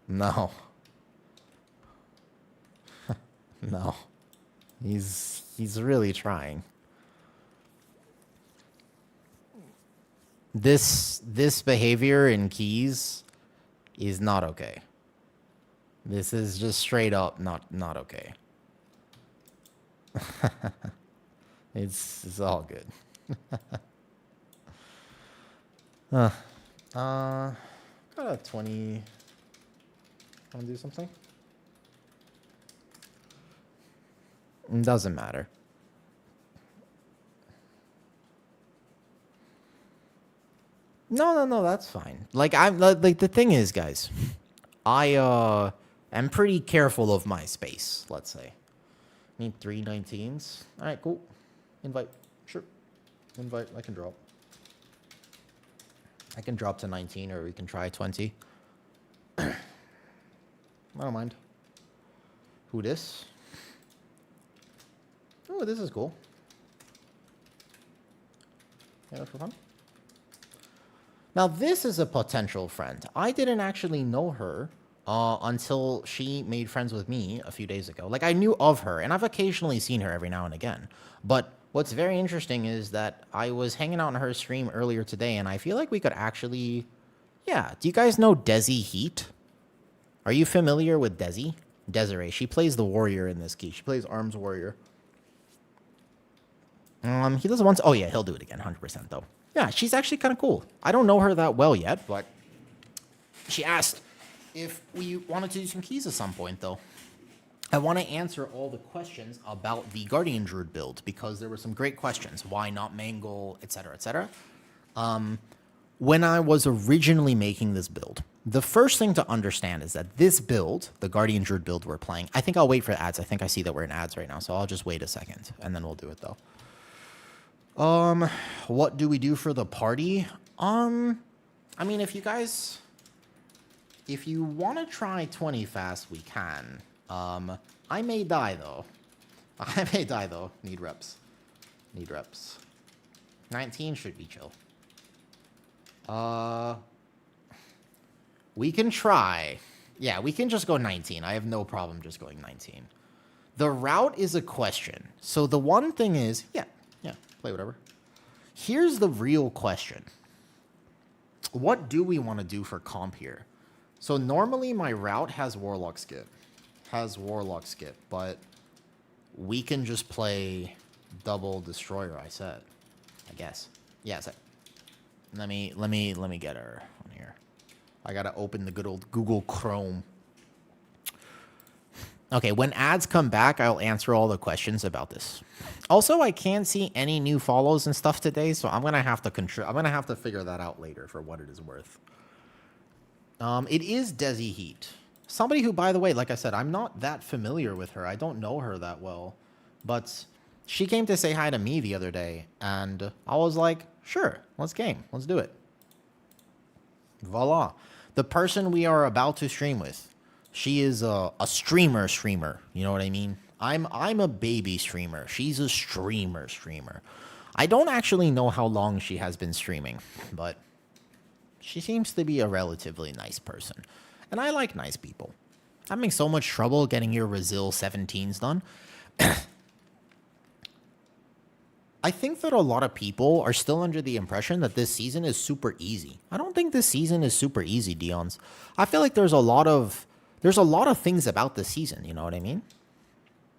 [SPEAKER 1] No. No. He's really trying. This behavior in keys is not okay. This is just straight up not okay. It's all good. Got a 20. Want to do something? It doesn't matter. No, that's fine. Like, the thing is, guys, I am pretty careful of my space, let's say. Need 3 19s. All right, cool. Invite. Sure. Invite. I can drop. I can drop to 19, or we can try 20. I don't mind. Who this? Oh, this is cool. Yeah, for fun. Now, this is a potential friend. I didn't actually know her until she made friends with me a few days ago. Like, I knew of her, and I've occasionally seen her every now and again. But what's very interesting is that I was hanging out on her stream earlier today, and I feel like we could actually... Yeah, do you guys know Desi Heat? Are you familiar with Desi? Desiree. She plays the warrior in this key. She plays Arms Warrior. He doesn't want to... Oh, yeah, he'll do it again, 100% though. Yeah, she's actually kind of cool. I don't know her that well yet, but she asked if we wanted to do some keys at some point, though. I want to answer all the questions about the Guardian Druid build, because there were some great questions. Why not Mangle, etc., etc. When I was originally making this build, the first thing to understand is that this build, the Guardian Druid build we're playing... I think I'll wait for ads. I think I see that we're in ads right now, so I'll just wait a second, and then we'll do it, though. What do we do for the party? I mean, if you want to try 20 fast, we can. I may die, though. Need reps. 19 should be chill. We can try. Yeah, we can just go 19. I have no problem just going 19. The route is a question. So the one thing is, yeah, play whatever. Here's the real question. What do we want to do for comp here? So normally my route has Warlock skip. But we can just play double destroyer, I said. I guess. Yeah, I said. Let me get her on here. I gotta open the good old Google Chrome. Okay, when ads come back, I'll answer all the questions about this. Also, I can't see any new follows and stuff today, so I'm gonna have to figure that out later for what it is worth. It is Desi Heat. Somebody who, by the way, like I said, I'm not that familiar with her. I don't know her that well, but she came to say hi to me the other day, and I was like, sure, let's game. Let's do it. Voila. The person we are about to stream with, she is a streamer. You know what I mean? I'm a baby streamer. She's a streamer. I don't actually know how long she has been streaming, but she seems to be a relatively nice person. And I like nice people. I'm having so much trouble getting your Resil 17s done. I think that a lot of people are still under the impression that this season is super easy. I don't think this season is super easy, Dions. I feel like there's a lot of things about this season, you know what I mean?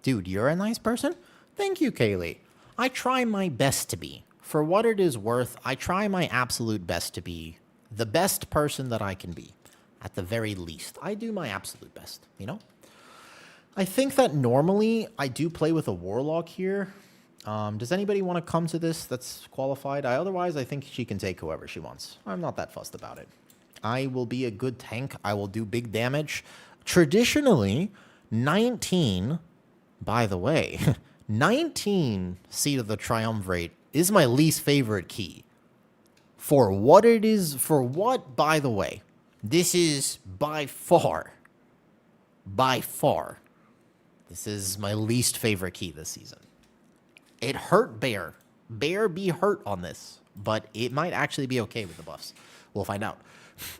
[SPEAKER 1] Dude, you're a nice person? Thank you, Kaylee. I try my best to be. For what it is worth, I try my absolute best to be the best person that I can be. At the very least, I do my absolute best, you know? I think that normally I do play with a Warlock here. Does anybody want to come to this that's qualified? Otherwise, I think she can take whoever she wants. I'm not that fussed about it. I will be a good tank. I will do big damage. Traditionally, 19, by the way, 19 Seed of the Triumvirate is my least favorite key. For what it is, by the way, this is by far, this is my least favorite key this season. It hurt Bear. Bear be hurt on this, but it might actually be okay with the buffs. We'll find out.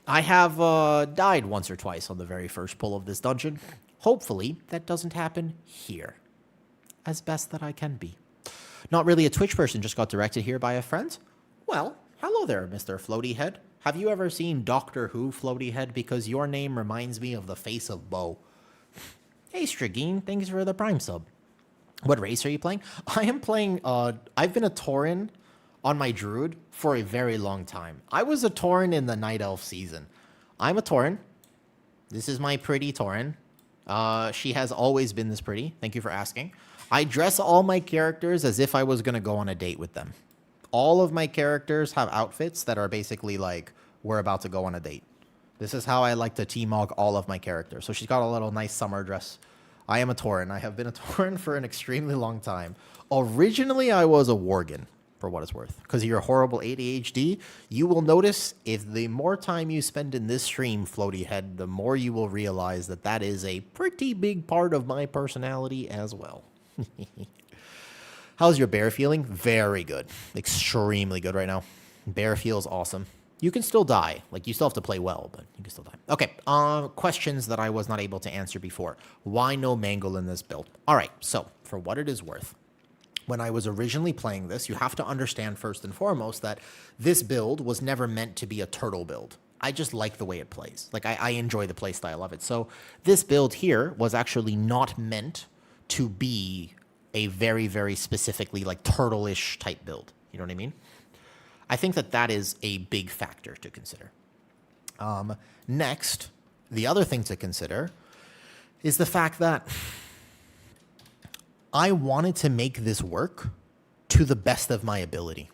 [SPEAKER 1] I have died once or twice on the very first pull of this dungeon. Hopefully, that doesn't happen here. As best that I can be. Not really a Twitch person, just got directed here by a friend. Well, hello there, Mr. Floaty Head. Have you ever seen Doctor Who, Floaty Head? Because your name reminds me of the face of Bo. Hey, Strigine, thanks for the Prime sub. What race are you playing? I am playing, I've been a Tauren on my Druid for a very long time. I was a Tauren in the Night Elf season. I'm a Tauren. This is my pretty Tauren. She has always been this pretty. Thank you for asking. I dress all my characters as if I was going to go on a date with them. All of my characters have outfits that are basically like, we're about to go on a date. This is how I like to T-Mog all of my characters. So she's got a little nice summer dress. I am a Tauren. I have been a Tauren for an extremely long time. Originally, I was a Worgen, for what it's worth. Because of your horrible ADHD, you will notice if the more time you spend in this stream, Floaty Head, the more you will realize that that is a pretty big part of my personality as well. How's your bear feeling? Very good. Extremely good right now. Bear feels awesome. You can still die. Like, you still have to play well, but you can still die. Okay, questions that I was not able to answer before. Why no mangle in this build? All right, so for what it is worth, when I was originally playing this, you have to understand first and foremost that this build was never meant to be a turtle build. I just like the way it plays. Like, I enjoy the play style of it. So this build here was actually not meant to be a very, very specifically, like, turtle-ish type build. You know what I mean? I think that that is a big factor to consider. Next, the other thing to consider is the fact that I wanted to make this work to the best of my ability.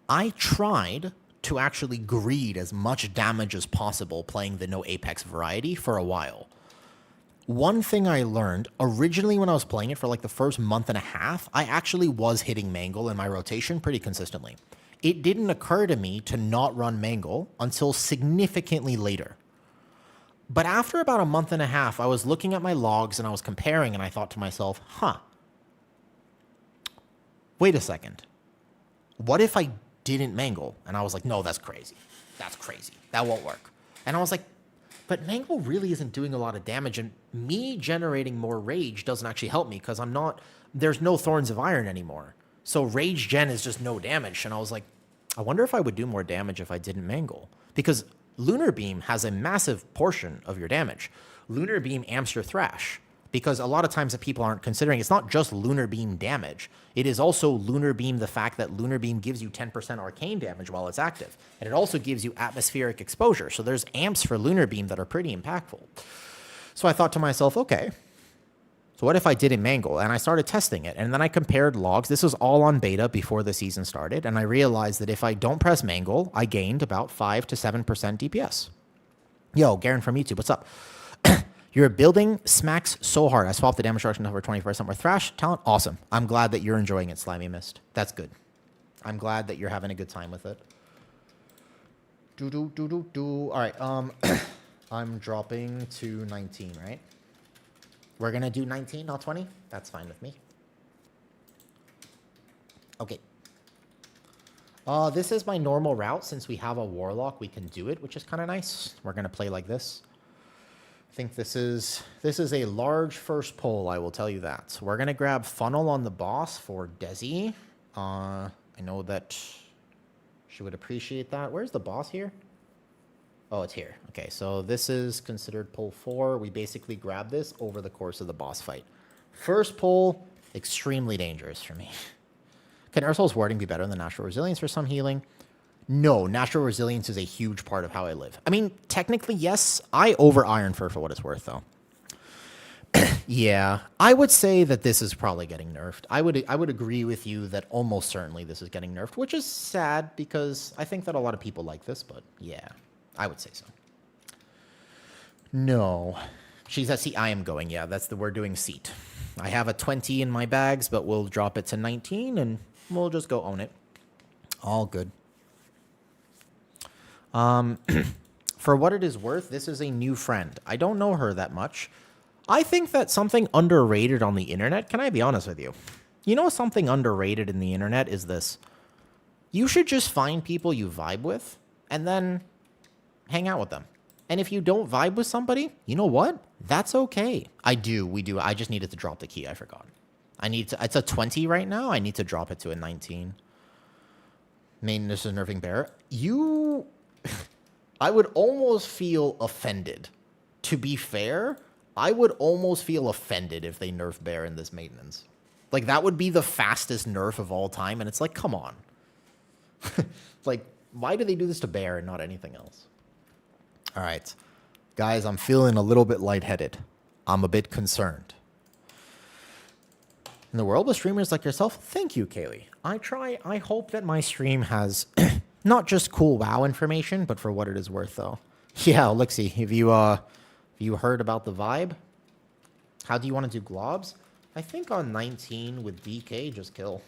[SPEAKER 1] I tried to actually greed as much damage as possible playing the no Apex variety for a while. One thing I learned, originally when I was playing it for like the first month and a half, I actually was hitting Mangle in my rotation pretty consistently. It didn't occur to me to not run Mangle until significantly later. But after about a month and a half, I was looking at my logs and I was comparing and I thought to myself, wait a second. What if I didn't Mangle? And I was like, no, that's crazy. That's crazy. That won't work. And I was like, but Mangle really isn't doing a lot of damage, and me generating more rage doesn't actually help me because there's no Thorns of Iron anymore. So rage gen is just no damage. And I was like, I wonder if I would do more damage if I didn't Mangle. Because Lunar Beam has a massive portion of your damage. Lunar Beam amps your Thrash. because a lot of times that people aren't considering, it's not just Lunar Beam damage. It is also Lunar Beam, the fact that Lunar Beam gives you 10% arcane damage while it's active. And it also gives you atmospheric exposure. So there's amps for Lunar Beam that are pretty impactful. So I thought to myself, okay, so what if I didn't mangle? And I started testing it. And then I compared logs. This was all on beta before the season started. And I realized that if I don't press mangle, I gained about 5 to 7% DPS. Yo, Garen from YouTube, what's up? Your building smacks so hard. I swapped the damage reduction over 20% with Thrash talent. Awesome. I'm glad that you're enjoying it, Slimy Mist. That's good. I'm glad that you're having a good time with it. All right. I'm dropping to 19, right? We're going to do 19, not 20? That's fine with me. Okay. This is my normal route. Since we have a Warlock, we can do it, which is kind of nice. We're going to play like this. I think this is a large first pull, I will tell you that. So we're going to grab Funnel on the boss for Desi. I know that she would appreciate that. Where's the boss here? Oh, it's here. Okay, so this is considered pull 4. We basically grab this over the course of the boss fight. First pull, extremely dangerous for me. Can Ursul's warding be better than natural resilience for some healing? No, natural resilience is a huge part of how I live. I mean, technically, yes. I over Iron for what it's worth, though. Yeah, I would say that this is probably getting nerfed. I would agree with you that almost certainly this is getting nerfed, which is sad because I think that a lot of people like this, but yeah, I would say so. No. She's at seat. I am going. Yeah, we're doing seat. I have a 20 in my bags, but we'll drop it to 19 and we'll just go own it. All good. For what it is worth, this is a new friend. I don't know her that much. I think that something underrated on the internet, can I be honest with you? You know something underrated in the internet is this. You should just find people you vibe with and then hang out with them. And if you don't vibe with somebody, you know what? That's okay. We do. I just needed to drop the key. I forgot. It's a 20 right now. I need to drop it to a 19. This is nerfing bear. I would almost feel offended. To be fair, I would almost feel offended if they nerf bear in this maintenance. Like, that would be the fastest nerf of all time, and it's like, come on. Like, why do they do this to bear and not anything else? All right. Guys, I'm feeling a little bit lightheaded. I'm a bit concerned. In the world of streamers like yourself, thank you, Kaylee. I hope that my stream has not just cool WoW information, but for what it is worth, though. Yeah, Elixir, have you heard about the vibe? How do you want to do globs? I think on 19 with DK, just kill.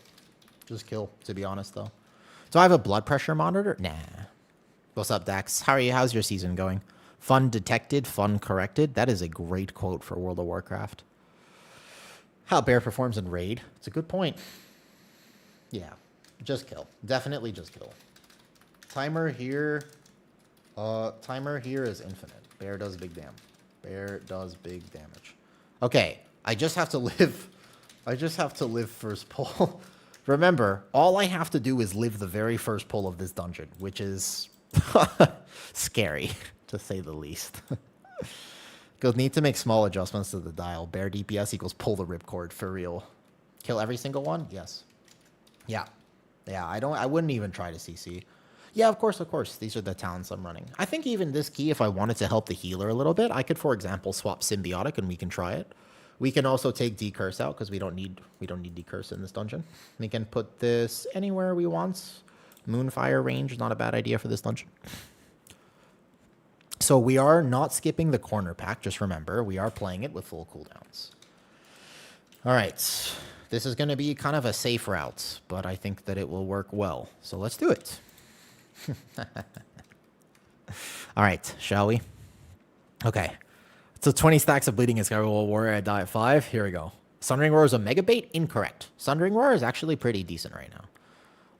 [SPEAKER 1] Just kill, to be honest, though. Do I have a blood pressure monitor? Nah. What's up, Dax? How are you? How's your season going? Fun detected, fun corrected. That is a great quote for World of Warcraft. How bear performs in raid. It's a good point. Yeah, just kill. Definitely just kill. Timer here is infinite. Bear does big damage. Bear does big damage. Okay, I just have to live first pull. Remember, all I have to do is live the very first pull of this dungeon, which is scary, to say the least. Goes, need to make small adjustments to the dial. Bear DPS equals pull the ripcord, for real. Kill every single one? Yes. Yeah. Yeah, I wouldn't even try to CC. Yeah, of course. These are the talents I'm running. I think even this key, if I wanted to help the healer a little bit, I could, for example, swap Symbiotic and we can try it. We can also take Decurse out because we don't need Decurse in this dungeon. We can put this anywhere we want. Moonfire range is not a bad idea for this dungeon. So we are not skipping the corner pack. Just remember, we are playing it with full cooldowns. All right. This is going to be kind of a safe route, but I think that it will work well. So let's do it. All right, shall we? Okay. So 20 stacks of Bleeding Skyward Warrior. I die at 5. Here we go. Sundering Roar is a mega bait? Incorrect. Sundering Roar is actually pretty decent right now.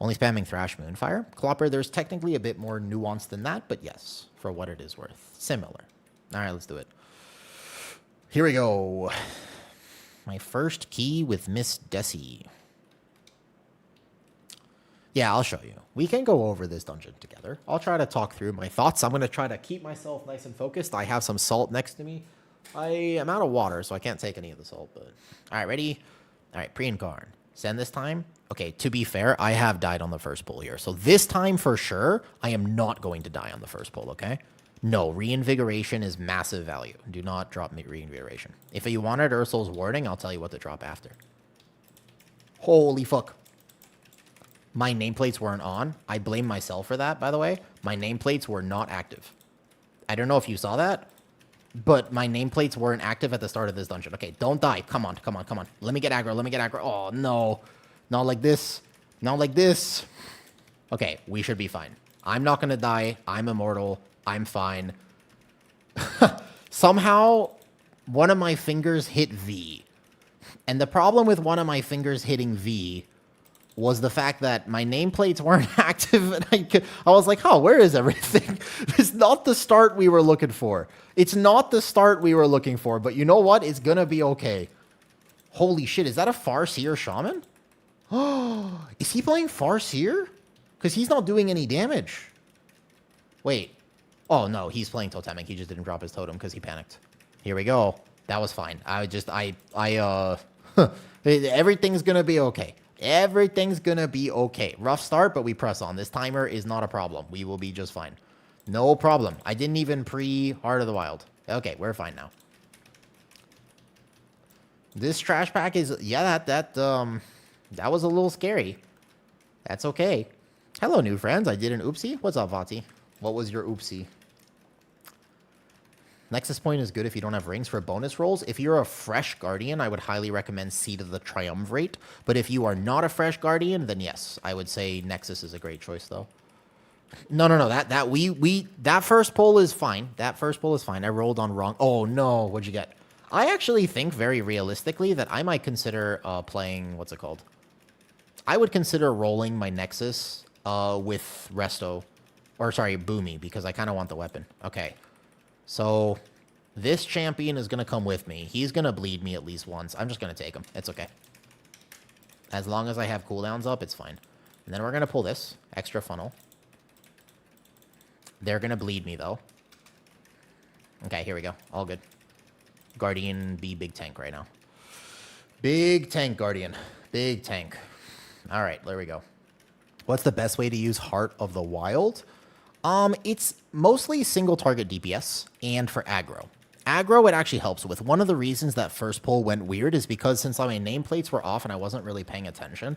[SPEAKER 1] Only spamming Thrash Moonfire. Clopper, there's technically a bit more nuance than that, but yes, for what it is worth. Similar. All right, let's do it. Here we go. My first key with Miss Desi. Yeah, I'll show you. We can go over this dungeon together. I'll try to talk through my thoughts. I'm going to try to keep myself nice and focused. I have some salt next to me. I am out of water, so I can't take any of the salt, but... Alright, ready? Alright, pre-incarn. Send this time. Okay, to be fair, I have died on the first pull here. So this time, for sure, I am not going to die on the first pull, okay? No, reinvigoration is massive value. Do not drop me reinvigoration. If you wanted Ursul's Warding, I'll tell you what to drop after. Holy fuck. My nameplates weren't on. I blame myself for that, by the way. My nameplates were not active. I don't know if you saw that, but my nameplates weren't active at the start of this dungeon. Okay, don't die. Come on, come on, come on. Let me get aggro. Let me get aggro. Oh, no. Not like this. Not like this. Okay, we should be fine. I'm not going to die. I'm immortal. I'm fine. Somehow, one of my fingers hit V. And the problem with one of my fingers hitting V was the fact that my nameplates weren't active, and I was like, oh, where is everything? It's not the start we were looking for. It's not the start we were looking for, but you know what? It's gonna be okay. Holy shit, is that a Farseer Shaman? Oh, is he playing Farseer? Because he's not doing any damage. Wait. Oh, no, he's playing Totemic. He just didn't drop his totem because he panicked. Here we go. That was fine. Everything's gonna be okay. Everything's gonna be okay. Rough start, but we press on. This timer is not a problem. We will be just fine. No problem. I didn't even pre-Heart of the Wild. Okay, we're fine now. This trash pack is... Yeah, that was a little scary. That's okay. Hello, new friends. I did an oopsie. What's up, Vati? What was your oopsie? Nexus Point is good if you don't have rings for bonus rolls. If you're a fresh Guardian, I would highly recommend Seed of the Triumvirate. But if you are not a fresh Guardian, then yes, I would say Nexus is a great choice, though. No. That first pull is fine. That first pull is fine. I rolled on wrong. Oh, no. What'd you get? I actually think, very realistically, that I might consider playing... What's it called? I would consider rolling my Nexus with Resto. Or, sorry, Boomy, because I kind of want the weapon. Okay. So, this champion is going to come with me. He's going to bleed me at least once. I'm just going to take him. It's okay. As long as I have cooldowns up, it's fine. And then we're going to pull this. Extra funnel. They're going to bleed me, though. Okay, here we go. All good. Guardian be big tank right now. Big tank, Guardian. Big tank. All right, there we go. What's the best way to use Heart of the Wild? It's mostly single target DPS and for aggro. Aggro, it actually helps with. One of the reasons that first pull went weird is because since my nameplates were off and I wasn't really paying attention,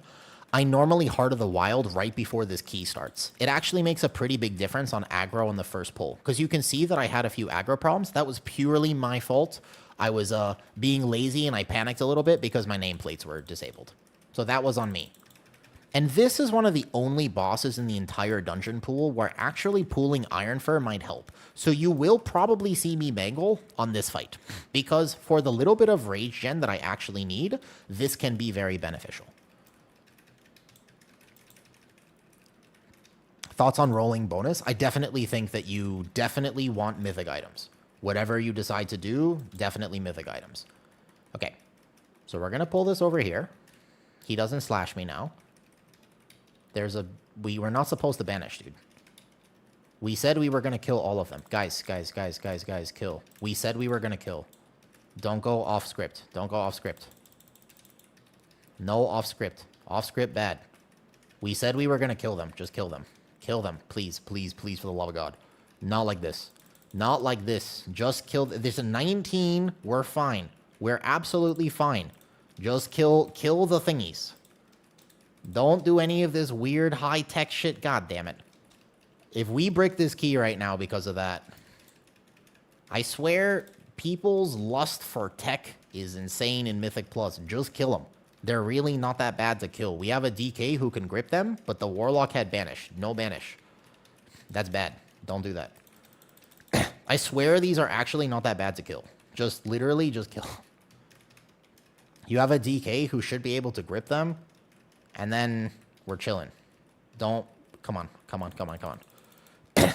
[SPEAKER 1] I normally Heart of the Wild right before this key starts. It actually makes a pretty big difference on aggro on the first pull. Because you can see that I had a few aggro problems. That was purely my fault. I was being lazy and I panicked a little bit because my nameplates were disabled. So that was on me. And this is one of the only bosses in the entire dungeon pool where actually pulling Iron Fur might help. So you will probably see me mangle on this fight. Because for the little bit of rage gen that I actually need, this can be very beneficial. Thoughts on rolling bonus? I definitely think that you definitely want mythic items. Whatever you decide to do, definitely mythic items. Okay, so we're going to pull this over here. He doesn't slash me now. We were not supposed to banish, dude. We said we were going to kill all of them. Guys, kill. We said we were going to kill. Don't go off script. Don't go off script. No off script. Off script bad. We said we were going to kill them. Just kill them. Kill them. Please, please, please, for the love of God. Not like this. Not like this. Just kill. There's a 19. We're fine. We're absolutely fine. Just kill the thingies. Don't do any of this weird high-tech shit. God damn it. If we break this key right now because of that, I swear people's lust for tech is insane in Mythic Plus. Just kill them. They're really not that bad to kill. We have a DK who can grip them, but the Warlock had banish. No banish. That's bad. Don't do that. I swear these are actually not that bad to kill. Just literally just kill. You have a DK who should be able to grip them, and then we're chilling. Don't... Come on.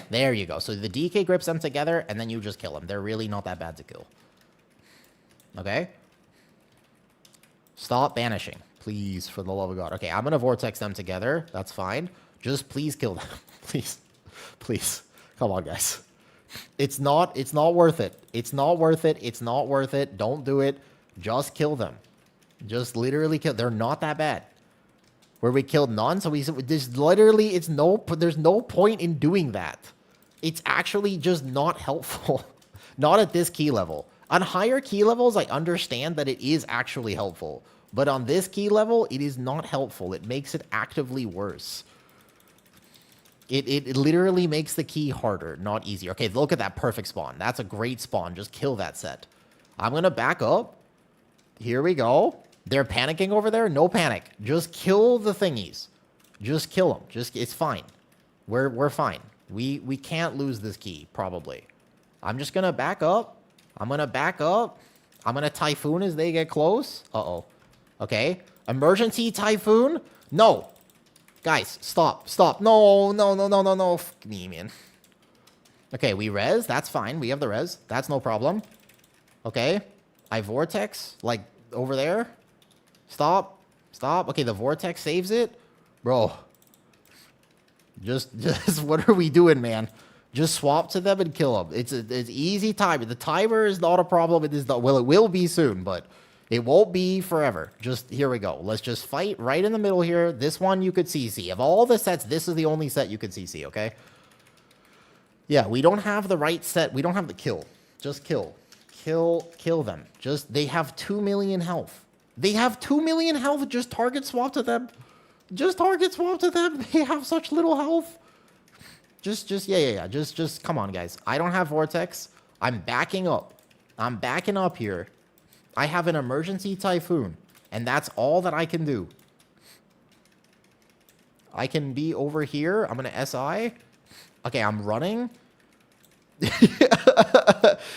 [SPEAKER 1] There you go. So the DK grips them together, and then you just kill them. They're really not that bad to kill. Okay? Stop banishing. Please, for the love of God. Okay, I'm going to vortex them together. That's fine. Just please kill them. Please. Please. Come on, guys. It's not worth it. It's not worth it. It's not worth it. Don't do it. Just kill them. Just literally kill. They're not that bad. Where we killed none, so there's literally, there's no point in doing that. It's actually just not helpful. Not at this key level. On higher key levels, I understand that it is actually helpful. But on this key level, it is not helpful. It makes it actively worse. It literally makes the key harder, not easier. Okay, look at that perfect spawn. That's a great spawn. Just kill that set. I'm going to back up. Here we go. They're panicking over there. No panic. Just kill the thingies. Just kill them. It's fine. We're fine. We can't lose this key, probably. I'm just going to back up. I'm going to back up. I'm going to typhoon as they get close. Uh-oh. Okay. Emergency typhoon. No. Guys, stop. Stop. No. Fuck me, man. Okay, we res. That's fine. We have the res. That's no problem. Okay. I vortex. Like, over there. Stop. Stop. Okay, the vortex saves it. Bro. Just what are we doing, man? Just swap to them and kill them. It's easy timer. The timer is not a problem. It is not. Well, it will be soon, but it won't be forever. Just, here we go. Let's just fight right in the middle here. This one you could CC. Of all the sets, this is the only set you could CC, okay? Yeah, we don't have the right set. We don't have the kill. Just kill. Kill them. Just, they have 2 million health. They have 2 million health. Just target swap to them. Just target swap to them. They have such little health. Yeah. Just, come on, guys. I don't have vortex. I'm backing up. I'm backing up here. I have an emergency typhoon, and that's all that I can do. I can be over here. I'm going to SI. Okay, I'm running.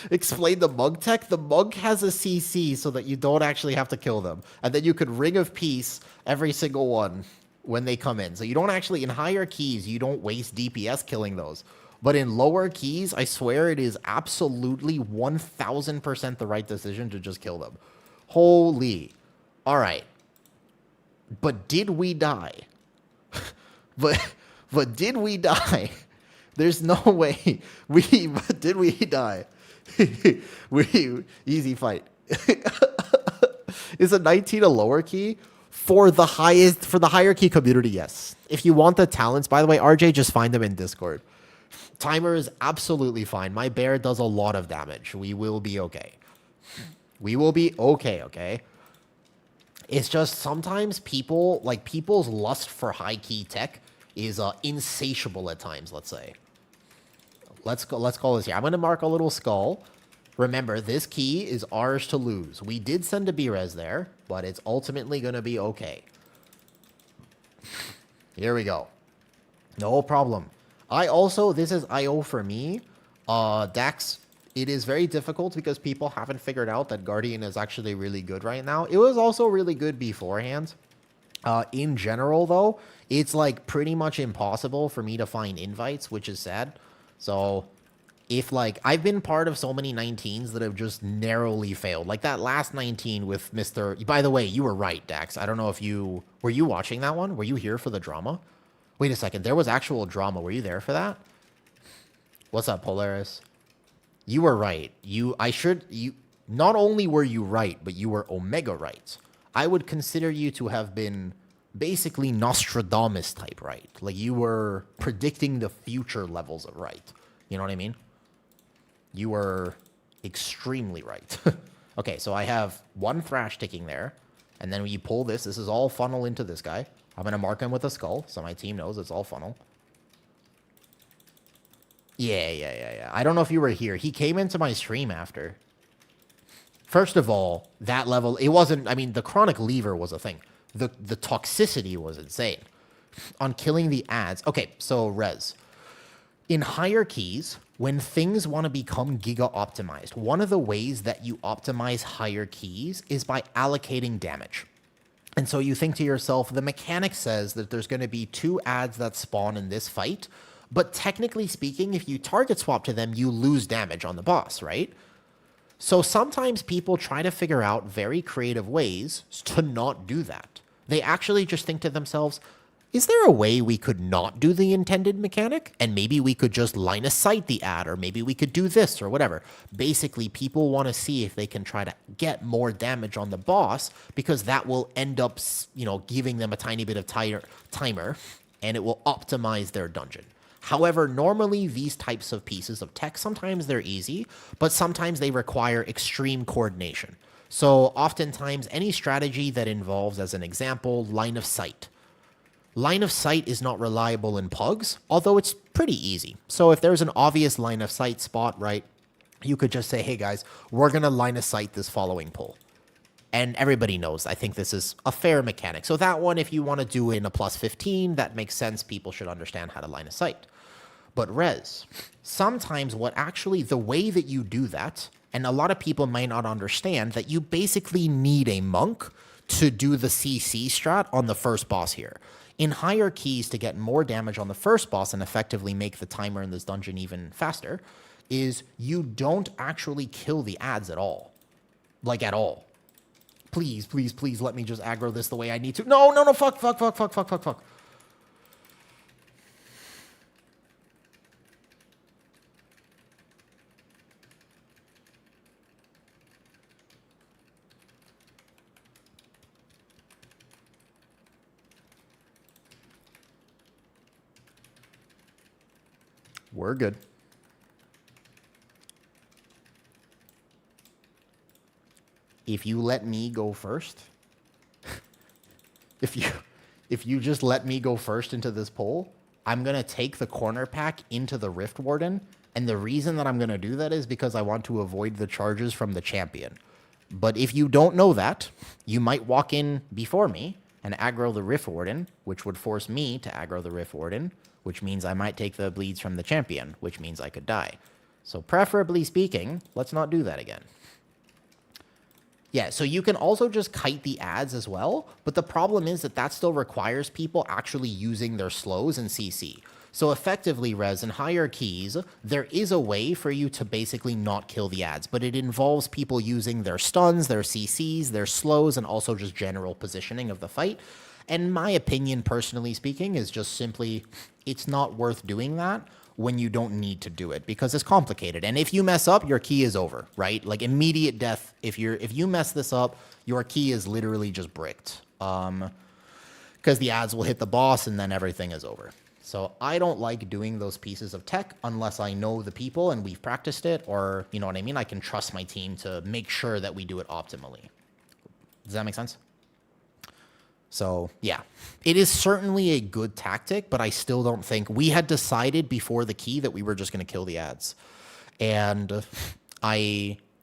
[SPEAKER 1] Explain the mug tech. The mug has a CC so that you don't actually have to kill them. And then you could Ring of Peace every single one when they come in. So you don't actually, in higher keys, you don't waste DPS killing those. But in lower keys, I swear it is absolutely 1000% the right decision to just kill them. Holy. All right. But did we die? but did we die? There's no way. Did we die? Easy fight. Is a 19 a lower key? For the higher key community, yes. If you want the talents, by the way, RJ, just find them in Discord. Timer is absolutely fine. My bear does a lot of damage. We will be okay. We will be okay? It's just sometimes people's lust for high key tech is insatiable at times, let's say. Let's call this here. I'm going to mark a little skull. Remember, this key is ours to lose. We did send a B-res there, but it's ultimately going to be okay. Here we go. No problem. This is IO for me. Dax, it is very difficult because people haven't figured out that Guardian is actually really good right now. It was also really good beforehand. In general, though, it's like pretty much impossible for me to find invites, which is sad. So, if like, I've been part of so many 19s that have just narrowly failed. Like that last 19 with Mr. By the way, you were right, Dax. I don't know if were you watching that one? Were you here for the drama? Wait a second, there was actual drama. Were you there for that? What's up, Polaris? You were right. Not only were you right, but you were omega right. I would consider you to have been basically Nostradamus type right. Like you were predicting the future levels of right. You know what I mean? You were extremely right. Okay, so I have one thrash ticking there. And then when you pull this is all funnel into this guy. I'm going to mark him with a skull, so my team knows it's all funnel. Yeah. I don't know if you were here. He came into my stream after. First of all, that level, it wasn't, I mean, the chronic lever was a thing. The toxicity was insane. On killing the ads. Okay, so res. In higher keys, when things want to become giga optimized, one of the ways that you optimize higher keys is by allocating damage. And so you think to yourself, the mechanic says that there's going to be 2 ads that spawn in this fight, but technically speaking, if you target swap to them, you lose damage on the boss, right? So sometimes people try to figure out very creative ways to not do that. They actually just think to themselves, is there a way we could not do the intended mechanic? And maybe we could just line of sight the ad, or maybe we could do this or whatever. Basically, people want to see if they can try to get more damage on the boss, because that will end up, you know, giving them a tiny bit of timer, and it will optimize their dungeon. However, normally these types of pieces of tech, sometimes they're easy, but sometimes they require extreme coordination. So oftentimes any strategy that involves, as an example, line of sight. Line of sight is not reliable in pugs, although it's pretty easy. So if there's an obvious line of sight spot, right, you could just say, hey guys, we're going to line of sight this following pull. And everybody knows, I think this is a fair mechanic. So that one, if you want to do it in a +15, that makes sense. People should understand how to line of sight. But res, sometimes the way that you do that, and a lot of people might not understand that you basically need a monk to do the CC strat on the first boss here. In higher keys, to get more damage on the first boss and effectively make the timer in this dungeon even faster, is you don't actually kill the ads at all. Like, at all. Please, please, please let me just aggro this the way I need to. No, no, no, fuck. We're good. If you let me go first, if you just let me go first into this poll, I'm going to take the corner pack into the Rift Warden, and the reason that I'm going to do that is because I want to avoid the charges from the champion. But if you don't know that, you might walk in before me and aggro the Rift Warden, which would force me to aggro the Rift Warden, which means I might take the bleeds from the champion, which means I could die. So preferably speaking, let's not do that again. Yeah, so you can also just kite the ads as well, but the problem is that that still requires people actually using their slows and CC. So effectively, Res, in higher keys, there is a way for you to basically not kill the ads, but it involves people using their stuns, their CCs, their slows, and also just general positioning of the fight. And my opinion, personally speaking, is just simply, it's not worth doing that when you don't need to do it, because it's complicated. And if you mess up, your key is over, right? Like immediate death. If you mess this up, your key is literally just bricked. Because the ads will hit the boss and then everything is over. So I don't like doing those pieces of tech unless I know the people and we've practiced it, or, you know what I mean? I can trust my team to make sure that we do it optimally. Does that make sense? So, yeah, it is certainly a good tactic, but I still don't think we had decided before the key that we were just going to kill the ads. And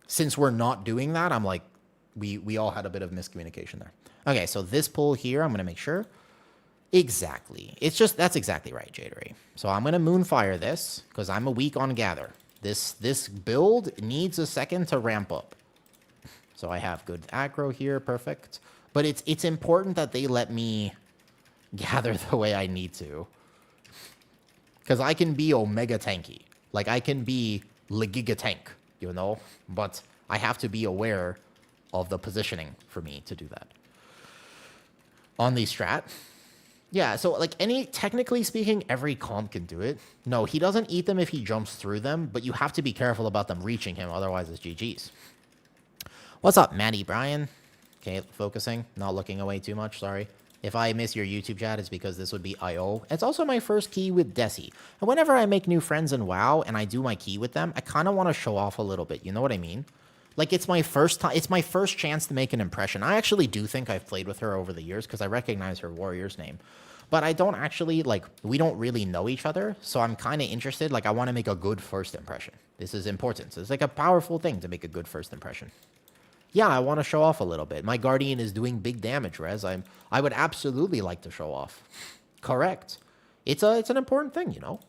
[SPEAKER 1] since we're not doing that, I'm like, we all had a bit of miscommunication there. Okay, so this pull here, I'm going to make sure. Exactly. That's exactly right, Jadery. So I'm going to Moonfire this because I'm a weak on Gather. This build needs a second to ramp up. So I have good aggro here, perfect. But it's important that they let me gather the way I need to. Because I can be Omega Tanky. Like, I can be Legiga Tank, you know? But I have to be aware of the positioning for me to do that. On the strat. Yeah, so, like, technically speaking, every comp can do it. No, he doesn't eat them if he jumps through them, but you have to be careful about them reaching him, otherwise it's GG's. What's up, Maddie Brian? Okay, focusing, not looking away too much, sorry. If I miss your YouTube chat, it's because this would be I.O. It's also my first key with Desi. And whenever I make new friends in WoW and I do my key with them, I kind of want to show off a little bit, you know what I mean? Like, it's my first time, it's my first chance to make an impression. I actually do think I've played with her over the years because I recognize her warrior's name. But I don't actually, like, we don't really know each other, so I'm kind of interested. Like, I want to make a good first impression. This is important. So it's like a powerful thing to make a good first impression. Yeah, I want to show off a little bit. My Guardian is doing big damage, Rez. I would absolutely like to show off. Correct. It's an important thing, you know?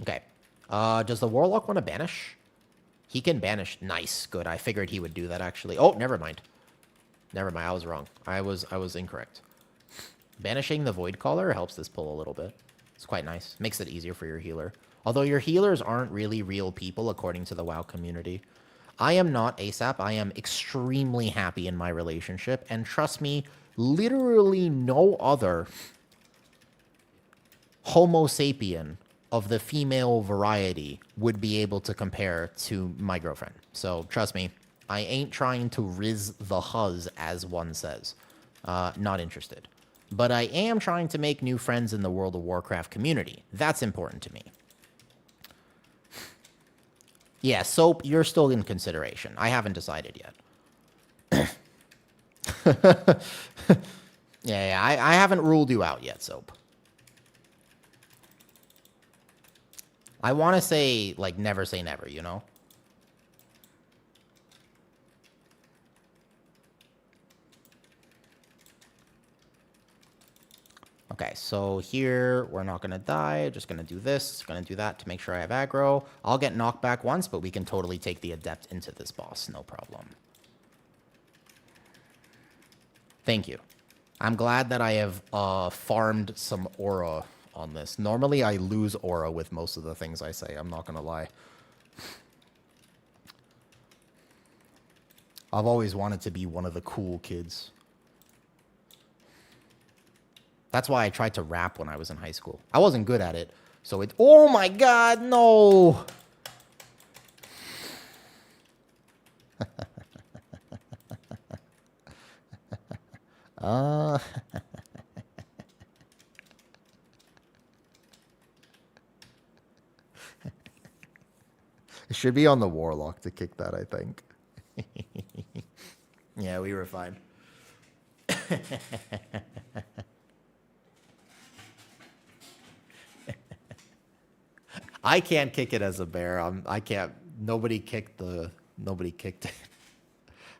[SPEAKER 1] Okay. Does the Warlock want to banish? He can banish. Nice. Good. I figured he would do that, actually. Oh, never mind. Never mind. I was wrong. I was incorrect. Banishing the Void Caller helps this pull a little bit. It's quite nice. Makes it easier for your healer. Although your healers aren't really real people, according to the WoW community. I am not ASAP. I am extremely happy in my relationship. And trust me, literally no other Homo sapien of the female variety would be able to compare to my girlfriend. So trust me, I ain't trying to riz the huzz, as one says. Not interested. But I am trying to make new friends in the World of Warcraft community. That's important to me. Yeah, Soap, you're still in consideration. I haven't decided yet. Yeah, I haven't ruled you out yet, Soap. I want to say, like, never say never, you know? Okay, so here, we're not going to die. Just going to do this, going to do that to make sure I have aggro. I'll get knocked back once, but we can totally take the Adept into this boss. No problem. Thank you. I'm glad that I have farmed some aura on this. Normally, I lose aura with most of the things I say. I'm not going to lie. I've always wanted to be one of the cool kids. That's why I tried to rap when I was in high school. I wasn't good at it, so it... Oh my god, no! It should be on the Warlock to kick that, I think. Yeah, we were fine. I can't kick it as a bear. I can't. Nobody kicked it.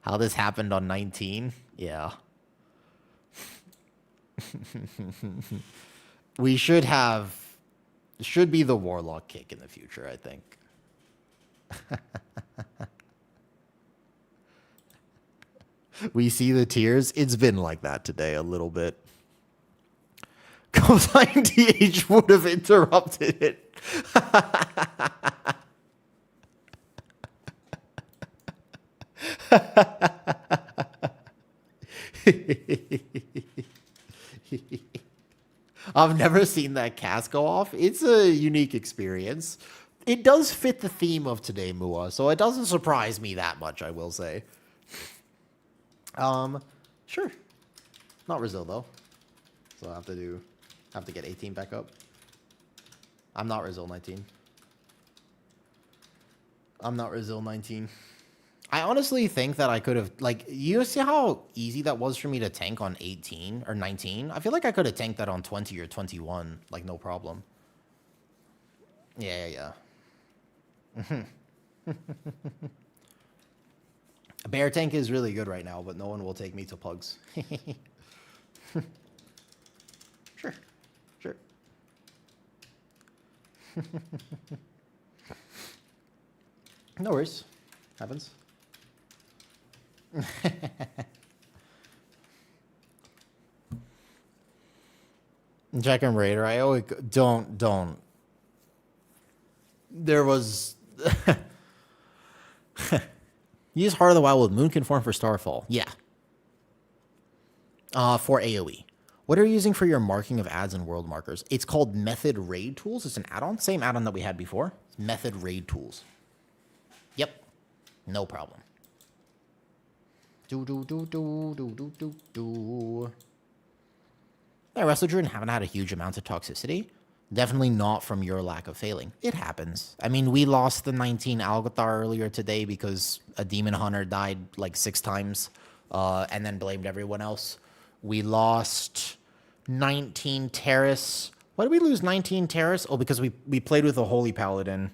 [SPEAKER 1] How this happened on 19? Yeah. We should be the Warlock kick in the future, I think. We see the tears. It's been like that today a little bit. Cosine DH would have interrupted it. I've never seen that cast go off. It's a unique experience. It does fit the theme of today, Mua, so it doesn't surprise me that much, I will say. Sure. Not Rizzo, though. So I have to get 18 back up. I'm not Rizzo 19. I'm not Rizzo 19. I honestly think that I could have, like, you see how easy that was for me to tank on 18 or 19? I feel like I could have tanked that on 20 or 21, like, no problem. Yeah. Bear tank is really good right now, but no one will take me to pugs. Sure. No worries. Happens. Jack and Raider, I always don't. There was use Heart of the Wild with Moon Conform for Starfall. Yeah. For AoE. What are you using for your marking of ads and world markers? It's called Method Raid Tools. It's an add-on. Same add-on that we had before. Method Raid Tools. Yep. No problem. I wrestled Druid and haven't had a huge amount of toxicity. Definitely not from your lack of failing. It happens. I mean, we lost the 19 Algathar earlier today because a Demon Hunter died like 6 times and then blamed everyone else. We lost 19 Terrace. Why did we lose 19 Terrace? Oh, because we played with a Holy Paladin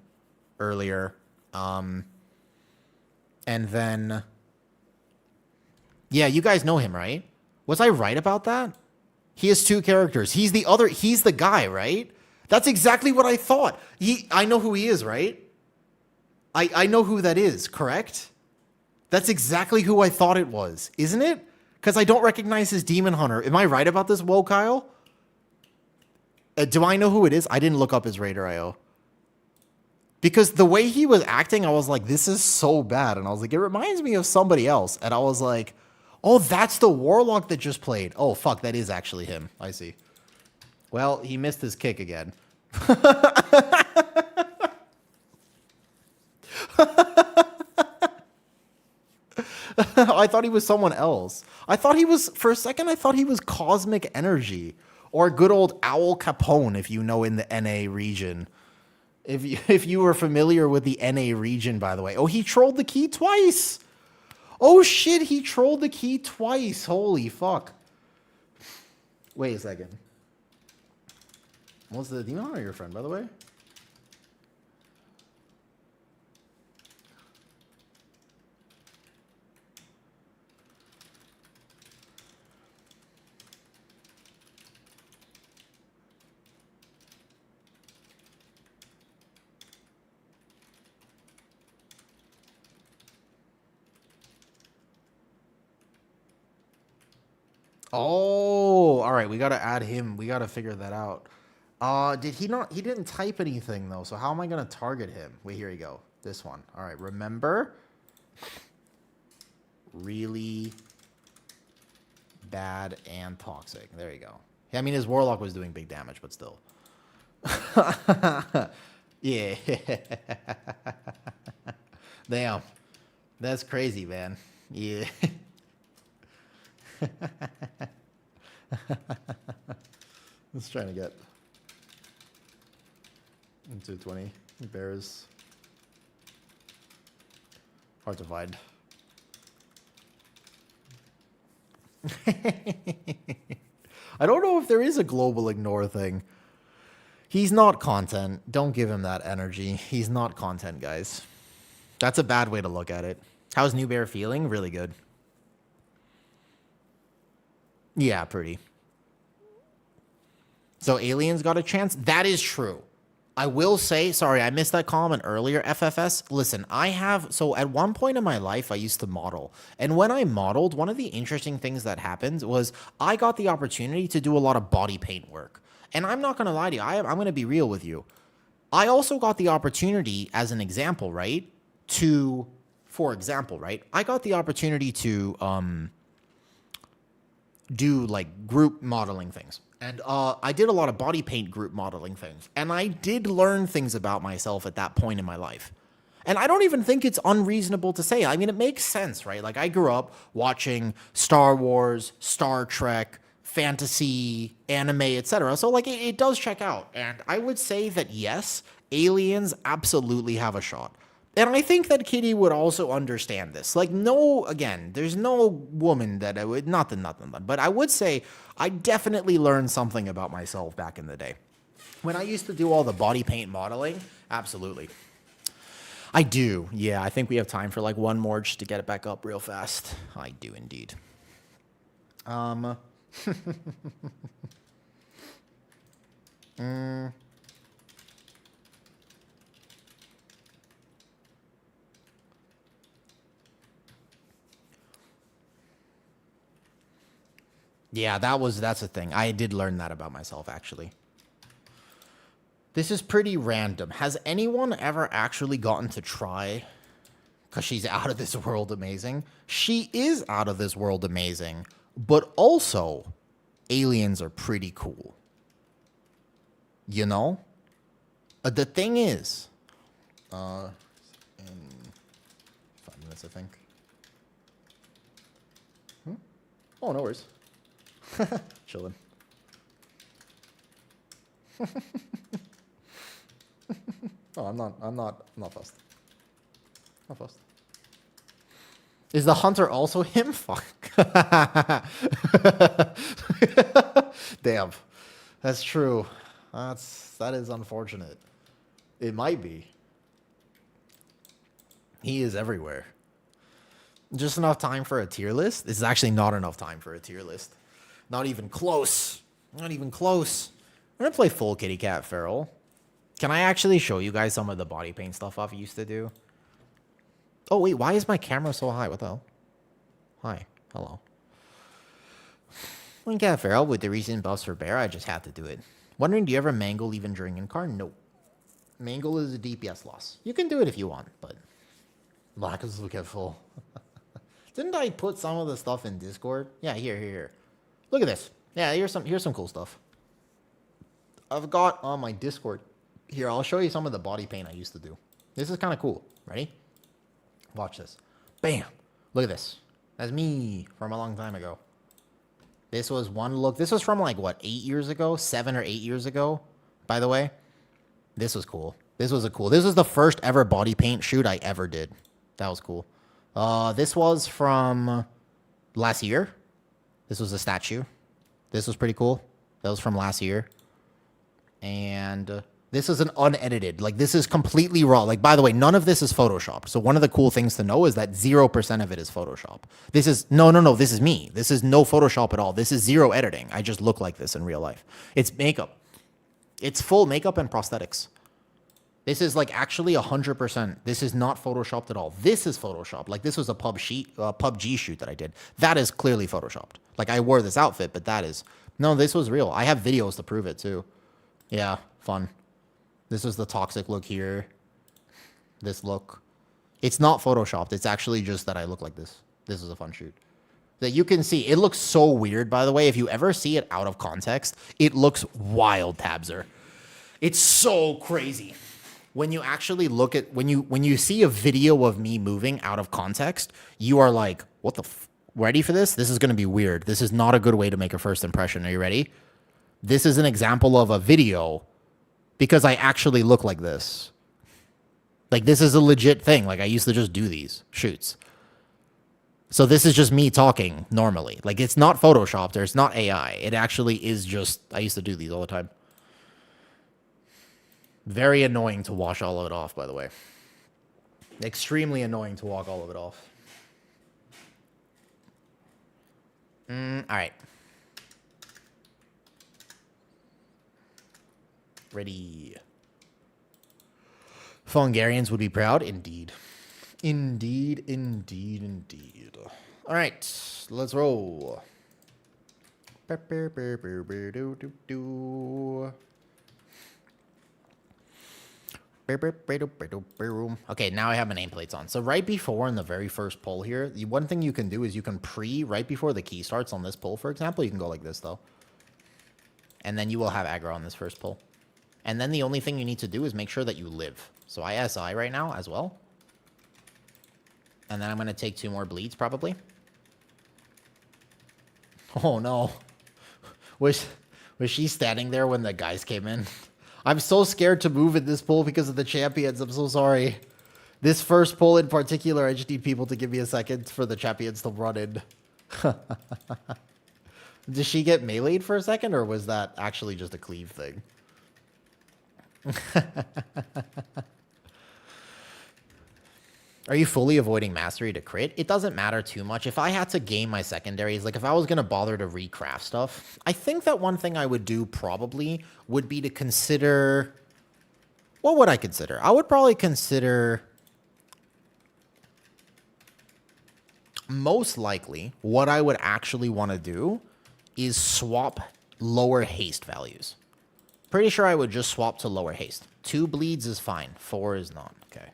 [SPEAKER 1] earlier. And then... Yeah, you guys know him, right? Was I right about that? He has 2 characters. He's the guy, right? That's exactly what I thought. I know who he is, right? I know who that is, correct? That's exactly who I thought it was, isn't it? Because I don't recognize his Demon Hunter. Am I right about this, Whoa, Kyle? Do I know who it is? I didn't look up his Raider IO. Because the way he was acting, I was like, this is so bad. And I was like, it reminds me of somebody else. And I was like, Oh, that's the warlock that just played. Oh, fuck, that is actually him. I see. Well, he missed his kick again. I thought he was someone else. I thought he was, for a second, I thought he was Cosmic Energy. Or good old Owl Capone, if you know, in the NA region. If you were familiar with the NA region, by the way. Oh, he trolled the key twice. Oh, shit, he trolled the key twice. Holy fuck. Wait a second. Was the demon hunter your friend, by the way? Oh, all right. We got to add him. We got to figure that out. Did he not? He didn't type anything, though. So how am I going to target him? Wait, here you go. This one. All right. Remember? Really bad and toxic. There you go. I mean, his warlock was doing big damage, but still. Yeah. Damn. That's crazy, man. Yeah. Let's try to get into 20 bears. Hard to find. I don't know if there is a global ignore thing. He's not content. Don't give him that energy. He's not content, guys. That's a bad way to look at it. How's New Bear feeling? Really good. Yeah, pretty. So aliens got a chance? That is true. I will say, sorry, I missed that comment earlier, FFS. Listen, so at one point in my life, I used to model. And when I modeled, one of the interesting things that happened was I got the opportunity to do a lot of body paint work. And I'm not going to lie to you. I'm going to be real with you. I also got the opportunity, as an example, right, I got the opportunity to do like group modeling things. And I did a lot of body paint group modeling things. And I did learn things about myself at that point in my life. And I don't even think it's unreasonable to say. I mean, it makes sense, right? Like, I grew up watching Star Wars, Star Trek, fantasy, anime, etc. So, like, it does check out. And I would say that, yes, aliens absolutely have a shot. And I think that Kitty would also understand this. Like, no, again, there's no woman that I would, nothing, but I would say I definitely learned something about myself back in the day. When I used to do all the body paint modeling, absolutely. I do, yeah, I think we have time for like one more just to get it back up real fast. I do indeed. Yeah, that's the thing. I did learn that about myself, actually. This is pretty random. Has anyone ever actually gotten to try? Because she's out of this world amazing. She is out of this world amazing. But also, aliens are pretty cool. You know? The thing is, in 5 minutes, I think. Oh, no worries. Chilling. Oh, I'm not fussed. Not fussed. Is the hunter also him? Fuck. Damn. That's true. That is unfortunate. It might be. He is everywhere. Just enough time for a tier list? This is actually not enough time for a tier list. Not even close. Not even close. I'm going to play full Kitty Cat Feral. Can I actually show you guys some of the body paint stuff I used to do? Oh, wait. Why is my camera so high? What the hell? Hi. Hello. When Cat Feral with the recent buffs for Bear, I just had to do it. Wondering, do you ever mangle even during in-car? Nope. Mangle is a DPS loss. You can do it if you want, but... Black is look at full. Didn't I put some of the stuff in Discord? Yeah, here. Look at this. Yeah, here's some cool stuff. I've got on my Discord. Here, I'll show you some of the body paint I used to do. This is kind of cool. Ready? Watch this. Bam. Look at this. That's me from a long time ago. This was one look. This was from like, what, 8 years ago? 7 or 8 years ago, by the way. This was cool. This was the first ever body paint shoot I ever did. That was cool. This was from last year. This was a statue. This was pretty cool. That was from last year. And this is an unedited. Like, this is completely raw. Like, by the way, none of this is Photoshopped. So one of the cool things to know is that 0% of it is Photoshop. This is, no, this is me. This is no Photoshop at all. This is zero editing. I just look like this in real life. It's makeup. It's full makeup and prosthetics. This is like actually 100%. This is not Photoshopped at all. This is Photoshopped. Like, this was a PUBG shoot that I did. That is clearly Photoshopped. Like, I wore this outfit, but that is... No, this was real. I have videos to prove it, too. Yeah, fun. This is the toxic look here. This look. It's not Photoshopped. It's actually just that I look like this. This is a fun shoot. That you can see. It looks so weird, by the way. If you ever see it out of context, it looks wild, Tabzer. It's so crazy. When you actually look at, when you see a video of me moving out of context, you are like, what the ready for this? This is going to be weird. This is not a good way to make a first impression. Are you ready? This is an example of a video because I actually look like this. Like, this is a legit thing. Like, I used to just do these shoots. So this is just me talking normally. Like, it's not Photoshopped or it's not AI. It actually is just, I used to do these all the time. Very annoying to wash all of it off, by the way. Extremely annoying to walk all of it off. All right. Ready. Hungarians would be proud. Indeed. Indeed. All right. Let's roll. Okay, now I have my nameplates on. So right before in the very first pull here, one thing you can do is you can right before the key starts on this pull, for example, you can go like this, though. And then you will have aggro on this first pull. And then the only thing you need to do is make sure that you live. So I SI right now as well. And then I'm going to take 2 more bleeds, probably. Oh, no. Was she standing there when the guys came in? I'm so scared to move in this poll because of the champions. I'm so sorry. This first poll in particular, I just need people to give me a second for the champions to run in. Did she get meleeed for a second, or was that actually just a cleave thing? Are you fully avoiding mastery to crit? It doesn't matter too much. If I had to game my secondaries, like if I was going to bother to recraft stuff, I think that one thing I would do probably would be to consider... What would I consider? I would probably consider... Most likely, what I would actually want to do is swap lower haste values. Pretty sure I would just swap to lower haste. 2 bleeds is fine. 4 is not. Okay.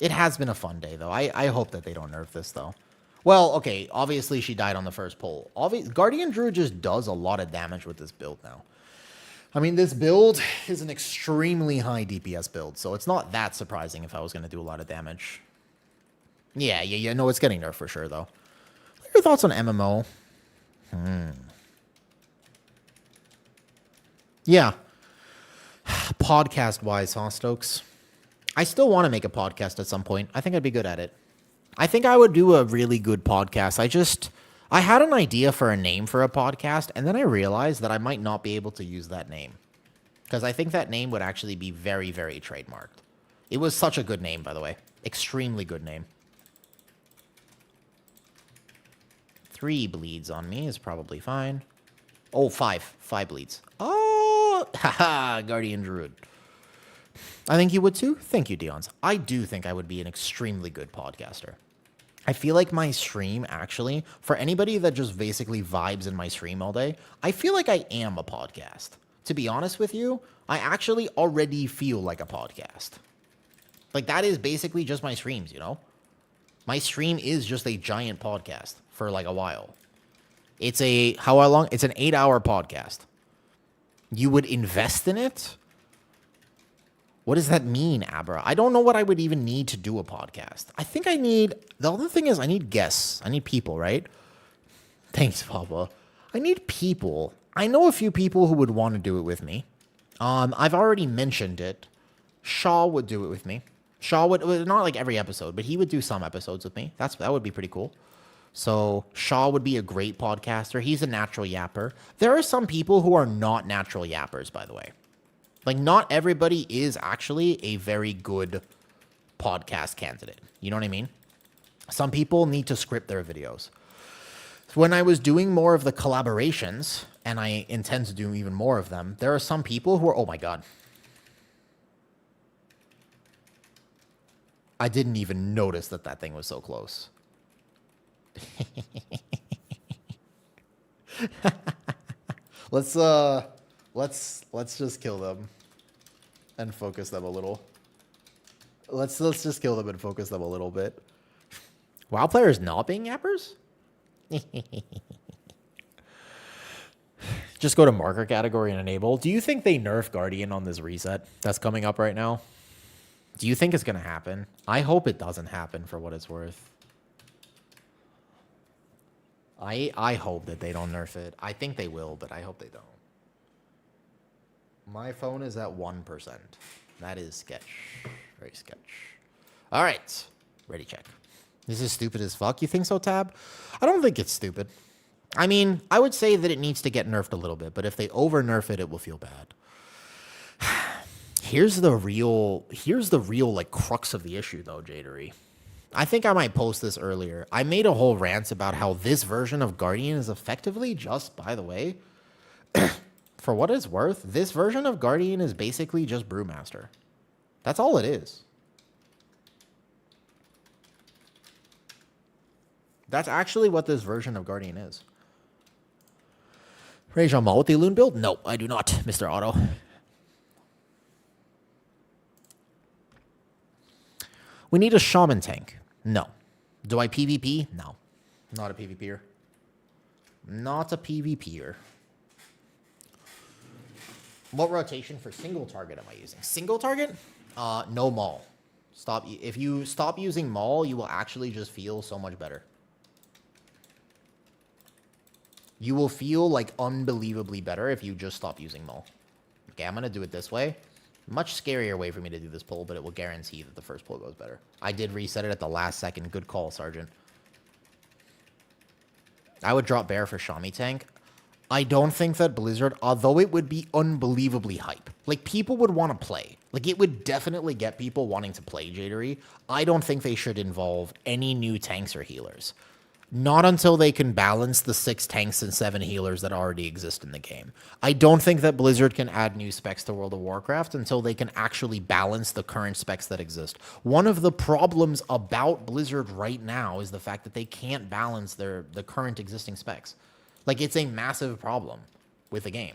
[SPEAKER 1] It has been a fun day, though. I hope that they don't nerf this, though. Well, okay, obviously she died on the first pull. Guardian Druid just does a lot of damage with this build now. I mean, this build is an extremely high DPS build, so it's not that surprising if I was going to do a lot of damage. Yeah, no, it's getting nerfed for sure, though. What are your thoughts on MMO? Yeah. Podcast-wise, huh, Stokes? I still want to make a podcast at some point. I think I'd be good at it. I think I would do a really good podcast. I had an idea for a name for a podcast, and then I realized that I might not be able to use that name. Because I think that name would actually be very, very trademarked. It was such a good name, by the way. Extremely good name. 3 bleeds on me is probably fine. Oh, 5. 5 bleeds. Oh, haha, Guardian Druid. I think you would too. Thank you, Deons. I do think I would be an extremely good podcaster. I feel like my stream actually, for anybody that just basically vibes in my stream all day, I feel like I am a podcast. To be honest with you, I actually already feel like a podcast. Like, that is basically just my streams, you know? My stream is just a giant podcast for like a while. It's how long? It's an 8-hour podcast. You would invest in it? What does that mean, Abra? I don't know what I would even need to do a podcast. I think the other thing is I need guests. I need people, right? Thanks, Papa. I need people. I know a few people who would want to do it with me. I've already mentioned it. Shaw would do it with me. Shaw would, not like every episode, but he would do some episodes with me. That would be pretty cool. So Shaw would be a great podcaster. He's a natural yapper. There are some people who are not natural yappers, by the way. Like, not everybody is actually a very good podcast candidate. You know what I mean? Some people need to script their videos. When I was doing more of the collaborations, and I intend to do even more of them, there are some people who are, oh my God. I didn't even notice that that thing was so close. Let's just kill them and focus them a little. Let's just kill them and focus them a little bit. WoW players not being yappers? Just go to marker category and enable. Do you think they nerf Guardian on this reset that's coming up right now? Do you think it's going to happen? I hope it doesn't happen for what it's worth. I hope that they don't nerf it. I think they will, but I hope they don't. My phone is at 1%. That is sketch. Very sketch. All right. Ready, check. This is stupid as fuck. You think so, Tab? I don't think it's stupid. I mean, I would say that it needs to get nerfed a little bit, but if they over-nerf it, it will feel bad. Here's the real, like, crux of the issue, though, Jadery. I think I might post this earlier. I made a whole rant about how this version of Guardian is effectively just, by the way, for what it's worth, this version of Guardian is basically just Brewmaster. That's all it is. That's actually what this version of Guardian is. Rage on Maul with the Loon build? No, I do not, Mr. Otto. We need a Shaman tank. No. Do I PvP? No. Not a PvPer. Not a PvPer. What rotation for single target am I using? Single target? No Maul. Stop. If you stop using Maul, you will actually just feel so much better. You will feel like unbelievably better if you just stop using Maul. Okay, I'm going to do it this way. Much scarier way for me to do this pull, but it will guarantee that the first pull goes better. I did reset it at the last second. Good call, Sergeant. I would drop Bear for Shami tank. I don't think that Blizzard, although it would be unbelievably hype, like, people would want to play. Like, it would definitely get people wanting to play Jadery. I don't think they should involve any new tanks or healers. Not until they can balance the 6 tanks and 7 healers that already exist in the game. I don't think that Blizzard can add new specs to World of Warcraft until they can actually balance the current specs that exist. One of the problems about Blizzard right now is the fact that they can't balance the current existing specs. Like, it's a massive problem with the game.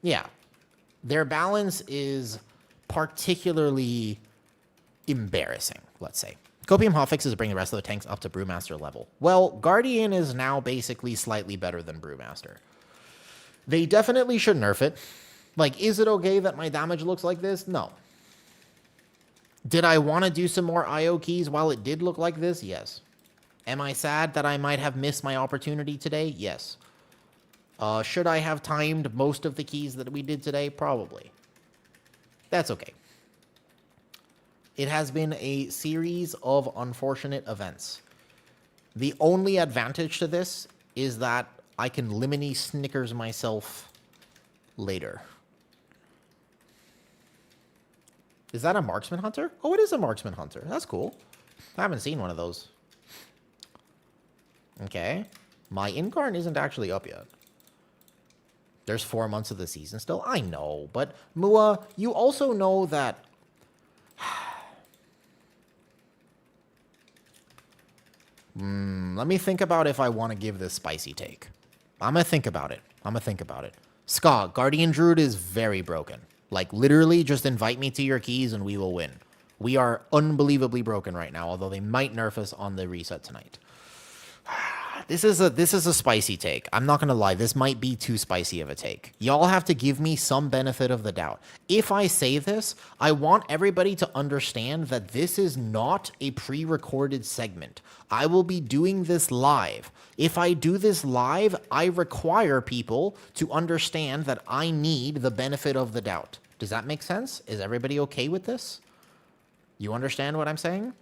[SPEAKER 1] Yeah. Their balance is particularly embarrassing, let's say. Copium hotfix is bring the rest of the tanks up to Brewmaster level. Well, Guardian is now basically slightly better than Brewmaster. They definitely should nerf it. Like, is it okay that my damage looks like this? No. Did I want to do some more IO keys while it did look like this? Yes. Am I sad that I might have missed my opportunity today? Yes. Should I have timed most of the keys that we did today? Probably. That's okay. It has been a series of unfortunate events. The only advantage to this is that I can liminy Snickers myself later. Is that a Marksman Hunter? Oh, it is a Marksman Hunter. That's cool. I haven't seen one of those. Okay. My Incarn isn't actually up yet. There's 4 months of the season still. I know, but Mua, you also know that Let me think about if I want to give this spicy take. I'm going to think about it. Ska, Guardian Druid is very broken. Like, literally, just invite me to your keys and we will win. We are unbelievably broken right now, although they might nerf us on the reset tonight. This is a spicy take. I'm not going to lie. This might be too spicy of a take. Y'all have to give me some benefit of the doubt. If I say this, I want everybody to understand that this is not a pre-recorded segment. I will be doing this live. If I do this live, I require people to understand that I need the benefit of the doubt. Does that make sense? Is everybody okay with this? You understand what I'm saying?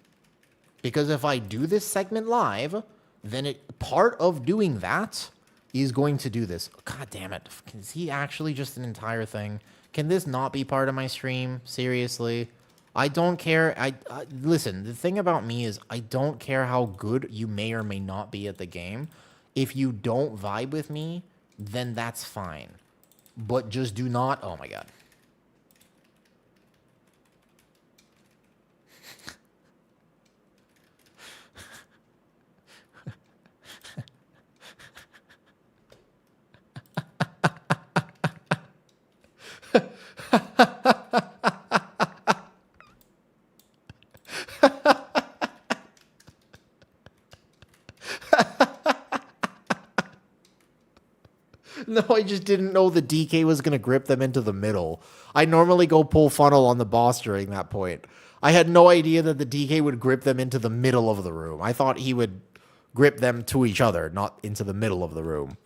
[SPEAKER 1] Because if I do this segment live, then part of doing that is going to do this. God damn it. Is he actually just an entire thing? Can this not be part of my stream? Seriously? I don't care. Listen, the thing about me is I don't care how good you may or may not be at the game. If you don't vibe with me, then that's fine. But just do not... Oh my god. No, I just didn't know the DK was going to grip them into the middle. I normally go pull funnel on the boss during that point. I had no idea that the DK would grip them into the middle of the room. I thought he would grip them to each other, not into the middle of the room.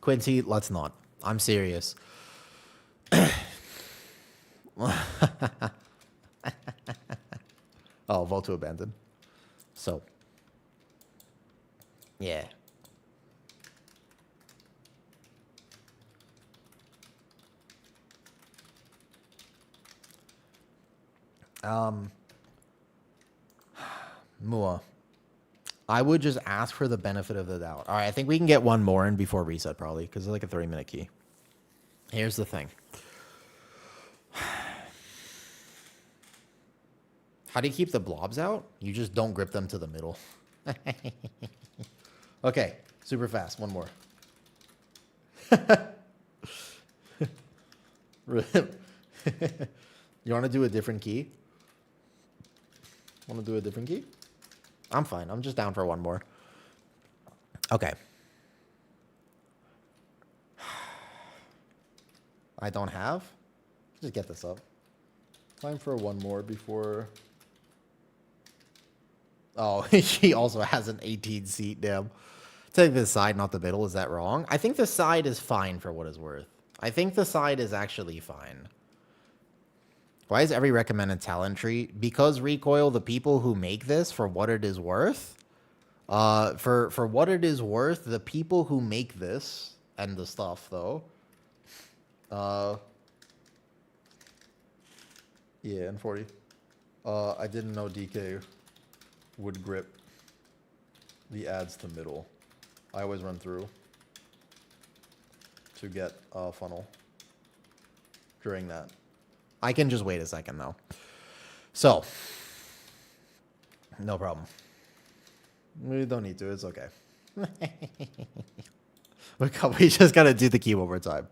[SPEAKER 1] Quincy, let's not. I'm serious. Oh, vote to abandon. So, yeah. Mua. I would just ask for the benefit of the doubt. All right, I think we can get one more in before reset probably, because it's like a 3-minute key. Here's the thing. How do you keep the blobs out? You just don't grip them to the middle. Okay, super fast. One more. You want to do a different key? Want to do a different key? I'm fine. I'm just down for one more. Okay. I don't have? Just get this up. Time for one more before... Oh, she also has an 18 seat, damn. Take this side, not the middle. Is that wrong? I think the side is fine for what it's worth. I think the side is actually fine. Why is every recommended talent tree? Because Recoil, the people who make this for what it is worth, for what it is worth, the people who make this and the stuff though, yeah, and 40. I didn't know DK would grip the ads to middle. I always run through to get a funnel during that. I can just wait a second though. So, no problem. We don't need to, it's okay. We just gotta do the key one more time.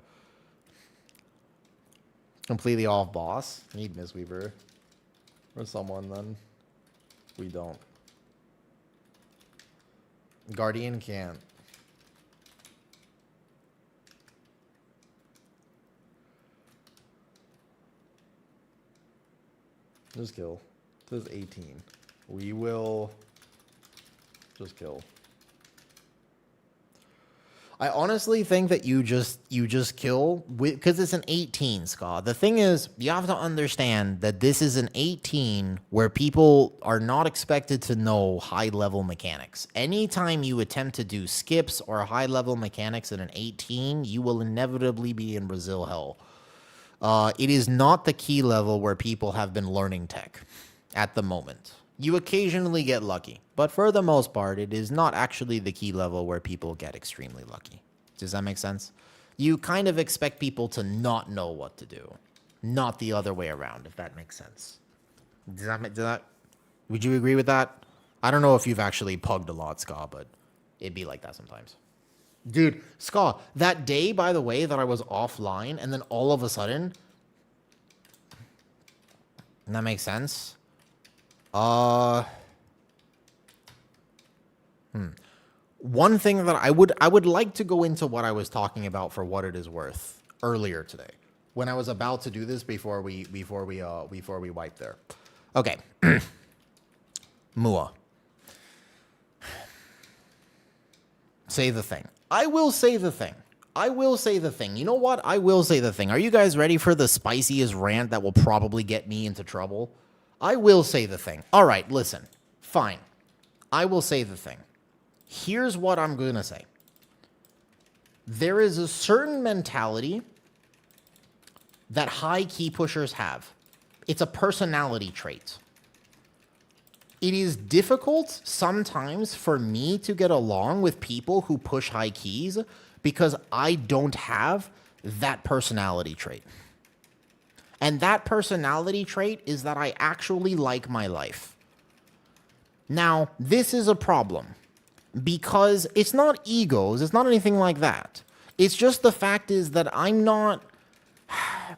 [SPEAKER 1] Completely off boss. Need Mistweaver. Or someone then. We don't. Guardian can't. Just kill. This is 18. We will just kill. I honestly think that you just kill because it's an 18, Ska. The thing is, you have to understand that this is an 18 where people are not expected to know high-level mechanics. Anytime you attempt to do skips or high-level mechanics at an 18, you will inevitably be in Brazil hell. It is not the key level where people have been learning tech at the moment. You occasionally get lucky, but for the most part, it is not actually the key level where people get extremely lucky. Does that make sense? You kind of expect people to not know what to do, not the other way around, if that makes sense. Would you agree with that? I don't know if you've actually pugged a lot, Ska, but it'd be like that sometimes. Dude, Ska, that day, by the way, that I was offline, and then all of a sudden... That makes sense? One thing that I would like to go into what I was talking about for what it is worth earlier today, when I was about to do this before we wipe there. Okay. Mua. Say the thing. I will say the thing. I will say the thing. You know what? I will say the thing. Are you guys ready for the spiciest rant that will probably get me into trouble? I will say the thing. All right, listen. Fine. I will say the thing. Here's what I'm going to say. There is a certain mentality that high key pushers have. It's a personality trait. It is difficult sometimes for me to get along with people who push high keys because I don't have that personality trait. And that personality trait is that I actually like my life. Now, this is a problem because it's not egos, it's not anything like that. It's just the fact is that I'm not...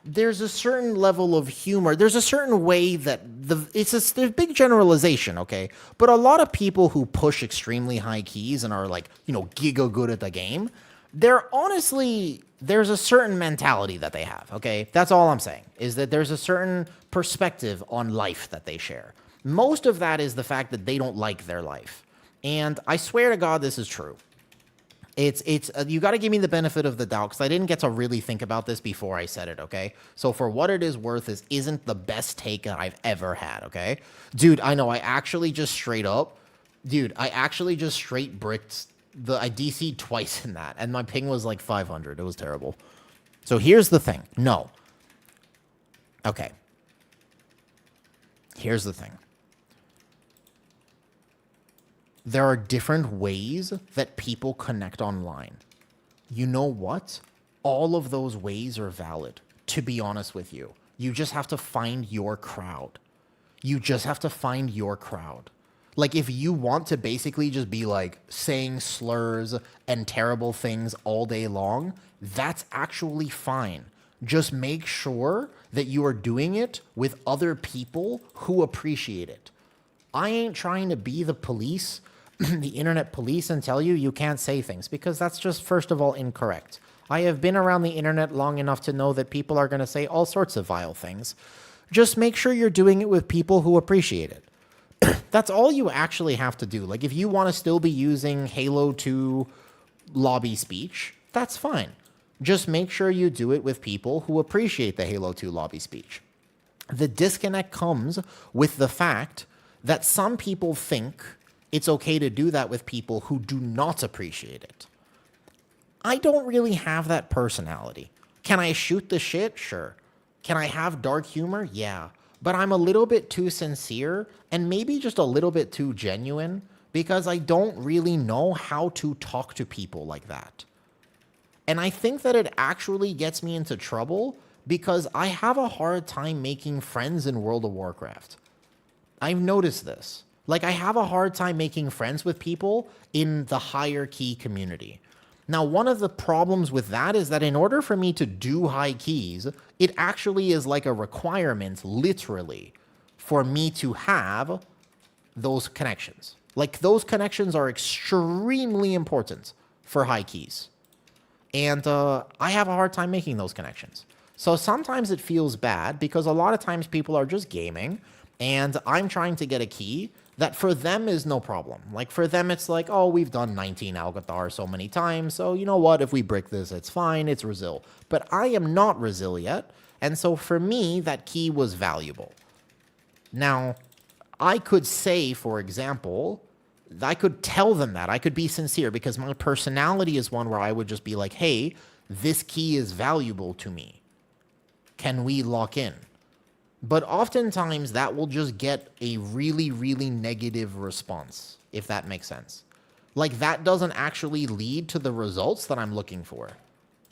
[SPEAKER 1] There's a certain level of humor. There's a certain way that there's big generalization, okay? But a lot of people who push extremely high keys and are like, giga good at the game, there's a certain mentality that they have, okay? That's all I'm saying, is that there's a certain perspective on life that they share. Most of that is the fact that they don't like their life. And I swear to God, this is true. It's you got to give me the benefit of the doubt because I didn't get to really think about this before I said it, okay? So for what it is worth, this isn't the best take that I've ever had, okay? Dude, I know, I actually just straight bricked I DC'd twice in that, and my ping was like 500. It was terrible. So here's the thing. No. Okay. Here's the thing. There are different ways that people connect online. You know what? All of those ways are valid, to be honest with you. You just have to find your crowd. Like, if you want to basically just be like saying slurs and terrible things all day long, that's actually fine. Just make sure that you are doing it with other people who appreciate it. I ain't trying to be the police, the internet police, and tell you can't say things, because that's just, first of all, incorrect. I have been around the internet long enough to know that people are going to say all sorts of vile things. Just make sure you're doing it with people who appreciate it. That's all you actually have to do. Like, if you want to still be using Halo 2 lobby speech, that's fine. Just make sure you do it with people who appreciate the Halo 2 lobby speech. The disconnect comes with the fact that some people think it's okay to do that with people who do not appreciate it. I don't really have that personality. Can I shoot the shit? Sure. Can I have dark humor? Yeah. But I'm a little bit too sincere and maybe just a little bit too genuine because I don't really know how to talk to people like that. And I think that it actually gets me into trouble because I have a hard time making friends in World of Warcraft. I've noticed this. Like, I have a hard time making friends with people in the higher key community. Now, one of the problems with that is that in order for me to do high keys, it actually is like a requirement, literally, for me to have those connections. Like, those connections are extremely important for high keys. And I have a hard time making those connections. So sometimes it feels bad because a lot of times people are just gaming and I'm trying to get a key that for them is no problem. Like, for them, it's like, oh, we've done 19 Alcathar so many times, so you know what? If we brick this, it's fine, it's Resil. But I am not Resil yet, and so for me, that key was valuable. Now, I could say, for example, I could tell them that. I could be sincere, because my personality is one where I would just be like, hey, this key is valuable to me. Can we lock in? But oftentimes that will just get a really, really negative response, if that makes sense. Like, that doesn't actually lead to the results that I'm looking for.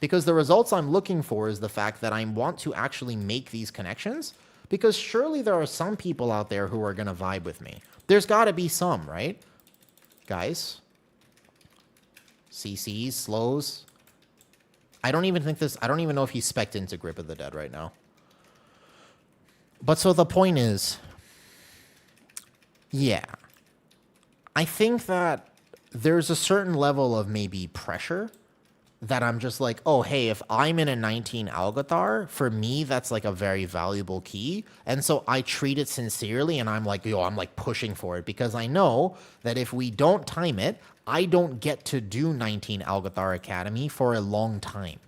[SPEAKER 1] Because the results I'm looking for is the fact that I want to actually make these connections Because surely there are some people out there who are going to vibe with me. There's got to be some, right? Guys. CCs, slows. I don't even know if he's spec'd into Grip of the Dead right now. But so the point is, yeah. I think that there's a certain level of maybe pressure that I'm just like, oh, hey, if I'm in a 19 Algathar, for me, that's like a very valuable key. And so I treat it sincerely, and I'm like, I'm like pushing for it, because I know that if we don't time it, I don't get to do 19 Algathar Academy for a long time.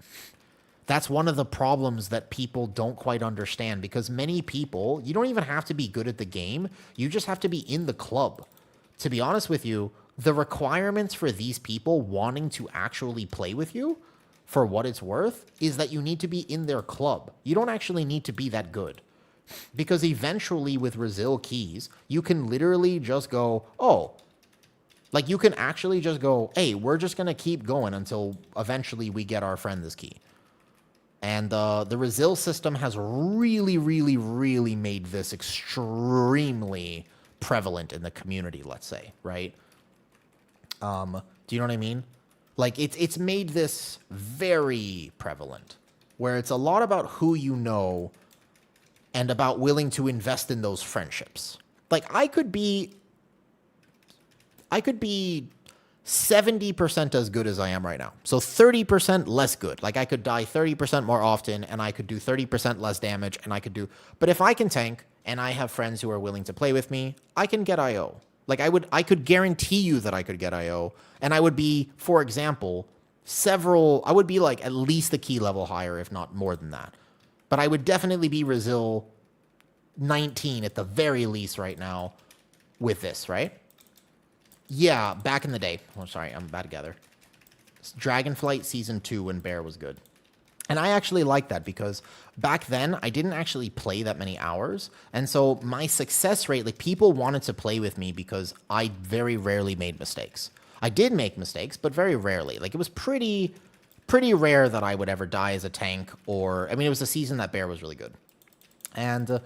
[SPEAKER 1] That's one of the problems that people don't quite understand, because many people, you don't even have to be good at the game. You just have to be in the club. To be honest with you, the requirements for these people wanting to actually play with you, for what it's worth, is that you need to be in their club. You don't actually need to be that good. Because eventually with Resil keys, you can literally just go, oh, like you can actually just go, hey, we're just going to keep going until eventually we get our friend this key. And the Resil system has really, really, really made this extremely prevalent in the community, let's say, right? Do you know what I mean? Like, it's made this very prevalent, where it's a lot about who you know and about willing to invest in those friendships. Like, I could be 70% as good as I am right now. So 30% less good. Like, I could die 30% more often, and I could do 30% less damage, and I could do... But if I can tank, and I have friends who are willing to play with me, I can get IO. Like, I could guarantee you that I could get IO, and I would be, for example, I would be, like, at least a key level higher, if not more than that. But I would definitely be Resil 19 at the very least right now with this, right? Yeah, back in the day. Oh, sorry, I'm bad together. Dragonflight Season 2 when Bear was good. And I actually like that, because back then I didn't actually play that many hours. And so my success rate, like, people wanted to play with me because I very rarely made mistakes. I did make mistakes, but very rarely. Like, it was pretty rare that I would ever die as a tank, or, I mean, it was a season that Bear was really good. And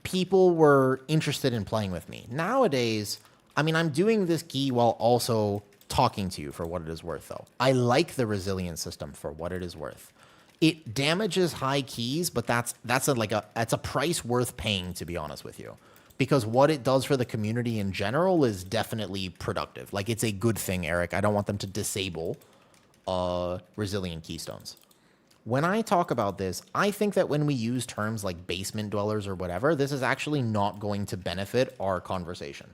[SPEAKER 1] people were interested in playing with me. Nowadays, I mean, I'm doing this key while also talking to you for what it is worth, though. I like the resilience system for what it is worth. It damages high keys, but that's a price worth paying, to be honest with you. Because what it does for the community in general is definitely productive. Like, it's a good thing, Eric. I don't want them to disable resilient keystones. When I talk about this, I think that when we use terms like basement dwellers or whatever, this is actually not going to benefit our conversation.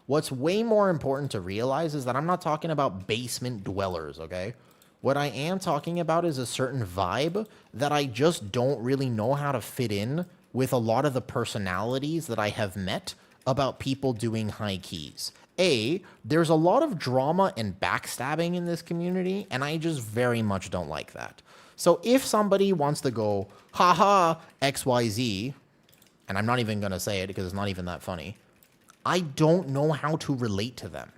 [SPEAKER 1] What's way more important to realize is that I'm not talking about basement dwellers, okay? What I am talking about is a certain vibe that I just don't really know how to fit in with a lot of the personalities that I have met about people doing high keys. There's a lot of drama and backstabbing in this community, and I just very much don't like that. So if somebody wants to go, haha, XYZ, and I'm not even going to say it because it's not even that funny, I don't know how to relate to them.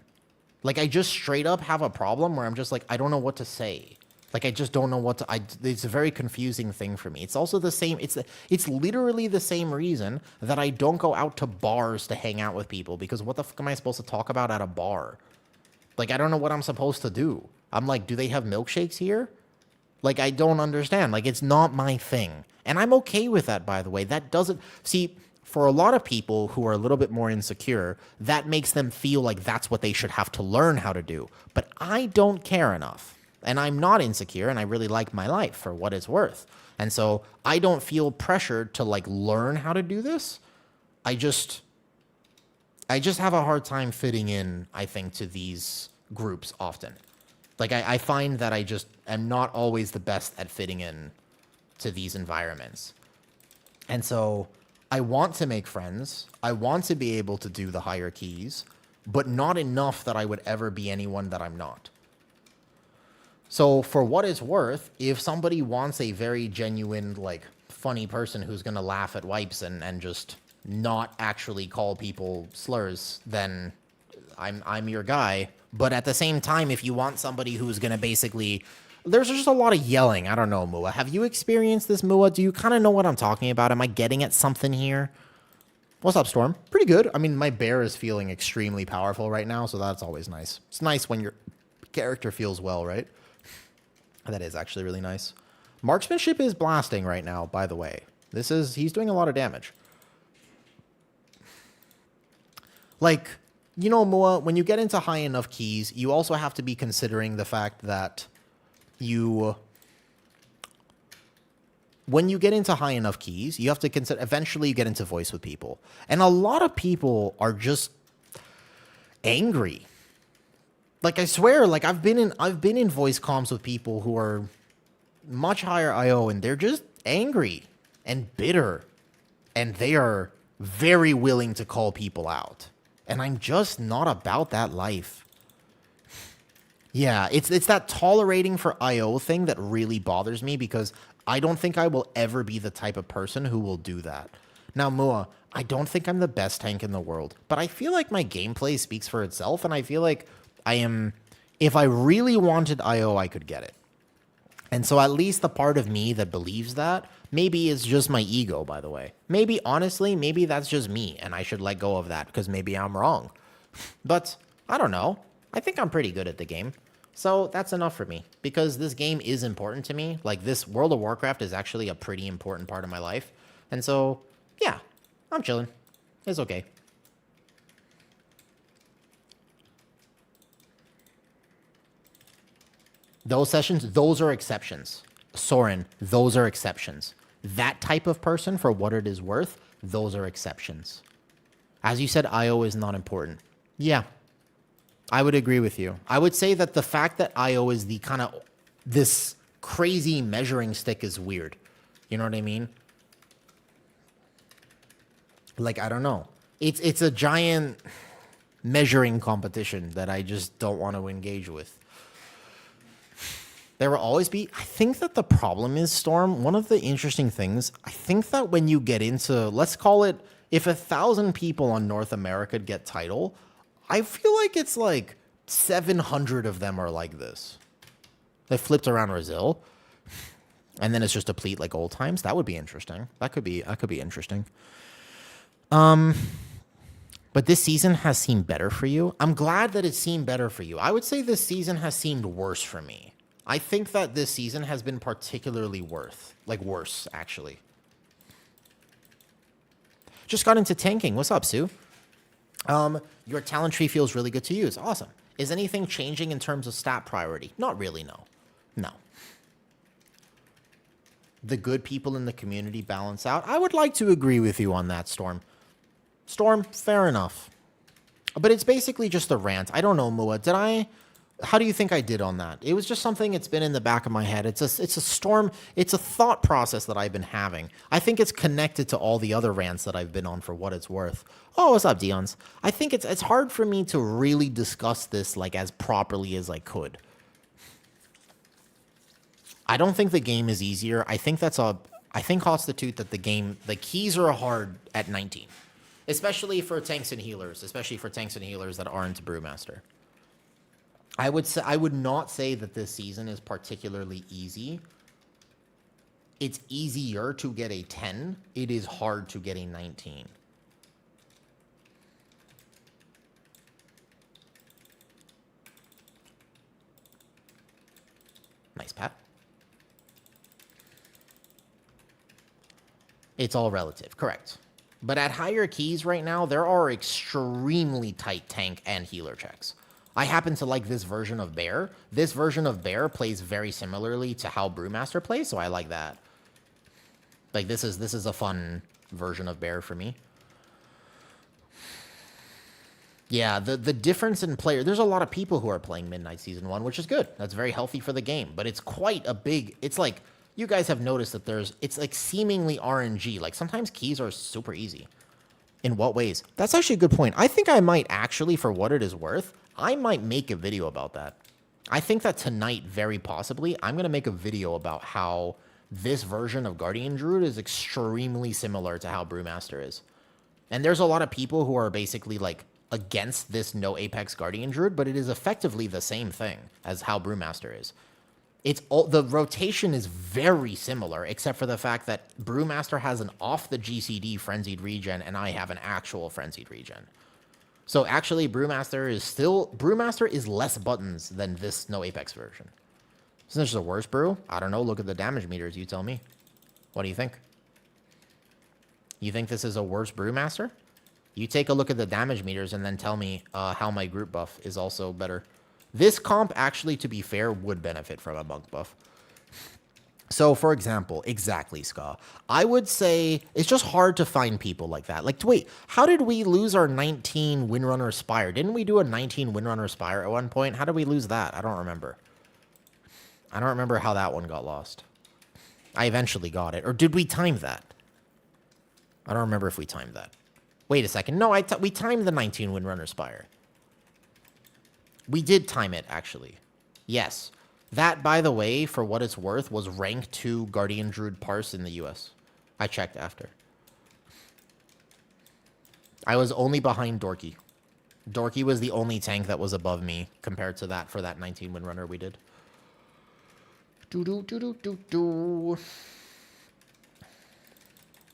[SPEAKER 1] Like, I just straight up have a problem where I'm just like, I don't know what to say. Like, I just don't know what to... it's a very confusing thing for me. It's also the same... It's literally the same reason that I don't go out to bars to hang out with people, because what the fuck am I supposed to talk about at a bar? Like, I don't know what I'm supposed to do. I'm like, do they have milkshakes here? Like, I don't understand. Like, it's not my thing. And I'm okay with that, by the way. That doesn't... See... For a lot of people who are a little bit more insecure, that makes them feel like that's what they should have to learn how to do. But I don't care enough. And I'm not insecure, and I really like my life for what it's worth. And so I don't feel pressured to, like, learn how to do this. I just have a hard time fitting in, I think, to these groups often. Like, I find that I just am not always the best at fitting in to these environments. And so... I want to make friends. I want to be able to do the higher keys, but not enough that I would ever be anyone that I'm not. So for what it's worth, if somebody wants a very genuine, like, funny person who's going to laugh at wipes and just not actually call people slurs, then I'm your guy. But at the same time, if you want somebody who's going to basically there's just a lot of yelling. I don't know, Mua. Have you experienced this, Mua? Do you kind of know what I'm talking about? Am I getting at something here? What's up, Storm? Pretty good. I mean, my bear is feeling extremely powerful right now, so that's always nice. It's nice when your character feels well, right? That is actually really nice. Marksmanship is blasting right now, by the way. He's doing a lot of damage. Like, you know, Mua, when you get into high enough keys, you also have to be considering the fact that when you get into high enough keys, you have to consider, eventually you get into voice with people. And a lot of people are just angry. Like, I swear, like, I've been in voice comms with people who are much higher IO, and they're just angry and bitter. And they are very willing to call people out. And I'm just not about that life. Yeah, it's that tolerating for IO thing that really bothers me, because I don't think I will ever be the type of person who will do that. Now, Mua, I don't think I'm the best tank in the world, but I feel like my gameplay speaks for itself, and I feel like if I really wanted IO, I could get it. And so at least the part of me that believes that, maybe it's just my ego, by the way. Maybe, honestly, maybe that's just me, and I should let go of that, because maybe I'm wrong. But, I don't know. I think I'm pretty good at the game. So that's enough for me, because this game is important to me. Like, this World of Warcraft is actually a pretty important part of my life. And so, yeah, I'm chilling. It's okay. Those sessions, those are exceptions. Soren, those are exceptions. That type of person, for what it is worth, those are exceptions. As you said, IO is not important. Yeah. I would agree with you. I would say that the fact that IO is the kind of this crazy measuring stick is weird. You know what I mean? Like, I don't know. It's a giant measuring competition that I just don't want to engage with. There will always be... I think that the problem is, Storm, one of the interesting things, I think that when you get into... Let's call it... If 1,000 people on North America get title... I feel like it's like 700 of them are like this. They flipped around Brazil, and then it's just a pleat like old times. That would be interesting. That could be interesting. But this season has seemed better for you. I'm glad that it's seemed better for you. I would say this season has seemed worse for me. I think that this season has been particularly worse, actually. Just got into tanking. What's up, Sue? Your talent tree feels really good to use. Awesome. Is anything changing in terms of stat priority? Not really, no. No. The good people in the community balance out. I would like to agree with you on that, Storm. Storm, fair enough. But it's basically just a rant. I don't know, Mua. How do you think I did on that? It was just something that's been in the back of my head. It's a storm. It's a thought process that I've been having. I think it's connected to all the other rants that I've been on, for what it's worth. Oh, what's up, Dion's? I think it's hard for me to really discuss this like as properly as I could. I don't think the game is easier. I think constitute that the keys are hard at 19, especially for tanks and healers, that aren't Brewmaster. I would not say that this season is particularly easy. It's easier to get a 10. It is hard to get a 19. Nice, Pat. It's all relative, correct. But at higher keys right now, there are extremely tight tank and healer checks. I happen to like this version of Bear. This version of Bear plays very similarly to how Brewmaster plays, so I like that. Like, this is a fun version of Bear for me. Yeah, the difference in player... There's a lot of people who are playing Midnight Season 1, which is good. That's very healthy for the game. But it's quite a big... It's like... You guys have noticed that it's like seemingly RNG. Like, sometimes keys are super easy. In what ways? That's actually a good point. I think I might actually, for what it is worth, I might make a video about that. I think that tonight, very possibly, I'm going to make a video about how this version of Guardian Druid is extremely similar to how Brewmaster is. And there's a lot of people who are basically, like, against this no Apex Guardian Druid, but it is effectively the same thing as how Brewmaster is. It's all, the rotation is very similar, except for the fact that Brewmaster has an off the GCD frenzied regen, and I have an actual frenzied regen. So actually, Brewmaster is less buttons than this no Apex version. Isn't this a worse brew? I don't know. Look at the damage meters. You tell me. What do you think? You think this is a worse Brewmaster? You take a look at the damage meters and then tell me how my group buff is also better. This comp, actually, to be fair, would benefit from a monk buff. So, for example, exactly, Ska. I would say it's just hard to find people like that. Like, wait, how did we lose our 19 Windrunner Spire? Didn't we do a 19 Windrunner Spire at one point? How did we lose that? I don't remember. I don't remember how that one got lost. I eventually got it. Or did we time that? I don't remember if we timed that. Wait a second. No, we timed the 19 Windrunner Spire. We did time it, actually. Yes. That, by the way, for what it's worth, was rank 2 Guardian Druid Parse in the US. I checked after. I was only behind Dorky. Dorky was the only tank that was above me compared to that for that 19 Windrunner we did.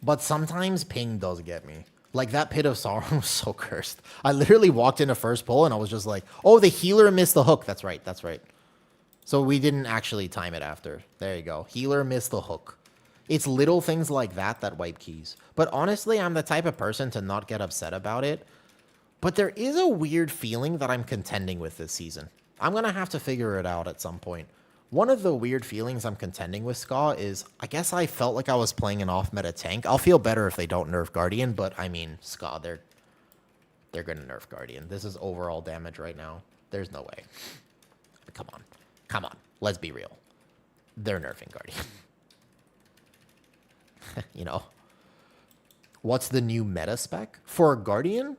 [SPEAKER 1] But sometimes ping does get me. Like, that Pit of Sorrow was so cursed. I literally walked into first pull, and I was just like, oh, the healer missed the hook. That's right, that's right. So we didn't actually time it after. There you go. Healer missed the hook. It's little things like that that wipe keys. But honestly, I'm the type of person to not get upset about it. But there is a weird feeling that I'm contending with this season. I'm going to have to figure it out at some point. One of the weird feelings I'm contending with, Ska, is I guess I felt like I was playing an off-meta tank. I'll feel better if they don't nerf Guardian, but I mean, Ska, they're going to nerf Guardian. This is overall damage right now. There's no way. Come on. Come on. Let's be real. They're nerfing Guardian. You know? What's the new meta spec? For Guardian,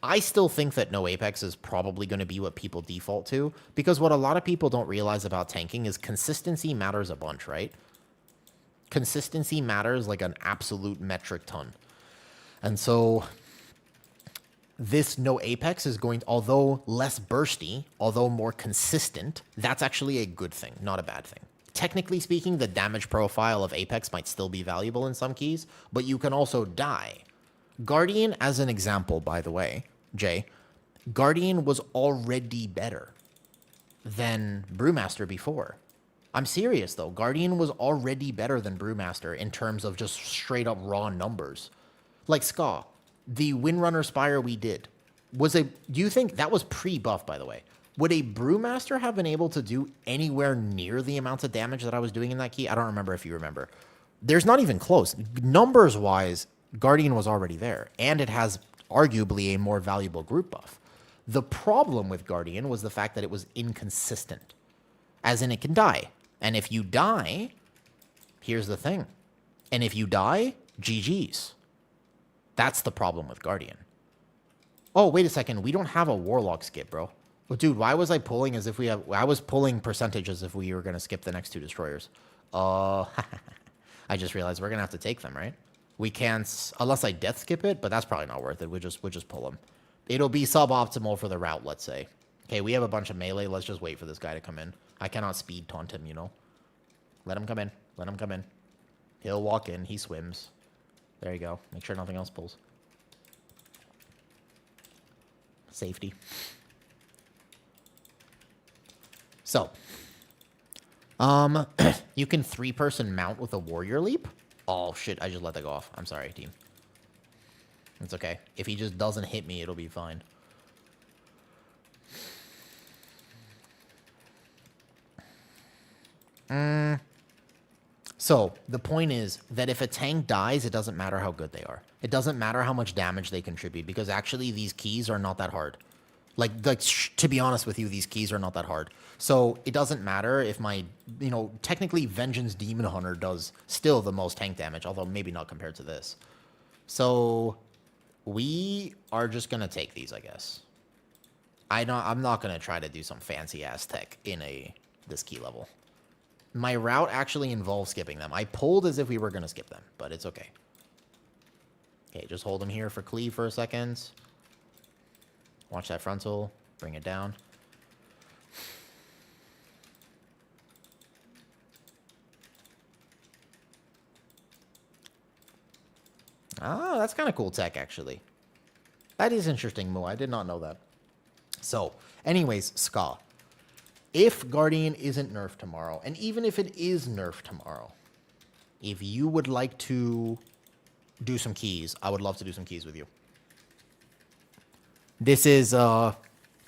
[SPEAKER 1] I still think that no Apex is probably going to be what people default to, because what a lot of people don't realize about tanking is consistency matters a bunch, right? Consistency matters like an absolute metric ton. And so this no Apex is going, although less bursty, although more consistent, that's actually a good thing, not a bad thing. Technically speaking, the damage profile of Apex might still be valuable in some keys, but you can also die. Guardian, as an example, by the way, Jay, Guardian was already better than Brewmaster before. I'm serious, though. Guardian was already better than Brewmaster in terms of just straight up raw numbers. Like Ska, the Windrunner Spire we did, do you think, that was pre-buff, by the way. Would a Brewmaster have been able to do anywhere near the amount of damage that I was doing in that key? I don't remember if you remember. There's not even close. Numbers-wise, Guardian was already there, and it has arguably a more valuable group buff. The problem with Guardian was the fact that it was inconsistent, as in it can die. And if you die, here's the thing. And if you die, GG's. That's the problem with Guardian. Oh, wait a second. We don't have a Warlock skip, bro. Well, dude, why was I pulling as if we have... I was pulling percentage as if we were going to skip the next 2 destroyers. I just realized we're going to have to take them, right? We can't, unless I death skip it, but that's probably not worth it. We'll just pull him. It'll be suboptimal for the route, let's say. Okay, we have a bunch of melee. Let's just wait for this guy to come in. I cannot speed taunt him, you know? Let him come in. Let him come in. He'll walk in. He swims. There you go. Make sure nothing else pulls. Safety. So, you can 3-person mount with a warrior leap. Oh, shit, I just let that go off. I'm sorry, team. It's okay. If he just doesn't hit me, it'll be fine. So, the point is that if a tank dies, it doesn't matter how good they are. It doesn't matter how much damage they contribute, because actually these keys are not that hard. To be honest with you, these keys are not that hard. So it doesn't matter if my, technically Vengeance Demon Hunter does still the most tank damage, although maybe not compared to this. So we are just going to take these, I guess. I'm not going to try to do some fancy-ass tech in this key level. My route actually involves skipping them. I pulled as if we were going to skip them, but it's okay. Okay, just hold them here for cleave for a second. Watch that frontal. Bring it down. Ah, that's kind of cool tech, actually. That is interesting, Mo. I did not know that. So, anyways, Ska. If Guardian isn't nerfed tomorrow, and even if it is nerfed tomorrow, if you would like to do some keys, I would love to do some keys with you. This is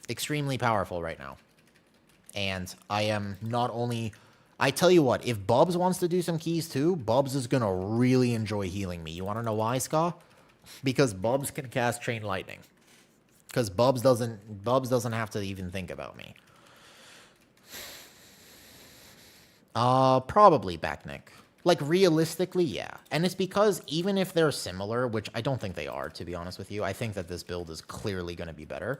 [SPEAKER 1] extremely powerful right now. And I am not only... I tell you what, if Bubs wants to do some keys too, Bubs is going to really enjoy healing me. You want to know why, Ska? Because Bubs can cast Chain Lightning. Because Bubs doesn't have to even think about me. Probably Backnick. Like, realistically, yeah. And it's because even if they're similar, which I don't think they are, to be honest with you, I think that this build is clearly going to be better.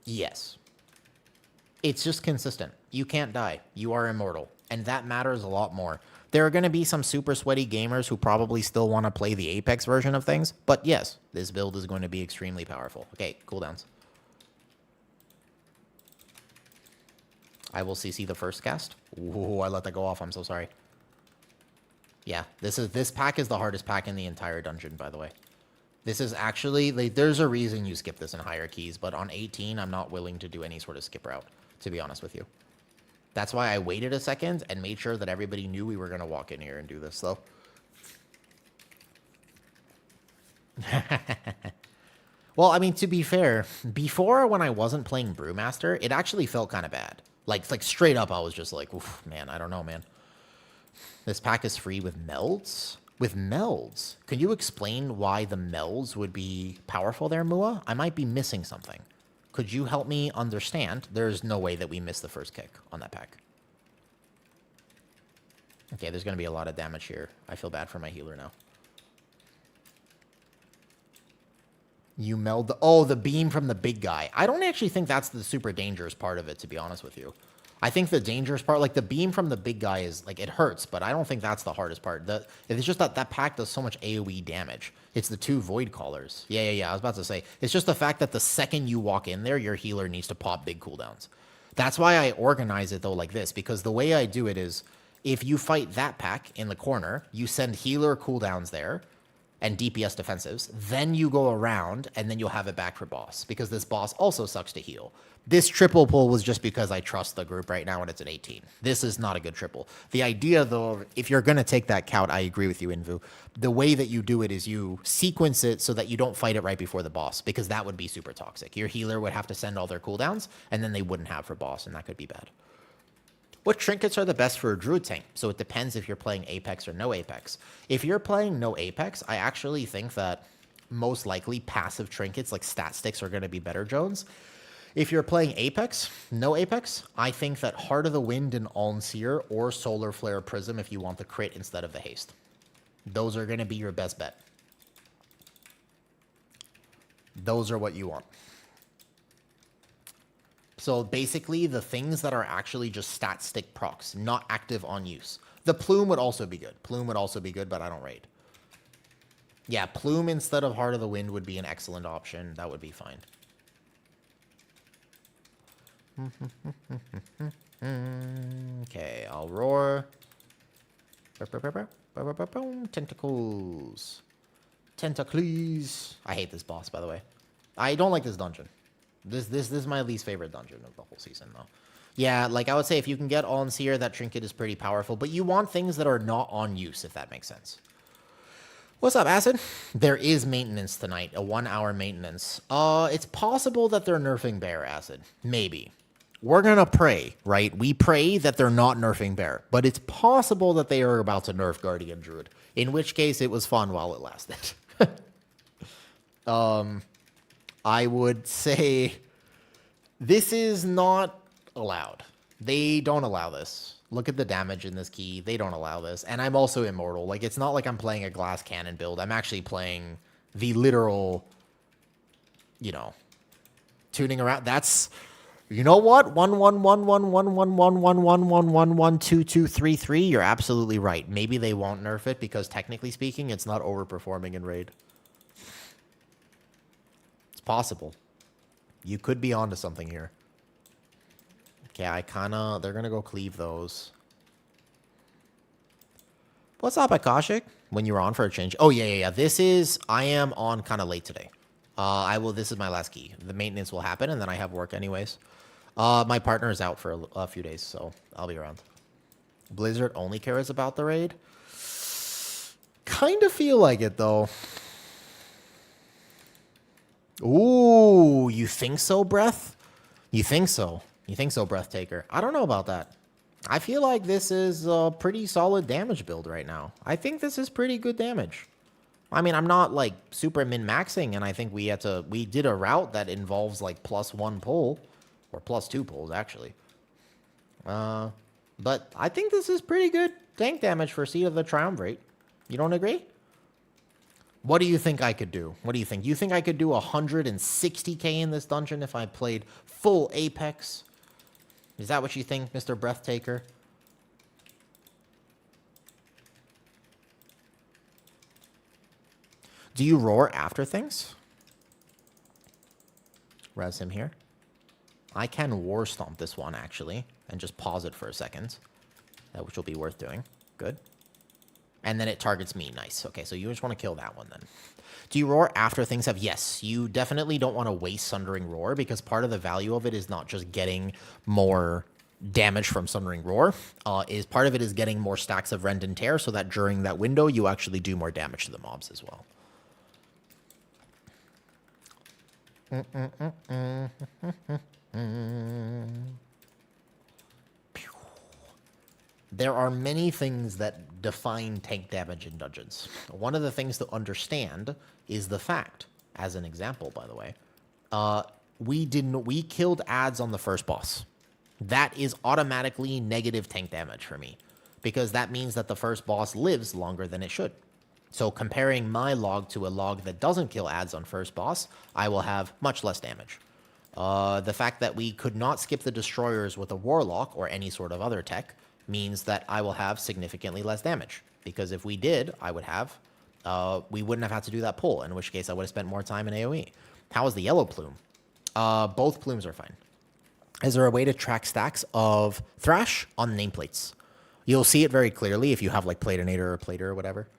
[SPEAKER 1] Yes. It's just consistent. You can't die. You are immortal. And that matters a lot more. There are going to be some super sweaty gamers who probably still want to play the Apex version of things. But yes, this build is going to be extremely powerful. Okay, cooldowns. I will CC the first cast. Ooh, I let that go off. I'm so sorry. Yeah, this pack is the hardest pack in the entire dungeon, by the way. This is actually... like, there's a reason you skip this in higher keys, but on 18, I'm not willing to do any sort of skip route, to be honest with you. That's why I waited a second and made sure that everybody knew we were going to walk in here and do this, though. Well, I mean, to be fair, before when I wasn't playing Brewmaster, it actually felt kind of bad. Like straight up, I was just like, oof, man, I don't know, man. This pack is free with melds? With melds? Can you explain why the melds would be powerful there, Mua? I might be missing something. Could you help me understand? There's no way that we missed the first kick on that pack. Okay, there's going to be a lot of damage here. I feel bad for my healer now. You meld the... oh, the beam from the big guy. I don't actually think that's the super dangerous part of it, to be honest with you. I think the dangerous part, like the beam from the big guy is, like, it hurts, but I don't think that's the hardest part. It's just that pack does so much AoE damage. It's the 2 Void Callers. Yeah, I was about to say. It's just the fact that the second you walk in there, your healer needs to pop big cooldowns. That's why I organize it, though, like this, because the way I do it is, if you fight that pack in the corner, you send healer cooldowns there, and DPS defensives, then you go around, and then you'll have it back for boss, because this boss also sucks to heal. This triple pull was just because I trust the group right now, and it's an 18. This is not a good triple. The idea, though, if you're going to take that count, I agree with you, Invu. The way that you do it is you sequence it so that you don't fight it right before the boss, because that would be super toxic. Your healer would have to send all their cooldowns, and then they wouldn't have for boss, and that could be bad. What trinkets are the best for a Druid tank? So it depends if you're playing Apex or no Apex. If you're playing no Apex, I actually think that most likely passive trinkets like stat sticks are going to be better, Jones. If you're playing Apex, no Apex, I think that Heart of the Wind and Aln Seer or Solar Flare Prism if you want the crit instead of the haste. Those are going to be your best bet. Those are what you want. So basically, the things that are actually just stat stick procs, not active on use. The Plume would also be good. Plume would also be good, but I don't raid. Yeah, Plume instead of Heart of the Wind would be an excellent option. That would be fine. Okay, I'll roar. Tentacles. Tentacles. I hate this boss, by the way. I don't like this dungeon. This is my least favorite dungeon of the whole season, though. Yeah, like I would say, if you can get Aln Seer, that trinket is pretty powerful, but you want things that are not on use, if that makes sense. What's up, Acid? There is maintenance tonight, a 1-hour maintenance. It's possible that they're nerfing Bear, Acid. Maybe. We're gonna pray, right? We pray that they're not nerfing Bear, but it's possible that they are about to nerf Guardian Druid, in which case it was fun while it lasted. I would say this is not allowed. They don't allow this. Look at the damage in this key. They don't allow this. And I'm also immortal. Like, it's not like I'm playing a glass cannon build. I'm actually playing the literal, you know, tuning around. That's, you know what? 1-1-1-1-1-1-1-1-1-1-1-1-2-2-3-3. You're absolutely right. Maybe they won't nerf it because technically speaking, it's not overperforming in raid. Possible. You could be onto something here. Okay, they're gonna go cleave those. What's up, Akashik? When you were on for a change. Oh, yeah. This is, I am on kind of late today. This is my last key. The maintenance will happen, and then I have work anyways. My partner is out for a few days, so I'll be around. Blizzard only cares about the raid. Kind of feel like it, though. Ooh, you think so, Breath? You think so? You think so, Breathtaker? I don't know about that. I feel like this is a pretty solid damage build right now. I think this is pretty good damage. I mean, I'm not like super min-maxing, and I think we did a route that involves like +1 pull, or +2 pulls actually. But I think this is pretty good tank damage for Seed of the Triumvirate. You don't agree? What do you think I could do? What do you think? You think I could do 160k in this dungeon if I played full Apex? Is that what you think, Mr. Breathtaker? Do you roar after things? Res him here. I can war stomp this one, actually, and just pause it for a second, which will be worth doing. Good. And then it targets me. Nice. Okay, so you just want to kill that one then. Do you roar after things have? Yes, you definitely don't want to waste Sundering Roar, because part of the value of it is not just getting more damage from Sundering Roar. Part of it is getting more stacks of Rend and Tear, so that during that window, you actually do more damage to the mobs as well. There are many things that define tank damage in dungeons. One of the things to understand is the fact, as an example, by the way, we killed ads on the first boss. That is automatically negative tank damage for me, because that means that the first boss lives longer than it should. So comparing my log to a log that doesn't kill ads on first boss, I will have much less damage. The fact that we could not skip the destroyers with a warlock or any sort of other tech means that I will have significantly less damage, because if we did, we wouldn't have had to do that pull, in which case I would have spent more time in AoE. How is the yellow plume? Both plumes are fine. Is there a way to track stacks of Thrash on nameplates? You'll see it very clearly if you have like Platinator or Plater or whatever.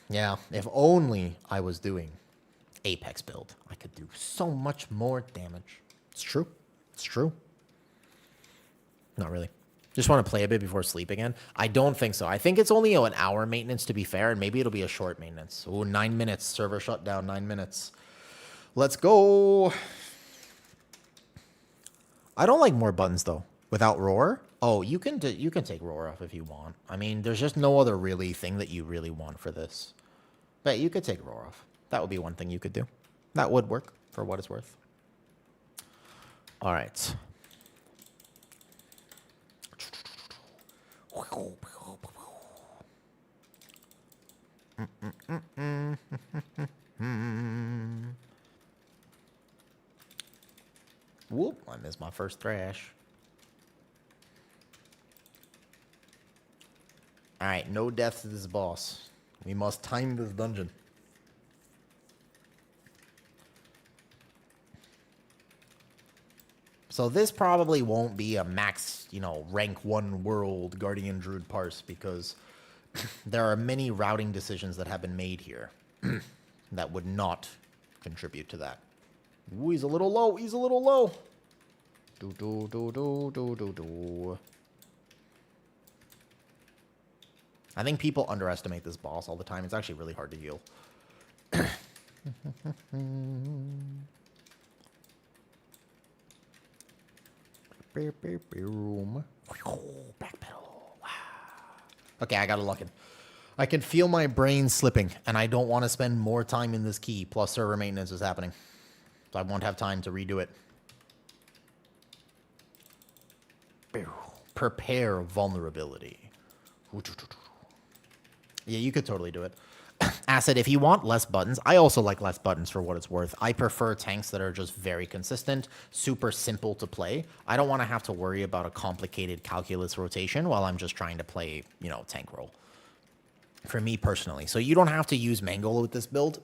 [SPEAKER 1] Yeah, if only I was doing Apex build, I could do so much more damage. It's true. It's true. Not really. Just want to play a bit before sleep again. I don't think so. I think it's only an hour maintenance, to be fair, and maybe it'll be a short maintenance. Oh, 9 minutes. Server shutdown, 9 minutes. Let's go. I don't like more buttons, though. Without Roar? Oh, you can take Roar off if you want. I mean, there's just no other really thing that you really want for this. But you could take Roar off. That would be one thing you could do. That would work, for what it's worth. All right. Whoop, I missed my first thrash. Alright, no death to this boss. We must time this dungeon. So this probably won't be a max, rank 1 world Guardian Druid parse, because there are many routing decisions that have been made here that would not contribute to that. Ooh, he's a little low. He's a little low. I think people underestimate this boss all the time. It's actually really hard to heal. Backpedal. Wow. Okay, I gotta lock in. I can feel my brain slipping, and I don't want to spend more time in this key, plus server maintenance is happening. So I won't have time to redo it. Prepare vulnerability. Yeah, you could totally do it. Acid, if you want less buttons, I also like less buttons for what it's worth. I prefer tanks that are just very consistent, super simple to play. I don't want to have to worry about a complicated calculus rotation while I'm just trying to play, tank roll. For me personally. So you don't have to use Mangle with this build.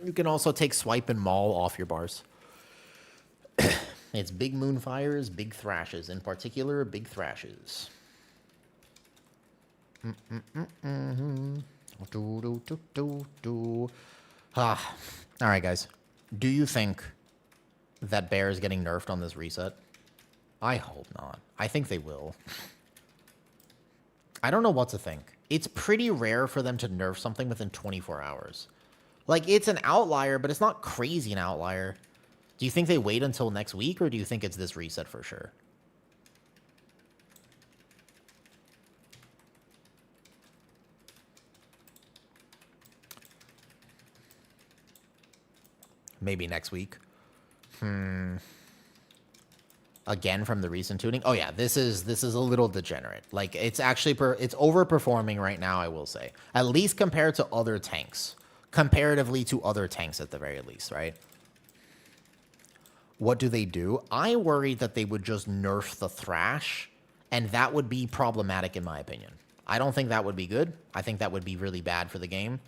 [SPEAKER 1] You can also take Swipe and Maul off your bars. It's big Moonfires, big Thrashes. In particular, big Thrashes. All right, guys. Do you think that Bear is getting nerfed on this reset? I hope not. I think they will. I don't know what to think. It's pretty rare for them to nerf something within 24 hours. Like, it's an outlier, but it's not crazy an outlier. Do you think they wait until next week, or do you think it's this reset for sure? Maybe next week. Again, from the recent tuning. Oh yeah, this is a little degenerate. Like, it's actually it's overperforming right now, I will say. At least compared to other tanks. Comparatively to other tanks at the very least, right? What do? I worry that they would just nerf the Thrash, and that would be problematic in my opinion. I don't think that would be good. I think that would be really bad for the game.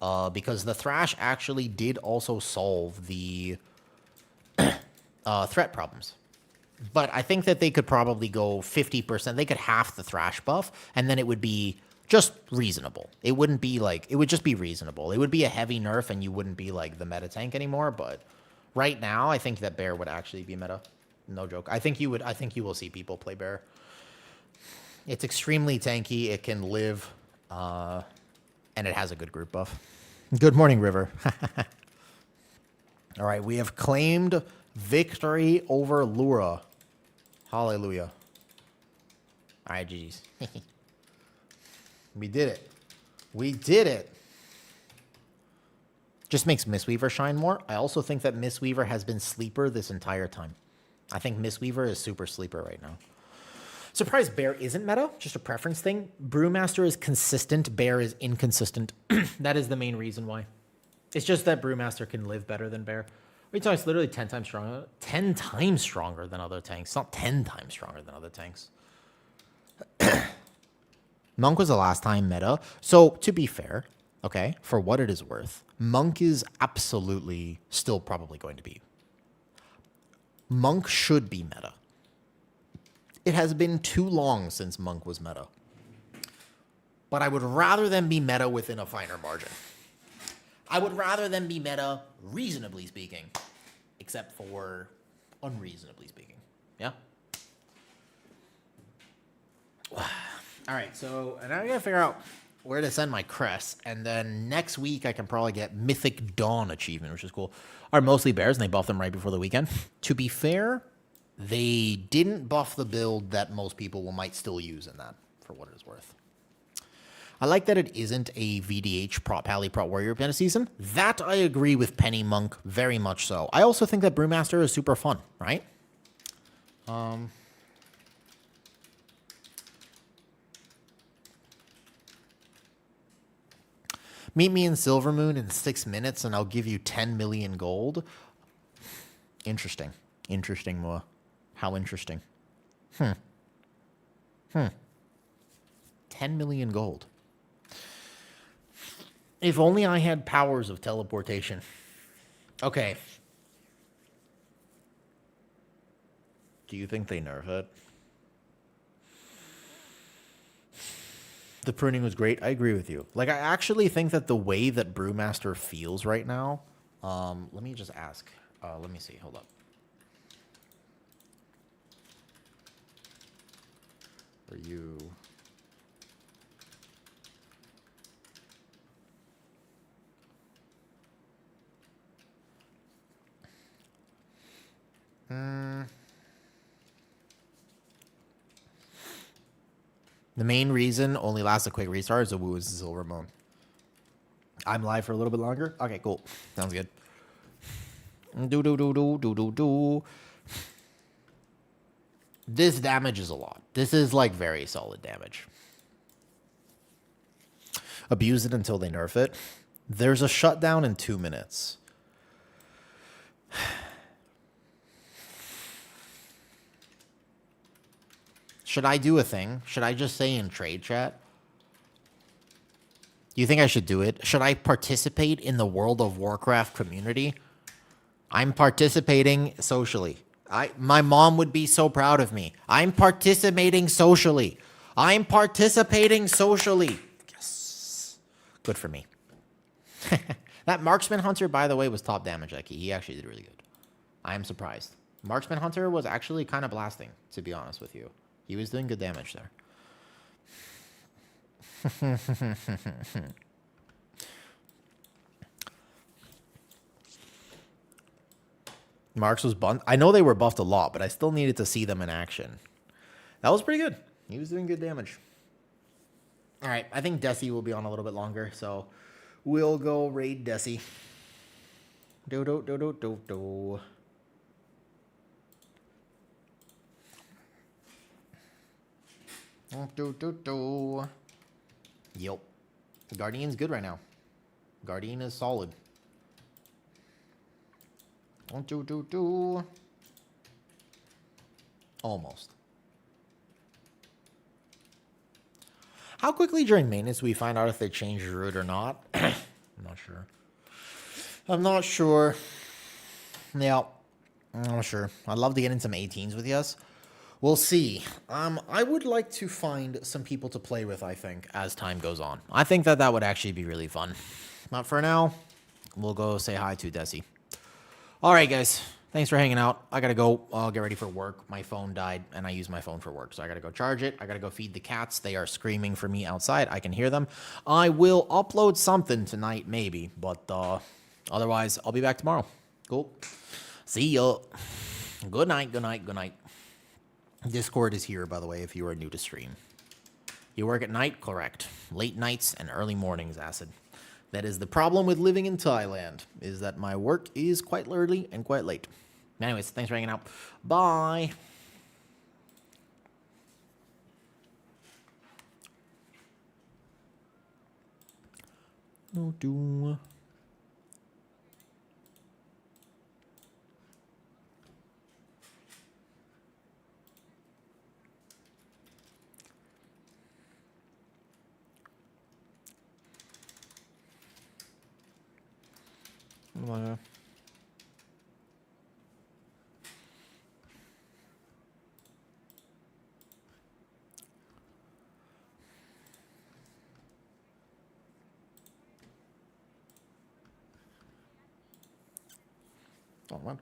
[SPEAKER 1] Because the Thrash actually did also solve the threat problems. But I think that they could probably go 50%. They could half the Thrash buff, and then it would be just reasonable. It wouldn't be like, it would just be reasonable. It would be a heavy nerf, and you wouldn't be like the meta tank anymore. But right now, I think that Bear would actually be meta. No joke. I think you will see people play Bear. It's extremely tanky. It can live, and it has a good group buff. Good morning, River. All right, we have claimed victory over Lura. Hallelujah. All right, GG's. We did it. We did it. Just makes Mistweaver shine more. I also think that Mistweaver has been sleeper this entire time. I think Mistweaver is super sleeper right now. Surprised Bear isn't meta. Just a preference thing. Brewmaster is consistent. Bear is inconsistent. That is the main reason why. It's just that Brewmaster can live better than Bear. It's literally 10 times stronger. 10 times stronger than other tanks. It's not 10 times stronger than other tanks. Monk was the last time meta. So, to be fair, okay, for what it is worth, Monk is absolutely still probably going to be. Monk should be meta. It has been too long since Monk was meta. But I would rather them be meta within a finer margin. I would rather them be meta, reasonably speaking, except for unreasonably speaking. Yeah? All right, so now I gotta figure out where to send my crest, and then next week I can probably get Mythic Dawn achievement, which is cool. Are mostly Bears, and they buffed them right before the weekend. To be fair, they didn't buff the build that most people might still use in that, for what it is worth. I like that it isn't a VDH prop pally prop warrior meta season. That I agree with Penny Monk very much so. I also think that Brewmaster is super fun, right? Meet me in Silvermoon in 6 minutes and I'll give you 10 million gold. Interesting. Interesting, Moa. How interesting. 10 million gold. If only I had powers of teleportation. Okay. Do you think they nerf it? The pruning was great. I agree with you. Like, I actually think that the way that Brewmaster feels right now... let me just ask. Let me see. Hold up. Are you... The main reason only lasts a quick restart is the Woo is Silvermoon. I'm live for a little bit longer? Okay, cool. Sounds good. This damage is a lot. This is like very solid damage. Abuse it until they nerf it. There's a shutdown in 2 minutes. Should I do a thing? Should I just say in trade chat? Do you think I should do it? Should I participate in the World of Warcraft community? I'm participating socially. My mom would be so proud of me. I'm participating socially. I'm participating socially. Yes. Good for me. That Marksman Hunter, by the way, was top damage. Like, he actually did really good. I am surprised. Marksman Hunter was actually kind of blasting, to be honest with you. He was doing good damage there. Marks was buffed. I know they were buffed a lot, but I still needed to see them in action. That was pretty good. He was doing good damage. All right, I think Desi will be on a little bit longer, so we'll go raid Desi. Do do do do do do. Do do do. Yep. Guardian's good right now. Guardian is solid. Do do do. Almost. How quickly during maintenance we find out if they change Druid or not? I'm not sure. I'm not sure. Yeah, I'm not sure. I'd love to get in some 18s with us. We'll see. I would like to find some people to play with, I think, as time goes on. I think that that would actually be really fun. But for now, we'll go say hi to Desi. All right, guys. Thanks for hanging out. I gotta go get ready for work. My phone died, and I use my phone for work. So I gotta go charge it. I gotta go feed the cats. They are screaming for me outside. I can hear them. I will upload something tonight, maybe. But otherwise, I'll be back tomorrow. Cool. See ya. Good night, good night, good night. Discord is here, by the way, if you are new to stream. You work at night? Correct. Late nights and early mornings, Acid. That is the problem with living in Thailand, is that my work is quite early and quite late. Anyways, thanks for hanging out. Bye. No do. Oh, what?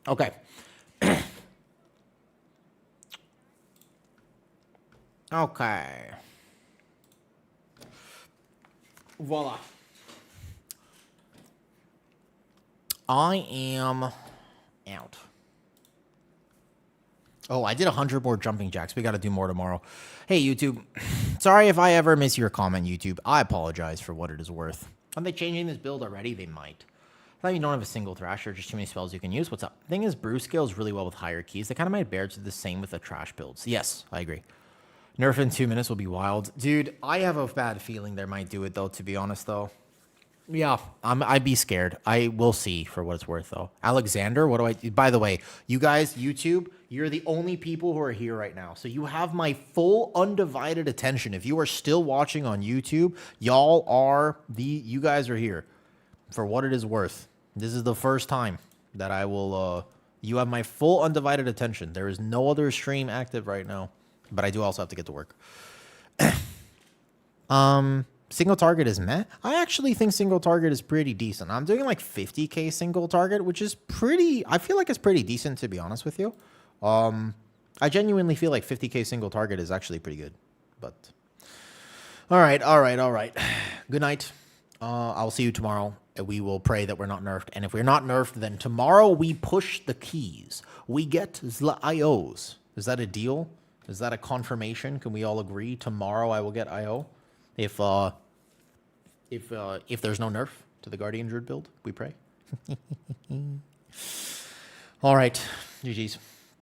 [SPEAKER 1] Okay. Okay. Voila. I am out. Oh, I did 100 more jumping jacks. We got to do more tomorrow. Hey, YouTube. Sorry if I ever miss your comment, YouTube. I apologize for what it is worth. Are they changing this build already? They might. I thought you don't have a single Thrasher, just too many spells you can use. What's up? Thing is, Brew scales really well with higher keys. They kind of might bear to the same with the trash builds. Yes, I agree. Nerf in 2 minutes will be wild. Dude, I have a bad feeling they might do it, though, to be honest, though. Yeah, I'd be scared. I will see for what it's worth, though. Alexander, what do I... By the way, you guys, YouTube, you're the only people who are here right now. So you have my full undivided attention. If you are still watching on YouTube, y'all are you guys are here for what it is worth. This is the first time that I will... you have my full undivided attention. There is no other stream active right now. But I do also have to get to work. Single target is meh. I actually think single target is pretty decent. I'm doing like 50k single target, which is pretty... I feel like it's pretty decent, to be honest with you. I genuinely feel like 50k single target is actually pretty good. But... All right. Good night. I'll see you tomorrow. We will pray that we're not nerfed. And if we're not nerfed, then tomorrow we push the keys. We get the IOs. Is that a deal? Is that a confirmation? Can we all agree tomorrow I will get IO? If there's no nerf to the Guardian Druid build, we pray. All right. GG's.